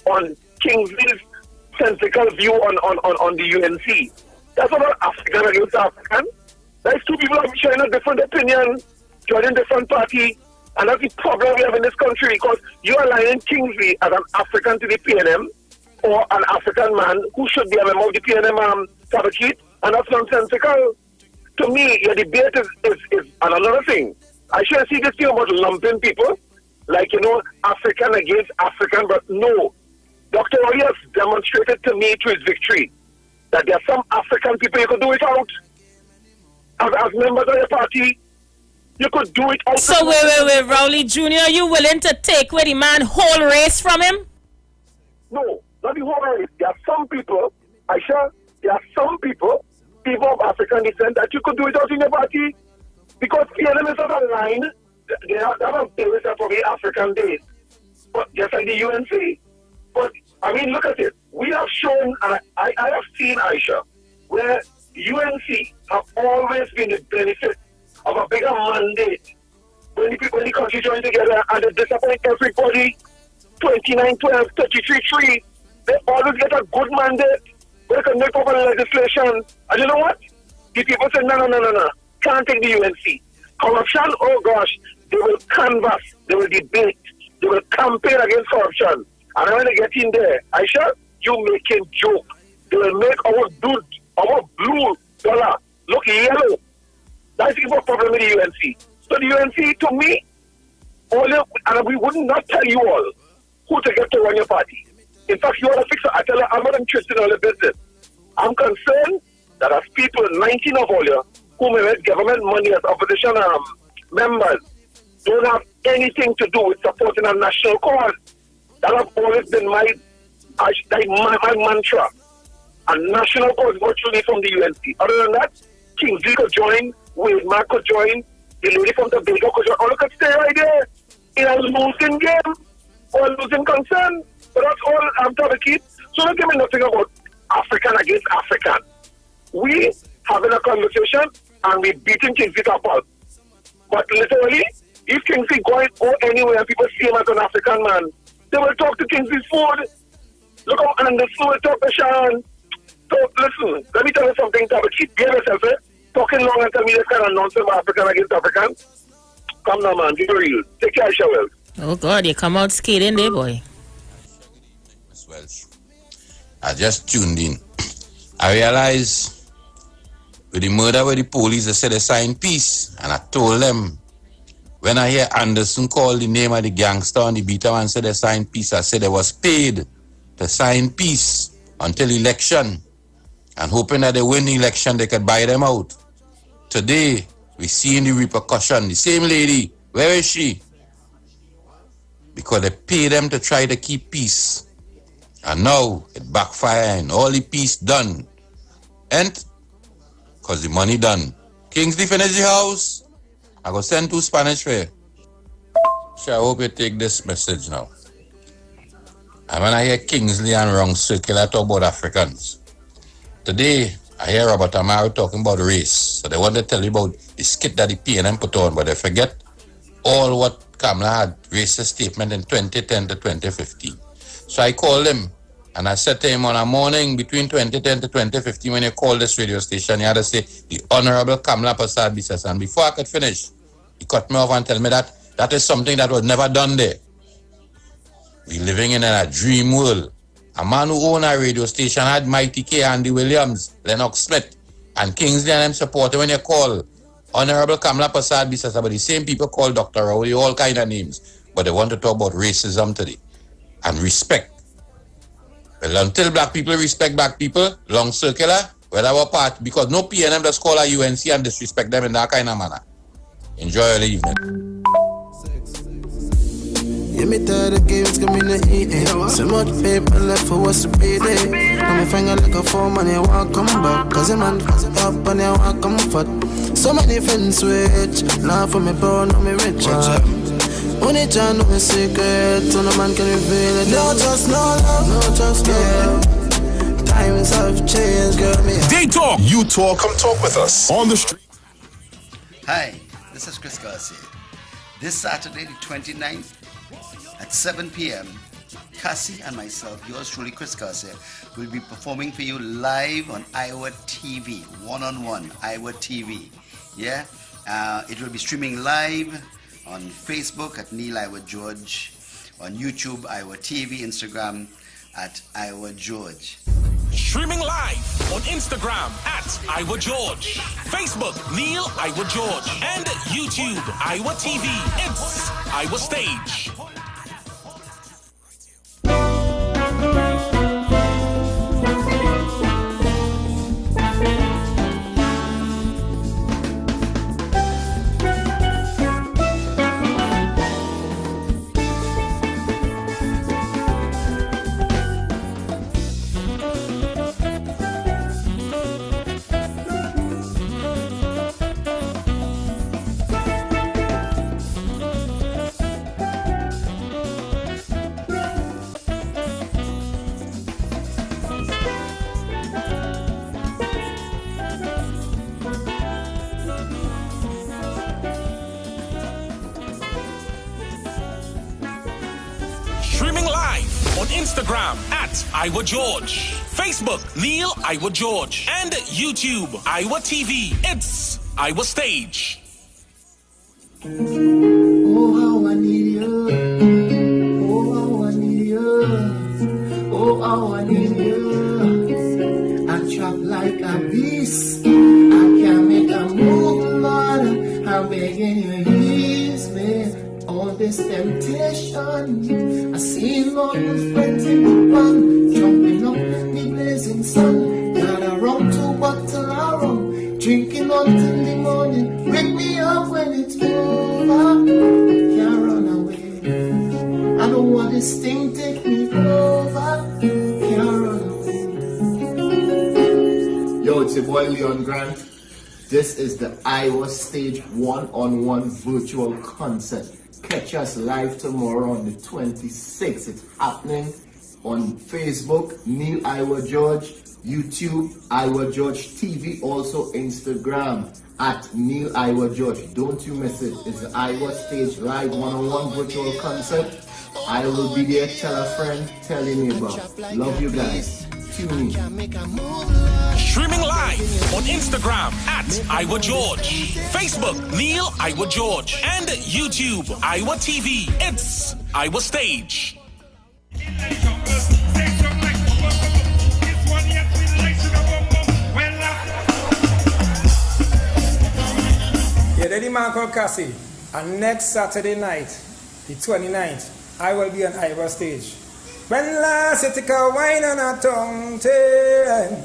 on Kingsley's sensical view on the UNC, that's not African against African. That's two people sharing a different opinion, joining different party, and that's the problem we have in this country, because you are aligning Kingsley as an African to the PNM, or an African man who should be a member of the PNM Tabakit, and that's nonsensical. To me, your debate is another thing. I should see this thing about lumping people, like, African against African, but no. Dr. Roy has demonstrated to me through his victory that there are some African people you could do without. As members of your party, you could do it out. So wait, Rowley Jr., you willing to take away the man whole race from him? No, not the whole race. There are some people, Aisha, people of African descent, that you could do it out in your party, because PNM is not a line. They have days that probably African days, but just like the UNC. But I mean, look at it. We have shown, and I have seen, Aisha, where UNC have always been the benefit of a bigger mandate when the country join together, and they disappoint everybody. 29-12, 33-3. They always get a good mandate. They can make proper legislation. And you know what? The people say, no. Can't take the UNC. Corruption, oh gosh, they will canvass, they will debate, they will campaign against corruption. And when they get in there, Aisha, you making joke. They will make our blue dollar look yellow. That's the problem with the UNC. So the UNC, to me, and we would not tell you all who to get to run your party. In fact, you want to fix it. I tell you, I'm not interested in all the business. I'm concerned that as people, 19 of all you, who may make government money as opposition members, don't have anything to do with supporting a national cause. That has always been my mantra. A national cause virtually from the UNC. Other than that, Kingsley could join, Wade Mark could join, the lady from the Tobago could join. All could stay right there in a losing game or a losing concern. But that's all I'm trying to keep. So don't give me nothing about African against African. We having a conversation and we beating Kingsley to a pulp. But literally, if Kingsley go anywhere and people see him as an African man, they will talk to Kingsley's food. Look how Anderson will talk to Sharon. So listen, let me tell you something, Tabakit. Behave yourself, talking long and tell me this kind of nonsense about African against African. Come now, man, be real. Take care, Aisha Wells. Oh God, you come out skating there, boy. Miss Welsh, I just tuned in. I realized with the murder where the police, they said they signed peace, and I told them, when I hear Anderson call the name of the gangster on the beta and said they signed peace, I said they was paid to sign peace until election, and hoping that they win the election, they could buy them out. Today, we seeing the repercussion. The same lady, where is she? Because they pay them to try to keep peace. And now, it backfire and all the peace done. And, because the money done. Kingsley finish the house. I go send 2 Spanish for you. So I hope you take this message now. And when I hear Kingsley and Wrong Circle, I talk about Africans. Today, I hear Robert Amaro talking about race. So they want to tell you about the skit that the PNM put on, but they forget all what Kamala had racist statement in 2010 to 2015. So I called him and I said to him on a morning between 2010 to 2015, when you called this radio station, you had to say, the Honorable Kamala Persad-Bissess. And before I could finish, he cut me off and tell me that that is something that was never done there. We living in a dream world. A man who owned a radio station had Mighty K, Andy Williams, Lennox Smith, and Kingsley and them supporter. When you call Honorable Kamala Persad-Bissess, but the same people call Dr. Rowley, all kind of names. But they want to talk about racism today. And respect. Well, until black people respect black people, long circular, well, our part, because no PNM does call a UNC and disrespect them in that kind of manner. Enjoy your evening. Yeah, me tired of games, come in the eating. So much paper left for what's to pay day. Now my finger like a phone and you won't come back. Cause a man up and you won't come fat. So many friends switch. Now for me poor, now me rich. Only John know my secret. So no man can reveal it. No trust, no love. No trust, no love. Times have changed, girl. They talk. You talk. Come talk with us on the street. Hi, this is Chris Garcia. This Saturday, the 29th, at 7 p.m., Cassie and myself, yours truly, Chris Garcia, will be performing for you live on Iowa TV, one-on-one, Iowa TV. Yeah? It will be streaming live on Facebook at Neil Iowa George, on YouTube, Iowa TV, Instagram at Iowa George. Streaming live on Instagram at Iowa George, Facebook Neil Iowa George, and YouTube Iowa TV. It's Iowa Stage. Instagram at Iowa George, Facebook Neil Iowa George, and YouTube Iowa TV. It's Iowa Stage. Oh, how I need you. Oh, how I need you. Oh, how I need you. I trap like a beast. I can't make a move, Lord. I'm begging you, ease me. All this temptation, I see Lord was fighting one, jumping up in the blazing sun. Got a rum, 2 bottles of rum, drinking until the morning. Wake me up when it's over, can't run away. I don't want this thing take me over, can't run away. Yo, it's your boy Leon Grant. This is the Iowa Stage one-on-one virtual concert. Catch us live tomorrow on the 26th. It's happening on Facebook, Neil Iowa George, YouTube, Iowa George TV, also Instagram at Neil Iowa George. Don't you miss it. It's the Iowa Stage live one-on-one virtual concert. I will be there. Tell a friend, tell your neighbor. Love you guys. Tune in. Streaming live on Instagram at Iowa George, Facebook Neil Iowa George, and YouTube Iowa TV. It's Iowa Stage. Yeah, daddy man called Cassie. And next Saturday night, the 29th, I will be on Iowa Stage. When last you take a wine on a tongue turn,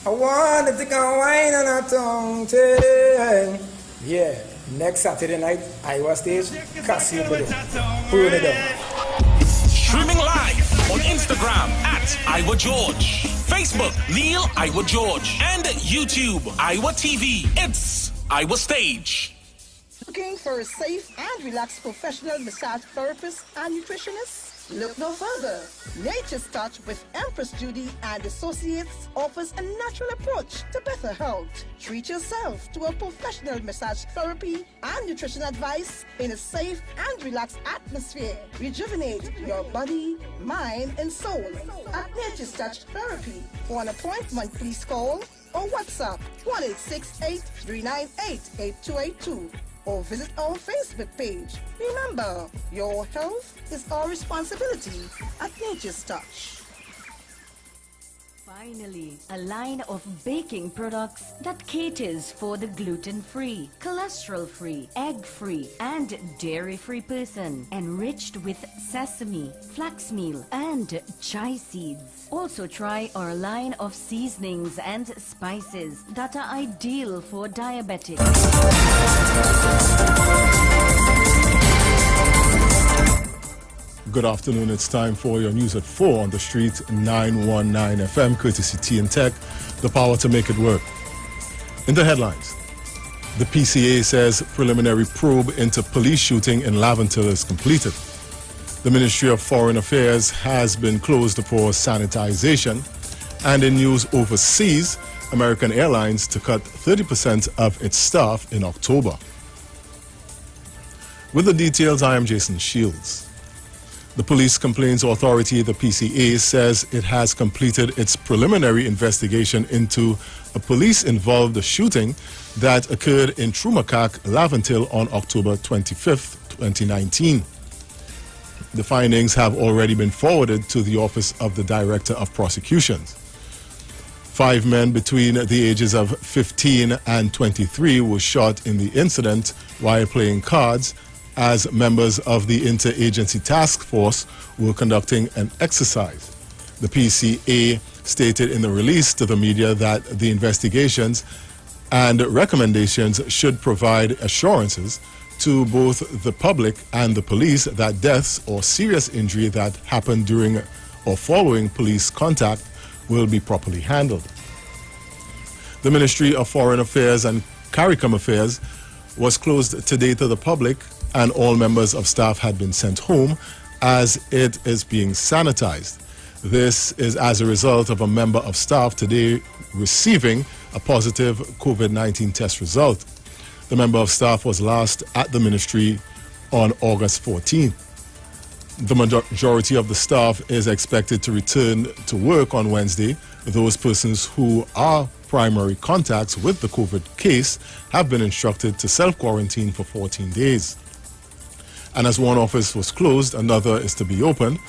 I want to take a wine on a tongue turn. Yeah, next Saturday night, Iowa Stage, Cassie over there. Put it up. Streaming live on Instagram at Iowa George, Facebook Neil Iowa George, and YouTube Iowa TV. It's Iowa Stage. Looking for a safe and relaxed professional massage therapist and nutritionist? Look no further. Nature's Touch with Empress Judy and Associates offers a natural approach to better health. Treat yourself to a professional massage therapy and nutrition advice in a safe and relaxed atmosphere. Rejuvenate your body, mind, and soul at Nature's Touch Therapy. For an appointment, please call or WhatsApp 1-868-398-8282. Or visit our Facebook page. Remember, your health is our responsibility at Nature's Touch. Finally, a line of baking products that caters for the gluten-free, cholesterol-free, egg-free, and dairy-free person, enriched with sesame, flax meal, and chia seeds. Also try our line of seasonings and spices that are ideal for diabetics. Good afternoon. It's time for your news at 4 on the street, 919 FM, courtesy T&Tech, the power to make it work. In the headlines, the PCA says preliminary probe into police shooting in Laventille is completed. The Ministry of Foreign Affairs has been closed for sanitization. And in news overseas, American Airlines to cut 30% of its staff in October. With the details, I am Jason Shields. The Police Complaints Authority, the PCA, says it has completed its preliminary investigation into a police-involved shooting that occurred in Trumakak, Laventille on October 25th, 2019. The findings have already been forwarded to the Office of the Director of Prosecutions. 5 men between the ages of 15 and 23 were shot in the incident while playing cards as members of the Interagency Task Force were conducting an exercise. The PCA stated in the release to the media that the investigations and recommendations should provide assurances to both the public and the police that deaths or serious injury that happened during or following police contact will be properly handled. The Ministry of Foreign Affairs and CARICOM Affairs was closed today to the public, and all members of staff had been sent home as it is being sanitized. This is as a result of a member of staff today receiving a positive COVID-19 test result. The member of staff was last at the ministry on August 14th. The majority of the staff is expected to return to work on Wednesday. Those persons who are primary contacts with the COVID case have been instructed to self-quarantine for 14 days. And as one office was closed, another is to be opened.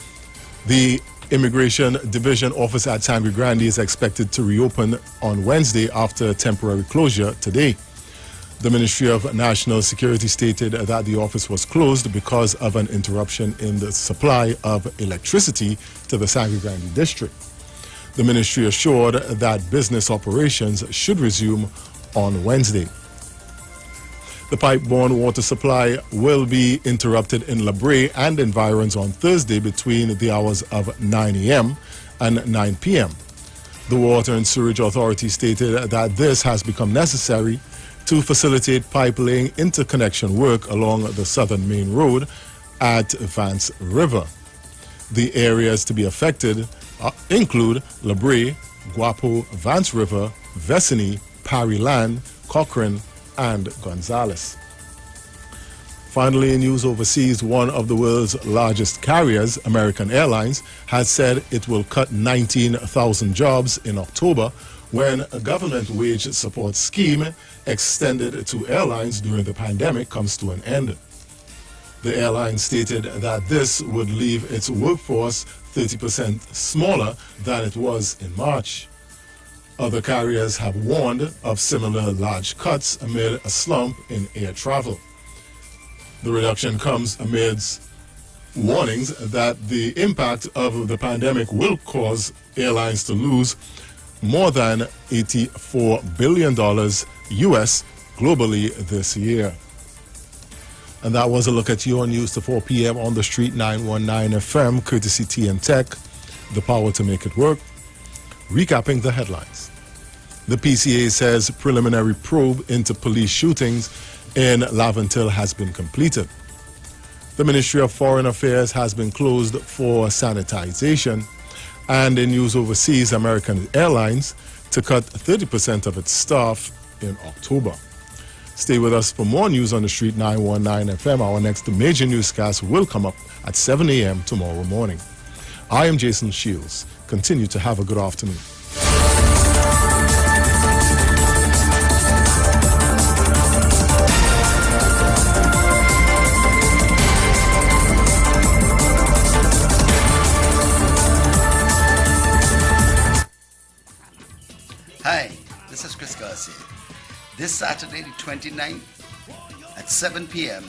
The Immigration Division office at Sangre Grande is expected to reopen on Wednesday after a temporary closure today. The Ministry of National Security stated that the office was closed because of an interruption in the supply of electricity to the Sangre Grande district. The ministry assured that business operations should resume on Wednesday. The pipe-borne water supply will be interrupted in La Brea and environs on Thursday between the hours of 9 a.m. and 9 p.m. The Water and Sewerage Authority stated that this has become necessary to facilitate pipe-laying interconnection work along the Southern Main Road at Vance River. The areas to be affected include La Brea, Guapo, Vance River, Vesini, Parry Land, Cochrane, and Gonzales. Finally, in news overseas, one of the world's largest carriers, American Airlines, has said it will cut 19,000 jobs in October when a government wage support scheme extended to airlines during the pandemic comes to an end. The airline stated that this would leave its workforce 30% smaller than it was in March. Other carriers have warned of similar large cuts amid a slump in air travel. The reduction comes amidst warnings that the impact of the pandemic will cause airlines to lose more than $84 billion US globally this year. And that was a look at your news to 4 p.m. on the street 919 FM, courtesy TN Tech, the power to make it work. Recapping the headlines. The PCA says preliminary probe into police shootings in Laventille has been completed. The Ministry of Foreign Affairs has been closed for sanitization. And in news overseas, American Airlines to cut 30% of its staff in October. Stay with us for more news on the street 919 FM. Our next major newscast will come up at 7 a.m. tomorrow morning. I am Jason Shields. Continue to have a good afternoon. Hi, this is Chris Garcia. This Saturday, the 29th, at 7 p.m.,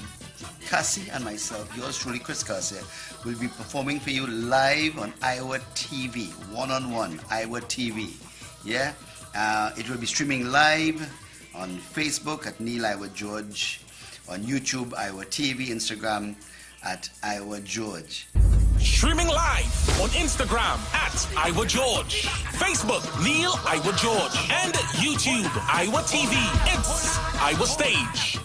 Cassie and myself, yours truly, Chris Garcia, will be performing for you live on Iowa TV, one-on-one, Iowa TV. Yeah? It will be streaming live on Facebook at Neil Iowa George, on YouTube, Iowa TV, Instagram at Iowa George. Streaming live on Instagram at Iowa George, Facebook Neil Iowa George, and YouTube Iowa TV. It's Iowa Stage.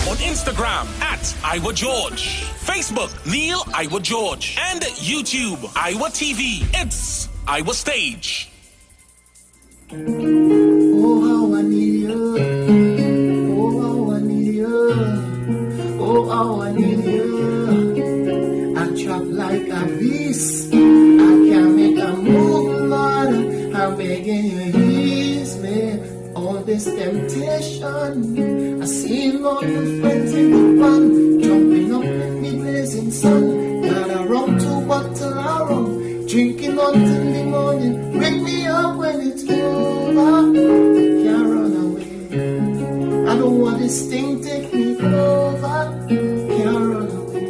on Instagram at Iowa George, Facebook Neil Iowa George, and YouTube Iowa TV. It's Iowa Stage. Oh, how I need you. Oh, how I need you. Oh, how I need you. I chop like a beast. I can't make a move, Lord. I'm begging you, ease me. All this temptation. I see Lord with friends in the pan, jumping up in the blazing sun. Got a rum, 2 bottles of rum. Drinking until the morning, wake me up when it's over. Can't run away. I don't want this thing take me over. Can't run away.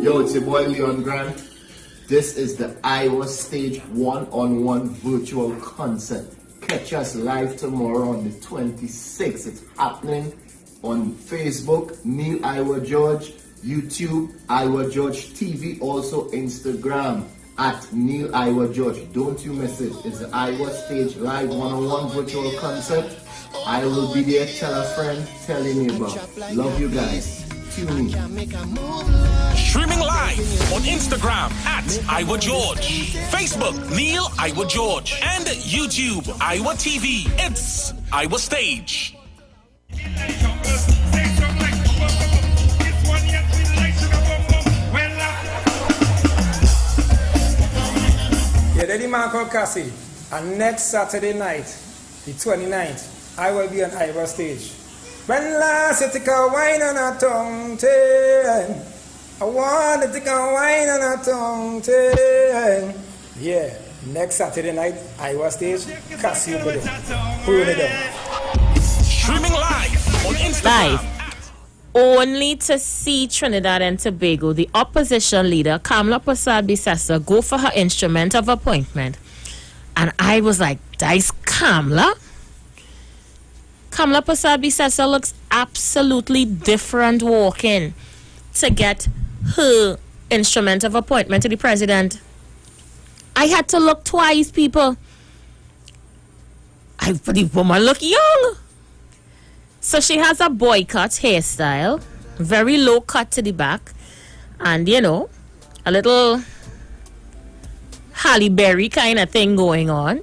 Yo, it's your boy Leon Grant. This is the Iowa Stage one-on-one virtual concert. Catch us live tomorrow on the 26th. It's happening on Facebook, Neil Iowa George. YouTube, Iowa George TV, also Instagram at Neil Iowa George. Don't you miss it. It's the Iowa Stage live one-on-one virtual concert. I will be there. Tell a friend, tell your neighbor. Love you guys. Tune in. Streaming live on Instagram at Iowa George, Facebook Neil Iowa George, and YouTube Iowa TV. It's Iowa Stage. Yeah, Daddy man called Cassie. And next Saturday night, the 29th, I will be on Iowa Stage. When last you take a wine on a tongue chain, I want to take a wine on a tongue chain. Yeah, next Saturday night, Iowa Stage, Cassie over there. Hold it down. Streaming live on Instagram. Live. Only to see Trinidad and Tobago, the opposition leader, Kamla Persad-Bissessar, go for her instrument of appointment. And I was like, that's Kamla? Kamla Persad-Bissessar looks absolutely different walking to get her instrument of appointment to the president. I had to look twice, people. The woman look young. So she has a boycott hairstyle, very low cut to the back, and you know, a little Halle Berry kind of thing going on,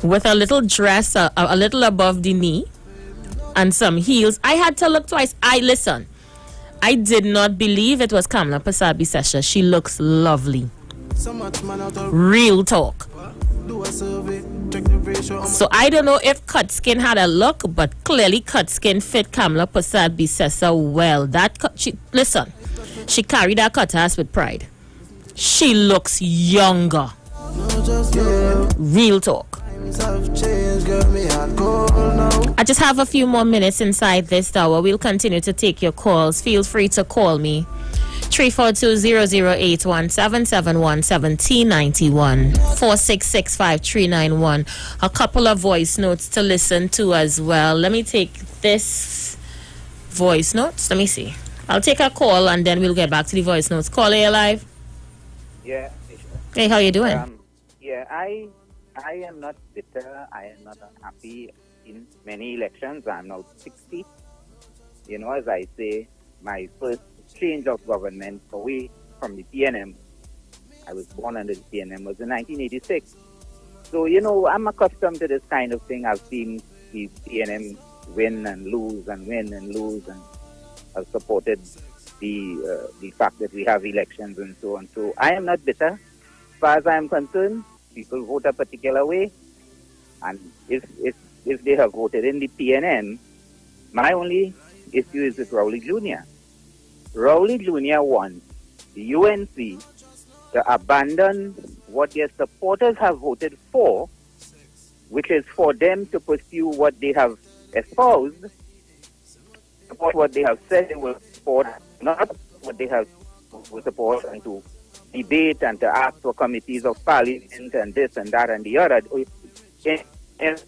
with a little dress a little above the knee, and some heels. I had to look twice. I did not believe it was Kamla Persad-Bissessar. She looks lovely. Real talk. So I don't know if cut skin had a look, but clearly cut skin fit Kamla Persad-Bissessar well. Listen, she carried her cut ass with pride. She looks younger. Real talk. I just have a few more minutes inside this hour. We'll continue to take your calls. Feel free to call me. 342-008-1771-1791 466-5391. A couple of voice notes to listen to as well. Let me take this voice notes. Let me see. I'll take a call and then we'll get back to the voice notes. Call, are you alive? Yeah. Hey, how you doing? Yeah, I am not bitter. I am not unhappy in many elections. I'm now 60. You know, as I say, my first change of government away from the PNM, I was born under the PNM, was in 1986. So, you know, I'm accustomed to this kind of thing. I've seen the PNM win and lose and win and lose, and I've supported the fact that we have elections and so on. So I am not bitter. As far as I am concerned, people vote a particular way, and if they have voted in the PNM, my only issue is with Rowley Jr. Rowley Jr. wants the UNC to abandon what their supporters have voted for, which is for them to pursue what they have espoused, support what they have said they will support, not what they have support, and to debate and to ask for committees of parliament and this and that and the other, and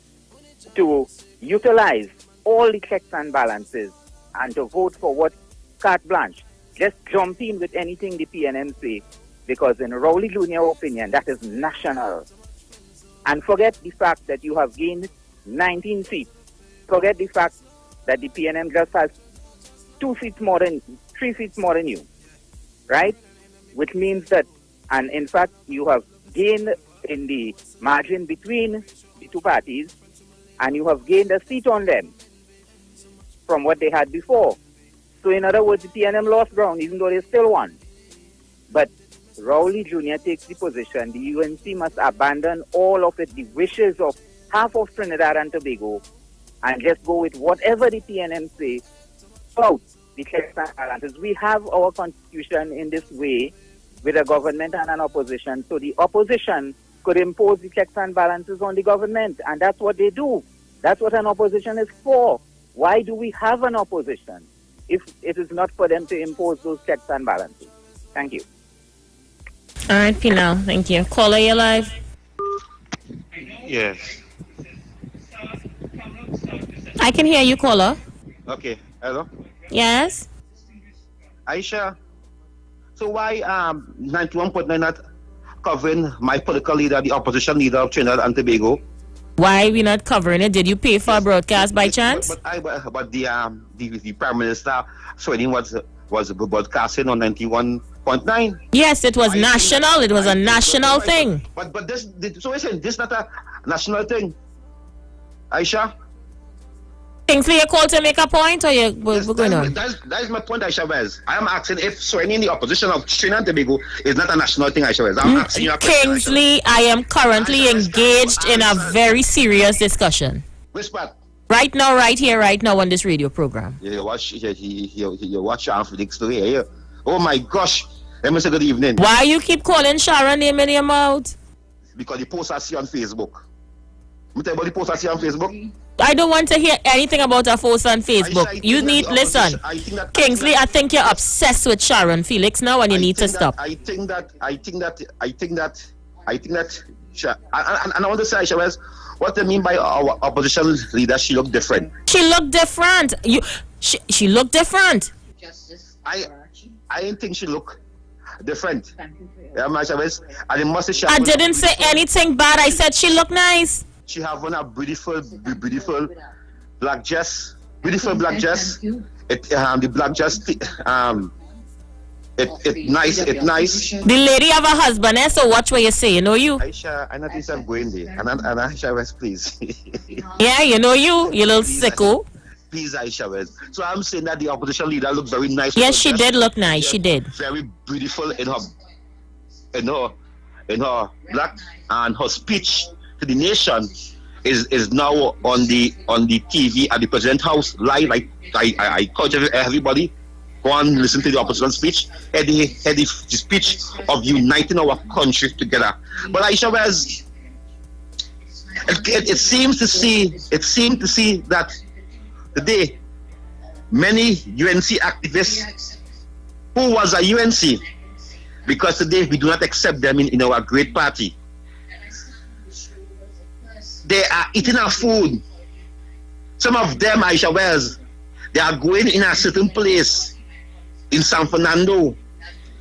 to utilize all the checks and balances and to vote for what carte blanche. Just jump in with anything the PNM say, because in Rowley Jr. opinion, that is national. And forget the fact that you have gained 19 seats. Forget the fact that the PNM just has 3 feet more than you, right? Which means that, and in fact, you have gained in the margin between the two parties, and you have gained a seat on them from what they had before. So in other words, the PNM lost ground, even though they still won. But Rowley Jr. takes the position, the UNC must abandon all of it, the wishes of half of Trinidad and Tobago, and just go with whatever the PNM say about the checks and balances. We have our constitution in this way with a government and an opposition, so the opposition could impose the checks and balances on the government, and that's what they do. That's what an opposition is for. Why do we have an opposition if it is not for them to impose those checks and balances? Thank you. All right, Pinal, thank you. Caller, you're live. Yes. I can hear you, caller. Okay. Hello? Yes? Aisha, so why 91.9 not covering my political leader, the opposition leader of Trinidad and Tobago? Why are we not covering it? Did you pay for a broadcast by chance? But the Prime Minister Sweden was broadcasting on 91.9. Yes, it was national. It was a national thing. But this is not a national thing. Aisha? Kingsley, you called to make a point, or what's going on? That is my point, Aisha Wes. I am asking if Sweden in the opposition of Trinidad and Tobago is not a national thing, Aisha Wes. I'm asking you a question, Kingsley, I am currently engaged in a very serious discussion. Which part? Right now, right here, right now on this radio program. You watch Felix today, yeah? Oh my gosh. Let me say good evening. Why you keep calling Sharon name in your mouth? Because the post I see on Facebook. Let me tell you about the post I see on Facebook. I don't want to hear anything about a post on Facebook. You need listen, Kingsley. I think you're obsessed with Sharon Felix now, and you need to stop. I think that. And I want to say, Aisha Wes, what do you mean by our opposition leader? She looked different. She looked different. She looked different. I didn't think she looked different. Yeah, Aisha Wes. I didn't say anything bad. I said she looked nice. She have on a beautiful black dress. Beautiful black dress. The black dress. It nice. The lady have a husband, so watch what you say. You know you. Aisha, I know this I'm going there. And Aisha West, please. Yeah, you know you little sicko. Please, Aisha West. So I'm saying that the opposition leader looked very nice. Yes, she did look nice. She did. Very beautiful in her black, and her speech to the nation is now on the TV at the President House live. I encourage everybody go and listen to the opposition speech. The speech of uniting our country together. But Aisha Wes, it seems to see that today many UNC activists who was a UNC, because today we do not accept them in our great party. They are eating our food. Some of them, Aisha Wes, they are going in a certain place in San Fernando.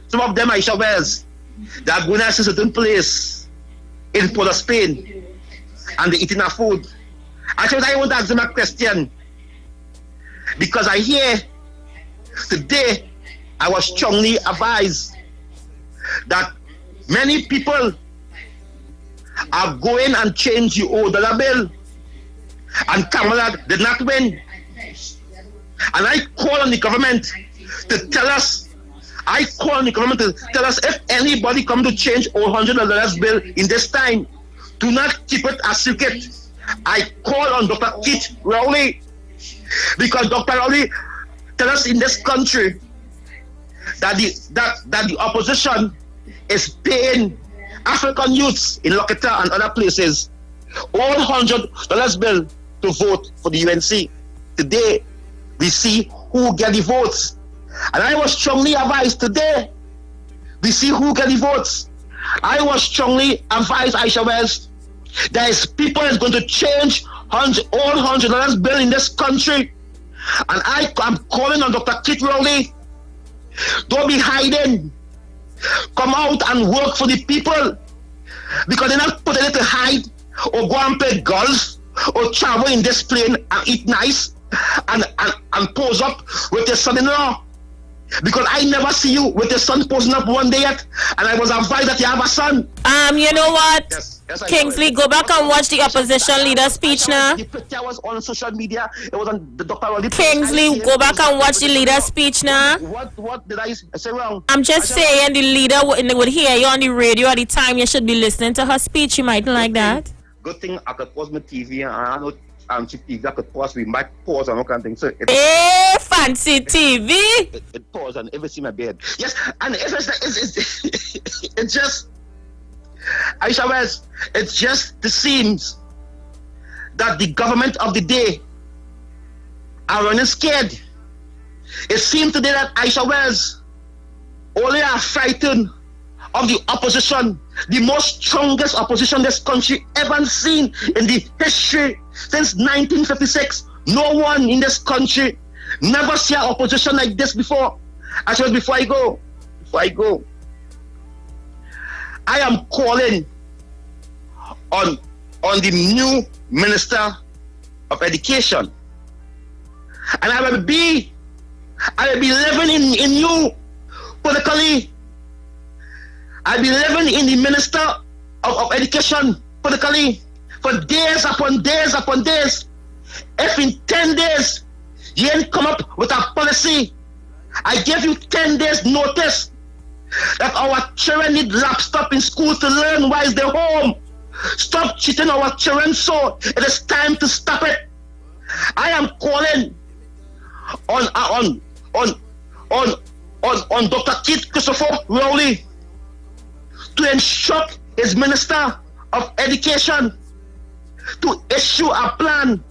Some of them, Aisha Wes, they are going to a certain place in Port of Spain, and they're eating our food. Actually, I want to ask them a question, because I hear today I was strongly advised that many people are going and change the old dollar bill, and Kamala did not win. And I call on the government to tell us, if anybody come to change $100 bill in this time, do not keep it a secret. I call on Dr. Keith Rowley, because Dr. Rowley tell us in this country that the opposition is paying African youths in Lokita and other places all $100 bill to vote for the UNC. Today, we see who get the votes. And I was strongly advised today, we see who get the votes. I was strongly advised, Aisha Wes, there is people that's going to change all $100 bill in this country. And I'm calling on Dr. Keith Rowley, don't be hiding. Come out and work for the people, because they're not putting it to hide or go and play golf or travel in this plane and eat nice. and pose up with your son-in-law? Because I never see you with your son posing up one day yet, and I was advised that you have a son. You know what? Yes, Kingsley, go back and watch the opposition leader speech now. The picture was on social media. It was on the Dr. Raleigh. Kingsley, go back and watch the leader speech now. What did I say wrong? I'm just saying the leader would hear you on the radio at the time. You should be listening to her speech. You mightn't like that. Good thing I could pause my TV, and I know cheap TV I could pause. We might pause and all kind of things. So fancy TV. It pause and ever see my bed. Yes, and it's just Aisha Wells. It just seems that the government of the day are running scared. It seems today that Aisha Wells only are frightened of the opposition, the most strongest opposition this country ever seen in the history since 1956. No one in this country never see an opposition like this before. Actually, before I go, I am calling on the new Minister of Education, and I will be living in you politically. I'll be living in the Minister of Education politically for days upon days upon days. If in 10 days you ain't come up with a policy, I give you 10 days notice that our children need laptop in school to learn while they're home. Stop cheating our children, so it is time to stop it. I am calling on Dr. Keith Christopher Rowley to instruct his Minister of Education to issue a plan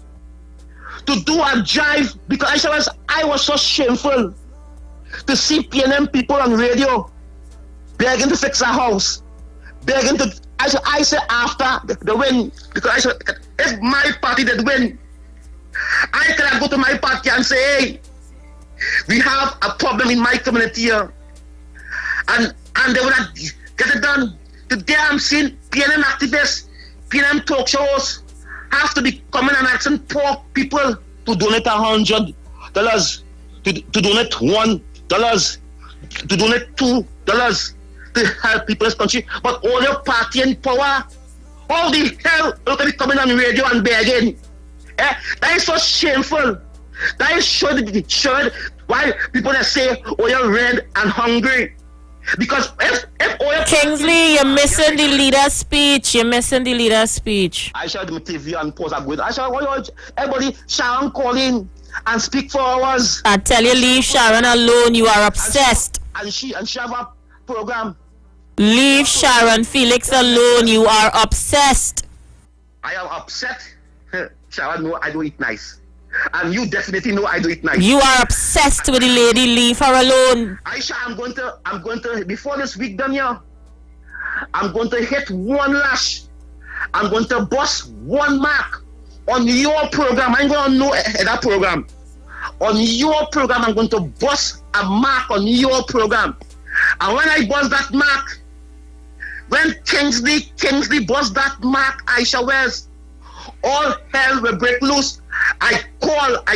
to do a drive, because I was so shameful to see PNM people on radio begging to fix our house, begging to. I say after the win, because I said if my party did win, I cannot go to my party and say, hey, we have a problem in my community here, and they will not get it done. Today I'm seeing PNM activists, PNM talk shows have to be coming and asking poor people to donate $100, to donate $1, to donate $2 to help people in this country. But all your party and power, all the hell look at me coming on the radio and begging. That is so shameful. That is showed why people that say, oh, you're red and hungry. Because if Kingsley, you're missing the leader's speech. You're missing the leader's speech. I shall do my TV and pause a good. I shall everybody Sharon call in and speak for hours. I tell you, leave Sharon alone. You are obsessed. And she have a program. Leave Sharon Felix alone. You are obsessed. I am upset. Sharon, no, I don't eat nice. And you definitely know I do it nice. You are obsessed with the lady. Leave her alone. Aisha, I'm going to before this week done here, I'm going to hit one lash. I'm going to bust one mark on your program. I ain't going to know that program. On your program, I'm going to bust a mark on your program. And when I bust that mark, when Kingsley bust that mark, Aisha Wells, all hell will break loose. I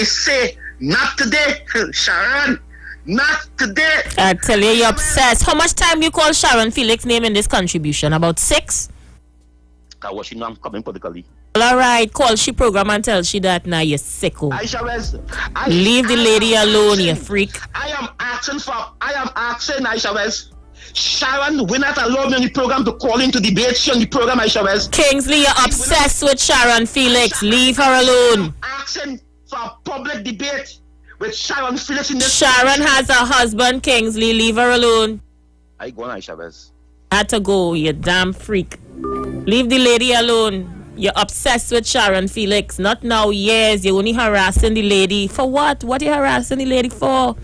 say, not today, Sharon, not today. I tell you, you're obsessed. How much time you call Sharon Felix name in this contribution? About 6? Because she know I'm coming politically. All right, call she program and tell she that now, you sicko. Leave the lady alone, you freak. I am asking Aisha Wells. Sharon will not allow me on the program to call into debate on the program, Aisha Wells. Kingsley, you're obsessed with Sharon Felix. Leave her alone. Asking for a public debate with Sharon Felix in this. Sharon has a husband, Kingsley. Leave her alone. I go on, Aisha Wells. Had to go, you damn freak. Leave the lady alone. You're obsessed with Sharon Felix. Not now, years. You're only harassing the lady. For what? What are you harassing the lady for?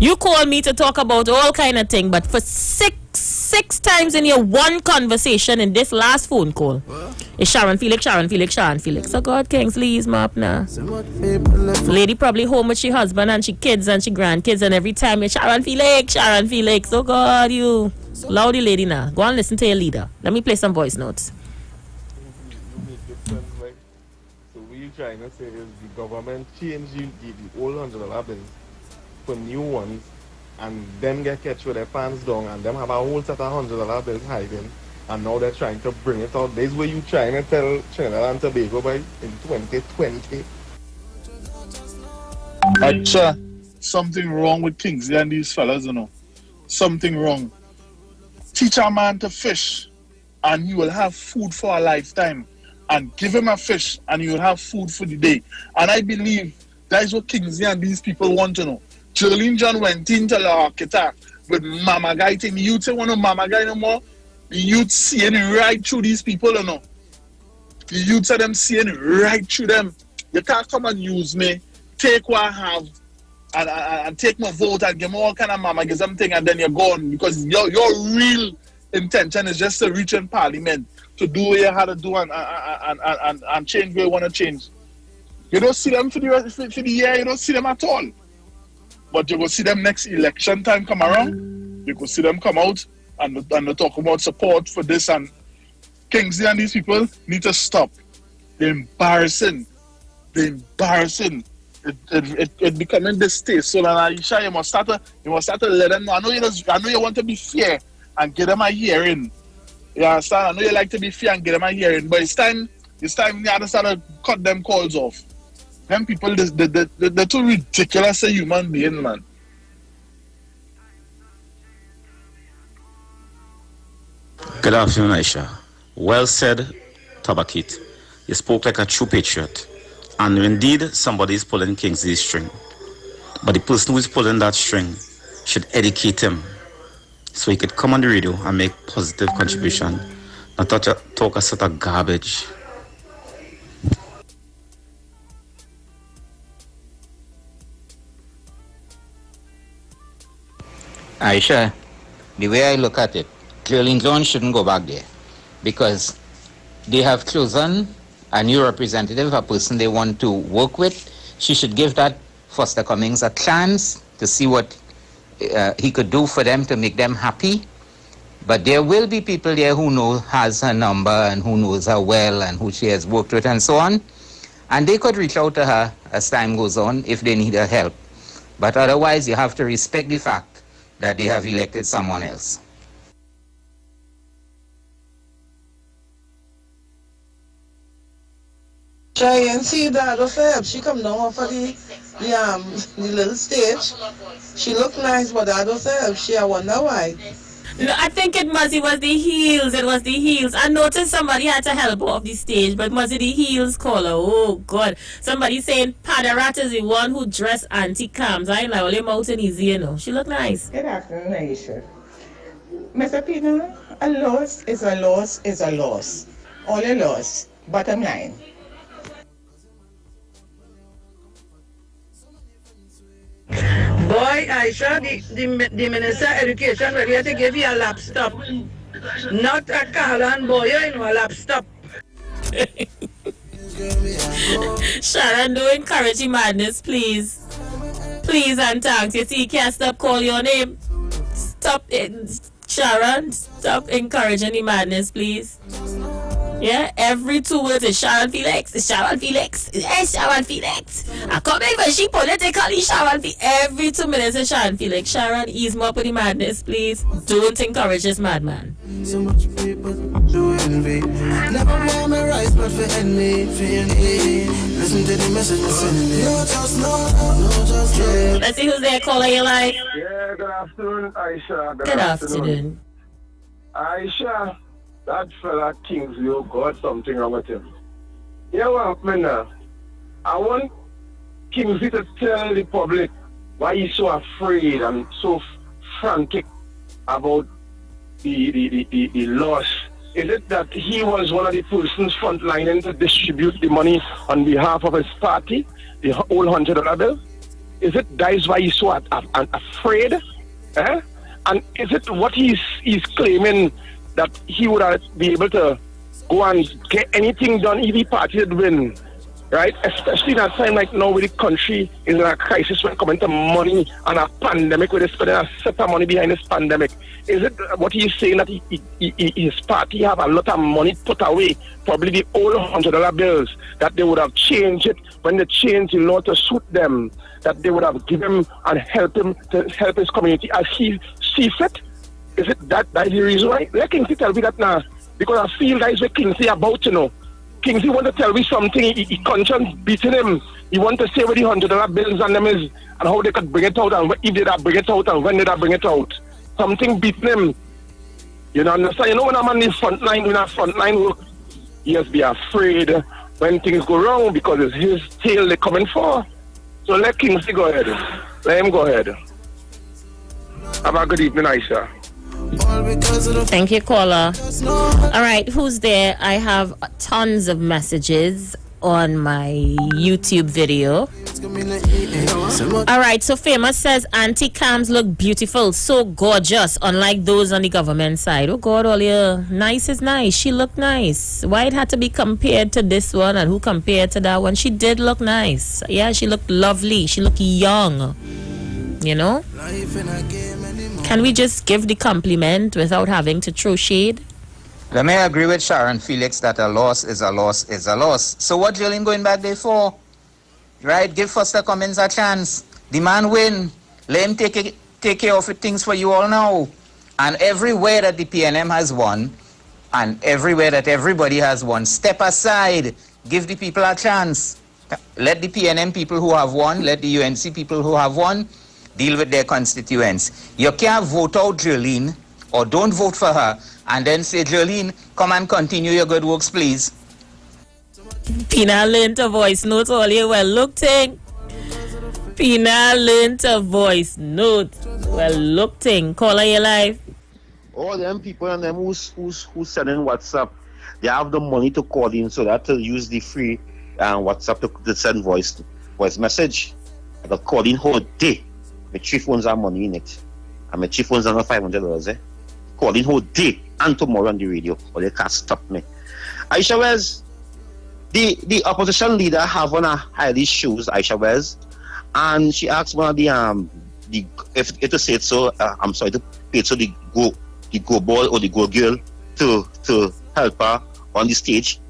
You call me to talk about all kind of thing, but for six times in your one conversation in this last phone call, it's Sharon Felix. Oh God, Kingsley, ease me up now. Lady probably home with she husband and she kids and she grandkids, and every time it's Sharon Felix. Oh God, you allow the lady now. Go and listen to your leader. Let me play some voice notes. what you're trying to say is the government changed the old $100 bills for new ones, and them get catch with their pants down, and them have a whole set of $100 bills hiding, and now they're trying to bring it out. This is what you trying to tell Trinidad and Tobago by in 2020. Acha, something wrong with Kingsley and these fellas, you know. Something wrong. Teach a man to fish, and you will have food for a lifetime. And give him a fish, and you will have food for the day. And I believe that is what Kingsley and these people want to know. Jolene John went into La Kita with Mama Guy thing. The youth say want no Mama Guy no more. The youth seeing right through these people, you know. The youth say them seeing right through them. You can't come and use me, take what I have, and take my vote and give me all kind of Mama give something, and then you're gone. Because your real intention is just to reach in Parliament, to do what you had to do and change where you want to change. You don't see them for the year, you don't see them at all. But you go see them next election time come around, you go see them come out and they talk about support for this, and Kingsley and these people need to stop. They're embarrassing. It becoming distasteful, and Aisha, you must start to let them know. I know you want to be fair and get them a hearing. You understand? I know you like to be fair and get them a hearing, but it's time you have to start to cut them calls off. Them people, they're too ridiculous a human being, man. Good afternoon, Aisha. Well said, Tabakit. You spoke like a true patriot. And indeed, somebody is pulling Kingsley's string. But the person who is pulling that string should educate him so he could come on the radio and make positive contribution, not talk a sort of garbage. Aisha, the way I look at it, Jolene John shouldn't go back there because they have chosen a new representative, a person they want to work with. She should give that Foster Cummings a chance to see what he could do for them to make them happy. But there will be people there who has her number and who knows her well and who she has worked with and so on. And they could reach out to her as time goes on if they need her help. But otherwise, you have to respect the fact that they have elected someone else. Try and see that of she come down off of the little stage. She look nice, but that of she I wonder why. No, I think it was the heels. It was the heels. I noticed somebody had to help her off the stage, but was it the heels caller? Oh God! Somebody saying Padarat is the one who dressed Auntie Cams. I like all your mouth and easy, you know. She look nice. Good afternoon, Aisha. Mr. Pino, a loss is a loss is a loss. All a loss. Bottom line. Boy, Aisha, the Minister of Education ready to give you a laptop. Not a Cahalan boy, you know, a laptop. Sharon, don't encourage the madness, please. Please and thanks. You see, you can't stop calling your name. Stop it. Sharon, stop encouraging the madness, please. Yeah, every 2 words is Sharon Felix. It's Sharon Felix. It's Sharon Felix. I come in when she politically Sharon Felix. Every 2 minutes is Sharon Felix. Sharon, ease more up with the madness, please. Don't encourage this madman. So much people do envy. Never blame my rights, but for envy. Listen to the message I'm sending. No, just no. Let's see who's there. Caller, your line. Yeah, good afternoon, Aisha. Good afternoon. Aisha. That fella Kingsley got something wrong with him. You know what happened now? I want Kingsley to tell the public why he's so afraid and so frantic about the loss. Is it that he was one of the persons frontlining to distribute the money on behalf of his party, the whole $100 bill? Is it that is why he's so afraid? Eh? And is it what he's claiming that he would be able to go and get anything done if the party would win? right? Especially in a time like now where the country is in a crisis when it comes to money and a pandemic, where they're spending a set of money behind this pandemic. Is it what he's saying that his party have a lot of money put away, probably the old $100 bills, that they would have changed it when they changed the law to suit them, that they would have given him and help him to help his community as he sees fit? Is it that is the reason why? Let Kingsley tell me that now, because I feel that is what Kingsley about, you know. Kingsley want to tell me something, he conscience beating him. He want to say where the $100 bills on them is and how they could bring it out and if they bring it out and when they bring it out. Something beating him. You know, understand? You know when I'm on the front line, doing a front line work, he has to be afraid when things go wrong because it's his tail they're coming for. So let Kingsley go ahead. Let him go ahead. Have a good evening, Aisha. Thank you, caller. All right, who's there? I have tons of messages on my YouTube video. All right, so Famous says Auntie Cams look beautiful, so gorgeous, unlike those on the government side. Oh God, Olia, nice is nice. She looked nice. Why it had to be compared to this one and who compared to that one? She did look nice. Yeah, she looked lovely. She looked young. You know? Can we just give the compliment without having to throw shade? Let me agree with Sharon Felix that a loss is a loss is a loss. So what Jolene going back there for? Right? Give Foster Cummins a chance. The man win. Let him take care of things for you all now. And everywhere that the PNM has won, and everywhere that everybody has won, step aside. Give the people a chance. Let the PNM people who have won, let the UNC people who have won, deal with their constituents. You can't vote out Jolene or don't vote for her and then say, Jolene, come and continue your good works, please. Pina learned a voice note all you well looked in. Pina learned a voice note. Well looked in. Call her your life. All them people and them who's sending WhatsApp, they have the money to call in so that to use the free WhatsApp to send voice message. The calling whole day. My 3 phones have money in it. And my 3 phones are not $500, Calling whole day and tomorrow on the radio. Or they can't stop me. Aisha Wes, the opposition leader have one of Heidi's shoes, Aisha Wes, and she asked one of the if to say it so, I'm sorry to pay it so the go ball or the go girl to help her on the stage.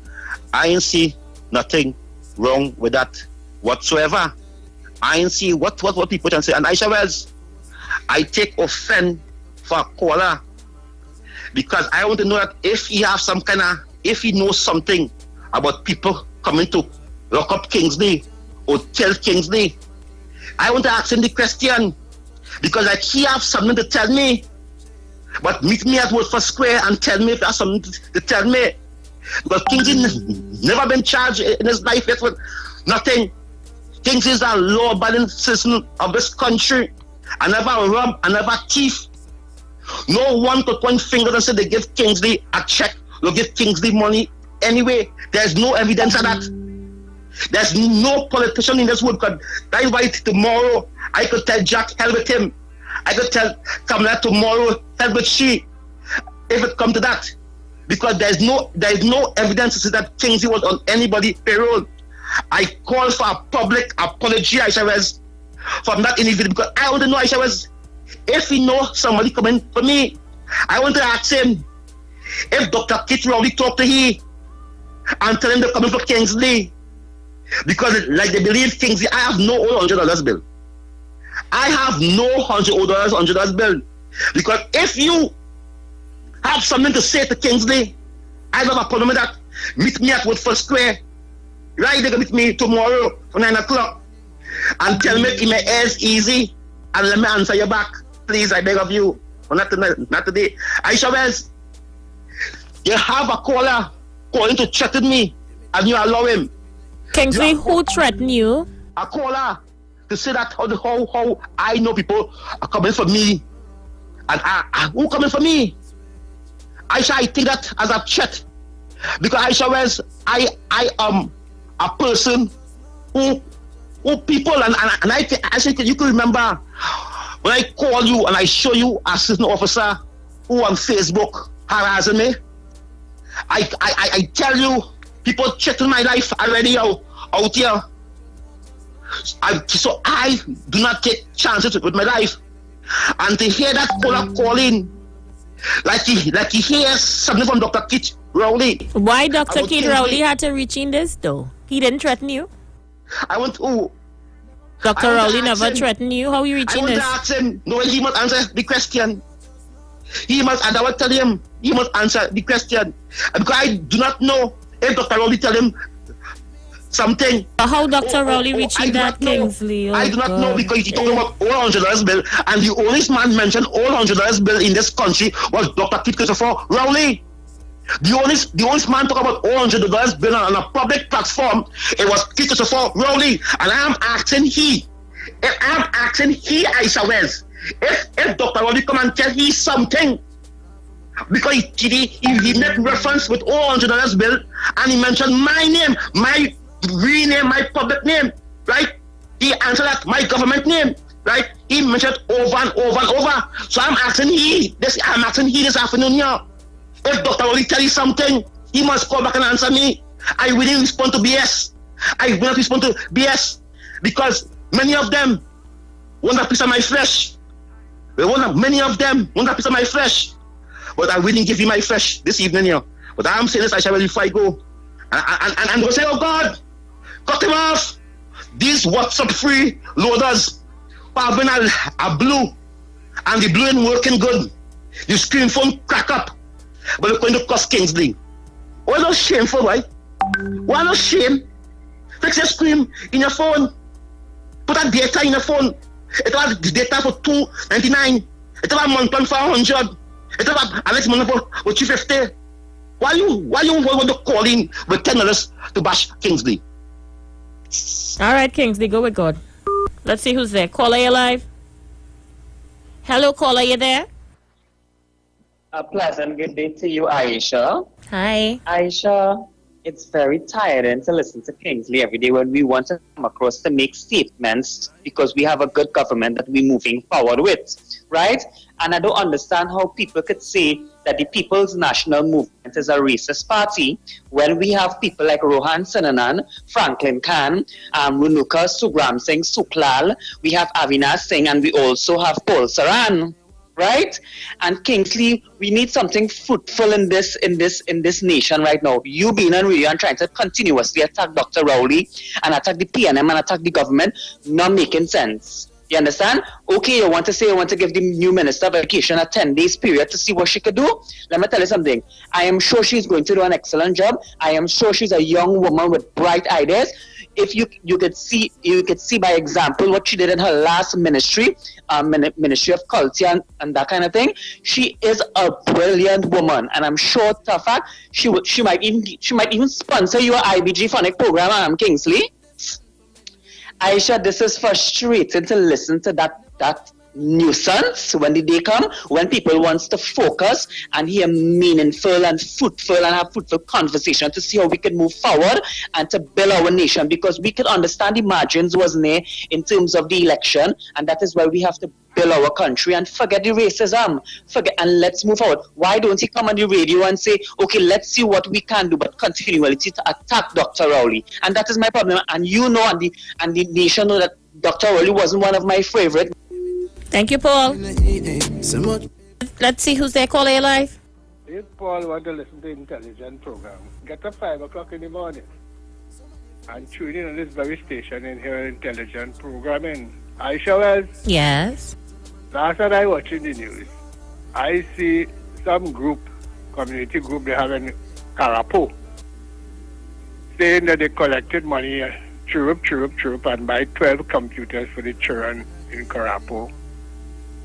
I ain't see nothing wrong with that whatsoever. I ain't see what people can say. And Aisha Wells, I take offense for a caller because I want to know that if he knows something about people coming to lock up Kingsley or tell Kingsley, I want to ask him the question because like he have something to tell me. But meet me at Woodford Square and tell me if there's something to tell me. Because Kingsley never been charged in his life yet with nothing. Kingsley is a law-abiding citizen of this country. I never rob, I never thief. No one could point fingers and say they give Kingsley a check, they give Kingsley money anyway. There's no evidence of that. There's no politician in this world. That is why tomorrow I could tell Jack, hell with him. I could tell Kamala tomorrow, hell with she. If it come to that. Because there is no evidence to say that Kingsley was on anybody's payroll. I call for a public apology, Aisha Wes, from that individual because I want to know, Aisha Wes, if he know somebody coming for me, I want to ask him if Dr. Kit Rowley talk to he and tell him they're coming for Kingsley. Because like they believe Kingsley, I have no old $100 bill. I have no $100 bill. Because if you have something to say to Kingsley, I don't have a problem with that. Meet me at Woodford Square. Right, they're going to meet me tomorrow for 9 o'clock and tell me in my ears easy and let me answer you back. Please, I beg of you. Well, not today. Aisha Wells, you have a caller calling to threaten me and you allow him. Kingsley, who threatened you? A caller to say that how I know people are coming for me. And who coming for me? Aisha, I take that as a threat. Because Aisha Wells, I am a person who people and I think you can remember when I call you and I show you a assistant officer who on Facebook harassing me. I tell you people threaten my life already. out here. So I do not take chances with my life. And to hear that caller calling, like he hears something from Dr. Keith Rowley. Why Dr. Keith Rowley had to reach in this though? He didn't threaten you? Dr. Rowley never threatened you? How are you reaching this? I want to ask him. No, he must answer the question. And I will tell him, he must answer the question. Because I do not know if Dr. Rowley tell him something. How Dr. Rowley reaching that, Kingsley? I do not know because he talking about all $100 bill, and the only man mentioned all $100 bill in this country was Dr. Keith Christopher Rowley. The only man talking about all $100 bill on a public platform, it was Keith Christopher Rowley. And I'm asking Aisha Wells, if Dr. Rowley come and tell he something, because he made reference with all $100 bill, and he mentioned my name, my real name, my public name, right? He answered that my government name, right? He mentioned over and over and over. So I'm asking this afternoon here. If Dr. Rowley tell you something, he must call back and answer me. I will not respond to BS. I will not respond to BS because many of them want a piece of my flesh. Many of them want a piece of my flesh. But I will not give you my flesh this evening here. But I'm saying this, I shall before I go. And they'll say, oh God, cut him off. These WhatsApp free loaders having a blue, and the blue ain't working good. The screen phone crack up. But we're going to cost Kingsley. Why not shameful, right? Why not shame? Fix your screen in your phone. Put that data in your phone. It will have data for $2.99. It will have month plan for $100. It will have Alex money for $250. Why you want to call in with $10 to bash Kingsley? All right, Kingsley, go with God. Let's see who's there. Caller, you live? Hello, caller, you there? A pleasant good day to you, Aisha. Hi. Aisha, it's very tiring to listen to Kingsley every day when we want to come across to make statements because we have a good government that we're moving forward with, right? And I don't understand how people could say that the People's National Movement is a racist party when we have people like Rohan Sinanan, Franklin Khan, Renuka Sugram Singh Suklal, we have Avinash Singh, and we also have Paul Saran. Right? And Kingsley, we need something fruitful in this nation right now. You being on radio and trying to continuously attack Dr. Rowley and attack the PNM and attack the government, not making sense. You understand? Okay, you want to give the new Minister of Education a 10 days period to see what she could do? Let me tell you something. I am sure she's going to do an excellent job. I am sure she's a young woman with bright ideas. If you could see by example what she did in her last ministry, Ministry of Culture and that kind of thing. She is a brilliant woman, and I'm sure to fact she might even sponsor your IBG Phonic program, Kingsley. Aisha, this is frustrating to listen to that nuisance when the day come, when people wants to focus and hear meaningful and fruitful and have fruitful conversation to see how we can move forward and to build our nation, because we could understand the margins wasn't there in terms of the election, and that is why we have to build our country and forget the racism, and let's move forward. Why don't he come on the radio and say, okay, let's see what we can do, but continually to attack Dr. Rowley? And that is my problem. And you know, and the nation know that Dr. Rowley wasn't one of my favorite. Thank you, Paul. Let's see who's there. Caller, live. If Paul want to listen to intelligent program, get up 5 o'clock in the morning and tune in on this very station and hear intelligent programming. Aisha Wells? Yes. Last night I watching the news, I see some community group they have in Karapo, saying that they collected money, chirrup, and buy 12 computers for the children in Karapo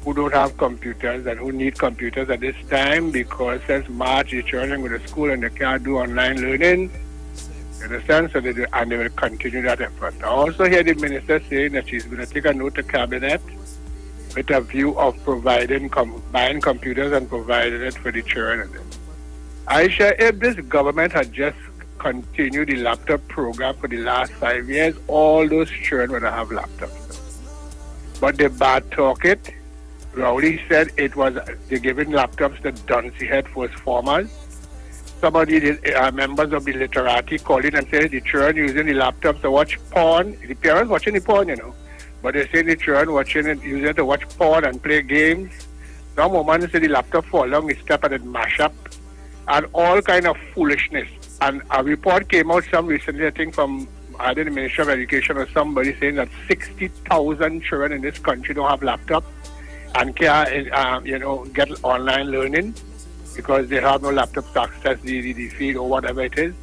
who don't have computers and who need computers at this time, because since March the children go to school and they can't do online learning. You understand? So they will continue that effort. I also hear the minister saying that she's going to take a note to cabinet with a view of buying computers and providing it for the children. Aisha, if this government had just continued the laptop program for the last 5 years, all those children would have laptops. But they bad talk it. Rowley said they're giving laptops to Duncy Head First Formers. somebody, members of the literati, calling and saying the children using the laptop to watch porn. The parents watching the porn, but they say the children watching it, using it to watch porn and play games. Some woman say the laptop fall down, they step and it mash up, and all kind of foolishness. And a report came out some recently, I think from either the Ministry of Education or somebody, saying that 60,000 children in this country don't have laptop and can, get online learning because they have no laptop to access the feed or whatever it is.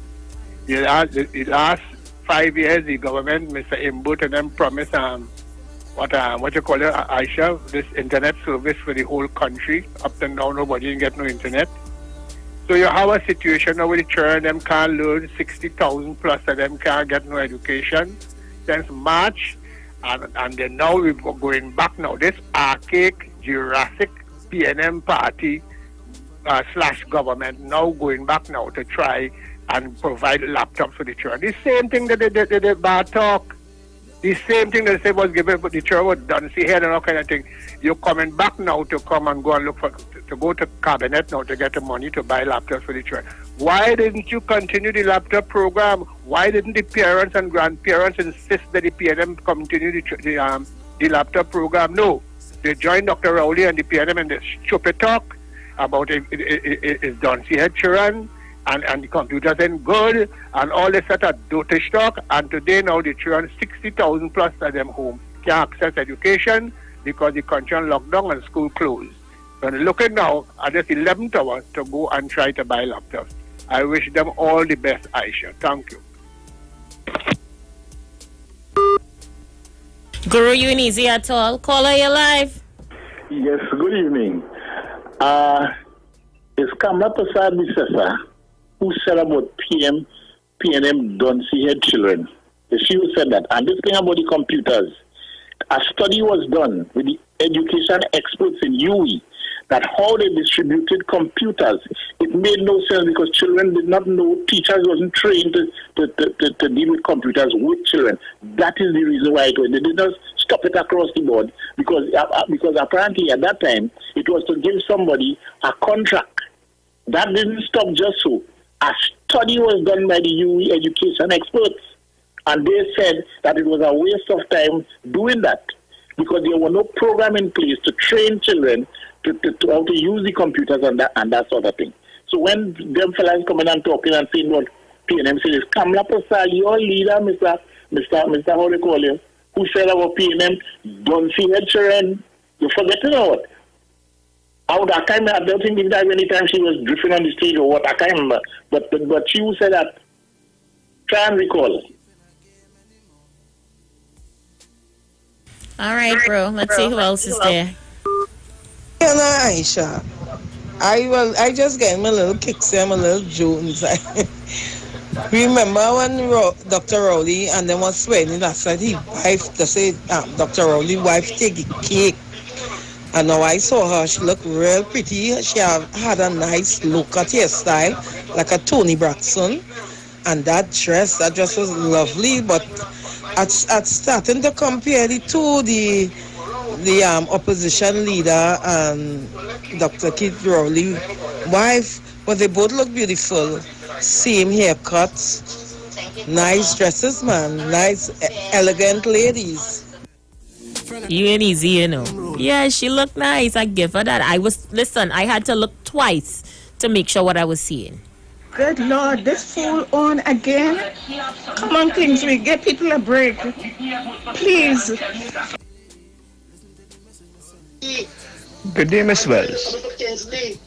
The last 5 years, the government, Mr. Imbut, and them promised what you call it, Aisha, this internet service for the whole country. Up and down, nobody can get no internet. So you have a situation now where the children them can't learn, 60,000 plus of them can't get no education since March, and then now we're going back now. This archaic, Jurassic PNM party / government now going back now to try and provide laptops for the children. The same thing that they did bad talk. The same thing that they said was given, but the children was done. See here and all kind of thing. You're coming back now to come and go and look for, to go to cabinet now to get the money to buy laptops for the children. Why didn't you continue the laptop program? Why didn't the parents and grandparents insist that the PNM continue the laptop program? No. They joined Dr. Rowley and the PNM and the stupid talk about it's done. See here, children. And the computers ain't good, and all this sort of dotage talk. And today now the children, 60,000 plus of them home, can't access education because the country on lockdown and school closed. So they're looking now at this 11th hour to go and try to buy laptops. I wish them all the best, Aisha. Thank you. Guru, you ain't easy at all. Caller, you live. Yes, good evening. It's Kamla Prasad Misesa who said about PNM don't see head children. She who said that. And this thing about the computers, a study was done with the education experts in UE that how they distributed computers, it made no sense because children did not know, teachers wasn't trained to deal with computers with children. That is the reason why it was. They did not stop it across the board because apparently at that time it was to give somebody a contract. That didn't stop just so. A study was done by the UE education experts, and they said that it was a waste of time doing that because there was no program in place to train children to how to use the computers and that sort of thing. So when them fellas coming and talking and saying what PNM says, Kamla Prasad, your leader, Mr. How they call him, who said about PNM, don't see head children, you forget it or what? I don't think that anytime she was drifting on the stage or what, I can't remember. But she who said that, try and recall. All right, bro. Let's see who else is there. Aisha, I just gave him a little kick, Sam, a little Jones. Remember when Dr. Rowley and them was swearing that said he wife, to say Dr. Rowley's wife take a cake. And now I saw her, she looked real pretty. She had a nice look at hairstyle, like a Toni Braxton. And that dress was lovely. But at starting to compare the two, the opposition leader and Dr. Keith Rowley's wife, but they both look beautiful. Same haircuts, nice dresses, man. Nice, elegant ladies. You ain't easy, you know. Yeah, she looked nice. I give her that. I had to look twice to make sure what I was seeing. Good Lord, this fool on again? Come on, Kingsley, get people a break. Please. Good day, Miss Wells.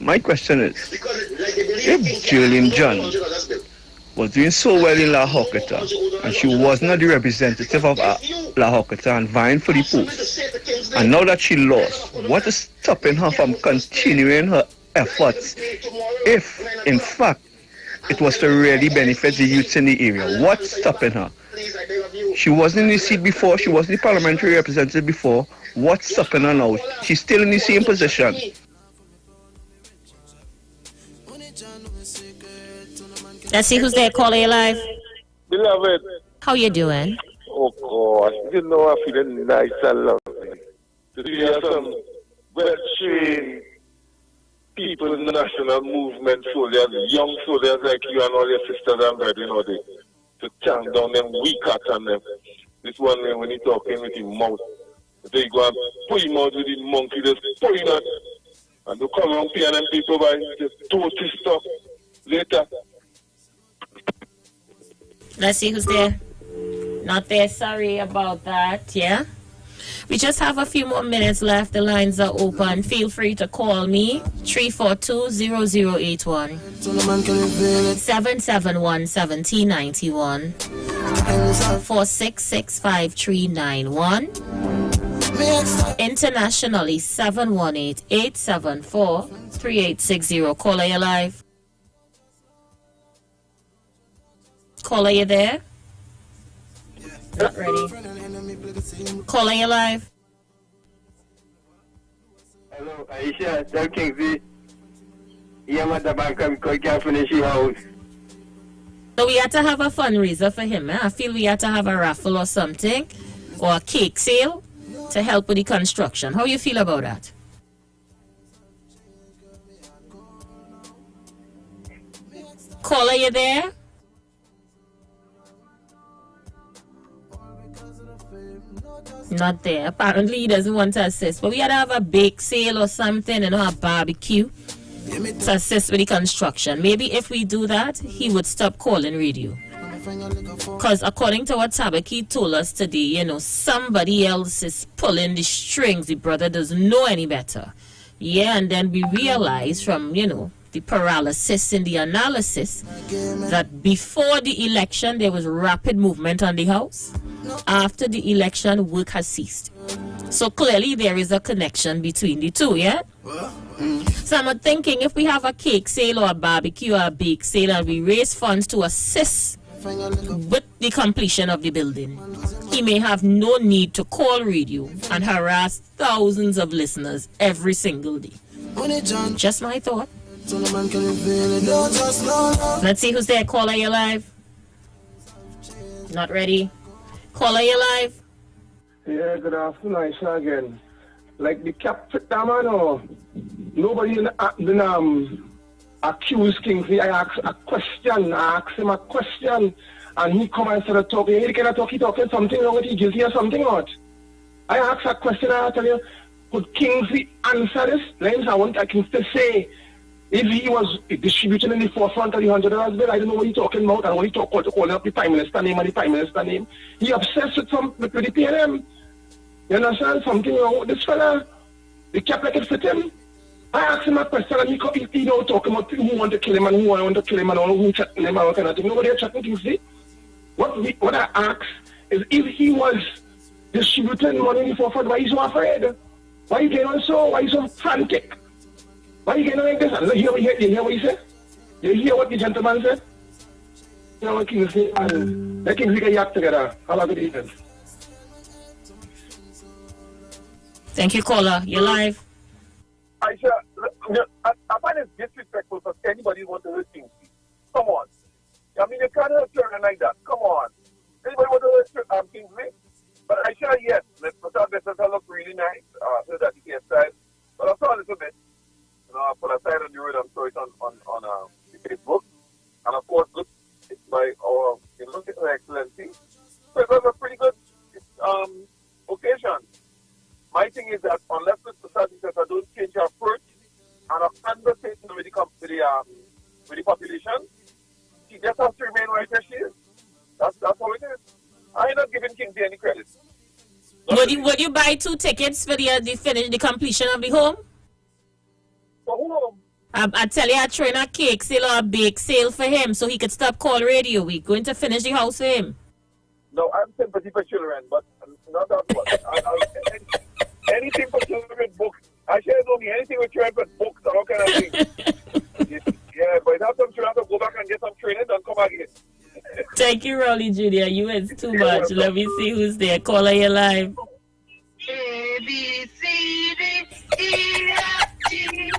My question is, if Julian John was doing so well in La Hokata, and she was not the representative of La Hokata and vying for the post, and now that she lost, what is stopping her from continuing her efforts if, in fact, it was to really benefit the youths in the area? What's stopping her? She wasn't in the seat before, she wasn't the parliamentary representative before. What's stopping her now? She's still in the same position. Let's see who's there. Caller, you live. Beloved. How you doing? Oh, God. You know, I'm feeling nice and lovely. To see some well-trained people in the national movement, soldiers, young soldiers like you and all your sisters and brethren, to chant down them weak hats and them. This one when he talking with his mouth, they go and put him out with his monkey, just put him out. And they come around paying them people by the toasty stuff later. Let's see who's there. Not there, sorry about that, yeah? We just have a few more minutes left. The lines are open. Feel free to call me. 342-0081. 771-1791. 4665-391. Internationally, 718-874-3860. Caller, you live. Caller, you there? Not ready. Caller, you live. Hello, Aisha, tell Kingsley. I'm at the bank because he can't finish your house. So we had to have a fundraiser for him. I feel we had to have a raffle or something, or a cake sale to help with the construction. How you feel about that? Caller, you there? Not there. Apparently he doesn't want to assist. But we had to have a bake sale or something, and a barbecue to assist with the construction. Maybe if we do that, he would stop calling radio. Because according to what Tabaki told us today, somebody else is pulling the strings. The brother doesn't know any better. Yeah, and then we realize from, the paralysis in the analysis that before the election, there was rapid movement on the house. After the election, work has ceased. So clearly there is a connection between the two, yeah? So I'm thinking if we have a cake sale or a barbecue or a bake sale and we raise funds to assist with the completion of the building, he may have no need to call radio and harass thousands of listeners every single day. Just my thought. Let's see who's there. Caller, you live. Not ready. Caller, you live. Yeah, good afternoon, Aisha again. Like the captain, nobody accused Kingsley. I asked him a question, and he come and started talking. He cannot talk, he talking something wrong with he guilty or something not. I asked a question, and I tell you, could Kingsley answer this? Lines I want Kingsley to say, if he was distributing in the forefront of the $100 bill, I don't know what he's talking about, and when he talk to call up the Prime Minister name and the Prime Minister name, he obsessed with the PNM. You understand? Something wrong with this fella. He kept like it fit him. I asked him a question, and he don't talk about who want to kill him and who want to kill him and who threatened him and all kind of thing. Nobody had threatened Kingsley. What I asked is if he was distributing money in the forefront, why he's so afraid? Why he getting on so? Why he's so frantic? Why you getting like this? You hear what he said? You hear what the gentleman said? You know what Kingsley and let Kingsley get your act together. Have a good evening. Thank you, caller. You're live. Aisha, I find it disrespectful for anybody who wants to hurt Kingsley. Come on. I mean, you can't hurt children like that. Come on. Anybody want to hurt Kingsley? But Aisha, yes, let's put our business look really nice. So that he can style. But I saw a little bit. I put aside on the road, I'm sure it's on Facebook. And of course, look, it's by our Excellency. So it was a pretty good occasion. My thing is that unless Mr. Sadisha don't change her approach and a conversation with the population, she just has to remain right where she is. That's how it is. I'm not giving Kingsley any credit. Would you buy 2 tickets for the completion of the home? For whom? I tell you, I'm throwing a cake sale or a bake sale for him so he could stop call radio. We're going to finish the house for him. No, I'm sympathy for children, but not that one. Anything for children, books. I share only anything with children, but books and all kind of things. Yeah, but if some children have to go back and get some training, then come back again. Thank you, Rowley Jr. You is too much. Let me see who's there. Caller, you live. A, B, C, D, E, F, G,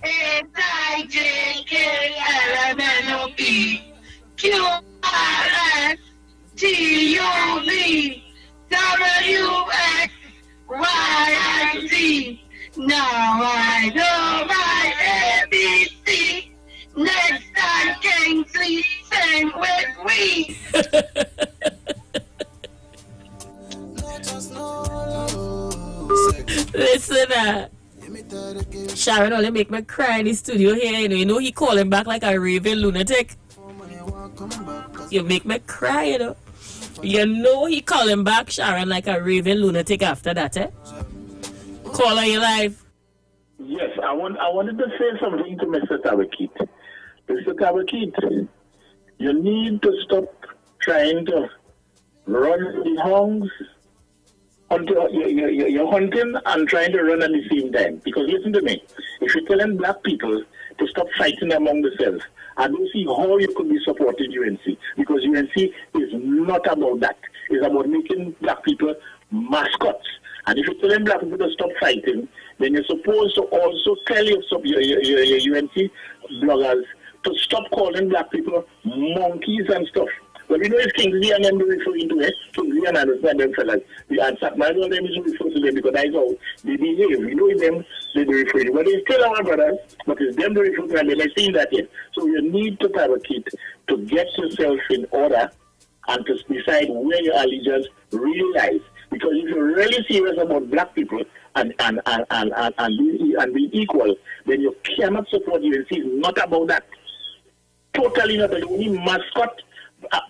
H, I, J, K, L, M, N, O, P, Q, R, S, T, U, V, W, X, Y, and Z. Now I know my we. Listen, Sharon only make me cry in the studio here. You know he calling back like a raving lunatic. You make me cry, you know. You know he calling back Sharon like a raving lunatic after that, eh? Call on your life. Yes, I wanted to say something to Mr. Tabakit. Mr. Tabakit, you need to stop trying to run the hounds. You're hunting and trying to run at the same time. Because listen to me, if you're telling black people to stop fighting among themselves, I don't see how you could be supporting UNC. Because UNC is not about that. It's about making black people mascots. And if you're telling black people to stop fighting, then you're supposed to also tell your UNC bloggers to stop calling black people monkeys and stuff. Well, we know it's Kingsley and them referring to it. Kingsley and understand them fellas. And Satmar, all them is referring to them because that's how they behave. We know them, they refer to. But it's still our brothers, but it's them they refer to, and they're not seeing that yet. So you need to have a kid to get yourself in order and to decide where your allegiance really lies. Because if you're really serious about black people and being equal, then you cannot support UNC. It's not about that. Totally not. The only mascot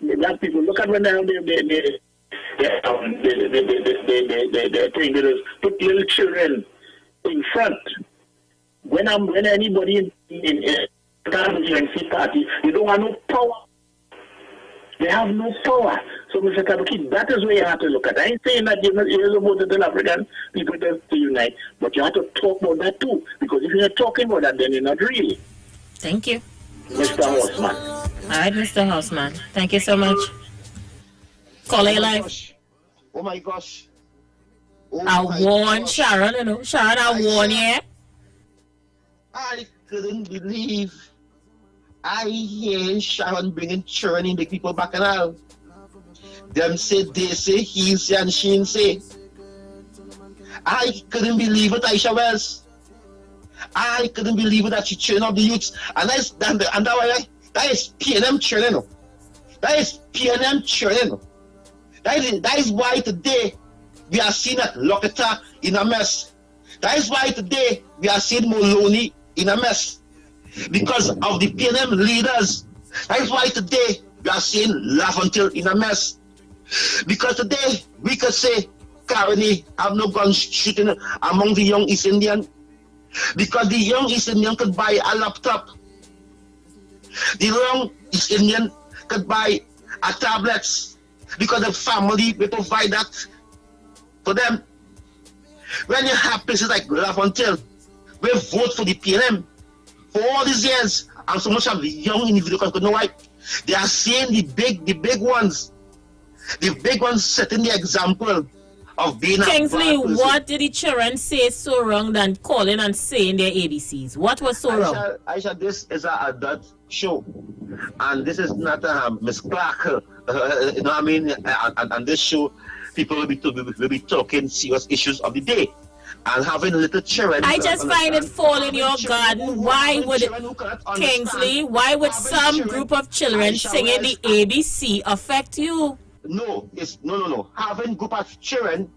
black people. Look at when they put little children in front. When anybody in UNC party, you don't want no power. They have no power. So, Mr. Tabakit, that is where you have to look at. I ain't saying that you're not about the South African people to unite, but you have to talk about that too. Because if you're not talking about that, then you're not real. Thank you. Mr. Horseman. All right, Mr. Houseman. Thank you so much. Call your life. Oh my gosh. I warn Sharon, you know. Sharon, I warn you. I couldn't believe I hear Sharon bringing children in the people back and all. Them say, they say, he say, and she say. I couldn't believe it, Aisha Wells. I couldn't believe it that she trained up the youths. And that is PNM children. That is PNM children. That is why today we are seeing that Loketa in a mess. That is why today we are seeing Moloney in a mess. Because of the PNM leaders. That is why today we are seeing Lafontaine in a mess. Because today we could say Caroni have no gun shooting among the young East Indian. Because the young East Indian could buy a laptop. The young East Indian could buy a tablets. Because the family will provide that for them. When you have places like Lafontaine, we vote for the PNM for all these years, and so much of the young individuals could know why. They are seeing the big ones. The big ones setting the example of being Kingsley, what did the children say so wrong than calling and saying their ABCs? What was so wrong? Aisha, this is an adult show. And this is not Miss Clark. You know what I mean? And this show, people will be talking serious issues of the day. And having little children. I just find it fall in your garden. Why would Kingsley, why would some group of children singing the ABC affect you? No, it's no. Having group of children,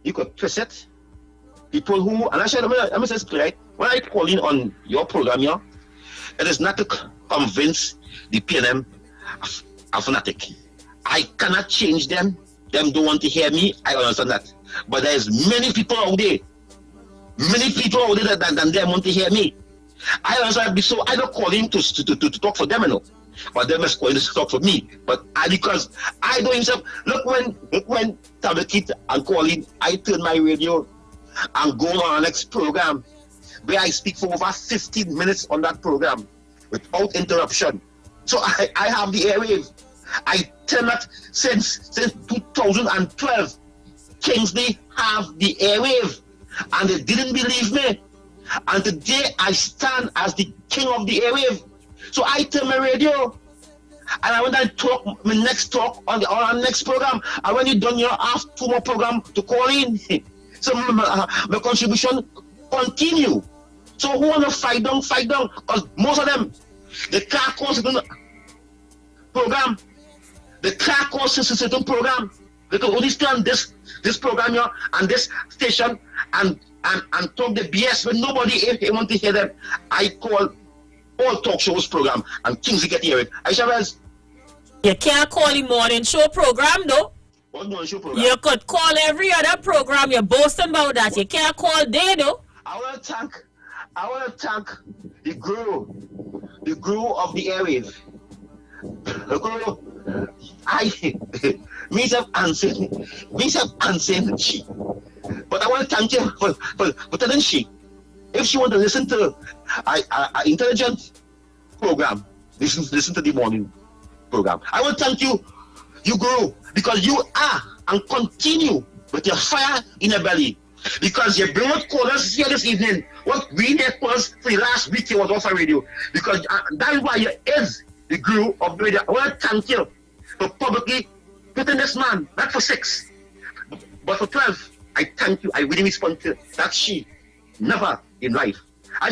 you could twist it. People who, and actually, let me say this clear. When I call in on your program here, it is not to convince the PNM a fanatic. I cannot change them. Them don't want to hear me. I understand that. But there's many people out there. Many people out there than them want to hear me. I understand. So I don't call in to talk for them, you know. But them is calling to talk for me. But because I know himself. Look when Tabakit and calling, I turn my radio and go on our next program where I speak for over 15 minutes on that program without interruption. So I have the airwave. I tell that since 2012, Kingsley have the airwave, and they didn't believe me. And today I stand as the king of the airwave. So I tell my radio, and I went and talk my next talk on our next program. And when you done, you have 2 more programs to call in. So my contribution continue. So who want to fight down? Because most of them, the car course program, They can't call certain program. They can only stay on this program here and this station and talk the BS when nobody want to hear them. I call all talk shows program and Kingsley get hear it. Aisha Wells. You can't call the morning show program though. What morning show program? You could call every other program. You're boasting about that. You can't call day though. I want to thank the guru of the airwaves. The guru. Me have answered she. But I want to thank you for telling she. If she want to listen to an intelligent program, listen to the morning program. I want to thank you guru, because you are and continue with your fire in your belly. Because you brought callers here this evening. What we need was for the last week, you was off the radio. Because that is why you is the guru of the radio. I want to thank you for publicly putting this man, not for 6, but for 12. I thank you. I really respond to that she. Never in life. I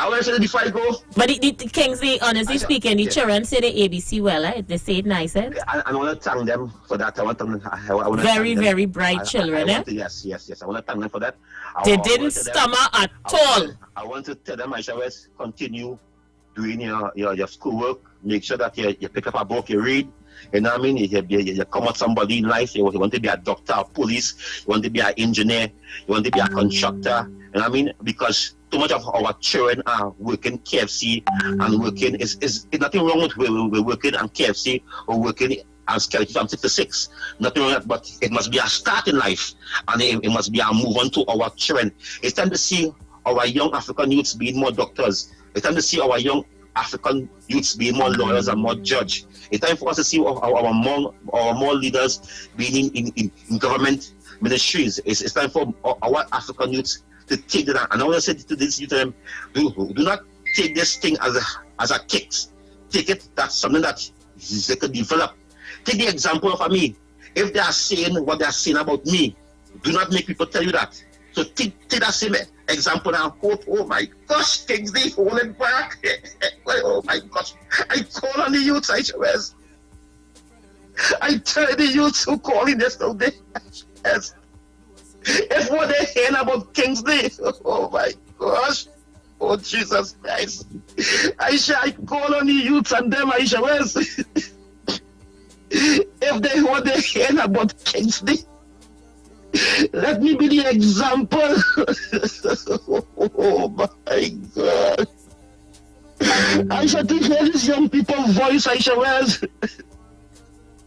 want to say that before I go. But the Kingsley, honestly speaking, the children say the ABC well, right? They say it nice, eh? I want to thank them for that. I want to very, very bright children, eh? Yes. I want to thank them for that. They didn't stammer at all. I want to tell them, I shall continue doing your schoolwork. Make sure that you pick up a book, you read. You know what I mean? You come out somebody in life. You want to be a doctor, a police. You want to be an engineer. You want to be a constructor. You know what I mean? Because too much of our children are working KFC and working. Is nothing wrong with we're working on KFC or working on Skeleton from 6 to 6. Nothing wrong with that, but it must be a start in life, and it must be a move on to our children. It's time to see our young African youths being more doctors. It's time to see our young African youths being more lawyers and more judge. It's time for us to see our more leaders being in government ministries. It's time for our African youths to take that. And I want to say to this youth, do not take this thing as a kick. Take it, that's something that they could develop. Take the example of me. If they are saying what they are saying about me, do not make people tell you that. So take that same example and hope, oh my gosh, Kingsley holding back. Oh my gosh. I call on the youths, I tell the youths who call in yesterday. Yes. If what they hear about Kingsley, oh my gosh. Oh Jesus Christ. I call on the youths and them, if they what they hear about Kingsley, let me be the example. Oh my God. I should hear these young people's voice,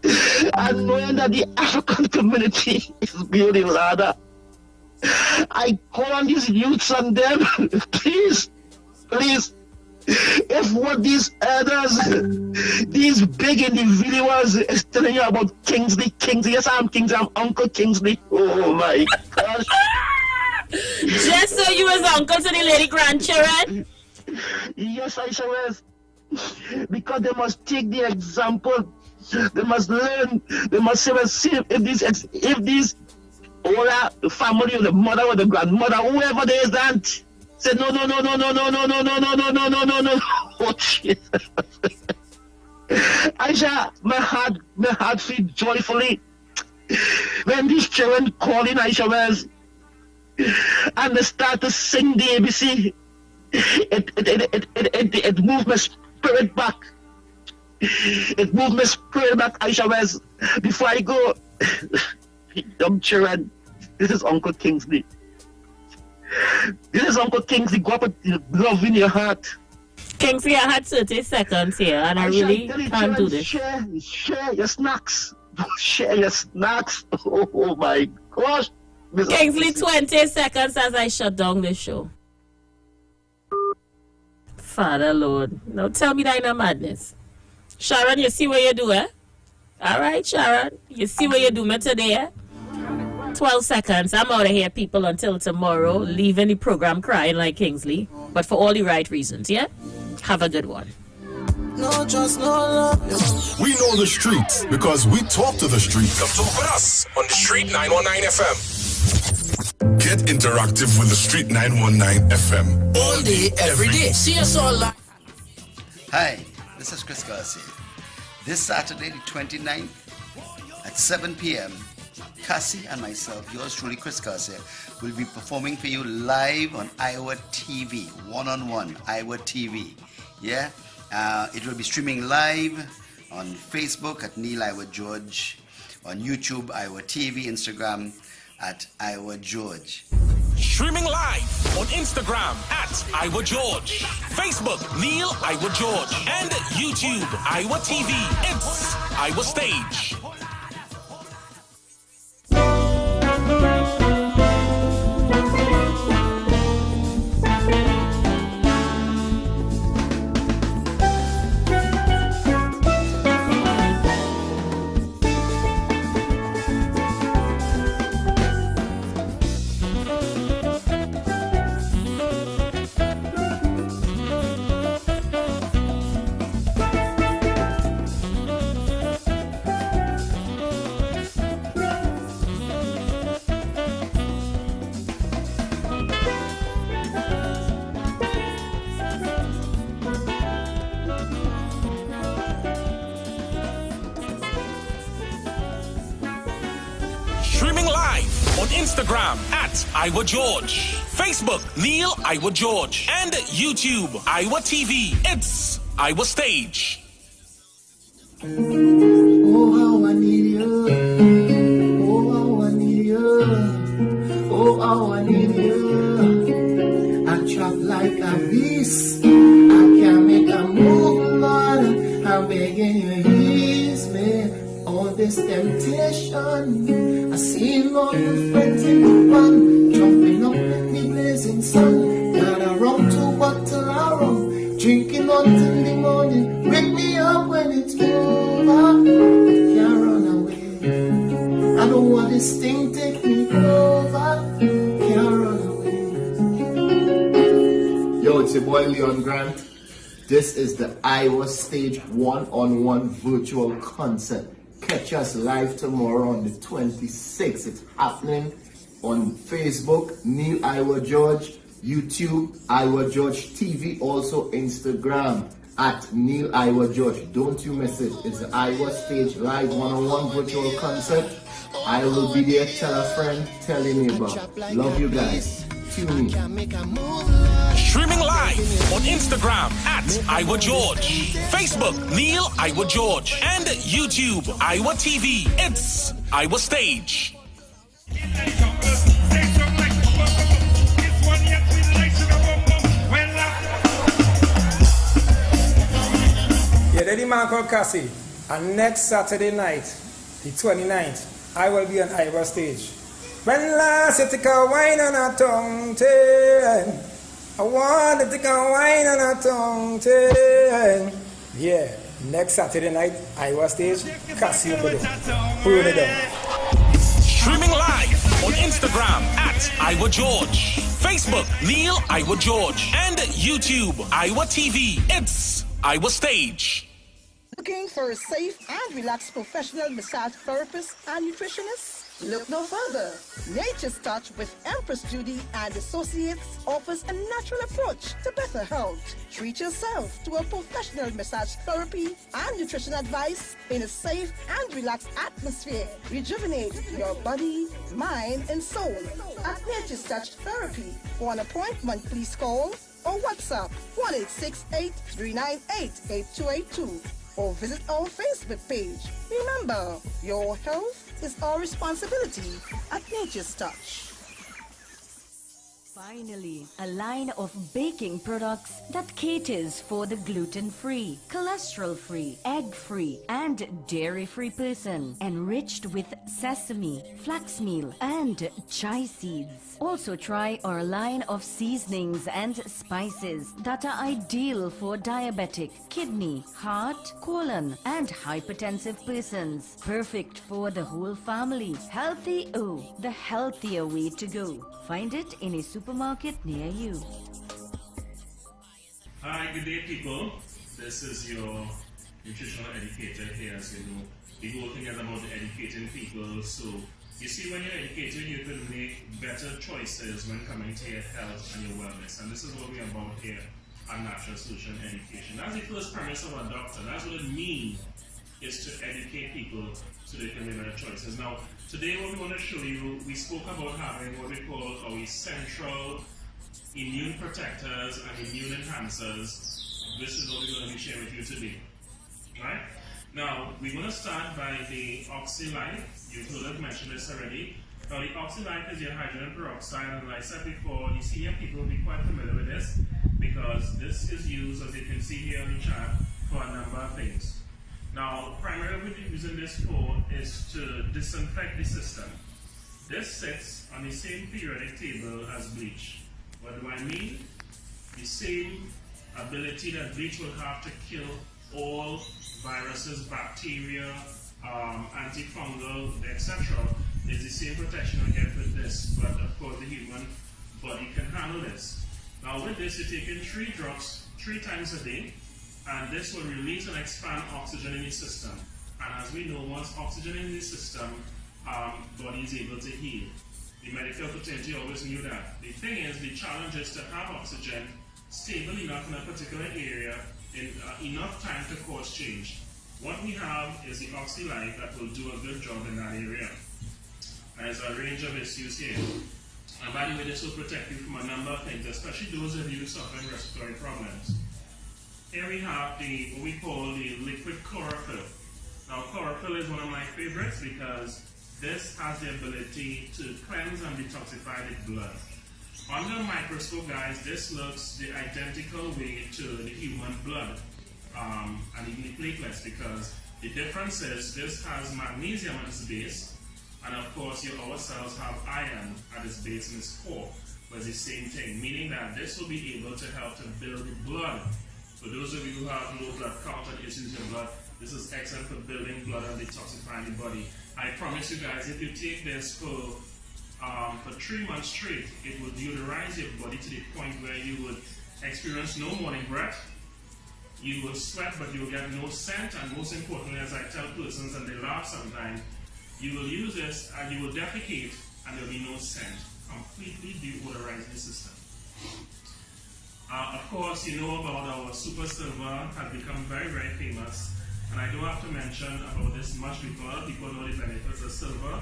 and knowing that the African community is building ladder. I call on these youths and them, please, if what these elders, these big individuals is telling you about Kingsley, yes, I'm Kingsley, I'm Uncle Kingsley. Oh my gosh. Just so you was uncle to the lady grandchildren? Yes, I shall. Because they must take the example. They must learn. They must see if these older family, or the mother or the grandmother, whoever there is, that said no. Oh Jesus. Aisha, my heart feels joyfully when these children call in, Aisha Wells, and they start to sing the ABC. It moved my spirit back. It moved my spirit back, Aisha Wells. Before I go, young children, this is Uncle Kingsley. This is Uncle Kingsley. Go up with love in your heart. Kingsley, I had 30 seconds here, and I really can't do this. Share your snacks. Share your snacks. Oh my gosh. Kingsley, 20 seconds as I shut down the show. Father Lord, now tell me that in a madness. Sharon, you see what you do, eh? All right, Sharon, you see what you do me today, eh? 12 seconds. I'm out of here, people, until tomorrow, leaving the program crying like Kingsley, but for all the right reasons, yeah? Have a good one. No trust, no love. We know the streets because we talk to the streets. Come talk with us on the Street 919 FM. Get interactive with the Street 919 FM. All day, every day. See us all live. Hi, this is Chris Garcia. This Saturday, the 29th, at 7 p.m., Cassie and myself, yours truly, Chris Cassie, will be performing for you live on Iowa TV, one-on-one, Iowa TV. Yeah? It will be streaming live on Facebook at Neil Iowa George, on YouTube, Iowa TV, Instagram at Iowa George. Streaming live on Instagram at Iowa George, Facebook Neil Iowa George, and YouTube Iowa TV. It's Iowa Stage. Instagram at Iowa George, Facebook Neil Iowa George, and YouTube Iowa TV. It's Iowa Stage. Oh, how I need you. Oh, how I need you. Oh, how I need you. I chop like a beast. I can't make a move, Lord. I'm begging you, ease me. All this temptation, I see Lord fretting the one, jumping up in the blazing sun. Gotta run to bottle of rum, drinking until the morning. Wake me up when it's over. Can't run away. I don't want this thing take me over. Can't run away. Yo, it's your boy Leon Grant. This is the Iowa Stage one-on-one virtual concert. Catch us live tomorrow on the 26th. It's happening on Facebook, Neil Iowa George, YouTube, Iowa George TV, also Instagram at Neil Iowa George. Don't you miss it. It's the Iowa Stage live one-on-one virtual concert. I will be there. Tell a friend, tell your neighbor. Love you guys. Tune in. Streaming live on Instagram at Iowa George, Facebook Neil Iowa George, and YouTube Iowa TV. It's Iowa Stage. Yeah, daddy man called Cassie. And next Saturday night, the 29th, I will be on Iowa Stage. When last you take a wine on a tongue ten, I want to take a wine on a tongue ten. Yeah, next Saturday night, Iowa Stage, Cassie over there. Hold it down. Streaming live on Instagram at Iowa George, Facebook Neil Iowa George, and YouTube Iowa TV. It's Iowa Stage. Looking for a safe and relaxed professional massage therapist and nutritionist? Look no further. Nature's Touch with Empress Judy and Associates offers a natural approach to better health. Treat yourself to a professional massage therapy and nutrition advice in a safe and relaxed atmosphere. Rejuvenate your body, mind, and soul at Nature's Touch Therapy. For an appointment, please call or WhatsApp 1-868-398-8282 or visit our Facebook page. Remember, your health is our responsibility at Nature's Touch. Finally, a line of baking products that caters for the gluten-free, cholesterol-free, egg-free, and dairy-free person, enriched with sesame, flax meal, and chia seeds. Also try our line of seasonings and spices that are ideal for diabetic, kidney, heart, colon, and hypertensive persons. Perfect for the whole family. Healthy O, the healthier way to go. Find it in a supermarket near you. Hi, good day people. This is your nutritional educator here. As you know, we go together about educating people. So you see, when you're educated, you can make better choices when coming to your health and your wellness. And this is what we're about here at Natural Solution Education. That's the first premise of a doctor. That's what it means is to educate people so they can make better choices. Now, today what we want to show you, we spoke about having what we call our central immune protectors and immune enhancers. This is what we're going to be sharing with you today. Right? Now, we're going to start by the OxyLife. You've heard us mention this already. Now, the OxyLife is your hydrogen peroxide, and like I said before, the senior people will be quite familiar with this because this is used, as you can see here on the chart, for a number of things. Now, primarily what we're using this for is to disinfect the system. This sits on the same periodic table as bleach. What do I mean? The same ability that bleach will have to kill all viruses, bacteria, antifungal, etc. is the same protection we get with this, but of course the human body can handle this. Now with this, you're taking 3 drops 3 times a day, and this will release and expand oxygen in the system. And as we know, once oxygen in the system, body is able to heal. The medical fraternity always knew that. The thing is, the challenge is to have oxygen stable enough in a particular area in enough time to cause change. What we have is the OxyLife that will do a good job in that area. And there's a range of issues here. And by the way, this will protect you from a number of things, especially those of you suffering respiratory problems. Here we have what we call the liquid chlorophyll. Now, chlorophyll is one of my favorites because this has the ability to cleanse and detoxify the blood. Under a microscope, guys, this looks the identical way to the human blood and even the platelets, because the difference is this has magnesium at its base, and of course our cells have iron at its base in its core, but it's the same thing, meaning that this will be able to help to build the blood. For those of you who have low blood count and issues in blood, this is excellent for building blood and detoxifying the body. I promise you guys, if you take this for 3 months straight, it will deodorize your body to the point where you would experience no morning breath, you will sweat but you will get no scent, and most importantly, as I tell persons and they laugh sometimes, you will use this and you will defecate and there will be no scent, completely deodorizing the system. Of course, you know about our Super Silver, has become very, very famous, and I don't have to mention about this much because people know the benefits of silver.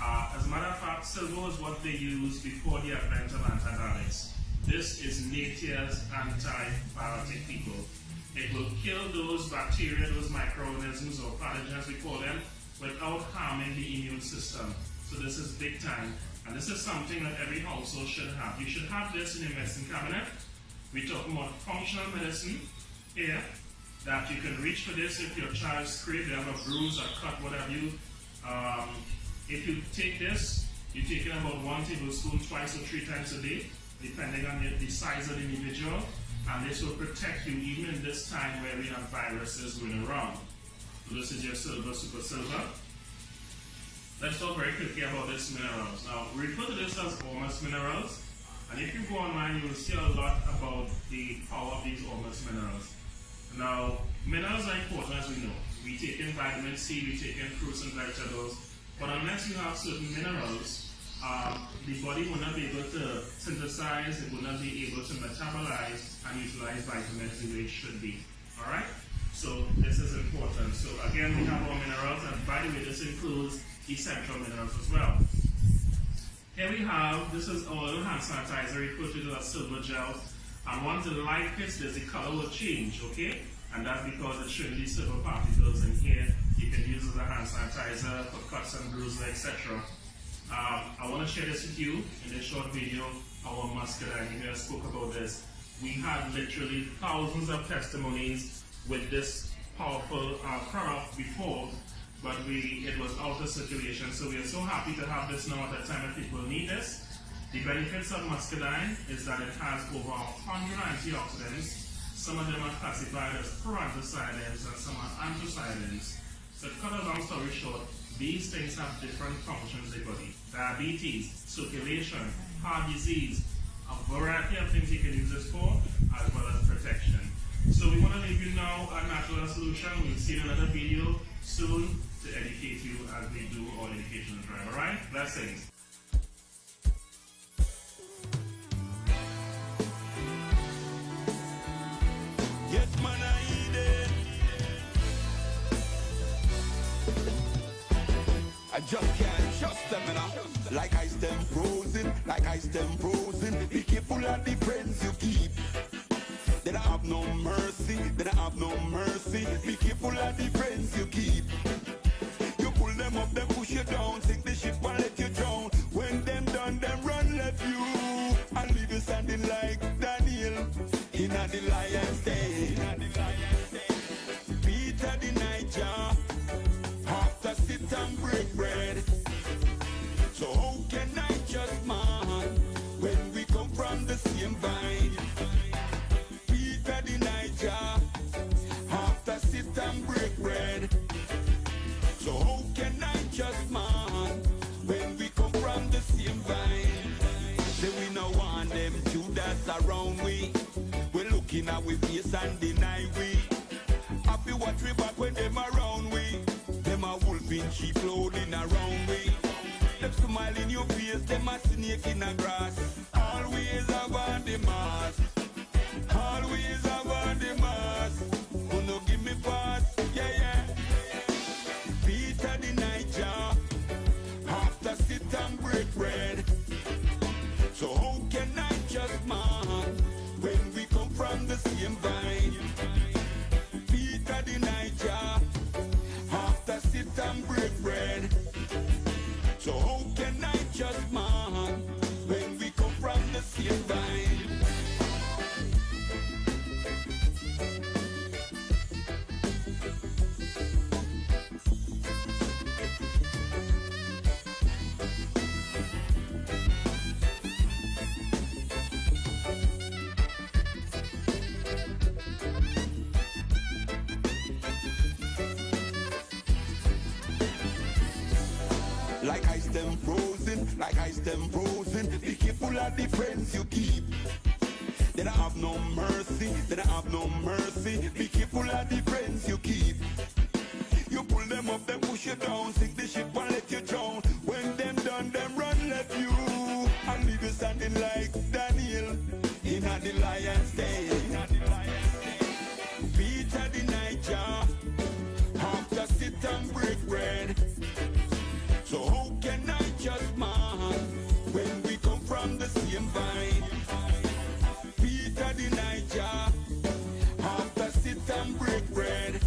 As a matter of fact, silver is what they used before the advent of antibiotics. This is nature's antibiotic, people. It will kill those bacteria, those microorganisms or pathogens we call them, without harming the immune system. So this is big time, and this is something that every household should have. You should have this in your medicine cabinet. We're talking about functional medicine here, that you can reach for this if your child's scraped, they have a bruise or cut, whatever you. If you take this, you're taking about 1 tablespoon 2 or 3 times a day, depending on the size of the individual, and this will protect you even in this time where we have viruses going around. So this is your silver, super silver. Let's talk very quickly about these minerals. Now, we refer to this as Ormus minerals, and if you go online, you will see a lot about the power of these Ormus minerals. Now, minerals are important, as we know. We take in vitamin C, we take in fruits and vegetables, but unless you have certain minerals, the body will not be able to synthesize, it will not be able to metabolize and utilize vitamins the way it should be. Alright? So this is important. So again, we have our minerals, and by the way, this includes essential minerals as well. Here we have, this is our little hand sanitizer, referred to as silver gel. And once the light hits this, the color will change, okay? And that's because it's showing these silver particles in here. You can use it as a hand sanitizer for cuts and bruises, etc. I want to share this with you in this short video. Our muscadine, I spoke about this. We had literally thousands of testimonies with this powerful product before, but it was out of circulation. So we are so happy to have this now at a time when people need this. The benefits of muscadine is that it has over 100 antioxidants. Some of them are classified as proanthocyanins and some are anthocyanins. So to cut a long story short, these things have different functions in the body. Diabetes, circulation, heart disease, a variety of things you can use this for, as well as protection. So we want to leave you now a natural solution. We'll see in another video soon to educate you as we do our education drive. Alright? Blessings. Get man a Eden. I just can't trust them, you know. Like ice them frozen, like ice them frozen. Be careful of the friends you keep. They don't have no mercy, they don't have no mercy. Be careful of the friends you keep. You pull them up, them push you down. Sink the ship and let you drown. When them done, them run left you. And leave you standing like Daniel in the lion's den. Peter the Niger, after sit and break bread. So how can I just man when we come from the same vine? Peter the Niger, after sit and break bread. So how can I just man when we come from the same vine? Say we no want them Judas around we. We're looking at we face and deny we. Happy watch we back when them around we. Them a wolf in sheep clothing around we. Them smile in your face, them a snake in the grass. Always about the mask. Always about the mask. Who no give me pass? Yeah, yeah. Peter the Niger, after sit and break bread. So how can I just man when we come from the same vine? Peter the Niger, after sit and break bread. So how can I just man when we come from the same vine? Like ice them frozen, like ice them frozen. Be careful of the friends you keep. They don't have no mercy, they don't have no mercy. Be careful of the friends you keep. You pull them up, then push you down. Sink the ship and let you drown. When them done, them run left you. And leave you standing like Daniel in the lion's den. Peter the Niger, after sit and break bread. So how can I just man when we come from the same vine? Peter the Niger, after sit and break bread.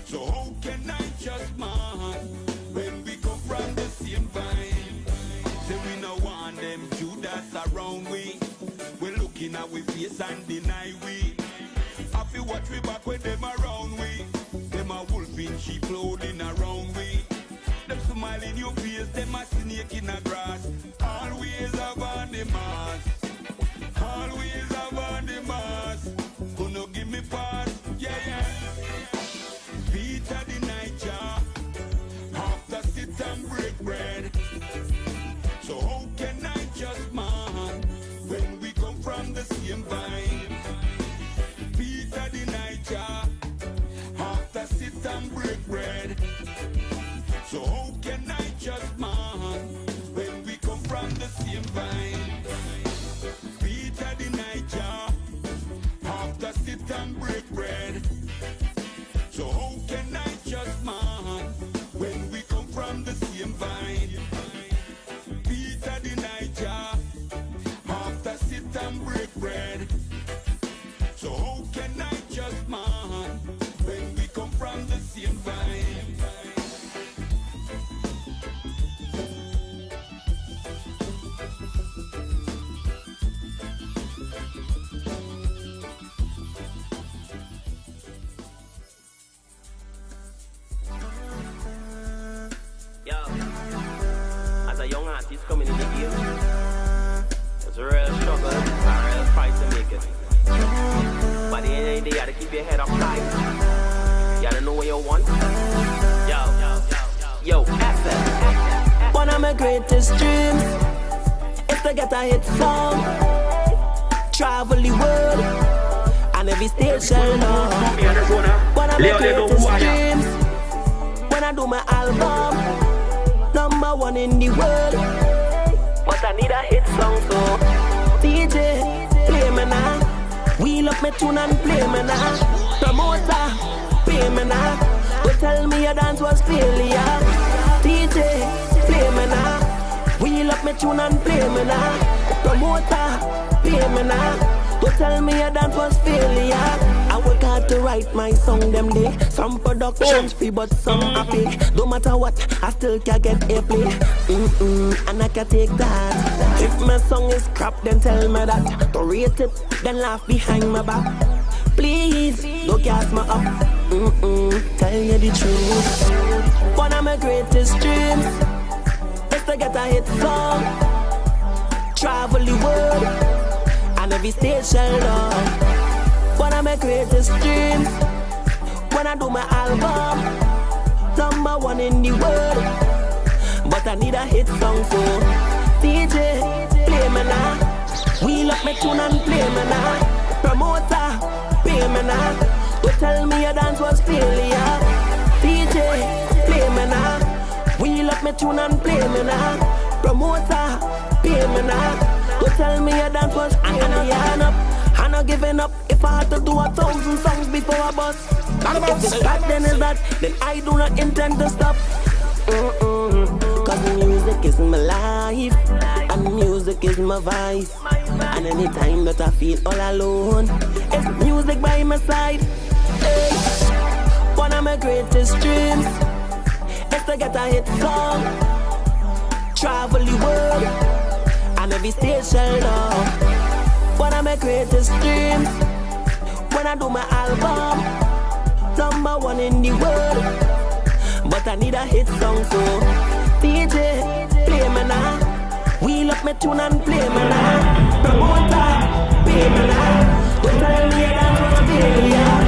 So how can I just man when we come from the same vine? Say we no want them Judas around we. We're looking at we face and deny we. Happy watch we back when them around we. Them a wolf in sheep clothing around we. Them smile in your face, them a snake in the grass. Always about the mask. Always about the mask. Who no give me pass? Yeah, yeah. Peter the Niger, after sit and break bread. So how can I just man when we come from the same vine? Peter the Niger, after sit and break bread. So how can I just man when we come from the same vine? Peter the Niger, after sit and break bread. So how can I just man when we come from the same vine? Peter the Niger, after sit and break bread. So how can I just man when we come from the same vine? Artists coming in the game. It's a real struggle, a real fight to make it. But at the end of the day, you gotta keep your head up high. You gotta know what you want. Yo, accent. One of my greatest dreams is to get a hit song, travel the world, and every station know. One of my greatest dreams when I do my album. #1 in the world, but I need a hit song, so DJ, play me now. Wheel up my tune and play me now. Promoter, pay me now. But tell me your dance was failure. DJ, Wheel up me tune and play me now. Promoter, pay me now. Don't tell me a dance was failure. I work hard to write my song them day. Some productions free but some happy. No matter what, I still can get airplay. And I can take that. If my song is crap, then tell me that. Don't rate it, then laugh behind my back. Please, don't cast me up. Tell you the truth. One of my greatest dreams is to get a hit song. Travel the world and every station love. One of my greatest dreams when I do my album, #1 in the world. But I need a hit song, so DJ, play me now. Wheel up my tune and play me now. Promoter, pay me now. Don't tell me your dance was failure. DJ, play me now. Wheel up my tune and play me now. Promoter, pay me now. Don't tell me your dance was failure. I'm not giving up. If I had to do 1,000 songs before I bust, if it's that then is that, then I do not intend to stop. Cause music is my life, and music is my vice. And anytime that I feel all alone, it's music by my side. Hey. One of my greatest dreams is to get a hit song. Travel the world and every station love. One of my greatest dreams when I do my album, #1 in the world. But I need a hit song, so DJ, play me now. Wheel up my tune and play me now. Promoter, pay me now. Don't tell me that was failure.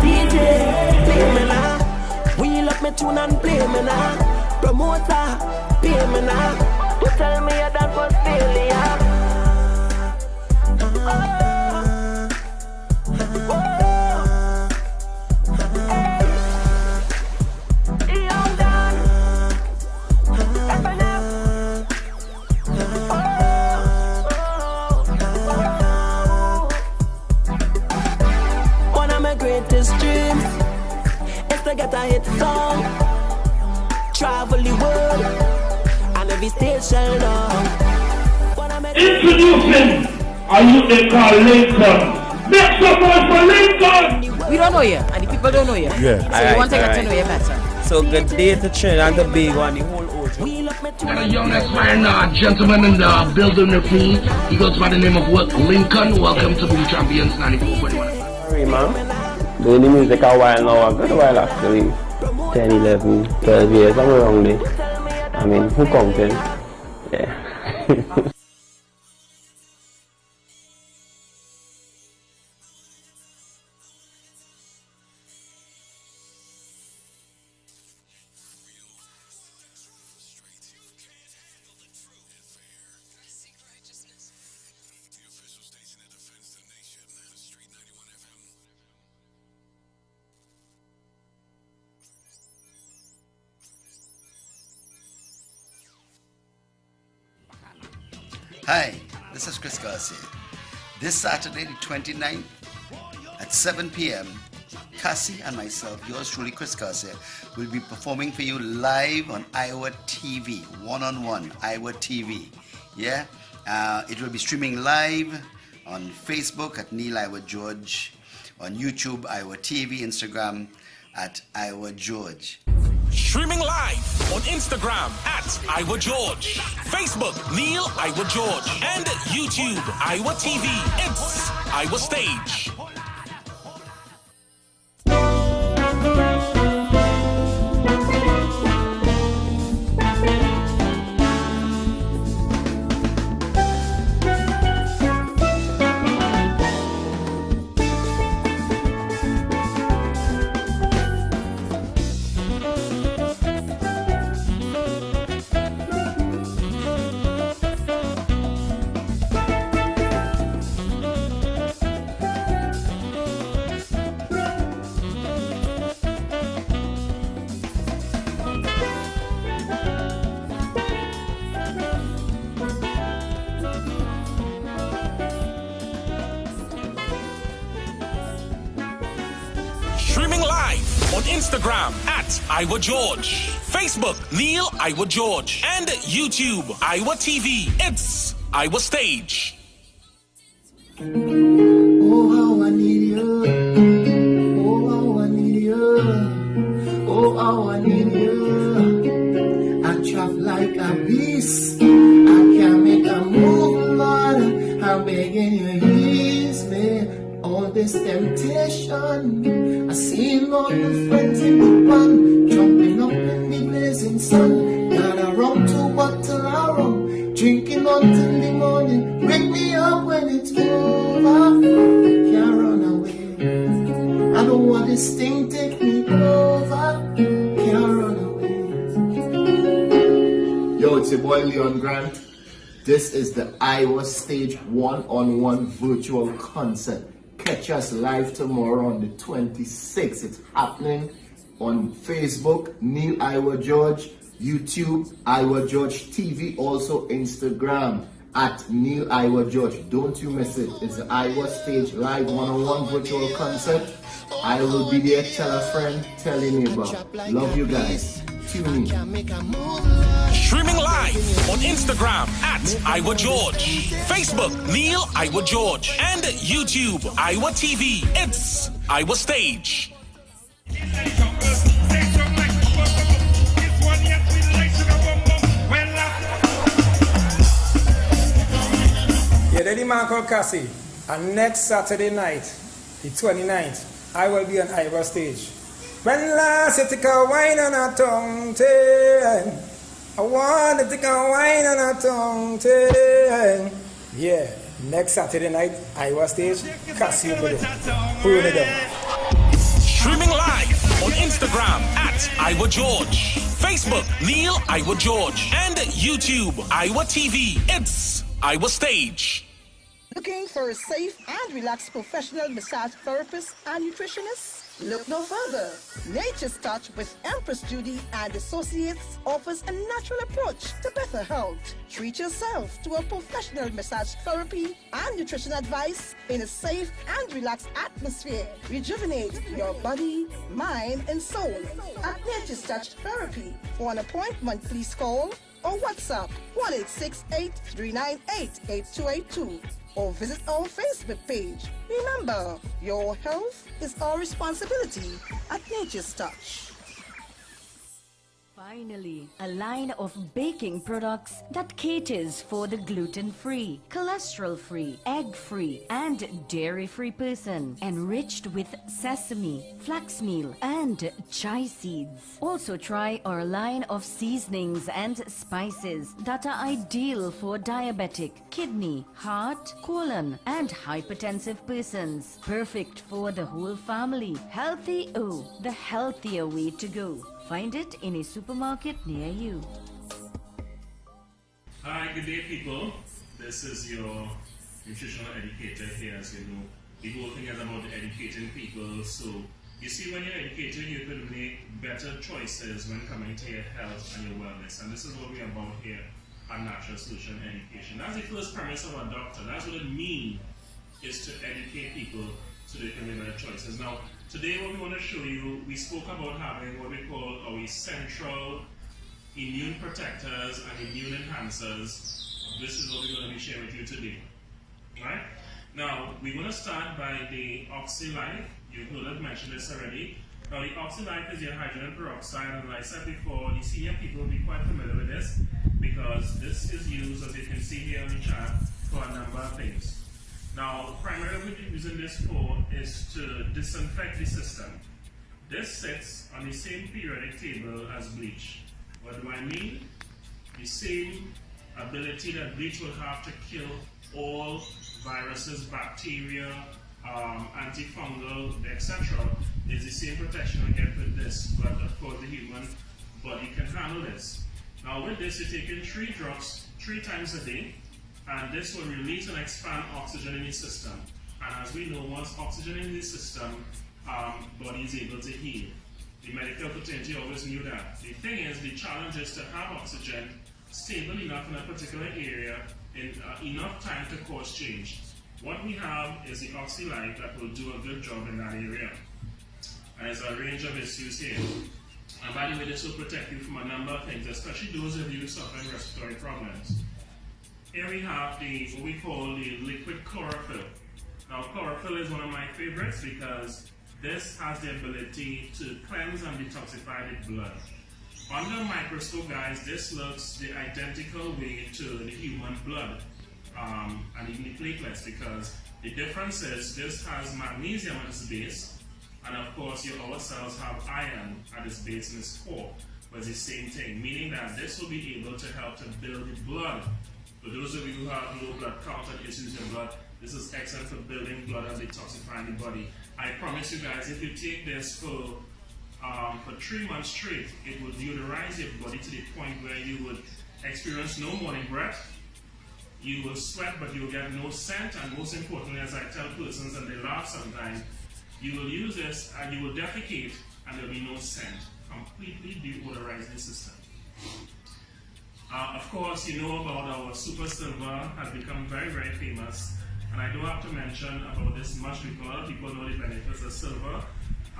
DJ, play me now. Wheel up my tune and play me now. Promoter, pay me now. Don't tell me that was failure. One of my greatest dreams is to get a hit song. Travel the world and every station love. Introducing a youth they call Lincoln. Make some noise for Lincoln! We don't know you, and the people don't know you. Yeah. So we want to get to know you better. So good day to Trinidad and Tobago and the whole ocean. And the youngest man, gentleman in the building with me. He goes by the name of Lincoln. Welcome to the Champions 94.1. Sorry, man. Doing the music a while now, a good while actually. 10, 11, 12 years, I'm around there. I mean, who counting? Yeah. Hi, this is Chris Garcia. This Saturday, the 29th, at 7 p.m., Cassie and myself, yours truly, Chris Garcia, will be performing for you live on Iowa TV, one-on-one, Iowa TV. Yeah? It will be streaming live on Facebook at Neil Iowa George, on YouTube, Iowa TV, Instagram at Iowa George. Streaming live on Instagram at Iowa George, Facebook Neil Iowa George, and YouTube Iowa TV. It's Iowa Stage. Streaming live on Instagram at Iowa George, Facebook, Neil Iowa George. And YouTube, Iowa TV. It's Iowa Stage. Oh, how I need you. Oh, how I need you. Oh, how I need you. I trap like a beast. I can't make a move, Lord. I'm begging you, ease me. All this temptation. I seen all the friends in the band jumping up in the blazing sun. Got a rum to bottle of rum, drinking until the morning. Wake me up when it's over. Can't run away. I don't want this thing take me over. Can't run away. Yo, it's your boy Leon Grant. This is the Iowa Stage one-on-one virtual concert. Catch us live tomorrow on the 26th. It's happening on Facebook, Neil Iowa George, YouTube, Iowa George TV, also Instagram at Neil Iowa George. Don't you miss it. It's the Iowa Stage live one-on-one virtual concert. I will be there. Tell a friend, tell a neighbor. Love you guys. Tune in. Streaming live on Instagram at Iowa George, Facebook Neil Iowa George, and YouTube Iowa TV. It's Iowa Stage. Yeah, the man called Cassie. And next Saturday night, the 29th, I will be on Iowa Stage. When last you take a wine on a tongue ten, I want to take a wine on a tongue ten. Yeah, next Saturday night, Iowa Stage, Cassie over there. Hold it down. Streaming live on Instagram at Iowa George, Facebook Neil Iowa George, and YouTube Iowa TV. It's Iowa Stage. Looking for a safe and relaxed professional massage therapist and nutritionist? Look no further. Nature's Touch with Empress Judy and Associates offers a natural approach to better health. Treat yourself to a professional massage therapy and nutrition advice in a safe and relaxed atmosphere. Rejuvenate your body, mind, and soul at Nature's Touch Therapy. For an appointment, please call or WhatsApp 1-868-398-8282 or visit our Facebook page. Remember, your health is our responsibility at Nature's Touch. Finally, a line of baking products that caters for the gluten-free, cholesterol-free, egg-free, and dairy-free person, enriched with sesame, flax meal, and chai seeds. Also try our line of seasonings and spices that are ideal for diabetic, kidney, heart, colon, and hypertensive persons. Perfect for the whole family. Healthy O, the healthier way to go. Find it in a supermarket near you. Hi, good day, people. This is your nutritional educator here. As you know, we go together about educating people. So, you see, when you're educating, you can make better choices when coming to your health and your wellness. And this is what we're about here at Natural Solution Education. That's the first premise of our doctor. That's what it means, is to educate people so they can make better choices. Now, today what we want to show you, we spoke about having what we call our essential immune protectors and immune enhancers. This is what we're going to be sharing with you today. Right? Now, we're going to start by the OxyLife. You've heard us mention this already. Now, the OxyLife is your hydrogen peroxide, and like I said before, the senior people will be quite familiar with this because this is used, as you can see here on the chart, for a number of things. Now, primarily what we're using this for is to disinfect the system. This sits on the same periodic table as bleach. What do I mean? The same ability that bleach will have to kill all viruses, bacteria, antifungal, etc. is the same protection we get with this, but of course the human body can handle this. Now with this, you're taking 3 drops 3 times a day, and this will release and expand oxygen in the system. And as we know, once oxygen in the system, body is able to heal. The medical fraternity always knew that. The thing is, the challenge is to have oxygen stable enough in a particular area in enough time to cause change. What we have is the OxyLife that will do a good job in that area. And there's a range of issues here. And by the way, this will protect you from a number of things, especially those of you suffering respiratory problems. Here we have what we call the liquid chlorophyll. Now, chlorophyll is one of my favorites because this has the ability to cleanse and detoxify the blood. Under a microscope, guys, this looks the identical way to the human blood and even the platelets, because the difference is this has magnesium at its base, and of course our cells have iron at its base in its core, but it's the same thing, meaning that this will be able to help to build the blood. For those of you who have low blood count and issues in blood, this is excellent for building blood and detoxifying the body. I promise you guys, if you take this for 3 months straight, it will deodorize your body to the point where you would experience no morning breath. You will sweat, but you will get no scent, and most importantly, as I tell persons and they laugh sometimes, you will use this and you will defecate and there will be no scent. Completely deodorizing the system. Of course, you know about our Super Silver has become very, very famous, and I do have to mention about this much because people know the benefits of silver.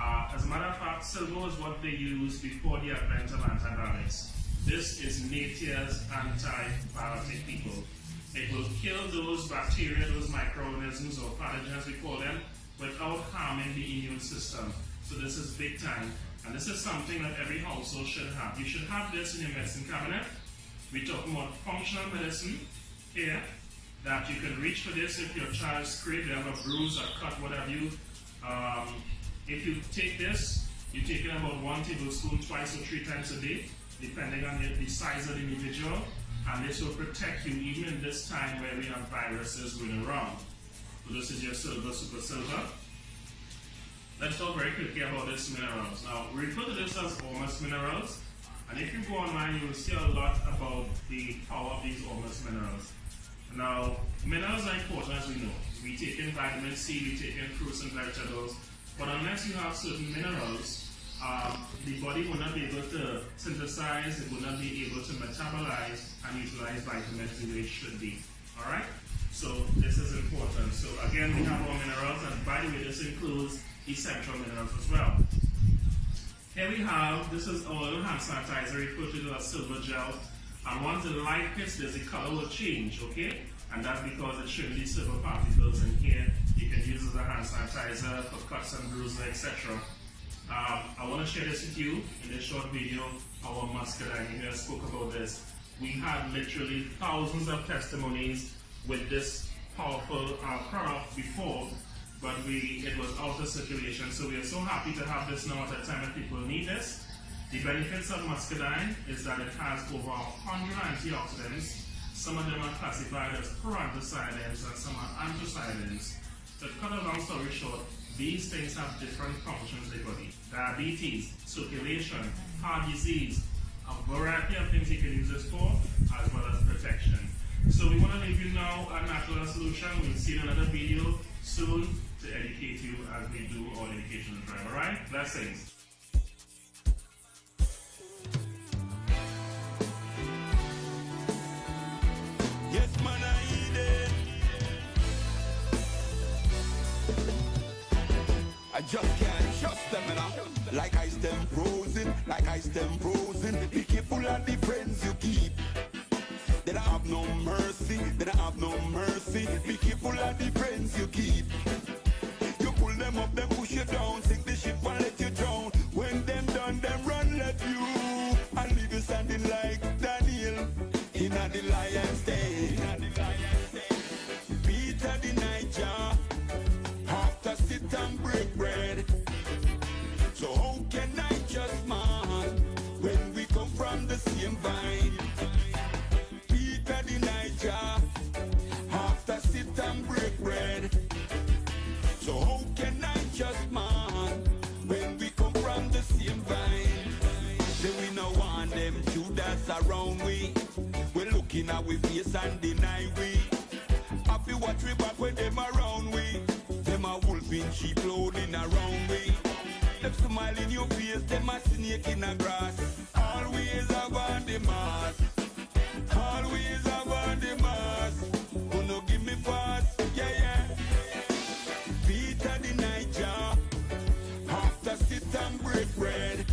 As a matter of fact, silver was what they used before the advent of antibiotics. This is nature's antibiotic, people. It will kill those bacteria, those microorganisms or pathogens we call them, without harming the immune system. So this is big time, and this is something that every household should have. You should have this in your medicine cabinet. We're talking about functional medicine here, that you can reach for this if your child's scraped, they have a bruise, a cut, what have you. If you take this, you take it about 1 tablespoon twice or 3 times a day, depending on the size of the individual, and this will protect you even in this time where we have viruses going around. So this is your silver, super silver. Let's talk very quickly about these minerals. Now, we refer to this as Ormus minerals, and if you go online, you will see a lot about the power of these Ormus minerals. Now, minerals are important, as we know. We take in vitamin C, we take in fruits and vegetables, but unless you have certain minerals, the body will not be able to synthesize, it will not be able to metabolize and utilize vitamins the way it should be. Alright? So this is important. So again, we have our minerals, and by the way, this includes essential minerals as well. Here we have, this is our little hand sanitizer, referred to as silver gel. And once the light hits this, the color will change, okay? And that's because it's showing these silver particles in here. You can use it as a hand sanitizer for cuts and bruises, etc. I want to share this with you in this short video. Our muscadine here spoke about this. We had literally thousands of testimonies with this powerful product before, but it was out of circulation. So we are so happy to have this now at a time when people need this. The benefits of muscadine is that it has over 100 antioxidants. Some of them are classified as proanthocyanins and some are anthocyanins. To cut a long story short, these things have different functions in the body. Diabetes, circulation, heart disease, a variety of things you can use this for, as well as protection. So we want to leave you now a natural solution. We'll see you in another video soon to educate you as we do our educational drive. Alright? Blessings. Yes, man, I eat it. I just can't trust them, and like ice them frozen, like ice them frozen. Be careful of the friends you keep. They don't have no mercy, they don't have no mercy. Be careful of the friends you keep. You pull them up, them push you down, sink the ship and let you drown. When them done, them run, let you, and leave you standing like Daniel in the lion's den. Peter the Niger, after sit and break bread. So how can I just man when we come from the same vine? Peter the Niger, after sit and break bread. So how can I just man when we come from the same vine? Say we no want them Judas around we. We're looking at we face and deny we. Happy watch we back when them around we. Them a wolf in sheep clothing around we. Them smile in your face, them a snake in the grass. Always about the mass. Always about the mass. Who no give me pass? Yeah, yeah. Peter the Niger, after sit and break bread.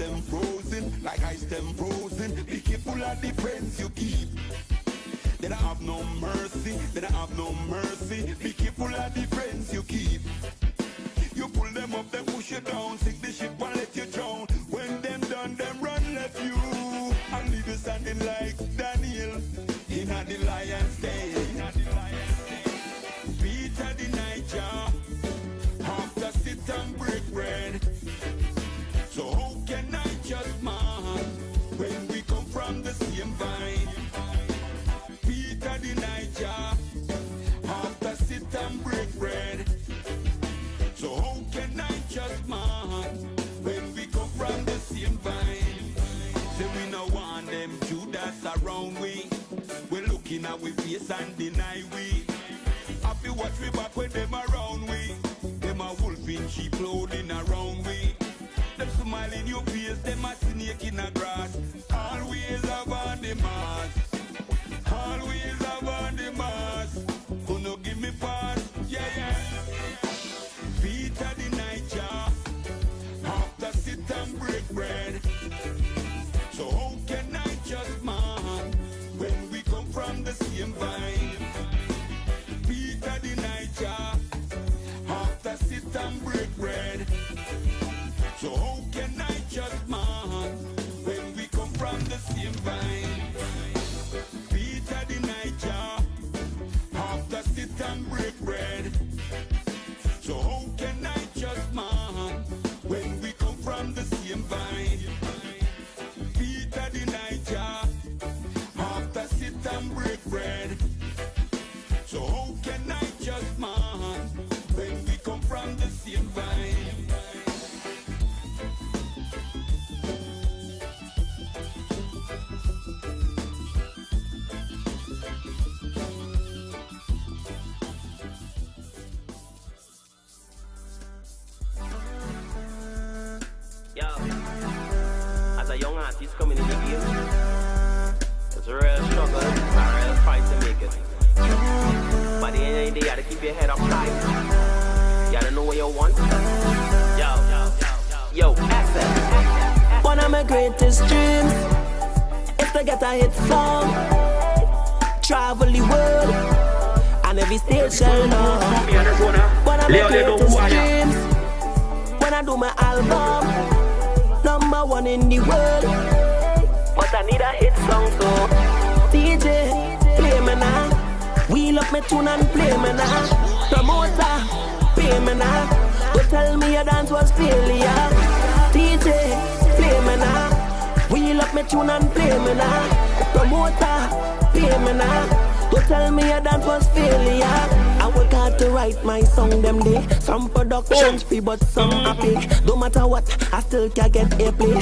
them frozen, like ice them frozen. Be careful of the friends you keep. They don't have no mercy, they don't have no mercy. Be careful of the friends you keep. You pull them up, they push you down, sink the ship and let you drown. When them done, them run left you and leave you standing like Daniel in the lion's den. Peter the Niger, after sit and break bread. So how can I just man when we come from the same vine? Peter the Niger, after sit and break bread. So how can I just man when we come from the same vine? Say we no want them Judas around we. We're looking at we face and deny we. Happy watch we back when them around we. Them a wolf in cheap clothing around we. Them smile in your face, them a snake in the grass. Always have on the mask. Always have on the mask. Who no give me pass? Yeah, yeah. Peter the Niger, after sit and break bread. So how can I just man when we come from the same vine? Peter the Niger, after sit and break bread. So how can I just man when we come from the same vine? Peter the Niger, after sit and break bread. So how can I just man when we come from the same vine? Peter the Niger, after sit and break bread. So how can I just man when we come from the same vine? Yo, as a young artist coming in the game, it's a real struggle, a real fight to make it. But at the end of the day, you gotta keep your head up high. You gotta know what you want. Yo, access. One of my greatest dreams is to get a hit song, travel the world, and every stage shall know. One of my greatest dreams, when I do my album, #1 in the world. But I need a hit song, so DJ, play me now. Wheel up my tune and play me now. Promoter, pay me now. Don't tell me your dance was failure. DJ, play me now. Wheel up my tune and play me now. Promoter, pay me now. Don't tell me your dance was failure. I work hard to write my song them day. Some productions free but some happy. No matter what, I still can get airplay.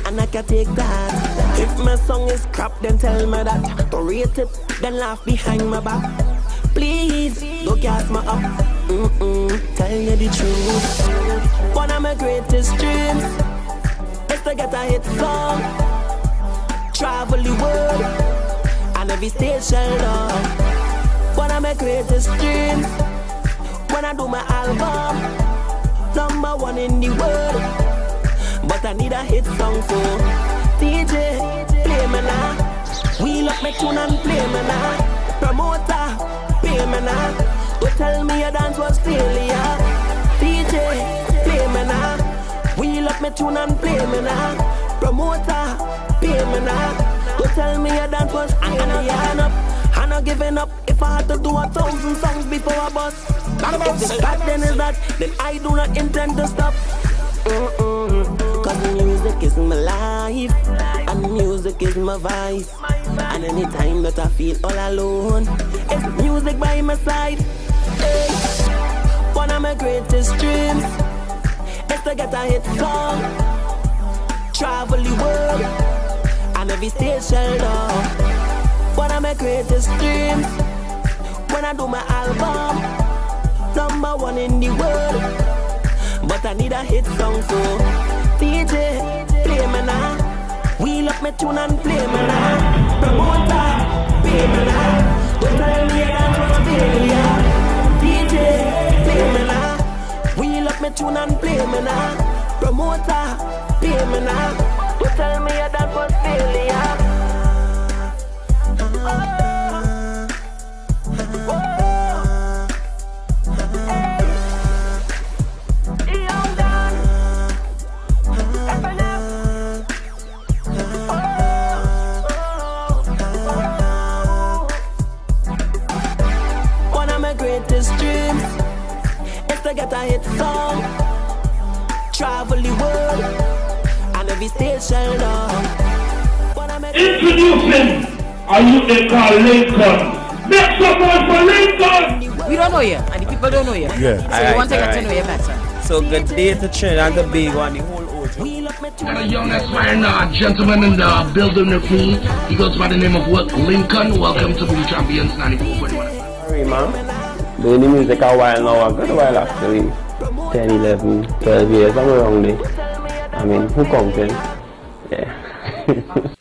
And I can take that. If my song is crap, then tell me that. Don't rate it, then laugh behind my back. Please, don't gas me up. Tell you the truth. One of my greatest dreams is to get a hit song, travel the world, and every stage shall know. One of my greatest dreams, when I do my album, #1 in the world. But I need a hit song, so DJ, play me now. Wheel up my tune and play me now. Promoter, pay me now. Don't tell me your dance was failure. DJ, play me now. Wheel up my tune and play me now. Promoter, pay me now. Don't tell me your dance was failure. I'm not giving up. If I had to do 1,000 songs before I bust, if it's bad then is that, then I do not intend to stop. Cause music is my life, and music is my vice. And anytime that I feel all alone, it's music by my side. Hey. One of my greatest dreams is to get a hit song, travel the world, and every stage shall know. One of my greatest dreams, when I do my album, #1 in the world. But I need a hit song, so DJ, play me now. Wheel up my tune and play me now. Promoter, pay me now. Don't tell me that was failure. DJ, play me now. Wheel up my tune and play me now. Promoter, pay stamina. You tell me that was failure. One of my greatest dreams is to get a hit song, travel the world, and every station now. Introducing a youth they call Lincoln. Make some noise for Lincoln! We don't know you, and the people don't know you. Yeah. So we want to get to know you better. So good day to Trinidad and Tobago and the whole ocean. Got a young aspiring gentleman in the building with me. He goes by the name of what? Lincoln. Welcome to Boom Champions 94.1. Sorry, man. Doing the music a while now, a good while actually. 10, 11, 12 years, I'm around there. I mean, who counting? Yeah.